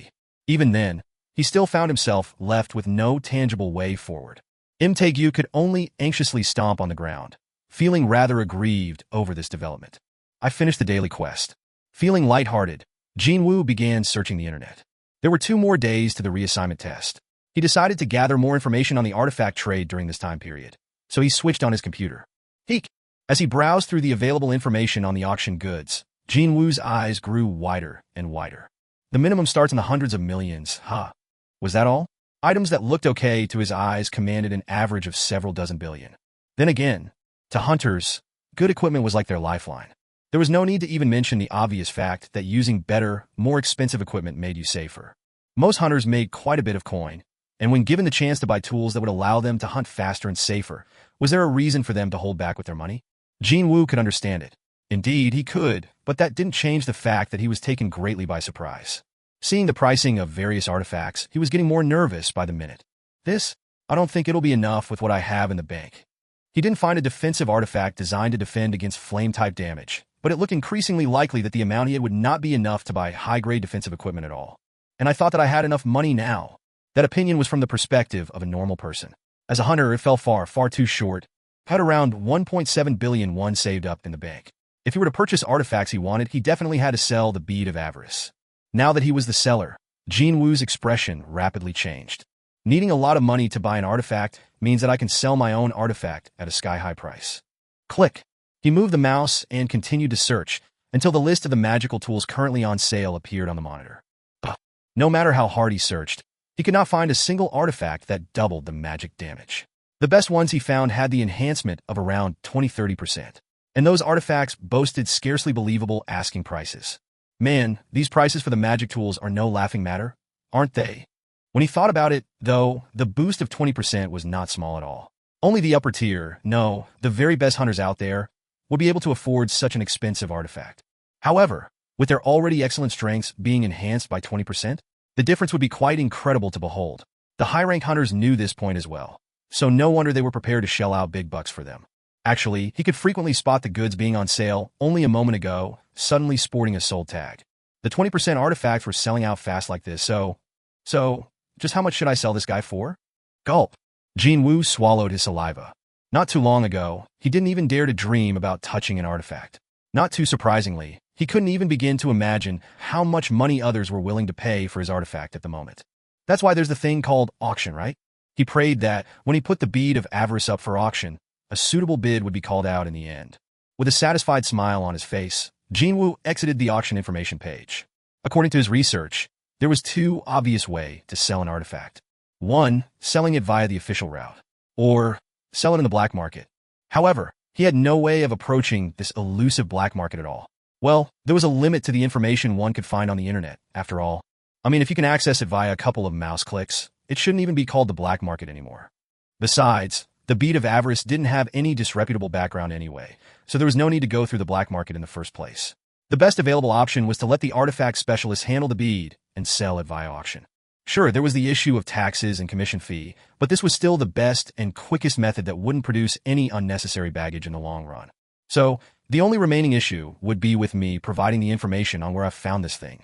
Even then, he still found himself left with no tangible way forward. Tae-gyu could only anxiously stomp on the ground, feeling rather aggrieved over this development. I finished the daily quest. Feeling lighthearted, Jin Wu began searching the internet. There were 2 more days to the reassignment test. He decided to gather more information on the artifact trade during this time period, so he switched on his computer. As he browsed through the available information on the auction goods, Jin Wu's eyes grew wider and wider. The minimum starts in the hundreds of millions, huh? Was that all? Items that looked okay to his eyes commanded an average of several dozen billion. Then again, to hunters, good equipment was like their lifeline. There was no need to even mention the obvious fact that using better, more expensive equipment made you safer. Most hunters made quite a bit of coin, and when given the chance to buy tools that would allow them to hunt faster and safer, was there a reason for them to hold back with their money? Jin Wu could understand it. Indeed, he could, but that didn't change the fact that he was taken greatly by surprise. Seeing the pricing of various artifacts, he was getting more nervous by the minute. I don't think it'll be enough with what I have in the bank. He didn't find a defensive artifact designed to defend against flame-type damage, but it looked increasingly likely that the amount he had would not be enough to buy high-grade defensive equipment at all. And I thought that I had enough money now. That opinion was from the perspective of a normal person. As a hunter, it fell far too short. Had around 1.7 billion won saved up in the bank. If he were to purchase artifacts he wanted, he definitely had to sell the bead of avarice. Now that he was the seller, Jin Wu's expression rapidly changed. Needing a lot of money to buy an artifact means that I can sell my own artifact at a sky-high price. Click. He moved the mouse and continued to search until the list of the magical tools currently on sale appeared on the monitor. No matter how hard he searched, he could not find a single artifact that doubled the magic damage. The best ones he found had the enhancement of around 20–30%. And those artifacts boasted scarcely believable asking prices. Man, these prices for the magic tools are no laughing matter, aren't they? When he thought about it, though, the boost of 20% was not small at all. Only the upper tier, no, the very best hunters out there, would be able to afford such an expensive artifact. However, with their already excellent strengths being enhanced by 20%, the difference would be quite incredible to behold. The high-rank hunters knew this point as well, so no wonder they were prepared to shell out big bucks for them. Actually, he could frequently spot the goods being on sale only a moment ago, suddenly sporting a sold tag. The 20% artifacts were selling out fast like this, so, just how much should I sell this guy for? Gulp. Jin Wu swallowed his saliva. Not too long ago, he didn't even dare to dream about touching an artifact. Not too surprisingly, he couldn't even begin to imagine how much money others were willing to pay for his artifact at the moment. That's why there's the thing called auction, right? He prayed that, when he put the bead of avarice up for auction, a suitable bid would be called out in the end. With a satisfied smile on his face, Jin Wu exited the auction information page. According to his research, there was 2 obvious ways to sell an artifact. 1, selling it via the official route, or sell it in the black market. However, he had no way of approaching this elusive black market at all. Well, there was a limit to the information one could find on the internet, after all. I mean, if you can access it via a couple of mouse clicks, it shouldn't even be called the black market anymore. Besides, the beat of avarice didn't have any disreputable background anyway, so there was no need to go through the black market in the first place. The best available option was to let the artifact specialist handle the bead and sell it via auction. Sure, there was the issue of taxes and commission fee, but this was still the best and quickest method that wouldn't produce any unnecessary baggage in the long run. So, the only remaining issue would be with me providing the information on where I found this thing.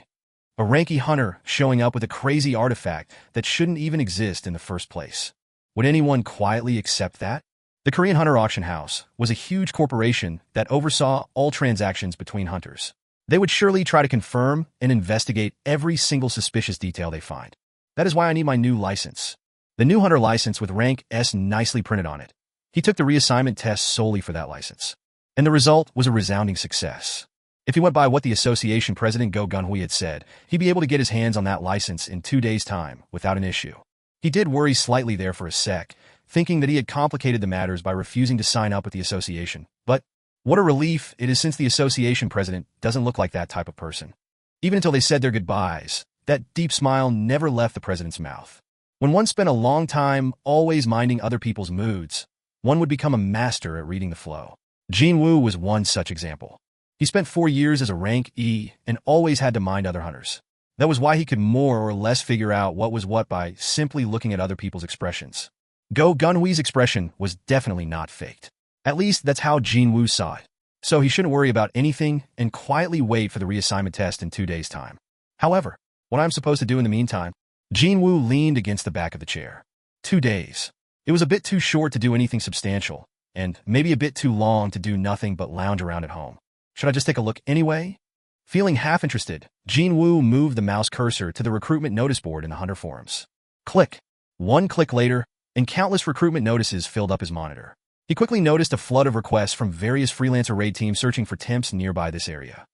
A ranky hunter showing up with a crazy artifact that shouldn't even exist in the first place. Would anyone quietly accept that? The Korean Hunter Auction House was a huge corporation that oversaw all transactions between hunters. They would surely try to confirm and investigate every single suspicious detail they find. That is why I need my new license. The new hunter license with rank S nicely printed on it. He took the reassignment test solely for that license. And the result was a resounding success. If he went by what the association president Go Gun-Hui had said, he'd be able to get his hands on that license in 2 days' time without an issue. He did worry slightly there for a sec, thinking that he had complicated the matters by refusing to sign up with the association. But what a relief it is, since the association president doesn't look like that type of person. Even until they said their goodbyes, that deep smile never left the president's mouth. When one spent a long time always minding other people's moods, one would become a master at reading the flow. Jin Wu was one such example. He spent 4 years as a rank E and always had to mind other hunters. That was why he could more or less figure out what was what by simply looking at other people's expressions. Go Gun-Hui's expression was definitely not faked. At least that's how Jin Wu saw it. So he shouldn't worry about anything and quietly wait for the reassignment test in 2 days' time. However, what I'm supposed to do in the meantime? Jin Wu leaned against the back of the chair. 2 days. It was a bit too short to do anything substantial, and maybe a bit too long to do nothing but lounge around at home. Should I just take a look anyway? Feeling half interested, Jin Wu moved the mouse cursor to the recruitment notice board in the Hunter forums. Click. 1 click later, and countless recruitment notices filled up his monitor. He quickly noticed a flood of requests from various freelancer raid teams searching for temps nearby this area.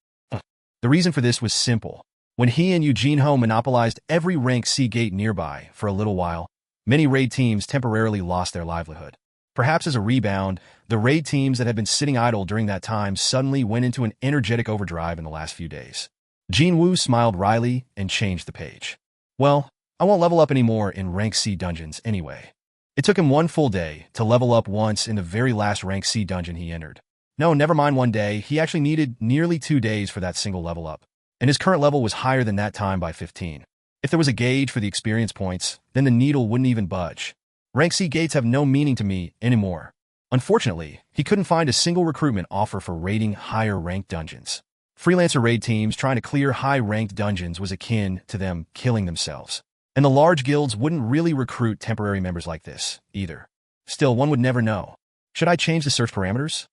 The reason for this was simple. When he and Eugene Ho monopolized every rank C gate nearby for a little while, many raid teams temporarily lost their livelihood. Perhaps as a rebound, the raid teams that had been sitting idle during that time suddenly went into an energetic overdrive in the last few days. Jin Wu smiled wryly and changed the page. Well, I won't level up anymore in rank C dungeons anyway. It took him 1 full day to level up once in the very last rank C dungeon he entered. No, never mind 1 day, he actually needed nearly 2 days for that single level up. And his current level was higher than that time by 15. If there was a gauge for the experience points, then the needle wouldn't even budge. Rank C gates have no meaning to me anymore. Unfortunately, he couldn't find a single recruitment offer for raiding higher ranked dungeons. Freelancer raid teams trying to clear high-ranked dungeons was akin to them killing themselves. And the large guilds wouldn't really recruit temporary members like this, either. Still, one would never know. Should I change the search parameters?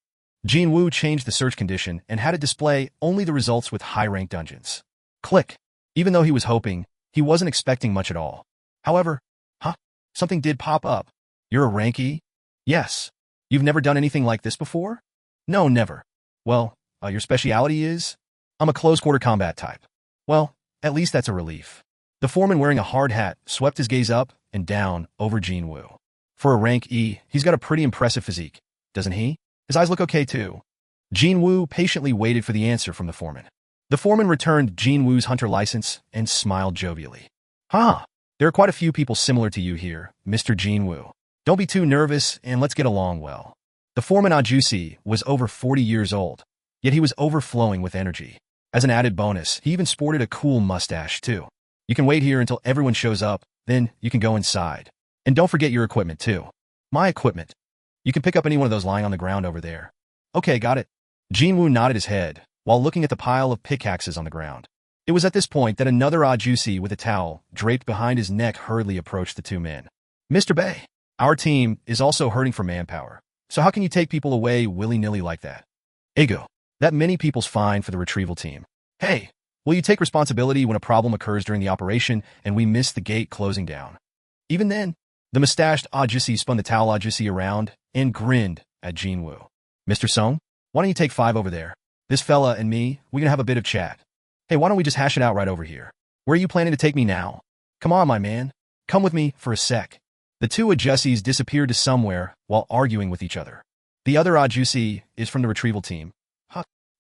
Jin Wu changed the search condition and had it display only the results with high-ranked dungeons. Click. Even though he was hoping, he wasn't expecting much at all. However, something did pop up. You're a rank E? Yes. You've never done anything like this before? No, never. Well, your speciality is? I'm a close-quarter combat type. Well, at least that's a relief. The foreman wearing a hard hat swept his gaze up and down over Jin Wu. For a rank E, he's got a pretty impressive physique, doesn't he? His eyes look okay too. Jin Wu patiently waited for the answer from the foreman. The foreman returned Jin Wu's hunter license and smiled jovially. There are quite a few people similar to you here, Mr. Jin Wu. Don't be too nervous and let's get along well. The foreman Ajusi was over 40 years old, yet he was overflowing with energy. As an added bonus, he even sported a cool mustache too. You can wait here until everyone shows up, then you can go inside. And don't forget your equipment too. My equipment. You can pick up any one of those lying on the ground over there. Okay, got it. Jin Wu nodded his head while looking at the pile of pickaxes on the ground. It was at this point that another Ajusi with a towel draped behind his neck hurriedly approached the 2 men. Mr. Bay, our team is also hurting for manpower, so how can you take people away willy-nilly like that? Ego, that many people's fine for the retrieval team. Hey, will you take responsibility when a problem occurs during the operation and we miss the gate closing down? Even then, the mustached Ajusi spun the towel Ajusi around and grinned at Jin Wu. Mr. Sung, why don't you take 5 over there? This fella and me, we can have a bit of chat. Hey, why don't we just hash it out right over here? Where are you planning to take me now? Come on, my man. Come with me for a sec. The 2 Ajusis disappeared to somewhere while arguing with each other. The other Ajusi is from the retrieval team.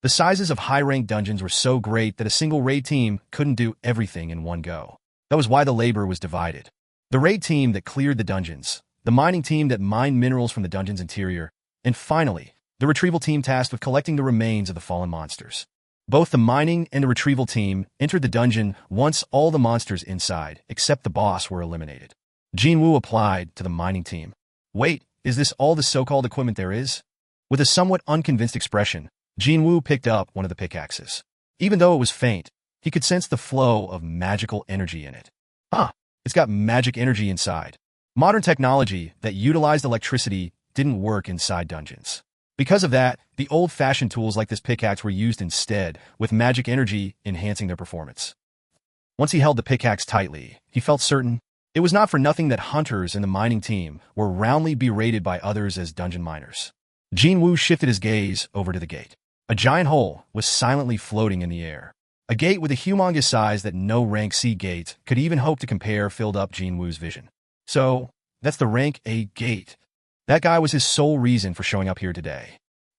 The sizes of high-ranked dungeons were so great that a single raid team couldn't do everything in one go. That was why the labor was divided. The raid team that cleared the dungeons, the mining team that mined minerals from the dungeon's interior, and finally, the retrieval team tasked with collecting the remains of the fallen monsters. Both the mining and the retrieval team entered the dungeon once all the monsters inside, except the boss, were eliminated. Jin Wu applied to the mining team. Wait, is this all the so-called equipment there is? With a somewhat unconvinced expression, Jin Wu picked up one of the pickaxes. Even though it was faint, he could sense the flow of magical energy in it. It's got magic energy inside. Modern technology that utilized electricity didn't work inside dungeons. Because of that, the old-fashioned tools like this pickaxe were used instead, with magic energy enhancing their performance. Once he held the pickaxe tightly, he felt certain. It was not for nothing that hunters in the mining team were roundly berated by others as dungeon miners. Jin Wu shifted his gaze over to the gate. A giant hole was silently floating in the air. A gate with a humongous size that no rank C gate could even hope to compare filled up Jin Wu's vision. So, that's the rank A gate. That guy was his sole reason for showing up here today.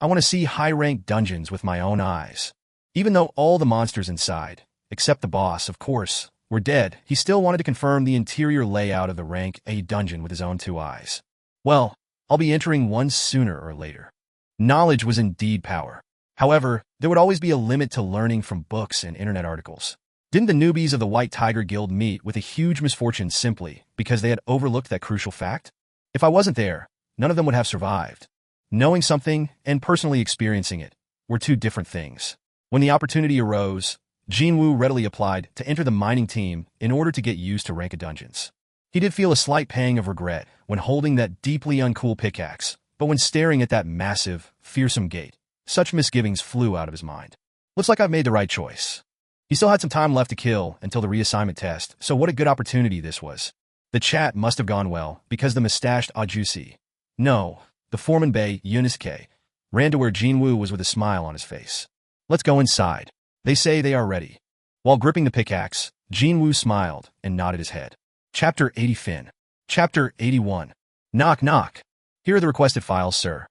I want to see high-ranked dungeons with my own eyes. Even though all the monsters inside, except the boss, of course, were dead, he still wanted to confirm the interior layout of the rank A dungeon with his own two eyes. Well, I'll be entering one sooner or later. Knowledge was indeed power. However, there would always be a limit to learning from books and internet articles. Didn't the newbies of the White Tiger Guild meet with a huge misfortune simply because they had overlooked that crucial fact? If I wasn't there, none of them would have survived. Knowing something and personally experiencing it were two different things. When the opportunity arose, Jin Wu readily applied to enter the mining team in order to get used to rank of dungeons. He did feel a slight pang of regret when holding that deeply uncool pickaxe, but when staring at that massive, fearsome gate, such misgivings flew out of his mind. Looks like I've made the right choice. He still had some time left to kill until the reassignment test, so what a good opportunity this was. The chat must have gone well, because the mustached Ajusi, no, the foreman Bei Yunosuke, ran to where Jin Wu was with a smile on his face. Let's go inside. They say they are ready. While gripping the pickaxe, Jin Wu smiled and nodded his head. Chapter 80 Fin. Chapter 81. Knock knock. Here are the requested files, sir.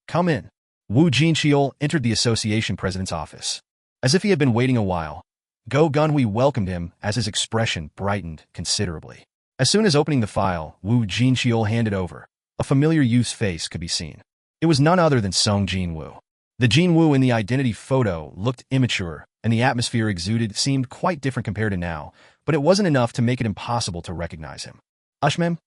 Come in. Wu Jinqiol entered the association president's office. As if he had been waiting a while, Go Gunhui welcomed him as his expression brightened considerably. As soon as opening the file, Wu Jinqiol handed over, a familiar youth's face could be seen. It was none other than Sung Jin-Woo. The Jin Wu in the identity photo looked immature, and the atmosphere exuded seemed quite different compared to now, but it wasn't enough to make it impossible to recognize him. Ushmem?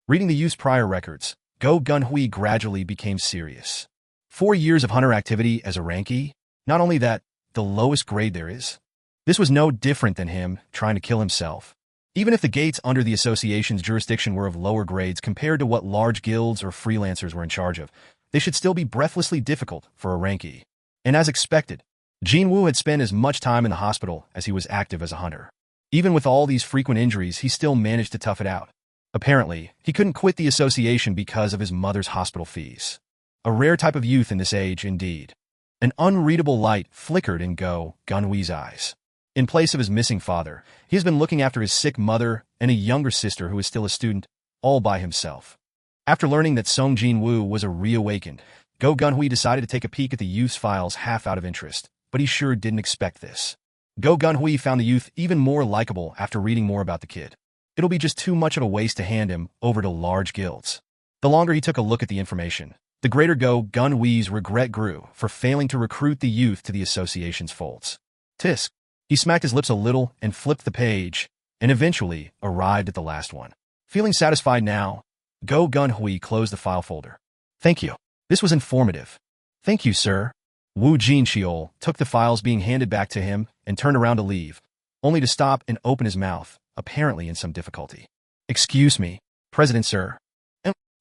Reading the youth's prior records, Go Gunhui gradually became serious. 4 years of hunter activity as a rank E? Not only that, the lowest grade there is. This was no different than him trying to kill himself. Even if the gates under the association's jurisdiction were of lower grades compared to what large guilds or freelancers were in charge of, they should still be breathlessly difficult for a rank E. And as expected, Jin Wu had spent as much time in the hospital as he was active as a hunter. Even with all these frequent injuries, he still managed to tough it out. Apparently, he couldn't quit the association because of his mother's hospital fees. A rare type of youth in this age, indeed. An unreadable light flickered in Go Gunhui's eyes. In place of his missing father, he has been looking after his sick mother and a younger sister who is still a student, all by himself. After learning that Sung Jin-Woo was a reawakened, Go Gunhui decided to take a peek at the youth's files half out of interest, but he sure didn't expect this. Go Gunhui found the youth even more likable after reading more about the kid. It'll be just too much of a waste to hand him over to large guilds. The longer he took a look at the information, the greater Go Gunhui's regret grew for failing to recruit the youth to the association's folds. Tisk. He smacked his lips a little and flipped the page, and eventually arrived at the last one. Feeling satisfied now, Go Gunhui closed the file folder. Thank you. This was informative. Thank you, sir. Wu Jinqiol took the files being handed back to him and turned around to leave, only to stop and open his mouth, apparently in some difficulty. Excuse me, President, sir.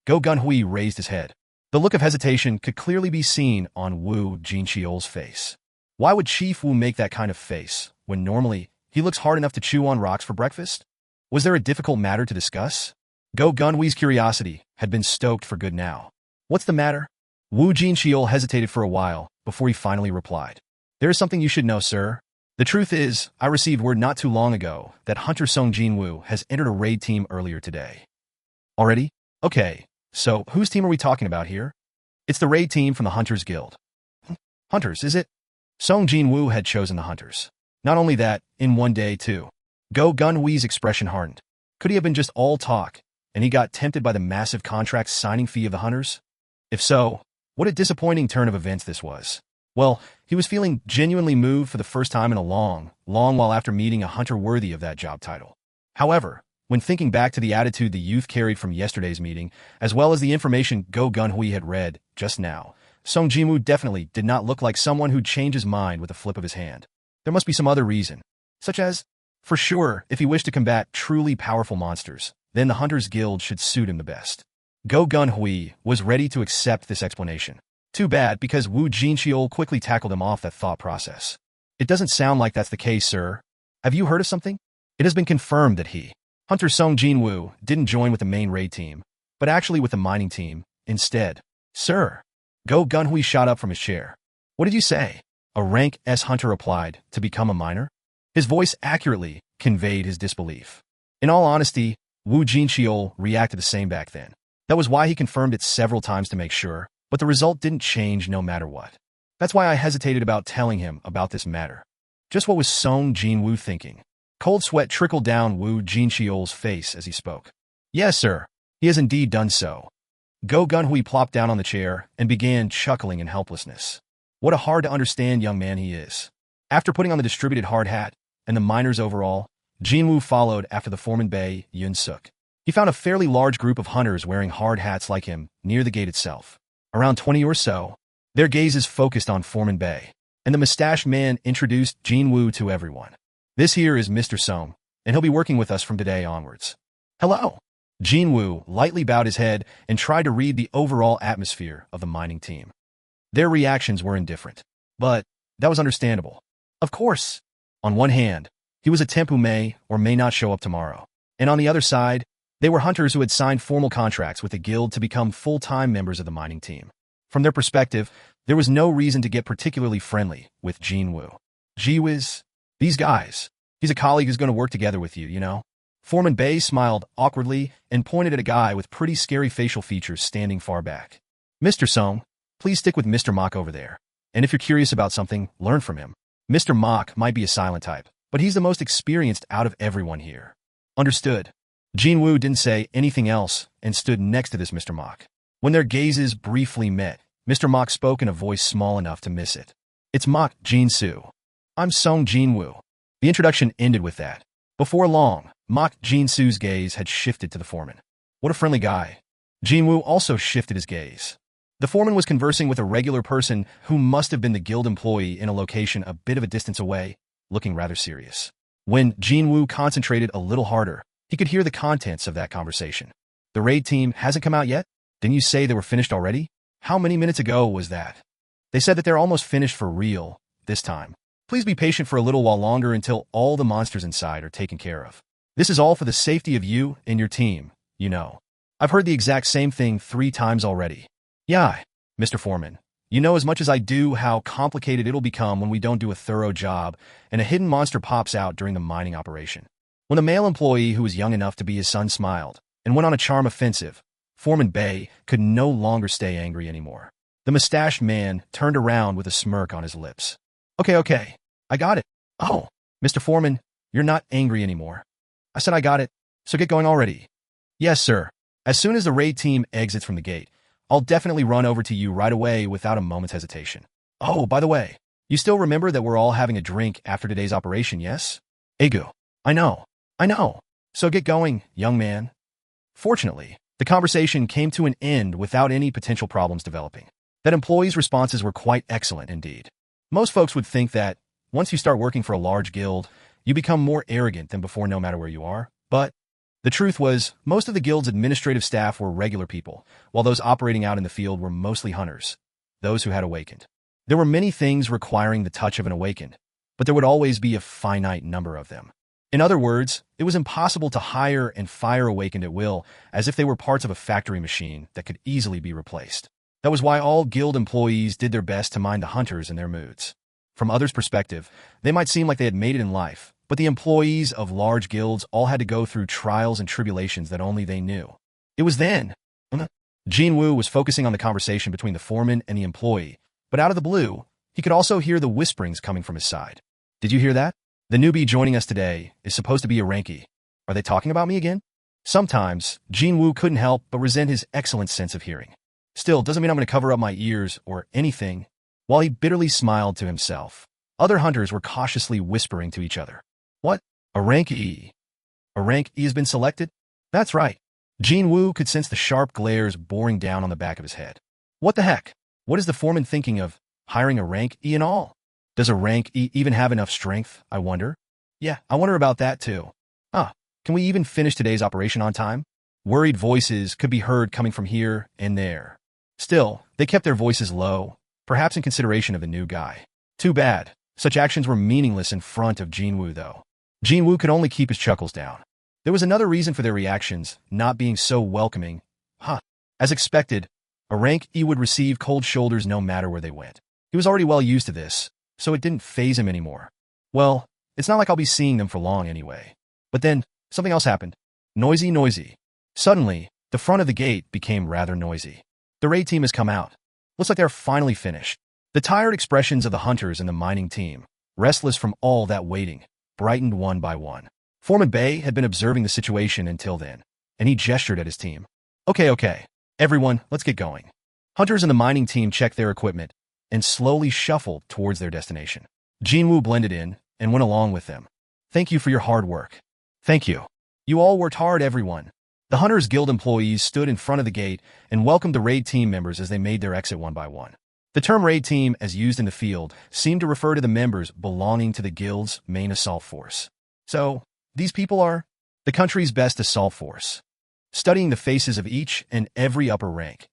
Go Gunhui raised his head. The look of hesitation could clearly be seen on Wu Jinqiol's face. Why would Chief Wu make that kind of face, when normally he looks hard enough to chew on rocks for breakfast? Was there a difficult matter to discuss? Go Gunhui's curiosity had been stoked for good now. What's the matter? Wu Jinqiol hesitated for a while before he finally replied. There is something you should know, sir. The truth is, I received word not too long ago that Hunter Sung Jin-Woo has entered a raid team earlier today. Already? Okay, so whose team are we talking about here? It's the raid team from the Hunters Guild. Hunters, is it? Sung Jin-Woo had chosen the hunters. Not only that, in one day, too. Go Gun-Hui's expression hardened. Could he have been just all talk, and he got tempted by the massive contract signing fee of the hunters? If so, what a disappointing turn of events this was. Well, he was feeling genuinely moved for the first time in a long while after meeting a hunter worthy of that job title. However, when thinking back to the attitude the youth carried from yesterday's meeting, as well as the information Go Gun-Hui had read just now, Sung Jin-Woo definitely did not look like someone who'd change his mind with a flip of his hand. There must be some other reason, such as, for sure, if he wished to combat truly powerful monsters, then the Hunters Guild should suit him the best. Go Gun-Hui was ready to accept this explanation. Too bad, because Wu Jinxiol quickly tackled him off that thought process. It doesn't sound like that's the case, sir. Have you heard of something? It has been confirmed that Hunter Sung Jin-Woo, didn't join with the main raid team, but actually with the mining team, instead. Sir. Go Gun-Hui shot up from his chair. What did you say? A rank S hunter applied to become a miner? His voice accurately conveyed his disbelief. In all honesty, Wu Jinxiol reacted the same back then. That was why he confirmed it several times to make sure, but the result didn't change no matter what. That's why I hesitated about telling him about this matter. Just what was Sung Jin-Woo thinking? Cold sweat trickled down Wu Jinxiol's face as he spoke. Yes, sir. He has indeed done so. Go Gun-Hui plopped down on the chair and began chuckling in helplessness. What a hard-to-understand young man he is. After putting on the distributed hard hat and the miners overall, Jin Wu followed after the foreman Bei Yun-suk. He found a fairly large group of hunters wearing hard hats like him near the gate itself. Around 20 or so, their gazes focused on foreman Bei, and the mustached man introduced Jin Wu to everyone. This here is Mr. Sung, and he'll be working with us from today onwards. Hello. Jin Wu lightly bowed his head and tried to read the overall atmosphere of the mining team. Their reactions were indifferent, but that was understandable. Of course. On one hand, he was a temp who may or may not show up tomorrow, and on the other side, they were hunters who had signed formal contracts with the guild to become full-time members of the mining team. From their perspective, there was no reason to get particularly friendly with Jin Wu. Gee whiz. These guys. He's a colleague who's going to work together with you, you know? Foreman Bei smiled awkwardly and pointed at a guy with pretty scary facial features standing far back. Mr. Sung, please stick with Mr. Mok over there. And if you're curious about something, learn from him. Mr. Mok might be a silent type, but he's the most experienced out of everyone here. Understood. Jin Wu didn't say anything else and stood next to this Mr. Mok. When their gazes briefly met, Mr. Mok spoke in a voice small enough to miss it. It's Mok Jin-Soo. I'm Sung Jin-Woo. The introduction ended with that. Before long, Mok Jin-Soo's gaze had shifted to the foreman. What a friendly guy. Jin Wu also shifted his gaze. The foreman was conversing with a regular person who must have been the guild employee in a location a bit of a distance away, looking rather serious. When Jin Wu concentrated a little harder, he could hear the contents of that conversation. The raid team hasn't come out yet? Didn't you say they were finished already? How many minutes ago was that? They said that they're almost finished for real, this time. Please be patient for a little while longer until all the monsters inside are taken care of. This is all for the safety of you and your team, you know. I've heard the exact same thing 3 times already. Yeah, Mr. Foreman. You know as much as I do how complicated it'll become when we don't do a thorough job and a hidden monster pops out during the mining operation. When the male employee who was young enough to be his son smiled and went on a charm offensive, Foreman Bei could no longer stay angry anymore. The mustached man turned around with a smirk on his lips. Okay, I got it. Oh, Mr. Foreman, you're not angry anymore. I said I got it, so get going already. Yes, sir. As soon as the raid team exits from the gate, I'll definitely run over to you right away without a moment's hesitation. Oh, by the way, you still remember that we're all having a drink after today's operation, yes? Egu. I know. So get going, young man. Fortunately, the conversation came to an end without any potential problems developing. That employees' responses were quite excellent indeed. Most folks would think that, once you start working for a large guild, you become more arrogant than before no matter where you are, but the truth was, most of the guild's administrative staff were regular people, while those operating out in the field were mostly hunters, those who had awakened. There were many things requiring the touch of an awakened, but there would always be a finite number of them. In other words, it was impossible to hire and fire awakened at will, as if they were parts of a factory machine that could easily be replaced. That was why all guild employees did their best to mind the hunters and their moods. From others' perspective, they might seem like they had made it in life, but the employees of large guilds all had to go through trials and tribulations that only they knew. It was then. Jin Wu was focusing on the conversation between the foreman and the employee, but out of the blue, He could also hear the whisperings coming from his side. Did you hear that? The newbie joining us today is supposed to be a ranky. Are they talking about me again? Sometimes, Jin Wu couldn't help but resent his excellent sense of hearing. Still, doesn't mean I'm going to cover up my ears or anything. While he bitterly smiled to himself, other hunters were cautiously whispering to each other. What? A rank E? A rank E has been selected? That's right. Jin Wu could sense the sharp glares boring down on the back of his head. What the heck? What is the foreman thinking of, hiring a rank E and all? Does a rank E even have enough strength, I wonder? Yeah, I wonder about that too. Can we even finish today's operation on time? Worried voices could be heard coming from here and there. Still, they kept their voices low, perhaps in consideration of the new guy. Too bad. Such actions were meaningless in front of Jin Wu, though. Jin Wu could only keep his chuckles down. There was another reason for their reactions, not being so welcoming. As expected, a rank E would receive cold shoulders no matter where they went. He was already well used to this, so it didn't faze him anymore. Well, it's not like I'll be seeing them for long anyway. But then, something else happened. Noisy. Suddenly, the front of the gate became rather noisy. The raid team has come out. Looks like they're finally finished. The tired expressions of the hunters and the mining team, restless from all that waiting, brightened one by one. Foreman Bay had been observing the situation until then, and he gestured at his team. Okay. Everyone, let's get going. Hunters and the mining team checked their equipment and slowly shuffled towards their destination. Jin Wu blended in and went along with them. Thank you for your hard work. Thank you. You all worked hard, everyone. The Hunters Guild employees stood in front of the gate and welcomed the raid team members as they made their exit one by one. The term raid team, as used in the field, seemed to refer to the members belonging to the guild's main assault force. So, these people are the country's best assault force. Studying the faces of each and every upper rank.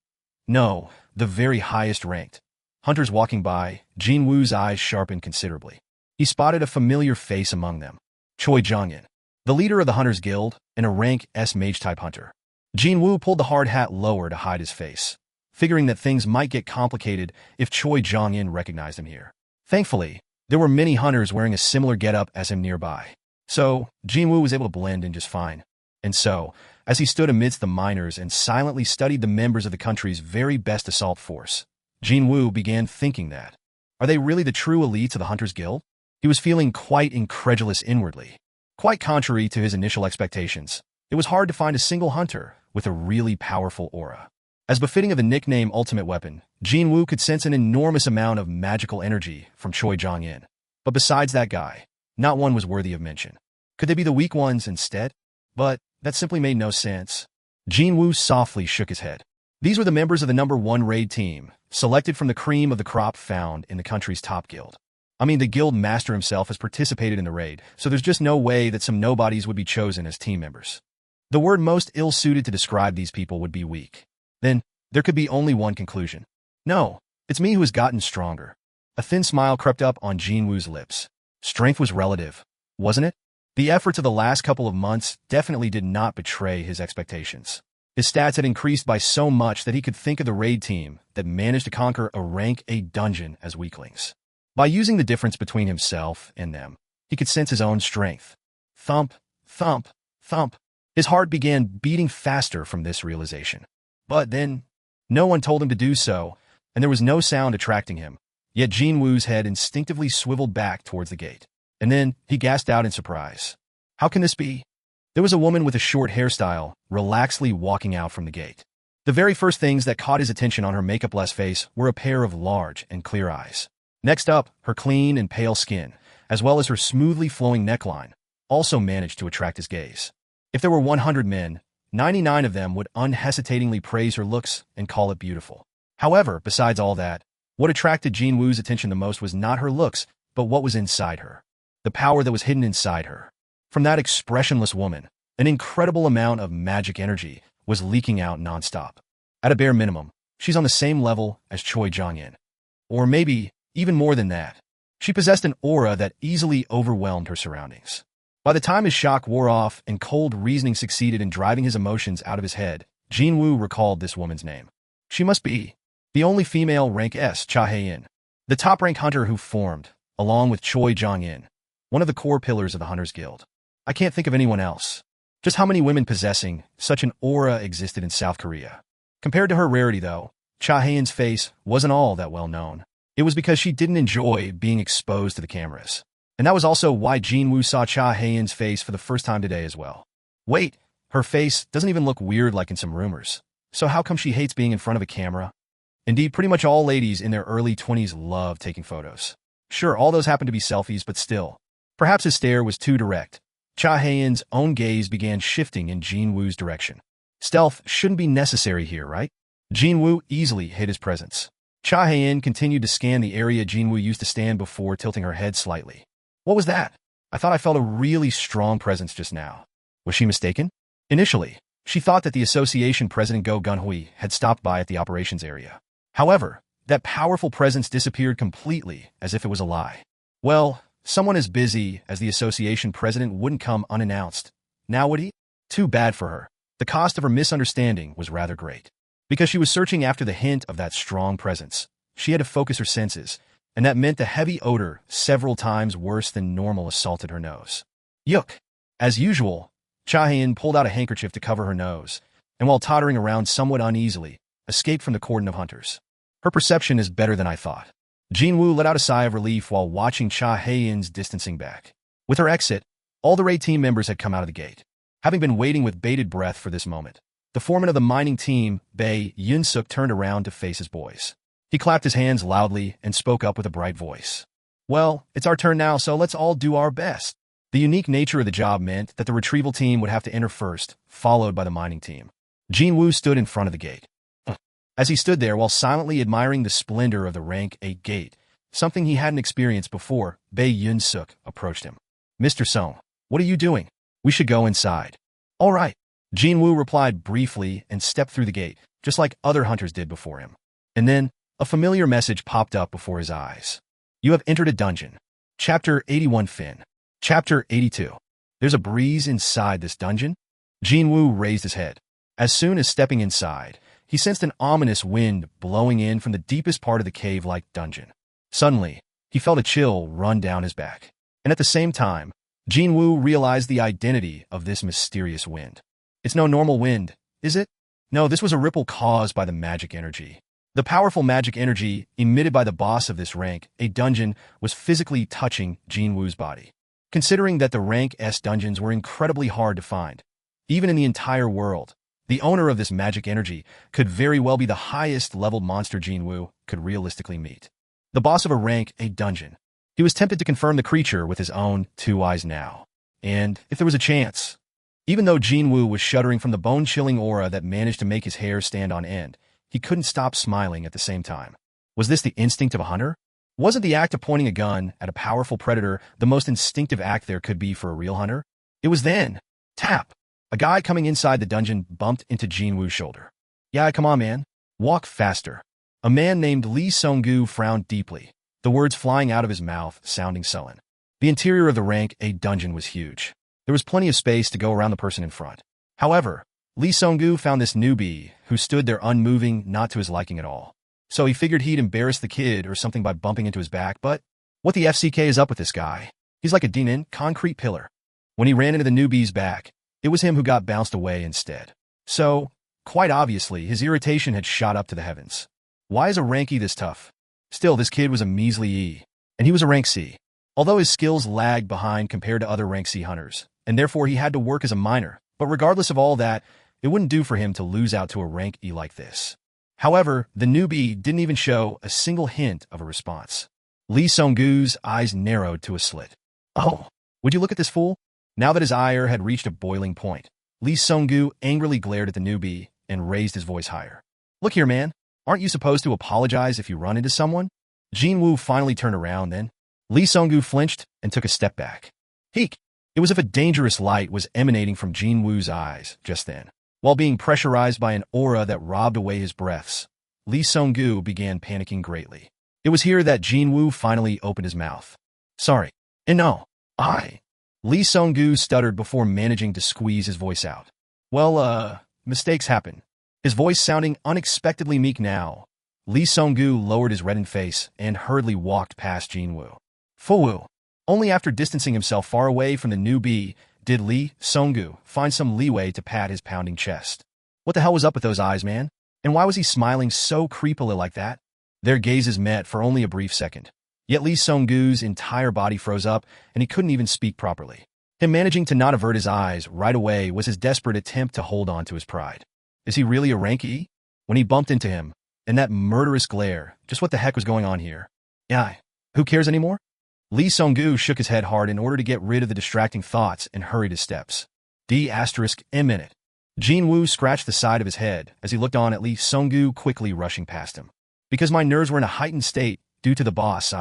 No, the very highest ranked. Hunters walking by, Jin Wu's eyes sharpened considerably. He spotted a familiar face among them. Choi Jong-in, the leader of the Hunters Guild, and a rank S mage-type hunter. Jin Wu pulled the hard hat lower to hide his face, figuring that things might get complicated if Choi Jong-in recognized him here. Thankfully, there were many hunters wearing a similar getup as him nearby, so Jin Wu was able to blend in just fine. And so, as he stood amidst the miners and silently studied the members of the country's very best assault force, Jin Wu began thinking that, are they really the true elites of the Hunters Guild? He was feeling quite incredulous inwardly. Quite contrary to his initial expectations, it was hard to find a single hunter with a really powerful aura. As befitting of the nickname Ultimate Weapon, Jin Wu could sense an enormous amount of magical energy from Choi Jong-in. But besides that guy, not one was worthy of mention. Could they be the weak ones instead? But that simply made no sense. Jin Wu softly shook his head. These were the members of the #1 raid team, selected from the cream of the crop found in the country's top guild. I mean, the guild master himself has participated in the raid, so there's just no way that some nobodies would be chosen as team members. The word most ill-suited to describe these people would be weak. Then, there could be only one conclusion. No, it's me who has gotten stronger. A thin smile crept up on Jin Wu's lips. Strength was relative, wasn't it? The efforts of the last couple of months definitely did not betray his expectations. His stats had increased by so much that he could think of the raid team that managed to conquer a rank A dungeon as weaklings. By using the difference between himself and them, he could sense his own strength. Thump, thump, thump. His heart began beating faster from this realization. But then, no one told him to do so, and there was no sound attracting him. Yet Jin Wu's head instinctively swiveled back towards the gate. And then, he gasped out in surprise. How can this be? There was a woman with a short hairstyle, relaxedly walking out from the gate. The very first things that caught his attention on her makeup-less face were a pair of large and clear eyes. Next up, her clean and pale skin, as well as her smoothly flowing neckline, also managed to attract his gaze. If there were 100 men, 99 of them would unhesitatingly praise her looks and call it beautiful. However, besides all that, what attracted Jin Wu's attention the most was not her looks, but what was inside her. The power that was hidden inside her. From that expressionless woman, an incredible amount of magic energy was leaking out nonstop. At a bare minimum, she's on the same level as Choi Jong-in. Or maybe even more than that. She possessed an aura that easily overwhelmed her surroundings. By the time his shock wore off and cold reasoning succeeded in driving his emotions out of his head, Jin Wu recalled this woman's name. She must be the only female rank S Cha Hae-in, the top-rank hunter who formed, along with Choi Jong-in, one of the core pillars of the Hunters Guild. I can't think of anyone else. Just how many women possessing such an aura existed in South Korea. Compared to her rarity, though, Cha Hae-in's face wasn't all that well known. It was because she didn't enjoy being exposed to the cameras. And that was also why Jin Wu saw Cha Hae-in's face for the first time today as well. Wait, her face doesn't even look weird like in some rumors. So how come she hates being in front of a camera? Indeed, pretty much all ladies in their early 20s love taking photos. Sure, all those happen to be selfies, but still. Perhaps his stare was too direct. Cha Hae-in's own gaze began shifting in Jin Woo's direction. Stealth shouldn't be necessary here, right? Jin Wu easily hid his presence. Cha Hae-in continued to scan the area Jin Wu used to stand before tilting her head slightly. What was that? I thought I felt a really strong presence just now. Was she mistaken? Initially, she thought that the association president Go Gunhui had stopped by at the operations area. However, that powerful presence disappeared completely as if it was a lie. Well, someone as busy as the association president wouldn't come unannounced. Now would he? Too bad for her. The cost of her misunderstanding was rather great. Because she was searching after the hint of that strong presence, she had to focus her senses, and that meant the heavy odor several times worse than normal assaulted her nose. Yuck! As usual, Cha Hae-in pulled out a handkerchief to cover her nose, and while tottering around somewhat uneasily, escaped from the cordon of hunters. Her perception is better than I thought. Jin Wu let out a sigh of relief while watching Cha Hae-in's distancing back. With her exit, all the raid team members had come out of the gate, having been waiting with bated breath for this moment. The foreman of the mining team, Bae Yun-suk, turned around to face his boys. He clapped his hands loudly and spoke up with a bright voice. Well, it's our turn now, so let's all do our best. The unique nature of the job meant that the retrieval team would have to enter first, followed by the mining team. Jin Wu stood in front of the gate. As he stood there while silently admiring the splendor of the Rank 8 gate, something he hadn't experienced before, Bae Yun-suk approached him. Mr. Sung, what are you doing? We should go inside. All right. Jin Wu replied briefly and stepped through the gate, just like other hunters did before him. And then, a familiar message popped up before his eyes. You have entered a dungeon. Chapter 81 Fin. Chapter 82. There's a breeze inside this dungeon? Jin Wu raised his head. As soon as stepping inside, he sensed an ominous wind blowing in from the deepest part of the cave-like dungeon. Suddenly, he felt a chill run down his back. And at the same time, Jin Wu realized the identity of this mysterious wind. It's no normal wind, is it? No, this was a ripple caused by the magic energy. The powerful magic energy emitted by the boss of this rank, a dungeon, was physically touching Jin Wu's body. Considering that the Rank S dungeons were incredibly hard to find, even in the entire world, the owner of this magic energy could very well be the highest level monster Jin Wu could realistically meet. The boss of a Rank A dungeon. He was tempted to confirm the creature with his own two eyes now. And if there was a chance, even though Jin Wu was shuddering from the bone-chilling aura that managed to make his hair stand on end, he couldn't stop smiling at the same time. Was this the instinct of a hunter? Wasn't the act of pointing a gun at a powerful predator the most instinctive act there could be for a real hunter? It was then. Tap! A guy coming inside the dungeon bumped into Jin Wu's shoulder. Yeah, come on, man. Walk faster. A man named Lee Sung-gu frowned deeply, the words flying out of his mouth sounding sullen. The interior of the Rank A dungeon was huge. There was plenty of space to go around the person in front. However, Lee Sung-gu found this newbie, who stood there unmoving, not to his liking at all. So he figured he'd embarrass the kid or something by bumping into his back, but what the FCK is up with this guy? He's like a demon, concrete pillar. When he ran into the newbie's back, it was him who got bounced away instead. So, quite obviously, his irritation had shot up to the heavens. Why is a rank E this tough? Still, this kid was a measly E, and he was a rank C. Although his skills lagged behind compared to other rank C hunters, and therefore he had to work as a miner, but regardless of all that, it wouldn't do for him to lose out to a rank E like this. However, the newbie didn't even show a single hint of a response. Lee Sung-gu's eyes narrowed to a slit. Oh, would you look at this fool? Now that his ire had reached a boiling point, Lee Sung-gu angrily glared at the newbie and raised his voice higher. Look here, man. Aren't you supposed to apologize if you run into someone? Jin Wu finally turned around then. Lee Sung-gu flinched and took a step back. Heek! It was as if a dangerous light was emanating from Jin Wu's eyes just then. While being pressurized by an aura that robbed away his breaths, Lee Sung-gu began panicking greatly. It was here that Jin Wu finally opened his mouth. Sorry. And no. Lee Sung-gu stuttered before managing to squeeze his voice out. Well, mistakes happen. His voice sounding unexpectedly meek now, Lee Sung-gu lowered his reddened face and hurriedly walked past Jin Wu. Fu-wu. Only after distancing himself far away from the newbie did Lee Sung-gu find some leeway to pat his pounding chest. What the hell was up with those eyes, man? And why was he smiling so creepily like that? Their gazes met for only a brief second. Yet Lee Sung-goo's entire body froze up, and he couldn't even speak properly. Him managing to not avert his eyes right away was his desperate attempt to hold on to his pride. Is he really a rank E? When he bumped into him, in that murderous glare, just what the heck was going on here? Yeah, who cares anymore? Lee Sung-goo shook his head hard in order to get rid of the distracting thoughts and hurried his steps. D***. Jin Wu scratched the side of his head as he looked on at Lee Sung-goo quickly rushing past him. Because my nerves were in a heightened state due to the boss,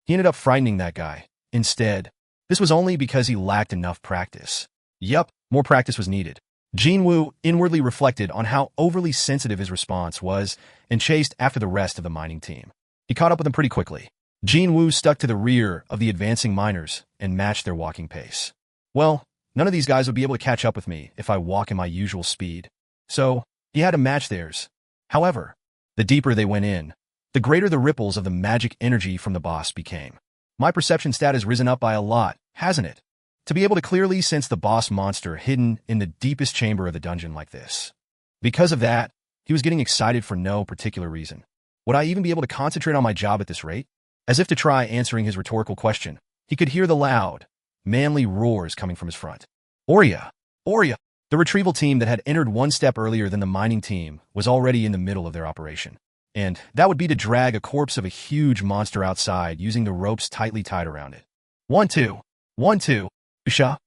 he ended up frightening that guy. Instead, this was only because he lacked enough practice. Yup, more practice was needed. Jin Wu inwardly reflected on how overly sensitive his response was and chased after the rest of the mining team. He caught up with them pretty quickly. Jin Wu stuck to the rear of the advancing miners and matched their walking pace. Well, none of these guys would be able to catch up with me if I walk in my usual speed. So, he had to match theirs. However, the deeper they went in, the greater the ripples of the magic energy from the boss became. My perception stat has risen up by a lot, hasn't it? To be able to clearly sense the boss monster hidden in the deepest chamber of the dungeon like this. Because of that, he was getting excited for no particular reason. Would I even be able to concentrate on my job at this rate? As if to try answering his rhetorical question, he could hear the loud, manly roars coming from his front. Oria! Oria! The retrieval team that had entered one step earlier than the mining team was already in the middle of their operation. And that would be to drag a corpse of a huge monster outside using the ropes tightly tied around it. 1, 2. 1, 2. Bisha.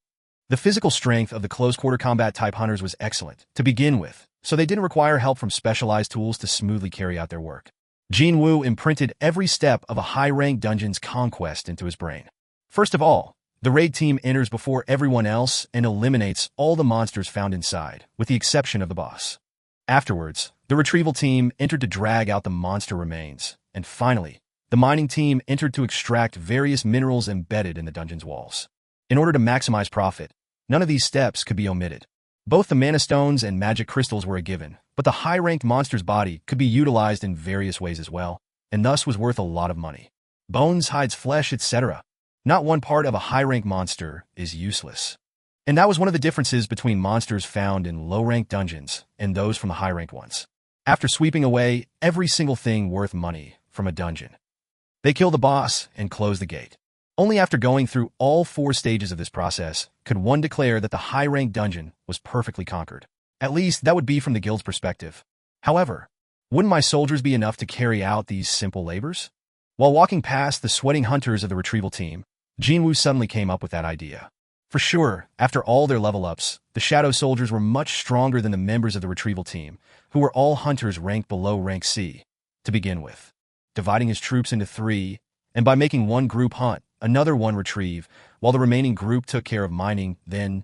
The physical strength of the close-quarter combat type hunters was excellent to begin with, so they didn't require help from specialized tools to smoothly carry out their work. Jin Wu imprinted every step of a high-rank dungeon's conquest into his brain. First of all, the raid team enters before everyone else and eliminates all the monsters found inside, with the exception of the boss. Afterwards, the retrieval team entered to drag out the monster remains, and finally, the mining team entered to extract various minerals embedded in the dungeon's walls. In order to maximize profit, none of these steps could be omitted. Both the mana stones and magic crystals were a given, but the high-ranked monster's body could be utilized in various ways as well, and thus was worth a lot of money. Bones, hides, flesh, etc. Not one part of a high-rank monster is useless. And that was one of the differences between monsters found in low-ranked dungeons and those from the high-ranked ones. After sweeping away every single thing worth money from a dungeon, they kill the boss and close the gate. Only after going through all 4 stages of this process could one declare that the high-ranked dungeon was perfectly conquered. At least that would be from the guild's perspective. However, wouldn't my soldiers be enough to carry out these simple labors? While walking past the sweating hunters of the retrieval team, Jin Wu suddenly came up with that idea. For sure, after all their level-ups, the Shadow Soldiers were much stronger than the members of the retrieval team, who were all hunters ranked below rank C, to begin with. Dividing his troops into 3, and by making one group hunt, another one retrieve, while the remaining group took care of mining, then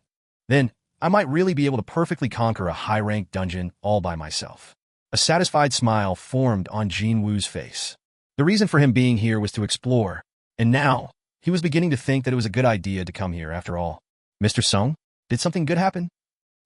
I might really be able to perfectly conquer a high-ranked dungeon all by myself. A satisfied smile formed on Jin Wu's face. The reason for him being here was to explore, and now, he was beginning to think that it was a good idea to come here after all. Mr. Sung, did something good happen?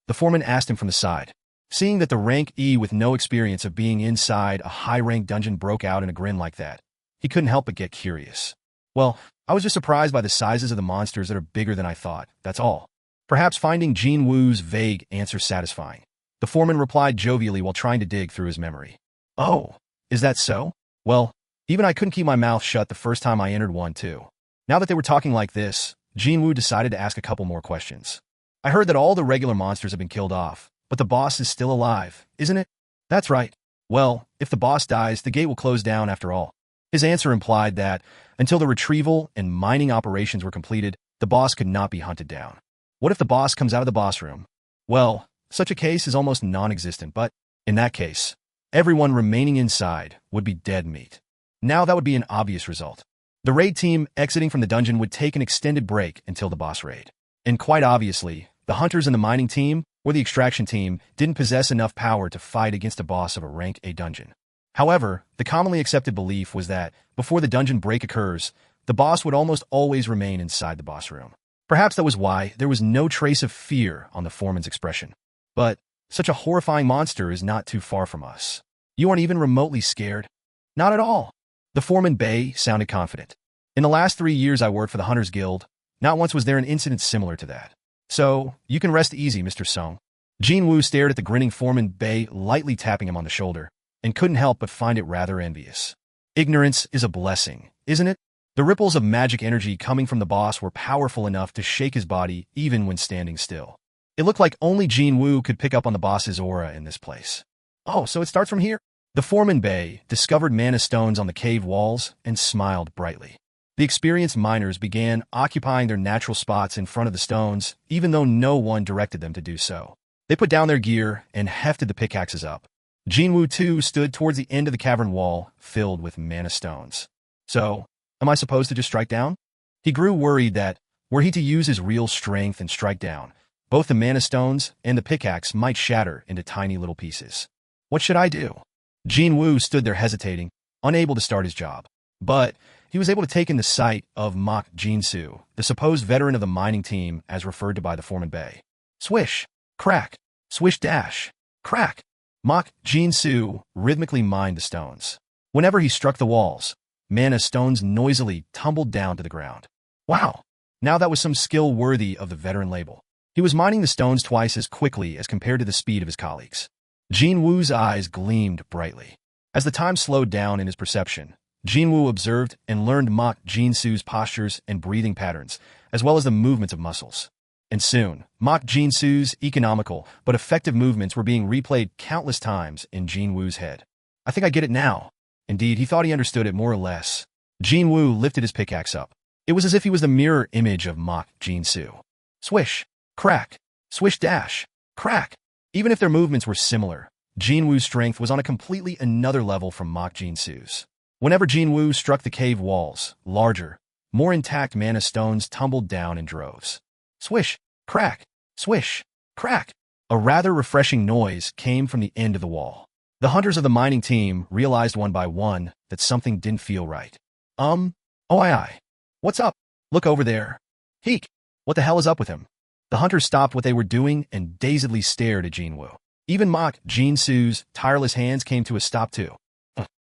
The foreman asked him from the side. Seeing that the rank E with no experience of being inside a high-ranked dungeon broke out in a grin like that, he couldn't help but get curious. Well, I was just surprised by the sizes of the monsters that are bigger than I thought, that's all. Perhaps finding Jin Wu's vague answer satisfying. The foreman replied jovially while trying to dig through his memory. Oh, is that so? Well, even I couldn't keep my mouth shut the first time I entered one too. Now that they were talking like this, Jin Wu decided to ask a couple more questions. I heard that all the regular monsters have been killed off, but the boss is still alive, isn't it? That's right. Well, if the boss dies, the gate will close down after all. His answer implied that, until the retrieval and mining operations were completed, the boss could not be hunted down. What if the boss comes out of the boss room? Well, such a case is almost non-existent, but, in that case, everyone remaining inside would be dead meat. Now that would be an obvious result. The raid team exiting from the dungeon would take an extended break until the boss raid. And quite obviously, the hunters in the mining team or the extraction team didn't possess enough power to fight against a boss of a rank A dungeon. However, the commonly accepted belief was that, before the dungeon break occurs, the boss would almost always remain inside the boss room. Perhaps that was why there was no trace of fear on the foreman's expression. But such a horrifying monster is not too far from us. You aren't even remotely scared? Not at all. The foreman Bay sounded confident. In the last 3 years I worked for the Hunters Guild, not once was there an incident similar to that. So, you can rest easy, Mr. Sung. Jin Wu stared at the grinning foreman Bay, lightly tapping him on the shoulder, and couldn't help but find it rather envious. Ignorance is a blessing, isn't it? The ripples of magic energy coming from the boss were powerful enough to shake his body even when standing still. It looked like only Jin Wu could pick up on the boss's aura in this place. Oh, so it starts from here? The foreman Bei discovered mana stones on the cave walls and smiled brightly. The experienced miners began occupying their natural spots in front of the stones, even though no one directed them to do so. They put down their gear and hefted the pickaxes up. Jin Wu too stood towards the end of the cavern wall, filled with mana stones. So, am I supposed to just strike down? He grew worried that, were he to use his real strength and strike down, both the mana stones and the pickaxe might shatter into tiny little pieces. What should I do? Jin Wu stood there hesitating, unable to start his job. But he was able to take in the sight of Mok Jin-Soo, the supposed veteran of the mining team as referred to by the foreman Bei. Swish, crack, swish dash, crack. Mok Jin-Soo rhythmically mined the stones. Whenever he struck the walls, mana stones noisily tumbled down to the ground. Wow, now that was some skill worthy of the veteran label. He was mining the stones twice as quickly as compared to the speed of his colleagues. Jin Wu's eyes gleamed brightly. As the time slowed down in his perception, Jin Wu observed and learned Mok Jin-Soo's postures and breathing patterns, as well as the movements of muscles. And soon, Mok Jin-Soo's economical but effective movements were being replayed countless times in Jin Wu's head. I think I get it now. Indeed, he thought he understood it more or less. Jin Wu lifted his pickaxe up. It was as if he was the mirror image of Mok Jin-Soo. Swish, crack, swish dash, crack. Even if their movements were similar, Jin Wu's strength was on a completely another level from Mok Jin-Soo's. Whenever Jin Wu struck the cave walls, larger, more intact mana stones tumbled down in droves. Swish, crack, swish, crack. A rather refreshing noise came from the end of the wall. The hunters of the mining team realized one by one that something didn't feel right. Oi. What's up? Look over there. Heek, what the hell is up with him? The hunters stopped what they were doing and dazedly stared at Jin Wu. Even Mok Jin-Soo's tireless hands came to a stop too.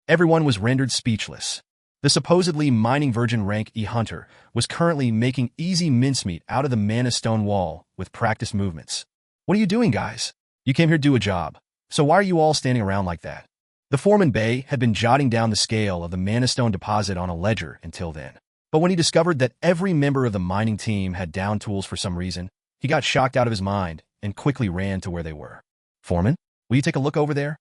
Everyone was rendered speechless. The supposedly mining virgin rank E hunter was currently making easy mincemeat out of the mana stone wall with practiced movements. What are you doing, guys? You came here to do a job. So why are you all standing around like that? The foreman Bei had been jotting down the scale of the mana stone deposit on a ledger until then. But when he discovered that every member of the mining team had down tools for some reason, he got shocked out of his mind and quickly ran to where they were. Foreman, will you take a look over there?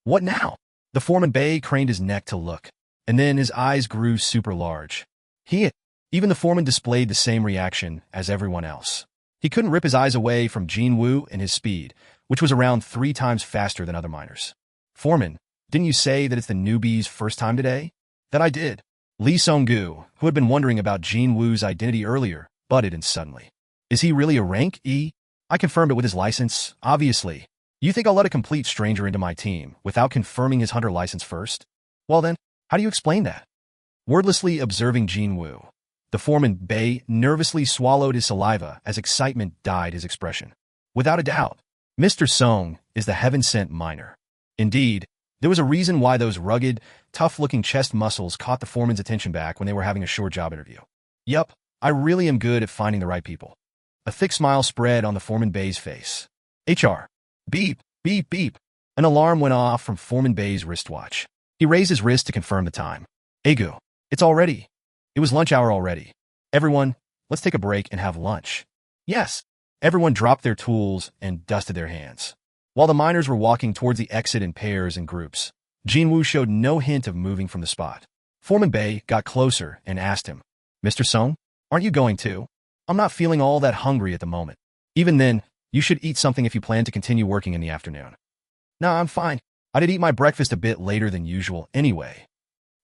What now? The foreman Bei craned his neck to look, and then his eyes grew super large. Even the foreman displayed the same reaction as everyone else. He couldn't rip his eyes away from Jin Wu and his speed, which was around 3 times faster than other miners. Foreman, didn't you say that it's the newbie's first time today? That I did. Lee Sung-gu, who had been wondering about Jin Wu's identity earlier, butted in suddenly. Is he really a rank E? I confirmed it with his license, obviously. You think I'll let a complete stranger into my team without confirming his hunter license first? Well then, how do you explain that? Wordlessly observing Jin Wu, the foreman Bei nervously swallowed his saliva as excitement dyed his expression. Without a doubt, Mr. Sung is the heaven-sent miner. Indeed, there was a reason why those rugged, tough-looking chest muscles caught the foreman's attention back when they were having a short job interview. Yup, I really am good at finding the right people. A thick smile spread on the foreman Bei's face. HR. Beep, beep, beep. An alarm went off from foreman Bei's wristwatch. He raised his wrist to confirm the time. Egu, it's already. It was lunch hour already. Everyone, let's take a break and have lunch. Yes. Everyone dropped their tools and dusted their hands. While the miners were walking towards the exit in pairs and groups, Jin Wu showed no hint of moving from the spot. Foreman Bei got closer and asked him, Mr. Sung, aren't you going too? I'm not feeling all that hungry at the moment. Even then, you should eat something if you plan to continue working in the afternoon. Nah, I'm fine. I did eat my breakfast a bit later than usual anyway.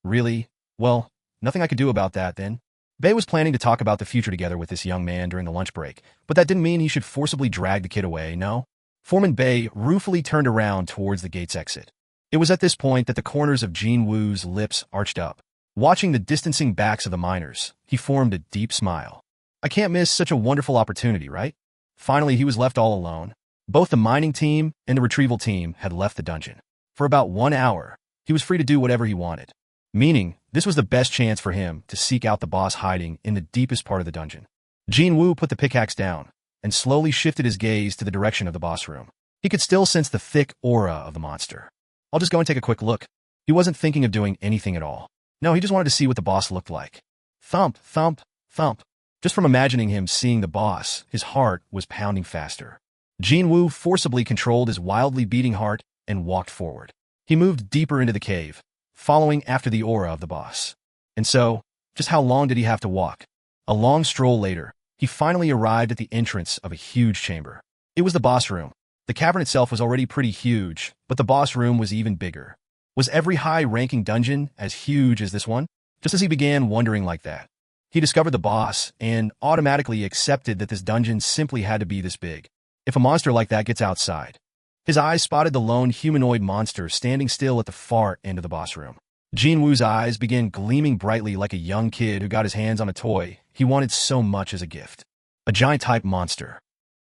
Really? Well, nothing I could do about that then. Bei was planning to talk about the future together with this young man during the lunch break, but that didn't mean he should forcibly drag the kid away, no? Foreman Bei ruefully turned around towards the gate's exit. It was at this point that the corners of Jin Wu's lips arched up. Watching the distancing backs of the miners, he formed a deep smile. I can't miss such a wonderful opportunity, right? Finally, he was left all alone. Both the mining team and the retrieval team had left the dungeon. For about 1 hour, he was free to do whatever he wanted. Meaning, this was the best chance for him to seek out the boss hiding in the deepest part of the dungeon. Jin Wu put the pickaxe down and slowly shifted his gaze to the direction of the boss room. He could still sense the thick aura of the monster. I'll just go and take a quick look. He wasn't thinking of doing anything at all. No, he just wanted to see what the boss looked like. Thump, thump, thump. Just from imagining him seeing the boss, his heart was pounding faster. Jin Wu forcibly controlled his wildly beating heart and walked forward. He moved deeper into the cave, following after the aura of the boss. And so, just how long did he have to walk? A long stroll later, he finally arrived at the entrance of a huge chamber. It was the boss room. The cavern itself was already pretty huge, but the boss room was even bigger. Was every high-ranking dungeon as huge as this one? Just as he began wondering like that, he discovered the boss and automatically accepted that this dungeon simply had to be this big. If a monster like that gets outside. His eyes spotted the lone humanoid monster standing still at the far end of the boss room. Jin Wu's eyes began gleaming brightly like a young kid who got his hands on a toy he wanted so much as a gift. A giant-type monster.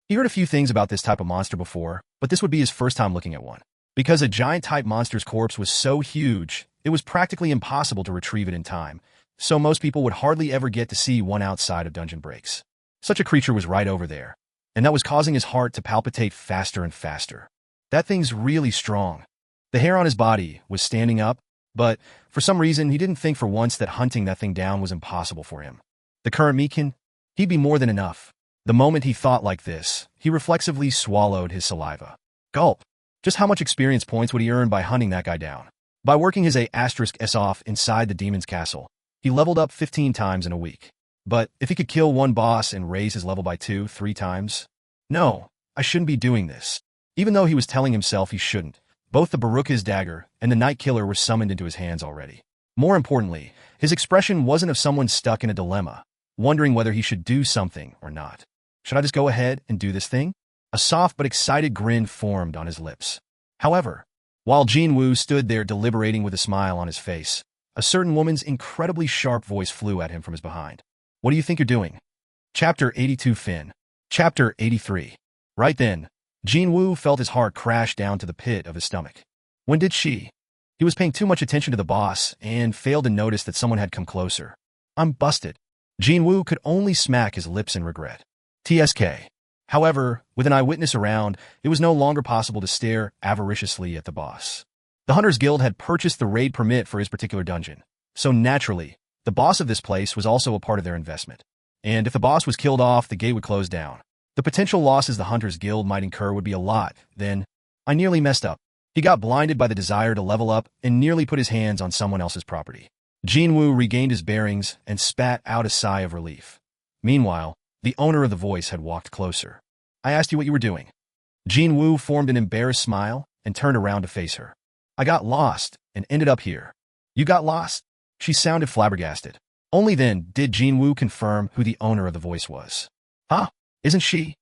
He heard a few things about this type of monster before, but this would be his first time looking at one. Because a giant-type monster's corpse was so huge, it was practically impossible to retrieve it in time, so most people would hardly ever get to see one outside of dungeon breaks. Such a creature was right over there, and that was causing his heart to palpitate faster and faster. That thing's really strong. The hair on his body was standing up, but for some reason he didn't think for once that hunting that thing down was impossible for him. The current Meekin, he'd be more than enough. The moment he thought like this, he reflexively swallowed his saliva. Gulp. Just how much experience points would he earn by hunting that guy down? By working his A*S off inside the demon's castle, he leveled up 15 times in a week. But if he could kill one boss and raise his level by 2-3 times? No, I shouldn't be doing this. Even though he was telling himself he shouldn't, both the Baruka's dagger and the Night Killer were summoned into his hands already. More importantly, his expression wasn't of someone stuck in a dilemma, wondering whether he should do something or not. Should I just go ahead and do this thing? A soft but excited grin formed on his lips. However, while Jin Wu stood there deliberating with a smile on his face, a certain woman's incredibly sharp voice flew at him from his behind. What do you think you're doing? Chapter 82 Fin. Chapter 83. Right then, Jin Wu felt his heart crash down to the pit of his stomach. When did she? He was paying too much attention to the boss and failed to notice that someone had come closer. I'm busted. Jin Wu could only smack his lips in regret. TSK. However, with an eyewitness around, it was no longer possible to stare avariciously at the boss. The Hunters Guild had purchased the raid permit for his particular dungeon, so naturally, the boss of this place was also a part of their investment. And if the boss was killed off, the gate would close down. The potential losses the Hunters Guild might incur would be a lot. Then, I nearly messed up. He got blinded by the desire to level up and nearly put his hands on someone else's property. Jin Wu regained his bearings and spat out a sigh of relief. Meanwhile, the owner of the voice had walked closer. I asked you what you were doing. Jin Wu formed an embarrassed smile and turned around to face her. I got lost and ended up here. You got lost? She sounded flabbergasted. Only then did Jin Wu confirm who the owner of the voice was. Huh? Isn't she?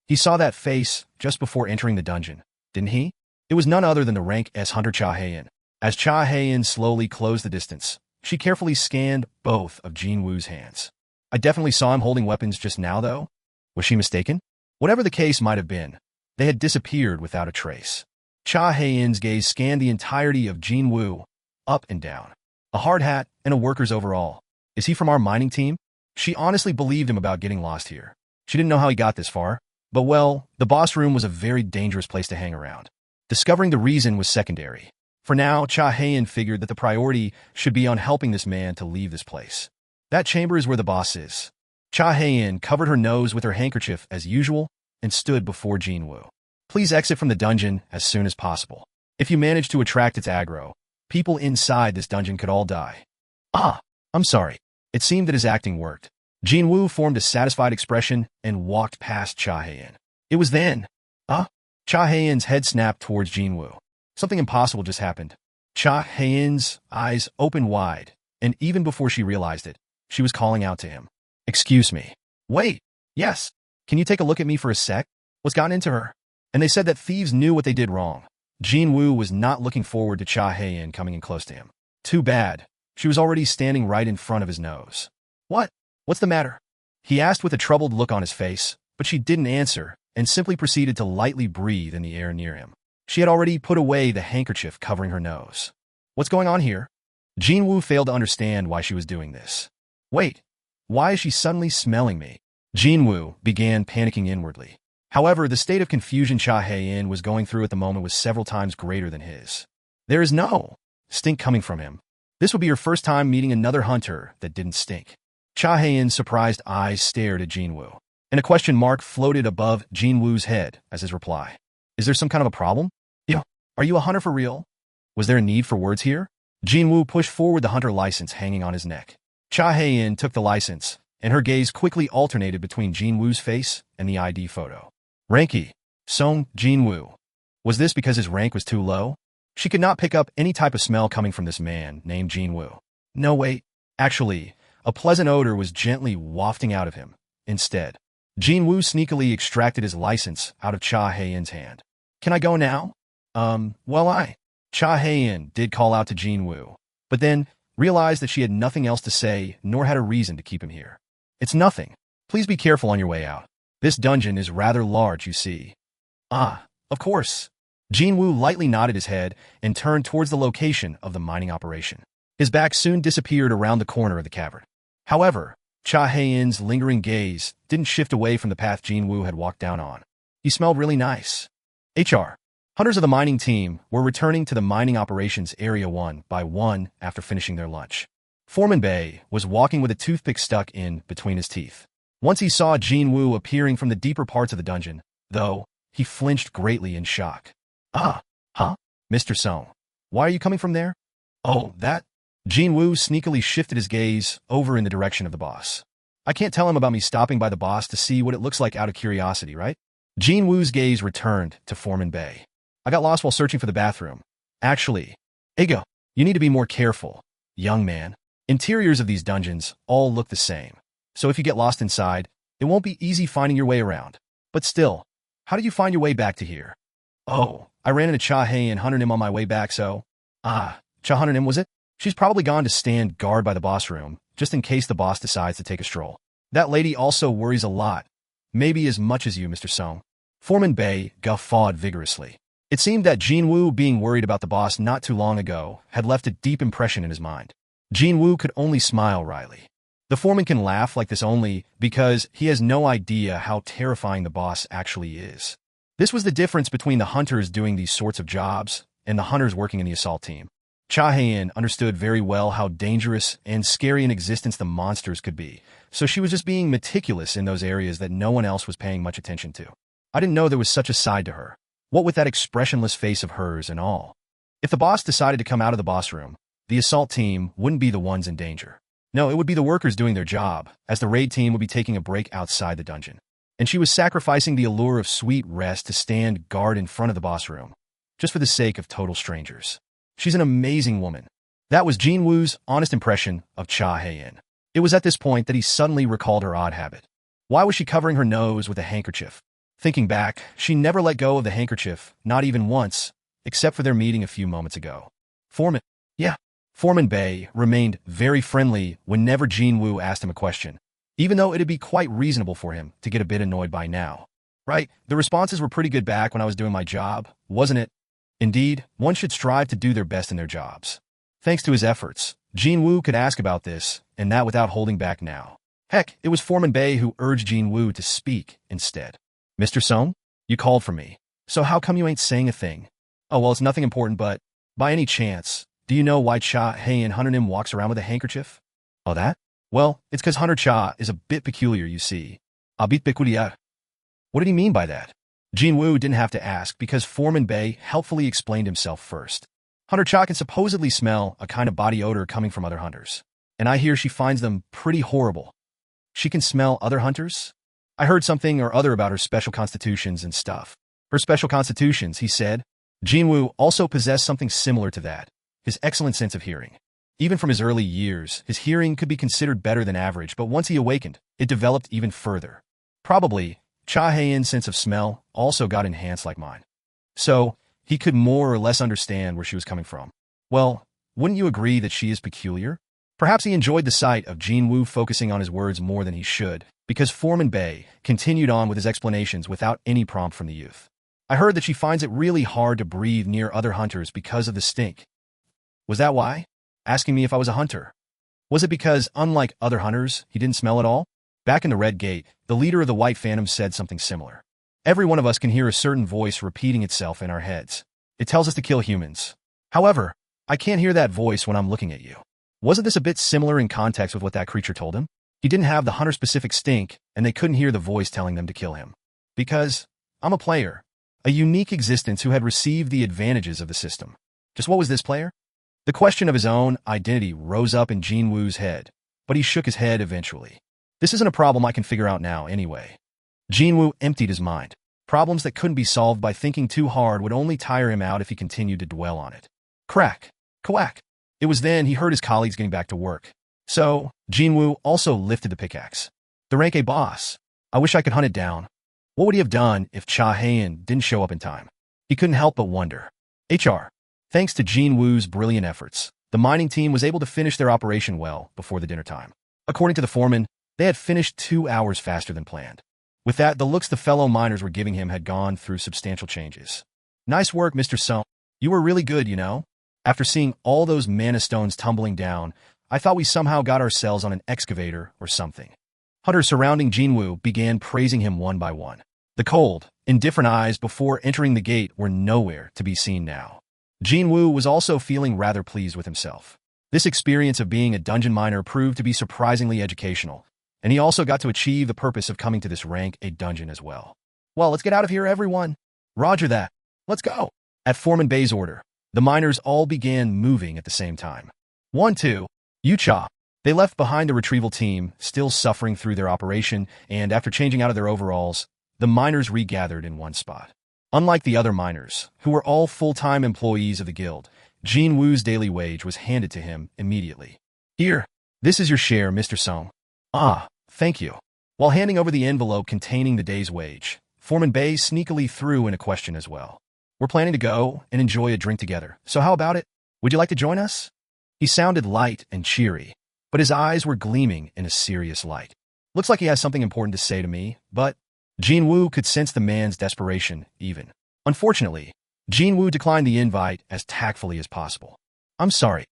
He saw that face just before entering the dungeon, didn't he? It was none other than the rank S hunter Cha Heian. As Cha Heian slowly closed the distance, she carefully scanned both of Jin Wu's hands. I definitely saw him holding weapons just now, though. Was she mistaken? Whatever the case might have been, they had disappeared without a trace. Cha Heian's gaze scanned the entirety of Jin Wu, up and down. A hard hat and a worker's overall. Is he from our mining team? She honestly believed him about getting lost here. She didn't know how he got this far, but well, the boss room was a very dangerous place to hang around. Discovering the reason was secondary. For now, Cha Heian figured that the priority should be on helping this man to leave this place. That chamber is where the boss is. Cha Heian covered her nose with her handkerchief as usual and stood before Jin Wu. Please exit from the dungeon as soon as possible. If you manage to attract its aggro, people inside this dungeon could all die. Ah, I'm sorry. It seemed that his acting worked. Jin Wu formed a satisfied expression and walked past Cha Heian. It was then. Cha Heian's head snapped towards Jin Wu. Something impossible just happened. Cha Heian's eyes opened wide, and even before she realized it, she was calling out to him. Excuse me. Wait. Yes. Can you take a look at me for a sec? What's gotten into her? And they said that thieves knew what they did wrong. Jin Wu was not looking forward to Cha Heian coming in close to him. Too bad. She was already standing right in front of his nose. What? What's the matter? He asked with a troubled look on his face, but she didn't answer and simply proceeded to lightly breathe in the air near him. She had already put away the handkerchief covering her nose. What's going on here? Jin Wu failed to understand why she was doing this. Wait, why is she suddenly smelling me? Jin Wu began panicking inwardly. However, the state of confusion Cha Heian was going through at the moment was several times greater than his. There is no stink coming from him. This would be her first time meeting another hunter that didn't stink. Cha Hae-in's surprised eyes stared at Jin Wu, and a question mark floated above Jin Wu's head as his reply. Is there some kind of a problem? Yo, are you a hunter for real? Was there a need for words here? Jin Wu pushed forward the hunter license hanging on his neck. Cha Hae-in took the license, and her gaze quickly alternated between Jin Wu's face and the ID photo. Ranky, Sung Jin-Woo. Was this because his rank was too low? She could not pick up any type of smell coming from this man named Jin Wu. No, wait. Actually, a pleasant odor was gently wafting out of him. Instead, Jin Wu sneakily extracted his license out of Cha Hae-in's hand. Can I go now? Cha Hae-in did call out to Jin Wu, but then realized that she had nothing else to say nor had a reason to keep him here. It's nothing. Please be careful on your way out. This dungeon is rather large, you see. Ah, of course. Jin Wu lightly nodded his head and turned towards the location of the mining operation. His back soon disappeared around the corner of the cavern. However, Cha Hae-in's lingering gaze didn't shift away from the path Jin Wu had walked down on. He smelled really nice. Hunters of the mining team were returning to the mining operations area one by one after finishing their lunch. Foreman Bei was walking with a toothpick stuck in between his teeth. Once he saw Jin Wu appearing from the deeper parts of the dungeon, though, he flinched greatly in shock. Mr. Sung, why are you coming from there? Oh, that? Jin Wu sneakily shifted his gaze over in the direction of the boss. I can't tell him about me stopping by the boss to see what it looks like out of curiosity, right? Jin Wu's gaze returned to Foreman Bei. I got lost while searching for the bathroom. Actually, Ego, you need to be more careful, young man. Interiors of these dungeons all look the same, so if you get lost inside, it won't be easy finding your way around. But still, how did you find your way back to here? Oh, I ran into Cha Hae-in hunted him on my way back, so... Cha hunted him, was it? She's probably gone to stand guard by the boss room, just in case the boss decides to take a stroll. That lady also worries a lot. Maybe as much as you, Mr. Sung. Foreman Bei guffawed vigorously. It seemed that Jin Wu being worried about the boss not too long ago had left a deep impression in his mind. Jin Wu could only smile wryly. The foreman can laugh like this only because he has no idea how terrifying the boss actually is. This was the difference between the hunters doing these sorts of jobs and the hunters working in the assault team. Cha Hae-in understood very well how dangerous and scary an existence the monsters could be, so she was just being meticulous in those areas that no one else was paying much attention to. I didn't know there was such a side to her. What with that expressionless face of hers and all. If the boss decided to come out of the boss room, the assault team wouldn't be the ones in danger. No, it would be the workers doing their job, as the raid team would be taking a break outside the dungeon. And she was sacrificing the allure of sweet rest to stand guard in front of the boss room, just for the sake of total strangers. She's an amazing woman. That was Jin Wu's honest impression of Cha Hae-in. It was at this point that he suddenly recalled her odd habit. Why was she covering her nose with a handkerchief? Thinking back, she never let go of the handkerchief, not even once, except for their meeting a few moments ago. Foreman Bei remained very friendly whenever Jin Wu asked him a question, even though it'd be quite reasonable for him to get a bit annoyed by now. Right, the responses were pretty good back when I was doing my job, wasn't it? Indeed, one should strive to do their best in their jobs. Thanks to his efforts, Jin Wu could ask about this, and that without holding back now. Heck, it was Foreman Bei who urged Jin Wu to speak instead. Mr. Sung, you called for me. So how come you ain't saying a thing? Oh, well, it's nothing important, but by any chance, do you know why Cha Hae-in hunted him walks around with a handkerchief? Oh, that? Well, it's because Hunter Cha is a bit peculiar, you see. A bit peculiar. What did he mean by that? Jin Wu didn't have to ask because Foreman Bei helpfully explained himself first. Hunter Cha can supposedly smell a kind of body odor coming from other hunters, and I hear she finds them pretty horrible. She can smell other hunters? I heard something or other about her special constitutions and stuff. Her special constitutions, he said. Jin Wu also possessed something similar to that, his excellent sense of hearing. Even from his early years, his hearing could be considered better than average, but once he awakened, it developed even further. Probably, Cha Hae-in's sense of smell also got enhanced like mine. So, he could more or less understand where she was coming from. Well, wouldn't you agree that she is peculiar? Perhaps he enjoyed the sight of Jin Wu focusing on his words more than he should, because Foreman Bei continued on with his explanations without any prompt from the youth. I heard that she finds it really hard to breathe near other hunters because of the stink. Was that why? Asking me if I was a hunter. Was it because, unlike other hunters, he didn't smell at all? Back in the Red Gate, the leader of the White Phantom said something similar. Every one of us can hear a certain voice repeating itself in our heads. It tells us to kill humans. However, I can't hear that voice when I'm looking at you. Wasn't this a bit similar in context with what that creature told him? He didn't have the hunter-specific stink, and they couldn't hear the voice telling them to kill him. Because I'm a player, a unique existence who had received the advantages of the system. Just what was this player? The question of his own identity rose up in Jin Woo's head, but he shook his head eventually. This isn't a problem I can figure out now anyway. Jin Wu emptied his mind. Problems that couldn't be solved by thinking too hard would only tire him out if he continued to dwell on it. Crack. Quack. It was then he heard his colleagues getting back to work. So, Jin Wu also lifted the pickaxe. The rank A boss. I wish I could hunt it down. What would he have done if Cha Heian didn't show up in time? He couldn't help but wonder. HR. Thanks to Jin Wu's brilliant efforts, the mining team was able to finish their operation well before the dinner time. According to the foreman, they had finished 2 hours faster than planned. With that, the looks the fellow miners were giving him had gone through substantial changes. Nice work, Mr. Sung. You were really good, you know? After seeing all those mana stones tumbling down, I thought we somehow got ourselves on an excavator or something. Hunters surrounding Jin Wu began praising him one by one. The cold, indifferent eyes before entering the gate were nowhere to be seen now. Jin Wu was also feeling rather pleased with himself. This experience of being a dungeon miner proved to be surprisingly educational, and he also got to achieve the purpose of coming to this rank A dungeon as well. Well, let's get out of here, everyone. Roger that. Let's go. At Foreman Bay's order, the miners all began moving at the same time. 1, 2, Yucha. They left behind the retrieval team, still suffering through their operation, and after changing out of their overalls, the miners regathered in one spot. Unlike the other miners, who were all full-time employees of the guild, Jin Wu's daily wage was handed to him immediately. Here, this is your share, Mr. Sung. Ah, thank you. While handing over the envelope containing the day's wage, Foreman Bay sneakily threw in a question as well. We're planning to go and enjoy a drink together, so how about it? Would you like to join us? He sounded light and cheery, but his eyes were gleaming in a serious light. Looks like he has something important to say to me, but Jin Wu could sense the man's desperation, even. Unfortunately, Jin Wu declined the invite as tactfully as possible. I'm sorry.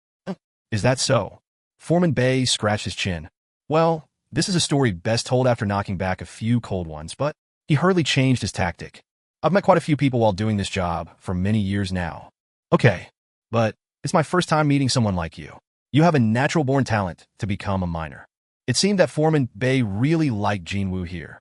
Is that so? Foreman Bay scratched his chin. Well, this is a story best told after knocking back a few cold ones, but he hurriedly changed his tactic. I've met quite a few people while doing this job for many years now. Okay, but it's my first time meeting someone like you. You have a natural-born talent to become a miner. It seemed that Foreman Bay really liked Jin Wu here.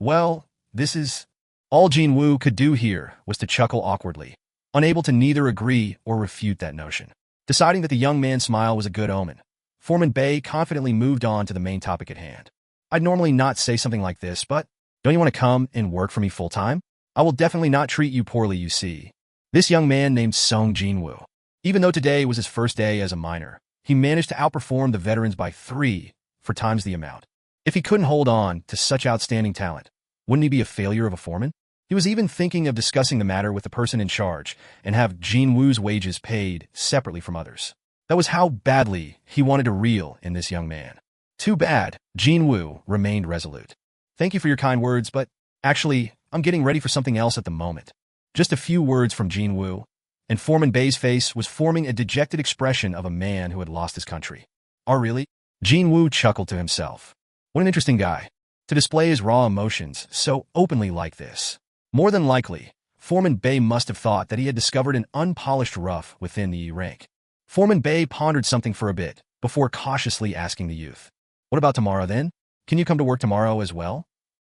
Well, this is... All Jin Wu could do here was to chuckle awkwardly, unable to neither agree or refute that notion. Deciding that the young man's smile was a good omen, Foreman Bay confidently moved on to the main topic at hand. I'd normally not say something like this, but don't you want to come and work for me full-time? I will definitely not treat you poorly, you see. This young man named Sung Jin-Woo. Even though today was his first day as a miner, he managed to outperform the veterans by 3 times the amount. If he couldn't hold on to such outstanding talent, wouldn't he be a failure of a foreman? He was even thinking of discussing the matter with the person in charge and have Jin Wu's wages paid separately from others. That was how badly he wanted to reel in this young man. Too bad, Jin Wu remained resolute. Thank you for your kind words, but actually, I'm getting ready for something else at the moment. Just a few words from Jin Wu, and Foreman Bay's face was forming a dejected expression of a man who had lost his country. Oh, really? Jin Wu chuckled to himself. What an interesting guy, to display his raw emotions so openly like this. More than likely, Foreman Bay must have thought that he had discovered an unpolished rough within the E rank. Foreman Bay pondered something for a bit, before cautiously asking the youth. What about tomorrow then? Can you come to work tomorrow as well?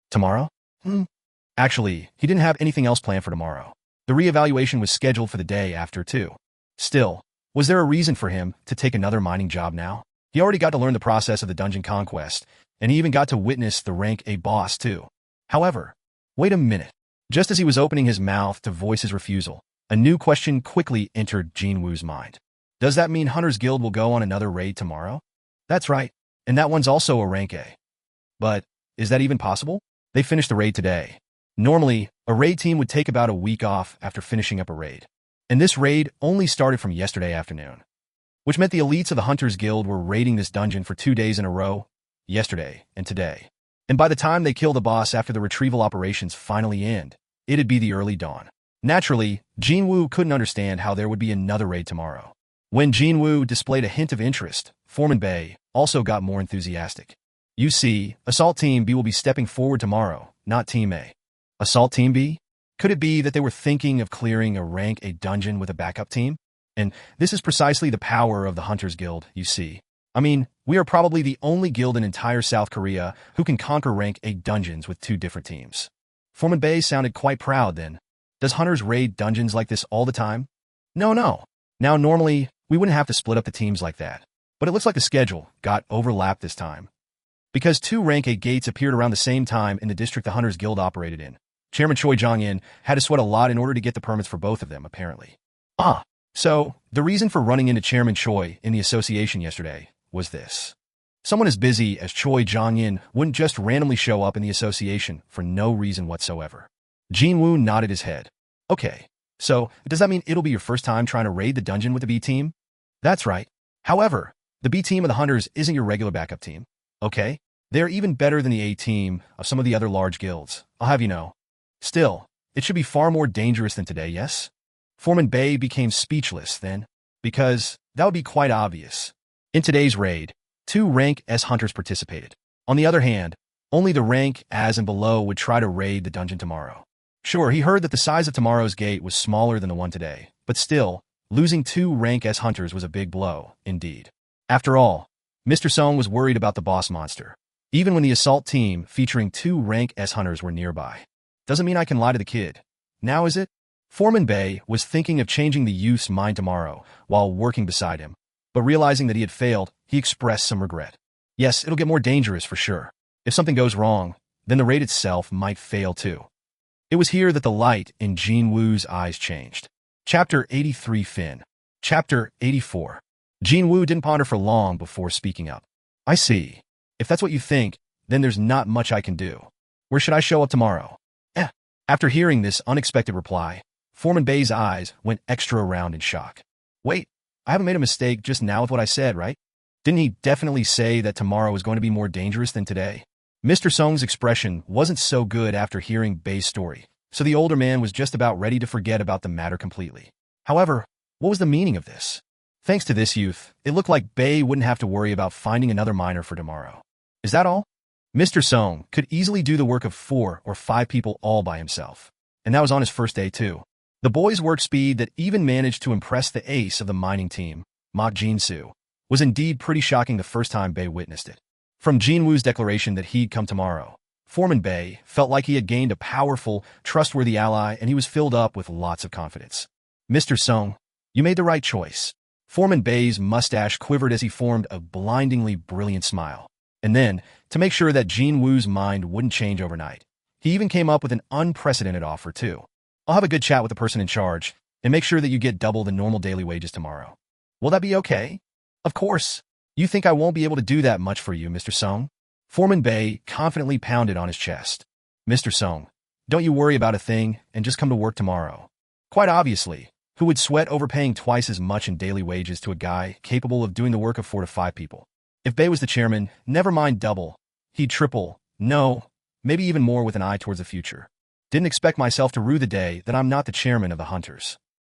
Tomorrow? Actually, he didn't have anything else planned for tomorrow. The reevaluation was scheduled for the day after too. Still, was there a reason for him to take another mining job now? He already got to learn the process of the dungeon conquest, and he even got to witness the rank A boss too. However, wait a minute. Just as he was opening his mouth to voice his refusal, a new question quickly entered Jin Wu's mind. Does that mean Hunter's Guild will go on another raid tomorrow? That's right, and that one's also a rank A. But is that even possible? They finished the raid today. Normally, a raid team would take about a week off after finishing up a raid. And this raid only started from yesterday afternoon, which meant the elites of the Hunter's Guild were raiding this dungeon for 2 days in a row, yesterday and today. And by the time they kill the boss after the retrieval operations finally end, it'd be the early dawn. Naturally, Jin Wu couldn't understand how there would be another raid tomorrow. When Jin Wu displayed a hint of interest, Foreman Bay also got more enthusiastic. You see, Assault Team B will be stepping forward tomorrow, not Team A. Assault Team B? Could it be that they were thinking of clearing a rank A dungeon with a backup team? And this is precisely the power of the Hunters Guild, you see. I mean, we are probably the only guild in entire South Korea who can conquer rank 8 dungeons with 2 different teams. Foreman Bay sounded quite proud then. Does Hunters raid dungeons like this all the time? No. Now, normally, we wouldn't have to split up the teams like that. But it looks like the schedule got overlapped this time. Because 2 rank 8 gates appeared around the same time in the district the Hunters Guild operated in. Chairman Choi Jong-in had to sweat a lot in order to get the permits for both of them, apparently. So, the reason for running into Chairman Choi in the association yesterday was this. Someone as busy as Choi Jong-in wouldn't just randomly show up in the association for no reason whatsoever. Jin Wu nodded his head. Okay, so does that mean it'll be your first time trying to raid the dungeon with the B team? That's right. However, the B team of the Hunters isn't your regular backup team. Okay? They're even better than the A team of some of the other large guilds, I'll have you know. Still, it should be far more dangerous than today, yes? Foreman Bay became speechless then, because that would be quite obvious. In today's raid, 2 rank S hunters participated. On the other hand, only the rank as and below would try to raid the dungeon tomorrow. Sure, he heard that the size of tomorrow's gate was smaller than the one today, but still, losing 2 rank S hunters was a big blow, indeed. After all, Mr. Sung was worried about the boss monster, even when the assault team featuring 2 rank S hunters were nearby. Doesn't mean I can lie to the kid. Now is it? Foreman Bay was thinking of changing the youth's mind tomorrow while working beside him, but realizing that he had failed, he expressed some regret. Yes, it'll get more dangerous for sure. If something goes wrong, then the raid itself might fail too. It was here that the light in Jin Woo's eyes changed. Chapter 83 Fin. Chapter 84. Jin Wu didn't ponder for long before speaking up. I see. If that's what you think, then there's not much I can do. Where should I show up tomorrow? After hearing this unexpected reply, Foreman Bay's eyes went extra round in shock. Wait, I haven't made a mistake just now with what I said, right? Didn't he definitely say that tomorrow is going to be more dangerous than today? Mr. Sung's expression wasn't so good after hearing Bay's story, so the older man was just about ready to forget about the matter completely. However, what was the meaning of this? Thanks to this youth, it looked like Bay wouldn't have to worry about finding another miner for tomorrow. Is that all? Mr. Sung could easily do the work of 4 or 5 people all by himself. And that was on his first day too. The boy's work speed that even managed to impress the ace of the mining team, Mok Jin-Soo, was indeed pretty shocking the first time Bay witnessed it. From Jin Woo's declaration that he'd come tomorrow, Foreman Bay felt like he had gained a powerful, trustworthy ally and he was filled up with lots of confidence. Mr. Sung, you made the right choice. Foreman Bay's mustache quivered as he formed a blindingly brilliant smile. And then, to make sure that Jin Woo's mind wouldn't change overnight, he even came up with an unprecedented offer too. I'll have a good chat with the person in charge and make sure that you get double the normal daily wages tomorrow. Will that be okay? Of course. You think I won't be able to do that much for you, Mr. Sung? Foreman Bay confidently pounded on his chest. Mr. Sung, don't you worry about a thing and just come to work tomorrow. Quite obviously, who would sweat overpaying twice as much in daily wages to a guy capable of doing the work of 4 to 5 people? If Bay was the chairman, never mind double, he'd triple, no, maybe even more with an eye towards the future. Didn't expect myself to rue the day that I'm not the chairman of the Hunters.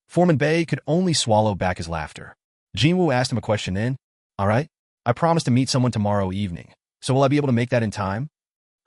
Foreman Bay could only swallow back his laughter. Jin Wu asked him a question then. All right, I promised to meet someone tomorrow evening, so will I be able to make that in time?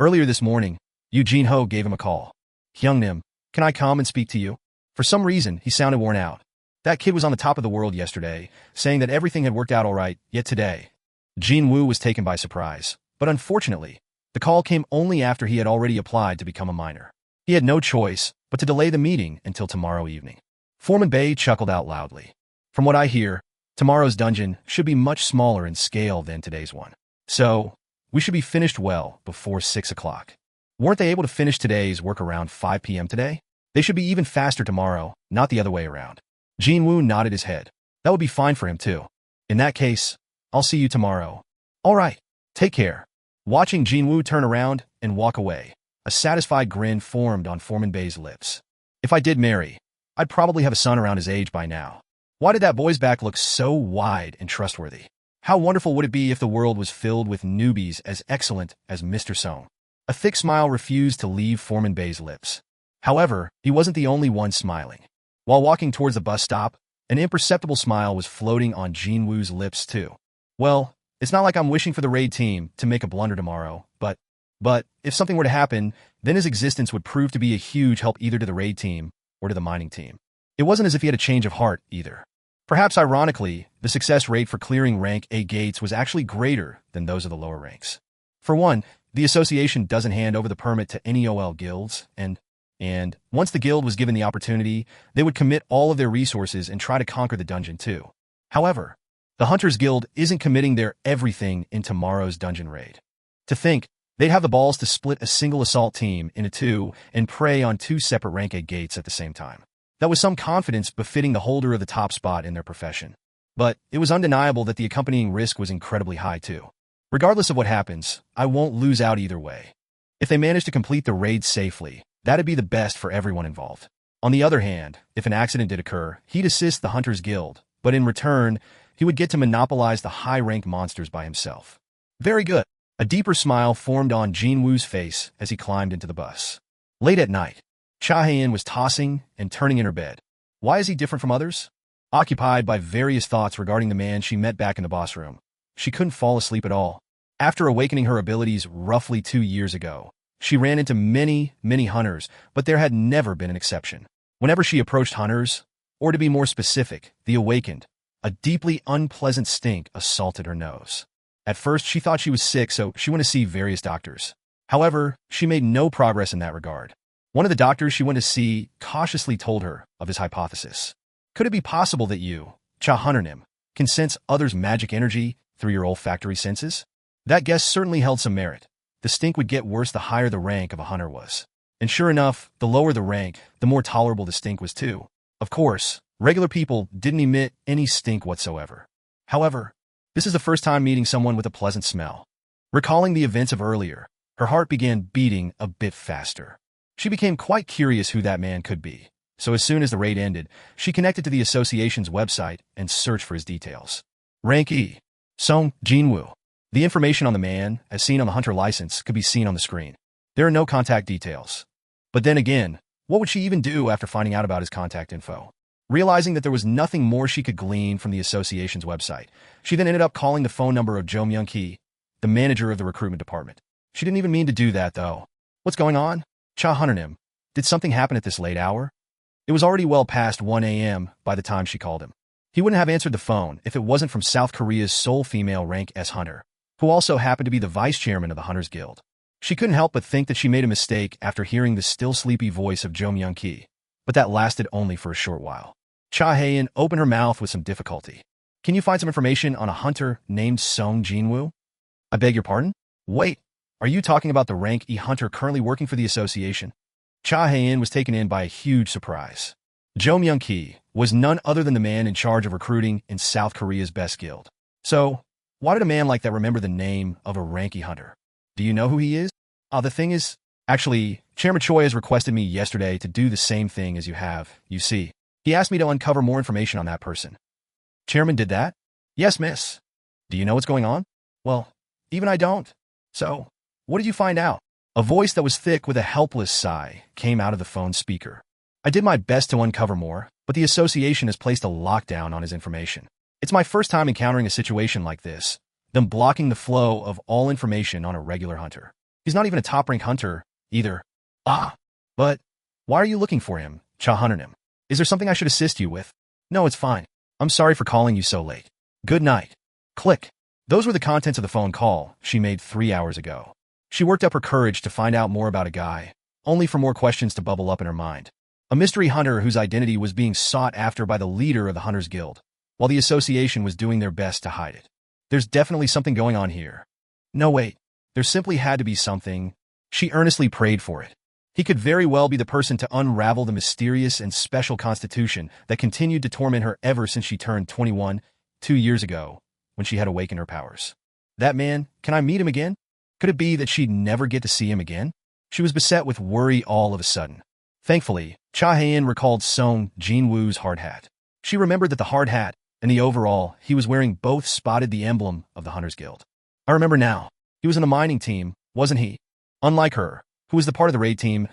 Earlier this morning, Eugene Ho gave him a call. Hyungnim, can I come and speak to you? For some reason, he sounded worn out. That kid was on the top of the world yesterday, saying that everything had worked out all right, yet today. Jin Wu was taken by surprise, but unfortunately, the call came only after he had already applied to become a miner. He had no choice but to delay the meeting until tomorrow evening. Foreman Bay chuckled out loudly. From what I hear, tomorrow's dungeon should be much smaller in scale than today's one. So, we should be finished well before 6 o'clock. Weren't they able to finish today's work around 5 p.m. today? They should be even faster tomorrow, not the other way around. Jin Wu nodded his head. That would be fine for him too. In that case, I'll see you tomorrow. All right, take care. Watching Jin Wu turn around and walk away, a satisfied grin formed on Foreman Bay's lips. If I did marry, I'd probably have a son around his age by now. Why did that boy's back look so wide and trustworthy? How wonderful would it be if the world was filled with newbies as excellent as Mr. Sung? A thick smile refused to leave Foreman Bay's lips. However, he wasn't the only one smiling. While walking towards the bus stop, an imperceptible smile was floating on Jin Woo's lips too. Well, it's not like I'm wishing for the raid team to make a blunder tomorrow, but if something were to happen, then his existence would prove to be a huge help either to the raid team or to the mining team. It wasn't as if he had a change of heart either. Perhaps ironically, the success rate for clearing rank A gates was actually greater than those of the lower ranks. For one, the association doesn't hand over the permit to any OL guilds, and once the guild was given the opportunity, they would commit all of their resources and try to conquer the dungeon too. However, the Hunters Guild isn't committing their everything in tomorrow's dungeon raid. To think, they'd have the balls to split a single assault team into two and prey on two separate rank A gates at the same time. That was some confidence befitting the holder of the top spot in their profession. But it was undeniable that the accompanying risk was incredibly high too. Regardless of what happens, I won't lose out either way. If they manage to complete the raid safely, that'd be the best for everyone involved. On the other hand, if an accident did occur, he'd assist the Hunters Guild, but in return, he would get to monopolize the high-rank monsters by himself. Very good. A deeper smile formed on Jin Woo's face as he climbed into the bus. Late at night, Cha Hae-in was tossing and turning in her bed. Why is he different from others? Occupied by various thoughts regarding the man she met back in the boss room, she couldn't fall asleep at all. After awakening her abilities roughly 2 years ago, she ran into many hunters, but there had never been an exception. Whenever she approached hunters, or to be more specific, the awakened, a deeply unpleasant stink assaulted her nose. At first, she thought she was sick, so she went to see various doctors. However, she made no progress in that regard. One of the doctors she went to see cautiously told her of his hypothesis. Could it be possible that you, Cha Hunternim, can sense others' magic energy through your olfactory senses? That guess certainly held some merit. The stink would get worse the higher the rank of a hunter was. And sure enough, the lower the rank, the more tolerable the stink was too. Of course, regular people didn't emit any stink whatsoever. However, this is the first time meeting someone with a pleasant smell. Recalling the events of earlier, her heart began beating a bit faster. She became quite curious who that man could be. So as soon as the raid ended, she connected to the association's website and searched for his details. Rank E. Sung Jin-Woo. The information on the man, as seen on the hunter license, could be seen on the screen. There are no contact details. But then again, what would she even do after finding out about his contact info? Realizing that there was nothing more she could glean from the association's website, she then ended up calling the phone number of Jo Myung-ki, the manager of the recruitment department. She didn't even mean to do that, though. What's going on? Cha Hunternim, did something happen at this late hour? It was already well past 1 a.m. by the time she called him. He wouldn't have answered the phone if it wasn't from South Korea's sole female rank S hunter, who also happened to be the vice chairman of the Hunters Guild. She couldn't help but think that she made a mistake after hearing the still sleepy voice of Jo Myung-ki, but that lasted only for a short while. Cha Hae-in opened her mouth with some difficulty. Can you find some information on a hunter named Sung Jin-Woo? I beg your pardon? Wait, are you talking about the rank E hunter currently working for the association? Cha Hae-in was taken in by a huge surprise. Jo Myung-ki was none other than the man in charge of recruiting in South Korea's best guild. So, why did a man like that remember the name of a rank E hunter? Do you know who he is? The thing is, actually, Chairman Choi has requested me yesterday to do the same thing as you have, you see. He asked me to uncover more information on that person. Chairman did that? Yes, miss. Do you know what's going on? Well, even I don't. So, what did you find out? A voice that was thick with a helpless sigh came out of the phone speaker. I did my best to uncover more, but the association has placed a lockdown on his information. It's my first time encountering a situation like this, them blocking the flow of all information on a regular hunter. He's not even a top-rank hunter, either. But why are you looking for him, Cha Hunternim? Is there something I should assist you with? No, it's fine. I'm sorry for calling you so late. Good night. Click. Those were the contents of the phone call she made 3 hours ago. She worked up her courage to find out more about a guy, only for more questions to bubble up in her mind. A mystery hunter whose identity was being sought after by the leader of the Hunters Guild, while the association was doing their best to hide it. There's definitely something going on here. No, wait. There simply had to be something. She earnestly prayed for it. He could very well be the person to unravel the mysterious and special constitution that continued to torment her ever since she turned 21, 2 years ago, when she had awakened her powers. That man, can I meet him again? Could it be that she'd never get to see him again? She was beset with worry all of a sudden. Thankfully, Cha Hae-in recalled Sung Jin-Woo's hard hat. She remembered that the hard hat and the overall he was wearing both spotted the emblem of the Hunters Guild. I remember now. He was in the mining team, wasn't he? Unlike her, who was the part of the raid team,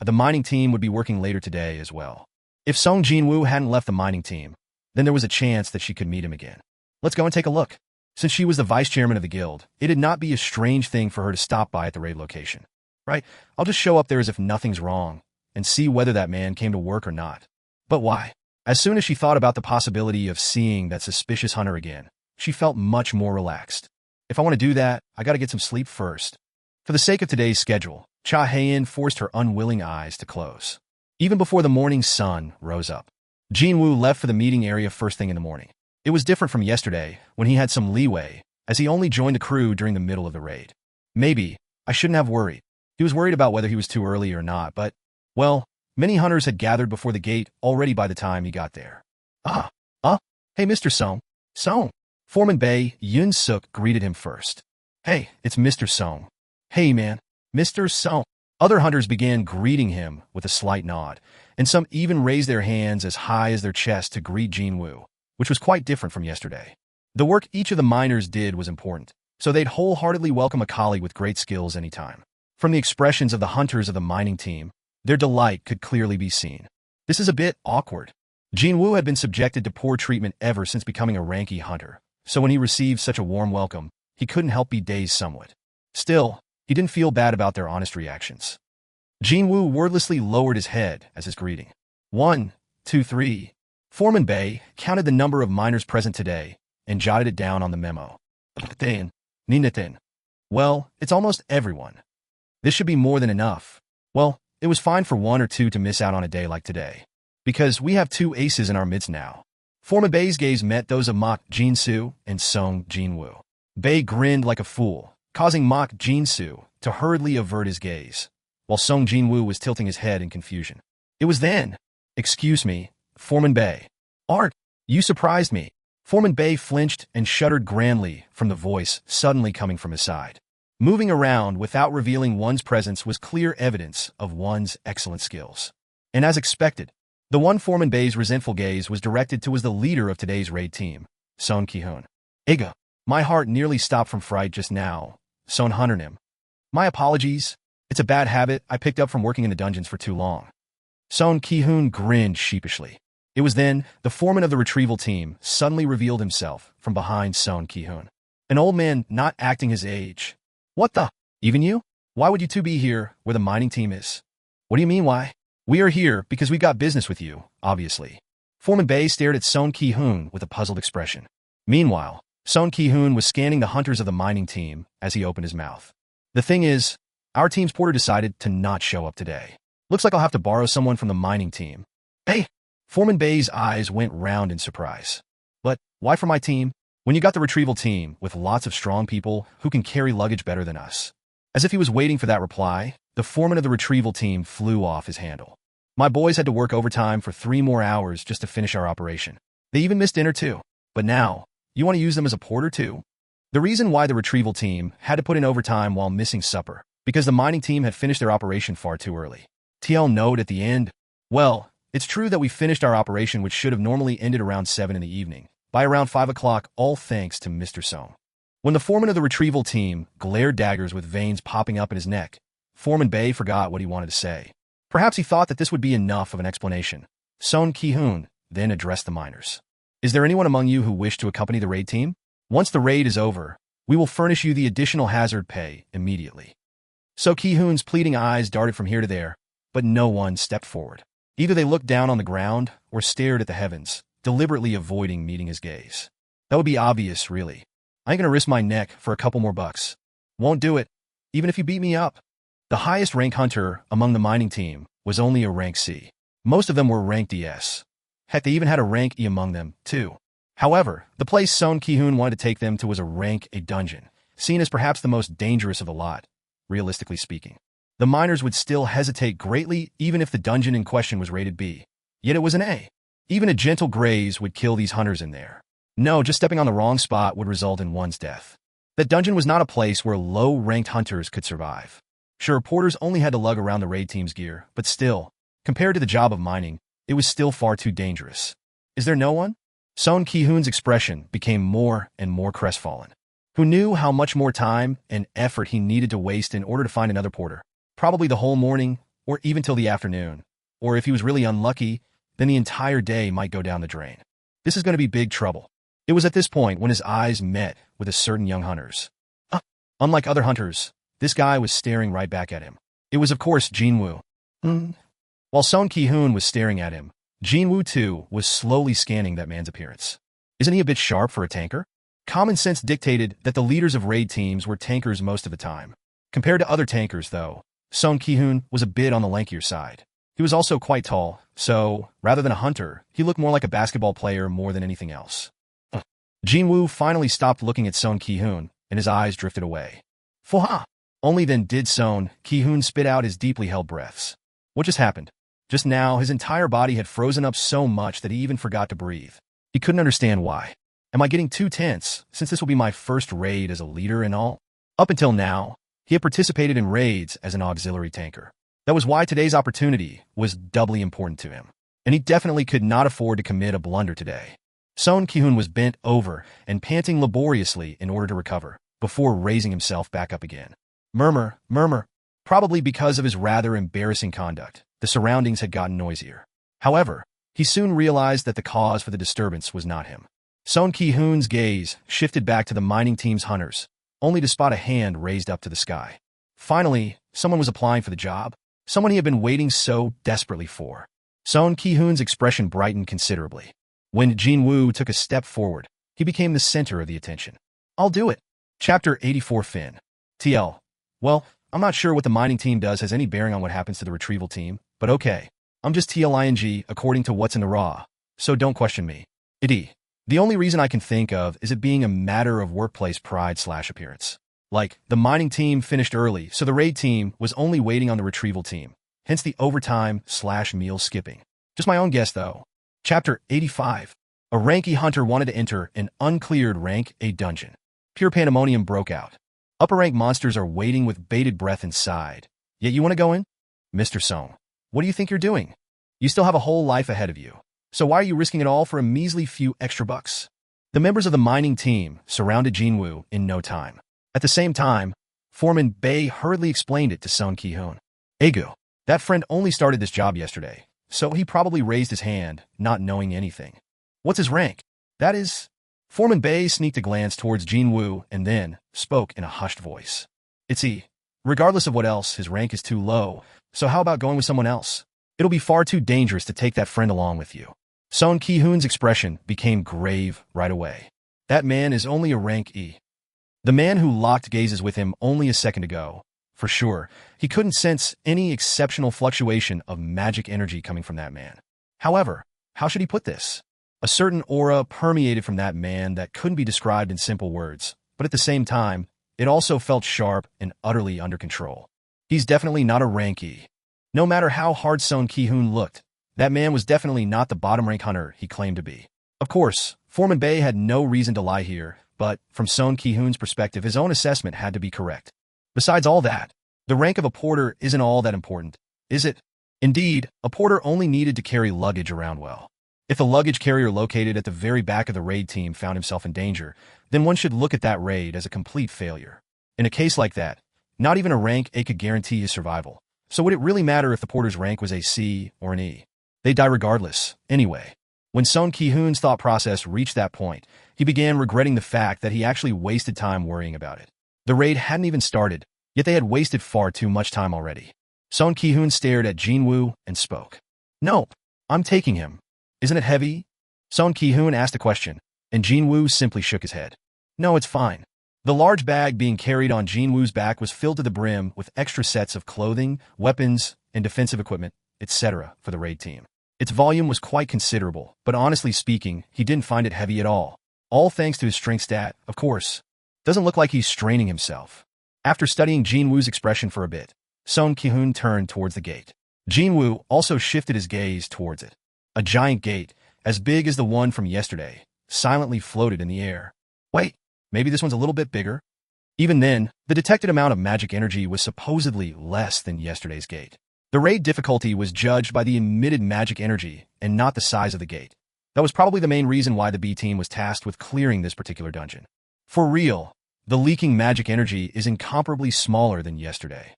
the mining team would be working later today as well. If Sung Jin-Woo hadn't left the mining team, then there was a chance that she could meet him again. Let's go and take a look. Since she was the vice chairman of the guild, it'd not be a strange thing for her to stop by at the raid location. Right? I'll just show up there as if nothing's wrong, and see whether that man came to work or not. But why? As soon as she thought about the possibility of seeing that suspicious hunter again, she felt much more relaxed. If I want to do that, I gotta get some sleep first. For the sake of today's schedule, Cha Hae-in forced her unwilling eyes to close. Even before the morning sun rose up, Jin Wu left for the meeting area first thing in the morning. It was different from yesterday, when he had some leeway, as he only joined the crew during the middle of the raid. Maybe I shouldn't have worried. He was worried about whether he was too early or not, but, well, many hunters had gathered before the gate already by the time he got there. Hey Mr. Sung. Sung. Foreman Bae Yun-suk greeted him first. Hey, it's Mr. Sung. Hey man, Mr. Sung. Other hunters began greeting him with a slight nod, and some even raised their hands as high as their chest to greet Jin Wu, which was quite different from yesterday. The work each of the miners did was important, so they'd wholeheartedly welcome a colleague with great skills anytime. From the expressions of the hunters of the mining team, their delight could clearly be seen. This is a bit awkward. Jin Wu had been subjected to poor treatment ever since becoming a ranky hunter, so when he received such a warm welcome, he couldn't help be dazed somewhat. Still, he didn't feel bad about their honest reactions. Jin Wu wordlessly lowered his head as his greeting. 1, 2, 3. Foreman Bae counted the number of miners present today and jotted it down on the memo. Ninatin. Well, it's almost everyone. This should be more than enough. Well, it was fine for 1 or 2 to miss out on a day like today, because we have 2 aces in our midst now. Foreman Bae's gaze met those of Mok Jin-soo and Sung Jin-Woo. Bae grinned like a fool, causing Mok Jin-soo to hurriedly avert his gaze, while Sung Jin-Woo was tilting his head in confusion. It was then. Excuse me, Foreman Bae. Art, you surprised me. Foreman Bae flinched and shuddered grandly from the voice suddenly coming from his side. Moving around without revealing one's presence was clear evidence of one's excellent skills. And as expected, the one Foreman Bae's resentful gaze was directed to was the leader of today's raid team, Son Ki-hoon. Ega, my heart nearly stopped from fright just now. Son Hunternim. My apologies. It's a bad habit I picked up from working in the dungeons for too long. Son Ki-hoon grinned sheepishly. It was then the foreman of the retrieval team suddenly revealed himself from behind Son Ki-hoon. An old man not acting his age. What the? Even you? Why would you two be here where the mining team is? What do you mean why? We are here because we got business with you, obviously. Foreman Bae stared at Son Ki-hoon with a puzzled expression. Meanwhile, Son Ki-hoon was scanning the hunters of the mining team as he opened his mouth. The thing is, our team's porter decided to not show up today. Looks like I'll have to borrow someone from the mining team. Hey! Foreman Bae's eyes went round in surprise. But why for my team? When you got the retrieval team with lots of strong people who can carry luggage better than us. As if he was waiting for that reply, the foreman of the retrieval team flew off his handle. My boys had to work overtime for 3 more hours just to finish our operation. They even missed dinner too. But now, you want to use them as a porter too? The reason why the retrieval team had to put in overtime while missing supper, because the mining team had finished their operation far too early. TL note at the end, well, it's true that we finished our operation which should have normally ended around 7 in the evening, by around 5 o'clock, all thanks to Mr. Sung. When the foreman of the retrieval team glared daggers with veins popping up in his neck, Foreman Bae forgot what he wanted to say. Perhaps he thought that this would be enough of an explanation. Son Ki-hoon then addressed the miners. Is there anyone among you who wish to accompany the raid team? Once the raid is over, we will furnish you the additional hazard pay immediately. So Ki-hoon's pleading eyes darted from here to there, but no one stepped forward. Either they looked down on the ground or stared at the heavens, deliberately avoiding meeting his gaze. That would be obvious, really. I ain't gonna risk my neck for a couple more bucks. Won't do it, even if you beat me up. The highest rank hunter among the mining team was only a rank C. Most of them were rank DS. Heck, they even had a rank E among them, too. However, the place Son Ki-hoon wanted to take them to was a rank A dungeon, seen as perhaps the most dangerous of the lot, realistically speaking. The miners would still hesitate greatly even if the dungeon in question was rated B. Yet it was an A. Even a gentle graze would kill these hunters in there. No, just stepping on the wrong spot would result in one's death. That dungeon was not a place where low-ranked hunters could survive. Sure, porters only had to lug around the raid team's gear, but still, compared to the job of mining, it was still far too dangerous. Is there no one? Son Ki-hoon's expression became more and more crestfallen. Who knew how much more time and effort he needed to waste in order to find another porter? Probably the whole morning, or even till the afternoon. Or if he was really unlucky, then the entire day might go down the drain. This is going to be big trouble. It was at this point when his eyes met with a certain young hunter's. Unlike other hunters, this guy was staring right back at him. It was, of course, Jin Wu. While Son Ki-hoon was staring at him, Jin Wu, too, was slowly scanning that man's appearance. Isn't he a bit sharp for a tanker? Common sense dictated that the leaders of raid teams were tankers most of the time. Compared to other tankers, though, Sung Ki-hoon was a bit on the lankier side. He was also quite tall, so, rather than a hunter, he looked more like a basketball player more than anything else. Jin Wu finally stopped looking at Sung Ki-hoon, and his eyes drifted away. Fwa! Only then did Sung Ki-hoon spit out his deeply held breaths. What just happened? Just now, his entire body had frozen up so much that he even forgot to breathe. He couldn't understand why. Am I getting too tense, since this will be my first raid as a leader and all? Up until now, he had participated in raids as an auxiliary tanker. That was why today's opportunity was doubly important to him. And he definitely could not afford to commit a blunder today. Sung Ki-hoon was bent over and panting laboriously in order to recover, before raising himself back up again. Murmur, murmur. Probably because of his rather embarrassing conduct, the surroundings had gotten noisier. However, he soon realized that the cause for the disturbance was not him. Sung Ki-hoon's gaze shifted back to the mining team's hunters, only to spot a hand raised up to the sky. Finally, someone was applying for the job, someone he had been waiting so desperately for. Sung Ki-hoon's expression brightened considerably. When Jin Wu took a step forward, he became the center of the attention. I'll do it. Chapter 84 Fin. TL. Well, I'm not sure what the mining team does has any bearing on what happens to the retrieval team, but okay. I'm just TLING according to what's in the raw, so don't question me. The only reason I can think of is it being a matter of workplace pride/appearance. Like, the mining team finished early, so the raid team was only waiting on the retrieval team, hence the overtime/meal skipping. Just my own guess, though. Chapter 85. A ranky hunter wanted to enter an uncleared rank A dungeon. Pure pandemonium broke out. Upper rank monsters are waiting with bated breath inside. Yet you want to go in? Mr. Sung, what do you think you're doing? You still have a whole life ahead of you. So why are you risking it all for a measly few extra bucks? The members of the mining team surrounded Jin Wu in no time. At the same time, Foreman Bei hurriedly explained it to Sung Ki-hoon. Egu, that friend only started this job yesterday, so he probably raised his hand, not knowing anything. What's his rank? That is... Foreman Bei sneaked a glance towards Jin Wu and then spoke in a hushed voice. It's E. Regardless of what else, his rank is too low, so how about going with someone else? It'll be far too dangerous to take that friend along with you. Sung Ki-hoon's expression became grave right away. That man is only a rank E. The man who locked gazes with him only a second ago, for sure, he couldn't sense any exceptional fluctuation of magic energy coming from that man. However, how should he put this? A certain aura permeated from that man that couldn't be described in simple words, but at the same time, it also felt sharp and utterly under control. He's definitely not a rank E. No matter how hard Sung Ki-hoon looked, that man was definitely not the bottom-rank hunter he claimed to be. Of course, Foreman Bei had no reason to lie here, but from Sung Ki-hoon's perspective, his own assessment had to be correct. Besides all that, the rank of a porter isn't all that important, is it? Indeed, a porter only needed to carry luggage around well. If the luggage carrier located at the very back of the raid team found himself in danger, then one should look at that raid as a complete failure. In a case like that, not even a rank A could guarantee his survival. So would it really matter if the porter's rank was a C or an E? They'd die regardless, anyway. When Sung Ki-hoon's thought process reached that point, he began regretting the fact that he actually wasted time worrying about it. The raid hadn't even started, yet they had wasted far too much time already. Sung Ki-hoon stared at Jin Wu and spoke. Nope, I'm taking him. Isn't it heavy? Sung Ki-hoon asked a question, and Jin Wu simply shook his head. No, it's fine. The large bag being carried on Jin Wu's back was filled to the brim with extra sets of clothing, weapons, and defensive equipment, etc. for the raid team. Its volume was quite considerable, but honestly speaking, he didn't find it heavy at all. All thanks to his strength stat, of course. Doesn't look like he's straining himself. After studying Jin Wu's expression for a bit, Sung Ki-hoon turned towards the gate. Jin Wu also shifted his gaze towards it. A giant gate, as big as the one from yesterday, silently floated in the air. Wait, maybe this one's a little bit bigger? Even then, the detected amount of magic energy was supposedly less than yesterday's gate. The raid difficulty was judged by the emitted magic energy and not the size of the gate. That was probably the main reason why the B team was tasked with clearing this particular dungeon. For real, the leaking magic energy is incomparably smaller than yesterday.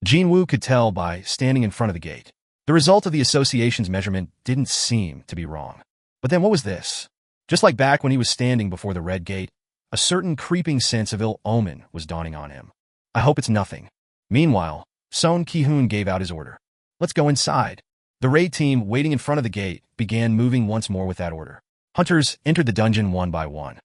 Jin Wu could tell by standing in front of the gate. The result of the association's measurement didn't seem to be wrong. But then what was this? Just like back when he was standing before the red gate, a certain creeping sense of ill omen was dawning on him. I hope it's nothing. Meanwhile, Sung Ki-hoon gave out his order. Let's go inside. The raid team, waiting in front of the gate, began moving once more with that order. Hunters entered the dungeon one by one.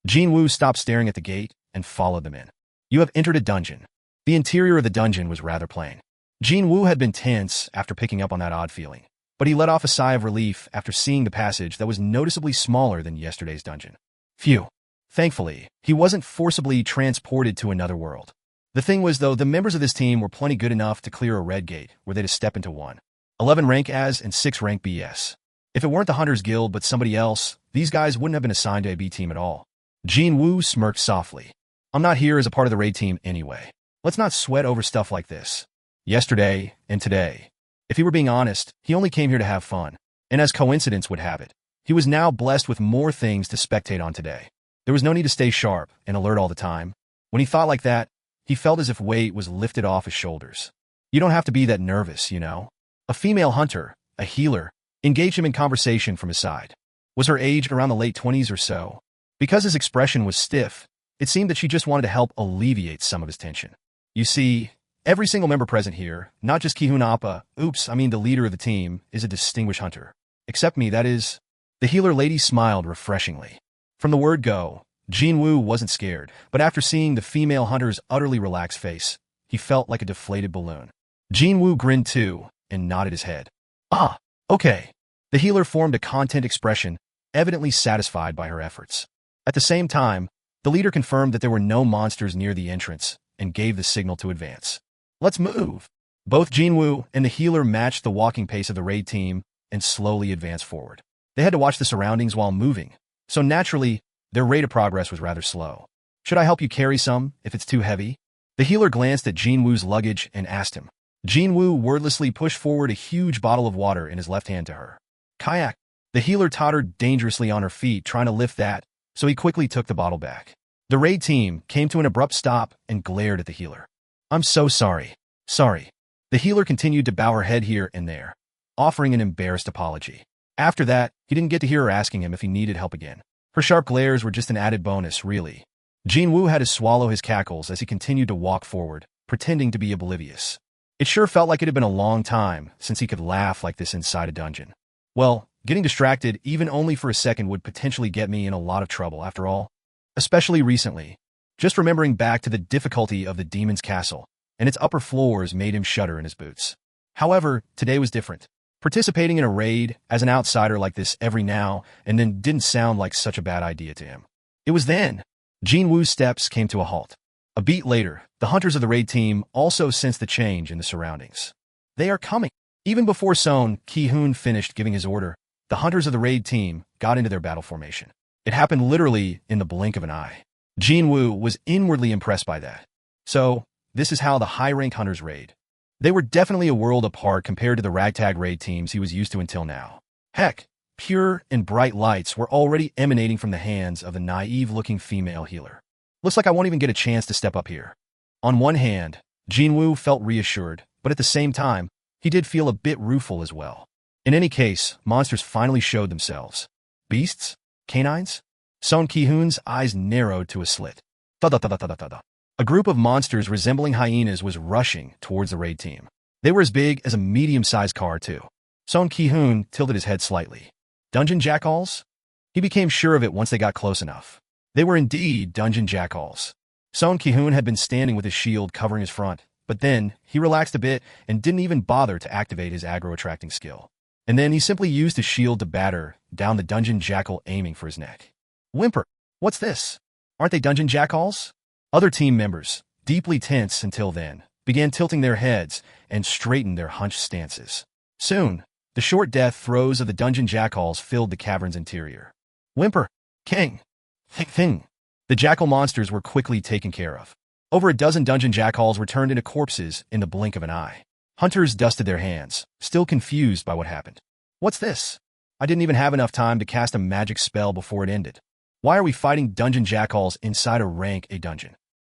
Jin Wu stopped staring at the gate and followed them in. You have entered a dungeon. The interior of the dungeon was rather plain. Jin Wu had been tense after picking up on that odd feeling, but he let off a sigh of relief after seeing the passage that was noticeably smaller than yesterday's dungeon. Phew. Thankfully, he wasn't forcibly transported to another world. The thing was, though, the members of this team were plenty good enough to clear a red gate were they to step into one. 11 rank as and 6 rank BS. If it weren't the Hunters Guild but somebody else, these guys wouldn't have been assigned to a B team at all. Jin Wu smirked softly. I'm not here as a part of the raid team anyway. Let's not sweat over stuff like this. Yesterday and today. If he were being honest, he only came here to have fun. And as coincidence would have it, he was now blessed with more things to spectate on today. There was no need to stay sharp and alert all the time. When he thought like that, he felt as if weight was lifted off his shoulders. You don't have to be that nervous, you know? A female hunter, a healer, engaged him in conversation from his side. Was her age around the late 20s or so? Because his expression was stiff, it seemed that she just wanted to help alleviate some of his tension. You see, every single member present here, not just Ki-hoon Appa, the leader of the team, is a distinguished hunter. Except me, that is. The healer lady smiled refreshingly. From the word go, Jin Wu wasn't scared, but after seeing the female hunter's utterly relaxed face, he felt like a deflated balloon. Jin Wu grinned too and nodded his head. Ah, okay. The healer formed a content expression, evidently satisfied by her efforts. At the same time, the leader confirmed that there were no monsters near the entrance and gave the signal to advance. Let's move. Both Jin Wu and the healer matched the walking pace of the raid team and slowly advanced forward. They had to watch the surroundings while moving, so naturally, their rate of progress was rather slow. Should I help you carry some, if it's too heavy? The healer glanced at Jin Wu's luggage and asked him. Jin Wu wordlessly pushed forward a huge bottle of water in his left hand to her. Kayak. The healer tottered dangerously on her feet, trying to lift that, so he quickly took the bottle back. The raid team came to an abrupt stop and glared at the healer. I'm so sorry. Sorry. The healer continued to bow her head here and there, offering an embarrassed apology. After that, he didn't get to hear her asking him if he needed help again. Her sharp glares were just an added bonus, really. Jin Wu had to swallow his cackles as he continued to walk forward, pretending to be oblivious. It sure felt like it had been a long time since he could laugh like this inside a dungeon. Well, getting distracted, even only for a second, would potentially get me in a lot of trouble, after all. Especially recently. Just remembering back to the difficulty of the demon's castle, and its upper floors made him shudder in his boots. However, today was different. Participating in a raid as an outsider like this every now and then didn't sound like such a bad idea to him. It was then Jin Wu's steps came to a halt. A beat later, the hunters of the raid team also sensed the change in the surroundings. They are coming. Even before Sung Jin-Woo finished giving his order, the hunters of the raid team got into their battle formation. It happened literally in the blink of an eye. Jin Wu was inwardly impressed by that. So, this is how the high-rank hunters raid. They were definitely a world apart compared to the ragtag raid teams he was used to until now. Heck, pure and bright lights were already emanating from the hands of the naive-looking female healer. Looks like I won't even get a chance to step up here. On one hand, Jin Wu felt reassured, but at the same time, he did feel a bit rueful as well. In any case, monsters finally showed themselves. Beasts? Canines? Sung Jin-Woo's eyes narrowed to a slit. Thud-thud-thud-thud-thud. A group of monsters resembling hyenas was rushing towards the raid team. They were as big as a medium-sized car, too. Sung Jin-Woo tilted his head slightly. Dungeon jackals? He became sure of it once they got close enough. They were indeed dungeon jackals. Sung Jin-Woo had been standing with his shield covering his front, but then he relaxed a bit and didn't even bother to activate his aggro-attracting skill. And then he simply used his shield to batter down the dungeon jackal, aiming for his neck. Whimper! What's this? Aren't they dungeon jackals? Other team members, deeply tense until then, began tilting their heads and straightened their hunched stances. Soon, the short death throes of the dungeon jackals filled the cavern's interior. Whimper! King! Thing! The jackal monsters were quickly taken care of. Over a dozen dungeon jackals were turned into corpses in the blink of an eye. Hunters dusted their hands, still confused by what happened. What's this? I didn't even have enough time to cast a magic spell before it ended. Why are we fighting dungeon jackals inside a rank A dungeon?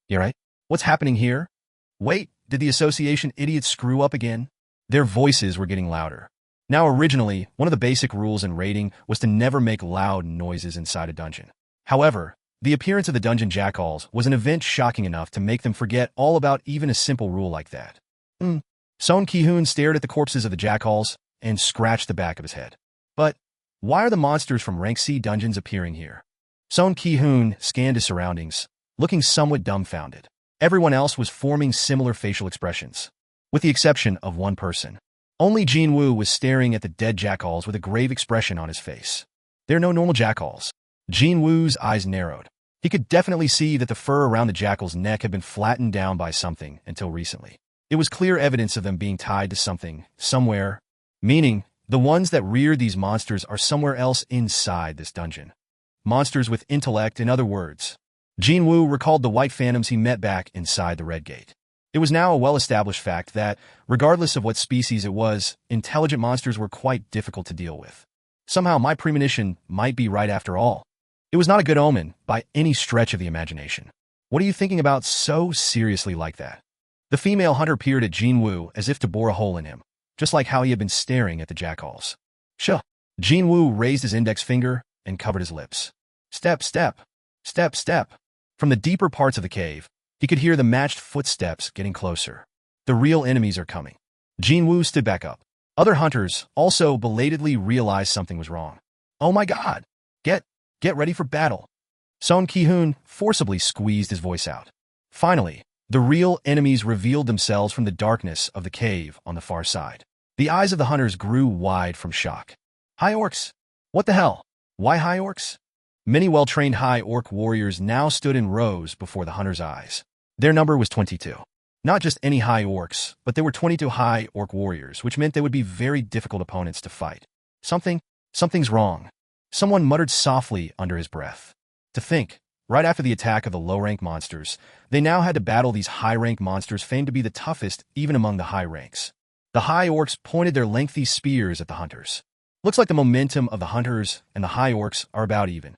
You right? What's happening here? Wait, did the association idiots screw up again? Their voices were getting louder. Now originally, one of the basic rules in raiding was to never make loud noises inside a dungeon. However, the appearance of the dungeon jackals was an event shocking enough to make them forget all about even a simple rule like that. Sung Jin-Woo stared at the corpses of the jackals, and scratched the back of his head. But why are the monsters from Rank C dungeons appearing here? Sung Ki-hoon scanned his surroundings, looking somewhat dumbfounded. Everyone else was forming similar facial expressions, with the exception of one person. Only Jin Wu was staring at the dead jackals with a grave expression on his face. They're no normal jackals. Jin Wu's eyes narrowed. He could definitely see that the fur around the jackal's neck had been flattened down by something until recently. It was clear evidence of them being tied to something, somewhere, meaning the ones that reared these monsters are somewhere else inside this dungeon. Monsters with intellect, in other words. Jin Wu recalled the white phantoms he met back inside the Red Gate. It was now a well-established fact that, regardless of what species it was, intelligent monsters were quite difficult to deal with. Somehow my premonition might be right after all. It was not a good omen by any stretch of the imagination. What are you thinking about so seriously like that? The female hunter peered at Jin Wu as if to bore a hole in him, just like how he had been staring at the jackals. Shuh. Jin Wu raised his index finger and covered his lips. Step, step, step, step. From the deeper parts of the cave, he could hear the matched footsteps getting closer. The real enemies are coming. Jin Wu stood back up. Other hunters also belatedly realized something was wrong. Oh my god! Get ready for battle. Sung Ki-hoon forcibly squeezed his voice out. Finally, the real enemies revealed themselves from the darkness of the cave on the far side. The eyes of the hunters grew wide from shock. High orcs? What the hell? Why high orcs? Many well-trained high orc warriors now stood in rows before the hunters' eyes. Their number was 22. Not just any high orcs, but there were 22 high orc warriors, which meant they would be very difficult opponents to fight. Something's wrong. Someone muttered softly under his breath. To think, right after the attack of the low-rank monsters, they now had to battle these high-rank monsters famed to be the toughest even among the high ranks. The high orcs pointed their lengthy spears at the hunters. Looks like the momentum of the hunters and the high orcs are about even.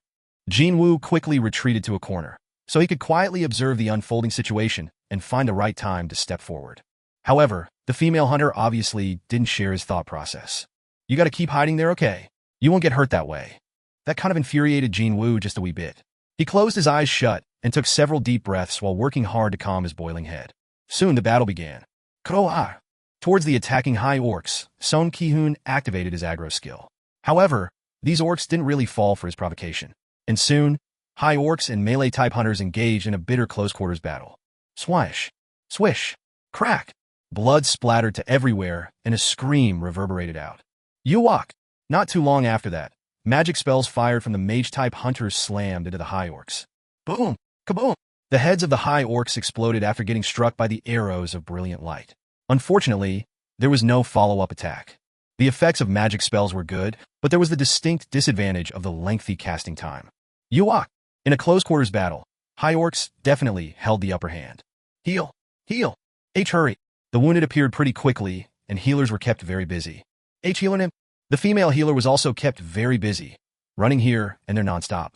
Jin Wu quickly retreated to a corner, so he could quietly observe the unfolding situation and find the right time to step forward. However, the female hunter obviously didn't share his thought process. You gotta keep hiding there, okay? You won't get hurt that way. That kind of infuriated Jin Wu just a wee bit. He closed his eyes shut and took several deep breaths while working hard to calm his boiling head. Soon the battle began. Kroa! Towards the attacking high orcs, Sung Ki-hoon activated his aggro skill. However, these orcs didn't really fall for his provocation. And soon, high orcs and melee-type hunters engaged in a bitter close-quarters battle. Swish! Swish! Crack! Blood splattered to everywhere, and a scream reverberated out. You walk! Not too long after that, magic spells fired from the mage-type hunters slammed into the high orcs. Boom! Kaboom! The heads of the high orcs exploded after getting struck by the arrows of brilliant light. Unfortunately, there was no follow-up attack. The effects of magic spells were good, but there was the distinct disadvantage of the lengthy casting time. You walk! In a close-quarters battle, high orcs definitely held the upper hand. Heal! Heal! H hurry! The wounded appeared pretty quickly, and healers were kept very busy. H healing him! The female healer was also kept very busy, running here and there nonstop.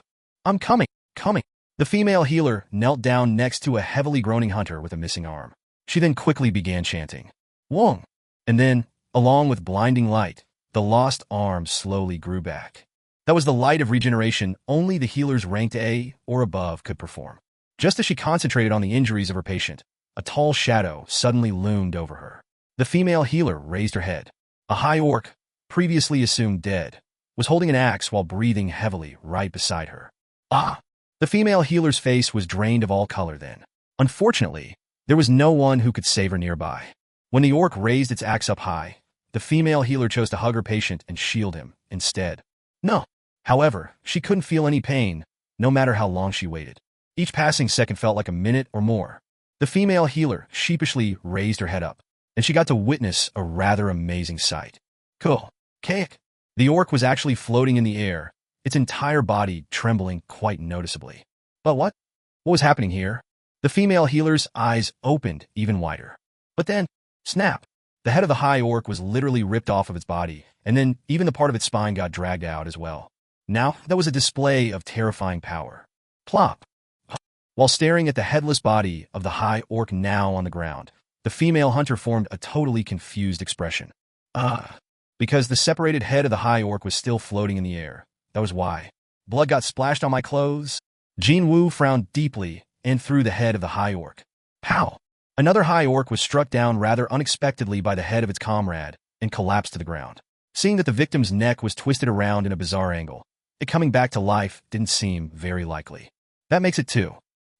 I'm coming! Coming! The female healer knelt down next to a heavily groaning hunter with a missing arm. She then quickly began chanting, Wong! And then, along with blinding light, the lost arm slowly grew back. That was the light of regeneration only the healers ranked A or above could perform. Just as she concentrated on the injuries of her patient, a tall shadow suddenly loomed over her. The female healer raised her head. A high orc, previously assumed dead, was holding an axe while breathing heavily right beside her. Ah! The female healer's face was drained of all color then. Unfortunately, there was no one who could save her nearby. When the orc raised its axe up high, the female healer chose to hug her patient and shield him instead. No. However, she couldn't feel any pain, no matter how long she waited. Each passing second felt like a minute or more. The female healer sheepishly raised her head up, and she got to witness a rather amazing sight. Cool. Cake. The orc was actually floating in the air, its entire body trembling quite noticeably. But what? What was happening here? The female healer's eyes opened even wider. But then, snap! The head of the high orc was literally ripped off of its body, and then even the part of its spine got dragged out as well. Now, that was a display of terrifying power. Plop! While staring at the headless body of the high orc now on the ground, the female hunter formed a totally confused expression. Because the separated head of the high orc was still floating in the air. That was why. Blood got splashed on my clothes. Jin Wu frowned deeply and threw the head of the high orc. Pow! Another high orc was struck down rather unexpectedly by the head of its comrade and collapsed to the ground. Seeing that the victim's neck was twisted around in a bizarre angle, it coming back to life didn't seem very likely. That makes it 2.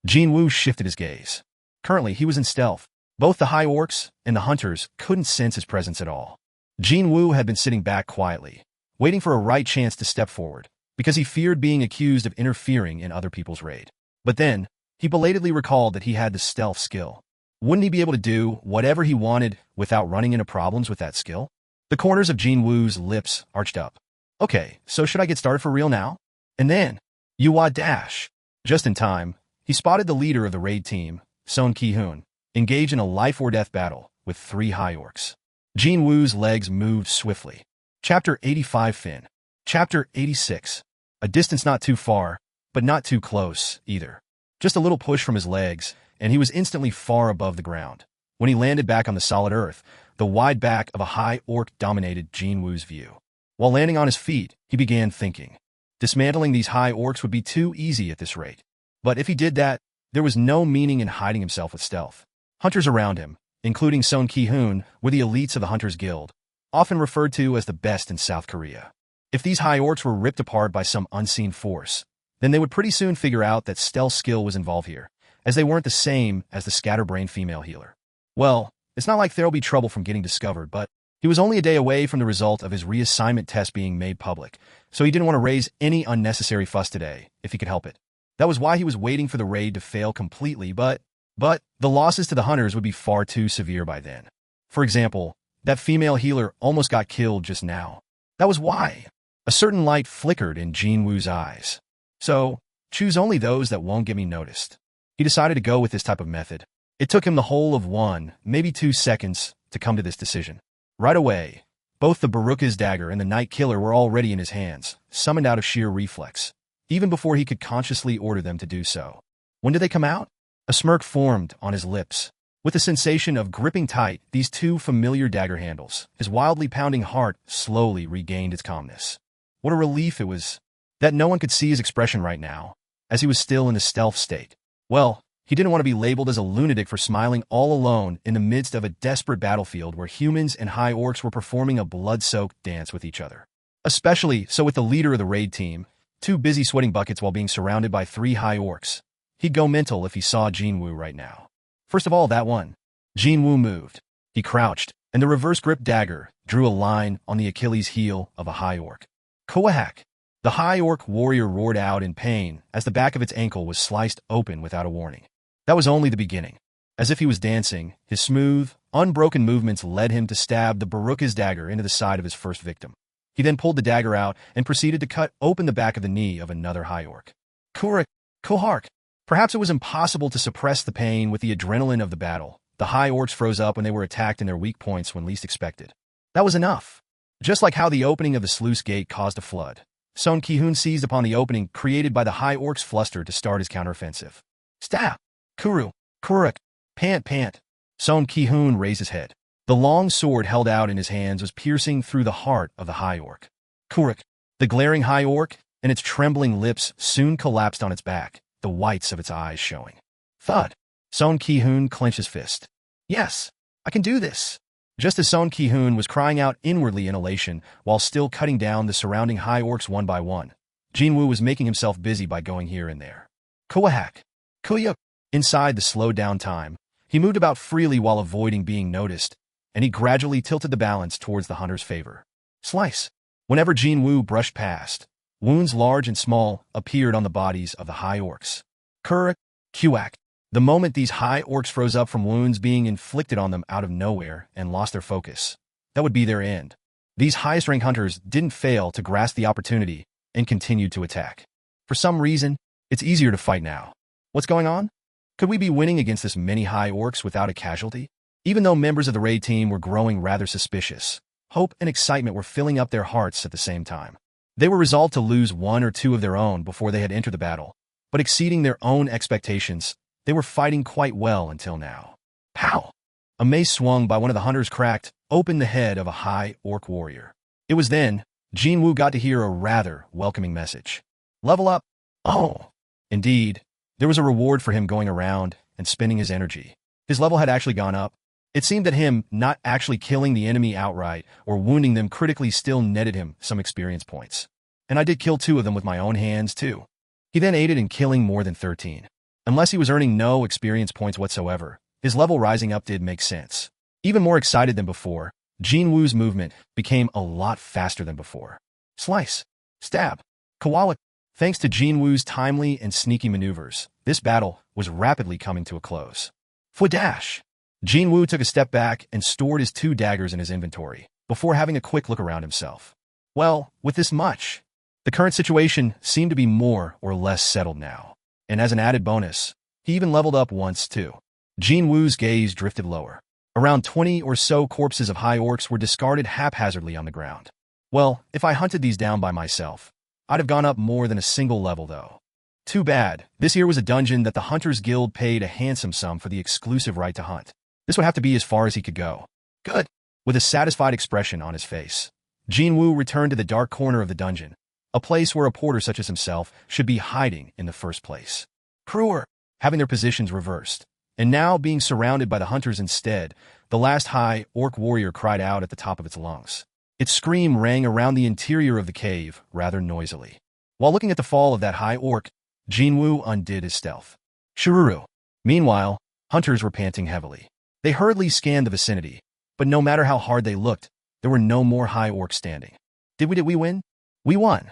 Jin Wu shifted his gaze. Currently, he was in stealth. Both the high orcs and the hunters couldn't sense his presence at all. Jin Wu had been sitting back quietly, waiting for a right chance to step forward, because he feared being accused of interfering in other people's raid. But then, he belatedly recalled that he had the stealth skill. Wouldn't he be able to do whatever he wanted without running into problems with that skill? The corners of Jin Wu's lips arched up. Okay, so should I get started for real now? And then, Yuwa dash. Just in time, he spotted the leader of the raid team, Sung Jin-Woo, engage in a life-or-death battle with 3 high orcs. Jin Wu's legs moved swiftly. Chapter 85 Fin. Chapter 86. A distance not too far, but not too close, either. Just a little push from his legs, and he was instantly far above the ground. When he landed back on the solid earth, the wide back of a high orc dominated Jin Wu's view. While landing on his feet, he began thinking. Dismantling these high orcs would be too easy at this rate. But if he did that, there was no meaning in hiding himself with stealth. Hunters around him, including Sung Jin-Woo, were the elites of the Hunters Guild, often referred to as the best in South Korea. If these high orcs were ripped apart by some unseen force, then they would pretty soon figure out that stealth skill was involved here, as they weren't the same as the scatterbrained female healer. Well, it's not like there'll be trouble from getting discovered, but he was only a day away from the result of his reassignment test being made public, so he didn't want to raise any unnecessary fuss today, if he could help it. That was why he was waiting for the raid to fail completely, but the losses to the hunters would be far too severe by then. For example, that female healer almost got killed just now. That was why. A certain light flickered in Jin Wu's eyes. So, choose only those that won't get me noticed. He decided to go with this type of method. It took him the whole of 1, maybe 2 seconds to come to this decision. Right away, both the Baruka's dagger and the Night Killer were already in his hands, summoned out of sheer reflex, even before he could consciously order them to do so. When did they come out? A smirk formed on his lips. With the sensation of gripping tight these 2 familiar dagger handles, his wildly pounding heart slowly regained its calmness. What a relief it was that no one could see his expression right now, as he was still in the stealth state. Well, he didn't want to be labeled as a lunatic for smiling all alone in the midst of a desperate battlefield where humans and high orcs were performing a blood-soaked dance with each other. Especially so with the leader of the raid team, too busy sweating buckets while being surrounded by 3 high orcs. He'd go mental if he saw Jin Wu right now. First of all, that one. Jin Wu moved. He crouched, and the reverse-grip dagger drew a line on the Achilles heel of a high orc. Koahak! The high orc warrior roared out in pain as the back of its ankle was sliced open without a warning. That was only the beginning. As if he was dancing, his smooth, unbroken movements led him to stab the Baruka's dagger into the side of his first victim. He then pulled the dagger out and proceeded to cut open the back of the knee of another high orc. Kohark! Perhaps it was impossible to suppress the pain with the adrenaline of the battle. The high orcs froze up when they were attacked in their weak points when least expected. That was enough. Just like how the opening of the sluice gate caused a flood, Sung Jin-Woo seized upon the opening created by the high orc's fluster to start his counteroffensive. Stab! Kurak! Pant! Sung Jin-Woo raised his head. The long sword held out in his hands was piercing through the heart of the high orc. Kurak! The glaring high orc and its trembling lips soon collapsed on its back, the whites of its eyes showing. Thud! Sung Jin-Woo clenched his fist. Yes, I can do this! Just as Sung Jin-Woo was crying out inwardly in elation while still cutting down the surrounding high orcs one by one, Jin Wu was making himself busy by going here and there. Koahak! Koya! Inside the slowed down time, he moved about freely while avoiding being noticed, and he gradually tilted the balance towards the hunter's favor. Slice! Whenever Jin Wu brushed past, wounds large and small appeared on the bodies of the high orcs. Kuak! The moment these high orcs froze up from wounds being inflicted on them out of nowhere and lost their focus, that would be their end. These highest-ranked hunters didn't fail to grasp the opportunity and continued to attack. For some reason, it's easier to fight now. What's going on? Could we be winning against this many high orcs without a casualty? Even though members of the raid team were growing rather suspicious, hope and excitement were filling up their hearts at the same time. They were resolved to lose 1 or 2 of their own before they had entered the battle, but exceeding their own expectations, they were fighting quite well until now. Pow! A mace swung by one of the hunters cracked open the head of a high orc warrior. It was then Jin Wu got to hear a rather welcoming message. Level up! Oh! Indeed, there was a reward for him going around and spending his energy. His level had actually gone up. It seemed that him not actually killing the enemy outright or wounding them critically still netted him some experience points. And I did kill 2 of them with my own hands, too. He then aided in killing more than 13. Unless he was earning no experience points whatsoever, his level rising up did make sense. Even more excited than before, Jin Woo's movement became a lot faster than before. Slice, stab, koala. Thanks to Jin Woo's timely and sneaky maneuvers, this battle was rapidly coming to a close. Foot dash. Jin Wu took a step back and stored his 2 daggers in his inventory, before having a quick look around himself. Well, with this much, the current situation seemed to be more or less settled now. And as an added bonus, he even leveled up once too. Jin Woo's gaze drifted lower. Around 20 or so corpses of high orcs were discarded haphazardly on the ground. Well, if I hunted these down by myself, I'd have gone up more than a single level though. Too bad, this here was a dungeon that the Hunters Guild paid a handsome sum for the exclusive right to hunt. This would have to be as far as he could go. Good. With a satisfied expression on his face, Jin Wu returned to the dark corner of the dungeon, a place where a porter such as himself should be hiding in the first place. Crew were having their positions reversed, and now being surrounded by the hunters instead, the last high orc warrior cried out at the top of its lungs. Its scream rang around the interior of the cave rather noisily. While looking at the fall of that high orc, Jin Wu undid his stealth. Shururu. Meanwhile, hunters were panting heavily. They hurriedly scanned the vicinity, but no matter how hard they looked, there were no more high orcs standing. Did we win? We won.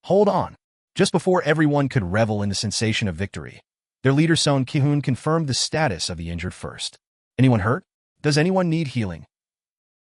Hold on. Just before everyone could revel in the sensation of victory, their leader Sung Jin-Woo confirmed the status of the injured first. Anyone hurt? Does anyone need healing?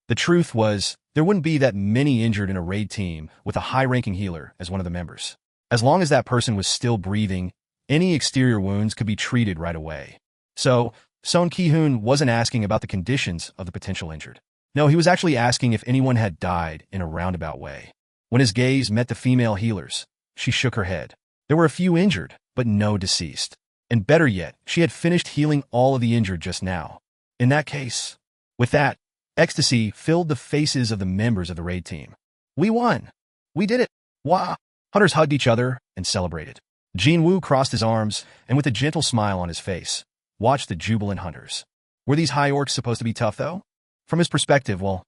The truth was, there wouldn't be that many injured in a raid team with a high-ranking healer as one of the members. As long as that person was still breathing, any exterior wounds could be treated right away. So, Sung Jin-Woo wasn't asking about the conditions of the potential injured. No, he was actually asking if anyone had died in a roundabout way. When his gaze met the female healers, she shook her head. There were a few injured, but no deceased. And better yet, she had finished healing all of the injured just now. In that case, with that, ecstasy filled the faces of the members of the raid team. We won! We did it! Wah! Hunters hugged each other and celebrated. Jin Wu crossed his arms and with a gentle smile on his face, watched the jubilant hunters. Were these high orcs supposed to be tough, though? From his perspective, well,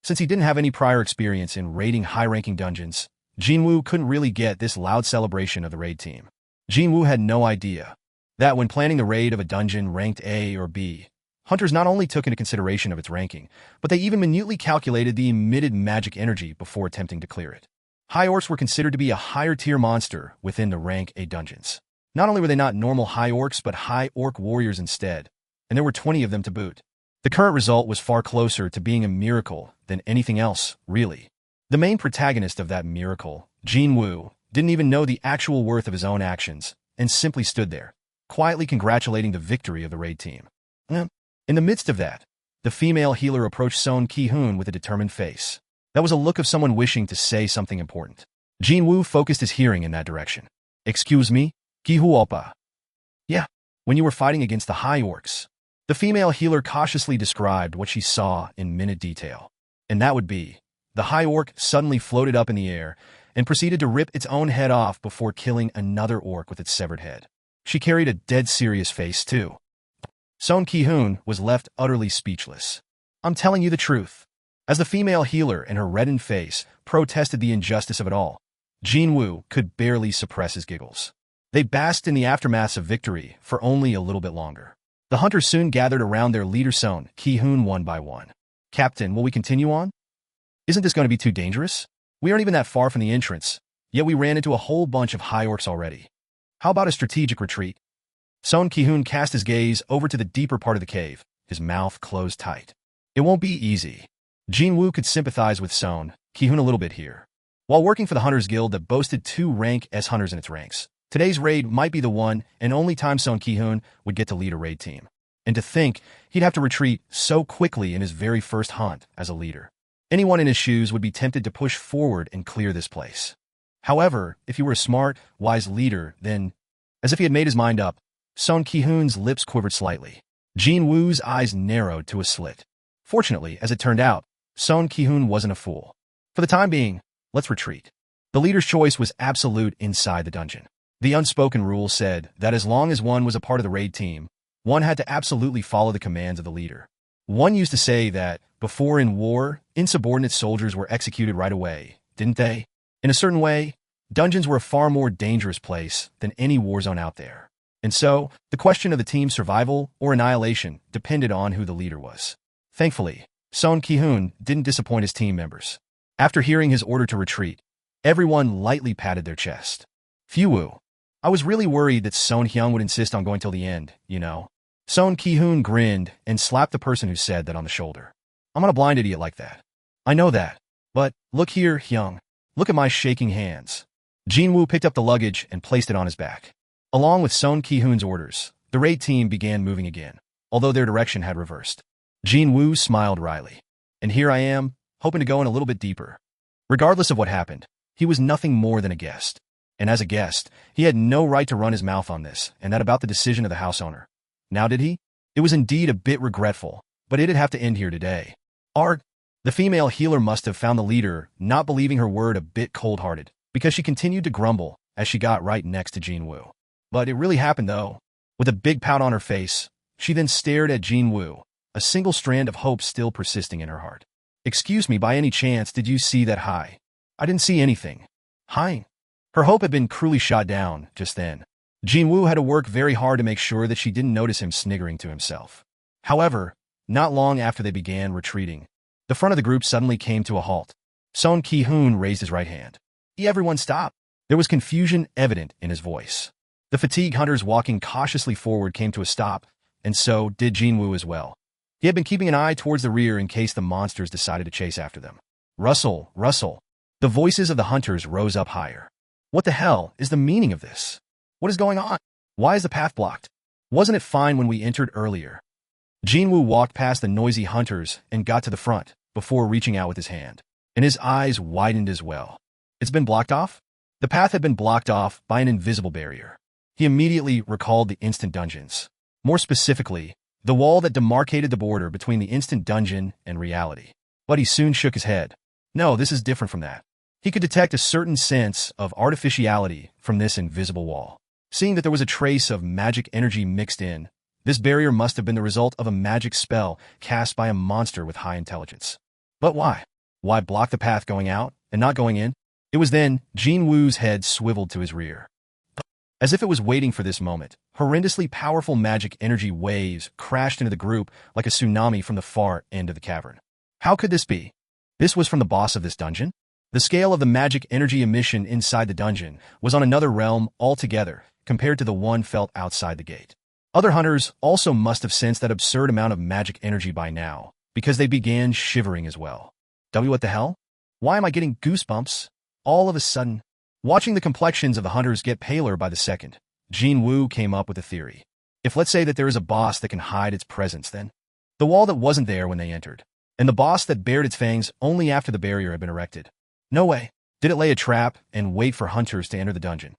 since he didn't have any prior experience in raiding high-ranking dungeons, Jin Wu couldn't really get this loud celebration of the raid team. Jin Wu had no idea that when planning the raid of a dungeon ranked A or B, hunters not only took into consideration of its ranking, but they even minutely calculated the emitted magic energy before attempting to clear it. High orcs were considered to be a higher-tier monster within the rank A dungeons. Not only were they not normal high orcs, but high orc warriors instead, and there were 20 of them to boot. The current result was far closer to being a miracle than anything else, really. The main protagonist of that miracle, Jin Wu, didn't even know the actual worth of his own actions, and simply stood there, quietly congratulating the victory of the raid team. In the midst of that, the female healer approached Sung Jin-Woo with a determined face. That was a look of someone wishing to say something important. Jin Wu focused his hearing in that direction. Excuse me? Gihuopa. Yeah, when you were fighting against the high orcs. The female healer cautiously described what she saw in minute detail. And that would be, the high orc suddenly floated up in the air and proceeded to rip its own head off before killing another orc with its severed head. She carried a dead serious face, too. Sung Jin-Woo was left utterly speechless. I'm telling you the truth. As the female healer and her reddened face protested the injustice of it all, Jin Wu could barely suppress his giggles. They basked in the aftermaths of victory for only a little bit longer. The hunters soon gathered around their leader Sung Jin-Woo one by one. Captain, will we continue on? Isn't this going to be too dangerous? We aren't even that far from the entrance, yet we ran into a whole bunch of high orcs already. How about a strategic retreat? Sung Jin-Woo cast his gaze over to the deeper part of the cave, his mouth closed tight. It won't be easy. Jin Wu could sympathize with Sung Jin-Woo a little bit here. While working for the Hunters Guild that boasted 2 rank S hunters in its ranks, today's raid might be the one and only time Sung Jin-Woo would get to lead a raid team. And to think he'd have to retreat so quickly in his very first hunt as a leader. Anyone in his shoes would be tempted to push forward and clear this place. However, if he were a smart, wise leader, then, as if he had made his mind up, Sung Jin-Woo's lips quivered slightly. Jin Wu's eyes narrowed to a slit. Fortunately, as it turned out, Sung Jin-Woo wasn't a fool. For the time being, let's retreat. The leader's choice was absolute inside the dungeon. The unspoken rule said that as long as one was a part of the raid team, one had to absolutely follow the commands of the leader. One used to say that, before in war, insubordinate soldiers were executed right away, didn't they? In a certain way, dungeons were a far more dangerous place than any war zone out there. And so, the question of the team's survival or annihilation depended on who the leader was. Thankfully, Sung Ki-hoon didn't disappoint his team members. After hearing his order to retreat, everyone lightly patted their chest. Phew. I was really worried that Son Hyung would insist on going till the end, you know. Sung Ki-hoon grinned and slapped the person who said that on the shoulder. I'm not a blind idiot like that. I know that. But, look here, Hyung. Look at my shaking hands. Jin Wu picked up the luggage and placed it on his back. Along with Sung Ki-hoon's orders, the raid team began moving again, although their direction had reversed. Jin Wu smiled wryly. And here I am, hoping to go in a little bit deeper. Regardless of what happened, he was nothing more than a guest. And as a guest, he had no right to run his mouth on this and that about the decision of the house owner. Now did he? It was indeed a bit regretful, but it'd have to end here today. Arg! The female healer must have found the leader not believing her word a bit cold-hearted, because she continued to grumble as she got right next to Jin Wu. But it really happened, though. With a big pout on her face, she then stared at Jin Wu, a single strand of hope still persisting in her heart. Excuse me, by any chance, did you see that high? I didn't see anything. Hi. Her hope had been cruelly shot down just then. Jin Wu had to work very hard to make sure that she didn't notice him sniggering to himself. However, not long after they began retreating, the front of the group suddenly came to a halt. Sung Ki-hoon raised his right hand. Everyone stop. There was confusion evident in his voice. The fatigued hunters walking cautiously forward came to a stop, and so did Jin Wu as well. He had been keeping an eye towards the rear in case the monsters decided to chase after them. Rustle, rustle. The voices of the hunters rose up higher. What the hell is the meaning of this? What is going on? Why is the path blocked? Wasn't it fine when we entered earlier? Jin Wu walked past the noisy hunters and got to the front before reaching out with his hand, and his eyes widened as well. It's been blocked off? The path had been blocked off by an invisible barrier. He immediately recalled the instant dungeons. More specifically, the wall that demarcated the border between the instant dungeon and reality. But he soon shook his head. No, this is different from that. He could detect a certain sense of artificiality from this invisible wall. Seeing that there was a trace of magic energy mixed in, this barrier must have been the result of a magic spell cast by a monster with high intelligence. But why? Why block the path going out and not going in? It was then Jin Wu's head swiveled to his rear. As if it was waiting for this moment, horrendously powerful magic energy waves crashed into the group like a tsunami from the far end of the cavern. How could this be? This was from the boss of this dungeon? The scale of the magic energy emission inside the dungeon was on another realm altogether compared to the one felt outside the gate. Other hunters also must have sensed that absurd amount of magic energy by now, because they began shivering as well. What the hell? Why am I getting goosebumps? All of a sudden, watching the complexions of the hunters get paler by the second, Jin Wu came up with a theory. If let's say that there is a boss that can hide its presence, then the wall that wasn't there when they entered, and the boss that bared its fangs only after the barrier had been erected. No way did it lay a trap and wait for hunters to enter the dungeon.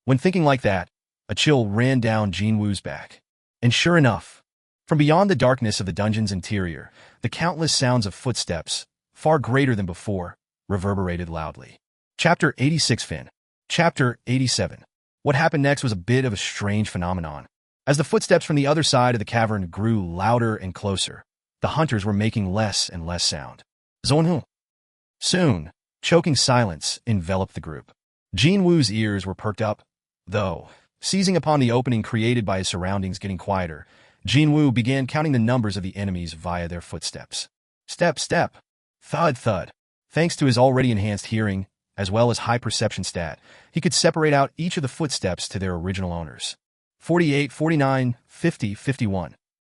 When thinking like that, a chill ran down Jin Wu's back. And sure enough, from beyond the darkness of the dungeon's interior, the countless sounds of footsteps, far greater than before, reverberated loudly. Chapter 86 Fin. Chapter 87. What happened next was a bit of a strange phenomenon. As the footsteps from the other side of the cavern grew louder and closer, the hunters were making less and less sound. Zonhu. Soon, choking silence enveloped the group. Jin Wu's ears were perked up, though, seizing upon the opening created by his surroundings getting quieter, Jin Wu began counting the numbers of the enemies via their footsteps. Step, step. Thud, thud. Thanks to his already enhanced hearing, as well as high perception stat, he could separate out each of the footsteps to their original owners. 48, 49, 50, 51.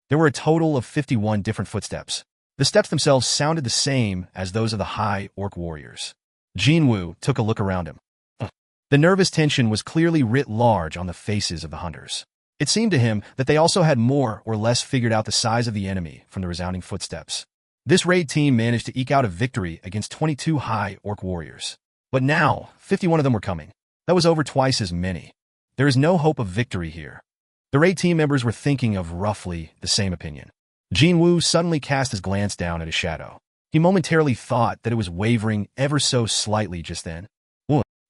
There were a total of 51 different footsteps. The steps themselves sounded the same as those of the high orc warriors. Jin Wu took a look around him. The nervous tension was clearly writ large on the faces of the hunters. It seemed to him that they also had more or less figured out the size of the enemy from the resounding footsteps. This raid team managed to eke out a victory against 22 high orc warriors. But now, 51 of them were coming. That was over twice as many. There is no hope of victory here. The raid team members were thinking of roughly the same opinion. Jin Wu suddenly cast his glance down at his shadow. He momentarily thought that it was wavering ever so slightly just then.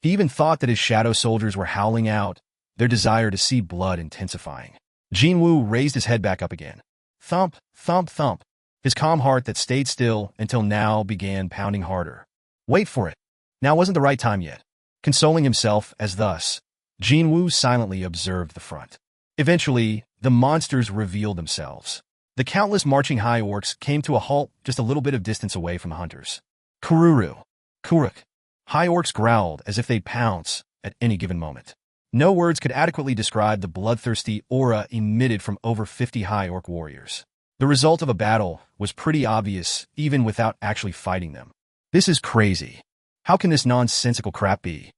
He even thought that his shadow soldiers were howling out, their desire to see blood intensifying. Jin Wu raised his head back up again. Thump, thump, thump. His calm heart that stayed still until now began pounding harder. Wait for it. Now wasn't the right time yet. Consoling himself as thus, Jin Wu silently observed the front. Eventually, the monsters revealed themselves. The countless marching high orcs came to a halt just a little bit of distance away from the hunters. Kururu. Kuruk. High orcs growled as if they'd pounce at any given moment. No words could adequately describe the bloodthirsty aura emitted from over 50 high orc warriors. The result of a battle was pretty obvious even without actually fighting them. This is crazy. How can this nonsensical crap be?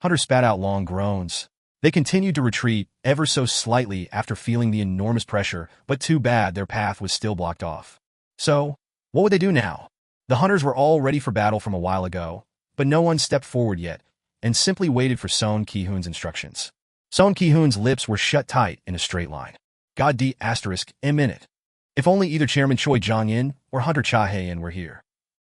Hunters spat out long groans. They continued to retreat ever so slightly after feeling the enormous pressure, but too bad their path was still blocked off. So, what would they do now? The hunters were all ready for battle from a while ago, but no one stepped forward yet, and simply waited for Sung Ki-hoon's instructions. Sung Ki-hoon's lips were shut tight in a straight line. God D***, a minute. If only either Chairman Choi Jong-in or Hunter Cha Hae-in were here.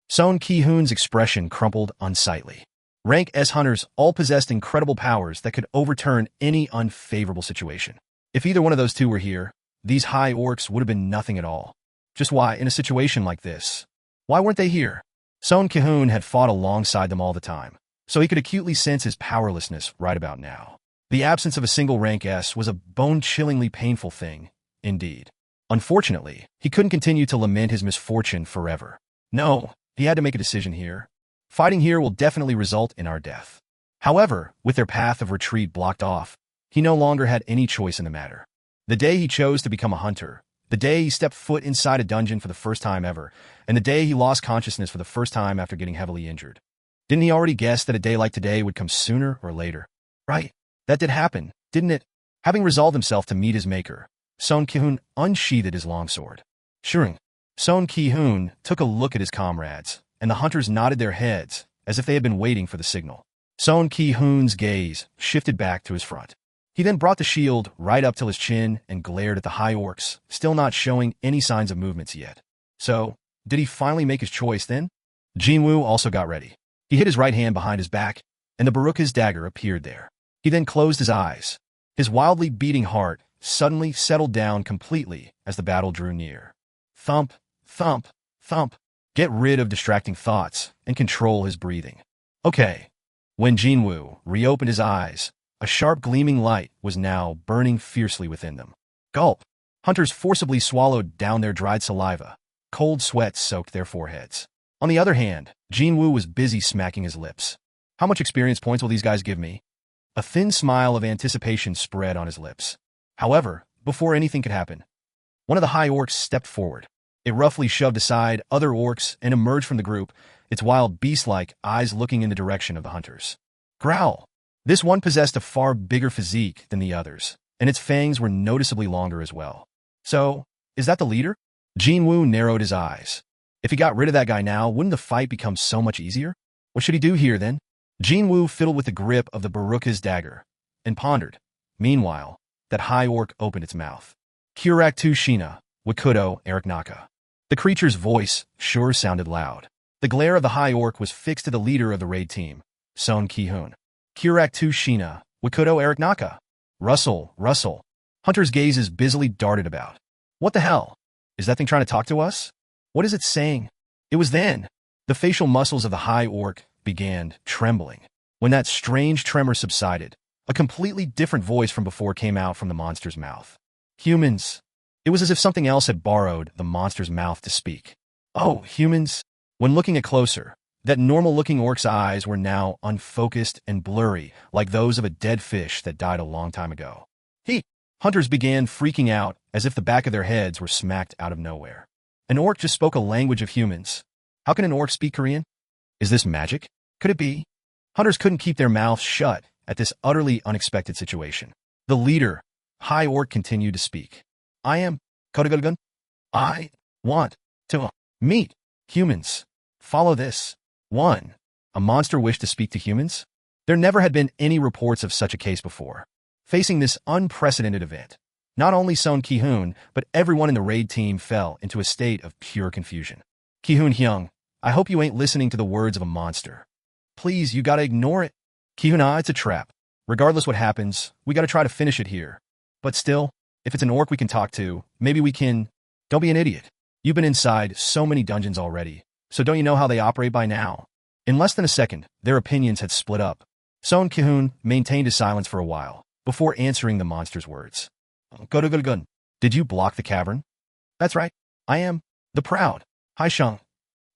Sung Ki-hoon's expression crumpled unsightly. Rank S hunters all possessed incredible powers that could overturn any unfavorable situation. If either one of those two were here, these high orcs would have been nothing at all. Just why, in a situation like this, why weren't they here? Sung Ki-hoon had fought alongside them all the time, so he could acutely sense his powerlessness right about now. The absence of a single rank S was a bone-chillingly painful thing, indeed. Unfortunately, he couldn't continue to lament his misfortune forever. No, he had to make a decision here. Fighting here will definitely result in our death. However, with their path of retreat blocked off, he no longer had any choice in the matter. The day he chose to become a hunter, the day he stepped foot inside a dungeon for the first time ever, and the day he lost consciousness for the first time after getting heavily injured. Didn't he already guess that a day like today would come sooner or later? Right, that did happen, didn't it? Having resolved himself to meet his maker, Sung Ki-hoon unsheathed his longsword. Shurung. Sung Ki-hoon took a look at his comrades, and the hunters nodded their heads as if they had been waiting for the signal. Sung Ki-hoon's gaze shifted back to his front. He then brought the shield right up till his chin and glared at the high orcs, still not showing any signs of movements yet. So, did he finally make his choice then? Jin Wu also got ready. He hid his right hand behind his back, and the Baruka's dagger appeared there. He then closed his eyes. His wildly beating heart suddenly settled down completely as the battle drew near. Thump, thump, thump. Get rid of distracting thoughts and control his breathing. Okay. When Jin Wu reopened his eyes, a sharp gleaming light was now burning fiercely within them. Gulp. Hunters forcibly swallowed down their dried saliva. Cold sweat soaked their foreheads. On the other hand, Jin Wu was busy smacking his lips. How much experience points will these guys give me? A thin smile of anticipation spread on his lips. However, before anything could happen, one of the high orcs stepped forward. It roughly shoved aside other orcs and emerged from the group, its wild beast-like eyes looking in the direction of the hunters. Growl. This one possessed a far bigger physique than the others, and its fangs were noticeably longer as well. So, is that the leader? Jin Wu narrowed his eyes. If he got rid of that guy now, wouldn't the fight become so much easier? What should he do here, then? Jin Wu fiddled with the grip of the Baruka's dagger and pondered. Meanwhile, that high orc opened its mouth. Kurak tu Shina, Wakudo Ariknaka. The creature's voice sure sounded loud. The glare of the high orc was fixed to the leader of the raid team, Sung Ki-hoon. Kurak tu Shina, Wakudo Ariknaka. Rustle, rustle. Hunter's gazes busily darted about. What the hell? Is that thing trying to talk to us? What is it saying? It was then. The facial muscles of the high orc began trembling. When that strange tremor subsided, a completely different voice from before came out from the monster's mouth. Humans. It was as if something else had borrowed the monster's mouth to speak. Oh, humans. When looking at closer, that normal-looking orc's eyes were now unfocused and blurry, like those of a dead fish that died a long time ago. Hunters began freaking out as if the back of their heads were smacked out of nowhere. An orc just spoke a language of humans. How can an orc speak Korean? Is this magic? Could it be? Hunters couldn't keep their mouths shut at this utterly unexpected situation. The leader, High Orc, continued to speak. I want to meet humans. Follow this. 1. A monster wished to speak to humans? There never had been any reports of such a case before. Facing this unprecedented event, not only Sung Ki-hoon, but everyone in the raid team fell into a state of pure confusion. Ki-hoon Hyung, I hope you ain't listening to the words of a monster. Please, you gotta ignore it. Ki-hoon, it's a trap. Regardless what happens, we gotta try to finish it here. But still, if it's an orc we can talk to, maybe we can... Don't be an idiot. You've been inside so many dungeons already, so don't you know how they operate by now? In less than a second, their opinions had split up. Sung Jin-Woo maintained his silence for a while, before answering the monster's words. Gun. Did you block the cavern? That's right. I am the proud Hai Sheng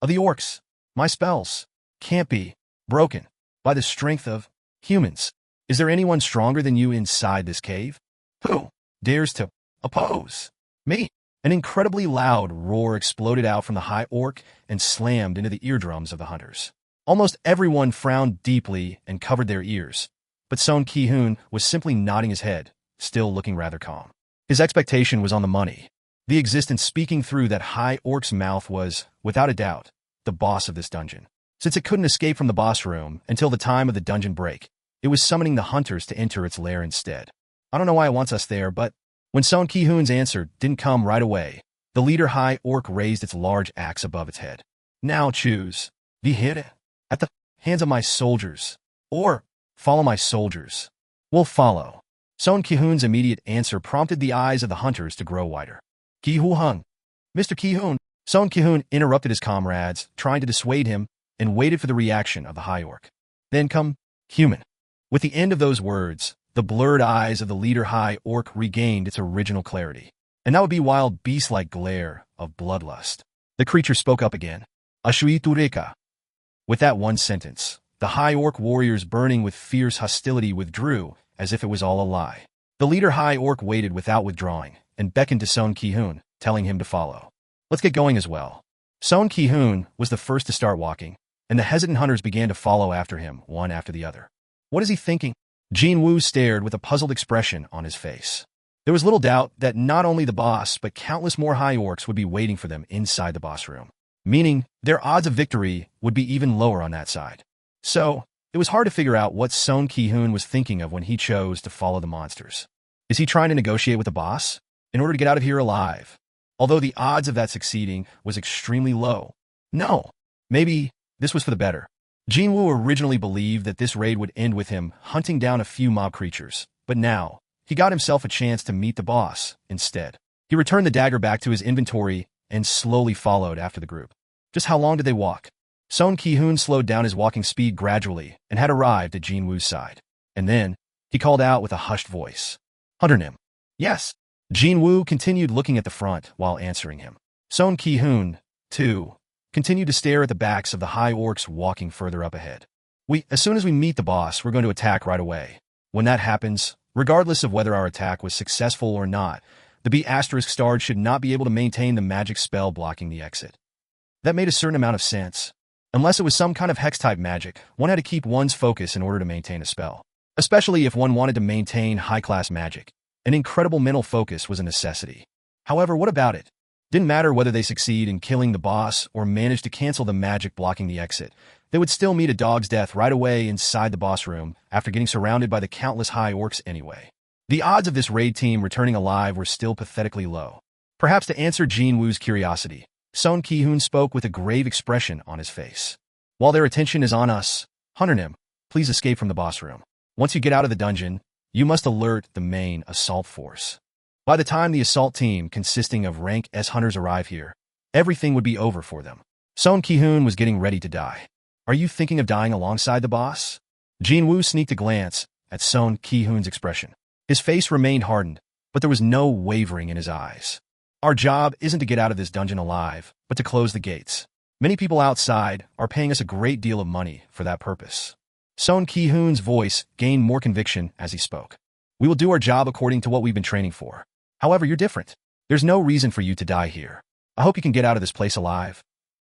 of the orcs. My spells can't be broken by the strength of humans. Is there anyone stronger than you inside this cave? Who dares to oppose me? An incredibly loud roar exploded out from the high orc and slammed into the eardrums of the hunters. Almost everyone frowned deeply and covered their ears, but Sung Jin-Woo was simply nodding his head, still looking rather calm. His expectation was on the money. The existence speaking through that high orc's mouth was, without a doubt, the boss of this dungeon. Since it couldn't escape from the boss room until the time of the dungeon break, it was summoning the hunters to enter its lair instead. I don't know why it wants us there, but when Sung Jin-Woo's answer didn't come right away, the leader high orc raised its large axe above its head. Now choose. Be hit at the hands of my soldiers, or follow my soldiers. We'll follow. Sung Jin-Woo's immediate answer prompted the eyes of the hunters to grow wider. Ki-Hu-Hung. Mr. Ki-Hun. Sung Jin-Woo interrupted his comrades, trying to dissuade him, and waited for the reaction of the high orc. Then come, human. With the end of those words, the blurred eyes of the leader high orc regained its original clarity. And that would be wild beast-like glare of bloodlust. The creature spoke up again. Ashui Tureka. With that one sentence, the high orc warriors burning with fierce hostility withdrew, as if it was all a lie. The leader high orc waited without withdrawing, and beckoned to Sung Jin-Woo, telling him to follow. Let's get going as well. Sung Jin-Woo was the first to start walking, and the hesitant hunters began to follow after him, one after the other. What is he thinking? Jin Wu stared with a puzzled expression on his face. There was little doubt that not only the boss, but countless more high orcs would be waiting for them inside the boss room, meaning their odds of victory would be even lower on that side. So, it was hard to figure out what Sung Jin-Woo was thinking of when he chose to follow the monsters. Is he trying to negotiate with the boss in order to get out of here alive? Although the odds of that succeeding was extremely low. No, maybe this was for the better. Jin Wu originally believed that this raid would end with him hunting down a few mob creatures, but now, he got himself a chance to meet the boss instead. He returned the dagger back to his inventory and slowly followed after the group. Just how long did they walk? Sung Jin-Woo slowed down his walking speed gradually and had arrived at Jin Wu's side. And then, he called out with a hushed voice. Hunter Nim. Yes. Jin Wu continued looking at the front while answering him. Sung Jin-Woo, too, continued to stare at the backs of the high orcs walking further up ahead. As soon as we meet the boss, we're going to attack right away. When that happens, regardless of whether our attack was successful or not, the B** starred should not be able to maintain the magic spell blocking the exit. That made a certain amount of sense. Unless it was some kind of hex-type magic, one had to keep one's focus in order to maintain a spell. Especially if one wanted to maintain high-class magic. An incredible mental focus was a necessity. However, what about it? Didn't matter whether they succeed in killing the boss or manage to cancel the magic blocking the exit. They would still meet a dog's death right away inside the boss room after getting surrounded by the countless high orcs anyway. The odds of this raid team returning alive were still pathetically low. Perhaps to answer Jin Wu's curiosity, Sung Jin-Woo spoke with a grave expression on his face. While their attention is on us, Hunter Nim, please escape from the boss room. Once you get out of the dungeon, you must alert the main assault force. By the time the assault team consisting of rank S hunters arrive here, everything would be over for them. Sung Jin-Woo was getting ready to die. Are you thinking of dying alongside the boss? Jin Wu sneaked a glance at Sung Jin-Woo's expression. His face remained hardened, but there was no wavering in his eyes. Our job isn't to get out of this dungeon alive, but to close the gates. Many people outside are paying us a great deal of money for that purpose. Sung Jin-Woo's voice gained more conviction as he spoke. We will do our job according to what we've been training for. However, you're different. There's no reason for you to die here. I hope you can get out of this place alive.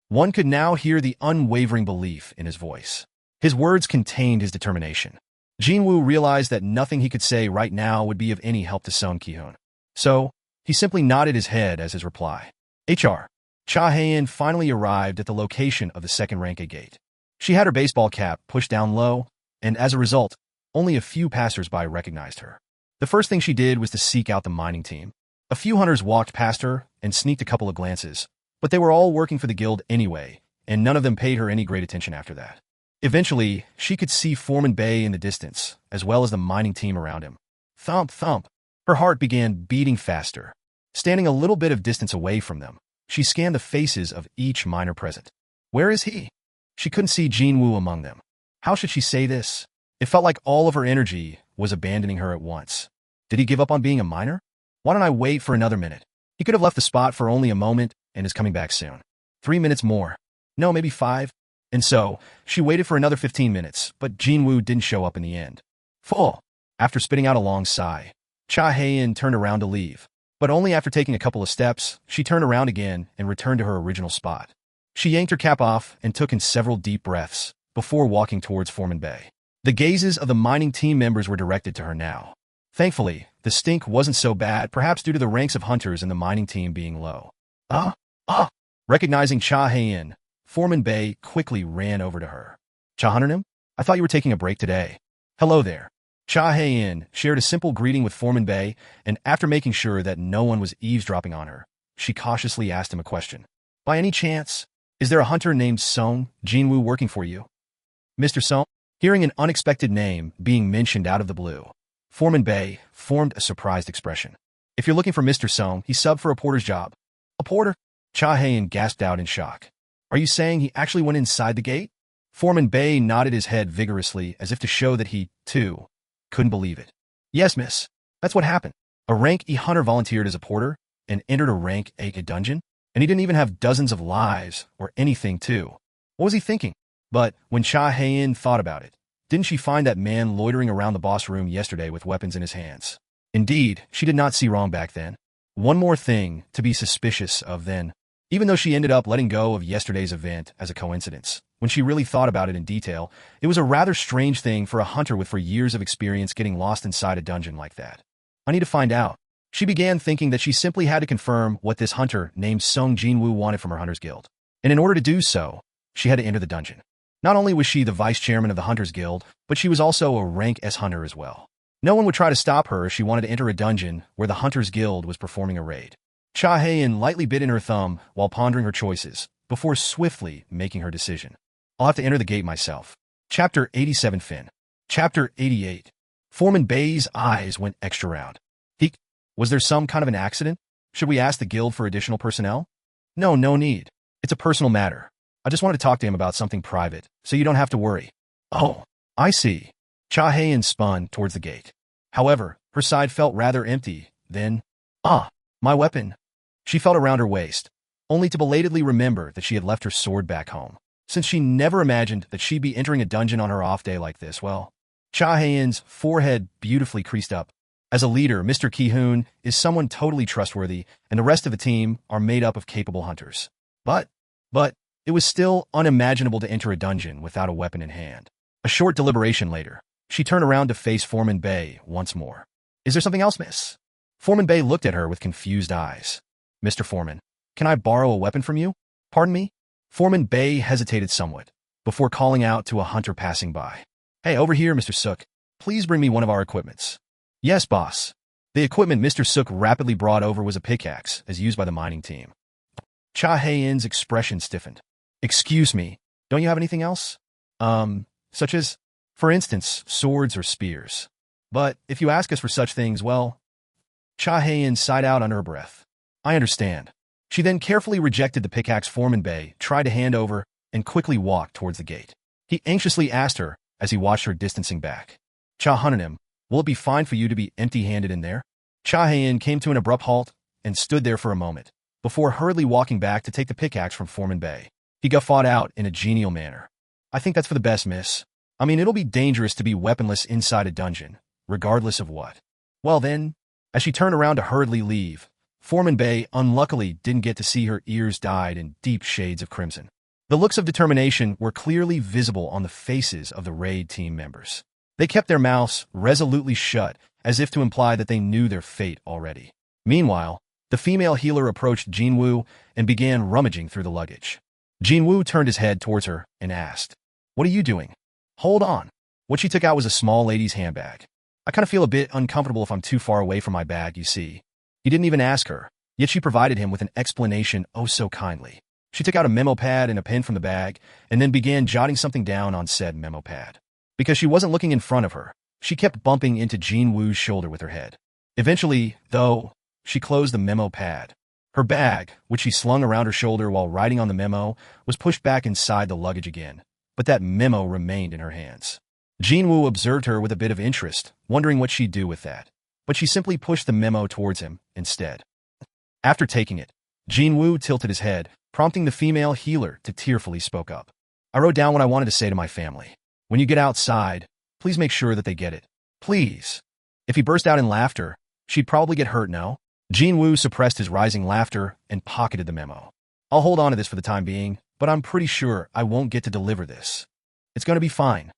One could now hear the unwavering belief in his voice. His words contained his determination. Jin Wu realized that nothing he could say right now would be of any help to Sung Jin-Woo. So, he simply nodded his head as his reply. HR. Cha Hayan finally arrived at the location of the second rank A gate. She had her baseball cap pushed down low, and as a result, only a few passers-by recognized her. The first thing she did was to seek out the mining team. A few hunters walked past her and sneaked a couple of glances, but they were all working for the guild anyway, and none of them paid her any great attention after that. Eventually, she could see Foreman Bay in the distance, as well as the mining team around him. Thump, thump. Her heart began beating faster. Standing a little bit of distance away from them, She scanned the faces of each miner present. Where is he? She couldn't see Jin Wu among them. How should she say this? It felt like all of her energy was abandoning her at once. Did he give up on being a miner? Why don't I wait for another minute? He could have left the spot for only a moment and is coming back soon. 3 minutes more. No, maybe 5. And so, she waited for another 15 minutes, but Jin Wu didn't show up in the end. Full. After spitting out a long sigh, Cha Hae-in turned around to leave. But only after taking a couple of steps, she turned around again and returned to her original spot. She yanked her cap off and took in several deep breaths before walking towards Foreman Bay. The gazes of the mining team members were directed to her now. Thankfully, the stink wasn't so bad, perhaps due to the ranks of hunters in the mining team being low. Recognizing Cha Hae-in, Foreman Bay quickly ran over to her. Cha Hunternim? I thought you were taking a break today. Hello there. Cha Hae-in shared a simple greeting with Foreman Bay, and after making sure that no one was eavesdropping on her, she cautiously asked him a question. By any chance, is there a hunter named Sung Jin-Woo working for you? Mr. Sung? Hearing an unexpected name being mentioned out of the blue, Foreman Bay formed a surprised expression. If you're looking for Mr. Sung, he subbed for a porter's job. A porter? Cha Hae-in gasped out in shock. Are you saying he actually went inside the gate? Foreman Bay nodded his head vigorously as if to show that he, too, couldn't believe it. Yes, miss. That's what happened. A rank E hunter volunteered as a porter and entered a rank A dungeon, and he didn't even have dozens of lives or anything, too. What was he thinking? But when Cha Hae-in thought about it, didn't she find that man loitering around the boss room yesterday with weapons in his hands? Indeed, she did not see wrong back then. One more thing to be suspicious of then. Even though she ended up letting go of yesterday's event as a coincidence, when she really thought about it in detail, it was a rather strange thing for a hunter with years of experience getting lost inside a dungeon like that. I need to find out. She began thinking that she simply had to confirm what this hunter named Sung Jin-Woo wanted from her Hunter's Guild. And in order to do so, she had to enter the dungeon. Not only was she the vice chairman of the Hunters Guild, but she was also a rank S hunter as well. No one would try to stop her if she wanted to enter a dungeon where the Hunters Guild was performing a raid. Cha Hae-in lightly bit in her thumb while pondering her choices, before swiftly making her decision. I'll have to enter the gate myself. Chapter 87 Fin. Chapter 88. Foreman Bay's eyes went extra round. Was there some kind of an accident? Should we ask the guild for additional personnel? No need. It's a personal matter. I just wanted to talk to him about something private, so you don't have to worry. Oh, I see. Cha Hae-in spun towards the gate. However, her side felt rather empty. Then, my weapon. She felt around her waist, only to belatedly remember that she had left her sword back home. Since she never imagined that she'd be entering a dungeon on her off day like this, well, Cha Hae-in's forehead beautifully creased up. As a leader, Mr. Ki-hoon is someone totally trustworthy, and the rest of the team are made up of capable hunters. But, it was still unimaginable to enter a dungeon without a weapon in hand. A short deliberation later, she turned around to face Foreman Bay once more. Is there something else, miss? Foreman Bay looked at her with confused eyes. Mr. Foreman, can I borrow a weapon from you? Pardon me? Foreman Bay hesitated somewhat, before calling out to a hunter passing by. Hey, over here, Mr. Sook. Please bring me one of our equipments. Yes, boss. The equipment Mr. Sook rapidly brought over was a pickaxe, as used by the mining team. Cha Hae-in's expression stiffened. Excuse me, don't you have anything else? Such as, for instance, swords or spears. But if you ask us for such things, well... Cha Hae-in sighed out under her breath. I understand. She then carefully rejected the pickaxe Foreman Bay tried to hand over and quickly walked towards the gate. He anxiously asked her as he watched her distancing back. Cha Hunternim, will it be fine for you to be empty-handed in there? Cha Hae-in came to an abrupt halt and stood there for a moment, before hurriedly walking back to take the pickaxe from Foreman Bay. He guffawed out in a genial manner. I think that's for the best, miss. I mean, it'll be dangerous to be weaponless inside a dungeon, regardless of what. Well then, as she turned around to hurriedly leave, Foreman Bay unluckily didn't get to see her ears dyed in deep shades of crimson. The looks of determination were clearly visible on the faces of the raid team members. They kept their mouths resolutely shut, as if to imply that they knew their fate already. Meanwhile, the female healer approached Jin Wu and began rummaging through the luggage. Jin Wu turned his head towards her and asked, What are you doing? Hold on. What she took out was a small lady's handbag. I kind of feel a bit uncomfortable if I'm too far away from my bag, you see. He didn't even ask her, yet she provided him with an explanation oh so kindly. She took out a memo pad and a pen from the bag, and then began jotting something down on said memo pad. Because she wasn't looking in front of her, she kept bumping into Jin Wu's shoulder with her head. Eventually, though, she closed the memo pad. Her bag, which she slung around her shoulder while riding on the memo, was pushed back inside the luggage again, but that memo remained in her hands. Jin Wu observed her with a bit of interest, wondering what she'd do with that, but she simply pushed the memo towards him instead. After taking it, Jin Wu tilted his head, prompting the female healer to tearfully spoke up. I wrote down what I wanted to say to my family. When you get outside, please make sure that they get it. Please. If he burst out in laughter, she'd probably get hurt, no? Jin Wu suppressed his rising laughter and pocketed the memo. I'll hold on to this for the time being, but I'm pretty sure I won't get to deliver this. It's going to be fine.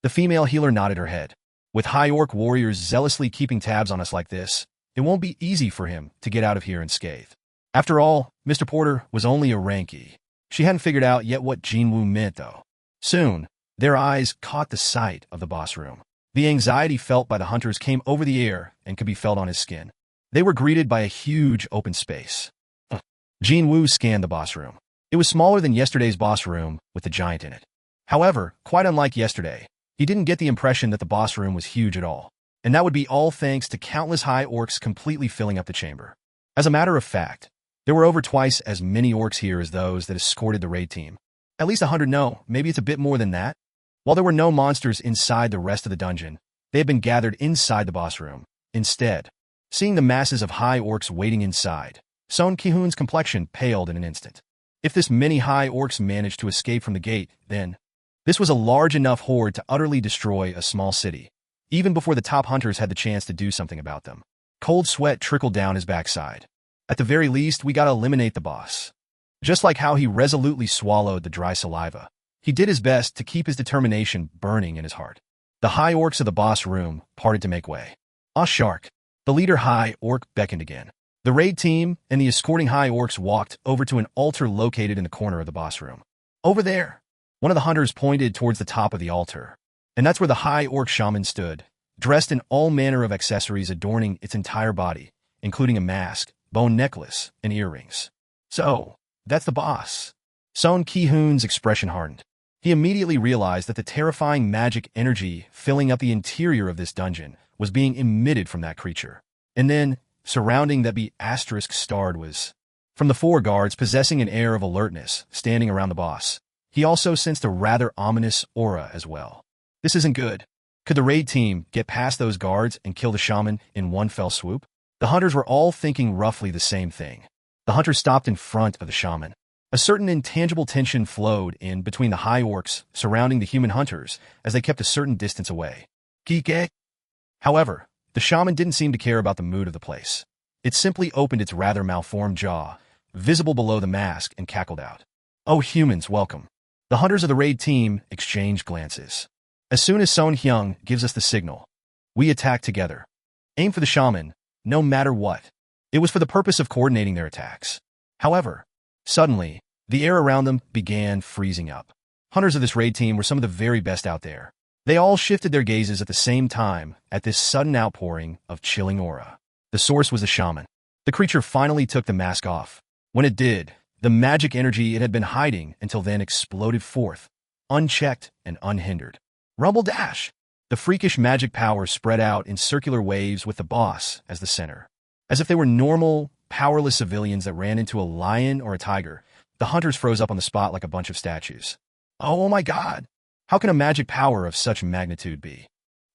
The female healer nodded her head. With high orc warriors zealously keeping tabs on us like this, it won't be easy for him to get out of here unscathed. After all, Mr. Porter was only a rankie. She hadn't figured out yet what Jin Wu meant, though. Soon, their eyes caught the sight of the boss room. The anxiety felt by the hunters came over the air and could be felt on his skin. They were greeted by a huge open space. Jin Wu scanned the boss room. It was smaller than yesterday's boss room with the giant in it. However, quite unlike yesterday, he didn't get the impression that the boss room was huge at all. And that would be all thanks to countless high orcs completely filling up the chamber. As a matter of fact, there were over twice as many orcs here as those that escorted the raid team. At least 100, no, maybe it's a bit more than that. While there were no monsters inside the rest of the dungeon, they had been gathered inside the boss room. Instead, seeing the masses of high orcs waiting inside, Sung Ki-hoon's complexion paled in an instant. If this many high orcs managed to escape from the gate, then this was a large enough horde to utterly destroy a small city, even before the top hunters had the chance to do something about them. Cold sweat trickled down his backside. At the very least, we gotta eliminate the boss. Just like how he resolutely swallowed the dry saliva, he did his best to keep his determination burning in his heart. The high orcs of the boss room parted to make way. Ah, Shark. The leader high orc beckoned again. The raid team and the escorting high orcs walked over to an altar located in the corner of the boss room. Over there, one of the hunters pointed towards the top of the altar. And that's where the high orc shaman stood, dressed in all manner of accessories adorning its entire body, including a mask, bone necklace, and earrings. So, that's the boss. Sung Ki-hoon's expression hardened. He immediately realized that the terrifying magic energy filling up the interior of this dungeon was being emitted from that creature. And then, surrounding that be asterisk starred was from the four guards possessing an air of alertness standing around the boss. He also sensed a rather ominous aura as well. This isn't good. Could the raid team get past those guards and kill the shaman in one fell swoop? The hunters were all thinking roughly the same thing. The hunter stopped in front of the shaman. A certain intangible tension flowed in between the high orcs surrounding the human hunters as they kept a certain distance away. Geek. However, the shaman didn't seem to care about the mood of the place. It simply opened its rather malformed jaw, visible below the mask, and cackled out. Oh, humans, welcome. The hunters of the raid team exchanged glances. As soon as Son Hyung gives us the signal, we attack together. Aim for the shaman, no matter what. It was for the purpose of coordinating their attacks. However, suddenly, the air around them began freezing up. Hunters of this raid team were some of the very best out there. They all shifted their gazes at the same time at this sudden outpouring of chilling aura. The source was the shaman. The creature finally took the mask off. When it did, the magic energy it had been hiding until then exploded forth, unchecked and unhindered. Rumble dash! The freakish magic power spread out in circular waves with the boss as the center. As if they were normal, powerless civilians that ran into a lion or a tiger, the hunters froze up on the spot like a bunch of statues. Oh my god! How can a magic power of such magnitude be?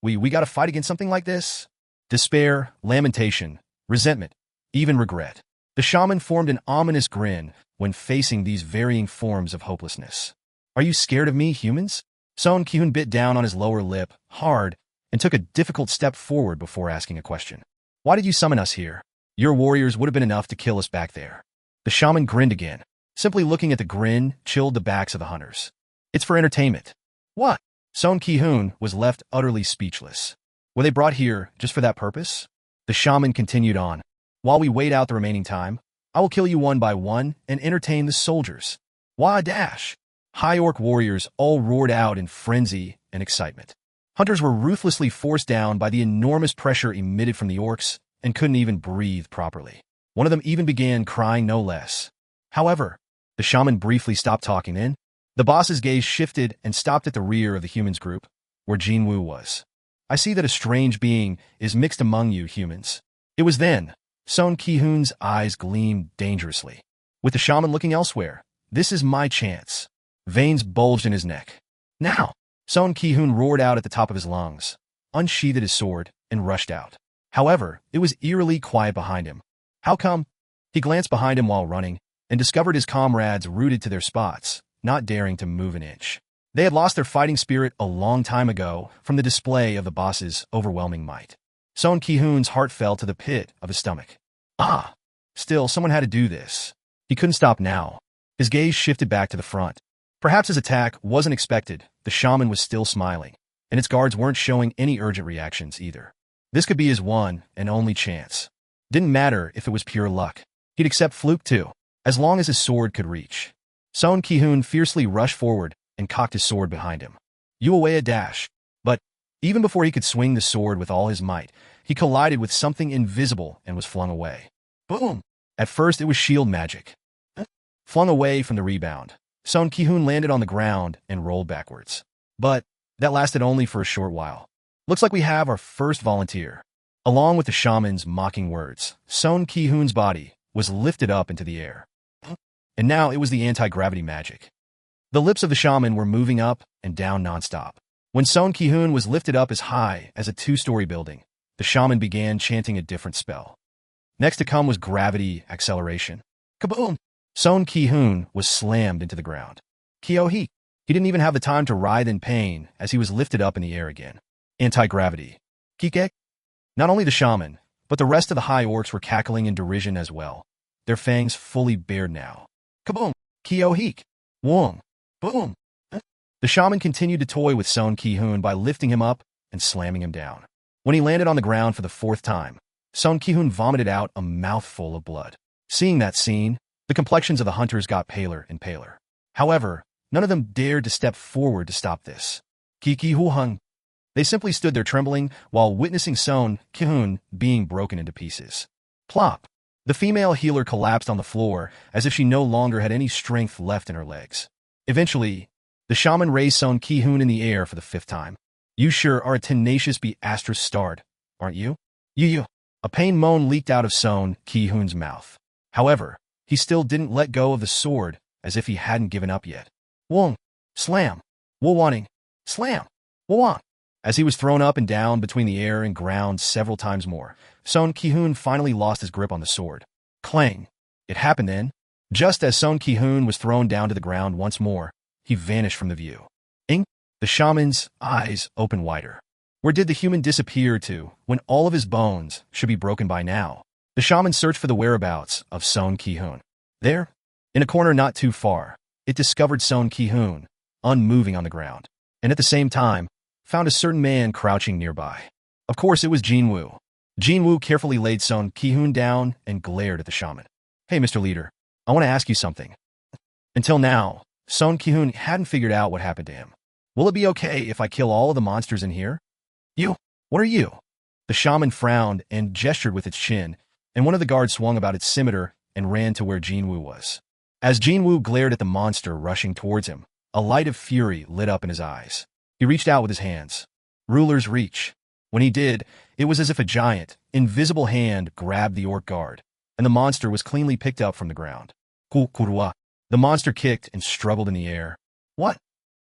We gotta fight against something like this? Despair, lamentation, resentment, even regret. The shaman formed an ominous grin when facing these varying forms of hopelessness. Are you scared of me, humans? Sung Ki-hoon bit down on his lower lip, hard, and took a difficult step forward before asking a question. Why did you summon us here? Your warriors would have been enough to kill us back there. The shaman grinned again. Simply looking at the grin chilled the backs of the hunters. It's for entertainment. What? Sung Ki-hoon was left utterly speechless. Were they brought here just for that purpose? The shaman continued on. While we wait out the remaining time, I will kill you one by one and entertain the soldiers. Wah dash! High orc warriors all roared out in frenzy and excitement. Hunters were ruthlessly forced down by the enormous pressure emitted from the orcs and couldn't even breathe properly. One of them even began crying no less. However, the shaman briefly stopped talking then. The boss's gaze shifted and stopped at the rear of the humans group, where Jin Wu was. I see that a strange being is mixed among you humans. It was then Sung Ki-hoon's eyes gleamed dangerously. With the shaman looking elsewhere, this is my chance. Veins bulged in his neck. Now! Sung Ki-hoon roared out at the top of his lungs, unsheathed his sword, and rushed out. However, it was eerily quiet behind him. How come? He glanced behind him while running, and discovered his comrades rooted to their spots, not daring to move an inch. They had lost their fighting spirit a long time ago from the display of the boss's overwhelming might. Sung Ki-hoon's heart fell to the pit of his stomach. Ah! Still, someone had to do this. He couldn't stop now. His gaze shifted back to the front. Perhaps his attack wasn't expected. The shaman was still smiling, and its guards weren't showing any urgent reactions either. This could be his one and only chance. Didn't matter if it was pure luck. He'd accept fluke too, as long as his sword could reach. Sung Ki-hoon fiercely rushed forward and cocked his sword behind him. You away a dash. But even before he could swing the sword with all his might, he collided with something invisible and was flung away. Boom! At first it was shield magic. Flung away from the rebound, Sung Ki-hoon landed on the ground and rolled backwards. But that lasted only for a short while. Looks like we have our first volunteer. Along with the shaman's mocking words, Sung Ki-hoon's body was lifted up into the air. And now it was the anti-gravity magic. The lips of the shaman were moving up and down nonstop. When Sung Ki-hoon was lifted up as high as a 2-story building, the shaman began chanting a different spell. Next to come was gravity acceleration. Kaboom! Sung Ki-hoon was slammed into the ground. Kyo-he! He didn't even have the time to writhe in pain as he was lifted up in the air again. Anti-gravity. Kikek! Not only the shaman, but the rest of the high orcs were cackling in derision as well, their fangs fully bared now. Kaboom! Kyo-heek! Wong! Boom! The shaman continued to toy with Sung Ki-hoon by lifting him up and slamming him down. When he landed on the ground for the 4th time, Sung Ki-hoon vomited out a mouthful of blood. Seeing that scene, the complexions of the hunters got paler and paler. However, none of them dared to step forward to stop this. Kiki Hu-hung. They simply stood there trembling while witnessing Sung Ki-hoon being broken into pieces. Plop! The female healer collapsed on the floor as if she no longer had any strength left in her legs. Eventually, the shaman raised Sung Ki-hoon in the air for the 5th time. You sure are a tenacious Astra start, aren't you? You. A pain moan leaked out of Sung Ki-hoon's mouth. However, he still didn't let go of the sword as if he hadn't given up yet. Wong! Slam! Wo-wanting! Slam! Wo-wang! As he was thrown up and down between the air and ground several times more, Sung Ki-hoon finally lost his grip on the sword. Clang! It happened then. Just as Sung Ki-hoon was thrown down to the ground once more, he vanished from the view. Ing! The shaman's eyes opened wider. Where did the human disappear to when all of his bones should be broken by now? The shaman searched for the whereabouts of Sung Ki-hoon. There, in a corner not too far, it discovered Sung Ki-hoon, unmoving on the ground, and at the same time, found a certain man crouching nearby. Of course, it was Jin Wu. Jin Wu carefully laid Sung Ki-hoon down and glared at the shaman. Hey, Mr. Leader, I want to ask you something. Until now, Sung Ki-hoon hadn't figured out what happened to him. Will it be okay if I kill all of the monsters in here? You? What are you? The shaman frowned and gestured with its chin, and one of the guards swung about its scimitar and ran to where Jin Wu was. As Jin Wu glared at the monster rushing towards him, a light of fury lit up in his eyes. He reached out with his hands. Ruler's reach. When he did, it was as if a giant, invisible hand grabbed the orc guard, and the monster was cleanly picked up from the ground. Kukurua. The monster kicked and struggled in the air. What?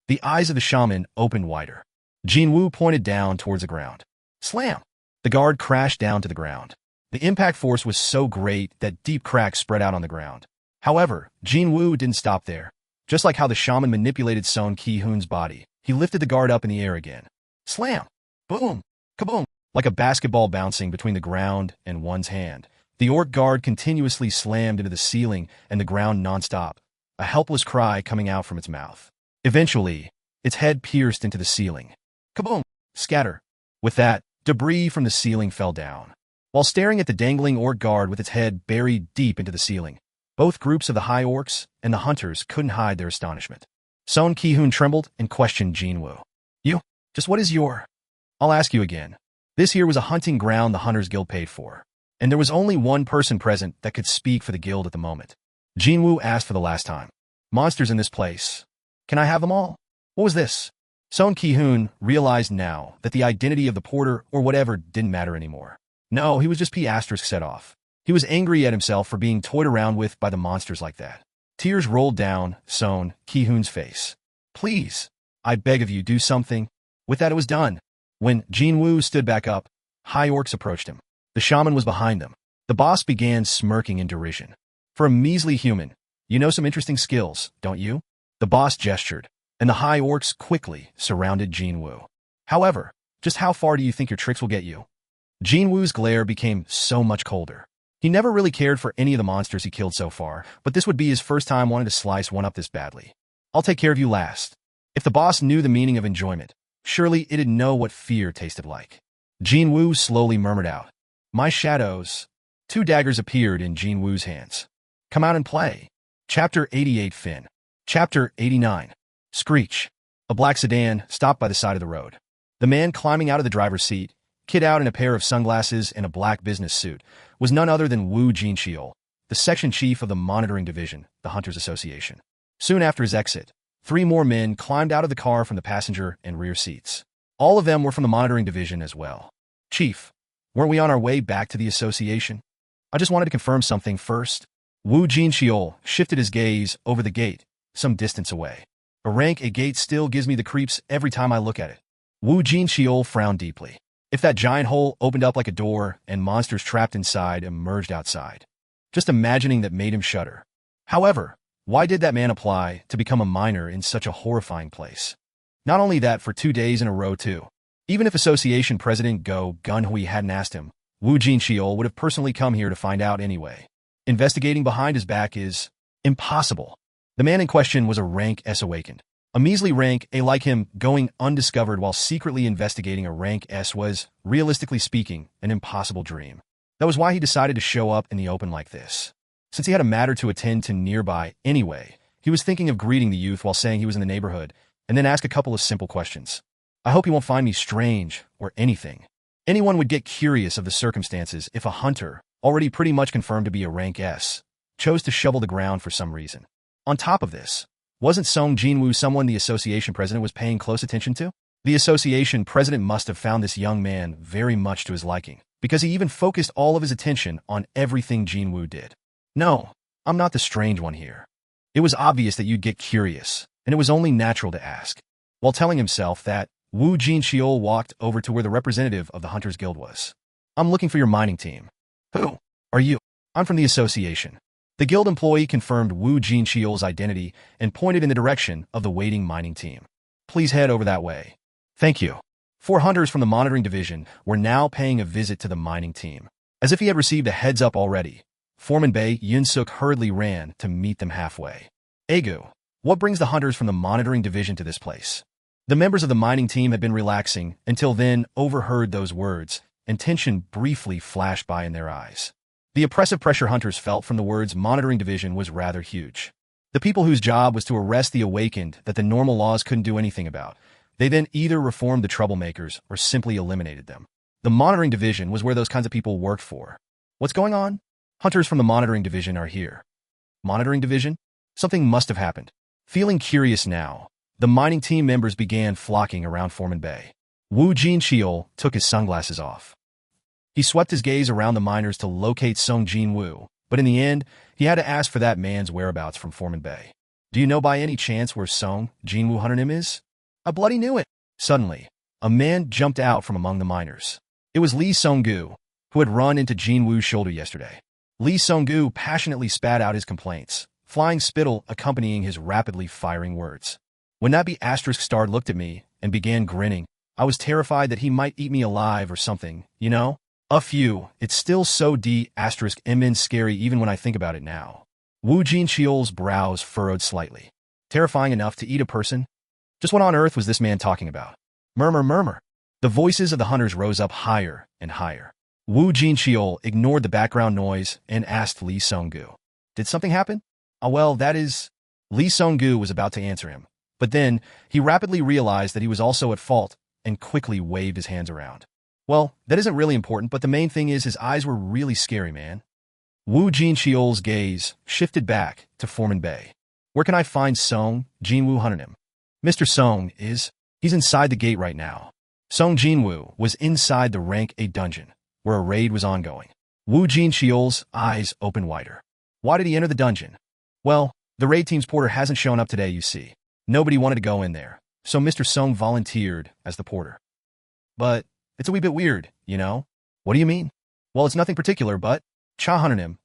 The eyes of the shaman opened wider. Jin Wu pointed down towards the ground. Slam! The guard crashed down to the ground. The impact force was so great that deep cracks spread out on the ground. However, Jin Wu didn't stop there. Just like how the shaman manipulated Sung Ki-hoon's body, he lifted the guard up in the air again. Slam! Boom! Kaboom! Like a basketball bouncing between the ground and one's hand, the orc guard continuously slammed into the ceiling and the ground nonstop, a helpless cry coming out from its mouth. Eventually, its head pierced into the ceiling. Kaboom! Scatter! With that, debris from the ceiling fell down. While staring at the dangling orc guard with its head buried deep into the ceiling, both groups of the high orcs and the hunters couldn't hide their astonishment. Sung Ki-hoon trembled and questioned Jin Wu. You? Just what is your? I'll ask you again. This here was a hunting ground the Hunters Guild paid for, and there was only one person present that could speak for the guild at the moment. Jin Wu asked for the last time. Monsters in this place. Can I have them all? What was this? Sung Ki-hoon realized now that the identity of the porter or whatever didn't matter anymore. No, he was just P** set off. He was angry at himself for being toyed around with by the monsters like that. Tears rolled down Sung Ki-hoon's face. Please, I beg of you, do something. With that, it was done. When Jin Wu stood back up, high orcs approached him. The shaman was behind them. The boss began smirking in derision. For a measly human, you know some interesting skills, don't you? The boss gestured, and the high orcs quickly surrounded Jin Wu. However, just how far do you think your tricks will get you? Jin Wu's glare became so much colder. He never really cared for any of the monsters he killed so far, but this would be his first time wanting to slice one up this badly. I'll take care of you last. If the boss knew the meaning of enjoyment, surely it'd know what fear tasted like. Jin Wu slowly murmured out, My shadows. 2 daggers appeared in Jin Wu's hands. Come out and play. Chapter 88 Finn. Chapter 89. Screech. A black sedan stopped by the side of the road. The man climbing out of the driver's seat, kit out in a pair of sunglasses and a black business suit, was none other than Wu Jinxiol, the section chief of the monitoring division, the Hunters Association. Soon after his exit, 3 more men climbed out of the car from the passenger and rear seats. All of them were from the monitoring division as well. Chief, weren't we on our way back to the association? I just wanted to confirm something first. Wu Jinxiol shifted his gaze over the gate, some distance away. A rank A gate still gives me the creeps every time I look at it. Wu Jinxiol frowned deeply. If that giant hole opened up like a door and monsters trapped inside emerged outside. Just imagining that made him shudder. However, why did that man apply to become a miner in such a horrifying place? Not only that, for 2 days in a row too. Even if Association President Go Gunhui hadn't asked him, Wu Jinxiol would have personally come here to find out anyway. Investigating behind his back is impossible. The man in question was a rank S awakened. A measly rank A like him going undiscovered while secretly investigating a rank S was, realistically speaking, an impossible dream. That was why he decided to show up in the open like this. Since he had a matter to attend to nearby anyway, he was thinking of greeting the youth while saying he was in the neighborhood, and then ask a couple of simple questions. I hope he won't find me strange or anything. Anyone would get curious of the circumstances if a hunter, already pretty much confirmed to be a rank S, chose to shovel the ground for some reason. On top of this, wasn't Sung Jin-Woo someone the association president was paying close attention to? The association president must have found this young man very much to his liking, because he even focused all of his attention on everything Jin-Woo did. No, I'm not the strange one here. It was obvious that you'd get curious, and it was only natural to ask. While telling himself that, Wu Jinxiol walked over to where the representative of the Hunters Guild was. I'm looking for your mining team. Who are you? I'm from the association. The guild employee confirmed Wu Jinxiol's identity and pointed in the direction of the waiting mining team. Please head over that way. Thank you. 4 hunters from the monitoring division were now paying a visit to the mining team. As if he had received a heads up already, Foreman Bei Yun-suk hurriedly ran to meet them halfway. Agu, what brings the hunters from the monitoring division to this place? The members of the mining team had been relaxing until then overheard those words, and tension briefly flashed by in their eyes. The oppressive pressure hunters felt from the words monitoring division was rather huge. The people whose job was to arrest the awakened that the normal laws couldn't do anything about. They then either reformed the troublemakers or simply eliminated them. The monitoring division was where those kinds of people worked for. What's going on? Hunters from the monitoring division are here. Monitoring division? Something must have happened. Feeling curious now, the mining team members began flocking around Foreman Bei. Wu Jinxiol took his sunglasses off. He swept his gaze around the miners to locate Sung Jin-Woo, but in the end, he had to ask for that man's whereabouts from Foreman Bei. Do you know by any chance where Sung Jin-Woo hunter is? I bloody knew it. Suddenly, a man jumped out from among the miners. It was Lee Sung-gu, who had run into Jin-Woo's shoulder yesterday. Lee Sung-gu passionately spat out his complaints, flying spittle accompanying his rapidly firing words. When that B***star looked at me and began grinning, I was terrified that he might eat me alive or something, you know? A few, it's still so D***mn scary even when I think about it now. Wu Jinxiol's brows furrowed slightly. Terrifying enough to eat a person? Just what on earth was this man talking about? Murmur, murmur. The voices of the hunters rose up higher and higher. Wu Jinxiol ignored the background noise and asked Lee Sung-gu. Did something happen? Well, that is... Lee Sung-gu was about to answer him, but then he rapidly realized that he was also at fault and quickly waved his hands around. Well, that isn't really important, but the main thing is his eyes were really scary, man. Wu Jinxiol's gaze shifted back to Foreman Bei. Where can I find Sung Jin-Woo hunter? Mr. Sung is... He's inside the gate right now. Sung Jin-Woo was inside the rank A dungeon, where a raid was ongoing. Wu Jinqiul's eyes opened wider. Why did he enter the dungeon? Well, the raid team's porter hasn't shown up today, you see. Nobody wanted to go in there, so Mr. Sung volunteered as the porter. But it's a wee bit weird, you know? What do you mean? Well, it's nothing particular, but Cha Hunternim.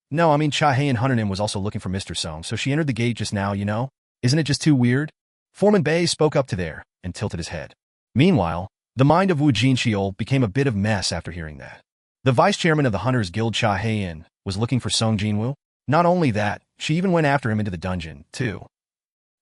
No, I mean Cha Hayan Hunternim was also looking for Mr. Sung, so she entered the gate just now, you know? Isn't it just too weird? Foreman Bei spoke up to there and tilted his head. Meanwhile, the mind of Wu Jinqiul became a bit of mess after hearing that. The vice chairman of the Hunters Guild, Cha Hayan, was looking for Sung Jin-Woo. Not only that, she even went after him into the dungeon, too.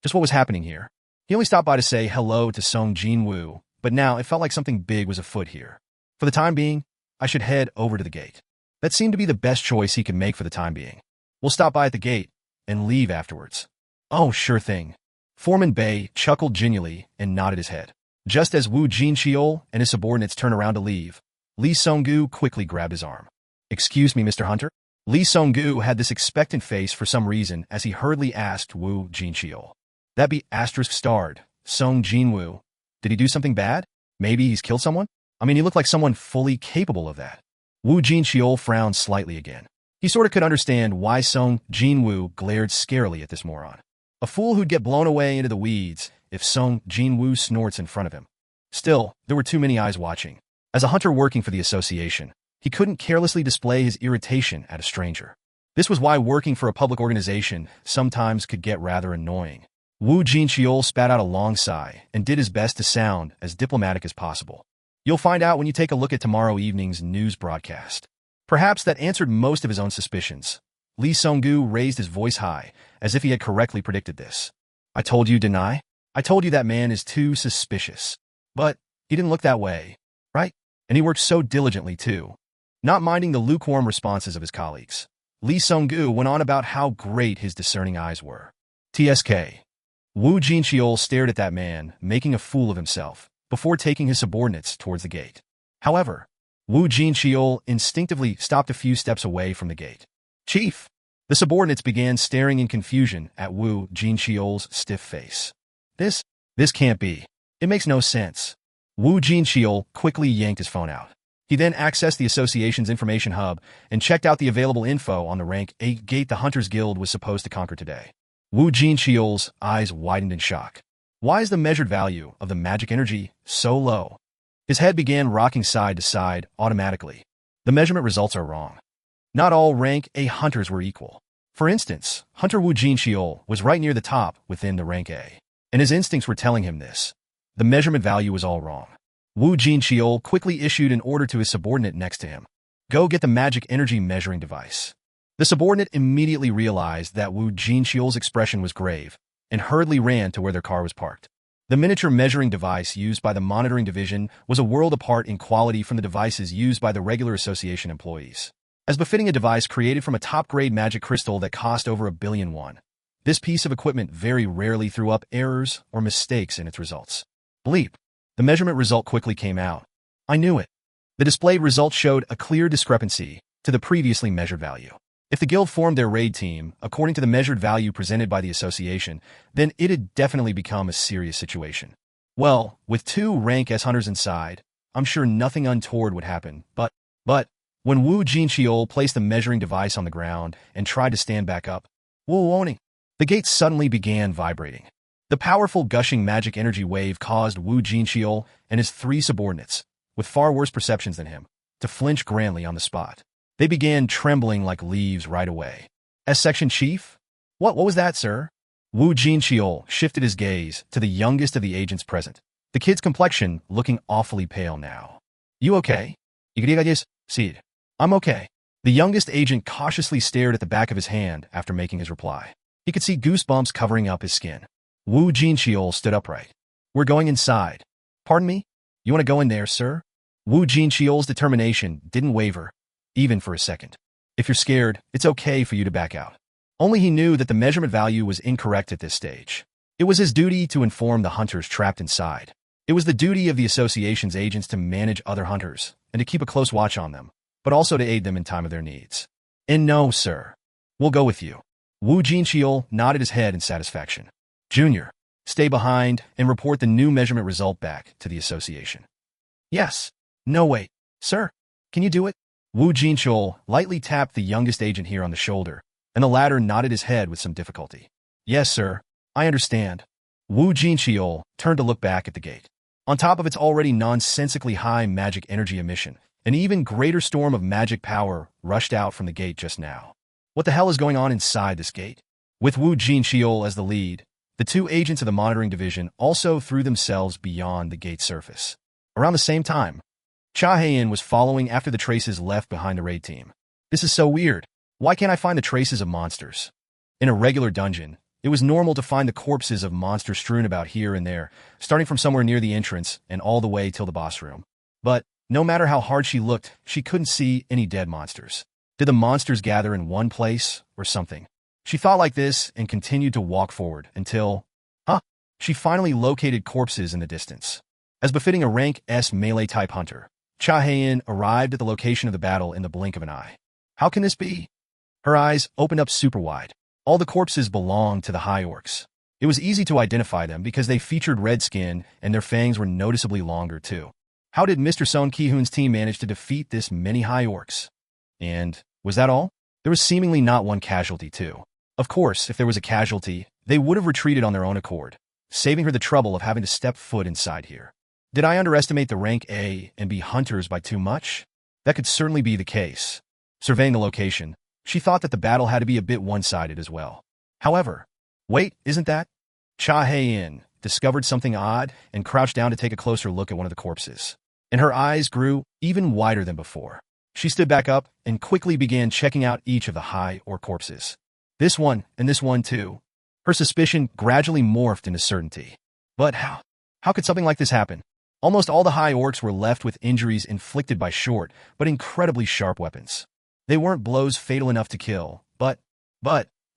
Just what was happening here? He only stopped by to say hello to Sung Jin-Woo, but now it felt like something big was afoot here. For the time being, I should head over to the gate. That seemed to be the best choice he could make for the time being. We'll stop by at the gate and leave afterwards. Oh, sure thing. Foreman Bei chuckled genially and nodded his head. Just as Wu Jinqiul and his subordinates turned around to leave, Lee Sung-gu quickly grabbed his arm. Excuse me, Mr. Hunter? Lee Sung-gu had this expectant face for some reason as he hurriedly asked Wu Jinqiul. That be *starred, Sung Jin-Woo. Did he do something bad? Maybe he's killed someone? I mean, he looked like someone fully capable of that. Wu Jinqiul frowned slightly again. He sort of could understand why Sung Jin-Woo glared scarily at this moron. A fool who'd get blown away into the weeds if Sung Jin-Woo snorts in front of him. Still, there were too many eyes watching. As a hunter working for the association, he couldn't carelessly display his irritation at a stranger. This was why working for a public organization sometimes could get rather annoying. Wu Jinqiul spat out a long sigh and did his best to sound as diplomatic as possible. You'll find out when you take a look at tomorrow evening's news broadcast. Perhaps that answered most of his own suspicions. Lee Sung-gu raised his voice high, as if he had correctly predicted this. I told you, didn't I? I told you that man is too suspicious. But he didn't look that way, right? And he worked so diligently, too. Not minding the lukewarm responses of his colleagues, Lee Sung-gu went on about how great his discerning eyes were. TSK. Wu Jinqiul stared at that man, making a fool of himself, before taking his subordinates towards the gate. However, Wu Jinqiul instinctively stopped a few steps away from the gate. Chief! The subordinates began staring in confusion at Wu Jinqiul's stiff face. This can't be. It makes no sense. Wu Jinqiul quickly yanked his phone out. He then accessed the association's information hub and checked out the available info on the rank 8 gate the Hunters Guild was supposed to conquer today. Wu Jinqiul's eyes widened in shock. Why is the measured value of the magic energy so low? His head began rocking side to side automatically. The measurement results are wrong. Not all rank A hunters were equal. For instance, Hunter Wu Jinqiul was right near the top within the rank A, and his instincts were telling him this. The measurement value was all wrong. Wu Jinqiul quickly issued an order to his subordinate next to him. Go get the magic energy measuring device. The subordinate immediately realized that Wu Jinqiul's expression was grave and hurriedly ran to where their car was parked. The miniature measuring device used by the monitoring division was a world apart in quality from the devices used by the regular association employees. As befitting a device created from a top-grade magic crystal that cost over 1 billion won, this piece of equipment very rarely threw up errors or mistakes in its results. Bleep. The measurement result quickly came out. I knew it. The displayed result showed a clear discrepancy to the previously measured value. If the guild formed their raid team according to the measured value presented by the association, then it had definitely become a serious situation. Well, with 2 rank S hunters inside, I'm sure nothing untoward would happen, but when Wu Jinqiul placed the measuring device on the ground and tried to stand back up, the gate suddenly began vibrating. The powerful gushing magic energy wave caused Wu Jinqiul and his 3 subordinates, with far worse perceptions than him, to flinch grandly on the spot. They began trembling like leaves right away. S-Section Chief? What was that, sir? Wu Jinqiul shifted his gaze to the youngest of the agents present, the kid's complexion looking awfully pale now. You okay? Sid. I'm okay. The youngest agent cautiously stared at the back of his hand after making his reply. He could see goosebumps covering up his skin. Wu Jinqiul stood upright. We're going inside. Pardon me? You want to go in there, sir? Wu Jinqiul's determination didn't waver, even for a second. If you're scared, it's okay for you to back out. Only he knew that the measurement value was incorrect at this stage. It was his duty to inform the hunters trapped inside. It was the duty of the association's agents to manage other hunters and to keep a close watch on them, but also to aid them in time of their needs. And no, sir. We'll go with you. Wu Jinqiul nodded his head in satisfaction. Junior, stay behind and report the new measurement result back to the association. Yes. No, wait. Sir, can you do it? Wu Jinchul lightly tapped the youngest agent here on the shoulder, and the latter nodded his head with some difficulty. Yes, sir. I understand. Wu Jinchul turned to look back at the gate. On top of its already nonsensically high magic energy emission, an even greater storm of magic power rushed out from the gate just now. What the hell is going on inside this gate? With Wu Jinchul as the lead, the two agents of the monitoring division also threw themselves beyond the gate surface. Around the same time, Cha Hae-in was following after the traces left behind the raid team. This is so weird. Why can't I find the traces of monsters? In a regular dungeon, it was normal to find the corpses of monsters strewn about here and there, starting from somewhere near the entrance and all the way till the boss room. But no matter how hard she looked, she couldn't see any dead monsters. Did the monsters gather in one place or something? She thought like this and continued to walk forward until, she finally located corpses in the distance. As befitting a rank S melee-type hunter, Cha Hae-in arrived at the location of the battle in the blink of an eye. How can this be? Her eyes opened up super wide. All the corpses belonged to the high orcs. It was easy to identify them because they featured red skin and their fangs were noticeably longer too. How did Mr. Sung Ki-hoon's team manage to defeat this many high orcs? And was that all? There was seemingly not one casualty too. Of course, if there was a casualty, they would have retreated on their own accord, saving her the trouble of having to step foot inside here. Did I underestimate the rank A and B hunters by too much? That could certainly be the case. Surveying the location, she thought that the battle had to be a bit one-sided as well. However, wait, isn't that? Cha Hae-in discovered something odd and crouched down to take a closer look at one of the corpses. And her eyes grew even wider than before. She stood back up and quickly began checking out each of the high orc corpses. This one and this one too. Her suspicion gradually morphed into certainty. But how? How could something like this happen? Almost all the high orcs were left with injuries inflicted by short, but incredibly sharp weapons. They weren't blows fatal enough to kill, but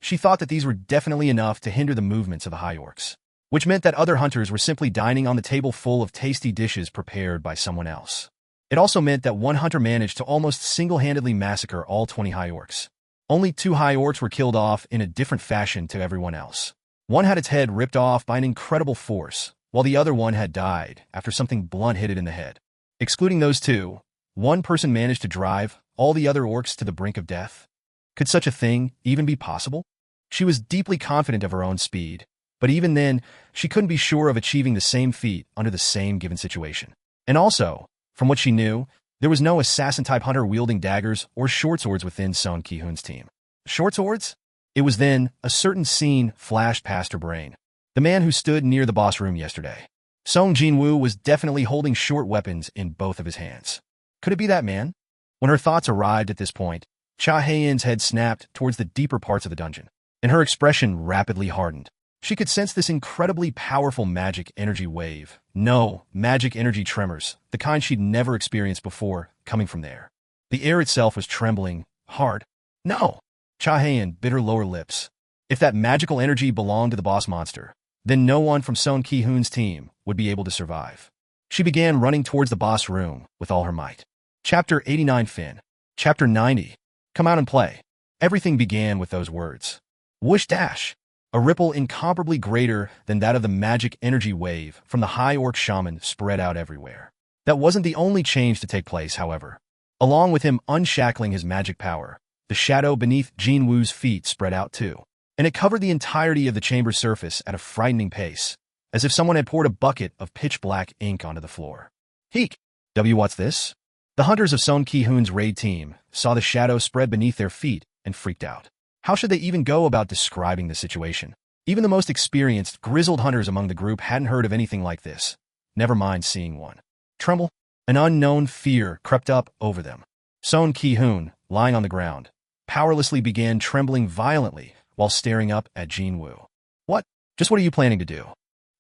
she thought that these were definitely enough to hinder the movements of the high orcs, which meant that other hunters were simply dining on the table full of tasty dishes prepared by someone else. It also meant that one hunter managed to almost single-handedly massacre all 20 high orcs. Only 2 high orcs were killed off in a different fashion to everyone else. One had its head ripped off by an incredible force, while the other one had died after something blunt hit it in the head. Excluding those 2, one person managed to drive all the other orcs to the brink of death. Could such a thing even be possible? She was deeply confident of her own speed, but even then, she couldn't be sure of achieving the same feat under the same given situation. And also, from what she knew, there was no assassin-type hunter wielding daggers or short swords within Sung Ki-hoon's team. Short swords? It was then a certain scene flashed past her brain. The man who stood near the boss room yesterday. Sung Jin-Woo was definitely holding short weapons in both of his hands. Could it be that man? When her thoughts arrived at this point, Cha Hae-in's head snapped towards the deeper parts of the dungeon, and her expression rapidly hardened. She could sense this incredibly powerful magic energy wave. No, magic energy tremors, the kind she'd never experienced before, coming from there. The air itself was trembling, hard. No! Cha Hae-in bit her lower lips. If that magical energy belonged to the boss monster, then no one from Sung Ki-hoon's team would be able to survive. She began running towards the boss room with all her might. Chapter 89 Fin. Chapter 90. Come out and play. Everything began with those words. Whoosh dash. A ripple incomparably greater than that of the magic energy wave from the high orc shaman spread out everywhere. That wasn't the only change to take place, however. Along with him unshackling his magic power, the shadow beneath Jin Woo's feet spread out too, and it covered the entirety of the chamber's surface at a frightening pace, as if someone had poured a bucket of pitch-black ink onto the floor. Heek! What's this? The hunters of Sung Ki-hoon's raid team saw the shadow spread beneath their feet and freaked out. How should they even go about describing the situation? Even the most experienced, grizzled hunters among the group hadn't heard of anything like this. Never mind seeing one. Tremble? An unknown fear crept up over them. Sung Ki-hoon, lying on the ground, powerlessly began trembling violently while staring up at Jin Wu. What? Just what are you planning to do?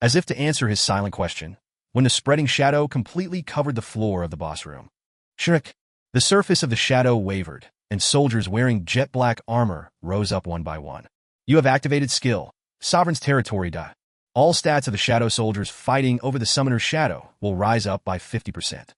As if to answer his silent question, when the spreading shadow completely covered the floor of the boss room. Shriek! The surface of the shadow wavered, and soldiers wearing jet-black armor rose up one by one. You have activated skill. Sovereign's territory. All stats of the shadow soldiers fighting over the summoner's shadow will rise up by 50%.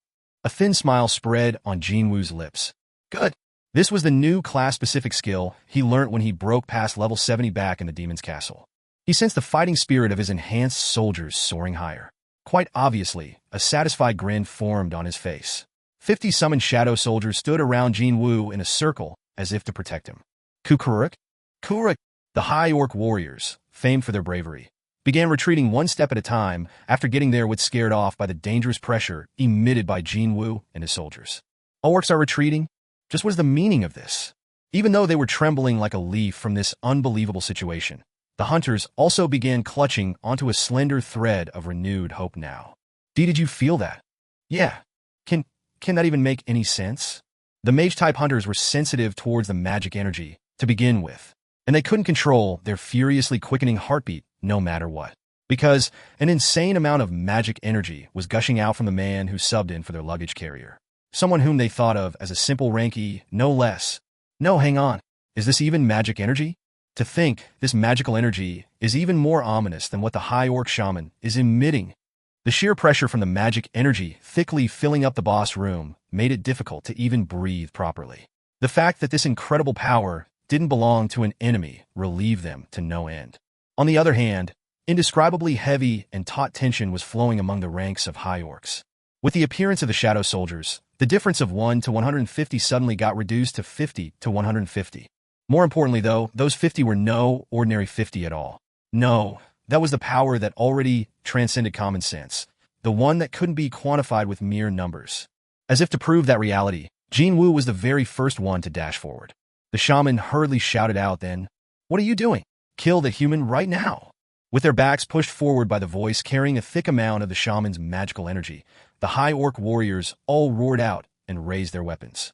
A thin smile spread on Jin Woo's lips. Good. This was the new class-specific skill he learnt when he broke past level 70 back in the demon's castle. He sensed the fighting spirit of his enhanced soldiers soaring higher. Quite obviously, a satisfied grin formed on his face. 50 summoned shadow soldiers stood around Jin Wu in a circle as if to protect him. Kukuruk? Kuruk, the high orc warriors, famed for their bravery, began retreating one step at a time after getting their wits scared off by the dangerous pressure emitted by Jin Wu and his soldiers. Orcs are retreating? Just what is the meaning of this? Even though they were trembling like a leaf from this unbelievable situation, the hunters also began clutching onto a slender thread of renewed hope now. Did you feel that? Yeah. Can that even make any sense? The mage-type hunters were sensitive towards the magic energy to begin with, and they couldn't control their furiously quickening heartbeat no matter what, because an insane amount of magic energy was gushing out from the man who subbed in for their luggage carrier. Someone whom they thought of as a simple ranky, no less. No, hang on. Is this even magic energy? To think this magical energy is even more ominous than what the high orc shaman is emitting. The sheer pressure from the magic energy thickly filling up the boss room made it difficult to even breathe properly. The fact that this incredible power didn't belong to an enemy relieved them to no end. On the other hand, indescribably heavy and taut tension was flowing among the ranks of high orcs. With the appearance of the shadow soldiers, the difference of 1 to 150 suddenly got reduced to 50 to 150. More importantly, though, those 50 were no ordinary 50 at all. No, that was the power that already transcended common sense, the one that couldn't be quantified with mere numbers. As if to prove that reality, Jin Wu was the very first one to dash forward. The shaman hurriedly shouted out then, "What are you doing? Kill the human right now!" With their backs pushed forward by the voice carrying a thick amount of the shaman's magical energy, the high orc warriors all roared out and raised their weapons.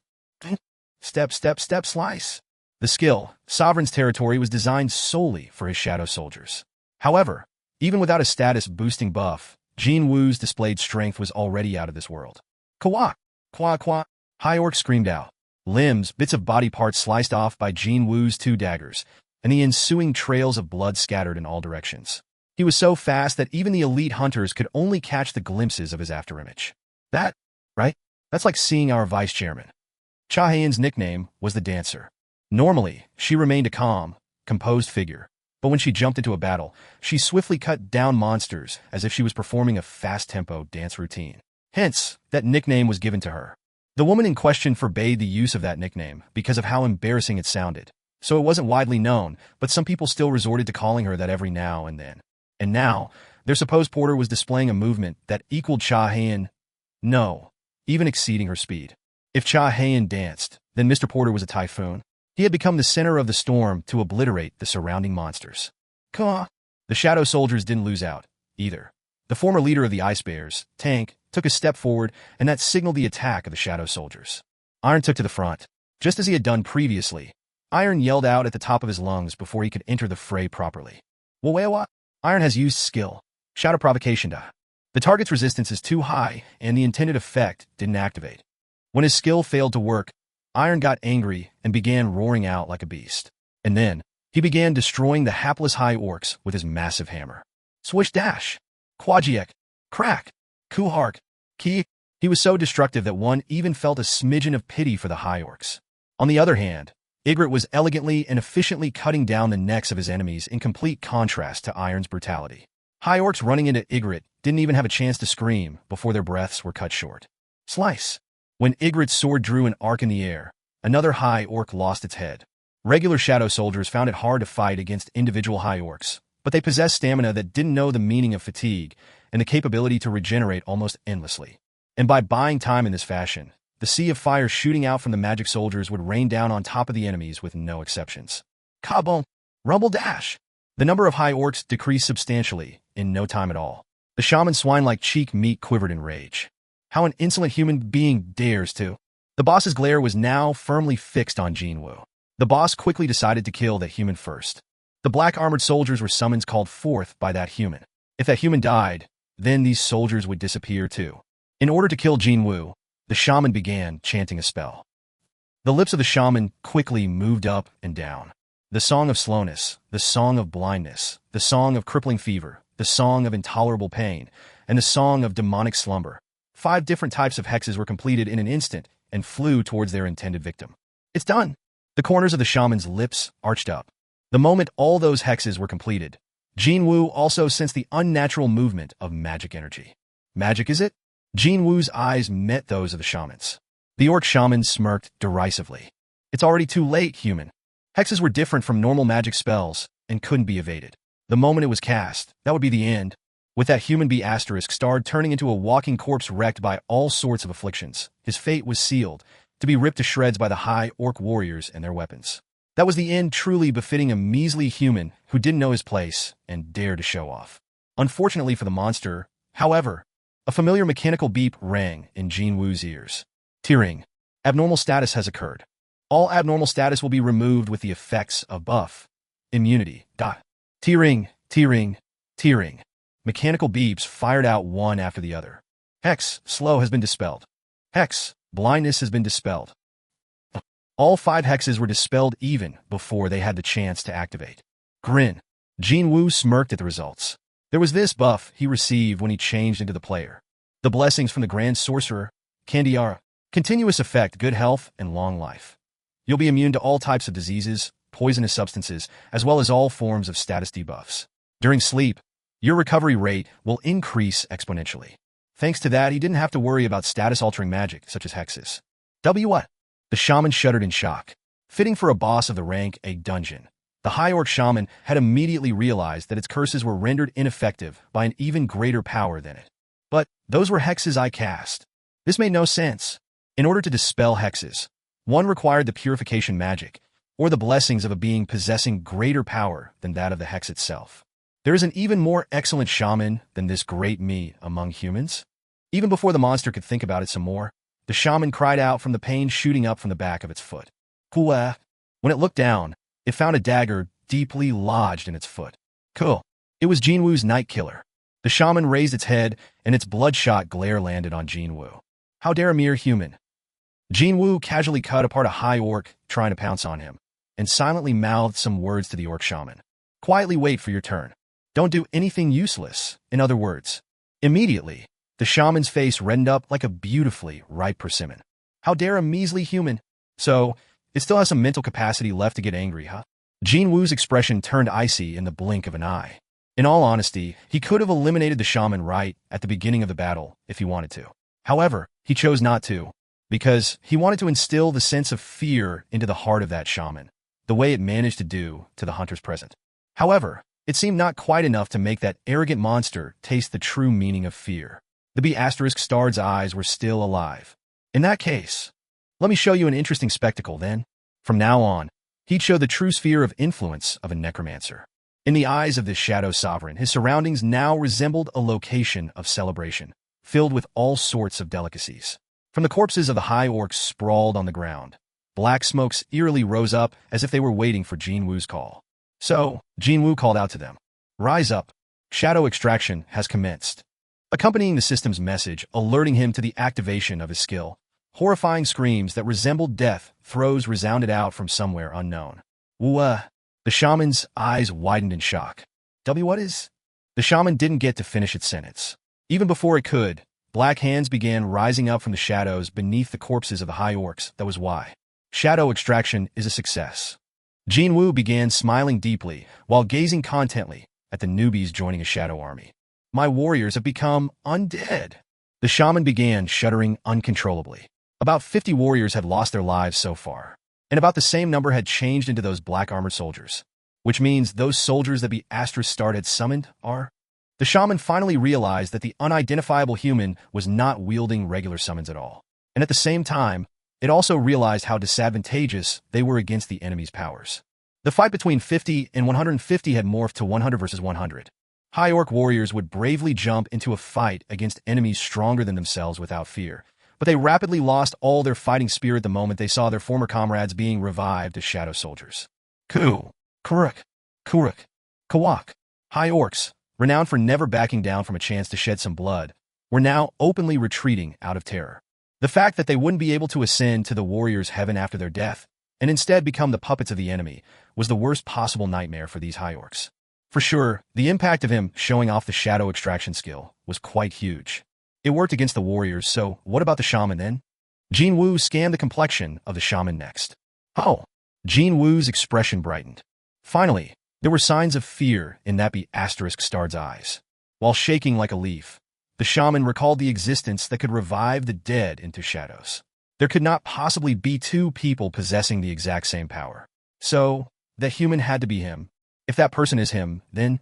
Step, step, step, slice. The skill, Sovereign's territory, was designed solely for his shadow soldiers. However, even without a status-boosting buff, Jin Wu's displayed strength was already out of this world. Kwak! Kwak kwak! High orc screamed out. Limbs, bits of body parts sliced off by Jin Wu's 2 daggers, and the ensuing trails of blood scattered in all directions. He was so fast that even the elite hunters could only catch the glimpses of his afterimage. That, right? That's like seeing our vice chairman. Cha Hayan's nickname was the Dancer. Normally, she remained a calm, composed figure, but when she jumped into a battle, she swiftly cut down monsters as if she was performing a fast-tempo dance routine. Hence, that nickname was given to her. The woman in question forbade the use of that nickname because of how embarrassing it sounded, so it wasn't widely known, but some people still resorted to calling her that every now and then. And now, their supposed porter was displaying a movement that equaled Cha Hayan, no, even exceeding her speed. If Cha Hayan danced, then Mr. Porter was a typhoon. He had become the center of the storm to obliterate the surrounding monsters. Caw! The shadow soldiers didn't lose out, either. The former leader of the Ice Bears, Tank, took a step forward, and that signaled the attack of the shadow soldiers. Iron took to the front, just as he had done previously. Iron yelled out at the top of his lungs before he could enter the fray properly. Wawewa! Iron has used skill. Shadow provocation da. The target's resistance is too high, and the intended effect didn't activate. When his skill failed to work, Iron got angry and began roaring out like a beast. And then, he began destroying the hapless high orcs with his massive hammer. Swish dash! Quajiek! Crack! Kuhark! Ki! He was so destructive that one even felt a smidgen of pity for the high orcs. On the other hand, Ygritte was elegantly and efficiently cutting down the necks of his enemies in complete contrast to Iron's brutality. High orcs running into Ygritte didn't even have a chance to scream before their breaths were cut short. Slice! When Ygritte's sword drew an arc in the air, another high orc lost its head. Regular shadow soldiers found it hard to fight against individual high orcs, but they possessed stamina that didn't know the meaning of fatigue and the capability to regenerate almost endlessly. And by buying time in this fashion, the sea of fire shooting out from the magic soldiers would rain down on top of the enemies with no exceptions. Kabom! Rumble dash! The number of high orcs decreased substantially in no time at all. The shaman's swine-like cheek meat quivered in rage. How an insolent human being dares to. The boss's glare was now firmly fixed on Jin Wu. The boss quickly decided to kill that human first. The black-armored soldiers were summons called forth by that human. If that human died, then these soldiers would disappear too. In order to kill Jin Wu, the shaman began chanting a spell. The lips of the shaman quickly moved up and down. The song of slowness, the song of blindness, the song of crippling fever, the song of intolerable pain, and the song of demonic slumber. 5 different types of hexes were completed in an instant and flew towards their intended victim. It's done! The corners of the shaman's lips arched up. The moment all those hexes were completed, Jin Wu also sensed the unnatural movement of magic energy. Magic, is it? Jin Wu's eyes met those of the shamans. The orc shaman smirked derisively. It's already too late, human. Hexes were different from normal magic spells and couldn't be evaded. The moment it was cast, that would be the end. With that human be asterisk starred turning into a walking corpse wrecked by all sorts of afflictions, his fate was sealed, to be ripped to shreds by the high orc warriors and their weapons. That was the end truly befitting a measly human who didn't know his place and dared to show off. Unfortunately for the monster, however, a familiar mechanical beep rang in Jin Wu's ears. Tearing. Abnormal status has occurred. All abnormal status will be removed with the effects of buff. Immunity. Tearing, tearing, tearing. Mechanical beeps fired out one after the other. Hex, slow has been dispelled. Hex, blindness has been dispelled. All 5 hexes were dispelled even before they had the chance to activate. Grin. Jin Wu smirked at the results. There was this buff he received when he changed into the player. The blessings from the Grand Sorcerer, Candiara. Continuous effect, good health, and long life. You'll be immune to all types of diseases, poisonous substances, as well as all forms of status debuffs. During sleep, your recovery rate will increase exponentially. Thanks to that, he didn't have to worry about status-altering magic, such as hexes. What? The shaman shuddered in shock. Fitting for a boss of the rank A dungeon. The high orc shaman had immediately realized that its curses were rendered ineffective by an even greater power than it. But those were hexes I cast. This made no sense. In order to dispel hexes, one required the purification magic, or the blessings of a being possessing greater power than that of the hex itself. There is an even more excellent shaman than this great me among humans. Even before the monster could think about it some more, the shaman cried out from the pain shooting up from the back of its foot. When it looked down, it found a dagger deeply lodged in its foot. Cool. It was Jin Wu's night killer. The shaman raised its head, and its bloodshot glare landed on Jin Wu. How dare a mere human? Jin Wu casually cut apart a high orc trying to pounce on him, and silently mouthed some words to the orc shaman. Quietly wait for your turn. Don't do anything useless, in other words. Immediately, the shaman's face reddened up like a beautifully ripe persimmon. How dare a measly human? So, it still has some mental capacity left to get angry, huh? Jin Wu's expression turned icy in the blink of an eye. In all honesty, he could have eliminated the shaman right at the beginning of the battle if he wanted to. However, he chose not to, because he wanted to instill the sense of fear into the heart of that shaman, the way it managed to do to the hunters present. However, it seemed not quite enough to make that arrogant monster taste the true meaning of fear. The B******'s eyes were still alive. In that case, let me show you an interesting spectacle then. From now on, he'd show the true sphere of influence of a necromancer. In the eyes of this shadow sovereign, his surroundings now resembled a location of celebration, filled with all sorts of delicacies. From the corpses of the high orcs sprawled on the ground, black smokes eerily rose up as if they were waiting for Jin Wu's call. So, Jin Wu called out to them. Rise up. Shadow extraction has commenced. Accompanying the system's message, alerting him to the activation of his skill, horrifying screams that resembled death throes resounded out from somewhere unknown. The shaman's eyes widened in shock. What is? The shaman didn't get to finish its sentence. Even before it could, black hands began rising up from the shadows beneath the corpses of the high orcs. That was why. Shadow extraction is a success. Jin Wu began smiling deeply while gazing contently at the newbies joining a shadow army. My warriors have become undead. The shaman began shuddering uncontrollably. About 50 warriors had lost their lives so far, and about the same number had changed into those black-armored soldiers, which means those soldiers that B****** had summoned are... The shaman finally realized that the unidentifiable human was not wielding regular summons at all, and at the same time, it also realized how disadvantageous they were against the enemy's powers. The fight between 50 and 150 had morphed to 100 versus 100. High orc warriors would bravely jump into a fight against enemies stronger than themselves without fear, but they rapidly lost all their fighting spirit the moment they saw their former comrades being revived as shadow soldiers. Kuruk, Kawak. High orcs, renowned for never backing down from a chance to shed some blood, were now openly retreating out of terror. The fact that they wouldn't be able to ascend to the warrior's heaven after their death, and instead become the puppets of the enemy, was the worst possible nightmare for these high orcs. For sure, the impact of him showing off the shadow extraction skill was quite huge. It worked against the warriors, so what about the shaman then? Jin Wu scanned the complexion of the shaman next. Oh! Jin Wu's expression brightened. Finally, there were signs of fear in that B******'s eyes. While shaking like a leaf, The shaman recalled the existence that could revive the dead into shadows. There could not possibly be two people possessing the exact same power. So, that human had to be him. If that person is him, then,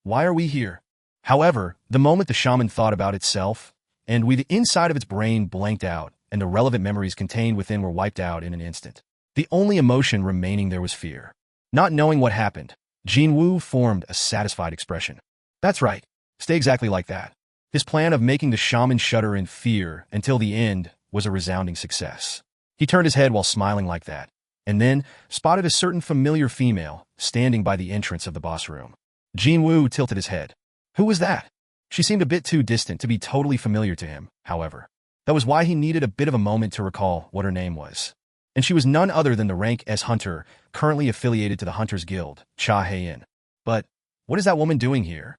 why are we here? However, the moment the shaman thought about itself, and the inside of its brain blanked out, and the relevant memories contained within were wiped out in an instant. The only emotion remaining there was fear. Not knowing what happened, Jin Wu formed a satisfied expression. That's right. Stay exactly like that. His plan of making the shaman shudder in fear until the end was a resounding success. He turned his head while smiling like that, and then spotted a certain familiar female standing by the entrance of the boss room. Jin Wu tilted his head. Who was that? She seemed a bit too distant to be totally familiar to him, however. That was why he needed a bit of a moment to recall what her name was. And she was none other than the rank S hunter, currently affiliated to the Hunters Guild, Cha Heian. But what is that woman doing here?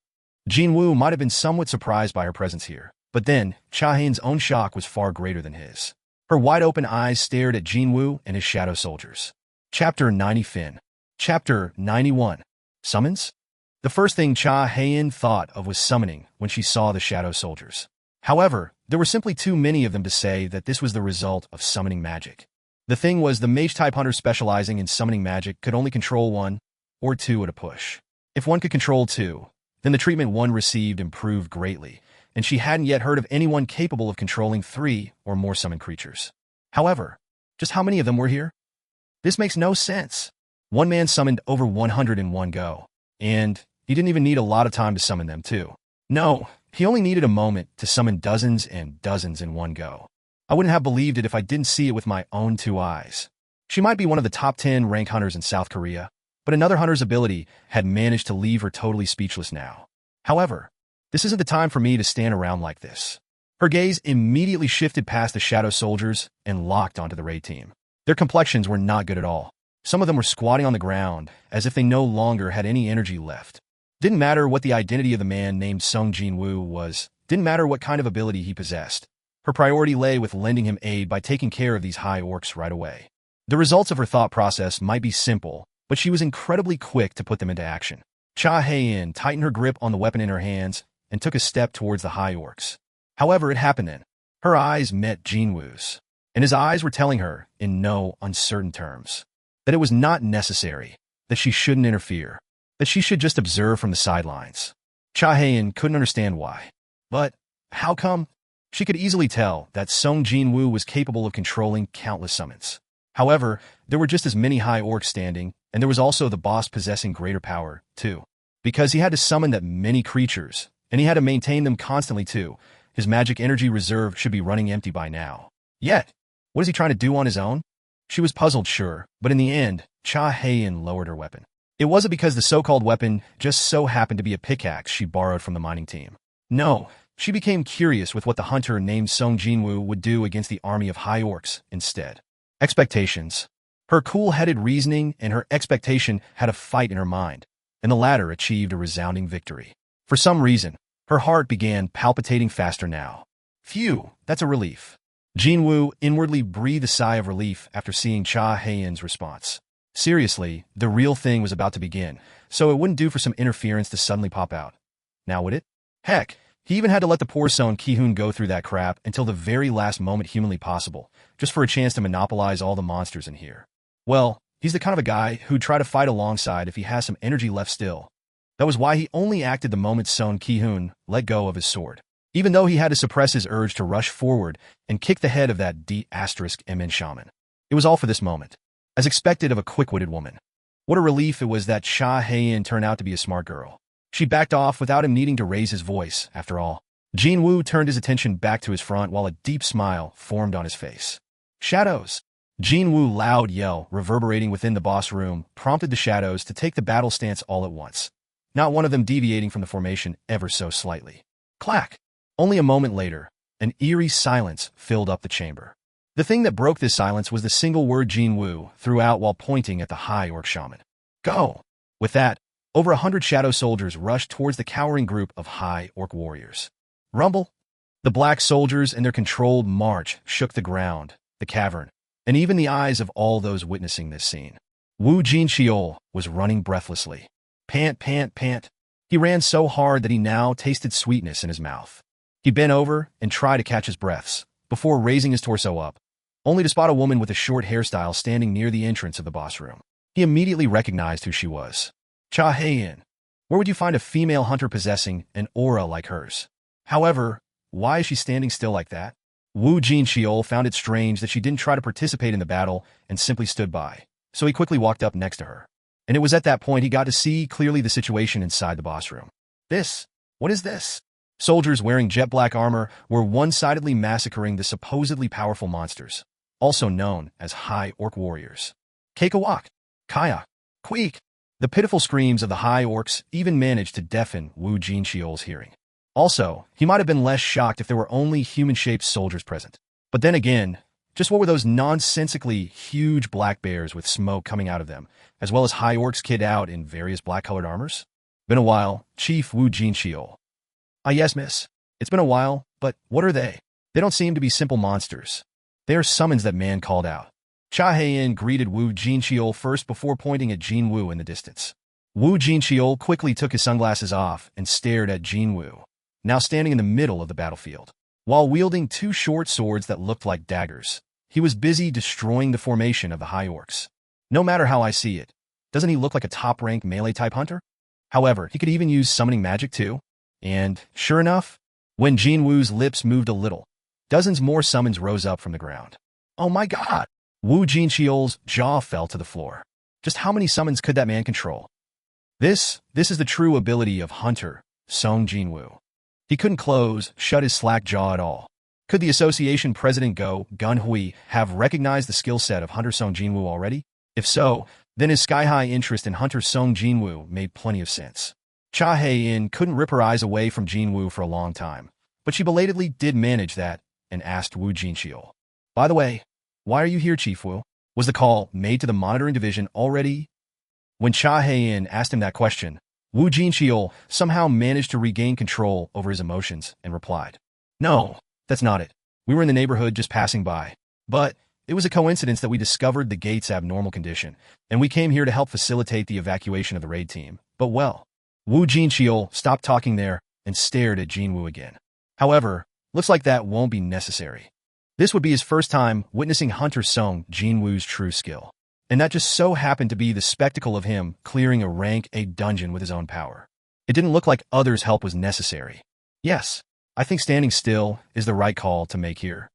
Jin Wu might have been somewhat surprised by her presence here, but then Cha Heian's own shock was far greater than his. Her wide-open eyes stared at Jin Wu and his shadow soldiers. Chapter 90 Fin. Chapter 91. Summons? The first thing Cha Heian thought of was summoning when she saw the shadow soldiers. However, there were simply too many of them to say that this was the result of summoning magic. The thing was, the mage-type hunter specializing in summoning magic could only control one or two at a push. If one could control two, then the treatment one received improved greatly, and she hadn't yet heard of anyone capable of controlling 3 or more summoned creatures. However, just how many of them were here? This makes no sense. One man summoned over 100 in one go, and he didn't even need a lot of time to summon them too. No, he only needed a moment to summon dozens and dozens in one go. I wouldn't have believed it if I didn't see it with my own 2 eyes. She might be one of the top 10 rank hunters in South Korea, but another hunter's ability had managed to leave her totally speechless now. However, this isn't the time for me to stand around like this. Her gaze immediately shifted past the shadow soldiers and locked onto the raid team. Their complexions were not good at all. Some of them were squatting on the ground, as if they no longer had any energy left. Didn't matter what the identity of the man named Sung Jin-Woo was. Didn't matter what kind of ability he possessed. Her priority lay with lending him aid by taking care of these high orcs right away. The results of her thought process might be simple, but she was incredibly quick to put them into action. Cha Heian tightened her grip on the weapon in her hands and took a step towards the high orcs. However, it happened then. Her eyes met Jin Wu's, and his eyes were telling her, in no uncertain terms, that it was not necessary, that she shouldn't interfere, that she should just observe from the sidelines. Cha Heian couldn't understand why. But how come? She could easily tell that Sung Jin-Woo was capable of controlling countless summons. However, there were just as many high orcs standing, and there was also the boss possessing greater power, too. Because he had to summon that many creatures, and he had to maintain them constantly, too. His magic energy reserve should be running empty by now. Yet, what is he trying to do on his own? She was puzzled, sure, but in the end, Cha Heian lowered her weapon. It wasn't because the so-called weapon just so happened to be a pickaxe she borrowed from the mining team. No. She became curious with what the hunter named Sung Jin-Woo would do against the army of high orcs instead. Expectations. Her cool-headed reasoning and her expectation had a fight in her mind, and the latter achieved a resounding victory. For some reason, her heart began palpitating faster now. Phew, that's a relief. Jin Wu inwardly breathed a sigh of relief after seeing Cha Heian's response. Seriously, the real thing was about to begin, so it wouldn't do for some interference to suddenly pop out. Now would it? Heck, he even had to let the poor Sung Ki-hoon go through that crap until the very last moment humanly possible, just for a chance to monopolize all the monsters in here. Well, he's the kind of a guy who'd try to fight alongside if he has some energy left still. That was why he only acted the moment Sung Ki-hoon let go of his sword, even though he had to suppress his urge to rush forward and kick the head of that D***MN shaman. It was all for this moment, as expected of a quick-witted woman. What a relief it was that Cha Heian turned out to be a smart girl. She backed off without him needing to raise his voice, after all. Jin Wu turned his attention back to his front while a deep smile formed on his face. Shadows! Jin Wu's loud yell, reverberating within the boss room, prompted the shadows to take the battle stance all at once, not one of them deviating from the formation ever so slightly. Clack! Only a moment later, an eerie silence filled up the chamber. The thing that broke this silence was the single word Jin Wu threw out while pointing at the high orc shaman. Go! With that, over 100 shadow soldiers rushed towards the cowering group of high orc warriors. Rumble! The black soldiers in their controlled march shook the ground, the cavern, and even the eyes of all those witnessing this scene. Wu Jinqiol was running breathlessly. Pant, pant, pant. He ran so hard that he now tasted sweetness in his mouth. He bent over and tried to catch his breaths before raising his torso up, only to spot a woman with a short hairstyle standing near the entrance of the boss room. He immediately recognized who she was. Cha Hae-in. Where would you find a female hunter possessing an aura like hers? However, why is she standing still like that? Wu Jinxiol found it strange that she didn't try to participate in the battle and simply stood by, so he quickly walked up next to her. And it was at that point he got to see clearly the situation inside the boss room. What is this? Soldiers wearing jet black armor were one-sidedly massacring the supposedly powerful monsters, also known as high orc warriors. Kekawak, Kaya, Queek. The pitiful screams of the high orcs even managed to deafen Wu Jinxiol's hearing. Also, he might have been less shocked if there were only human-shaped soldiers present. But then again, just what were those nonsensically huge black bears with smoke coming out of them, as well as high orcs kitted out in various black-colored armors? Been a while, Chief Wu Jinxiol. Ah yes, miss. It's been a while, but what are they? They don't seem to be simple monsters. They are summons that man called out. Cha Hae-in greeted Wu Jinxiol first before pointing at Jin Wu in the distance. Wu Jinxiol quickly took his sunglasses off and stared at Jin Wu, now standing in the middle of the battlefield. While wielding two short swords that looked like daggers, he was busy destroying the formation of the high orcs. No matter how I see it, doesn't he look like a top-rank melee-type hunter? However, he could even use summoning magic too. And, sure enough, when Jin Wu's lips moved a little, dozens more summons rose up from the ground. Oh my god! Wu Jinxiol's jaw fell to the floor. Just how many summons could that man control? This is the true ability of Hunter Sung Jin-Woo. He couldn't shut his slack jaw at all. Could the association president Go Gun-Hui have recognized the skill set of Hunter Sung Jin-Woo already? If so, then his sky-high interest in Hunter Sung Jin-Woo made plenty of sense. Cha Hae-in couldn't rip her eyes away from Jin Wu for a long time, but she belatedly did manage that and asked Wu Jinxiol. By the way, why are you here, Chief Wu? Was the call made to the monitoring division already? When Cha Hae-in asked him that question, Wu Jinxiol somehow managed to regain control over his emotions and replied, No, that's not it. We were in the neighborhood just passing by. But it was a coincidence that we discovered the gate's abnormal condition, and we came here to help facilitate the evacuation of the raid team. But well, Wu Jinxiol stopped talking there and stared at Jin Wu again. However, looks like that won't be necessary. This would be his first time witnessing Hunter Sung Jin-Woo's true skill. And that just so happened to be the spectacle of him clearing a rank 8 dungeon with his own power. It didn't look like others' help was necessary. Yes, I think standing still is the right call to make here.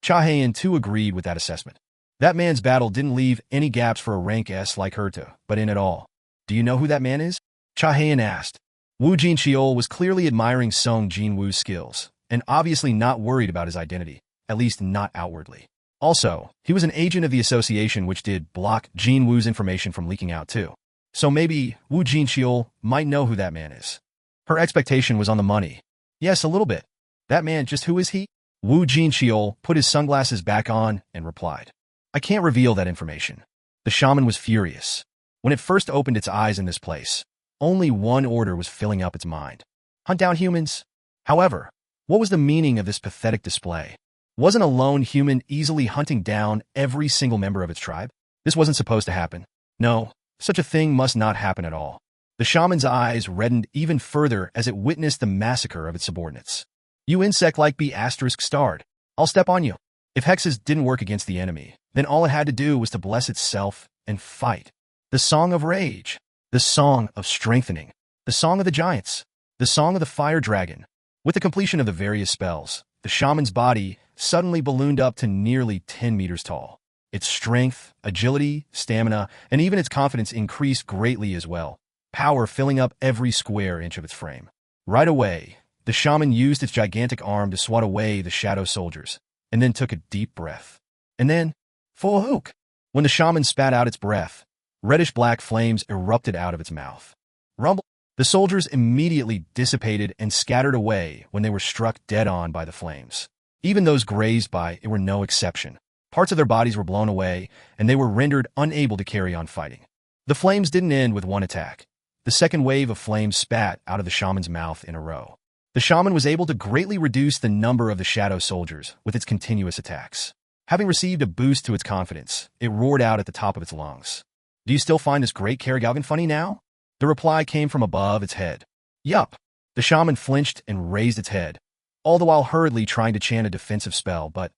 Cha Hae-in too agreed with that assessment. That man's battle didn't leave any gaps for a rank S like her to, but in at all. Do you know who that man is? Cha Hae-in asked. Wu Jinxiol was clearly admiring Sung Jin-Woo's skills, and obviously not worried about his identity, at least not outwardly. Also, he was an agent of the association which did block Jin Wu's information from leaking out too. So maybe Wu Jinxiol might know who that man is. Her expectation was on the money. Yes, a little bit. That man, just who is he? Wu Jinxiol put his sunglasses back on and replied. I can't reveal that information. The shaman was furious. When it first opened its eyes in this place, only one order was filling up its mind. Hunt down humans. However, what was the meaning of this pathetic display? Wasn't a lone human easily hunting down every single member of its tribe? This wasn't supposed to happen. No, such a thing must not happen at all. The shaman's eyes reddened even further as it witnessed the massacre of its subordinates. You insect-like be asterisk starred. I'll step on you. If hexes didn't work against the enemy, then all it had to do was to bless itself and fight. The Song of Rage. The Song of Strengthening. The Song of the Giants. The Song of the Fire Dragon. With the completion of the various spells, the shaman's body suddenly ballooned up to nearly 10 meters tall. Its strength, agility, stamina, and even its confidence increased greatly as well, power filling up every square inch of its frame. Right away, the shaman used its gigantic arm to swat away the shadow soldiers, and then took a deep breath. And then, full hook! When the shaman spat out its breath, reddish-black flames erupted out of its mouth. Rumble! The soldiers immediately dissipated and scattered away when they were struck dead-on by the flames. Even those grazed by it were no exception. Parts of their bodies were blown away, and they were rendered unable to carry on fighting. The flames didn't end with one attack. The second wave of flames spat out of the shaman's mouth in a row. The shaman was able to greatly reduce the number of the shadow soldiers with its continuous attacks. Having received a boost to its confidence, it roared out at the top of its lungs. Do you still find this great Karagalgan funny now? The reply came from above its head. Yup. The shaman flinched and raised its head, all the while hurriedly trying to chant a defensive spell, but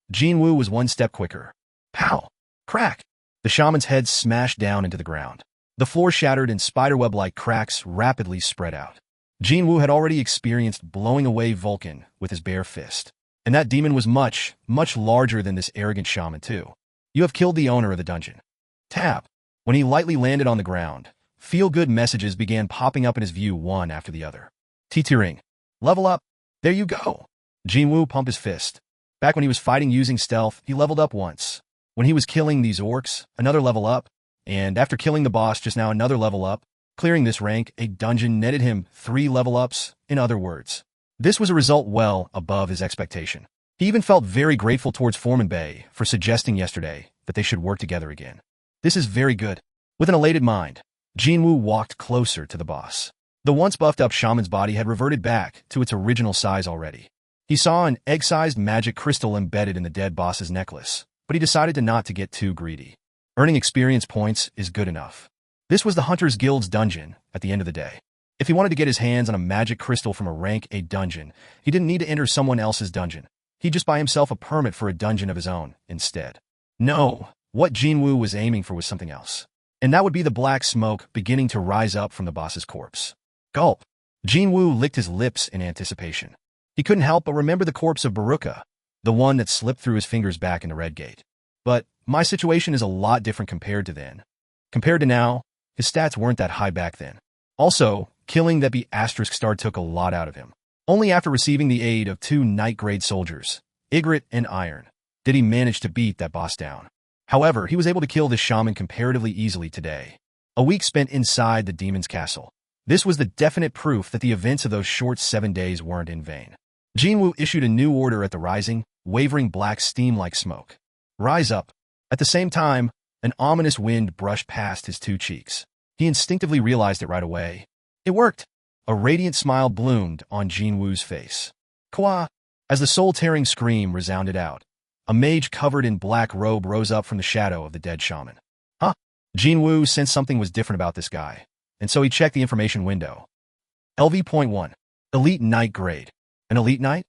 Jin Wu was one step quicker. Pow! Crack! The shaman's head smashed down into the ground. The floor shattered and spiderweb-like cracks rapidly spread out. Jin Wu had already experienced blowing away Vulcan with his bare fist. And that demon was much, much larger than this arrogant shaman too. You have killed the owner of the dungeon. Tap. When he lightly landed on the ground, feel-good messages began popping up in his view one after the other. T-Ring. Level up. There you go. Jin Wu pumped his fist. Back when he was fighting using stealth, he leveled up once. When he was killing these orcs, another level up. And after killing the boss just now, another level up. Clearing this rank, a dungeon netted him 3 level ups, in other words. This was a result well above his expectation. He even felt very grateful towards Foreman Bay for suggesting yesterday that they should work together again. This is very good. With an elated mind, Jin Wu walked closer to the boss. The once buffed-up shaman's body had reverted back to its original size already. He saw an egg-sized magic crystal embedded in the dead boss's necklace, but he decided not to get too greedy. Earning experience points is good enough. This was the Hunter's Guild's dungeon at the end of the day. If he wanted to get his hands on a magic crystal from a rank A dungeon, he didn't need to enter someone else's dungeon. He'd just buy himself a permit for a dungeon of his own instead. No, what Jin Wu was aiming for was something else. And that would be the black smoke beginning to rise up from the boss's corpse. Gulp. Jin Wu licked his lips in anticipation. He couldn't help but remember the corpse of Baruka, the one that slipped through his fingers back in the Red Gate. But my situation is a lot different compared to then. Compared to now, his stats weren't that high back then. Also, killing that ** star took a lot out of him. Only after receiving the aid of 2 Knight-grade soldiers, Ygritte and Iron, did he manage to beat that boss down. However, he was able to kill this shaman comparatively easily today. A week spent inside the demon's castle. This was the definite proof that the events of those short 7 days weren't in vain. Jin Wu issued a new order at the rising, wavering black steam like smoke. Rise up. At the same time, an ominous wind brushed past his 2 cheeks. He instinctively realized it right away. It worked. A radiant smile bloomed on Jin Wu's face. Kwa! As the soul-tearing scream resounded out, a mage covered in black robe rose up from the shadow of the dead shaman. Huh? Jin Wu sensed something was different about this guy, and so he checked the information window. LV.1. Elite Knight Grade. An Elite Knight?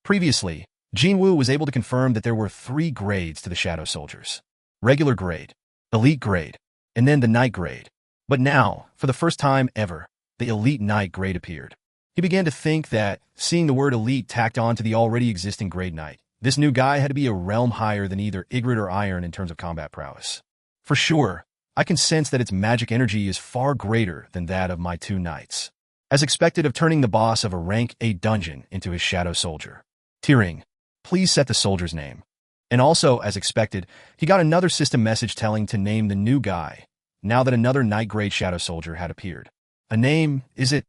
Previously, Jin Wu was able to confirm that there were 3 grades to the Shadow Soldiers. Regular grade, Elite grade, and then the Knight grade. But now, for the first time ever, the Elite Knight grade appeared. He began to think that, seeing the word Elite tacked on to the already existing grade Knight, this new guy had to be a realm higher than either Ygritte or Iron in terms of combat prowess. For sure, I can sense that its magic energy is far greater than that of my 2 knights. As expected of turning the boss of a rank 8 dungeon into his Shadow Soldier. T-Ring, please set the soldier's name. And also, as expected, he got another system message telling to name the new guy, now that another Knight-grade Shadow Soldier had appeared. A name, is it?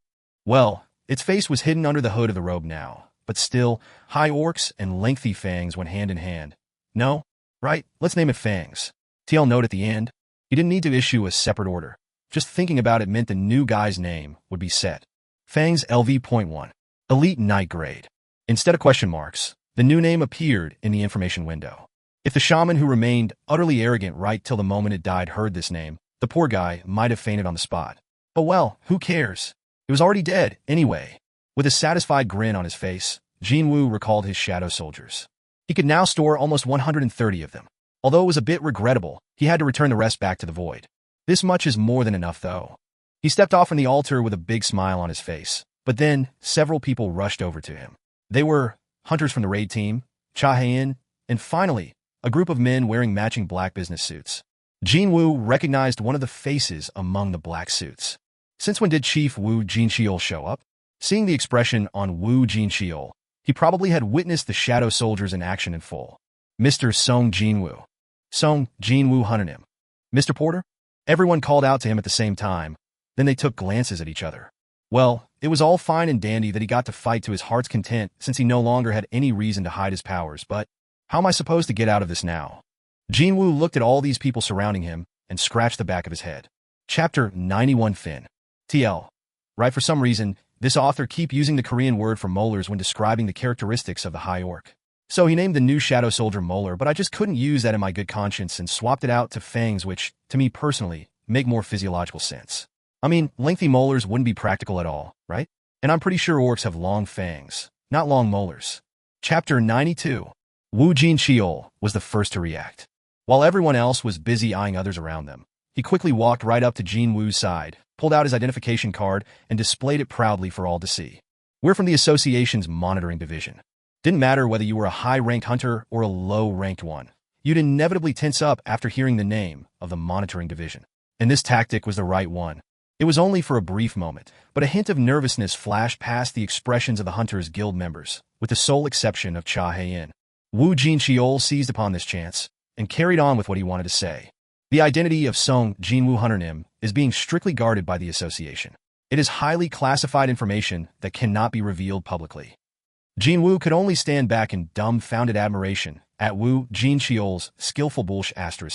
Well, its face was hidden under the hood of the robe now, but still, high orcs and lengthy fangs went hand in hand. No? Right, let's name it Fangs. TL note at the end. He didn't need to issue a separate order. Just thinking about it meant the new guy's name would be set. Fangs LV.1. Elite Knight Grade. Instead of question marks, the new name appeared in the information window. If the shaman who remained utterly arrogant right till the moment it died heard this name, the poor guy might have fainted on the spot. But well, who cares? It was already dead, anyway. With a satisfied grin on his face, Jin Wu recalled his Shadow Soldiers. He could now store almost 130 of them. Although it was a bit regrettable, he had to return the rest back to the void. This much is more than enough, though. He stepped off from the altar with a big smile on his face, but then several people rushed over to him. They were hunters from the raid team, Cha Hain, and finally, a group of men wearing matching black business suits. Jin Wu recognized one of the faces among the black suits. Since when did Chief Wu Jinxiol show up? Seeing the expression on Wu Jinxiol, he probably had witnessed the Shadow Soldiers in action in full. Mr. Sung Jin-Woo. Sung Jin-Woo hunted him. Mr. Porter? Everyone called out to him at the same time. Then they took glances at each other. Well, it was all fine and dandy that he got to fight to his heart's content since he no longer had any reason to hide his powers, but how am I supposed to get out of this now? Jin Wu looked at all these people surrounding him and scratched the back of his head. Chapter 91 Fin. TL. Right, for some reason, this author keep using the Korean word for molars when describing the characteristics of the High Orc. So he named the new Shadow Soldier Molar, but I just couldn't use that in my good conscience and swapped it out to Fangs, which, to me personally, make more physiological sense. I mean, lengthy molars wouldn't be practical at all, right? And I'm pretty sure orcs have long fangs, not long molars. Chapter 92. Wu Jin-Cheol was the first to react. While everyone else was busy eyeing others around them, he quickly walked right up to Jin Wu's side, pulled out his identification card, and displayed it proudly for all to see. "We're from the association's monitoring division." Didn't matter whether you were a high-ranked hunter or a low-ranked one. You'd inevitably tense up after hearing the name of the monitoring division. And this tactic was the right one. It was only for a brief moment, but a hint of nervousness flashed past the expressions of the Hunters Guild members, with the sole exception of Cha Hae-in. Wu Jin-Cheol seized upon this chance and carried on with what he wanted to say. The identity of Sung Jin-Woo Hunter is being strictly guarded by the association. It is highly classified information that cannot be revealed publicly. Jin Wu could only stand back in dumbfounded admiration at Wu Jin-Cheol's skillful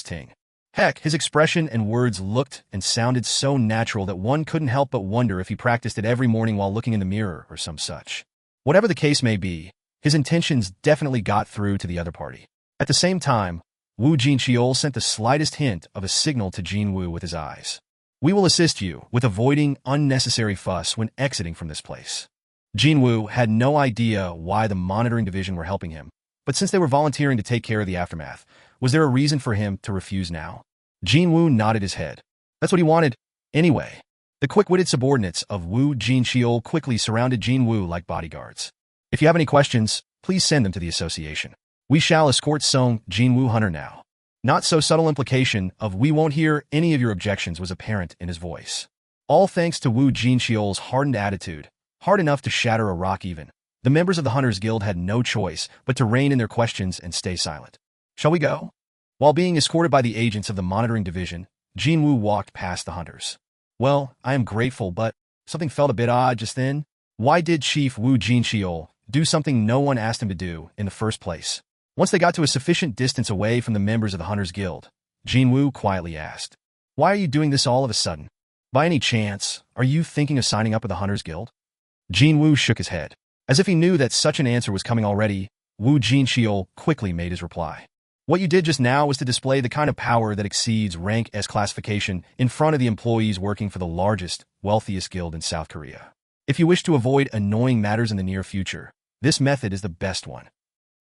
ting. Heck, his expression and words looked and sounded so natural that one couldn't help but wonder if he practiced it every morning while looking in the mirror or some such. Whatever the case may be, his intentions definitely got through to the other party. At the same time, Wu Jin-Cheol sent the slightest hint of a signal to Jin Wu with his eyes. "We will assist you with avoiding unnecessary fuss when exiting from this place." Jin Wu had no idea why the monitoring division were helping him, but since they were volunteering to take care of the aftermath, was there a reason for him to refuse now? Jin Wu nodded his head. That's what he wanted. Anyway, the quick-witted subordinates of Wu Jin-Cheol quickly surrounded Jin Wu like bodyguards. "If you have any questions, please send them to the association. We shall escort Sung Jin-Woo Hunter now." Not so subtle implication of "we won't hear any of your objections" was apparent in his voice. All thanks to Wu Jin-Cheol's hardened attitude, hard enough to shatter a rock even. The members of the Hunters Guild had no choice but to rein in their questions and stay silent. "Shall we go?" While being escorted by the agents of the monitoring division, Jin Wu walked past the hunters. "Well, I am grateful, but something felt a bit odd just then. Why did Chief Wu Jin-Cheol do something no one asked him to do in the first place?" Once they got to a sufficient distance away from the members of the Hunters Guild, Jin Wu quietly asked, "Why are you doing this all of a sudden? By any chance, are you thinking of signing up with the Hunters Guild?" Jin Wu shook his head. As if he knew that such an answer was coming already, Wu Jin-Cheol quickly made his reply. "What you did just now was to display the kind of power that exceeds rank S classification in front of the employees working for the largest, wealthiest guild in South Korea. If you wish to avoid annoying matters in the near future, this method is the best one."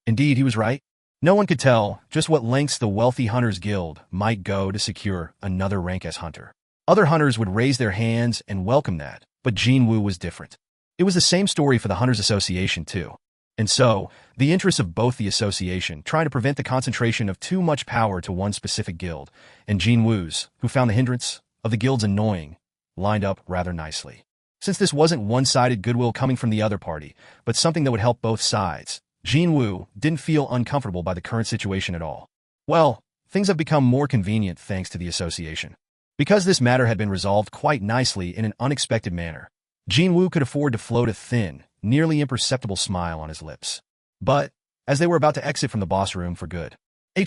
Indeed, he was right. No one could tell just what lengths the wealthy Hunters Guild might go to secure another rank S hunter. Other hunters would raise their hands and welcome that, but Jin Wu was different. It was the same story for the Hunters Association too. And so, the interests of both the association, trying to prevent the concentration of too much power to one specific guild, and Jin Wu's, who found the hindrance of the guilds annoying, lined up rather nicely. Since this wasn't one-sided goodwill coming from the other party, but something that would help both sides, Jin Wu didn't feel uncomfortable by the current situation at all. Well, things have become more convenient thanks to the association. Because this matter had been resolved quite nicely in an unexpected manner, Jin Wu could afford to float a thin, nearly imperceptible smile on his lips. But, as they were about to exit from the boss room for good,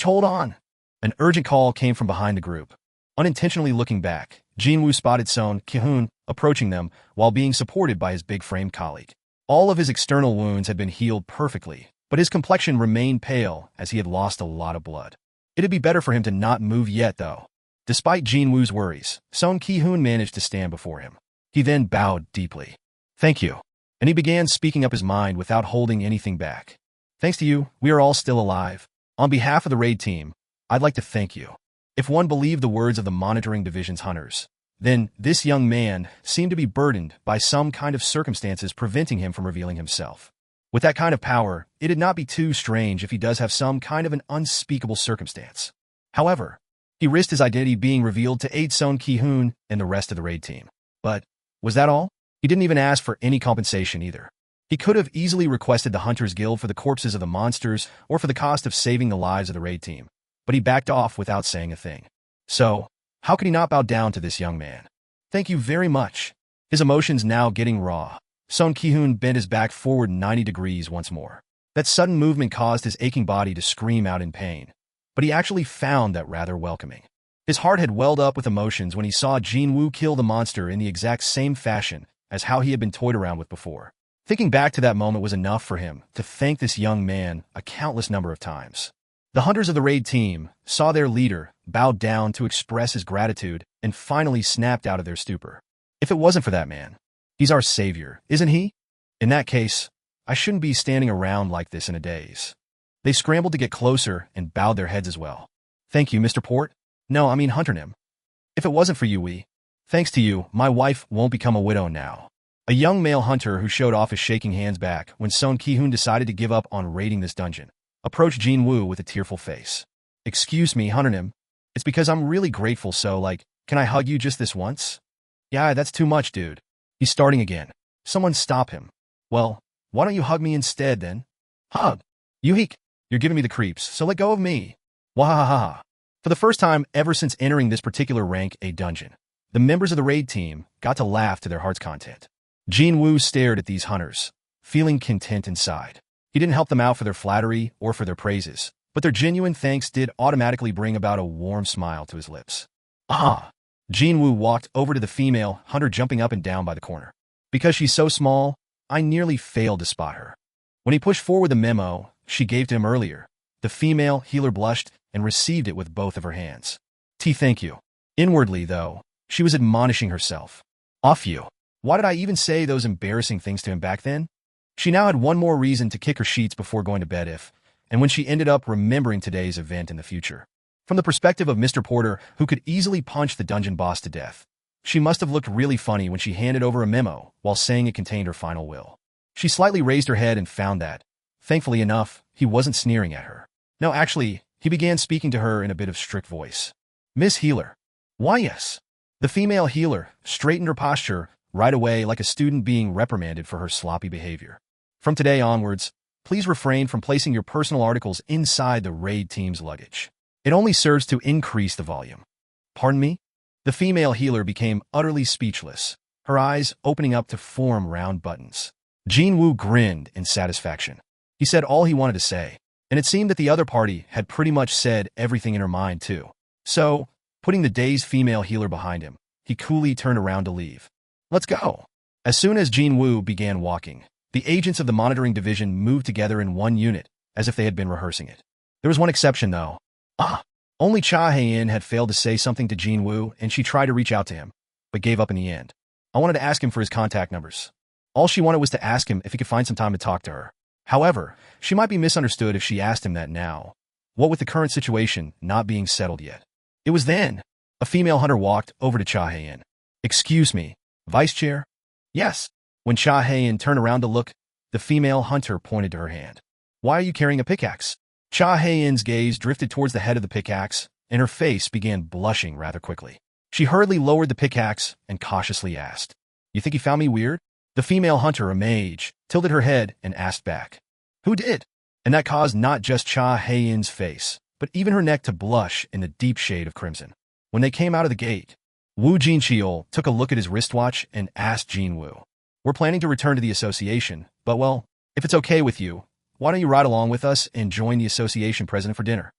hold on! An urgent call came from behind the group. Unintentionally looking back, Jin Wu spotted Sung Ki-hoon approaching them while being supported by his big-framed colleague. All of his external wounds had been healed perfectly, but his complexion remained pale as he had lost a lot of blood. It'd be better for him to not move yet, though. Despite Jin Wu's worries, Sung Ki-hoon managed to stand before him. He then bowed deeply. "Thank you." And he began speaking up his mind without holding anything back. "Thanks to you, we are all still alive. On behalf of the raid team, I'd like to thank you." If one believed the words of the monitoring division's hunters, then this young man seemed to be burdened by some kind of circumstances preventing him from revealing himself. With that kind of power, it'd not be too strange if he does have some kind of an unspeakable circumstance. However, he risked his identity being revealed to aid Sung Ki-hoon and the rest of the raid team. But, was that all? He didn't even ask for any compensation either. He could have easily requested the Hunters Guild for the corpses of the monsters or for the cost of saving the lives of the raid team, but he backed off without saying a thing. So, how could he not bow down to this young man? "Thank you very much." His emotions now getting raw, Sung Ki-hoon bent his back forward 90 degrees once more. That sudden movement caused his aching body to scream out in pain, but he actually found that rather welcoming. His heart had welled up with emotions when he saw Jin Wu kill the monster in the exact same fashion as how he had been toyed around with before. Thinking back to that moment was enough for him to thank this young man a countless number of times. The hunters of the raid team saw their leader bow down to express his gratitude and finally snapped out of their stupor. "If it wasn't for that man, he's our savior, isn't he? In that case, I shouldn't be standing around like this in a daze. They scrambled to get closer and bowed their heads as well. Thank you, Mr. Port. No, I mean Hunter Nim. If it wasn't for you, thanks to you, my wife won't become a widow now. A young male hunter who showed off his shaking hands back when Sung Ki-hoon decided to give up on raiding this dungeon approached Jin Wu with a tearful face. Excuse me, Hunter Nim. It's because I'm really grateful, so, can I hug you just this once? Yeah, that's too much, dude. He's starting again. Someone stop him. Well, why don't you hug me instead, then? Hug. You're giving me the creeps, so let go of me. Wahahaha. For the first time ever since entering this particular rank A dungeon, the members of the raid team got to laugh to their heart's content. Jin Wu stared at these hunters, feeling content inside. He didn't help them out for their flattery or for their praises, but their genuine thanks did automatically bring about a warm smile to his lips. Ah! Jin Wu walked over to the female hunter jumping up and down by the corner. Because she's so small, I nearly failed to spot her. When he pushed forward the memo she gave to him earlier, the female healer blushed and received it with both of her hands. Thank you. Inwardly, though, she was admonishing herself. Off you. Why did I even say those embarrassing things to him back then? She now had one more reason to kick her sheets before going to bed and when she ended up remembering today's event in the future. From the perspective of Mr. Porter, who could easily punch the dungeon boss to death, she must have looked really funny when she handed over a memo while saying it contained her final will. She slightly raised her head and found that, thankfully enough, he wasn't sneering at her. No, actually, he began speaking to her in a bit of strict voice. Miss Healer. Why, yes. The female healer straightened her posture right away like a student being reprimanded for her sloppy behavior. From today onwards, please refrain from placing your personal articles inside the raid team's luggage. It only serves to increase the volume. Pardon me? The female healer became utterly speechless, her eyes opening up to form round buttons. Jin Wu grinned in satisfaction. He said all he wanted to say, and it seemed that the other party had pretty much said everything in her mind too. So, putting the dazed female healer behind him, he coolly turned around to leave. Let's go. As soon as Jin Wu began walking, the agents of the monitoring division moved together in one unit, as if they had been rehearsing it. There was one exception, though. Only Cha Hae-in had failed to say something to Jin Wu, and she tried to reach out to him, but gave up in the end. I wanted to ask him for his contact numbers. All she wanted was to ask him if he could find some time to talk to her. However, she might be misunderstood if she asked him that now, what with the current situation not being settled yet. It was then a female hunter walked over to Cha Hae-in. Excuse me, Vice Chair? Yes. When Cha Hae-in turned around to look, the female hunter pointed to her hand. Why are you carrying a pickaxe? Cha Hae-in's gaze drifted towards the head of the pickaxe, and her face began blushing rather quickly. She hurriedly lowered the pickaxe and cautiously asked, You think you found me weird? The female hunter, a mage, tilted her head and asked back, Who did? And that caused not just Cha Hae-in's face, but even her neck to blush in the deep shade of crimson. When they came out of the gate, Wu Jincheol took a look at his wristwatch and asked Jin Wu, We're planning to return to the association, but well, if it's okay with you, why don't you ride along with us and join the association president for dinner?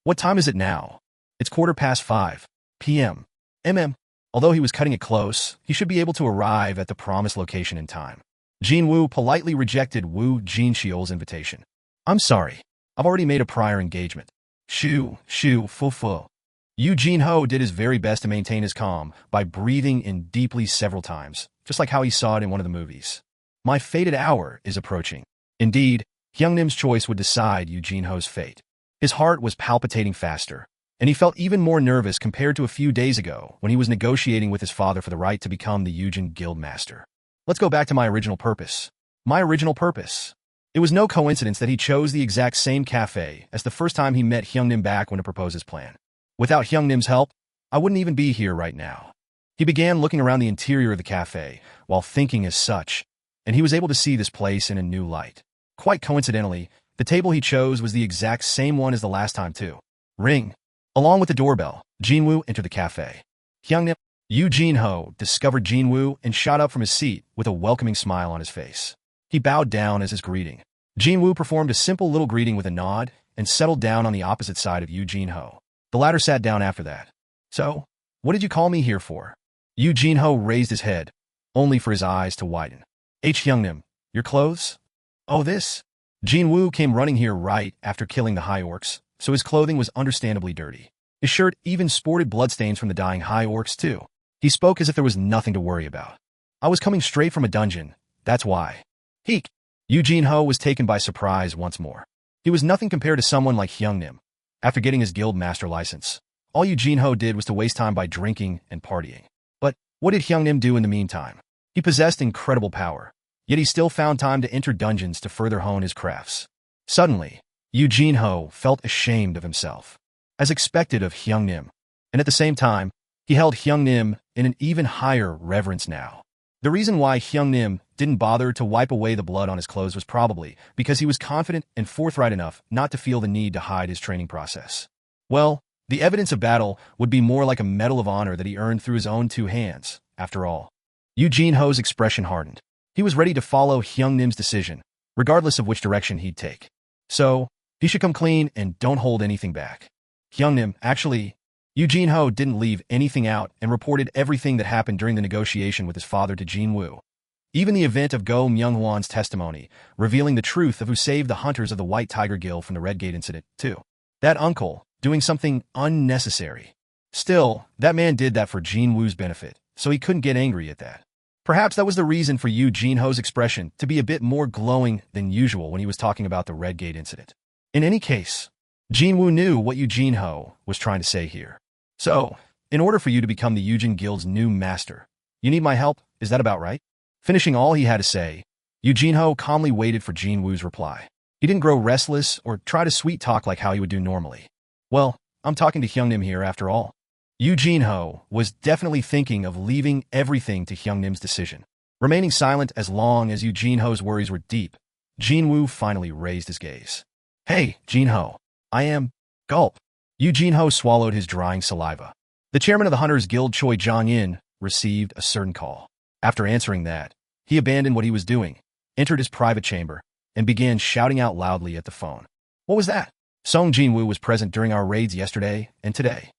What time is it now? It's 5:15 p.m. Although he was cutting it close, he should be able to arrive at the promised location in time. Jin Wu politely rejected Wu Jincheol's invitation. I'm sorry. I've already made a prior engagement. Fu. Yu Jin-ho did his very best to maintain his calm by breathing in deeply several times, just like how he saw it in one of the movies. My fated hour is approaching. Indeed, Hyungnim's choice would decide Yu Jin-ho's fate. His heart was palpitating faster, and he felt even more nervous compared to a few days ago when he was negotiating with his father for the right to become the Yujin Guild Master. Let's go back to my original purpose. It was no coincidence that he chose the exact same cafe as the first time he met Hyungnim back when to propose his plan. Without Hyungnim's help, I wouldn't even be here right now. He began looking around the interior of the cafe while thinking as such, and he was able to see this place in a new light. Quite coincidentally, the table he chose was the exact same one as the last time too. Ring. Along with the doorbell, Jin Wu entered the cafe. Hyungnim, Yu Jin-ho discovered Jin Wu and shot up from his seat with a welcoming smile on his face. He bowed down as his greeting. Jin Wu performed a simple little greeting with a nod and settled down on the opposite side of Yu Jin-ho. The latter sat down after that. So, what did you call me here for? Yu Jin-ho raised his head, only for his eyes to widen. Hyungnim, your clothes? Oh, this? Jin Wu came running here right after killing the high orcs, so his clothing was understandably dirty. His shirt even sported bloodstains from the dying high orcs too. He spoke as if there was nothing to worry about. I was coming straight from a dungeon, that's why. Heek. Yu Jin-Ho was taken by surprise once more. He was nothing compared to someone like Hyung-nim. After getting his guild master license, all Yu Jin-Ho did was to waste time by drinking and partying. But what did Hyung-Nim do in the meantime? He possessed incredible power, yet he still found time to enter dungeons to further hone his crafts. Suddenly, Yu Jin-Ho felt ashamed of himself, as expected of Hyung-Nim, and at the same time, he held Hyung-Nim in an even higher reverence now. The reason why Hyung-Nim didn't bother to wipe away the blood on his clothes was probably because he was confident and forthright enough not to feel the need to hide his training process. Well, the evidence of battle would be more like a medal of honor that he earned through his own two hands, after all. Yu Jin-Ho's expression hardened. He was ready to follow Hyung-Nim's decision, regardless of which direction he'd take. So, he should come clean and don't hold anything back. Hyung-Nim, actually, Yu Jin-Ho didn't leave anything out and reported everything that happened during the negotiation with his father to Jin Wu. Even the event of Go Myung-hwan's testimony, revealing the truth of who saved the hunters of the White Tiger Guild from the Red Gate incident, too. That uncle, doing something unnecessary. Still, that man did that for Jin Wu's benefit, so he couldn't get angry at that. Perhaps that was the reason for Yu Jin-Ho's expression to be a bit more glowing than usual when he was talking about the Red Gate incident. In any case, Jin Wu knew what Yu Jin-Ho was trying to say here. So, in order for you to become the Yujin Guild's new master, you need my help, is that about right? Finishing all he had to say, Yu Jin-Ho calmly waited for Jin Wu's reply. He didn't grow restless or try to sweet-talk like how he would do normally. Well, I'm talking to Hyung-Nim here after all. Yu Jin-Ho was definitely thinking of leaving everything to Hyung-Nim's decision. Remaining silent as long as Yu Jin-Ho's worries were deep, Jin Wu finally raised his gaze. Hey, Jin-Ho. I am... Gulp. Yu Jin-Ho swallowed his drying saliva. The chairman of the Hunters Guild, Choi Jong-in, received a certain call. After answering that, he abandoned what he was doing, entered his private chamber, and began shouting out loudly at the phone. What was that? Sung Jin-Woo was present during our raids yesterday and today.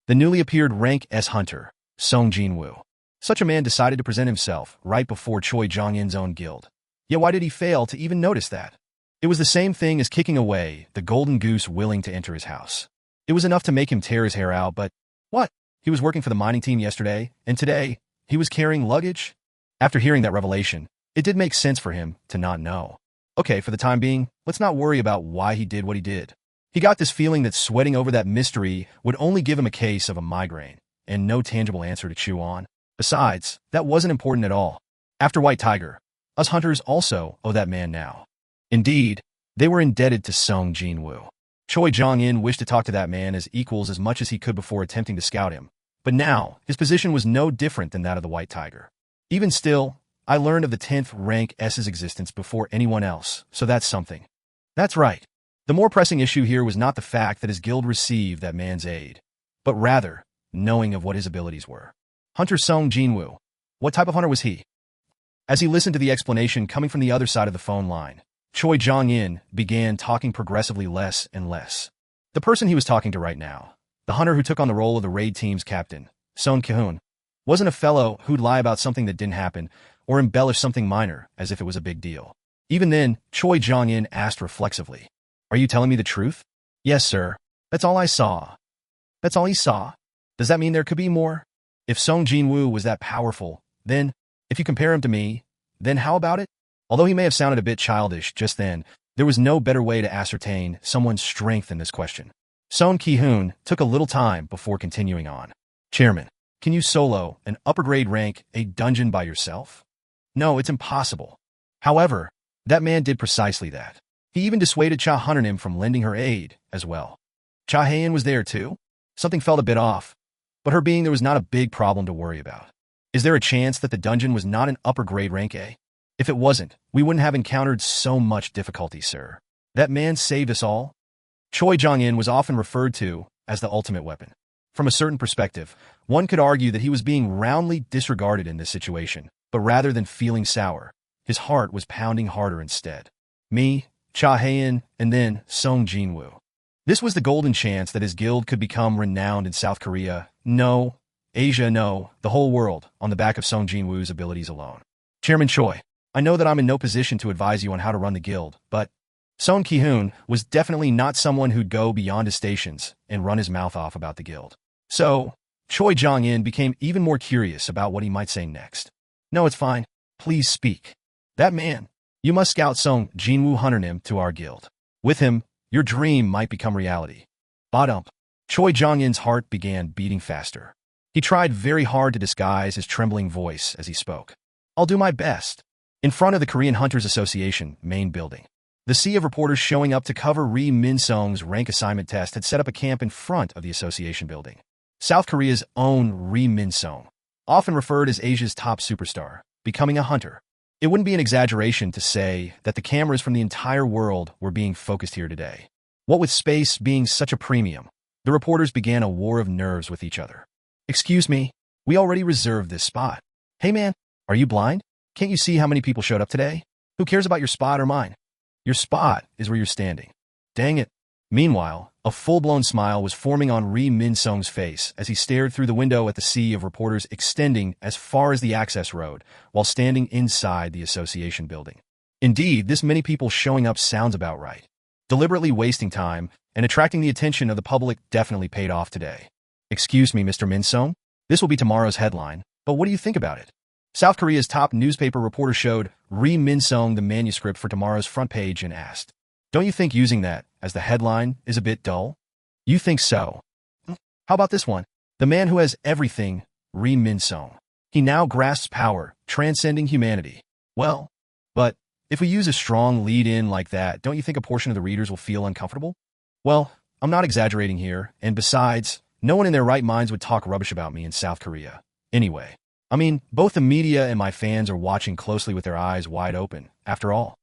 The newly appeared Rank S hunter, Sung Jin-Woo. Such a man decided to present himself right before Choi Jong-in's own guild. Yet why did he fail to even notice that? It was the same thing as kicking away the golden goose willing to enter his house. It was enough to make him tear his hair out, but what? He was working for the mining team yesterday, and today, he was carrying luggage? After hearing that revelation, it did make sense for him to not know. Okay, for the time being, let's not worry about why he did what he did. He got this feeling that sweating over that mystery would only give him a case of a migraine, and no tangible answer to chew on. Besides, that wasn't important at all. After White Tiger, us hunters also owe that man now. Indeed, they were indebted to Sung Jin-Woo. Choi Jong-in wished to talk to that man as equals as much as he could before attempting to scout him. But now, his position was no different than that of the White Tiger. Even still, I learned of the 10th rank S's existence before anyone else, so that's something. That's right. The more pressing issue here was not the fact that his guild received that man's aid, but rather, knowing of what his abilities were. Hunter Sung Jin-Woo. What type of hunter was he? As he listened to the explanation coming from the other side of the phone line, Choi Jong-in began talking progressively less and less. The person he was talking to right now, the hunter who took on the role of the raid team's captain, Son Ki-hoon, wasn't a fellow who'd lie about something that didn't happen or embellish something minor as if it was a big deal. Even then, Choi Jong-in asked reflexively, "Are you telling me the truth?" "Yes, sir. That's all I saw." "That's all he saw? Does that mean there could be more?" If Sung Jin-Woo was that powerful, then, if you compare him to me, then how about it? Although he may have sounded a bit childish just then, there was no better way to ascertain someone's strength than this question. Son Ki-hoon took a little time before continuing on. "Chairman, can you solo an upper-grade rank a dungeon by yourself?" "No, it's impossible." However, that man did precisely that. He even dissuaded Cha Hunternim from lending her aid as well. Cha Hayan was there too? Something felt a bit off, but her being there was not a big problem to worry about. Is there a chance that the dungeon was not an upper-grade rank A? If it wasn't, we wouldn't have encountered so much difficulty, sir. That man saved us all. Choi Jong-in was often referred to as the ultimate weapon. From a certain perspective, one could argue that he was being roundly disregarded in this situation, but rather than feeling sour, his heart was pounding harder instead. Me, Cha Hayan, and then Sung Jin-Woo. This was the golden chance that his guild could become renowned in South Korea, no, Asia, no, the whole world, on the back of Sung Jin-Woo's abilities alone. Chairman Choi, I know that I'm in no position to advise you on how to run the guild, but Son Ki-hoon was definitely not someone who'd go beyond his stations and run his mouth off about the guild. So, Choi Jong-in became even more curious about what he might say next. "No, it's fine. Please speak." That man, You must scout Sung Jin-Woo Hunternim to our guild. With him, your dream might become reality. Ba-dump. Choi Jong-in's heart began beating faster. He tried very hard to disguise his trembling voice as he spoke. I'll do my best. In front of the Korean Hunters Association main building, the sea of reporters showing up to cover Ri Min-sung's rank assignment test had set up a camp in front of the association building. South Korea's own Ri Min-sung, often referred as Asia's top superstar, becoming a hunter. It wouldn't be an exaggeration to say that the cameras from the entire world were being focused here today. What with space being such a premium, the reporters began a war of nerves with each other. Excuse me, we already reserved this spot. Hey man, are you blind? Can't you see how many people showed up today? Who cares about your spot or mine? Your spot is where you're standing. Dang it. Meanwhile, a full-blown smile was forming on Ri Min-sung's face as he stared through the window at the sea of reporters extending as far as the access road while standing inside the association building. Indeed, this many people showing up sounds about right. Deliberately wasting time and attracting the attention of the public definitely paid off today. Excuse me, Mr. Min-sung? This will be tomorrow's headline, but what do you think about it? South Korea's top newspaper reporter showed Ri Min-sung the manuscript for tomorrow's front page and asked, "Don't you think using that as the headline is a bit dull?" You think so? How about this one? The man who has everything, Ri Min-sung. He now grasps power, transcending humanity. Well, but if we use a strong lead-in like that, don't you think a portion of the readers will feel uncomfortable? Well, I'm not exaggerating here, and besides, no one in their right minds would talk rubbish about me in South Korea. Anyway, I mean, both the media and my fans are watching closely with their eyes wide open, after all.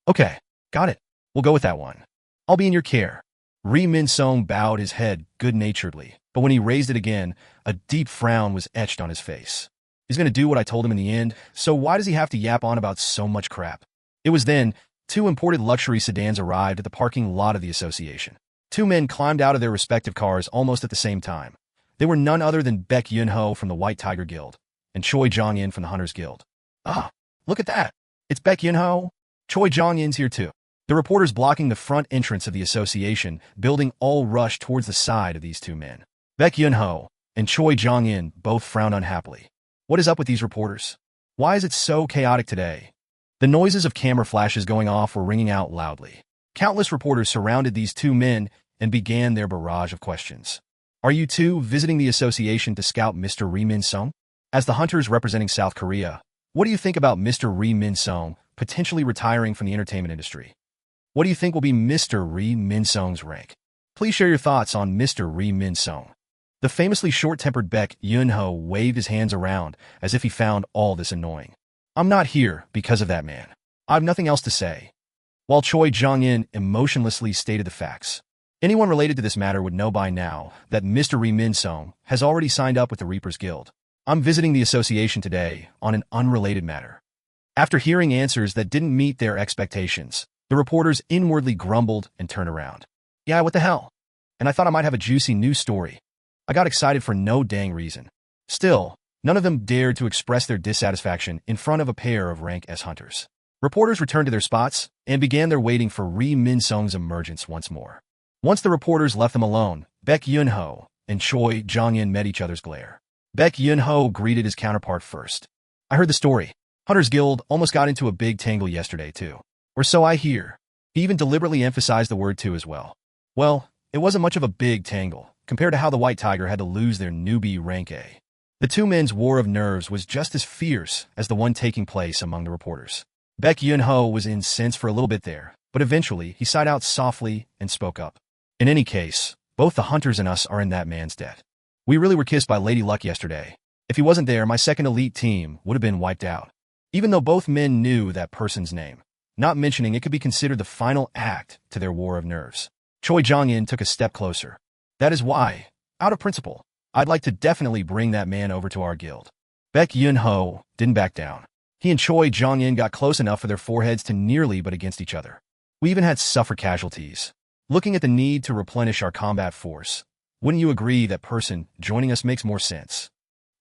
Okay, got it. We'll go with that one. I'll be in your care. Ri Min-sung bowed his head good-naturedly, but when he raised it again, a deep frown was etched on his face. He's going to do what I told him in the end, so why does he have to yap on about so much crap? It was then, two imported luxury sedans arrived at the parking lot of the association. Two men climbed out of their respective cars almost at the same time. They were none other than Baek Yun-ho from the White Tiger Guild and Choi Jong-in from the Hunters Guild. Ah, look at that. It's Baek Yun-ho. Choi Jong-in's here too. The reporters blocking the front entrance of the association building all rushed towards the side of these two men. Baek Yun-ho and Choi Jong-in both frowned unhappily. What is up with these reporters? Why is it so chaotic today? The noises of camera flashes going off were ringing out loudly. Countless reporters surrounded these two men and began their barrage of questions. Are you two visiting the association to scout Mr. Ri Min-sung? As the hunters representing South Korea, what do you think about Mr. Ri Min-sung potentially retiring from the entertainment industry? What do you think will be Mr. Ri Min-sung's rank? Please share your thoughts on Mr. Ri Min-sung. The famously short-tempered Baek Yun-ho waved his hands around as if he found all this annoying. I'm not here because of that man. I've nothing else to say. While Choi Jong-in emotionlessly stated the facts. Anyone related to this matter would know by now that Mr. Ri Min-sung has already signed up with the Reapers Guild. I'm visiting the association today on an unrelated matter. After hearing answers that didn't meet their expectations, the reporters inwardly grumbled and turned around. Yeah, what the hell? And I thought I might have a juicy news story. I got excited for no dang reason. Still, none of them dared to express their dissatisfaction in front of a pair of rank S hunters. Reporters returned to their spots and began their waiting for Ri Min-sung's emergence once more. Once the reporters left them alone, Baek Yun-ho and Choi Jong-in met each other's glare. Baek Yun-ho greeted his counterpart first. I heard the story. Hunters Guild almost got into a big tangle yesterday, too. Or so I hear. He even deliberately emphasized the word too as well. Well, it wasn't much of a big tangle, compared to how the White Tiger had to lose their newbie rank A. The two men's war of nerves was just as fierce as the one taking place among the reporters. Baek Yun-ho was incensed for a little bit there, but eventually he sighed out softly and spoke up. In any case, both the hunters and us are in that man's debt. We really were kissed by Lady Luck yesterday. If he wasn't there, my second elite team would have been wiped out. Even though both men knew that person's name. Not mentioning it could be considered the final act to their war of nerves. Choi Jong-in took a step closer. That is why, out of principle, I'd like to definitely bring that man over to our guild. Baek Yun-ho didn't back down. He and Choi Jong-in got close enough for their foreheads to nearly butt against each other. We even had suffer casualties. Looking at the need to replenish our combat force, wouldn't you agree that person joining us makes more sense?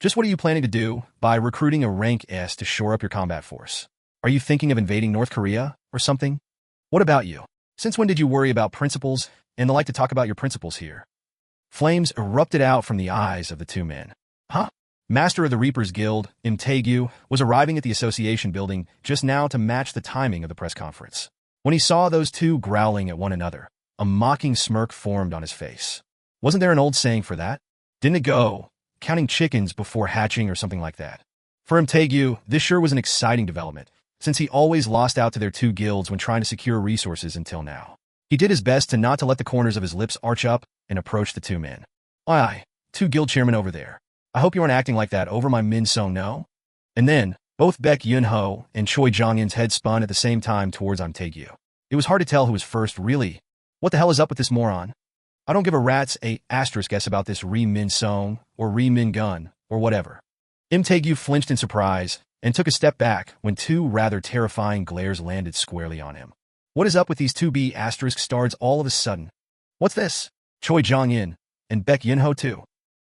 Just what are you planning to do by recruiting a rank S to shore up your combat force? Are you thinking of invading North Korea or something? What about you? Since when did you worry about principles and like to talk about your principles here? Flames erupted out from the eyes of the two men. Huh? master of the Reapers Guild, Tae-gyu, was arriving at the association building just now to match the timing of the press conference. When he saw those two growling at one another, a mocking smirk formed on his face. Wasn't there an old saying for that? Didn't it go, counting chickens before hatching or something like that? For Tae-gyu, this sure was an exciting development, since he always lost out to their two guilds when trying to secure resources until now. He did his best to not to let the corners of his lips arch up and approach the two men. Aye, two guild chairmen over there. I hope you aren't acting like that over my Min Sung, no? And then, both Baek Yun-ho and Choi Jong-in's head spun at the same time towards Tae-gyu. It was hard to tell who was first, really. What the hell is up with this moron? I don't give a rat's *s about this Ri Min Sung or Ri Min Gun or whatever. Tae-gyu flinched in surprise and took a step back when two rather terrifying glares landed squarely on him. What is up with these two *stards all of a sudden? What's this? Choi Jong-in and Baek Yun-ho too.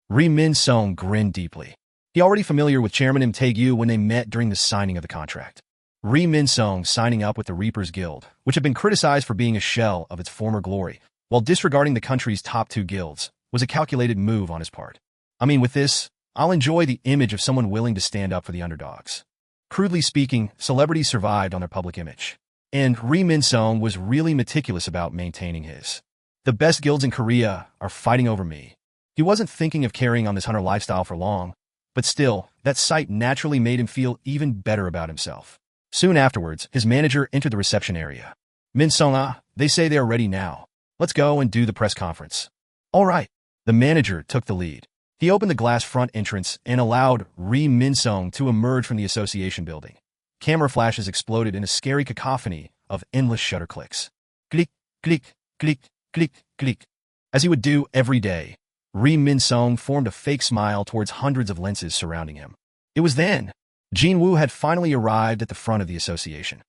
Ri Min Sung grinned deeply. He already familiar with Chairman Tae-gyu when they met during the signing of the contract. Ri Min Sung signing up with the Reapers Guild, which had been criticized for being a shell of its former glory, while disregarding the country's top two guilds, was a calculated move on his part. I mean, with this, I'll enjoy the image of someone willing to stand up for the underdogs. Crudely speaking, celebrities survived on their public image. And Ri Min Sung was really meticulous about maintaining his. The best guilds in Korea are fighting over me. He wasn't thinking of carrying on this hunter lifestyle for long, but still, that sight naturally made him feel even better about himself. Soon afterwards, his manager entered the reception area. Min Sung, they say they are ready now. Let's go and do the press conference. All right. The manager took the lead. He opened the glass front entrance and allowed Ri Min Sung to emerge from the association building. Camera flashes exploded in a scary cacophony of endless shutter clicks. Click, click, click, click, click. As he would do every day, Ri Min Sung formed a fake smile towards hundreds of lenses surrounding him. It was then Jin Wu had finally arrived at the front of the association.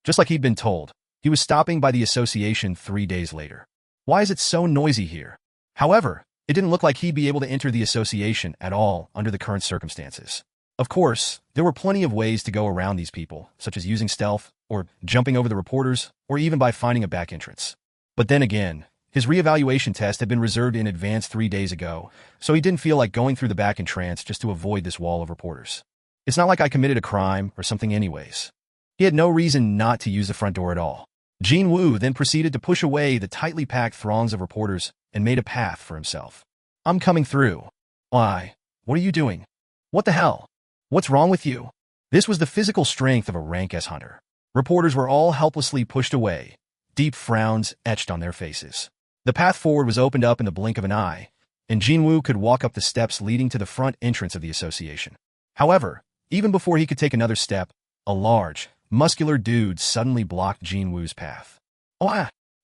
Just like he'd been told, he was stopping by the association 3 days later. Why is it so noisy here? However, it didn't look like he'd be able to enter the association at all under the current circumstances. Of course, there were plenty of ways to go around these people, such as using stealth, or jumping over the reporters, or even by finding a back entrance. But then again, his reevaluation test had been reserved in advance 3 days ago, so he didn't feel like going through the back entrance just to avoid this wall of reporters. It's not like I committed a crime or something anyways. He had no reason not to use the front door at all. Jin Wu then proceeded to push away the tightly packed throngs of reporters and made a path for himself. I'm coming through. Why? What are you doing? What the hell? What's wrong with you? This was the physical strength of a rank S hunter. Reporters were all helplessly pushed away, deep frowns etched on their faces. The path forward was opened up in the blink of an eye, and Jin Wu could walk up the steps leading to the front entrance of the association. However, even before he could take another step, a large, muscular dude suddenly blocked Jin Wu's path.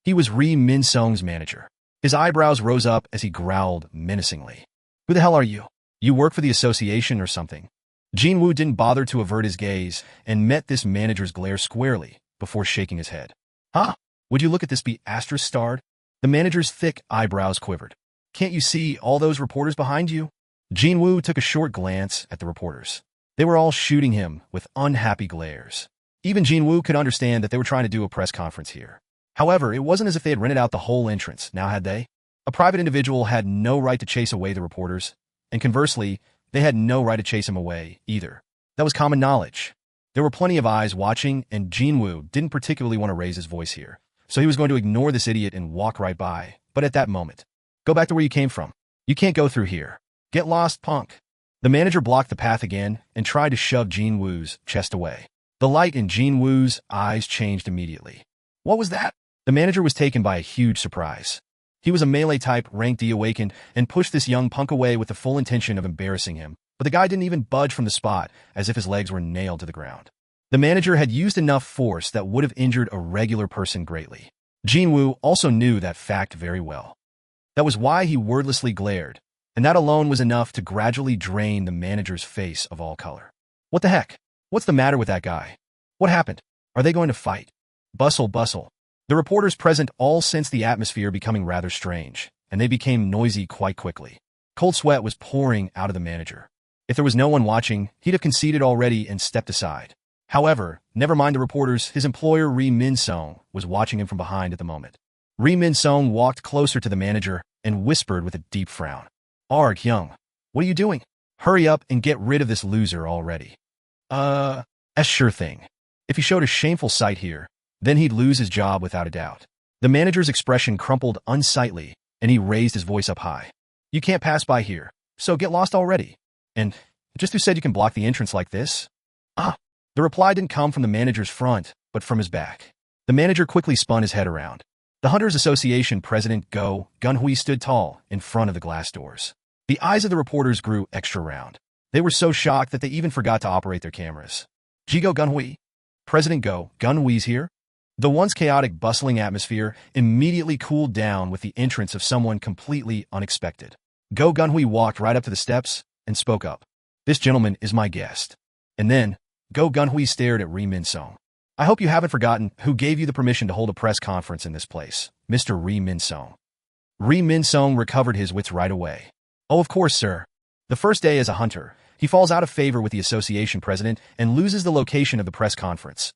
He was Ri Min Sung's manager. His eyebrows rose up as he growled menacingly. Who the hell are you? You work for the association or something? Jin Wu didn't bother to avert his gaze and met this manager's glare squarely before shaking his head. Would you look at this *starred? The manager's thick eyebrows quivered. Can't you see all those reporters behind you? Jin Wu took a short glance at the reporters. They were all shooting him with unhappy glares. Even Jin Wu could understand that they were trying to do a press conference here. However, it wasn't as if they had rented out the whole entrance, now had they? A private individual had no right to chase away the reporters, and conversely, they had no right to chase him away, either. That was common knowledge. There were plenty of eyes watching, and Jin Wu didn't particularly want to raise his voice here, so he was going to ignore this idiot and walk right by. But at that moment, go back to where you came from. You can't go through here. Get lost, punk. The manager blocked the path again and tried to shove Jin Wu's chest away. The light in Jin Wu's eyes changed immediately. What was that? The manager was taken by a huge surprise. He was a melee type, rank D awakened, and pushed this young punk away with the full intention of embarrassing him, but the guy didn't even budge from the spot, as if his legs were nailed to the ground. The manager had used enough force that would have injured a regular person greatly. Jin Wu also knew that fact very well. That was why he wordlessly glared, and that alone was enough to gradually drain the manager's face of all color. What the heck? What's the matter with that guy? What happened? Are they going to fight? Bustle, bustle. The reporters present all sensed the atmosphere becoming rather strange, and they became noisy quite quickly. Cold sweat was pouring out of the manager. If there was no one watching, he'd have conceded already and stepped aside. However, never mind the reporters, his employer Ri Min Sung was watching him from behind at the moment. Ri Min Sung walked closer to the manager and whispered with a deep frown. Arg Hyung, what are you doing? Hurry up and get rid of this loser already. That's sure thing. If he showed a shameful sight here, then he'd lose his job without a doubt. The manager's expression crumpled unsightly, and he raised his voice up high. You can't pass by here, so get lost already. And just who said you can block the entrance like this? The reply didn't come from the manager's front, but from his back. The manager quickly spun his head around. The Hunters Association president Go Gun-Hui stood tall in front of the glass doors. The eyes of the reporters grew extra round. They were so shocked that they even forgot to operate their cameras. Jigo Gun-Hui? President Go Gun-Hui's here? The once chaotic, bustling atmosphere immediately cooled down with the entrance of someone completely unexpected. Go Gun-Hui walked right up to the steps and spoke up. This gentleman is my guest. And then, Go Gun-Hui stared at Ri Min-sung. I hope you haven't forgotten who gave you the permission to hold a press conference in this place, Mr. Ri Min-sung. Ri Min-sung recovered his wits right away. Oh, of course, sir. The first day as a hunter, he falls out of favor with the association president and loses the location of the press conference.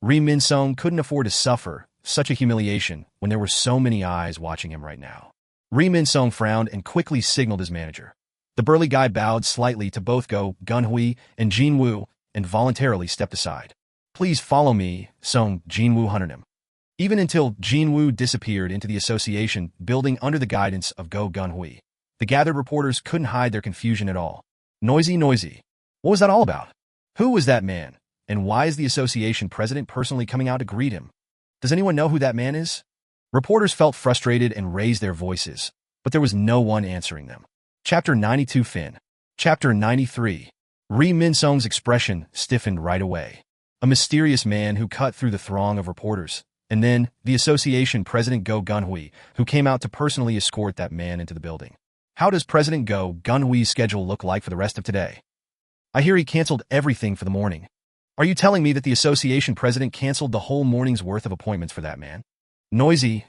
Ri Min-sung couldn't afford to suffer such a humiliation when there were so many eyes watching him right now. Ri Min-sung frowned and quickly signaled his manager. The burly guy bowed slightly to both Go Gun-Hui and Jin Wu and voluntarily stepped aside. Please follow me, Sung Jin-Woo hunted him. Even until Jin Wu disappeared into the association building under the guidance of Go Gun-Hui. The gathered reporters couldn't hide their confusion at all. Noisy. What was that all about? Who was that man? And why is the association president personally coming out to greet him? Does anyone know who that man is? Reporters felt frustrated and raised their voices, but there was no one answering them. Chapter 92 Fin. Chapter 93. Ri Min-sung's expression stiffened right away. A mysterious man who cut through the throng of reporters, and then the association president Go Gun-Hui, who came out to personally escort that man into the building. How does President Go Gun-Hui's schedule look like for the rest of today? I hear he canceled everything for the morning. Are you telling me that the association president canceled the whole morning's worth of appointments for that man? Noisy.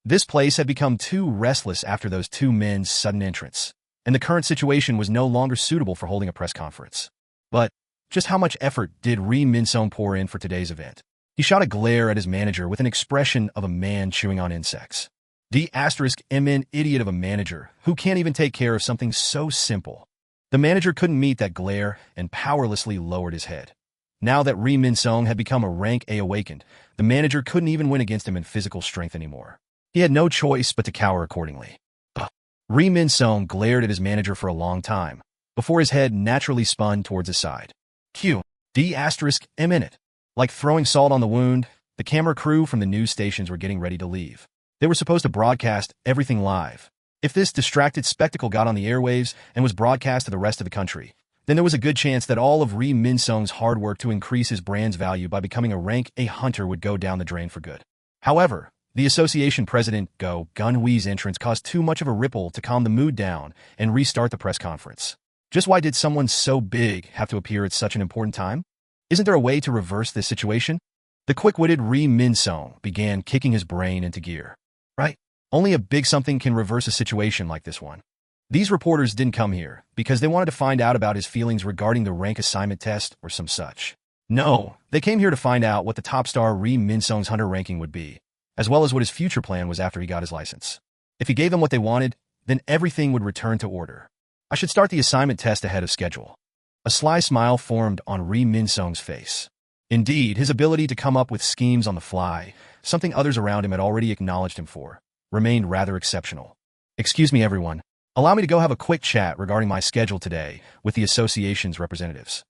This place had become too restless after those two men's sudden entrance, and the current situation was no longer suitable for holding a press conference. But just how much effort did Ri Min-sung pour in for today's event? He shot a glare at his manager with an expression of a man chewing on insects. The*MN idiot of a manager who can't even take care of something so simple. The manager couldn't meet that glare and powerlessly lowered his head. Now that Ri Min-sung had become a rank A awakened, the manager couldn't even win against him in physical strength anymore. He had no choice but to cower accordingly. Ri Min-sung glared at his manager for a long time, before his head naturally spun towards his side. The*MN. Like throwing salt on the wound, the camera crew from the news stations were getting ready to leave. They were supposed to broadcast everything live. If this distracted spectacle got on the airwaves and was broadcast to the rest of the country, then there was a good chance that all of Ri Min-sung's hard work to increase his brand's value by becoming a rank A hunter would go down the drain for good. However, the association president Go Gun-Hui's entrance caused too much of a ripple to calm the mood down and restart the press conference. Just why did someone so big have to appear at such an important time? Isn't there a way to reverse this situation? The quick-witted Ri Min-sung began kicking his brain into gear. Right? Only a big something can reverse a situation like this one. These reporters didn't come here because they wanted to find out about his feelings regarding the rank assignment test or some such. No, they came here to find out what the top star Ri Min-sung's hunter ranking would be, as well as what his future plan was after he got his license. If he gave them what they wanted, then everything would return to order. I should start the assignment test ahead of schedule. A sly smile formed on Ri Min-sung's face. Indeed, his ability to come up with schemes on the fly, something others around him had already acknowledged him for, remained rather exceptional. Excuse me, everyone. Allow me to go have a quick chat regarding my schedule today with the association's representatives.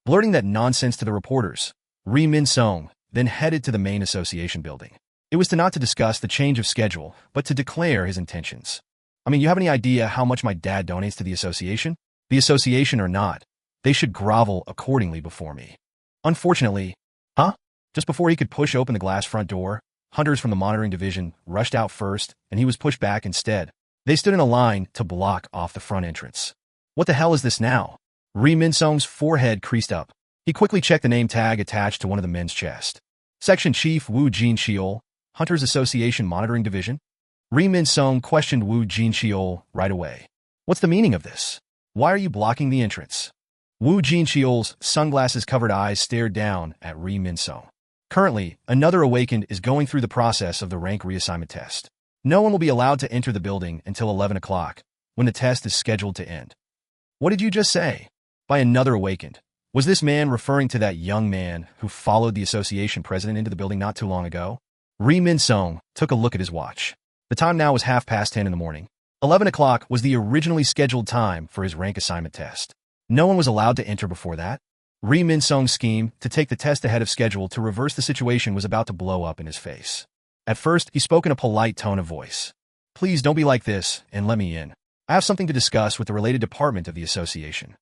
Blurting that nonsense to the reporters, Ri Min-sung then headed to the main association building. It was not to discuss the change of schedule, but to declare his intentions. I mean, you have any idea how much my dad donates to the association? The association or not, they should grovel accordingly before me. Unfortunately, just before he could push open the glass front door, hunters from the monitoring division rushed out first, and he was pushed back instead. They stood in a line to block off the front entrance. What the hell is this now? Ri Min-sung's forehead creased up. He quickly checked the name tag attached to one of the men's chest. Section Chief Wu Jin-cheol, Hunters Association Monitoring Division. Ri Min-sung questioned Wu Jin-cheol right away. What's the meaning of this? Why are you blocking the entrance? Wu Jin-cheol's sunglasses-covered eyes stared down at Ri Min-sung. Currently, another awakened is going through the process of the rank reassignment test. No one will be allowed to enter the building until 11 o'clock, when the test is scheduled to end. What did you just say? By another awakened. Was this man referring to that young man who followed the association president into the building not too long ago? Ri Min-sung took a look at his watch. The time now was 10:30 in the morning. 11 o'clock was the originally scheduled time for his rank assignment test. No one was allowed to enter before that. Ri Min-sung's scheme to take the test ahead of schedule to reverse the situation was about to blow up in his face. At first, he spoke in a polite tone of voice. Please don't be like this, and let me in. I have something to discuss with the related department of the association.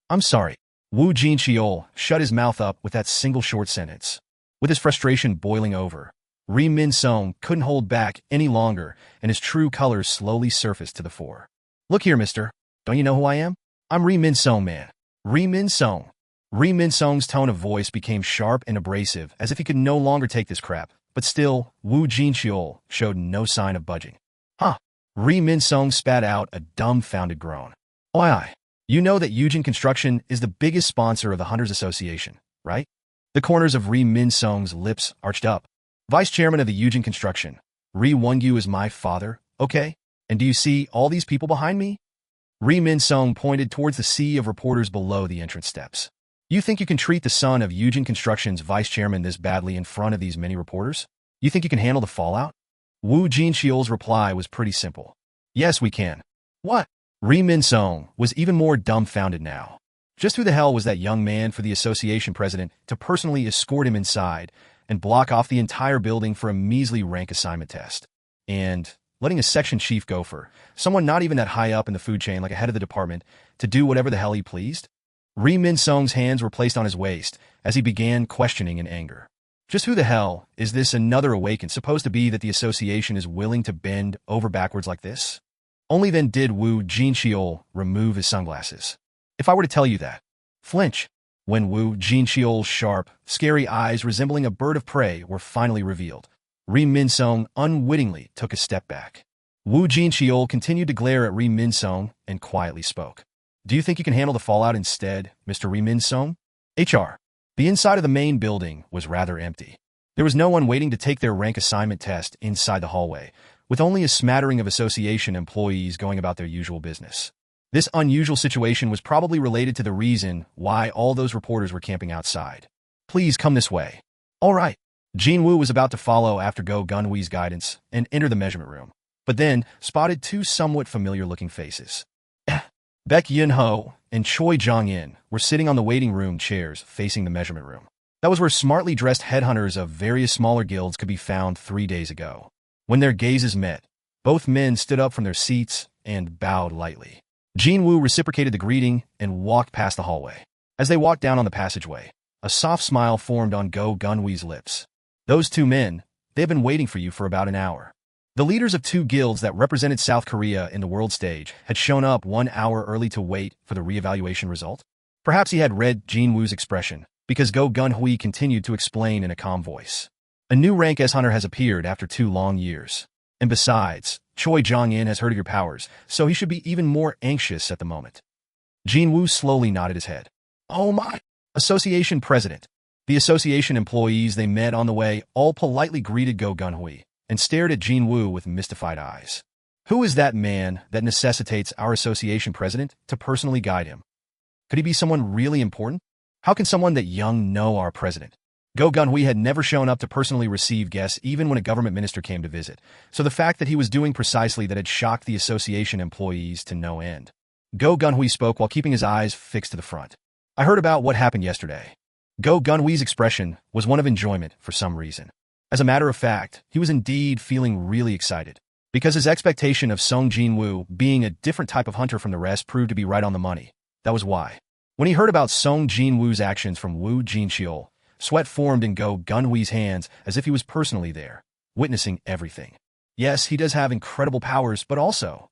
I'm sorry. Wu Jin-cheol shut his mouth up with that single short sentence. With his frustration boiling over, Ri Min-sung couldn't hold back any longer, and his true colors slowly surfaced to the fore. Look here, mister. Don't you know who I am? I'm Ri Min-sung, man. Ri Min-sung. Ri Min-sung's tone of voice became sharp and abrasive, as if he could no longer take this crap. But still, Wu Jin-cheol showed no sign of budging. Huh. Ri Min-sung spat out a dumbfounded groan. Oi, you know that Yujin Construction is the biggest sponsor of the Hunters Association, right? The corners of Ri Min-sung's lips arched up. Vice chairman of the Yujin Construction. Ri Won-gyu is my father, okay? And do you see all these people behind me? Ri Min-sung pointed towards the sea of reporters below the entrance steps. You think you can treat the son of Yujin Construction's vice chairman this badly in front of these many reporters? You think you can handle the fallout? Wu Jin-cheol's reply was pretty simple. Yes, we can. What? Ri Min-sung was even more dumbfounded now. Just who the hell was that young man for the association president to personally escort him inside and block off the entire building for a measly rank assignment test? And letting a section chief go for someone not even that high up in the food chain like a head of the department to do whatever the hell he pleased? Ri Min-sung's hands were placed on his waist as he began questioning in anger. Just who the hell is this another awakened supposed to be that the association is willing to bend over backwards like this? Only then did Wu Jin-cheol remove his sunglasses. If I were to tell you that, flinch, when Wu Jin-cheol's sharp, scary eyes resembling a bird of prey were finally revealed, Ri Min-sung unwittingly took a step back. Wu Jin-cheol continued to glare at Ri Min-sung and quietly spoke. Do you think you can handle the fallout instead, Mr. Ri Min-sung? HR. The inside of the main building was rather empty. There was no one waiting to take their rank assignment test inside the hallway, with only a smattering of association employees going about their usual business. This unusual situation was probably related to the reason why all those reporters were camping outside. Please come this way. All right. Jin Wu was about to follow after Go Gun-wee's guidance and enter the measurement room, but then spotted two somewhat familiar-looking faces. Baek Yun-ho and Choi Jong-in were sitting on the waiting room chairs facing the measurement room. That was where smartly dressed headhunters of various smaller guilds could be found 3 days ago. When their gazes met, both men stood up from their seats and bowed lightly. Jin Wu reciprocated the greeting and walked past the hallway. As they walked down on the passageway, a soft smile formed on Go Gun-wee's lips. Those two men, they've been waiting for you for about an hour. The leaders of two guilds that represented South Korea in the world stage had shown up 1 hour early to wait for the reevaluation result. Perhaps he had read Jin Wu's expression, because Go Gun-hui continued to explain in a calm voice. A new rank S-hunter has appeared after 2 long years. And besides, Choi Jong-in has heard of your powers, so he should be even more anxious at the moment. Jin Wu slowly nodded his head. Oh my! Association president. The association employees they met on the way all politely greeted Go Gun-hui and stared at Jin Wu with mystified eyes. Who is that man that necessitates our association president to personally guide him? Could he be someone really important? How can someone that young know our president? Go Gun-hui had never shown up to personally receive guests even when a government minister came to visit, so the fact that he was doing precisely that had shocked the association employees to no end. Go Gun-hui spoke while keeping his eyes fixed to the front. I heard about what happened yesterday. Go Gun-hui's expression was one of enjoyment for some reason. As a matter of fact, he was indeed feeling really excited, because his expectation of Sung Jin-Woo being a different type of hunter from the rest proved to be right on the money. That was why. When he heard about Sung Jin-Woo's actions from Wu Jin-cheol, sweat formed in Go Gun-hui's hands as if he was personally there, witnessing everything. Yes, he does have incredible powers, but also,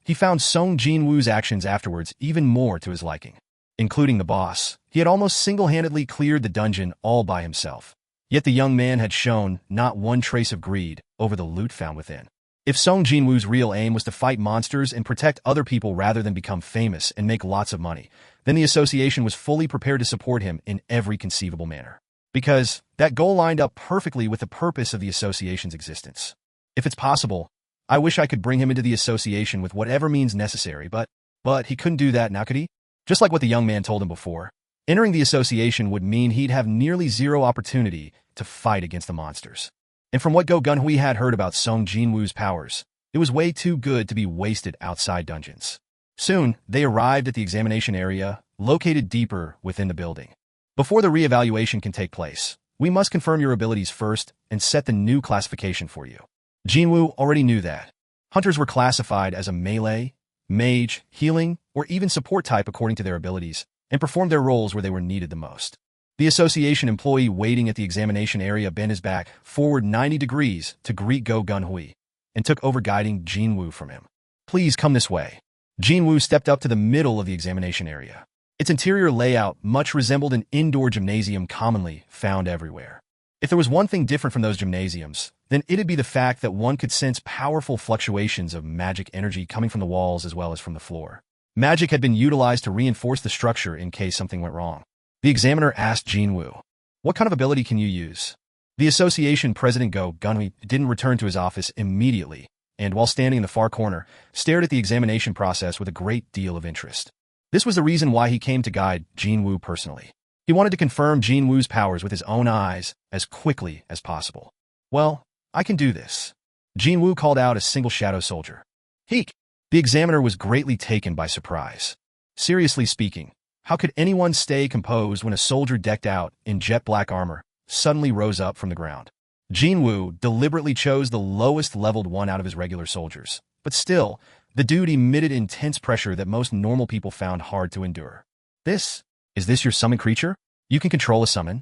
he found Sung Jin-Woo's actions afterwards even more to his liking. Including the boss, he had almost single-handedly cleared the dungeon all by himself. Yet the young man had shown not one trace of greed over the loot found within. If Sung Jin-Woo's real aim was to fight monsters and protect other people rather than become famous and make lots of money, then the association was fully prepared to support him in every conceivable manner. Because that goal lined up perfectly with the purpose of the association's existence. If it's possible, I wish I could bring him into the association with whatever means necessary, but But he couldn't do that now, could he? Just like what the young man told him before, entering the association would mean he'd have nearly zero opportunity to fight against the monsters. And from what Go Gun-Hui had heard about Sung Jin-Woo's powers, it was way too good to be wasted outside dungeons. Soon, they arrived at the examination area, located deeper within the building. Before the reevaluation can take place, we must confirm your abilities first and set the new classification for you. Jin Wu already knew that. Hunters were classified as a melee, mage, healing, or even support type according to their abilities, and performed their roles where they were needed the most. The association employee waiting at the examination area bent his back forward 90 degrees to greet Go Gun-Hui and took over guiding Jin Wu from him. Please come this way. Jin Wu stepped up to the middle of the examination area. Its interior layout much resembled an indoor gymnasium commonly found everywhere. If there was one thing different from those gymnasiums, then it'd be the fact that one could sense powerful fluctuations of magic energy coming from the walls as well as from the floor. Magic had been utilized to reinforce the structure in case something went wrong. The examiner asked Jin Wu, "What kind of ability can you use?" The association president Go Gun-Hui didn't return to his office immediately, and while standing in the far corner, stared at the examination process with a great deal of interest. This was the reason why he came to guide Jin Wu personally. He wanted to confirm Jin Wu's powers with his own eyes as quickly as possible. "Well, I can do this." Jin Wu called out a single shadow soldier. "Heek!" The examiner was greatly taken by surprise. Seriously speaking, how could anyone stay composed when a soldier decked out in jet black armor suddenly rose up from the ground? Jin Wu deliberately chose the lowest leveled one out of his regular soldiers, but still, the dude emitted intense pressure that most normal people found hard to endure. Is this your summon creature? You can control a summon?"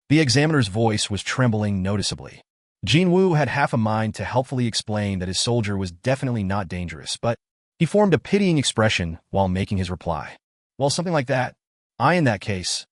The examiner's voice was trembling noticeably. Jin Wu had half a mind to helpfully explain that his soldier was definitely not dangerous, but he formed a pitying expression while making his reply. "Well, something like that. In that case.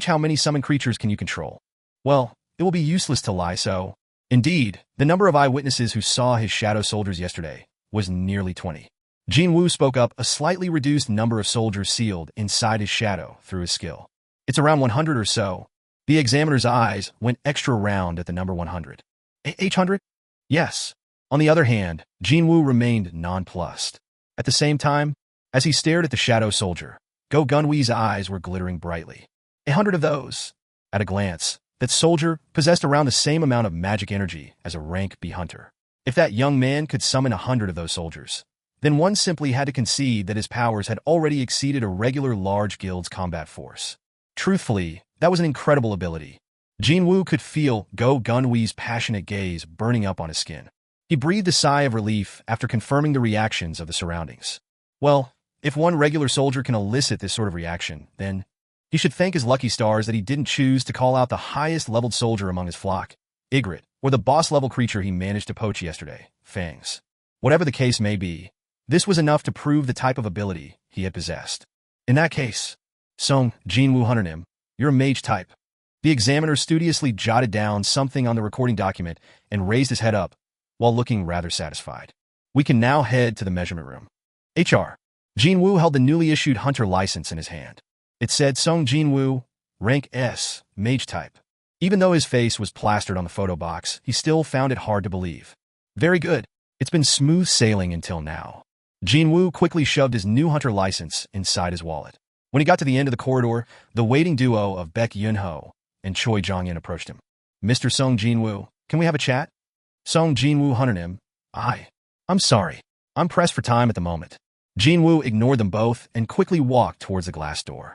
How many summon creatures can you control?" "Well, it will be useless to lie, so..." Indeed, the number of eyewitnesses who saw his shadow soldiers yesterday was nearly 20. Jin Wu spoke up a slightly reduced number of soldiers sealed inside his shadow through his skill. "It's around 100 or so." The examiner's eyes went extra round at the number 100. 800? Yes. On the other hand, Jin Wu remained nonplussed. At the same time, as he stared at the shadow soldier, Go Gun-Hui's eyes were glittering brightly. 100 of those. At a glance, that soldier possessed around the same amount of magic energy as a rank B hunter. If that young man could summon 100 of those soldiers, then one simply had to concede that his powers had already exceeded a regular large guild's combat force. Truthfully, that was an incredible ability. Jin Wu could feel Go Gun-Hui's passionate gaze burning up on his skin. He breathed a sigh of relief after confirming the reactions of the surroundings. Well, if one regular soldier can elicit this sort of reaction, then he should thank his lucky stars that he didn't choose to call out the highest-leveled soldier among his flock, Ygritte, or the boss-level creature he managed to poach yesterday, Fangs. Whatever the case may be, this was enough to prove the type of ability he had possessed. In that case, Sung Jin-Woo Hunternim, you're a mage type. The examiner studiously jotted down something on the recording document and raised his head up, while looking rather satisfied. We can now head to the measurement room. HR. Jin Wu held the newly issued hunter license in his hand. It said Sung Jin-Woo, rank S, mage type. Even though his face was plastered on the photo box, he still found it hard to believe. Very good. It's been smooth sailing until now. Jin Wu quickly shoved his new hunter license inside his wallet. When he got to the end of the corridor, the waiting duo of Baek Yun-ho and Choi Jong-in approached him. "Mr. Sung Jin-Woo, can we have a chat?" Sung Jin-Woo Hunternim, I'm sorry. I'm pressed for time at the moment. Jin Wu ignored them both and quickly walked towards the glass door.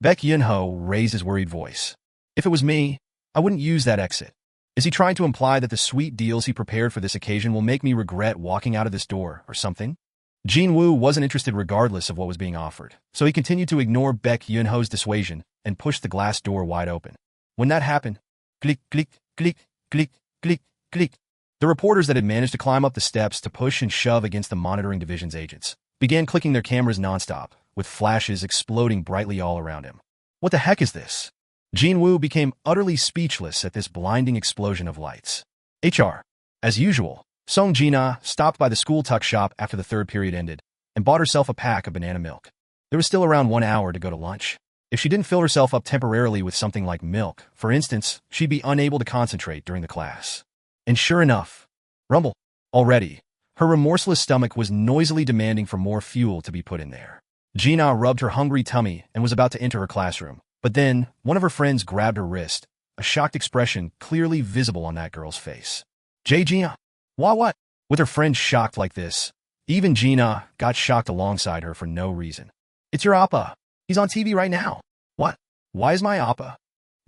Baek Yun-ho raised his worried voice. "If it was me, I wouldn't use that exit. Is he trying to imply that the sweet deals he prepared for this occasion will make me regret walking out of this door or something?" Jin Wu wasn't interested regardless of what was being offered, so he continued to ignore Baek Yun-ho's dissuasion and pushed the glass door wide open. When that happened, click, click, click, click, click, click. The reporters that had managed to climb up the steps to push and shove against the monitoring division's agents began clicking their cameras nonstop, with flashes exploding brightly all around him. What the heck is this? Jin Wu became utterly speechless at this blinding explosion of lights. HR. As usual, Sung Jina stopped by the school tuck shop after the third period ended and bought herself a pack of banana milk. There was still around 1 hour to go to lunch. If she didn't fill herself up temporarily with something like milk, for instance, she'd be unable to concentrate during the class. And sure enough, rumble. Already, Her remorseless stomach was noisily demanding for more fuel to be put in there. Gina rubbed her hungry tummy and was about to enter her classroom. But then, one of her friends grabbed her wrist, a shocked expression clearly visible on that girl's face. Gina? What? With her friend shocked like this, even Gina got shocked alongside her for no reason. It's your appa. He's on TV right now. What? Why is my appa?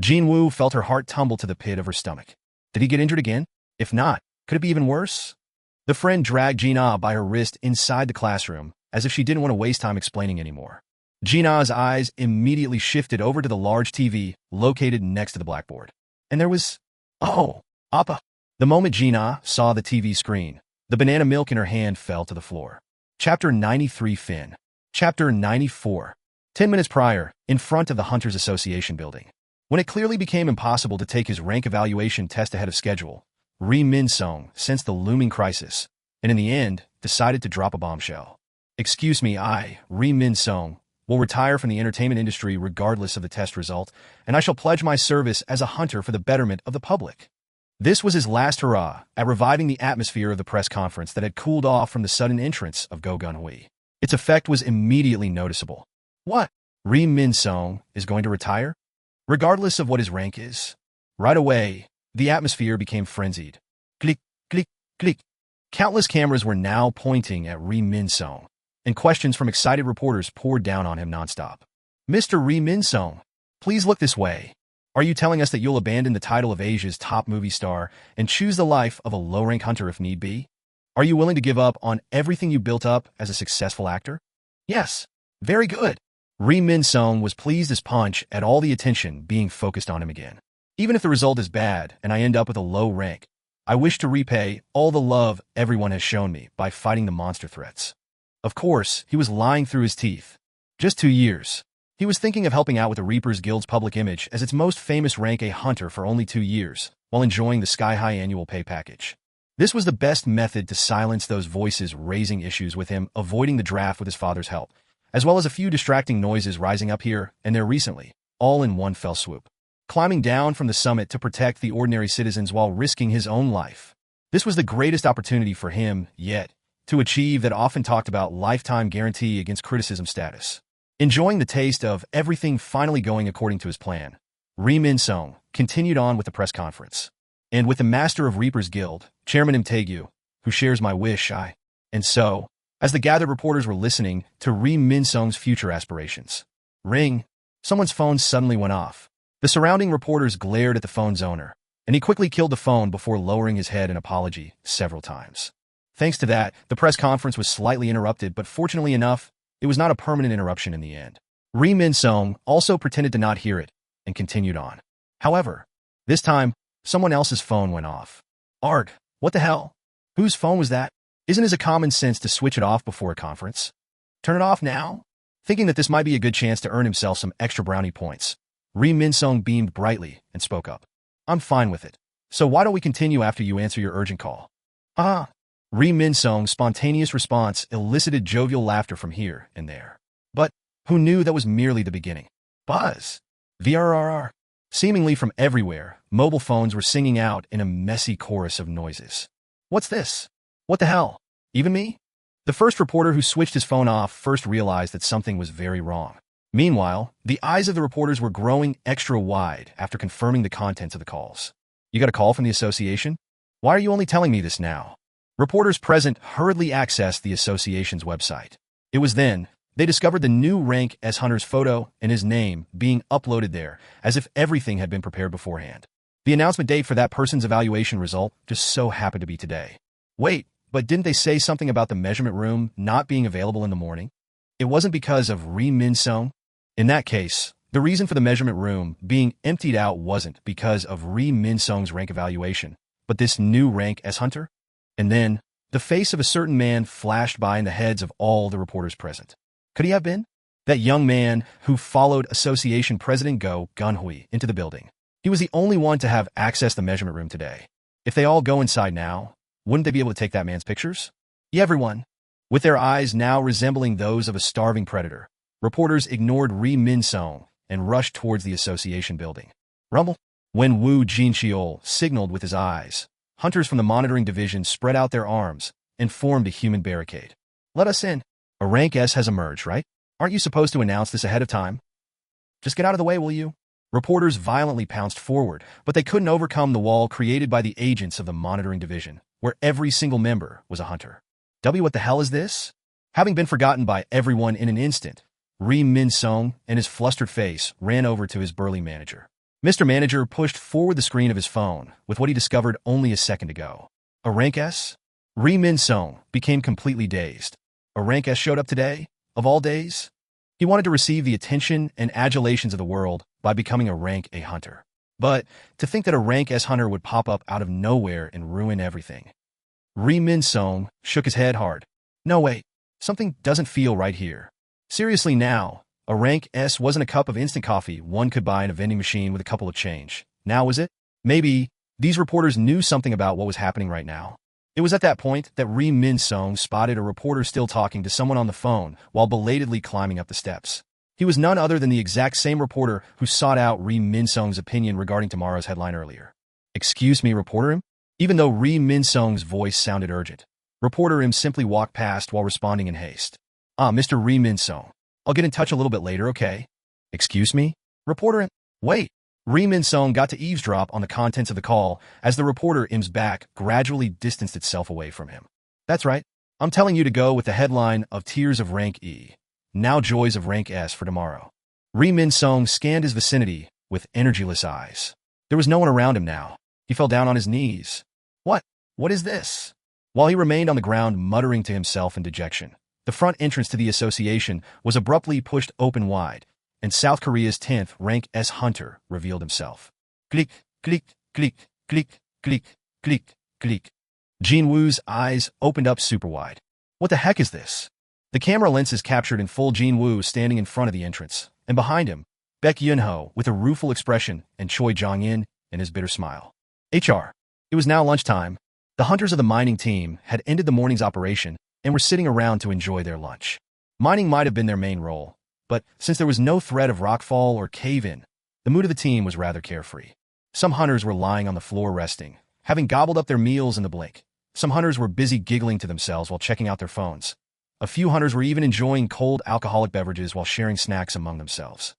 Jin Wu felt her heart tumble to the pit of her stomach. Did he get injured again? If not, could it be even worse? The friend dragged Gina by her wrist inside the classroom, as if she didn't want to waste time explaining anymore. Gina's eyes immediately shifted over to the large TV located next to the blackboard. And there was... Oh, appa. The moment Gina saw the TV screen, the banana milk in her hand fell to the floor. Chapter 93 Fin. Chapter 94. 10 minutes prior, in front of the Hunters Association building. When it clearly became impossible to take his rank evaluation test ahead of schedule, Ri Min-sung sensed the looming crisis, and in the end, decided to drop a bombshell. Excuse me, Ri Min-sung, will retire from the entertainment industry regardless of the test result, and I shall pledge my service as a hunter for the betterment of the public. This was his last hurrah at reviving the atmosphere of the press conference that had cooled off from the sudden entrance of Go Gun-hui. Its effect was immediately noticeable. What? Ri Min-sung is going to retire? Regardless of what his rank is. Right away, the atmosphere became frenzied. Click, click, click. Countless cameras were now pointing at Ri Min-sung, and questions from excited reporters poured down on him nonstop. Mr. Ri Min-sung, please look this way. Are you telling us that you'll abandon the title of Asia's top movie star and choose the life of a low-rank hunter if need be? Are you willing to give up on everything you built up as a successful actor? Yes. Very good. Ri Min-sung was pleased as punch at all the attention being focused on him again. Even if the result is bad and I end up with a low rank, I wish to repay all the love everyone has shown me by fighting the monster threats. Of course, he was lying through his teeth. Just 2 years. He was thinking of helping out with the Reapers Guild's public image as its most famous rank a hunter for only 2 years, while enjoying the sky-high annual pay package. This was the best method to silence those voices raising issues with him avoiding the draft with his father's help, as well as a few distracting noises rising up here and there recently, all in one fell swoop. Climbing down from the summit to protect the ordinary citizens while risking his own life. This was the greatest opportunity for him, yet, to achieve that often talked about lifetime guarantee against criticism status. Enjoying the taste of everything finally going according to his plan, Ri Min-sung continued on with the press conference. And with the master of Reapers Guild, Chairman Im Tae-gyu, who shares my wish, And so, as the gathered reporters were listening to Ri Min-sung's future aspirations. Ring. Someone's phone suddenly went off. The surrounding reporters glared at the phone's owner, and he quickly killed the phone before lowering his head in apology several times. Thanks to that, the press conference was slightly interrupted, but fortunately enough, it was not a permanent interruption in the end. Ri Min-sung also pretended to not hear it and continued on. However, this time, someone else's phone went off. Arg, what the hell? Whose phone was that? Isn't it a common sense to switch it off before a conference? Turn it off now? Thinking that this might be a good chance to earn himself some extra brownie points, Ri Min-sung beamed brightly and spoke up. I'm fine with it. So why don't we continue after you answer your urgent call? Ri Min-sung's spontaneous response elicited jovial laughter from here and there. But who knew that was merely the beginning? Buzz. VRRR. Seemingly from everywhere, mobile phones were singing out in a messy chorus of noises. What's this? What the hell? Even me? The first reporter who switched his phone off first realized that something was very wrong. Meanwhile, the eyes of the reporters were growing extra wide after confirming the contents of the calls. You got a call from the association? Why are you only telling me this now? Reporters present hurriedly accessed the association's website. It was then they discovered the new rank as hunter's photo and his name being uploaded there, as if everything had been prepared beforehand. The announcement date for that person's evaluation result just so happened to be today. Wait, but didn't they say something about the measurement room not being available in the morning? It wasn't because of Ri Min-sung? In that case, the reason for the measurement room being emptied out wasn't because of Ri Min-sung's rank evaluation, but this new rank as hunter? And then, the face of a certain man flashed by in the heads of all the reporters present. Could he have been? That young man who followed Association President Go Gun-hui into the building. He was the only one to have access to the measurement room today. If they all go inside now, wouldn't they be able to take that man's pictures? Yeah, everyone. With their eyes now resembling those of a starving predator, reporters ignored Ri Min-sung and rushed towards the association building. Rumble. When Wu Jinxiol signaled with his eyes, hunters from the monitoring division spread out their arms and formed a human barricade. Let us in. A rank S has emerged, right? Aren't you supposed to announce this ahead of time? Just get out of the way, will you? Reporters violently pounced forward, but they couldn't overcome the wall created by the agents of the monitoring division, where every single member was a hunter. What the hell is this? Having been forgotten by everyone in an instant, Ri Min-sung and his flustered face ran over to his burly manager. Mr. Manager pushed forward the screen of his phone with what he discovered only a second ago. A rank S? Ri Min-sung became completely dazed. A rank S showed up today? Of all days? He wanted to receive the attention and adulations of the world by becoming a rank A hunter. But to think that a rank S hunter would pop up out of nowhere and ruin everything. Ri Min-sung shook his head hard. No, wait. Something doesn't feel right here. Seriously now, a rank S wasn't a cup of instant coffee one could buy in a vending machine with a couple of change. Now was it? Maybe these reporters knew something about what was happening right now. It was at that point that Ri Min-sung spotted a reporter still talking to someone on the phone while belatedly climbing up the steps. He was none other than the exact same reporter who sought out Ri Min-sung's opinion regarding tomorrow's headline earlier. Excuse me, reporter Im? Even though Ri Min-sung's voice sounded urgent, reporter Im simply walked past while responding in haste. Mr. Ri Min-sung. I'll get in touch a little bit later, okay? Excuse me? Reporter Im? Wait. Ri Min-sung got to eavesdrop on the contents of the call as the reporter Im's back gradually distanced itself away from him. That's right. I'm telling you to go with the headline of Tears of Rank E. Now Joys of Rank S for tomorrow. Ri Min-sung scanned his vicinity with energyless eyes. There was no one around him now. He fell down on his knees. What is this? While he remained on the ground muttering to himself in dejection, the front entrance to the association was abruptly pushed open wide, and South Korea's 10th rank S hunter revealed himself. Click, click, click, click, click, click, click. Jin Woo's eyes opened up super wide. What the heck is this? The camera lenses captured in full Jin Wu standing in front of the entrance, and behind him, Baek Yun-ho with a rueful expression and Choi Jong-in and his bitter smile. HR. It was now lunchtime. The hunters of the mining team had ended the morning's operation and were sitting around to enjoy their lunch. Mining might have been their main role, but since there was no threat of rockfall or cave-in, the mood of the team was rather carefree. Some hunters were lying on the floor resting, having gobbled up their meals in the blink. Some hunters were busy giggling to themselves while checking out their phones. A few hunters were even enjoying cold alcoholic beverages while sharing snacks among themselves.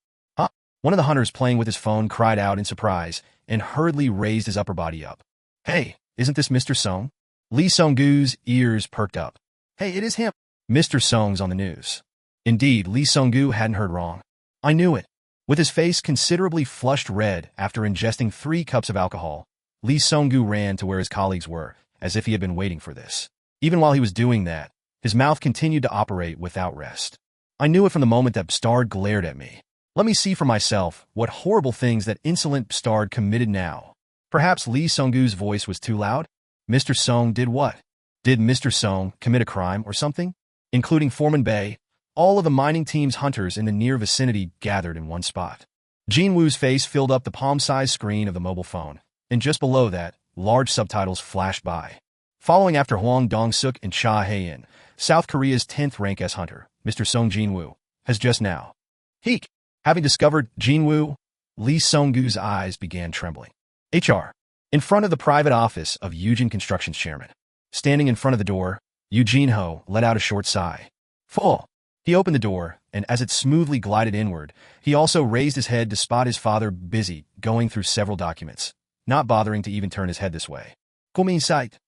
One of the hunters playing with his phone cried out in surprise and hurriedly raised his upper body up. Hey, isn't this Mr. Sung? Lee Sung-goo's ears perked up. Hey, it is him. Mr. Sung's on the news. Indeed, Lee Sung-goo hadn't heard wrong. I knew it. With his face considerably flushed red after ingesting 3 cups of alcohol, Lee Sung-goo ran to where his colleagues were, as if he had been waiting for this. Even while he was doing that, his mouth continued to operate without rest. I knew it from the moment that Bstard glared at me. Let me see for myself what horrible things that insolent Bstard committed now. Perhaps Lee Sung-goo's voice was too loud? Mr. Sung did what? Did Mr. Sung commit a crime or something? Including Foreman Bay, all of the mining team's hunters in the near vicinity gathered in one spot. Jin Woo's face filled up the palm-sized screen of the mobile phone, and just below that, large subtitles flashed by. Following after Hwang Dong-suk and Cha Hae-in, South Korea's 10th rank S hunter, Mr. Sung Jin-Woo, has just now. Heek! Having discovered Jin Wu, Lee Sung-goo's eyes began trembling. HR. In front of the private office of Eugene Construction's chairman. Standing in front of the door, Jin-ho let out a short sigh. Full. He opened the door, and as it smoothly glided inward, he also raised his head to spot his father busy going through several documents, not bothering to even turn his head this way. Kumin sight.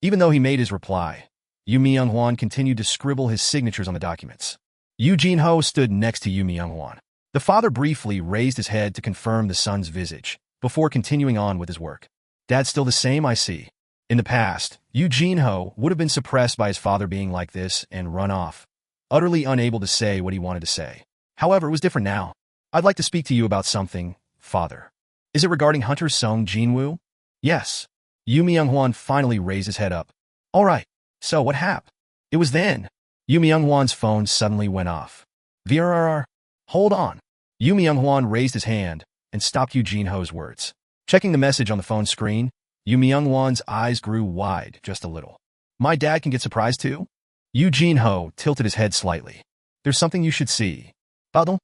Even though he made his reply, Yu Myung-hwan continued to scribble his signatures on the documents. Jin-ho stood next to Yu Myung-hwan. The father briefly raised his head to confirm the son's visage, before continuing on with his work. Dad's still the same, I see. In the past, Jin-ho would have been suppressed by his father being like this and run off, utterly unable to say what he wanted to say. However, it was different now. I'd like to speak to you about something, father. Is it regarding Hunter Sung Jin-woo? Yes. Yu Myung-hwan finally raised his head up. All right. So what happened? It was then. Yu Myung-hwan's phone suddenly went off. VRR. Hold on. Yu Myung-hwan raised his hand and stopped Jin-ho's words. Checking the message on the phone screen, Yu Myung-hwan's eyes grew wide just a little. My dad can get surprised too? Jin-ho tilted his head slightly. There's something you should see. Pardon?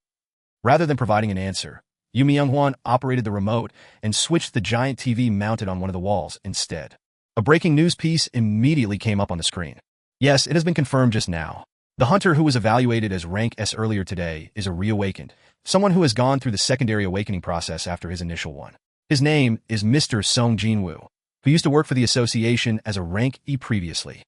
Rather than providing an answer, Yu Myung-hwan operated the remote and switched the giant TV mounted on one of the walls instead. A breaking news piece immediately came up on the screen. Yes, it has been confirmed just now. The hunter who was evaluated as rank S earlier today is a reawakened, someone who has gone through the secondary awakening process after his initial one. His name is Mr. Sung Jin-Woo, who used to work for the association as a rank E previously.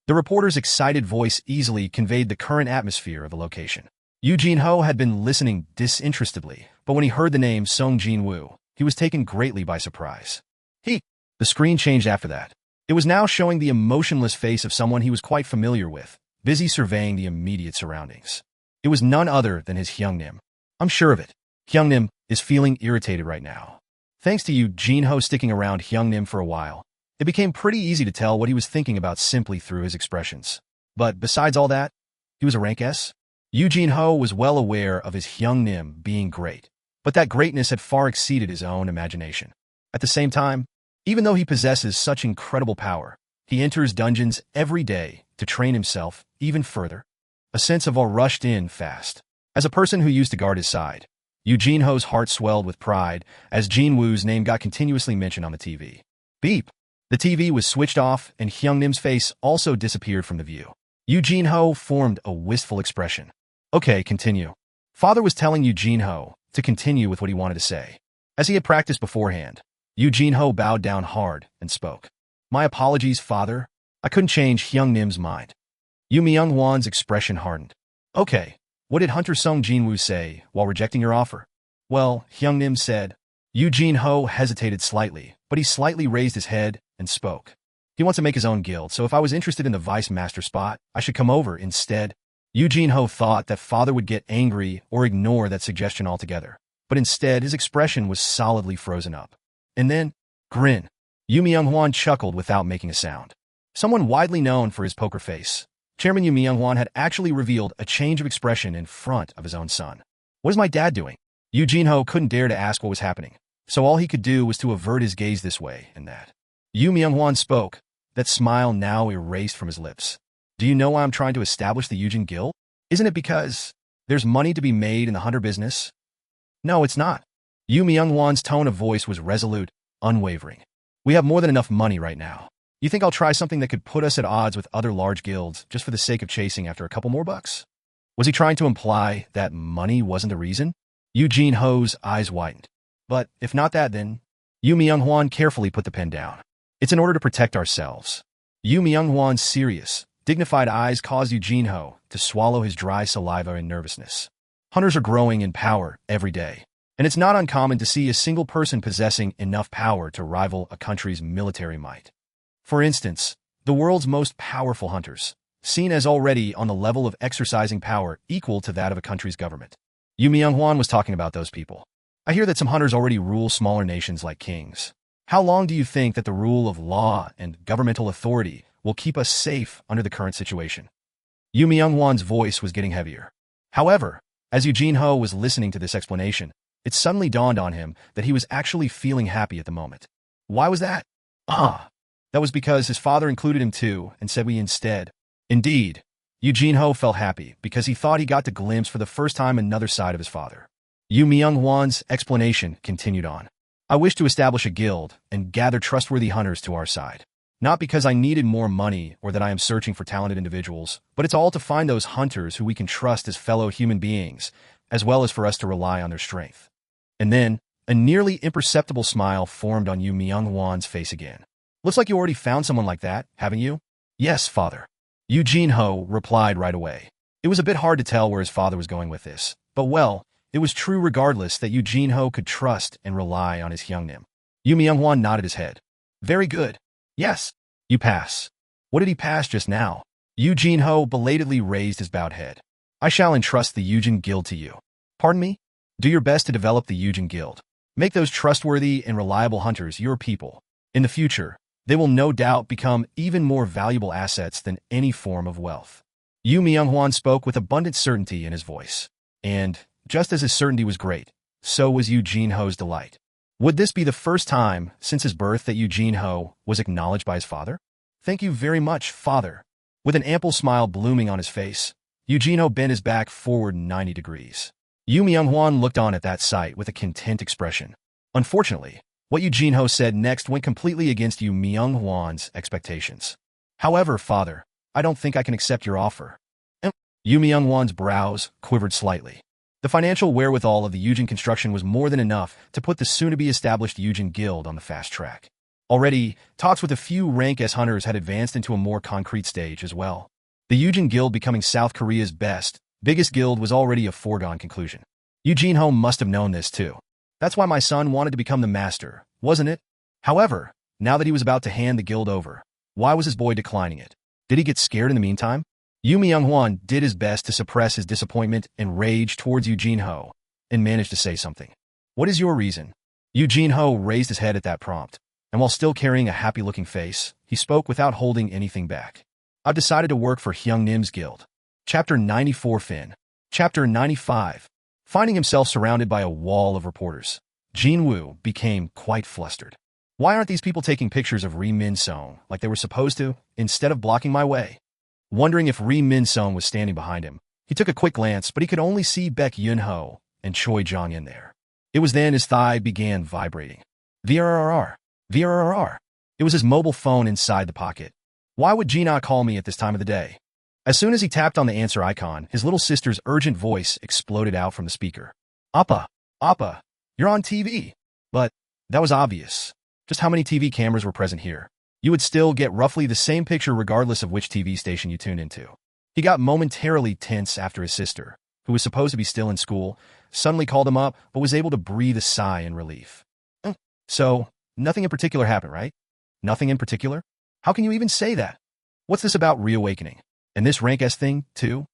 The reporter's excited voice easily conveyed the current atmosphere of the location. Yu Jin-ho had been listening disinterestedly, but when he heard the name Sung Jin-Woo, he was taken greatly by surprise. The screen changed after that. It was now showing the emotionless face of someone he was quite familiar with, busy surveying the immediate surroundings. It was none other than his Hyungnim. I'm sure of it. Hyungnim is feeling irritated right now. Thanks to Yu Jin-ho sticking around Hyungnim for a while, it became pretty easy to tell what he was thinking about simply through his expressions. But besides all that, he was a rank S. Yu Jin-ho was well aware of his Hyungnim being great, but that greatness had far exceeded his own imagination. At the same time, even though he possesses such incredible power, he enters dungeons every day to train himself even further. A sense of awe rushed in fast. As a person who used to guard his side, Yu Jin-ho's heart swelled with pride as Jin Woo's name got continuously mentioned on the TV. Beep! The TV was switched off and Hyungnim's face also disappeared from the view. Yu Jin-ho formed a wistful expression. Okay, continue. Father was telling Yu Jin-ho to continue with what he wanted to say. As he had practiced beforehand, Yu Jin-ho bowed down hard and spoke. My apologies, father. I couldn't change Hyungnim's mind. Yu Myung-hwan's expression hardened. Okay, what did Hunter Sung Jin-Woo say while rejecting your offer? Well, Hyungnim said. Yu Jin-ho hesitated slightly, but he slightly raised his head and spoke. He wants to make his own guild, so if I was interested in the vice master spot, I should come over instead. Yu Jin-ho thought that father would get angry or ignore that suggestion altogether, but instead his expression was solidly frozen up. And then, grin. Yu Myung-hwan chuckled without making a sound. Someone widely known for his poker face, Chairman Yu Myung-hwan had actually revealed a change of expression in front of his own son. What is my dad doing? Yu Jin-ho couldn't dare to ask what was happening, so all he could do was to avert his gaze this way and that. Yu Myung-hwan spoke, that smile now erased from his lips. Do you know why I'm trying to establish the Yujin Guild? Isn't it because there's money to be made in the hunter business? No, it's not. Yu Myung-hwan's tone of voice was resolute, unwavering. We have more than enough money right now. You think I'll try something that could put us at odds with other large guilds just for the sake of chasing after a couple more bucks? Was he trying to imply that money wasn't the reason? Yu Jin-ho's eyes widened. But if not that, then Yu Myung-hwan carefully put the pen down. It's in order to protect ourselves. Yu Myung-hwan's serious, dignified eyes caused Yu Jin-ho to swallow his dry saliva in nervousness. Hunters are growing in power every day, and it's not uncommon to see a single person possessing enough power to rival a country's military might. For instance, the world's most powerful hunters, seen as already on the level of exercising power equal to that of a country's government. Yu Myung-hwan was talking about those people. I hear that some hunters already rule smaller nations like kings. How long do you think that the rule of law and governmental authority will keep us safe under the current situation? Yu Myung-hwan's voice was getting heavier. However, as Yu Jin-ho was listening to this explanation, it suddenly dawned on him that he was actually feeling happy at the moment. Why was that? That was because his father included him too and said we instead. Indeed, Yu Jin-ho felt happy because he thought he got to glimpse for the first time another side of his father. Yu Myung-hwan's explanation continued on. I wish to establish a guild and gather trustworthy hunters to our side. Not because I needed more money or that I am searching for talented individuals, but it's all to find those hunters who we can trust as fellow human beings, as well as for us to rely on their strength. And then, a nearly imperceptible smile formed on Yu Myung-hwan's face again. Looks like you already found someone like that, haven't you? Yes, father. Yu Jin-ho replied right away. It was a bit hard to tell where his father was going with this, but well, it was true regardless that Yu Jin-ho could trust and rely on his Hyungnim. Yu Myung-hwan nodded his head. Very good. Yes. You pass. What did he pass just now? Yu Jin-ho belatedly raised his bowed head. I shall entrust the Yujin Guild to you. Pardon me? Do your best to develop the Yujin Guild. Make those trustworthy and reliable hunters your people. In the future, they will no doubt become even more valuable assets than any form of wealth. Yu Myung-hwan spoke with abundant certainty in his voice. And, just as his certainty was great, so was Yu Jin-ho's delight. Would this be the first time since his birth that Yu Jin-ho was acknowledged by his father? Thank you very much, father. With an ample smile blooming on his face, Yu Jin-ho bent his back forward 90 degrees. Yu Myung-hwan looked on at that sight with a content expression. Unfortunately, What Yu Jinho said next went completely against Yu Myung-hwan's expectations. However, father, I don't think I can accept your offer. Yu Myung-hwan's brows quivered slightly. The financial wherewithal of the Yujin construction was more than enough to put the soon-to-be-established Yujin Guild on the fast track. Already, talks with a few rank S hunters had advanced into a more concrete stage as well. The Yujin Guild becoming South Korea's biggest guild was already a foregone conclusion. Yu Jinho must have known this too. That's why my son wanted to become the master, wasn't it? However, now that he was about to hand the guild over, why was his boy declining it? Did he get scared in the meantime? Yu Myung-hwan did his best to suppress his disappointment and rage towards Yu Jinho, and managed to say something. What is your reason? Yu Jinho raised his head at that prompt, and while still carrying a happy-looking face, he spoke without holding anything back. I've decided to work for Hyungnim's guild. Chapter 94 Fin. Chapter 95. Finding himself surrounded by a wall of reporters, Jin Wu became quite flustered. Why aren't these people taking pictures of Ri Min-sung like they were supposed to, instead of blocking my way? Wondering if Ri Min-sung was standing behind him, he took a quick glance, but he could only see Baek Yun-ho and Choi Jong-in there. It was then his thigh began vibrating. VRRR. VRRR. It was his mobile phone inside the pocket. Why would Gina call me at this time of the day? As soon as he tapped on the answer icon, his little sister's urgent voice exploded out from the speaker. Appa, Appa, you're on TV. But that was obvious. Just how many TV cameras were present here? You would still get roughly the same picture regardless of which TV station you tuned into. He got momentarily tense after his sister, who was supposed to be still in school, suddenly called him up but was able to breathe a sigh in relief. So, nothing in particular happened, right? Nothing in particular? How can you even say that? What's this about reawakening? And this rank S thing, too?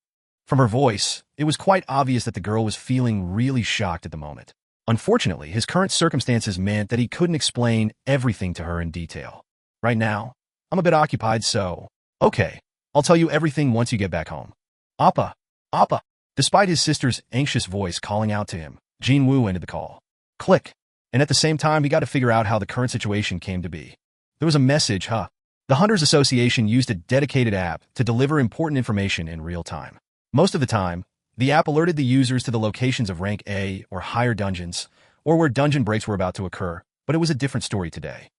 From her voice, it was quite obvious that the girl was feeling really shocked at the moment. Unfortunately, his current circumstances meant that he couldn't explain everything to her in detail. Right now, I'm a bit occupied, so... Okay, I'll tell you everything once you get back home. Appa, Appa. Despite his sister's anxious voice calling out to him, Jin Wu ended the call. Click. And at the same time, he got to figure out how the current situation came to be. There was a message, The Hunters Association used a dedicated app to deliver important information in real time. Most of the time, the app alerted the users to the locations of rank A or higher dungeons, or where dungeon breaks were about to occur, but it was a different story today.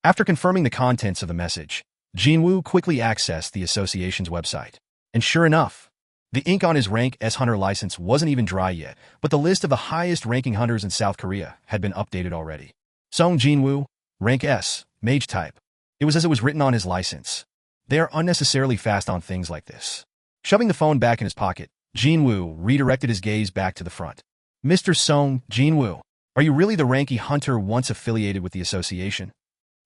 After confirming the contents of the message, Jin Wu quickly accessed the association's website. And sure enough, the ink on his rank S hunter license wasn't even dry yet, but the list of the highest-ranking hunters in South Korea had been updated already. Sung Jin-Woo, rank S, mage type. It was as it was written on his license. They are unnecessarily fast on things like this. Shoving the phone back in his pocket, Jin Wu redirected his gaze back to the front. Mr. Sung Jin-Woo, are you really the ranky hunter once affiliated with the association?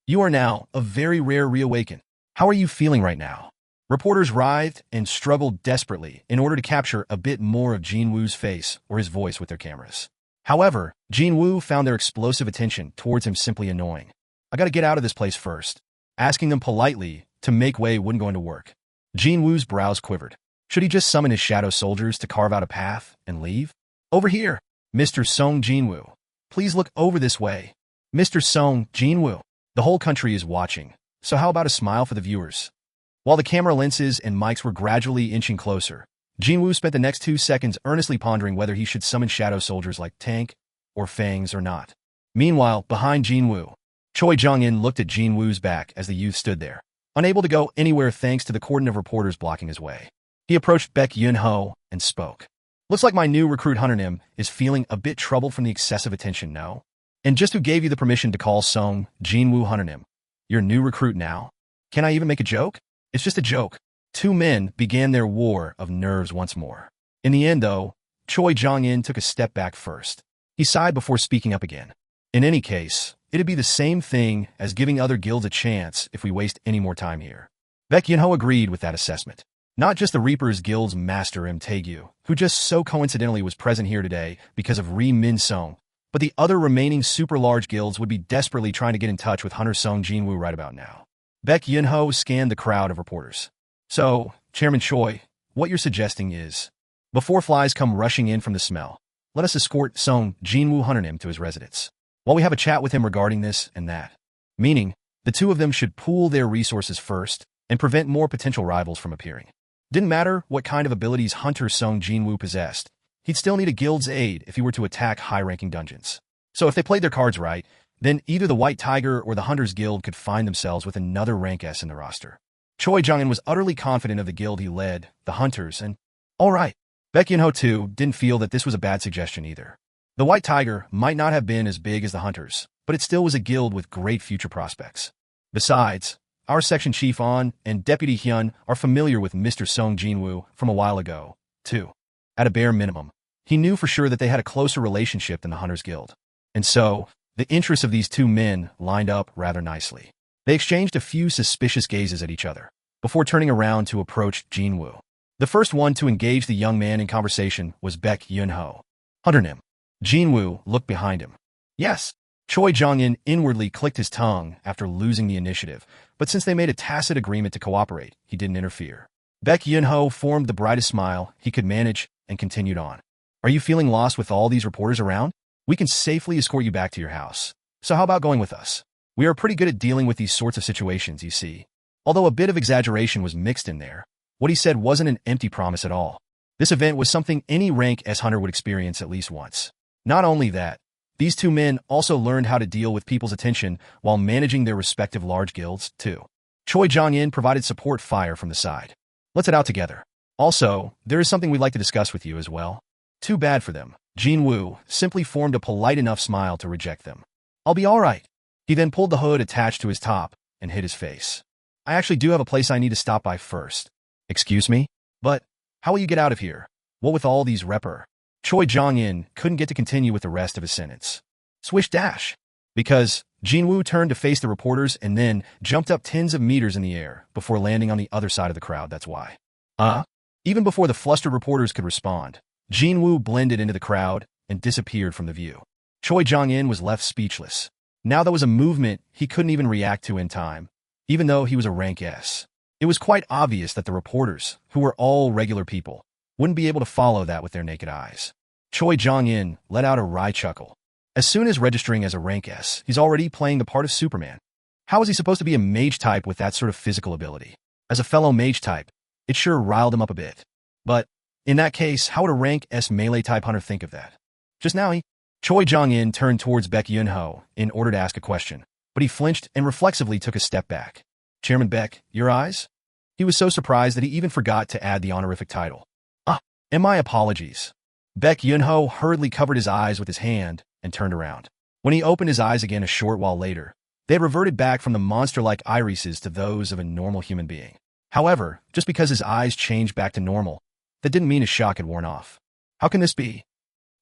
You are now a very rare reawaken. How are you feeling right now? Reporters writhed and struggled desperately in order to capture a bit more of Jin Woo's face or his voice with their cameras. However, Jin Wu found their explosive attention towards him simply annoying. I gotta get out of this place first. Asking them politely to make way wouldn't go into work. Jin Woo's brows quivered. Should he just summon his shadow soldiers to carve out a path and leave? Over here, Mr. Sung Jin-Woo. Please look over this way. Mr. Sung Jin-Woo. The whole country is watching, so how about a smile for the viewers? While the camera lenses and mics were gradually inching closer, Jin Wu spent the next 2 seconds earnestly pondering whether he should summon shadow soldiers like Tank or Fangs or not. Meanwhile, behind Jin Wu, Choi Jong-in looked at Jin Woo's back as the youth stood there, unable to go anywhere thanks to the cordon of reporters blocking his way. He approached Baek Yun-ho and spoke. Looks like my new recruit Hunter Nim is feeling a bit troubled from the excessive attention, no? And just who gave you the permission to call Sung Jin-Woo Hunter Nim? Your new recruit now? Can I even make a joke? It's just a joke. Two men began their war of nerves once more. In the end, though, Choi Jong-in took a step back first. He sighed before speaking up again. In any case, it'd be the same thing as giving other guilds a chance if we waste any more time here. Baek Yun-ho agreed with that assessment. Not just the Reapers Guild's master M. Taegyu, who just so coincidentally was present here today because of Ri Min-sung, but the other remaining super-large guilds would be desperately trying to get in touch with Hunter Sung Jin-Woo right about now. Baek Yun-ho scanned the crowd of reporters. So, Chairman Choi, what you're suggesting is, before flies come rushing in from the smell, let us escort Sung Jin-Woo Hunter Nim to his residence, while we have a chat with him regarding this and that. Meaning, the two of them should pool their resources first and prevent more potential rivals from appearing. Didn't matter what kind of abilities Hunter Sung Jin-Woo possessed, he'd still need a guild's aid if he were to attack high-ranking dungeons. So if they played their cards right, then either the White Tiger or the Hunters Guild could find themselves with another rank S in the roster. Choi Jong-in was utterly confident of the guild he led, the Hunters, and alright. Baek Yun-ho too didn't feel that this was a bad suggestion either. The White Tiger might not have been as big as the Hunters, but it still was a guild with great future prospects. Besides, our section chief On and Deputy Hyun are familiar with Mr. Sung Jin-Woo from a while ago, too. At a bare minimum, he knew for sure that they had a closer relationship than the Hunters Guild. And so, the interests of these two men lined up rather nicely. They exchanged a few suspicious gazes at each other, before turning around to approach Jin Wu. The first one to engage the young man in conversation was Baek Yun-ho. Hunter-nim. Jin Wu looked behind him. Yes. Choi Jong-in inwardly clicked his tongue after losing the initiative, but since they made a tacit agreement to cooperate, he didn't interfere. Baek Yun-ho formed the brightest smile he could manage and continued on. Are you feeling lost with all these reporters around? We can safely escort you back to your house. So how about going with us? We are pretty good at dealing with these sorts of situations, you see. Although a bit of exaggeration was mixed in there, what he said wasn't an empty promise at all. This event was something any rank S hunter would experience at least once. Not only that, these two men also learned how to deal with people's attention while managing their respective large guilds, too. Choi Jong-in provided support fire from the side. Let's head out together. Also, there is something we'd like to discuss with you as well. Too bad for them. Jin Wu simply formed a polite enough smile to reject them. I'll be alright. He then pulled the hood attached to his top and hid his face. I actually do have a place I need to stop by first. Excuse me? But how will you get out of here? What with all these repper? Choi Jong-in couldn't get to continue with the rest of his sentence. Swish dash. Because Jin Wu turned to face the reporters and then jumped up tens of meters in the air before landing on the other side of the crowd, that's why. Even before the flustered reporters could respond, Jin Wu blended into the crowd and disappeared from the view. Choi Jong-in was left speechless. Now there was a movement he couldn't even react to in time, even though he was a rank S. It was quite obvious that the reporters, who were all regular people, wouldn't be able to follow that with their naked eyes. Choi Jong-in let out a wry chuckle. As soon as registering as a rank S, he's already playing the part of Superman. How is he supposed to be a mage type with that sort of physical ability? As a fellow mage type, it sure riled him up a bit. But, in that case, how would a rank S melee type hunter think of that? Just now Choi Jong-in turned towards Baek Yun-ho in order to ask a question, but he flinched and reflexively took a step back. Chairman Baek, your eyes? He was so surprised that he even forgot to add the honorific title. And my apologies. Baek Yun-ho hurriedly covered his eyes with his hand and turned around. When he opened his eyes again a short while later, they had reverted back from the monster-like irises to those of a normal human being. However, just because his eyes changed back to normal, that didn't mean his shock had worn off. How can this be?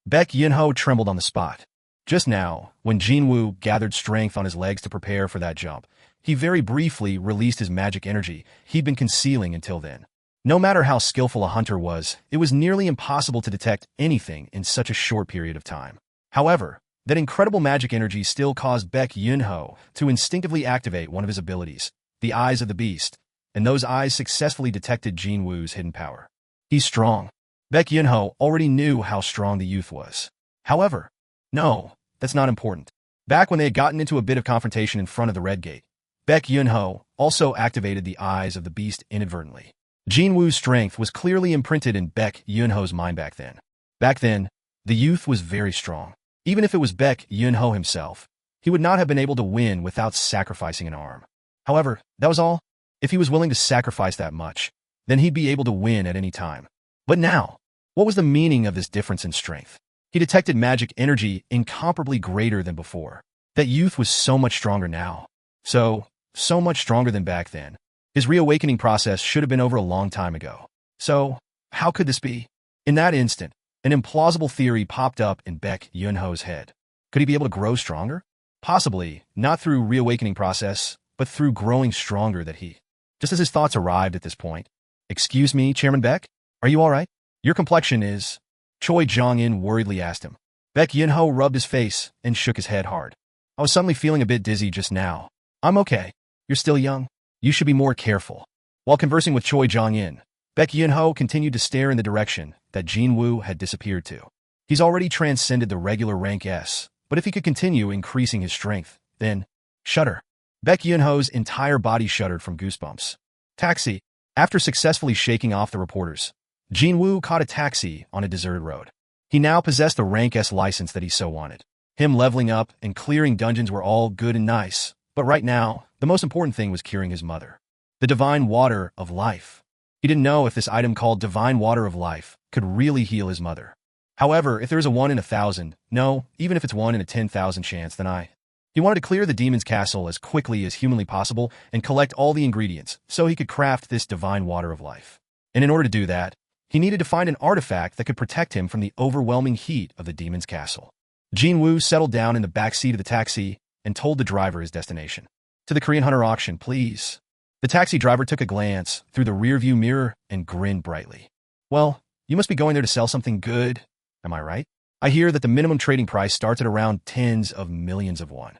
Baek Yun-ho trembled on the spot. Just now, when Jin Wu gathered strength on his legs to prepare for that jump, he very briefly released his magic energy he'd been concealing until then. No matter how skillful a hunter was, it was nearly impossible to detect anything in such a short period of time. However, that incredible magic energy still caused Baek Yun-ho to instinctively activate one of his abilities, the Eyes of the Beast, and those eyes successfully detected Jin Wu's hidden power. He's strong. Baek Yun-ho already knew how strong the youth was. However, no, that's not important. Back when they had gotten into a bit of confrontation in front of the Red Gate, Baek Yun-ho also activated the Eyes of the Beast inadvertently. Jin Wu's strength was clearly imprinted in Baek Yun-ho's mind back then. Back then, the youth was very strong. Even if it was Baek Yun-ho himself, he would not have been able to win without sacrificing an arm. However, that was all. If he was willing to sacrifice that much, then he'd be able to win at any time. But now, what was the meaning of this difference in strength? He detected magic energy incomparably greater than before. That youth was so much stronger now. So much stronger than back then. His reawakening process should have been over a long time ago. So, how could this be? In that instant, an implausible theory popped up in Baek Yun-ho's head. Could he be able to grow stronger? Possibly, not through reawakening process, but through growing stronger that he. Just as his thoughts arrived at this point, "Excuse me, Chairman Baek? Are you alright? Your complexion is..." Choi Jong-in worriedly asked him. Baek Yun-ho rubbed his face and shook his head hard. "I was suddenly feeling a bit dizzy just now. I'm okay. You're still young. You should be more careful." While conversing with Choi Jong-in, Baek Yun-ho continued to stare in the direction that Jin Wu had disappeared to. He's already transcended the regular rank S, but if he could continue increasing his strength, then... Shudder. Baek Yun-ho's entire body shuddered from goosebumps. Taxi. After successfully shaking off the reporters, Jin Wu caught a taxi on a deserted road. He now possessed the rank S license that he so wanted. Him leveling up and clearing dungeons were all good and nice, but right now, the most important thing was curing his mother. The divine water of life. He didn't know if this item called divine water of life could really heal his mother. However, if there's a 1 in 1,000, no, even if it's 1 in a 10,000 chance, then He wanted to clear the demon's castle as quickly as humanly possible and collect all the ingredients so he could craft this divine water of life. And in order to do that, he needed to find an artifact that could protect him from the overwhelming heat of the demon's castle. Jin Wu settled down in the back seat of the taxi and told the driver his destination. To the Korean Hunter auction, please. The taxi driver took a glance through the rearview mirror and grinned brightly. Well, you must be going there to sell something good, am I right? I hear that the minimum trading price starts at around tens of millions of won.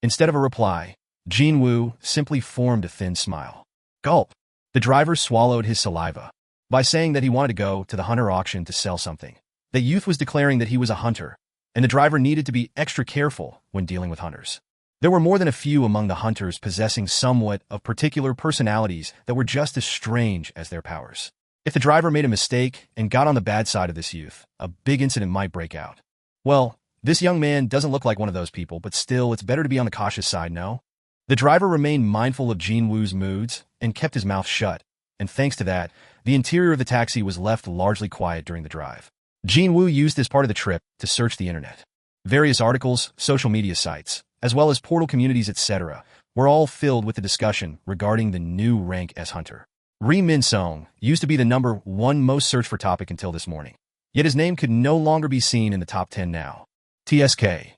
Instead of a reply, Jin Wu simply formed a thin smile. Gulp. The driver swallowed his saliva. By saying that he wanted to go to the hunter auction to sell something, the youth was declaring that he was a hunter, and the driver needed to be extra careful when dealing with hunters. There were more than a few among the hunters possessing somewhat of particular personalities that were just as strange as their powers. If the driver made a mistake and got on the bad side of this youth, a big incident might break out. Well, this young man doesn't look like one of those people, but still, it's better to be on the cautious side, no? The driver remained mindful of Jin Wu's moods and kept his mouth shut, and thanks to that, the interior of the taxi was left largely quiet during the drive. Jin Wu used this part of the trip to search the internet. Various articles, social media sites, as well as portal communities, etc., were all filled with the discussion regarding the new rank S hunter. Ri Min-sung used to be the #1 most searched for topic until this morning. Yet his name could no longer be seen in the top 10 now. TSK.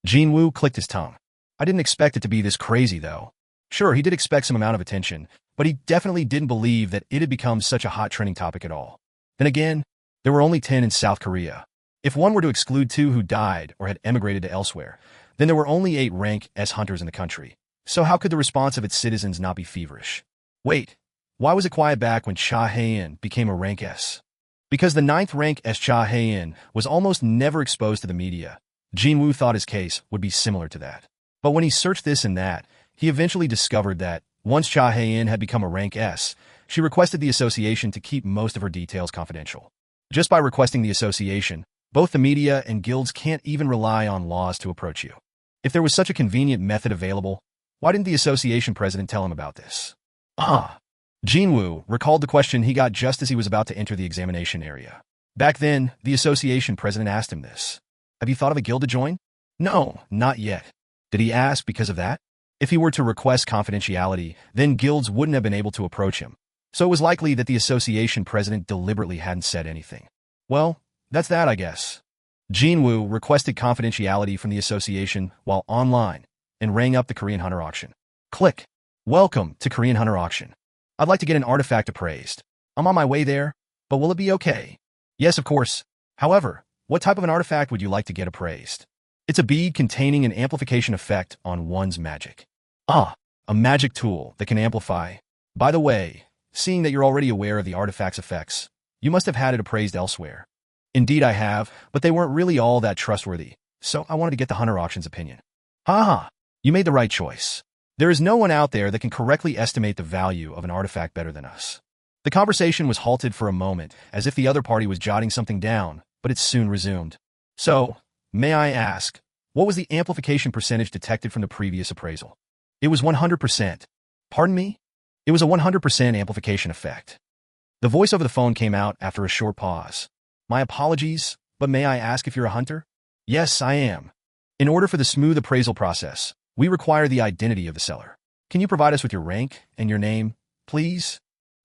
Jin Wu clicked his tongue. I didn't expect it to be this crazy, though. Sure, he did expect some amount of attention, but he definitely didn't believe that it had become such a hot trending topic at all. Then again, there were only 10 in South Korea. If one were to exclude 2 who died or had emigrated to elsewhere, then there were only 8 rank S hunters in the country. So how could the response of its citizens not be feverish? Wait, why was it quiet back when Cha Hae-in became a rank S? Because the 9th rank S Cha Hae-in was almost never exposed to the media, Jin Wu thought his case would be similar to that. But when he searched this and that, he eventually discovered that, once Cha Hae-in had become a rank S, she requested the association to keep most of her details confidential. Just by requesting the association, both the media and guilds can't even rely on laws to approach you. If there was such a convenient method available, why didn't the association president tell him about this? Jin Wu recalled the question he got just as he was about to enter the examination area. Back then, the association president asked him this. Have you thought of a guild to join? No, not yet. Did he ask because of that? If he were to request confidentiality, then guilds wouldn't have been able to approach him. So it was likely that the association president deliberately hadn't said anything. Well, that's that, I guess. Jin Wu requested confidentiality from the association while online and rang up the Korean Hunter auction. Click. Welcome to Korean Hunter auction. I'd like to get an artifact appraised. I'm on my way there, but will it be okay? Yes, of course. However, what type of an artifact would you like to get appraised? It's a bead containing an amplification effect on one's magic. A magic tool that can amplify. By the way, seeing that you're already aware of the artifact's effects, you must have had it appraised elsewhere. Indeed I have, but they weren't really all that trustworthy, so I wanted to get the Hunter auction's opinion. You made the right choice. There is no one out there that can correctly estimate the value of an artifact better than us. The conversation was halted for a moment, as if the other party was jotting something down, but it soon resumed. So, may I ask, what was the amplification percentage detected from the previous appraisal? It was 100%. Pardon me? It was a 100% amplification effect. The voice over the phone came out after a short pause. My apologies, but may I ask if you're a hunter? Yes, I am. In order for the smooth appraisal process, we require the identity of the seller. Can you provide us with your rank and your name, please?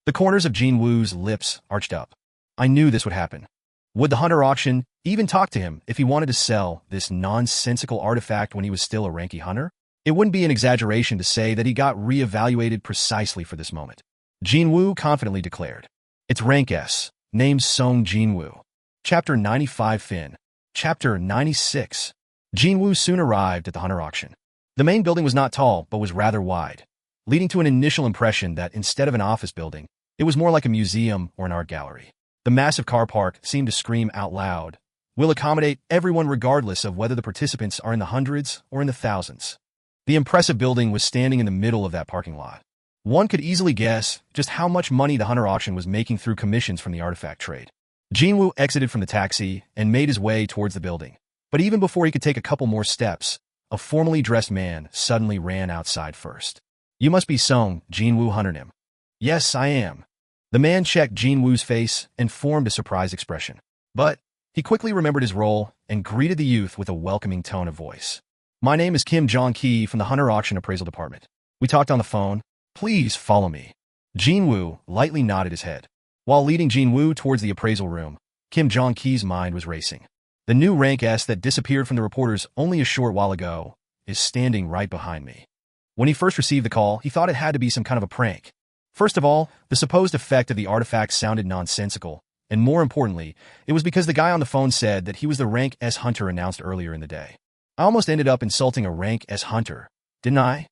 The corners of Jin Wu's lips arched up. I knew this would happen. Would the hunter auction even talk to him if he wanted to sell this nonsensical artifact when he was still a ranky hunter? It wouldn't be an exaggeration to say that he got re-evaluated precisely for this moment. Jin Wu confidently declared. It's rank S, named Sung Jin-Woo. Chapter 95 Fin. Chapter 96. Jin Wu soon arrived at the hunter auction. The main building was not tall, but was rather wide, leading to an initial impression that instead of an office building, it was more like a museum or an art gallery. The massive car park seemed to scream out loud, "We'll accommodate everyone regardless of whether the participants are in the hundreds or in the thousands." The impressive building was standing in the middle of that parking lot. One could easily guess just how much money the hunter auction was making through commissions from the artifact trade. Jin Wu exited from the taxi and made his way towards the building. But even before he could take a couple more steps, a formally dressed man suddenly ran outside first. "You must be Sung Jin-Woo," hunted him. "Yes, I am." The man checked Jin Woo's face and formed a surprised expression. But he quickly remembered his role and greeted the youth with a welcoming tone of voice. "My name is Kim Jong-ki from the Hunter Auction Appraisal Department. We talked on the phone. Please follow me." Jin Wu lightly nodded his head. While leading Jin Wu towards the appraisal room, Kim Jong-ki's mind was racing. The new rank S that disappeared from the reporters only a short while ago is standing right behind me. When he first received the call, he thought it had to be some kind of a prank. First of all, the supposed effect of the artifact sounded nonsensical, and more importantly, it was because the guy on the phone said that he was the rank S hunter announced earlier in the day. I almost ended up insulting a rank S hunter, didn't I?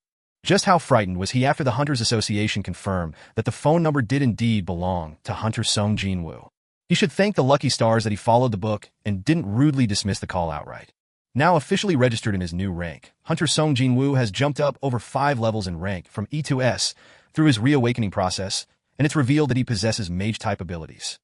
Just how frightened was he after the Hunters Association confirmed that the phone number did indeed belong to Hunter Sung Jin-Woo. He should thank the lucky stars that he followed the book and didn't rudely dismiss the call outright. Now officially registered in his new rank, Hunter Sung Jin-Woo has jumped up over 5 levels in rank from E to S through his reawakening process, and it's revealed that he possesses mage-type abilities.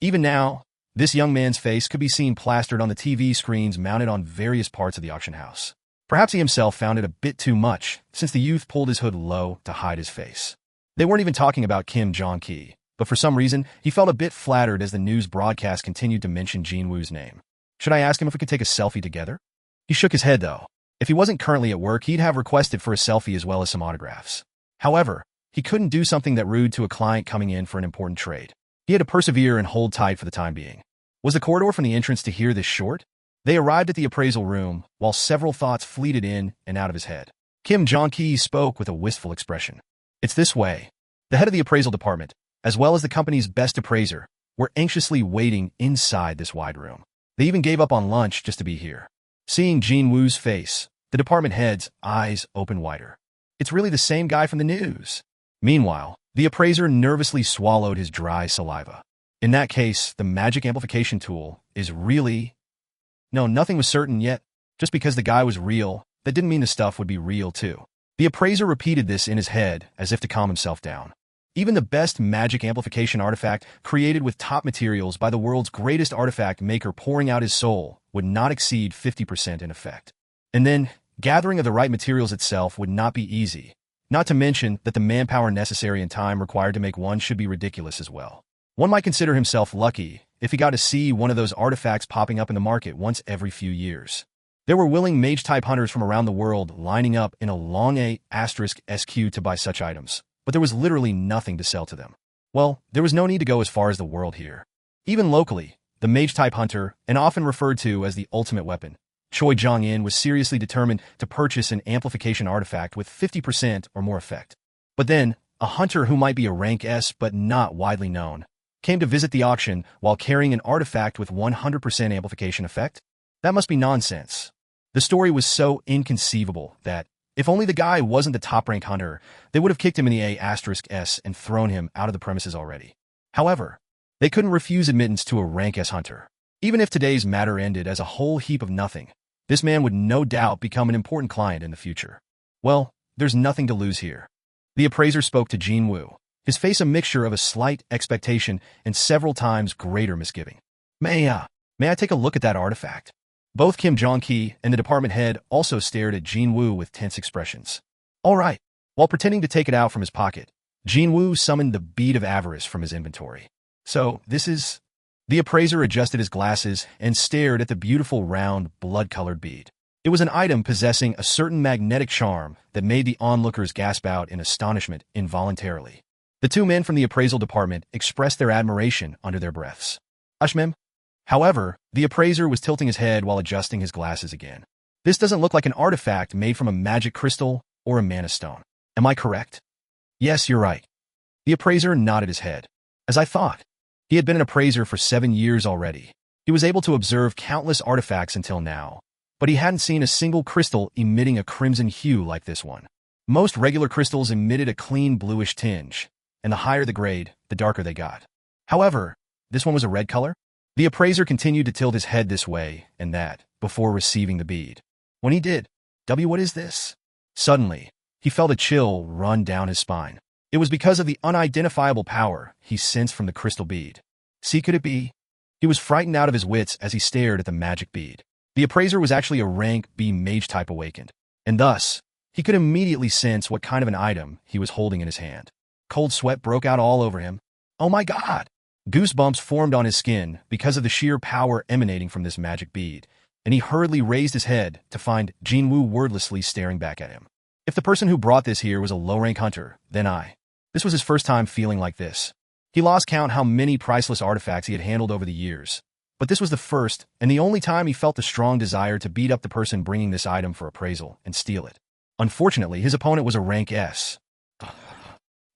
Even now, this young man's face could be seen plastered on the TV screens mounted on various parts of the auction house. Perhaps he himself found it a bit too much, since the youth pulled his hood low to hide his face. They weren't even talking about Kim Jong-ki, but for some reason, he felt a bit flattered as the news broadcast continued to mention Jin Woo's name. Should I ask him if we could take a selfie together? He shook his head, though. If he wasn't currently at work, he'd have requested for a selfie as well as some autographs. However, he couldn't do something that rude to a client coming in for an important trade. He had to persevere and hold tight for the time being. Was the corridor from the entrance to here this short? They arrived at the appraisal room, while several thoughts fleeted in and out of his head. Kim Jong-ki spoke with a wistful expression. "It's this way." The head of the appraisal department, as well as the company's best appraiser, were anxiously waiting inside this wide room. They even gave up on lunch just to be here. Seeing Jin Woo's face, the department head's eyes opened wider. It's really the same guy from the news. Meanwhile, the appraiser nervously swallowed his dry saliva. In that case, the magic amplification tool is really... No, nothing was certain yet. Just because the guy was real, that didn't mean the stuff would be real too. The appraiser repeated this in his head as if to calm himself down. Even the best magic amplification artifact created with top materials by the world's greatest artifact maker pouring out his soul would not exceed 50% in effect. And then, gathering of the right materials itself would not be easy. Not to mention that the manpower necessary and time required to make one should be ridiculous as well. One might consider himself lucky if he got to see one of those artifacts popping up in the market once every few years. There were willing mage-type hunters from around the world lining up in a long A*SQ to buy such items, but there was literally nothing to sell to them. Well, there was no need to go as far as the world here. Even locally, the mage-type hunter, and often referred to as the ultimate weapon, Choi Jong-in was seriously determined to purchase an amplification artifact with 50% or more effect. But then, a hunter who might be a rank S but not widely known, came to visit the auction while carrying an artifact with 100% amplification effect? That must be nonsense. The story was so inconceivable that, if only the guy wasn't the top-rank hunter, they would have kicked him in the A*S and thrown him out of the premises already. However, they couldn't refuse admittance to a rank S hunter. Even if today's matter ended as a whole heap of nothing, this man would no doubt become an important client in the future. Well, there's nothing to lose here. The appraiser spoke to Jin Wu, his face a mixture of a slight expectation and several times greater misgiving. May I take a look at that artifact?" Both Kim Jong-ki and the department head also stared at Jin Wu with tense expressions. All right. While pretending to take it out from his pocket, Jin Wu summoned the bead of avarice from his inventory. "So, this is..." The appraiser adjusted his glasses and stared at the beautiful round, blood-colored bead. It was an item possessing a certain magnetic charm that made the onlookers gasp out in astonishment involuntarily. The two men from the appraisal department expressed their admiration under their breaths. Ashmem. However, the appraiser was tilting his head while adjusting his glasses again. "This doesn't look like an artifact made from a magic crystal or a mana stone. Am I correct?" "Yes, you're right." The appraiser nodded his head. "As I thought." He had been an appraiser for 7 years already. He was able to observe countless artifacts until now, but he hadn't seen a single crystal emitting a crimson hue like this one. Most regular crystals emitted a clean bluish tinge, and the higher the grade, the darker they got. However, this one was a red color? The appraiser continued to tilt his head this way and that before receiving the bead. When he did, what is this?" Suddenly, he felt a chill run down his spine. It was because of the unidentifiable power he sensed from the crystal bead. See, could it be? He was frightened out of his wits as he stared at the magic bead. The appraiser was actually a rank B mage type awakened, and thus, he could immediately sense what kind of an item he was holding in his hand. Cold sweat broke out all over him. Oh my god! Goosebumps formed on his skin because of the sheer power emanating from this magic bead, and he hurriedly raised his head to find Jin Wu wordlessly staring back at him. If the person who brought this here was a low-rank hunter, then This was his first time feeling like this. He lost count how many priceless artifacts he had handled over the years, but this was the first and the only time he felt the strong desire to beat up the person bringing this item for appraisal and steal it. Unfortunately, his opponent was a rank S.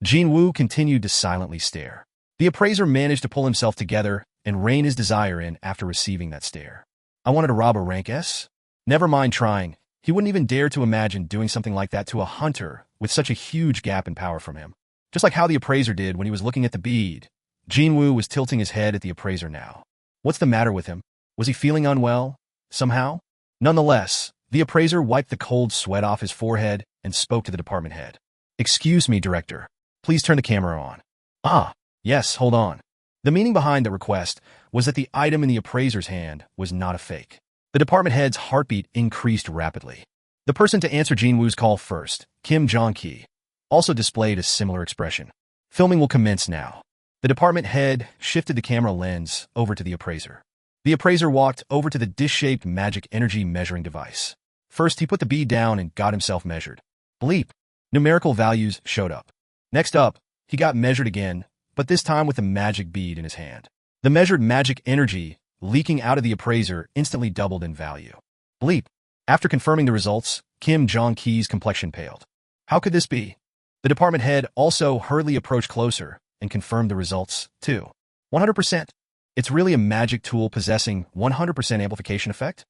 Jin Wu continued to silently stare. The appraiser managed to pull himself together and rein his desire in after receiving that stare. I wanted to rob a rank S? Never mind trying. He wouldn't even dare to imagine doing something like that to a hunter with such a huge gap in power from him. Just like how the appraiser did when he was looking at the bead, Jin Wu was tilting his head at the appraiser now. What's the matter with him? Was he feeling unwell? Somehow? Nonetheless, the appraiser wiped the cold sweat off his forehead and spoke to the department head. Excuse me, Director. Please turn the camera on. Yes, hold on. The meaning behind the request was that the item in the appraiser's hand was not a fake. The department head's heartbeat increased rapidly. The person to answer Jin Wu's call first, Kim Jong-ki, also displayed a similar expression. Filming will commence now. The department head shifted the camera lens over to the appraiser. The appraiser walked over to the dish-shaped magic energy measuring device. First, he put the bead down and got himself measured. Bleep. Numerical values showed up. Next up, he got measured again, but this time with the magic bead in his hand. The measured magic energy leaking out of the appraiser instantly doubled in value. Bleep. After confirming the results, Kim Jong-ki's complexion paled. How could this be? The department head also hurriedly approached closer and confirmed the results, too. 100%. It's really a magic tool possessing 100% amplification effect?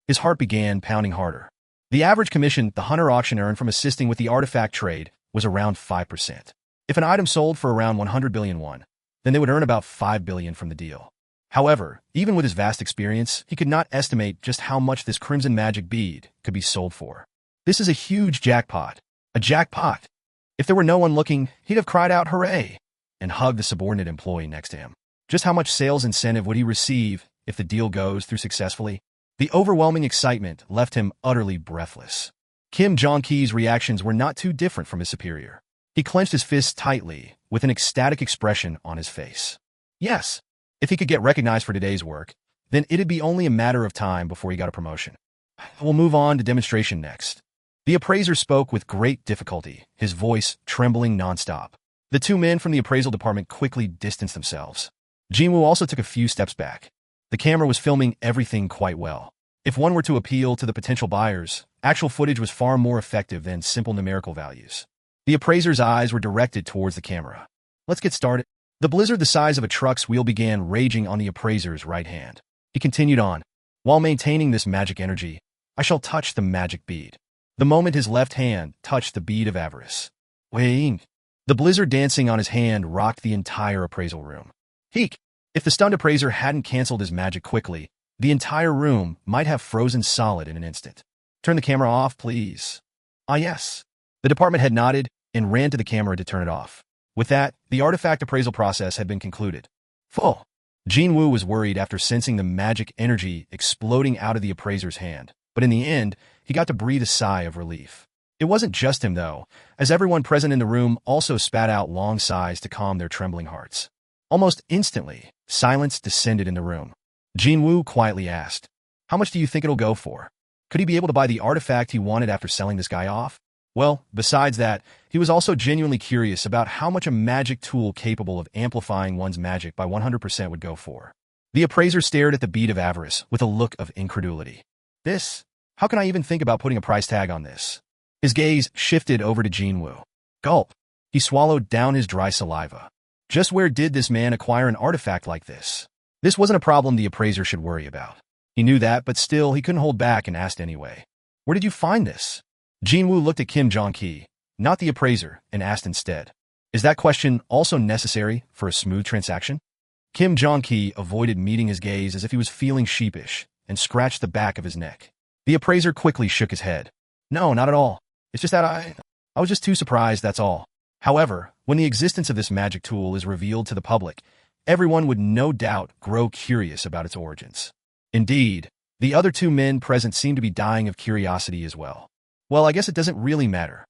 His heart began pounding harder. The average commission the hunter auction earned from assisting with the artifact trade was around 5%. If an item sold for around 100 billion won, then they would earn about 5 billion from the deal. However, even with his vast experience, he could not estimate just how much this crimson magic bead could be sold for. This is a huge jackpot. A jackpot. If there were no one looking, he'd have cried out hooray and hugged the subordinate employee next to him. Just how much sales incentive would he receive if the deal goes through successfully? The overwhelming excitement left him utterly breathless. Kim Jong-ki's reactions were not too different from his superior. He clenched his fists tightly, with an ecstatic expression on his face. Yes, if he could get recognized for today's work, then it'd be only a matter of time before he got a promotion. We'll move on to demonstration next. The appraiser spoke with great difficulty, his voice trembling nonstop. The two men from the appraisal department quickly distanced themselves. Jin Wu also took a few steps back. The camera was filming everything quite well. If one were to appeal to the potential buyers, actual footage was far more effective than simple numerical values. The appraiser's eyes were directed towards the camera. Let's get started. The blizzard the size of a truck's wheel began raging on the appraiser's right hand. He continued on. While maintaining this magic energy, I shall touch the magic bead. The moment his left hand touched the bead of avarice. Wait. The blizzard dancing on his hand rocked the entire appraisal room. Heek! If the stunned appraiser hadn't canceled his magic quickly, the entire room might have frozen solid in an instant. Turn the camera off, please. Yes. The department head nodded and ran to the camera to turn it off. With that, the artifact appraisal process had been concluded. Full. Jin Wu was worried after sensing the magic energy exploding out of the appraiser's hand, but in the end, he got to breathe a sigh of relief. It wasn't just him, though, as everyone present in the room also spat out long sighs to calm their trembling hearts. Almost instantly, silence descended in the room. Jin Wu quietly asked, "How much do you think it'll go for? Could he be able to buy the artifact he wanted after selling this guy off?" Well, besides that, he was also genuinely curious about how much a magic tool capable of amplifying one's magic by 100% would go for. The appraiser stared at the bead of avarice with a look of incredulity. This? How can I even think about putting a price tag on this? His gaze shifted over to Jin Wu. Gulp. He swallowed down his dry saliva. Just where did this man acquire an artifact like this? This wasn't a problem the appraiser should worry about. He knew that, but still, he couldn't hold back and asked anyway. Where did you find this? Jin Wu looked at Kim Jong-ki, not the appraiser, and asked instead, "Is that question also necessary for a smooth transaction?" Kim Jong-ki avoided meeting his gaze as if he was feeling sheepish and scratched the back of his neck. The appraiser quickly shook his head. "No, not at all. It's just that I was just too surprised, that's all." However, when the existence of this magic tool is revealed to the public, everyone would no doubt grow curious about its origins. Indeed, The other two men present seemed to be dying of curiosity as well. Well, I guess it doesn't really matter.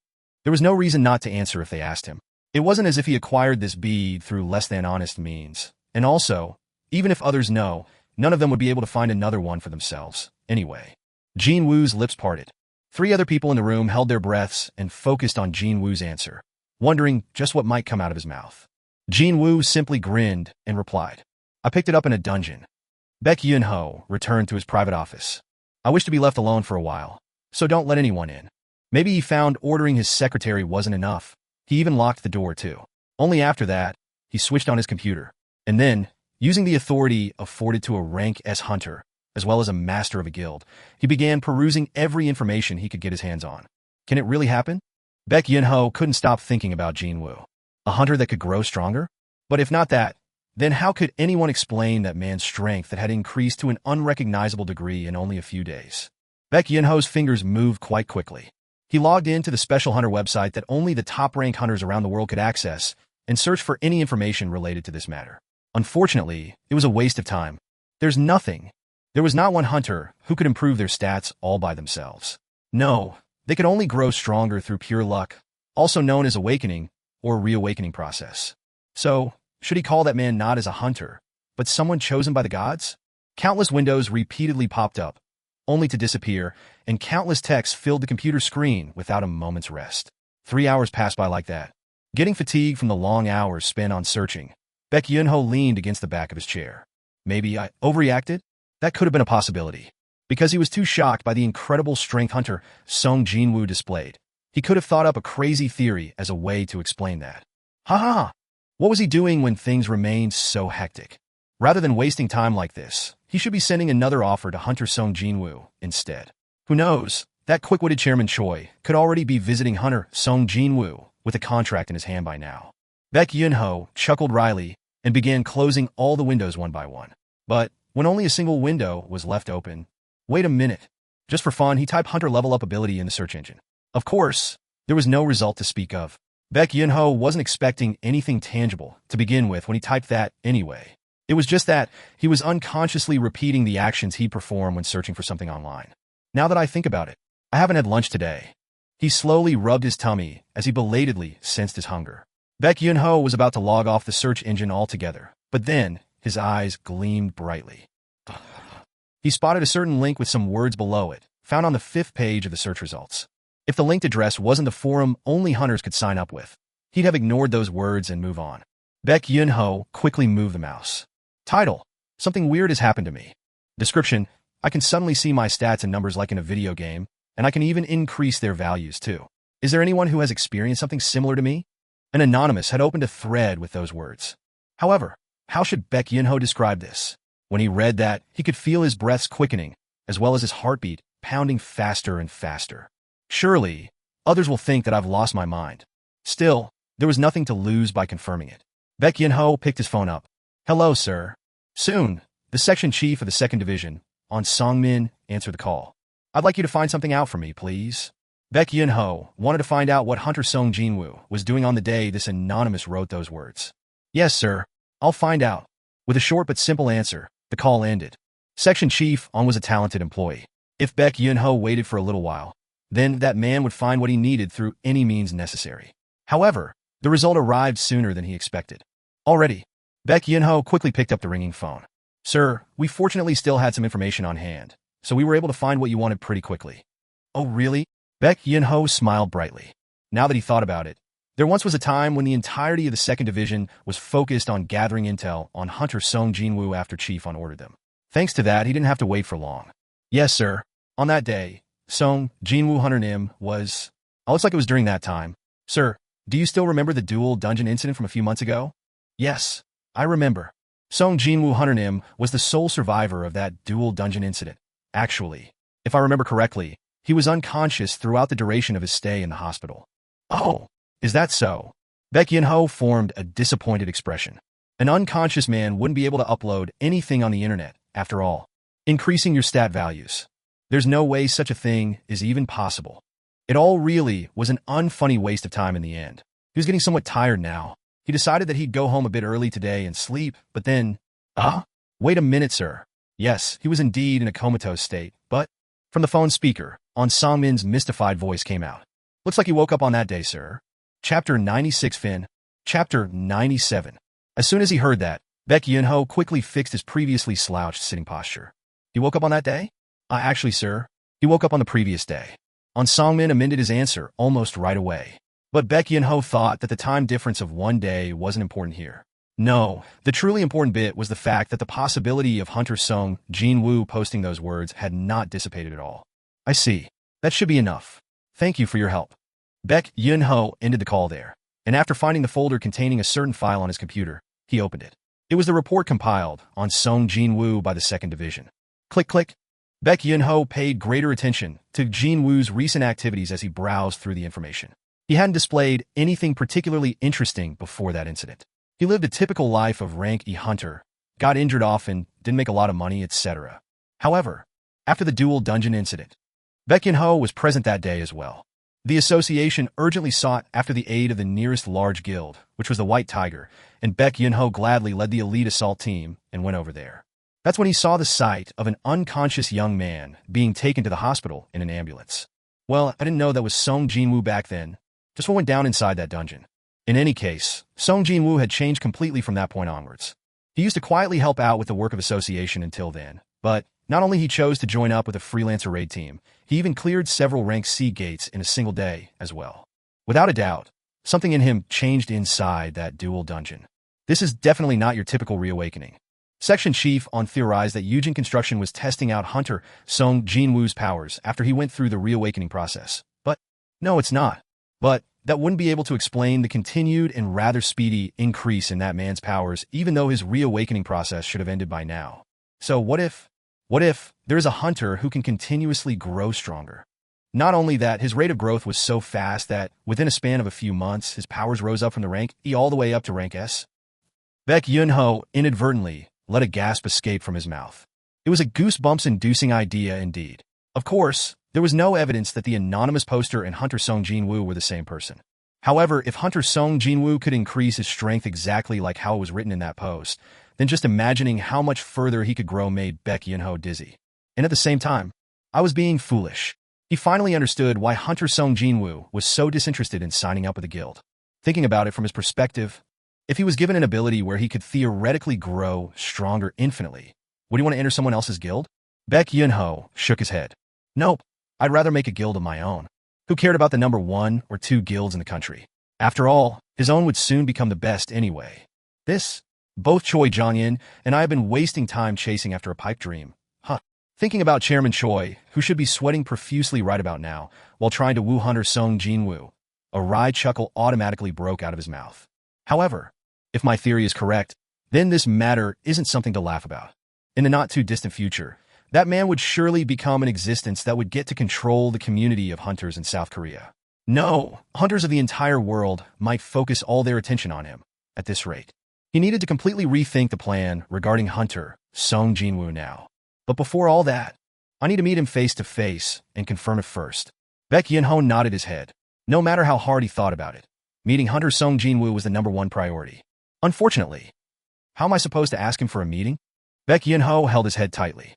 There was no reason not to answer if they asked him. It wasn't as if he acquired this bead through less than honest means. And also, even if others know, none of them would be able to find another one for themselves. Anyway, Jin Woo's lips parted. 3 other people in the room held their breaths and focused on Jin Woo's answer, wondering just what might come out of his mouth. Jin Wu simply grinned and replied, "I picked it up in a dungeon." Baek Yun-ho returned to his private office. "I wish to be left alone for a while, so don't let anyone in." Maybe he found ordering his secretary wasn't enough. He even locked the door too. Only after that, he switched on his computer. And then, using the authority afforded to a rank S hunter, as well as a master of a guild, he began perusing every information he could get his hands on. Can it really happen? Baek Yun-ho couldn't stop thinking about Jin Wu. A hunter that could grow stronger? But if not that, then how could anyone explain that man's strength that had increased to an unrecognizable degree in only a few days? Baek Yun-ho's fingers moved quite quickly. He logged into the special hunter website that only the top-rank hunters around the world could access and searched for any information related to this matter. Unfortunately, it was a waste of time. There's nothing. There was not one hunter who could improve their stats all by themselves. No, they could only grow stronger through pure luck, also known as awakening or reawakening process. So, should he call that man not as a hunter, but someone chosen by the gods? Countless windows repeatedly popped up, only to disappear, and countless texts filled the computer screen without a moment's rest. 3 hours passed by like that. Getting fatigued from the long hours spent on searching, Baek Yun-ho leaned against the back of his chair. Maybe I overreacted? That could have been a possibility. Because he was too shocked by the incredible strength hunter Sung Jin-Woo displayed. He could have thought up a crazy theory as a way to explain that. Ha ha ha! What was he doing when things remained so hectic? Rather than wasting time like this, he should be sending another offer to Hunter Sung Jin-Woo instead. Who knows? That quick-witted Chairman Choi could already be visiting Hunter Sung Jin-Woo with a contract in his hand by now. Baek Yun-ho chuckled wryly and began closing all the windows one by one. But when only a single window was left open, wait a minute. Just for fun, he typed Hunter level up ability in the search engine. Of course, there was no result to speak of. Baek Yun-ho wasn't expecting anything tangible to begin with when he typed that anyway. It was just that he was unconsciously repeating the actions he performed when searching for something online. Now that I think about it, I haven't had lunch today. He slowly rubbed his tummy as he belatedly sensed his hunger. Baek Yun-ho was about to log off the search engine altogether, but then his eyes gleamed brightly. He spotted a certain link with some words below it, found on the 5th page of the search results. If the linked address wasn't the forum only hunters could sign up with, he'd have ignored those words and move on. Baek Yun-ho quickly moved the mouse. Title: Something weird has happened to me. Description: I can suddenly see my stats and numbers like in a video game, and I can even increase their values too. Is there anyone who has experienced something similar to me? An anonymous had opened a thread with those words. However, how should Baek Yun-ho describe this? When he read that, he could feel his breaths quickening, as well as his heartbeat pounding faster and faster. Surely, others will think that I've lost my mind. Still, there was nothing to lose by confirming it. Baek Yun-ho picked his phone up. Hello, sir. Soon, the section chief of the 2nd Division, On Song-min, answered the call. I'd like you to find something out for me, please. Baek Yun-ho wanted to find out what Hunter Sung Jin-Woo was doing on the day this anonymous wrote those words. Yes, sir. I'll find out. With a short but simple answer, the call ended. Section Chief On was a talented employee. If Baek Yun-ho waited for a little while, then that man would find what he needed through any means necessary. However, the result arrived sooner than he expected. Already, Baek Yun-ho quickly picked up the ringing phone. Sir, we fortunately still had some information on hand, so we were able to find what you wanted pretty quickly. Oh, really? Baek Yun-ho smiled brightly. Now that he thought about it, there once was a time when the entirety of the 2nd Division was focused on gathering intel on Hunter Sung Jin-Woo after Chief On ordered them. Thanks to that, he didn't have to wait for long. Yes, sir. On that day, Sung Jin-Woo Hunter Nim was... Oh, looks like it was during that time. Sir, do you still remember the dual dungeon incident from a few months ago? Yes, I remember. Sung Jin-Woo Hunter Nim was the sole survivor of that dual dungeon incident. Actually, if I remember correctly, he was unconscious throughout the duration of his stay in the hospital. Oh, is that so? Baek Yun-ho formed a disappointed expression. An unconscious man wouldn't be able to upload anything on the internet, after all. Increasing your stat values. There's no way such a thing is even possible. It all really was an unfunny waste of time in the end. He was getting somewhat tired now. He decided that he'd go home a bit early today and sleep, but then... Wait a minute, sir. Yes, he was indeed in a comatose state, but from the phone speaker, on Song Min's mystified voice came out. Looks like you woke up on that day, sir. Chapter 96 Fin. Chapter 97. As soon as he heard that, Baek Yun-ho quickly fixed his previously slouched sitting posture. You woke up on that day? Actually, sir, he woke up on the previous day. On Song Min amended his answer almost right away. But Baek Yun-ho thought that the time difference of one day wasn't important here. No, the truly important bit was the fact that the possibility of Hunter Sung Jin-Woo posting those words had not dissipated at all. I see. That should be enough. Thank you for your help. Baek Yun-ho ended the call there, and after finding the folder containing a certain file on his computer, he opened it. It was the report compiled on Sung Jin-Woo by the 2nd Division. Click, click. Baek Yun-ho paid greater attention to Jin-Woo's recent activities as he browsed through the information. He hadn't displayed anything particularly interesting before that incident. He lived a typical life of rank E hunter, got injured often, didn't make a lot of money, etc. However, after the dual dungeon incident, Baek Yun-ho was present that day as well. The association urgently sought after the aid of the nearest large guild, which was the White Tiger, and Baek Yun-ho gladly led the elite assault team and went over there. That's when he saw the sight of an unconscious young man being taken to the hospital in an ambulance. Well, I didn't know that was Sung Jin-Woo back then, just what went down inside that dungeon. In any case, Sung Jin-Woo had changed completely from that point onwards. He used to quietly help out with the work of association until then, but not only he chose to join up with a freelancer raid team, he even cleared several rank C gates in a single day as well. Without a doubt, something in him changed inside that dual dungeon. This is definitely not your typical reawakening. Section Chief on theorized that Yujin Construction was testing out Hunter Sung Jin-Woo's powers after he went through the reawakening process. But no, it's not. But that wouldn't be able to explain the continued and rather speedy increase in that man's powers, even though his reawakening process should have ended by now. So what if there is a hunter who can continuously grow stronger? Not only that, his rate of growth was so fast that within a span of a few months, his powers rose up from the rank E all the way up to rank S. Baek Yun-ho inadvertently let a gasp escape from his mouth. It was a goosebumps-inducing idea indeed. Of course, there was no evidence that the anonymous poster and Hunter Sung Jin-Woo were the same person. However, if Hunter Sung Jin-Woo could increase his strength exactly like how it was written in that post, then just imagining how much further he could grow made Baek Yun-ho dizzy. And at the same time, I was being foolish. He finally understood why Hunter Sung Jin-Woo was so disinterested in signing up with the guild. Thinking about it from his perspective, if he was given an ability where he could theoretically grow stronger infinitely, would he want to enter someone else's guild? Baek Yun-ho shook his head. Nope, I'd rather make a guild of my own. Who cared about the number 1 or 2 guilds in the country? After all, his own would soon become the best anyway. Both Choi Jong-in and I have been wasting time chasing after a pipe dream. Thinking about Chairman Choi, who should be sweating profusely right about now, while trying to woo Hunter Sung Jin-Woo. A wry chuckle automatically broke out of his mouth. However, if my theory is correct, then this matter isn't something to laugh about. In the not-too-distant future, that man would surely become an existence that would get to control the community of hunters in South Korea. No, hunters of the entire world might focus all their attention on him. At this rate, he needed to completely rethink the plan regarding Hunter Sung Jin-Woo now. But before all that, I need to meet him face to face and confirm it first. Baek Yun-ho nodded his head. No matter how hard he thought about it, meeting Hunter Sung Jin-Woo was the number 1 priority. Unfortunately, how am I supposed to ask him for a meeting? Baek Yun-ho held his head tightly.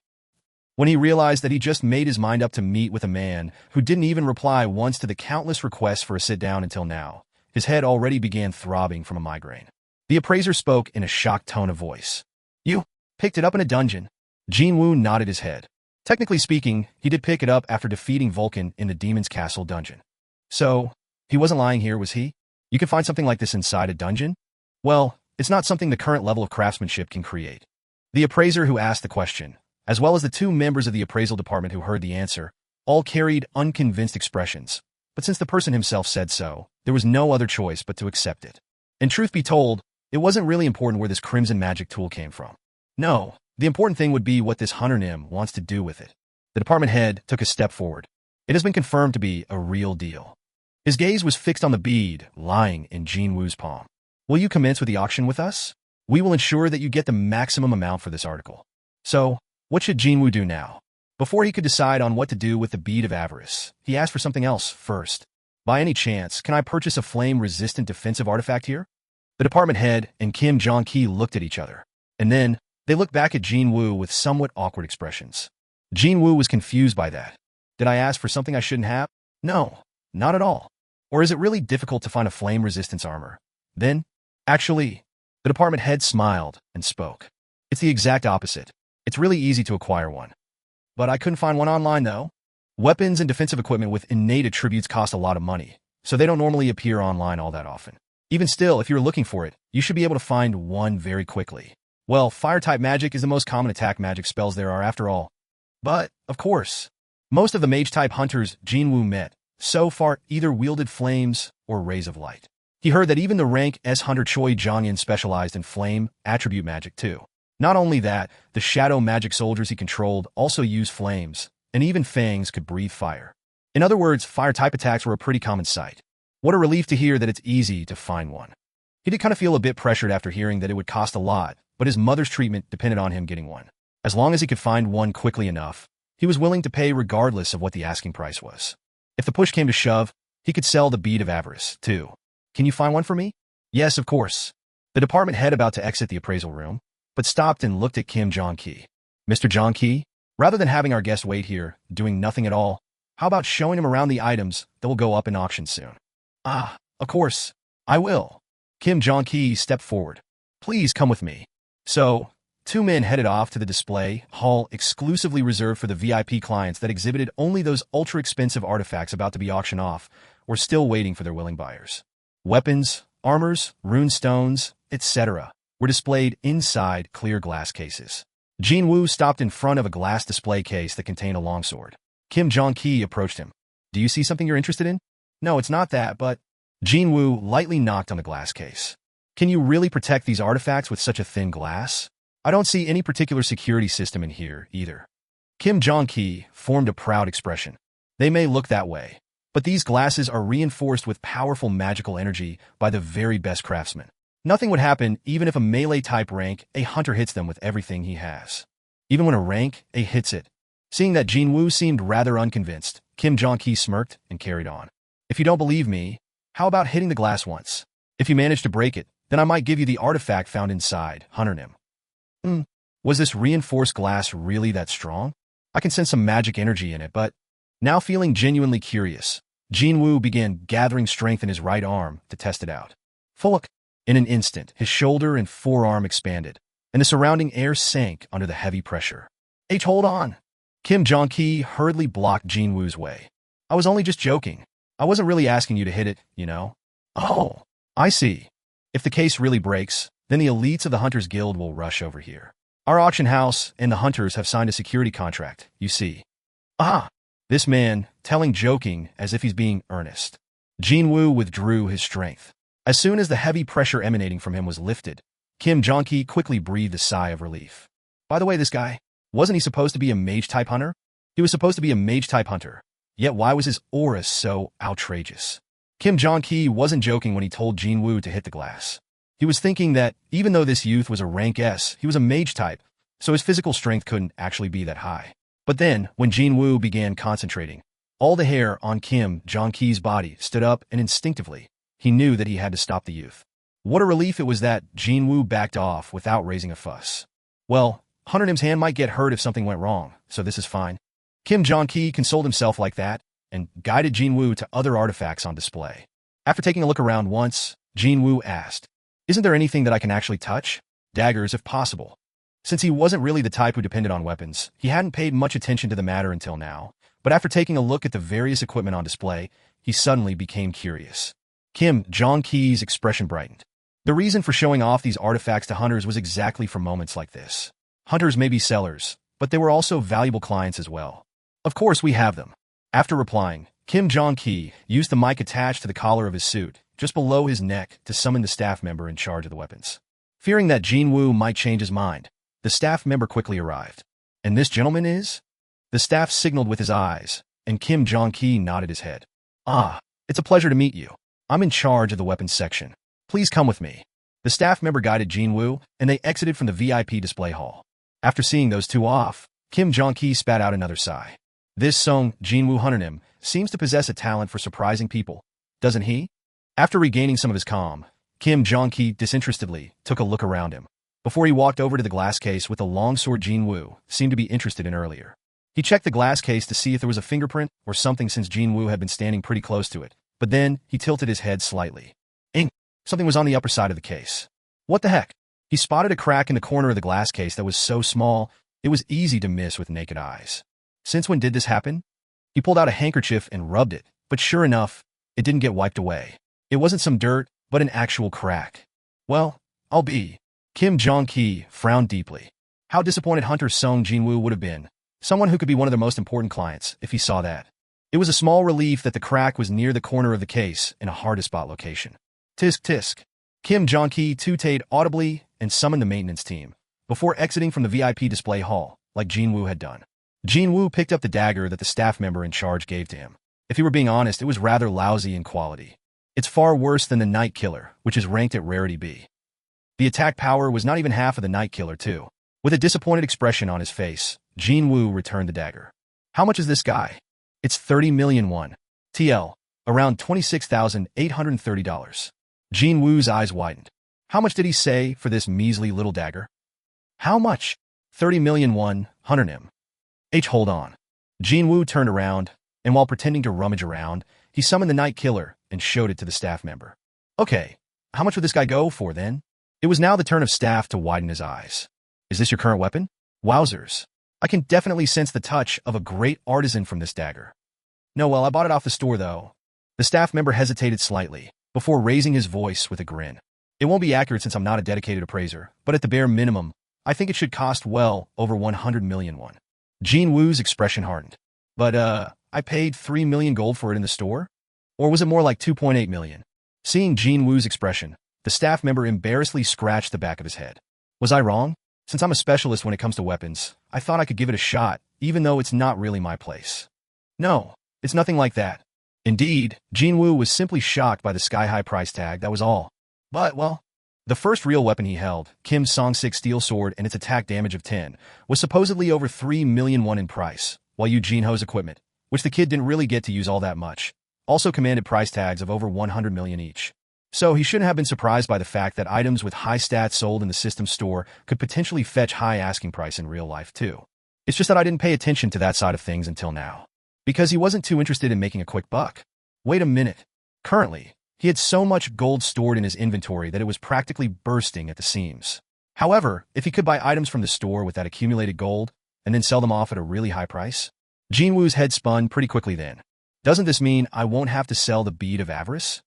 When he realized that he just made his mind up to meet with a man who didn't even reply once to the countless requests for a sit-down until now, his head already began throbbing from a migraine. The appraiser spoke in a shocked tone of voice. You picked it up in a dungeon? Jin-Woo nodded his head. Technically speaking, he did pick it up after defeating Vulcan in the Demon's Castle dungeon. So, he wasn't lying here, was he? You can find something like this inside a dungeon? Well, it's not something the current level of craftsmanship can create. The appraiser who asked the question, as well as the 2 members of the appraisal department who heard the answer, all carried unconvinced expressions. But since the person himself said so, there was no other choice but to accept it. And truth be told, it wasn't really important where this crimson magic tool came from. No, the important thing would be what this Hunter Nim wants to do with it. The department head took a step forward. It has been confirmed to be a real deal. His gaze was fixed on the bead lying in Jin-Woo's palm. Will you commence with the auction with us? We will ensure that you get the maximum amount for this article. So, what should Jin-Woo do now? Before he could decide on what to do with the bead of avarice, he asked for something else first. By any chance, can I purchase a flame-resistant defensive artifact here? The department head and Kim Jong-ki looked at each other. And then, They looked back at Jin Wu with somewhat awkward expressions. Jin Wu was confused by that. Did I ask for something I shouldn't have? No, not at all. Or is it really difficult to find a flame resistance armor? Then, actually, the department head smiled and spoke. It's the exact opposite. It's really easy to acquire one. But I couldn't find one online, though. Weapons and defensive equipment with innate attributes cost a lot of money, so they don't normally appear online all that often. Even still, if you're looking for it, you should be able to find one very quickly. Well, fire-type magic is the most common attack magic spells there are after all. But, of course, most of the mage-type hunters Jin Wu met so far either wielded flames or rays of light. He heard that even the rank S hunter Choi Jongyan specialized in flame attribute magic too. Not only that, the shadow magic soldiers he controlled also used flames, and even fangs could breathe fire. In other words, fire-type attacks were a pretty common sight. What a relief to hear that it's easy to find one. He did kind of feel a bit pressured after hearing that it would cost a lot, but his mother's treatment depended on him getting one. As long as he could find one quickly enough, he was willing to pay regardless of what the asking price was. If the push came to shove, he could sell the bead of avarice, too. Can you find one for me? Yes, of course. The department head about to exit the appraisal room, but stopped and looked at Kim Jong-ki. Mr. Jong-ki, rather than having our guest wait here, doing nothing at all, how about showing him around the items that will go up in auction soon? Ah, of course. I will. Kim Jong-ki stepped forward. Please come with me. So, two men headed off to the display hall exclusively reserved for the VIP clients that exhibited only those ultra-expensive artifacts about to be auctioned off or still waiting for their willing buyers. Weapons, armors, rune stones, etc. were displayed inside clear glass cases. Jin Wu stopped in front of a glass display case that contained a longsword. Kim Jong-ki approached him. Do you see something you're interested in? No, it's not that, but... Jin Wu lightly knocked on the glass case. Can you really protect these artifacts with such a thin glass? I don't see any particular security system in here, either. Kim Jong-ki formed a proud expression. They may look that way, but these glasses are reinforced with powerful magical energy by the very best craftsmen. Nothing would happen even if a melee-type rank A hunter hits them with everything he has. Even when a rank A hits it. Seeing that Jin Wu seemed rather unconvinced, Kim Jong-ki smirked and carried on. If you don't believe me, how about hitting the glass once? If you manage to break it, then I might give you the artifact found inside, Hunternim. Was this reinforced glass really that strong? I can sense some magic energy in it, but... Now feeling genuinely curious, Jin Wu began gathering strength in his right arm to test it out. Fulk! In an instant, his shoulder and forearm expanded, and the surrounding air sank under the heavy pressure. Hold on! Kim Jong-ki hurriedly blocked Jin Wu's way. I was only just joking. I wasn't really asking you to hit it, you know? Oh, I see. If the case really breaks, then the elites of the Hunters Guild will rush over here. Our auction house and the Hunters have signed a security contract, you see. Ah! This man, telling joking as if he's being earnest. Jin Wu withdrew his strength. As soon as the heavy pressure emanating from him was lifted, Kim Jong-ki quickly breathed a sigh of relief. By the way, this guy, wasn't he supposed to be a mage-type hunter? He was supposed to be a mage-type hunter. Yet why was his aura so outrageous? Kim Jong-ki wasn't joking when he told Jin Wu to hit the glass. He was thinking that, even though this youth was a rank S, he was a mage-type, so his physical strength couldn't actually be that high. But then, when Jin Wu began concentrating, all the hair on Kim Jong-ki's body stood up, and instinctively, he knew that he had to stop the youth. What a relief it was that Jin Wu backed off without raising a fuss. Well, Hunternim's hand might get hurt if something went wrong, so this is fine. Kim Jong-ki consoled himself like that and guided Jin Wu to other artifacts on display. After taking a look around once, Jin Wu asked, "Isn't there anything that I can actually touch? Daggers, if possible." Since he wasn't really the type who depended on weapons, he hadn't paid much attention to the matter until now, but after taking a look at the various equipment on display, he suddenly became curious. Kim Jong-ki's expression brightened. The reason for showing off these artifacts to hunters was exactly for moments like this. Hunters may be sellers, but they were also valuable clients as well. Of course we have them. After replying, Kim Jong-ki used the mic attached to the collar of his suit, just below his neck, to summon the staff member in charge of the weapons. Fearing that Jin Wu might change his mind, the staff member quickly arrived. And this gentleman is? The staff signaled with his eyes, and Kim Jong-ki nodded his head. Ah, it's a pleasure to meet you. I'm in charge of the weapons section. Please come with me. The staff member guided Jin Wu, and they exited from the VIP display hall. After seeing those two off, Kim Jong-ki spat out another sigh. This Sung Jin-Woo Hunternim seems to possess a talent for surprising people, doesn't he? After regaining some of his calm, Kim Jong-ki disinterestedly took a look around him. Before he walked over to the glass case with the long sword Jin Wu seemed to be interested in earlier. He checked the glass case to see if there was a fingerprint or something since Jin Wu had been standing pretty close to it, but then he tilted his head slightly. Ink! Something was on the upper side of the case. What the heck? He spotted a crack in the corner of the glass case that was so small, it was easy to miss with naked eyes. Since when did this happen? He pulled out a handkerchief and rubbed it, but sure enough, it didn't get wiped away. It wasn't some dirt, but an actual crack. Well, I'll be. Kim Jong-ki frowned deeply. How disappointed Hunter Sung Jin-Woo would have been, someone who could be one of their most important clients, if he saw that. It was a small relief that the crack was near the corner of the case in a hard-to-spot location. Tisk tisk. Kim Jong-ki tooted audibly and summoned the maintenance team, before exiting from the VIP display hall, like Jin Wu had done. Jin Wu picked up the dagger that the staff member in charge gave to him. If he were being honest, it was rather lousy in quality. It's far worse than the Night Killer, which is ranked at Rarity B. The attack power was not even half of the Night Killer, too. With a disappointed expression on his face, Jin Wu returned the dagger. How much is this guy? It's 30 million won. TL, around $26,830. Jin Wu's eyes widened. How much did he say for this measly little dagger? How much? 30 million won, 100 him. Hold on. Jin Wu turned around, and while pretending to rummage around, he summoned the Night Killer and showed it to the staff member. Okay, how much would this guy go for then? It was now the turn of staff to widen his eyes. Is this your current weapon? Wowzers. I can definitely sense the touch of a great artisan from this dagger. No, well, I bought it off the store, though. The staff member hesitated slightly, before raising his voice with a grin. It won't be accurate since I'm not a dedicated appraiser, but at the bare minimum, I think it should cost well over 100 million won. Jin Wu's expression hardened. But, I paid 3 million gold for it in the store? Or was it more like 2.8 million? Seeing Jin Wu's expression, the staff member embarrassedly scratched the back of his head. Was I wrong? Since I'm a specialist when it comes to weapons, I thought I could give it a shot, even though it's not really my place. No, it's nothing like that. Indeed, Jin Wu was simply shocked by the sky-high price tag, that was all. But, well, the first real weapon he held, Kim Song-sik steel sword and its attack damage of 10, was supposedly over 3 million won in price, while Eugene Ho's equipment, which the kid didn't really get to use all that much, also commanded price tags of over 100 million each. So he shouldn't have been surprised by the fact that items with high stats sold in the system store could potentially fetch high asking price in real life too. It's just that I didn't pay attention to that side of things until now. Because he wasn't too interested in making a quick buck. Wait a minute. Currently, he had so much gold stored in his inventory that it was practically bursting at the seams. However, if he could buy items from the store with that accumulated gold, and then sell them off at a really high price, Jin Wu's head spun pretty quickly then. Doesn't this mean I won't have to sell the bead of avarice?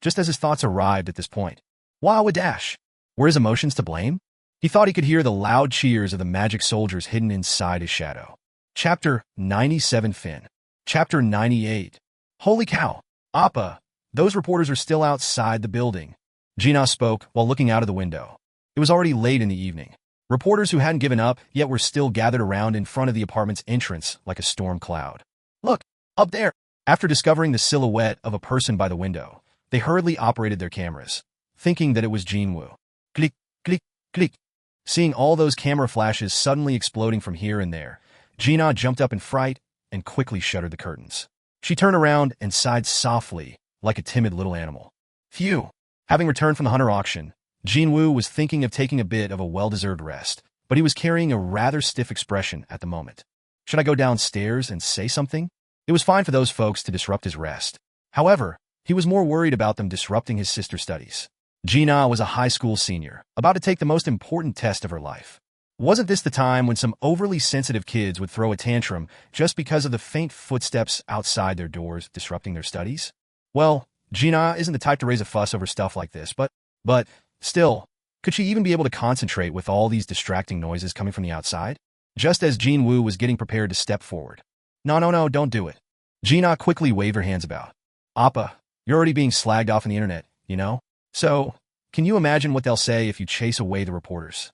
Just as his thoughts arrived at this point. Wow, a dash! Were his emotions to blame? He thought he could hear the loud cheers of the magic soldiers hidden inside his shadow. Chapter 97 Fin. Chapter 98. Holy cow! Appa! Those reporters are still outside the building. Gina spoke while looking out of the window. It was already late in the evening. Reporters who hadn't given up yet were still gathered around in front of the apartment's entrance like a storm cloud. Look! Up there! After discovering the silhouette of a person by the window, they hurriedly operated their cameras, thinking that it was Jin Wu. Click, click, click. Seeing all those camera flashes suddenly exploding from here and there, Gina jumped up in fright and quickly shuttered the curtains. She turned around and sighed softly, like a timid little animal. Phew! Having returned from the hunter auction, Jin Wu was thinking of taking a bit of a well-deserved rest, but he was carrying a rather stiff expression at the moment. Should I go downstairs and say something? It was fine for those folks to disrupt his rest. However, he was more worried about them disrupting his sister's studies. Gina was a high school senior, about to take the most important test of her life. Wasn't this the time when some overly sensitive kids would throw a tantrum just because of the faint footsteps outside their doors disrupting their studies? Well, Gina isn't the type to raise a fuss over stuff like this, but still, could she even be able to concentrate with all these distracting noises coming from the outside? Just as Jin Wu was getting prepared to step forward. No, don't do it. Gina quickly waved her hands about. Appa, you're already being slagged off on the internet, you know? So, can you imagine what they'll say if you chase away the reporters?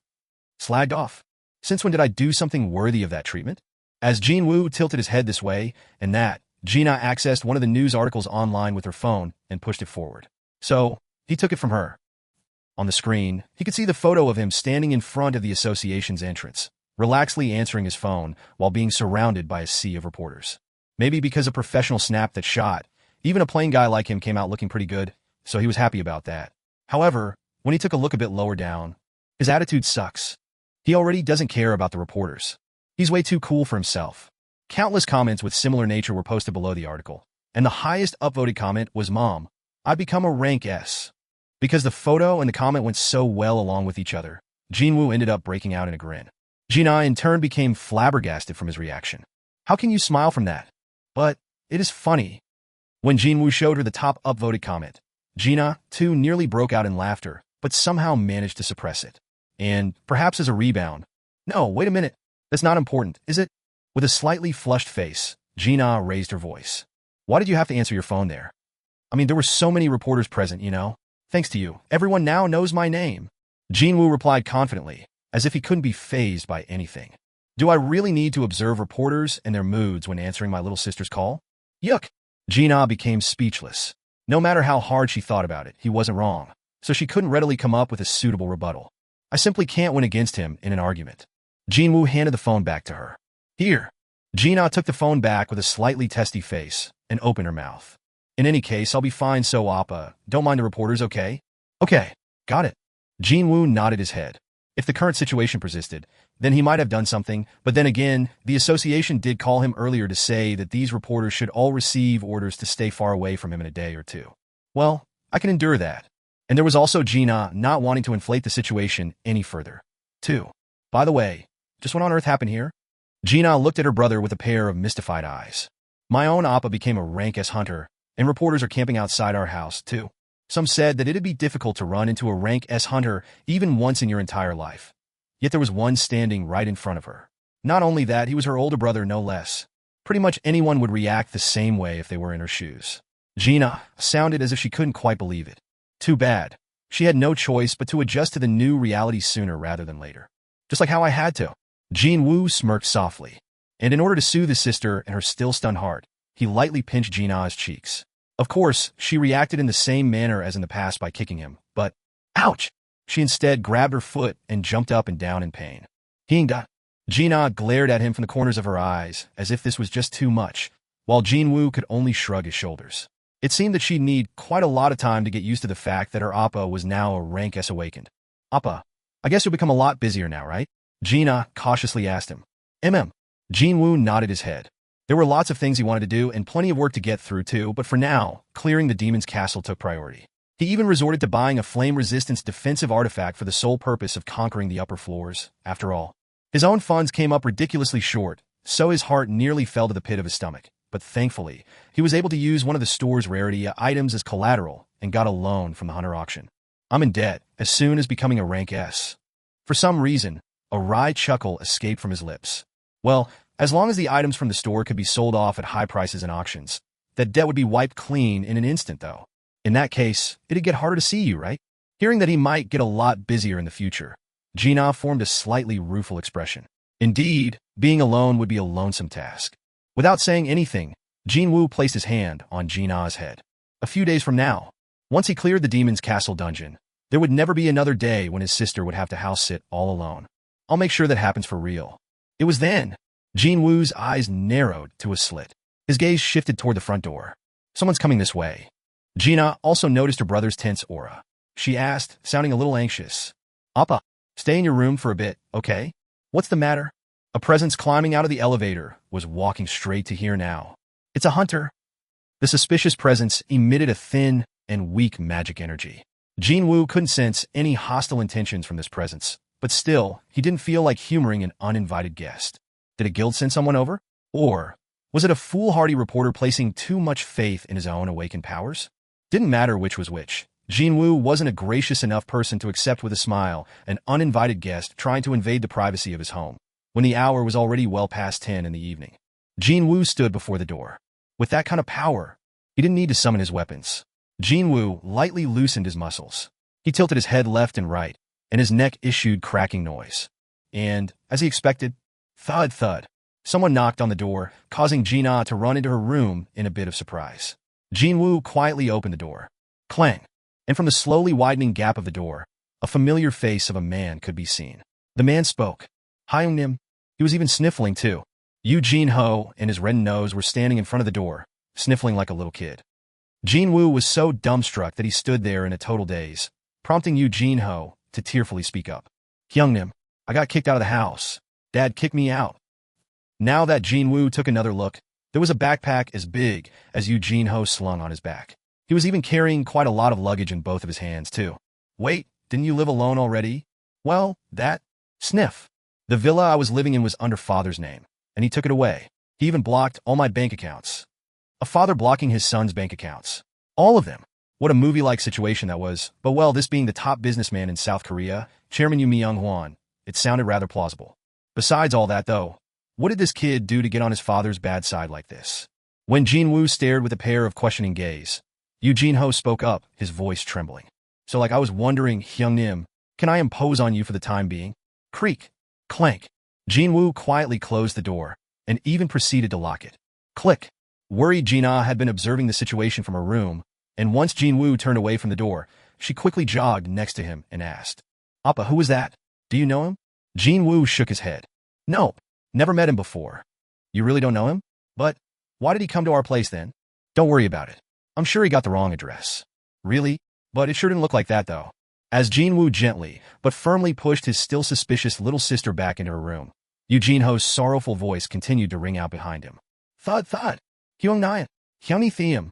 Slagged off? Since when did I do something worthy of that treatment? As Jin Wu tilted his head this way and that, Gina accessed one of the news articles online with her phone and pushed it forward. So, he took it from her. On the screen, he could see the photo of him standing in front of the association's entrance, relaxedly answering his phone while being surrounded by a sea of reporters. Maybe because a professional snapped that shot, even a plain guy like him came out looking pretty good, so he was happy about that. However, when he took a look a bit lower down, His attitude sucks. He already doesn't care about the reporters. He's way too cool for himself. Countless comments with similar nature were posted below the article, and the highest upvoted comment was, "Mom, I've become a rank S." Because the photo and the comment went so well along with each other, Jin Wu ended up breaking out in a grin. Gina, in turn, became flabbergasted from his reaction. How can you smile from that? But it is funny. When Jin Wu showed her the top upvoted comment, Gina, too, nearly broke out in laughter, but somehow managed to suppress it. And, perhaps as a rebound, "No, wait a minute. That's not important, is it?" With a slightly flushed face, Gina raised her voice. "Why did you have to answer your phone there? I mean, there were so many reporters present, you know. Thanks to you, everyone now knows my name." Jin Wu replied confidently, as if he couldn't be fazed by anything. "Do I really need to observe reporters and their moods when answering my little sister's call? Yuck." Gina became speechless. No matter how hard she thought about it, he wasn't wrong, so she couldn't readily come up with a suitable rebuttal. "I simply can't win against him in an argument." Jin Wu handed the phone back to her. "Here." Gina took the phone back with a slightly testy face and opened her mouth. "In any case, I'll be fine, so Appa, don't mind the reporters, okay?" "Okay, got it." Jin Wu nodded his head. If the current situation persisted, then he might have done something, but then again, the association did call him earlier to say that these reporters should all receive orders to stay far away from him in a day or two. Well, I can endure that. And there was also Gina not wanting to inflate the situation any further, too. "By the way, just what on earth happened here?" Gina looked at her brother with a pair of mystified eyes. "My own Appa became a rank S hunter, and reporters are camping outside our house, too. Some said that it'd be difficult to run into a rank S hunter even once in your entire life. Yet there was one standing right in front of her. Not only that, he was her older brother, no less. Pretty much anyone would react the same way if they were in her shoes." Gina sounded as if she couldn't quite believe it. Too bad. She had no choice but to adjust to the new reality sooner rather than later. "Just like how I had to." Jin Wu smirked softly, and in order to soothe his sister and her still stunned heart, he lightly pinched Gina's cheeks. Of course, she reacted in the same manner as in the past by kicking him, but, ouch! She instead grabbed her foot and jumped up and down in pain. "Hingda." Gina glared at him from the corners of her eyes, as if this was just too much, while Jin Wu could only shrug his shoulders. It seemed that she'd need quite a lot of time to get used to the fact that her Appa was now a rank S awakened. "Appa, I guess you'll become a lot busier now, right?" Gina cautiously asked him. Jin Wu nodded his head. There were lots of things he wanted to do and plenty of work to get through too, but for now, clearing the demon's castle took priority. He even resorted to buying a flame-resistance defensive artifact for the sole purpose of conquering the upper floors. After all, his own funds came up ridiculously short, so his heart nearly fell to the pit of his stomach. But thankfully, he was able to use one of the store's rarity items as collateral and got a loan from the hunter auction. "I'm in debt as soon as becoming a rank S." For some reason, a wry chuckle escaped from his lips. Well, as long as the items from the store could be sold off at high prices in auctions, that debt would be wiped clean in an instant, though. In that case, it'd get harder to see you, right? Hearing that he might get a lot busier in the future, Gina formed a slightly rueful expression. Indeed, being alone would be a lonesome task. Without saying anything, Jin Wu placed his hand on Gina's head. A few days from now, once he cleared the demon's castle dungeon, there would never be another day when his sister would have to house sit all alone. I'll make sure that happens for real. It was then Jin Wu's eyes narrowed to a slit. His gaze shifted toward the front door. Someone's coming this way. Gina also noticed her brother's tense aura. She asked, sounding a little anxious. "Appa, stay in your room for a bit, okay? What's the matter?" A presence climbing out of the elevator was walking straight to here now. "It's a hunter." The suspicious presence emitted a thin and weak magic energy. Jin Wu couldn't sense any hostile intentions from this presence, but still, he didn't feel like humoring an uninvited guest. Did a guild send someone over? Or was it a foolhardy reporter placing too much faith in his own awakened powers? Didn't matter which was which. Jin Wu wasn't a gracious enough person to accept with a smile an uninvited guest trying to invade the privacy of his home, when the hour was already well past 10 in the evening. Jin Wu stood before the door. With that kind of power, he didn't need to summon his weapons. Jin Wu lightly loosened his muscles. He tilted his head left and right, and his neck issued cracking noise. And, as he expected, thud thud, someone knocked on the door, causing Gina to run into her room in a bit of surprise. Jin Wu quietly opened the door. Clang! And from the slowly widening gap of the door, a familiar face of a man could be seen. The man spoke. Hyung-nim. He was even sniffling, too. Yu Jin-ho and his reddened nose were standing in front of the door, sniffling like a little kid. Jin Wu was so dumbstruck that he stood there in a total daze, prompting Yu Jin-ho to tearfully speak up. Hyungnim, I got kicked out of the house. Dad kicked me out. Now that Jin Wu took another look, there was a backpack as big as Jin-ho slung on his back. He was even carrying quite a lot of luggage in both of his hands, too. Wait, didn't you live alone already? Well, that... Sniff. The villa I was living in was under father's name, and he took it away. He even blocked all my bank accounts. A father blocking his son's bank accounts. All of them. What a movie-like situation that was. But well, this being the top businessman in South Korea, Chairman Yu Myung-hwan, it sounded rather plausible. Besides all that, though, what did this kid do to get on his father's bad side like this? When Jin Wu stared with a pair of questioning gaze, Jin-ho spoke up, his voice trembling. So like I was wondering, Hyungnim, can I impose on you for the time being? Creak. Clank. Jin Wu quietly closed the door, and even proceeded to lock it. Click. Worried Jin-ah had been observing the situation from her room, and once Jin Wu turned away from the door, she quickly jogged next to him and asked, Appa, who was that? Do you know him? Jin Wu shook his head. No, never met him before. You really don't know him? But why did he come to our place then? Don't worry about it. I'm sure he got the wrong address. Really? But it sure didn't look like that, though. As Jin Wu gently, but firmly pushed his still suspicious little sister back into her room, Jin-ho's sorrowful voice continued to ring out behind him. Thud. Hyung-nyan. Hyung-ni Theum.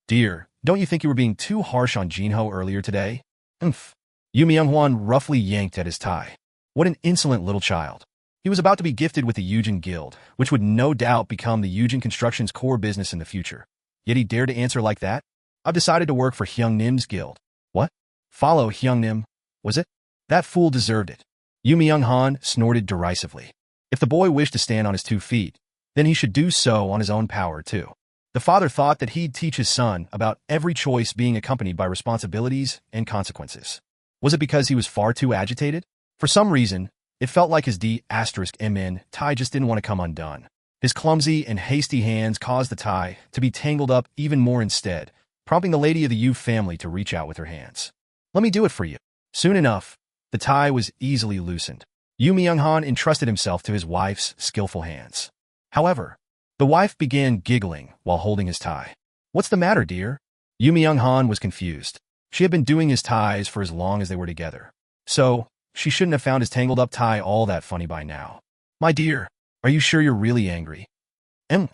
Dear, don't you think you were being too harsh on Jin-ho earlier today? Yu Myung-hwan roughly yanked at his tie. What an insolent little child. He was about to be gifted with the Yujin Guild, which would no doubt become the Yujin Construction's core business in the future. Yet he dared to answer like that? I've decided to work for Hyung-nim's guild. What? Follow Hyung-nim, was it? That fool deserved it. Yu Myung-han snorted derisively. If the boy wished to stand on his 2 feet, then he should do so on his own power, too. The father thought that he'd teach his son about every choice being accompanied by responsibilities and consequences. Was it because he was far too agitated? For some reason, it felt like his D*MN tie just didn't want to come undone. His clumsy and hasty hands caused the tie to be tangled up even more instead, prompting the lady of the Yu family to reach out with her hands. Let me do it for you. Soon enough, the tie was easily loosened. Yu Myung-han entrusted himself to his wife's skillful hands. However, the wife began giggling while holding his tie. What's the matter, dear? Yu Myung-han was confused. She had been doing his ties for as long as they were together. So, she shouldn't have found his tangled-up tie all that funny by now. My dear, are you sure you're really angry? Did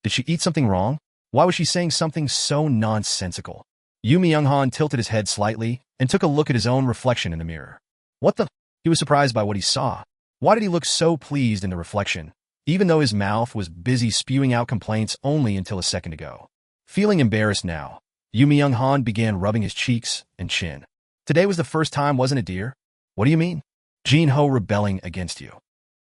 she eat something wrong? Why was she saying something so nonsensical? Yu Myung-han tilted his head slightly and took a look at his own reflection in the mirror. What the? He was surprised by what he saw. Why did he look so pleased in the reflection, even though his mouth was busy spewing out complaints only until a second ago? Feeling embarrassed now, Yu Myung-han began rubbing his cheeks and chin. Today was the first time, wasn't it, dear? What do you mean? Jin-ho rebelling against you.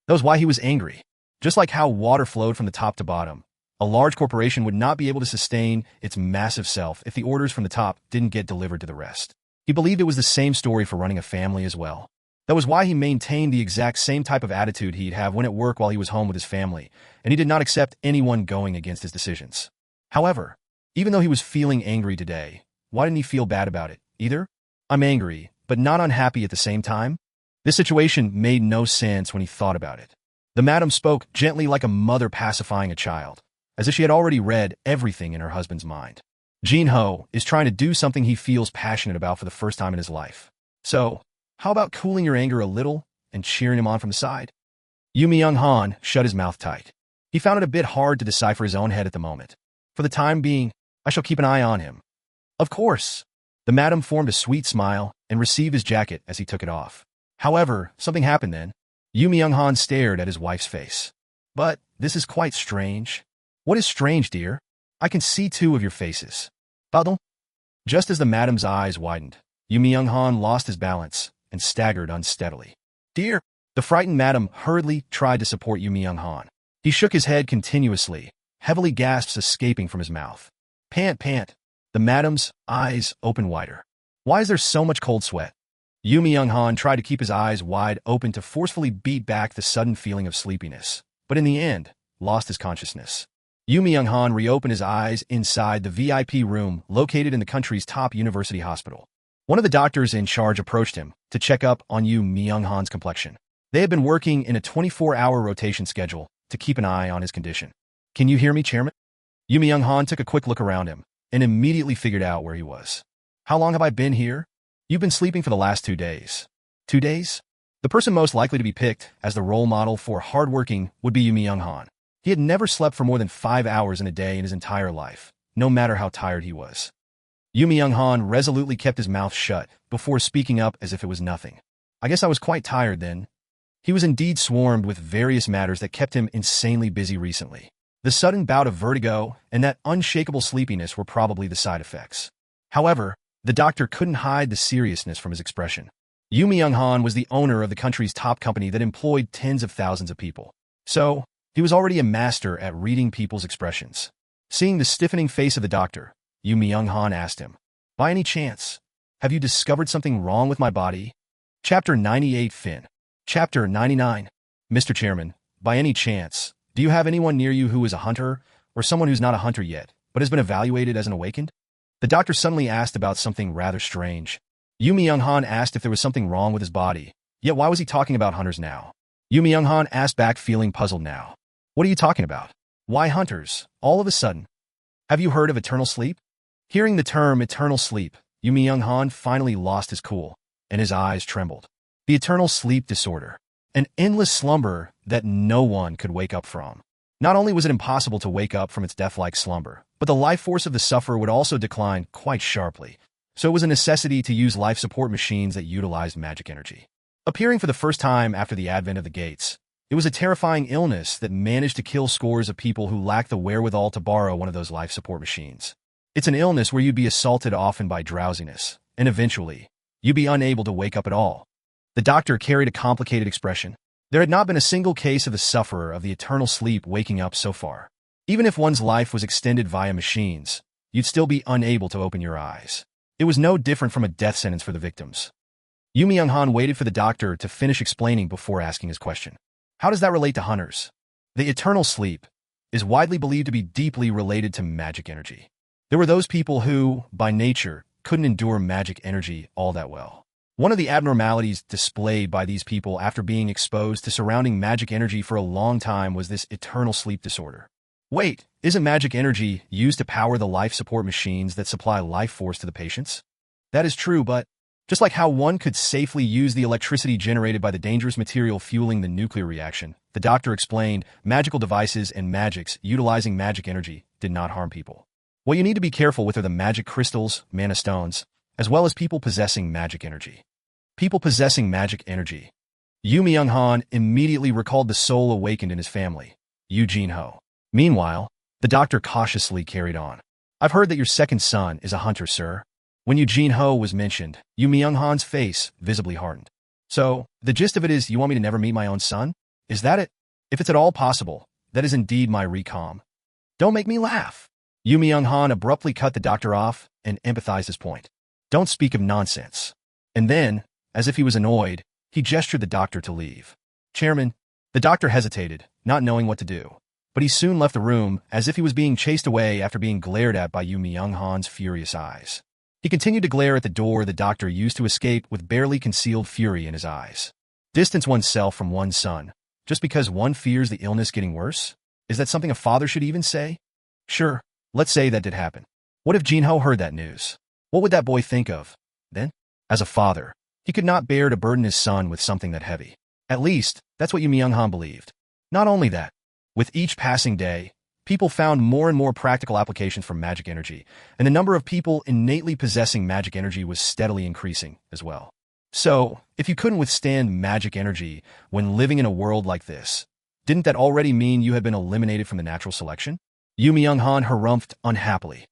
That was why he was angry. Just like how water flowed from the top to bottom, a large corporation would not be able to sustain its massive self if the orders from the top didn't get delivered to the rest. He believed it was the same story for running a family as well. That was why he maintained the exact same type of attitude he'd have when at work while he was home with his family, and he did not accept anyone going against his decisions. However, even though he was feeling angry today, why didn't he feel bad about it, either? I'm angry, but not unhappy at the same time? This situation made no sense when he thought about it. The madam spoke gently like a mother pacifying a child, as if she had already read everything in her husband's mind. Jin-ho is trying to do something he feels passionate about for the first time in his life. So, how about cooling your anger a little and cheering him on from the side? Yu Myung-han shut his mouth tight. He found it a bit hard to decipher his own head at the moment. For the time being, I shall keep an eye on him. Of course. The madam formed a sweet smile and received his jacket as he took it off. However, something happened then. Yu Myung-han stared at his wife's face. But this is quite strange. What is strange, dear? I can see 2 of your faces. Pardon? Just as the madam's eyes widened, Yu Myung-han lost his balance and staggered unsteadily. Dear, the frightened madam hurriedly tried to support Yu Myung-han. He shook his head continuously, heavily gasps escaping from his mouth. Pant. The madam's eyes opened wider. Why is there so much cold sweat? Yu Myung-han tried to keep his eyes wide open to forcefully beat back the sudden feeling of sleepiness, but in the end, lost his consciousness. Yu Myung-han reopened his eyes inside the VIP room located in the country's top university hospital. One of the doctors in charge approached him to check up on Yu Myung-han's complexion. They had been working in a 24-hour rotation schedule to keep an eye on his condition. Can you hear me, Chairman? Yu Myung-han took a quick look around him and immediately figured out where he was. How long have I been here? You've been sleeping for the last 2 days. 2 days? The person most likely to be picked as the role model for hardworking would be Yu Myung-han. He had never slept for more than 5 hours in a day in his entire life, no matter how tired he was. Yu Myung-han resolutely kept his mouth shut before speaking up as if it was nothing. I guess I was quite tired then. He was indeed swarmed with various matters that kept him insanely busy recently. The sudden bout of vertigo and that unshakable sleepiness were probably the side effects. However, the doctor couldn't hide the seriousness from his expression. Yu Myung-han was the owner of the country's top company that employed tens of thousands of people. So, he was already a master at reading people's expressions. Seeing the stiffening face of the doctor, Yu Myung-han asked him, "By any chance, have you discovered something wrong with my body?" Chapter 98 Fin. Chapter 99. Mr. Chairman, by any chance, do you have anyone near you who is a hunter, or someone who's not a hunter yet, but has been evaluated as an awakened? The doctor suddenly asked about something rather strange. Yu Myung-han asked if there was something wrong with his body, yet why was he talking about hunters now? Yu Myung-han asked back, feeling puzzled now. What are you talking about? Why hunters, all of a sudden? Have you heard of eternal sleep? Hearing the term eternal sleep, Yu Myung-han finally lost his cool, and his eyes trembled. The eternal sleep disorder. An endless slumber that no one could wake up from. Not only was it impossible to wake up from its death-like slumber, but the life force of the sufferer would also decline quite sharply. So it was a necessity to use life support machines that utilized magic energy. Appearing for the first time after the advent of the gates, it was a terrifying illness that managed to kill scores of people who lacked the wherewithal to borrow one of those life support machines. It's an illness where you'd be assaulted often by drowsiness, and eventually, you'd be unable to wake up at all. The doctor carried a complicated expression. There had not been a single case of the sufferer of the eternal sleep waking up so far. Even if one's life was extended via machines, you'd still be unable to open your eyes. It was no different from a death sentence for the victims. Yu Myung-han waited for the doctor to finish explaining before asking his question. How does that relate to hunters? The eternal sleep is widely believed to be deeply related to magic energy. There were those people who, by nature, couldn't endure magic energy all that well. One of the abnormalities displayed by these people after being exposed to surrounding magic energy for a long time was this eternal sleep disorder. Wait, isn't magic energy used to power the life support machines that supply life force to the patients? That is true, but just like how one could safely use the electricity generated by the dangerous material fueling the nuclear reaction, the doctor explained, magical devices and magics utilizing magic energy did not harm people. What you need to be careful with are the magic crystals, mana stones, as well as people possessing magic energy. People possessing magic energy. Yu Myung-han immediately recalled the soul awakened in his family, Yu Jin-Ho. Meanwhile, the doctor cautiously carried on. I've heard that your second son is a hunter, sir. When Yu Jin-Ho was mentioned, Yu Myung-han's face visibly hardened. So, the gist of it is you want me to never meet my own son? Is that it? If it's at all possible, that is indeed my recom. Don't make me laugh. Yu Myung-han abruptly cut the doctor off and empathized his point. Don't speak of nonsense. And then, as if he was annoyed, he gestured the doctor to leave. Chairman, the doctor hesitated, not knowing what to do. But he soon left the room as if he was being chased away after being glared at by Yu Myung-han's furious eyes. He continued to glare at the door the doctor used to escape with barely concealed fury in his eyes. Distance oneself from one's son, just because one fears the illness getting worse? Is that something a father should even say? Sure, let's say that did happen. What if Jin-Ho heard that news? What would that boy think of? Then, as a father, he could not bear to burden his son with something that heavy. At least, that's what Yu Myung-han believed. Not only that, with each passing day, people found more and more practical applications for magic energy, and the number of people innately possessing magic energy was steadily increasing as well. So, if you couldn't withstand magic energy when living in a world like this, didn't that already mean you had been eliminated from the natural selection? Yu Myung-han harumphed unhappily.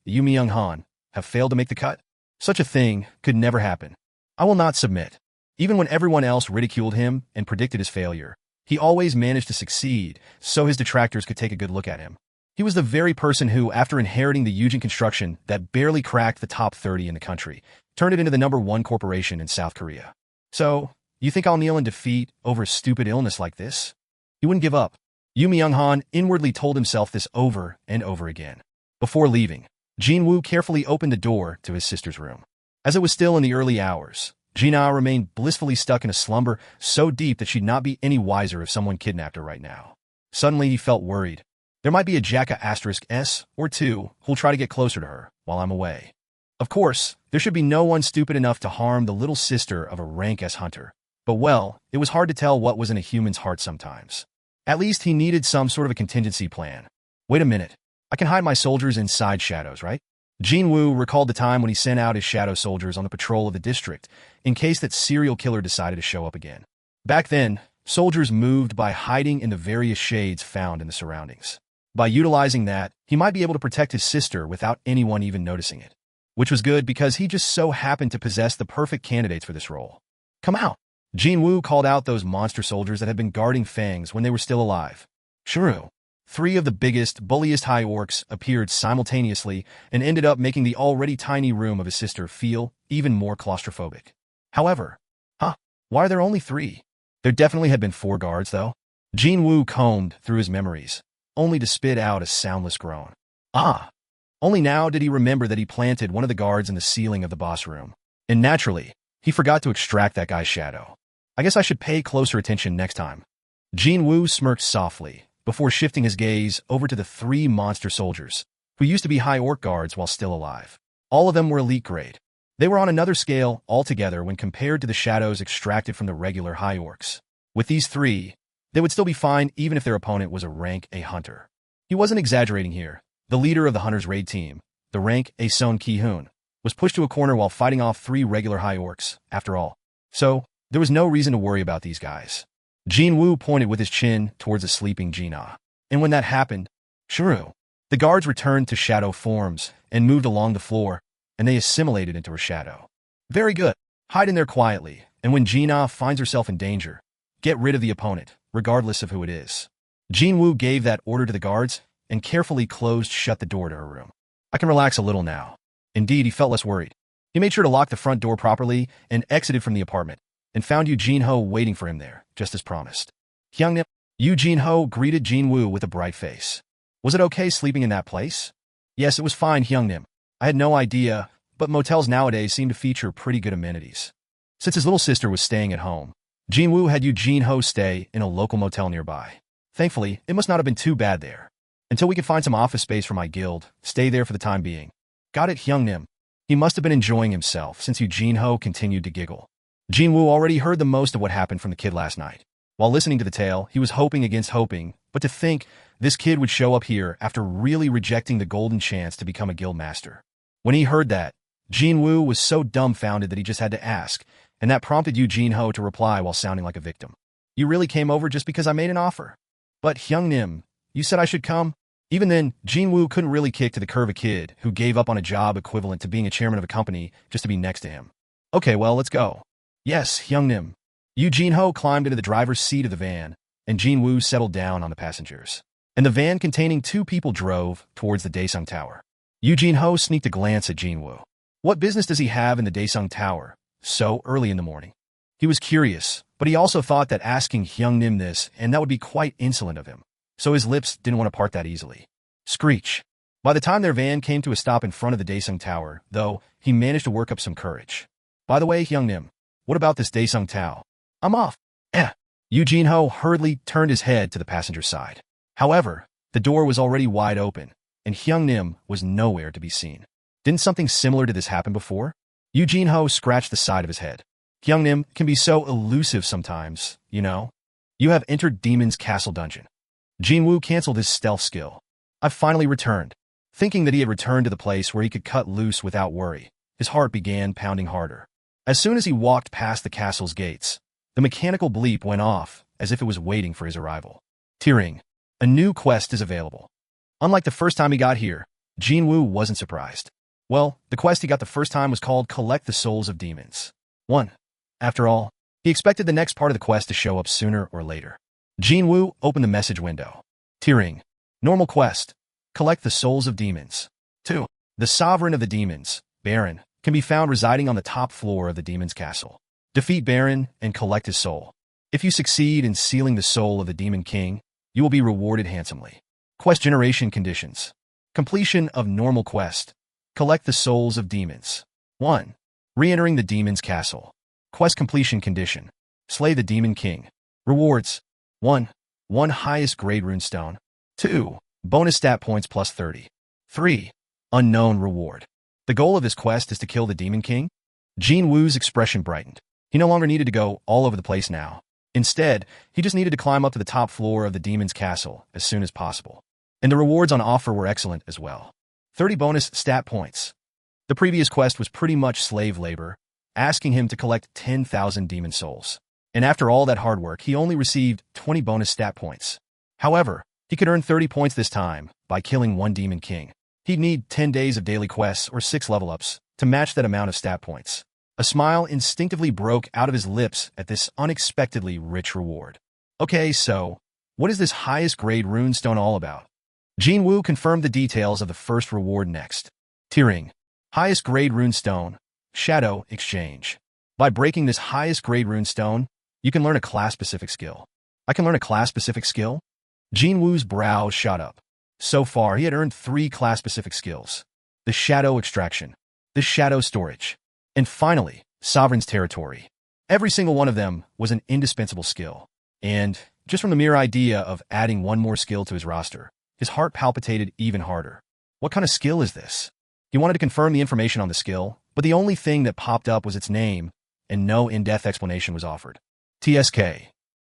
Yu Myung-han, have failed to make the cut? Such a thing could never happen. I will not submit. Even when everyone else ridiculed him and predicted his failure, he always managed to succeed, so his detractors could take a good look at him. He was the very person who, after inheriting the Yujin construction that barely cracked the top 30 in the country, turned it into the #1 corporation in South Korea. So, you think I'll kneel in defeat over a stupid illness like this? He wouldn't give up. Yu Myung-han inwardly told himself this over and over again. Before leaving, Jin Wu carefully opened the door to his sister's room. As it was still in the early hours, Jin-Ah remained blissfully stuck in a slumber so deep that she'd not be any wiser if someone kidnapped her right now. Suddenly, he felt worried. There might be a Jacka*S or two who'll try to get closer to her while I'm away. Of course, there should be no one stupid enough to harm the little sister of a rank S hunter. But well, it was hard to tell what was in a human's heart sometimes. At least he needed some sort of a contingency plan. Wait a minute. I can hide my soldiers inside shadows, right? Jin Wu recalled the time when he sent out his shadow soldiers on the patrol of the district in case that serial killer decided to show up again. Back then, soldiers moved by hiding in the various shades found in the surroundings. By utilizing that, he might be able to protect his sister without anyone even noticing it. Which was good because he just so happened to possess the perfect candidates for this role. Come out! Jin Wu called out those monster soldiers that had been guarding Fangs when they were still alive. Shuru. 3 of the biggest, bulliest high orcs appeared simultaneously and ended up making the already tiny room of his sister feel even more claustrophobic. However, why are there only 3? There definitely had been 4 guards, though. Jin Wu combed through his memories, only to spit out a soundless groan. Only now did he remember that he planted one of the guards in the ceiling of the boss room. And naturally, he forgot to extract that guy's shadow. I guess I should pay closer attention next time. Jin Wu smirked softly, before shifting his gaze over to the 3 monster soldiers, who used to be high orc guards while still alive. All of them were elite grade. They were on another scale altogether when compared to the shadows extracted from the regular high orcs. With these 3, they would still be fine even if their opponent was a rank A hunter. He wasn't exaggerating here. The leader of the hunter's raid team, the rank A Son Ki-hoon, was pushed to a corner while fighting off 3 regular high orcs, after all. So, there was no reason to worry about these guys. Jin Wu pointed with his chin towards a sleeping Jin-Ah. And when that happened, Shuru. The guards returned to shadow forms and moved along the floor, and they assimilated into her shadow. Very good. Hide in there quietly, and when Jin-Ah finds herself in danger, get rid of the opponent, regardless of who it is. Jin Wu gave that order to the guards and carefully shut the door to her room. I can relax a little now. Indeed, he felt less worried. He made sure to lock the front door properly and exited from the apartment, and found Yu Jin-ho waiting for him there, just as promised. Hyungnim. Yu Jin-ho greeted Jin Wu with a bright face. Was it okay sleeping in that place? Yes, it was fine, Hyungnim. I had no idea, but motels nowadays seem to feature pretty good amenities. Since his little sister was staying at home, Jin Wu had Yu Jin-ho stay in a local motel nearby. Thankfully, it must not have been too bad there. Until we could find some office space for my guild, stay there for the time being. Got it, Hyungnim. He must have been enjoying himself since Yu Jin-ho continued to giggle. Jin Wu already heard the most of what happened from the kid last night. While listening to the tale, he was hoping against hoping, but to think this kid would show up here after really rejecting the golden chance to become a guild master. When he heard that, Jin Wu was so dumbfounded that he just had to ask, and that prompted Yu Jin-ho to reply while sounding like a victim. You really came over just because I made an offer? But Hyungnim, you said I should come? Even then, Jin Wu couldn't really kick to the curve a kid who gave up on a job equivalent to being a chairman of a company just to be next to him. Okay, well, let's go. Yes, Hyungnim. Yu Jin-ho climbed into the driver's seat of the van, and Jin Wu settled down on the passengers. And the van containing 2 people drove towards the Daesung Tower. Yu Jin-ho sneaked a glance at Jin Wu. What business does he have in the Daesung Tower so early in the morning? He was curious, but he also thought that asking Hyungnim this, and that would be quite insolent of him. So his lips didn't want to part that easily. Screech. By the time their van came to a stop in front of the Daesung Tower, though, he managed to work up some courage. By the way, Hyungnim, what about this Daesung Tower? I'm off. Yu Jin-ho hurriedly turned his head to the passenger side. However, the door was already wide open, and Hyungnim was nowhere to be seen. Didn't something similar to this happen before? Yu Jin-ho scratched the side of his head. Hyungnim can be so elusive sometimes, you know? You have entered Demon's Castle Dungeon. Jin Wu canceled his stealth skill. I've finally returned. Thinking that he had returned to the place where he could cut loose without worry, his heart began pounding harder. As soon as he walked past the castle's gates, the mechanical bleep went off as if it was waiting for his arrival. Tearing. A new quest is available. Unlike the first time he got here, Jin Wu wasn't surprised. Well, the quest he got the first time was called Collect the Souls of Demons. 1. After all, he expected the next part of the quest to show up sooner or later. Jin Wu opened the message window. Tearing. Normal quest. Collect the Souls of Demons. 2. The Sovereign of the Demons, Baron, can be found residing on the top floor of the Demon's Castle. Defeat Baron and collect his soul. If you succeed in sealing the soul of the Demon King, you will be rewarded handsomely. Quest generation conditions. Completion of normal quest. Collect the souls of demons. 1. Re-entering the Demon's Castle. Quest completion condition. Slay the Demon King. Rewards. 1. 1 highest grade runestone. 2. Bonus stat points plus 30. 3. Unknown reward. The goal of this quest is to kill the Demon King? Jin Wu's expression brightened. He no longer needed to go all over the place now. Instead, he just needed to climb up to the top floor of the demon's castle as soon as possible. And the rewards on offer were excellent as well. 30 bonus stat points. The previous quest was pretty much slave labor, asking him to collect 10,000 demon souls. And after all that hard work, he only received 20 bonus stat points. However, he could earn 30 points this time by killing one demon king. He'd need 10 days of daily quests or 6 level ups to match that amount of stat points. A smile instinctively broke out of his lips at this unexpectedly rich reward. Okay, so, what is this highest grade runestone all about? Jin Wu confirmed the details of the first reward next. Tiering. Highest grade runestone. Shadow Exchange. By breaking this highest grade runestone, you can learn a class-specific skill. I can learn a class-specific skill? Jin Wu's brows shot up. So far, he had earned 3 class-specific skills. The Shadow Extraction, the Shadow Storage, and finally, Sovereign's Territory. Every single one of them was an indispensable skill. And, just from the mere idea of adding one more skill to his roster, his heart palpitated even harder. What kind of skill is this? He wanted to confirm the information on the skill, but the only thing that popped up was its name, and no in-depth explanation was offered. TSK.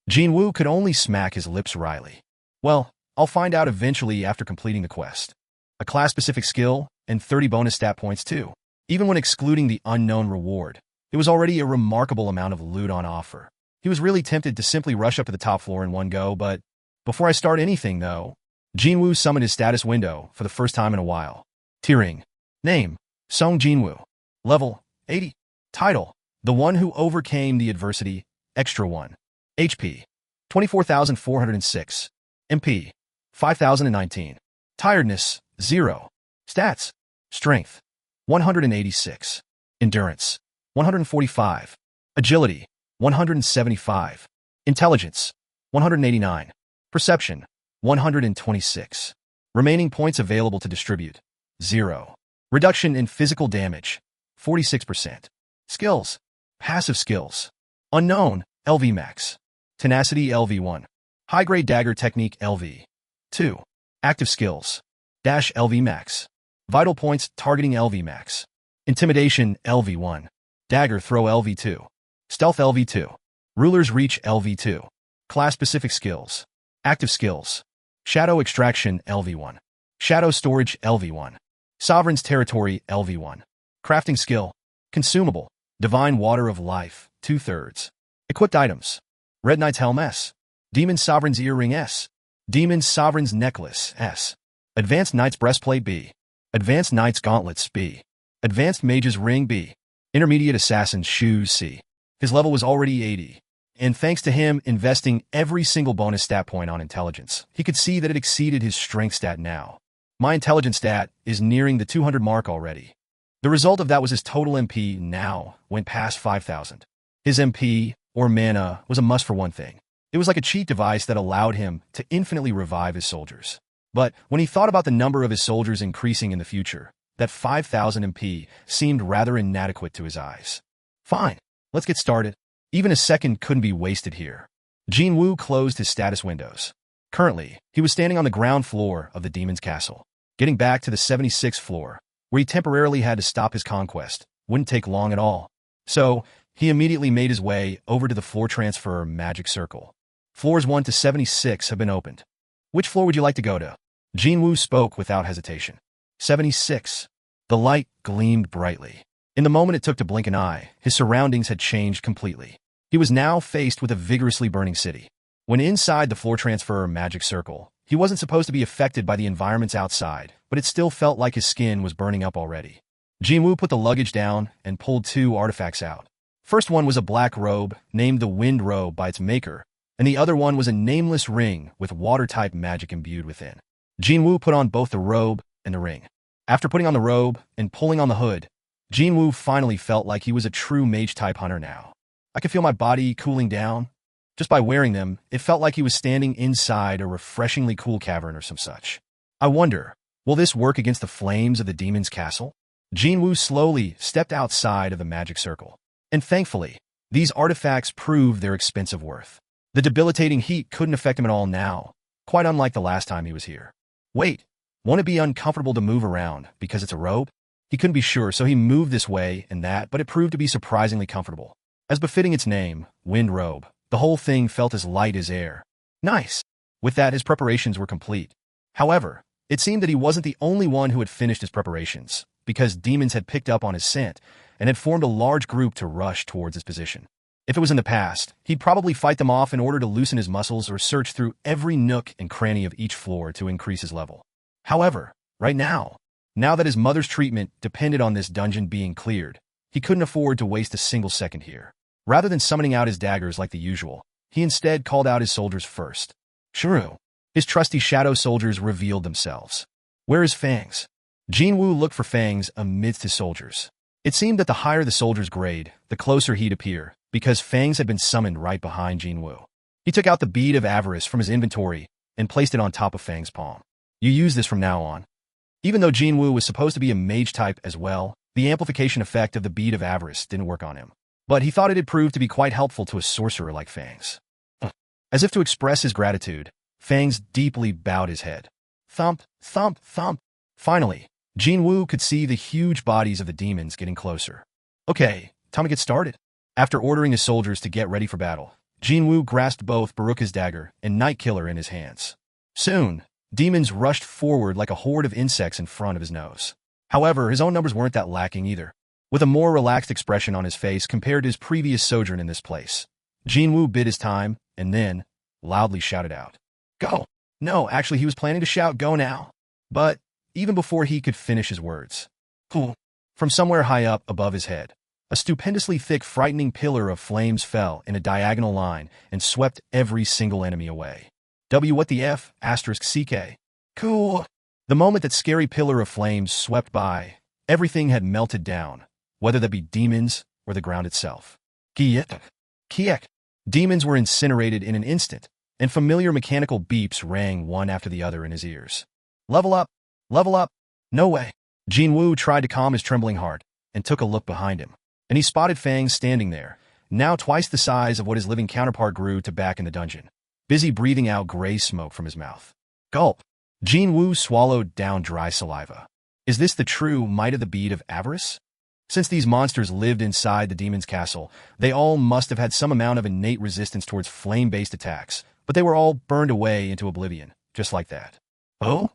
Jin Wu could only smack his lips wryly. Well, I'll find out eventually after completing the quest. A class-specific skill, and 30 bonus stat points too. Even when excluding the unknown reward, it was already a remarkable amount of loot on offer. He was really tempted to simply rush up to the top floor in one go, but before I start anything though, Jin Wu summoned his status window for the first time in a while. Tiering. Name. Sung Jin-Woo. Level. 80. Title. The One Who Overcame the Adversity. Extra 1. HP. 24,406. MP. 5,019. Tiredness. 0. Stats. Strength. 186. Endurance. 145. Agility. 175. Intelligence. 189. Perception. 126. Remaining points available to distribute. 0. Reduction in physical damage. 46%. Skills. Passive skills. Unknown, LV Max. Tenacity LV1. High-grade dagger technique LV. 2. Active skills. Dash LV Max. Vital points targeting LV Max. Intimidation LV1. Dagger throw LV2. Stealth LV2. Ruler's reach LV2. Class-specific skills. Active skills. Shadow extraction LV1. Shadow storage LV1. Sovereign's territory LV1. Crafting skill. Consumable. Divine water of life 2/3. Equipped items. Red Knight's helm S. Demon Sovereign's earring S. Demon Sovereign's necklace S. Advanced Knight's breastplate B. Advanced Knight's gauntlets B. Advanced Mage's ring B. Intermediate Assassin's shoes C. His level was already 80. And thanks to him investing every single bonus stat point on intelligence, he could see that it exceeded his strength stat now. My intelligence stat is nearing the 200 mark already. The result of that was his total MP now went past 5,000. His MP, or mana, was a must for one thing. It was like a cheat device that allowed him to infinitely revive his soldiers. But when he thought about the number of his soldiers increasing in the future, that 5,000 MP seemed rather inadequate to his eyes. Fine, let's get started. Even a second couldn't be wasted here. Jin Wu closed his status windows. Currently, he was standing on the ground floor of the demon's castle. Getting back to the 76th floor, where he temporarily had to stop his conquest, wouldn't take long at all. So, he immediately made his way over to the floor transfer magic circle. Floors 1 to 76 have been opened. Which floor would you like to go to? Jin Wu spoke without hesitation. 76. The light gleamed brightly. In the moment it took to blink an eye, his surroundings had changed completely. He was now faced with a vigorously burning city. When inside the floor transfer magic circle, he wasn't supposed to be affected by the environments outside, but it still felt like his skin was burning up already. Jin Wu put the luggage down and pulled 2 artifacts out. First one was a black robe, named the Wind Robe by its maker, and the other one was a nameless ring with water-type magic imbued within. Jin Wu put on both the robe and the ring. After putting on the robe and pulling on the hood, Jin Wu finally felt like he was a true mage-type hunter now. I could feel my body cooling down. Just by wearing them, it felt like he was standing inside a refreshingly cool cavern or some such. I wonder, will this work against the flames of the demon's castle? Jin Wu slowly stepped outside of the magic circle. And thankfully, these artifacts proved their expensive worth. The debilitating heat couldn't affect him at all now, quite unlike the last time he was here. Wait, won't it be uncomfortable to move around because it's a robe? He couldn't be sure, so he moved this way and that, but it proved to be surprisingly comfortable. As befitting its name, wind robe, the whole thing felt as light as air. Nice. With that, his preparations were complete. However, it seemed that he wasn't the only one who had finished his preparations, because demons had picked up on his scent and had formed a large group to rush towards his position. If it was in the past, he'd probably fight them off in order to loosen his muscles or search through every nook and cranny of each floor to increase his level. However, right now that his mother's treatment depended on this dungeon being cleared, he couldn't afford to waste a single second here. Rather than summoning out his daggers like the usual, he instead called out his soldiers first. Shuru. His trusty shadow soldiers revealed themselves. Where is Fangs? Jin Wu looked for Fangs amidst his soldiers. It seemed that the higher the soldier's grade, the closer he'd appear, because Fangs had been summoned right behind Jin Wu. He took out the bead of avarice from his inventory and placed it on top of Fang's palm. You use this from now on. Even though Jin Wu was supposed to be a mage type as well, the amplification effect of the bead of avarice didn't work on him. But he thought it'd prove to be quite helpful to a sorcerer like Fangs. As if to express his gratitude, Fangs deeply bowed his head. Thump, thump, thump. Finally, Jin Wu could see the huge bodies of the demons getting closer. Okay, time to get started. After ordering his soldiers to get ready for battle, Jin Wu grasped both Baruka's dagger and Night Killer in his hands. Soon, demons rushed forward like a horde of insects in front of his nose. However, his own numbers weren't that lacking either. With a more relaxed expression on his face compared to his previous sojourn in this place, Jin Wu bid his time and then loudly shouted out, "Go!" No, actually, he was planning to shout, "Go now!" But even before he could finish his words, from somewhere high up above his head, a stupendously thick, frightening pillar of flames fell in a diagonal line and swept every single enemy away. What the F? CK. Cool. The moment that scary pillar of flames swept by, everything had melted down, whether that be demons or the ground itself. Kiek. Demons were incinerated in an instant, and familiar mechanical beeps rang one after the other in his ears. Level up! Level up! No way! Jin Wu tried to calm his trembling heart and took a look behind him, and he spotted Fangs standing there, now twice the size of what his living counterpart grew to back in the dungeon, busy breathing out gray smoke from his mouth. Gulp! Jin Wu swallowed down dry saliva. Is this the true might of the bead of avarice? Since these monsters lived inside the demon's castle, they all must have had some amount of innate resistance towards flame-based attacks, but they were all burned away into oblivion, just like that. Oh?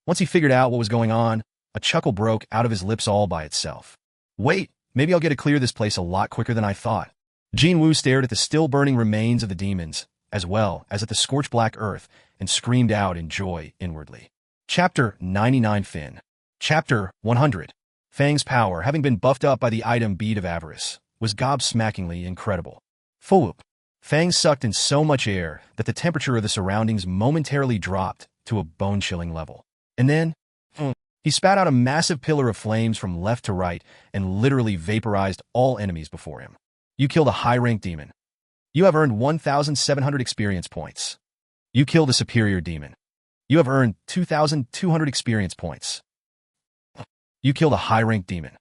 Once he figured out what was going on, a chuckle broke out of his lips all by itself. Wait, maybe I'll get to clear this place a lot quicker than I thought. Jin Wu stared at the still-burning remains of the demons, as well as at the scorched black earth, and screamed out in joy inwardly. Chapter 99 Fin. Chapter 100. Fang's power, having been buffed up by the item Bead of Avarice, was gobsmackingly incredible. Whoop! Fang sucked in so much air that the temperature of the surroundings momentarily dropped to a bone-chilling level. And then, he spat out a massive pillar of flames from left to right and literally vaporized all enemies before him. You killed a high-ranked demon. You have earned 1,700 experience points. You killed a superior demon. You have earned 2,200 experience points. You killed a high-ranked demon.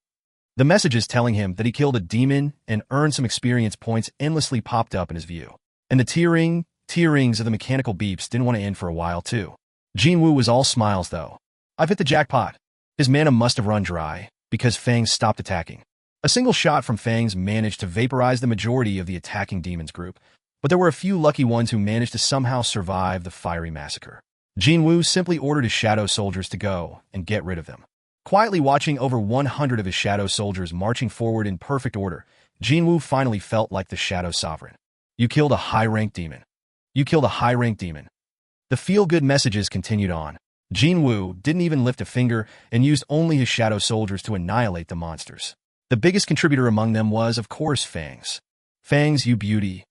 The messages telling him that he killed a demon and earned some experience points endlessly popped up in his view. And the tearings of the mechanical beeps didn't want to end for a while, too. Jin Wu was all smiles, though. I've hit the jackpot. His mana must have run dry, because Fangs stopped attacking. A single shot from Fangs managed to vaporize the majority of the attacking demons group, but there were a few lucky ones who managed to somehow survive the fiery massacre. Jin Wu simply ordered his shadow soldiers to go and get rid of them. Quietly watching over 100 of his shadow soldiers marching forward in perfect order, Jin Wu finally felt like the shadow sovereign. You killed a high-ranked demon. You killed a high-ranked demon. The feel-good messages continued on. Jin Wu didn't even lift a finger and used only his shadow soldiers to annihilate the monsters. The biggest contributor among them was, of course, Fangs. Fangs, you beauty.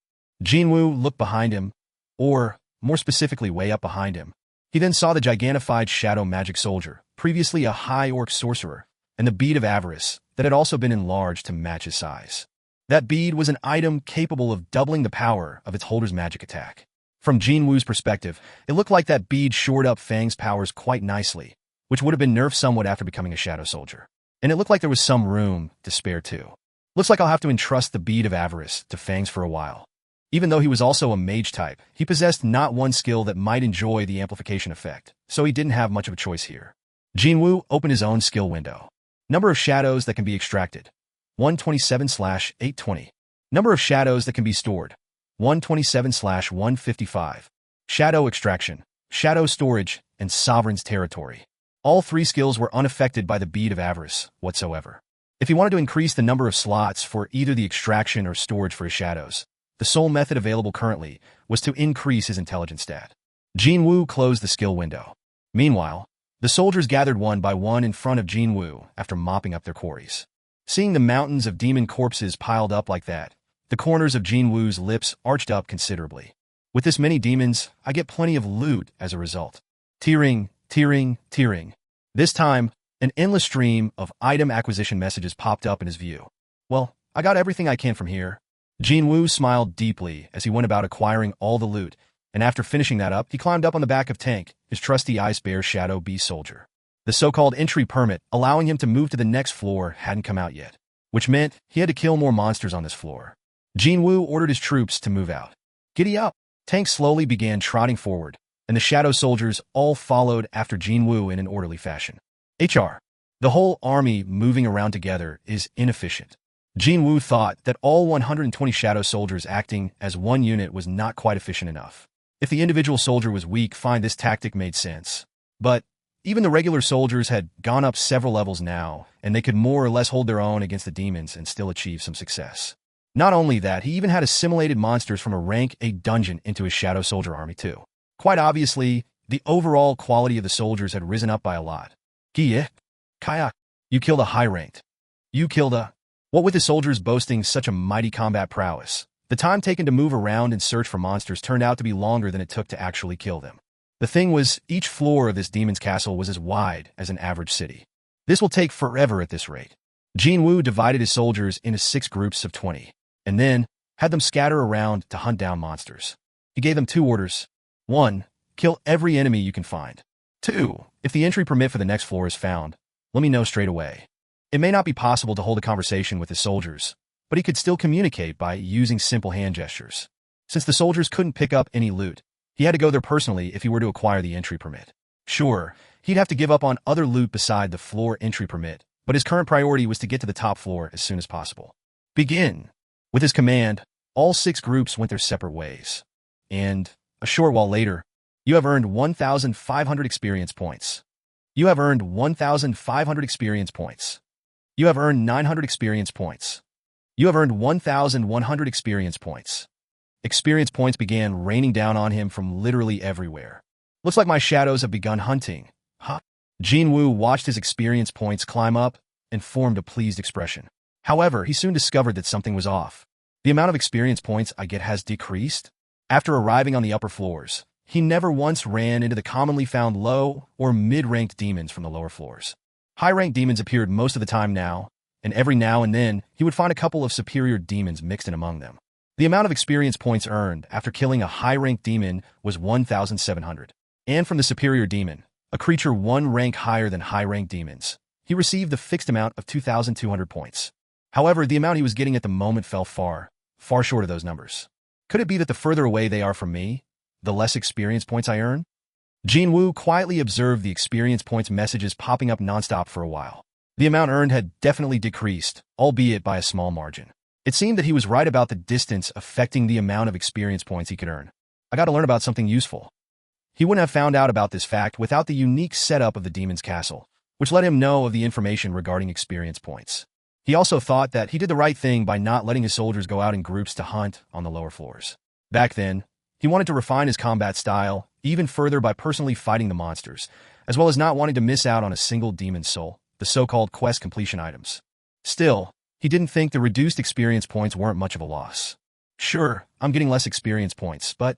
Jin Wu looked behind him, or, more specifically, way up behind him. He then saw the gigantified shadow magic soldier, previously a high orc sorcerer, and the bead of avarice that had also been enlarged to match his size. That bead was an item capable of doubling the power of its holder's magic attack. From Jin Wu's perspective, it looked like that bead shored up Fang's powers quite nicely, which would have been nerfed somewhat after becoming a shadow soldier. And it looked like there was some room to spare too. Looks like I'll have to entrust the bead of avarice to Fangs for a while. Even though he was also a mage type, he possessed not one skill that might enjoy the amplification effect, so he didn't have much of a choice here. Jin Wu opened his own skill window. Number of shadows that can be extracted. 127/820. Number of shadows that can be stored, 127/155. Shadow extraction, shadow storage, and sovereign's territory. All three skills were unaffected by the bead of avarice whatsoever. If he wanted to increase the number of slots for either the extraction or storage for his shadows, the sole method available currently was to increase his intelligence stat. Jin Wu closed the skill window. Meanwhile, the soldiers gathered one by one in front of Jin Wu after mopping up their quarries. Seeing the mountains of demon corpses piled up like that, the corners of Jin Wu's lips arched up considerably. With this many demons, I get plenty of loot as a result. Tearing. This time, an endless stream of item acquisition messages popped up in his view. Well, I got everything I can from here. Jin Wu smiled deeply as he went about acquiring all the loot, and after finishing that up, he climbed up on the back of Tank, his trusty Ice Bear Shadow Beast soldier. The so-called entry permit allowing him to move to the next floor hadn't come out yet, which meant he had to kill more monsters on this floor. Jin Wu ordered his troops to move out. Giddy up! Tank slowly began trotting forward, and the shadow soldiers all followed after Jin Wu in an orderly fashion. The whole army moving around together is inefficient. Jin Wu thought that all 120 shadow soldiers acting as one unit was not quite efficient enough. If the individual soldier was weak, fine, this tactic made sense. But even the regular soldiers had gone up several levels now, and they could more or less hold their own against the demons and still achieve some success. Not only that, he even had assimilated monsters from a rank 8 dungeon into his shadow soldier army too. Quite obviously, the overall quality of the soldiers had risen up by a lot. Kayak, you killed a high-ranked. What with the soldiers boasting such a mighty combat prowess, the time taken to move around and search for monsters turned out to be longer than it took to actually kill them. The thing was, each floor of this demon's castle was as wide as an average city. This will take forever at this rate. Jin Wu divided his soldiers into 6 groups of 20, and then had them scatter around to hunt down monsters. He gave them 2 orders. 1. Kill every enemy you can find. 2. If the entry permit for the next floor is found, let me know straight away. It may not be possible to hold a conversation with his soldiers, but he could still communicate by using simple hand gestures. Since the soldiers couldn't pick up any loot, he had to go there personally if he were to acquire the entry permit. Sure, he'd have to give up on other loot beside the floor entry permit, but his current priority was to get to the top floor as soon as possible. Begin! With his command, all 6 groups went their separate ways. And a short while later, you have earned 1,500 experience points. You have earned 1,500 experience points. You have earned 900 experience points. You have earned 1,100 experience points. Experience points began raining down on him from literally everywhere. Looks like my shadows have begun hunting. Huh? Jin Wu watched his experience points climb up and formed a pleased expression. However, he soon discovered that something was off. The amount of experience points I get has decreased. After arriving on the upper floors, he never once ran into the commonly found low or mid-ranked demons from the lower floors. High-ranked demons appeared most of the time now, and every now and then he would find a couple of superior demons mixed in among them. The amount of experience points earned after killing a high-ranked demon was 1,700. And from the superior demon, a creature 1 rank higher than high-ranked demons, he received the fixed amount of 2,200 points. However, the amount he was getting at the moment fell far short of those numbers. Could it be that the further away they are from me, the less experience points I earn? Jin Wu quietly observed the experience points messages popping up nonstop for a while. The amount earned had definitely decreased, albeit by a small margin. It seemed that he was right about the distance affecting the amount of experience points he could earn. I gotta learn about something useful. He wouldn't have found out about this fact without the unique setup of the demon's castle, which let him know of the information regarding experience points. He also thought that he did the right thing by not letting his soldiers go out in groups to hunt on the lower floors. Back then, he wanted to refine his combat style even further by personally fighting the monsters, as well as not wanting to miss out on a single demon's soul, the so-called quest completion items. Still, he didn't think the reduced experience points weren't much of a loss. Sure, I'm getting less experience points, but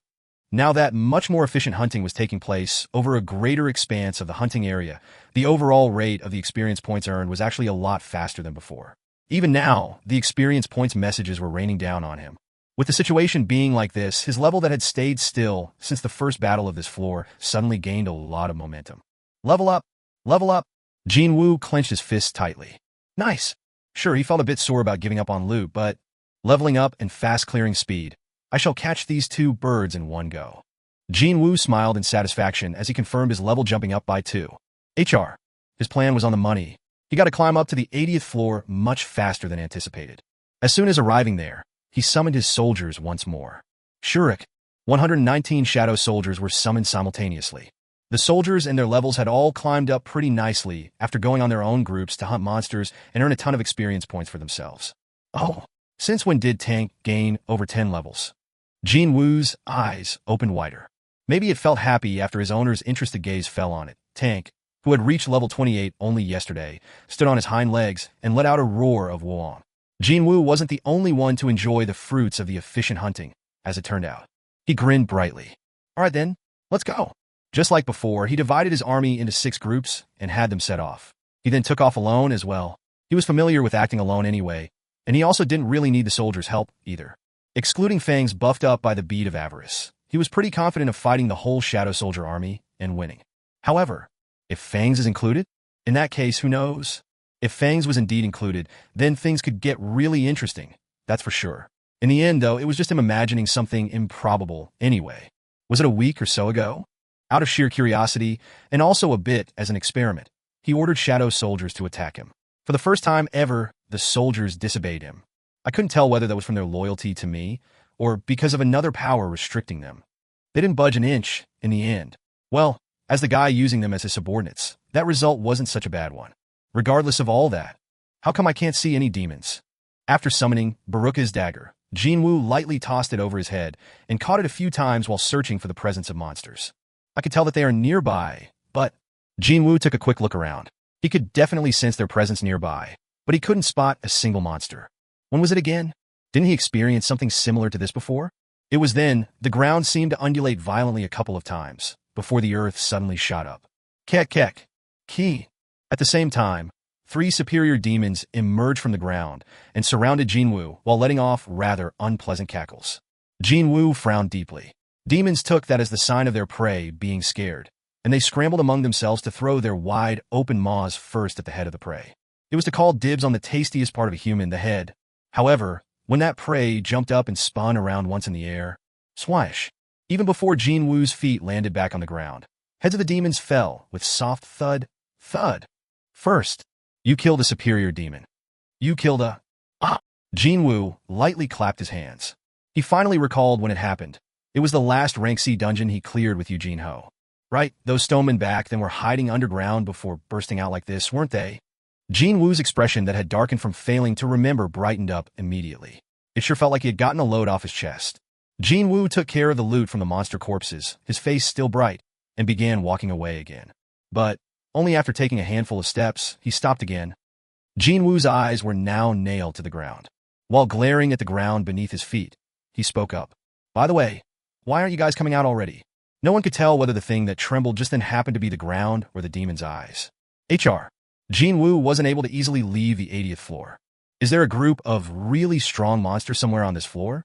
now that much more efficient hunting was taking place over a greater expanse of the hunting area, the overall rate of the experience points earned was actually a lot faster than before. Even now, the experience points messages were raining down on him. With the situation being like this, his level that had stayed still since the first battle of this floor suddenly gained a lot of momentum. Level up! Level up! Jin Wu clenched his fists tightly. Nice! Sure, he felt a bit sore about giving up on loot, but leveling up and fast clearing speed, I shall catch these 2 birds in one go. Jin Wu smiled in satisfaction as he confirmed his level jumping up by 2. His plan was on the money. He got to climb up to the 80th floor much faster than anticipated. As soon as arriving there, he summoned his soldiers once more. Shurek, 119 shadow soldiers were summoned simultaneously. The soldiers and their levels had all climbed up pretty nicely after going on their own groups to hunt monsters and earn a ton of experience points for themselves. Oh, since when did tank gain over 10 levels? Jin Woo's eyes opened wider. Maybe it felt happy after his owner's interested gaze fell on it. Tank, who had reached level 28 only yesterday, stood on his hind legs and let out a roar of woe. Jin Wu wasn't the only one to enjoy the fruits of the efficient hunting, as it turned out. He grinned brightly. All right then, let's go. Just like before, he divided his army into 6 groups and had them set off. He then took off alone as well. He was familiar with acting alone anyway, and he also didn't really need the soldiers' help either. Excluding Fangs buffed up by the bead of avarice, he was pretty confident of fighting the whole Shadow Soldier army and winning. However, if Fangs is included, in that case, who knows? If Fangs was indeed included, then things could get really interesting, that's for sure. In the end, though, it was just him imagining something improbable anyway. Was it a week or so ago? Out of sheer curiosity, and also a bit as an experiment, he ordered Shadow Soldiers to attack him. For the first time ever, the soldiers disobeyed him. I couldn't tell whether that was from their loyalty to me, or because of another power restricting them. They didn't budge an inch in the end. Well, as the guy using them as his subordinates, that result wasn't such a bad one. Regardless of all that, how come I can't see any demons? After summoning Baruka's dagger, Jin Wu lightly tossed it over his head and caught it a few times while searching for the presence of monsters. I could tell that they are nearby, but Jin Wu took a quick look around. He could definitely sense their presence nearby, but he couldn't spot a single monster. When was it again? Didn't he experience something similar to this before? It was then the ground seemed to undulate violently a couple of times, before the earth suddenly shot up. Kek kek. Key. At the same time, 3 superior demons emerged from the ground and surrounded Jin Wu while letting off rather unpleasant cackles. Jin Wu frowned deeply. Demons took that as the sign of their prey being scared, and they scrambled among themselves to throw their wide, open maws first at the head of the prey. It was to call dibs on the tastiest part of a human, the head. However, when that prey jumped up and spun around once in the air, swish, even before Jin Wu's feet landed back on the ground, heads of the demons fell with soft thud, thud. First, you killed a superior demon. You killed a... Jin Wu lightly clapped his hands. He finally recalled when it happened. It was the last rank C dungeon he cleared with Eugene Ho. Right, those stonemen back then were hiding underground before bursting out like this, weren't they? Jin Wu's expression that had darkened from failing to remember brightened up immediately. It sure felt like he had gotten a load off his chest. Jin Wu took care of the loot from the monster corpses, his face still bright, and began walking away again. But only after taking a handful of steps, he stopped again. Jin Wu's eyes were now nailed to the ground. While glaring at the ground beneath his feet, he spoke up. By the way, why aren't you guys coming out already? No one could tell whether the thing that trembled just then happened to be the ground or the demon's eyes. Jin Wu wasn't able to easily leave the 80th floor. Is there a group of really strong monsters somewhere on this floor?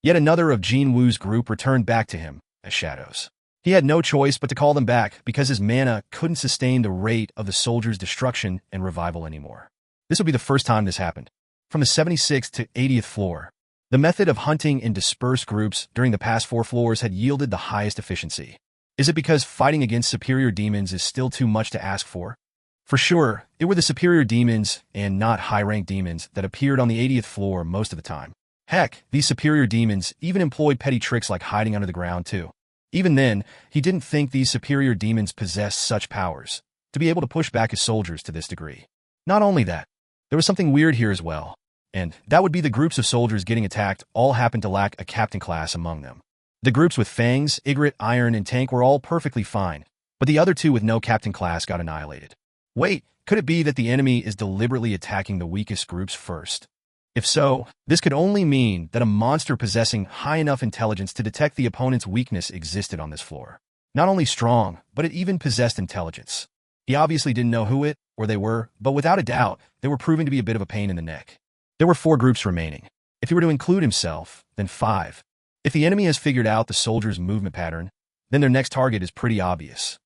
Yet another of Jin Wu's group returned back to him as shadows. He had no choice but to call them back because his mana couldn't sustain the rate of the soldiers' destruction and revival anymore. This would be the first time this happened. From the 76th to 80th floor, the method of hunting in dispersed groups during the past 4 floors had yielded the highest efficiency. Is it because fighting against superior demons is still too much to ask for? For sure, it were the superior demons and not high-ranked demons that appeared on the 80th floor most of the time. Heck, these superior demons even employed petty tricks like hiding under the ground too. Even then, he didn't think these superior demons possessed such powers to be able to push back his soldiers to this degree. Not only that, there was something weird here as well, and that would be the groups of soldiers getting attacked all happened to lack a captain class among them. The groups with Fangs, Igrit, Iron, and Tank were all perfectly fine, but the other 2 with no captain class got annihilated. Wait, could it be that the enemy is deliberately attacking the weakest groups first? If so, this could only mean that a monster possessing high enough intelligence to detect the opponent's weakness existed on this floor. Not only strong, but it even possessed intelligence. He obviously didn't know who it or they were, but without a doubt, they were proving to be a bit of a pain in the neck. There were 4 groups remaining. If he were to include himself, then 5. If the enemy has figured out the soldier's movement pattern, then their next target is pretty obvious.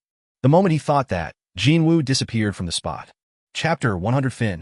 The moment he thought that, Jin Wu disappeared from the spot. Chapter 100 Fin.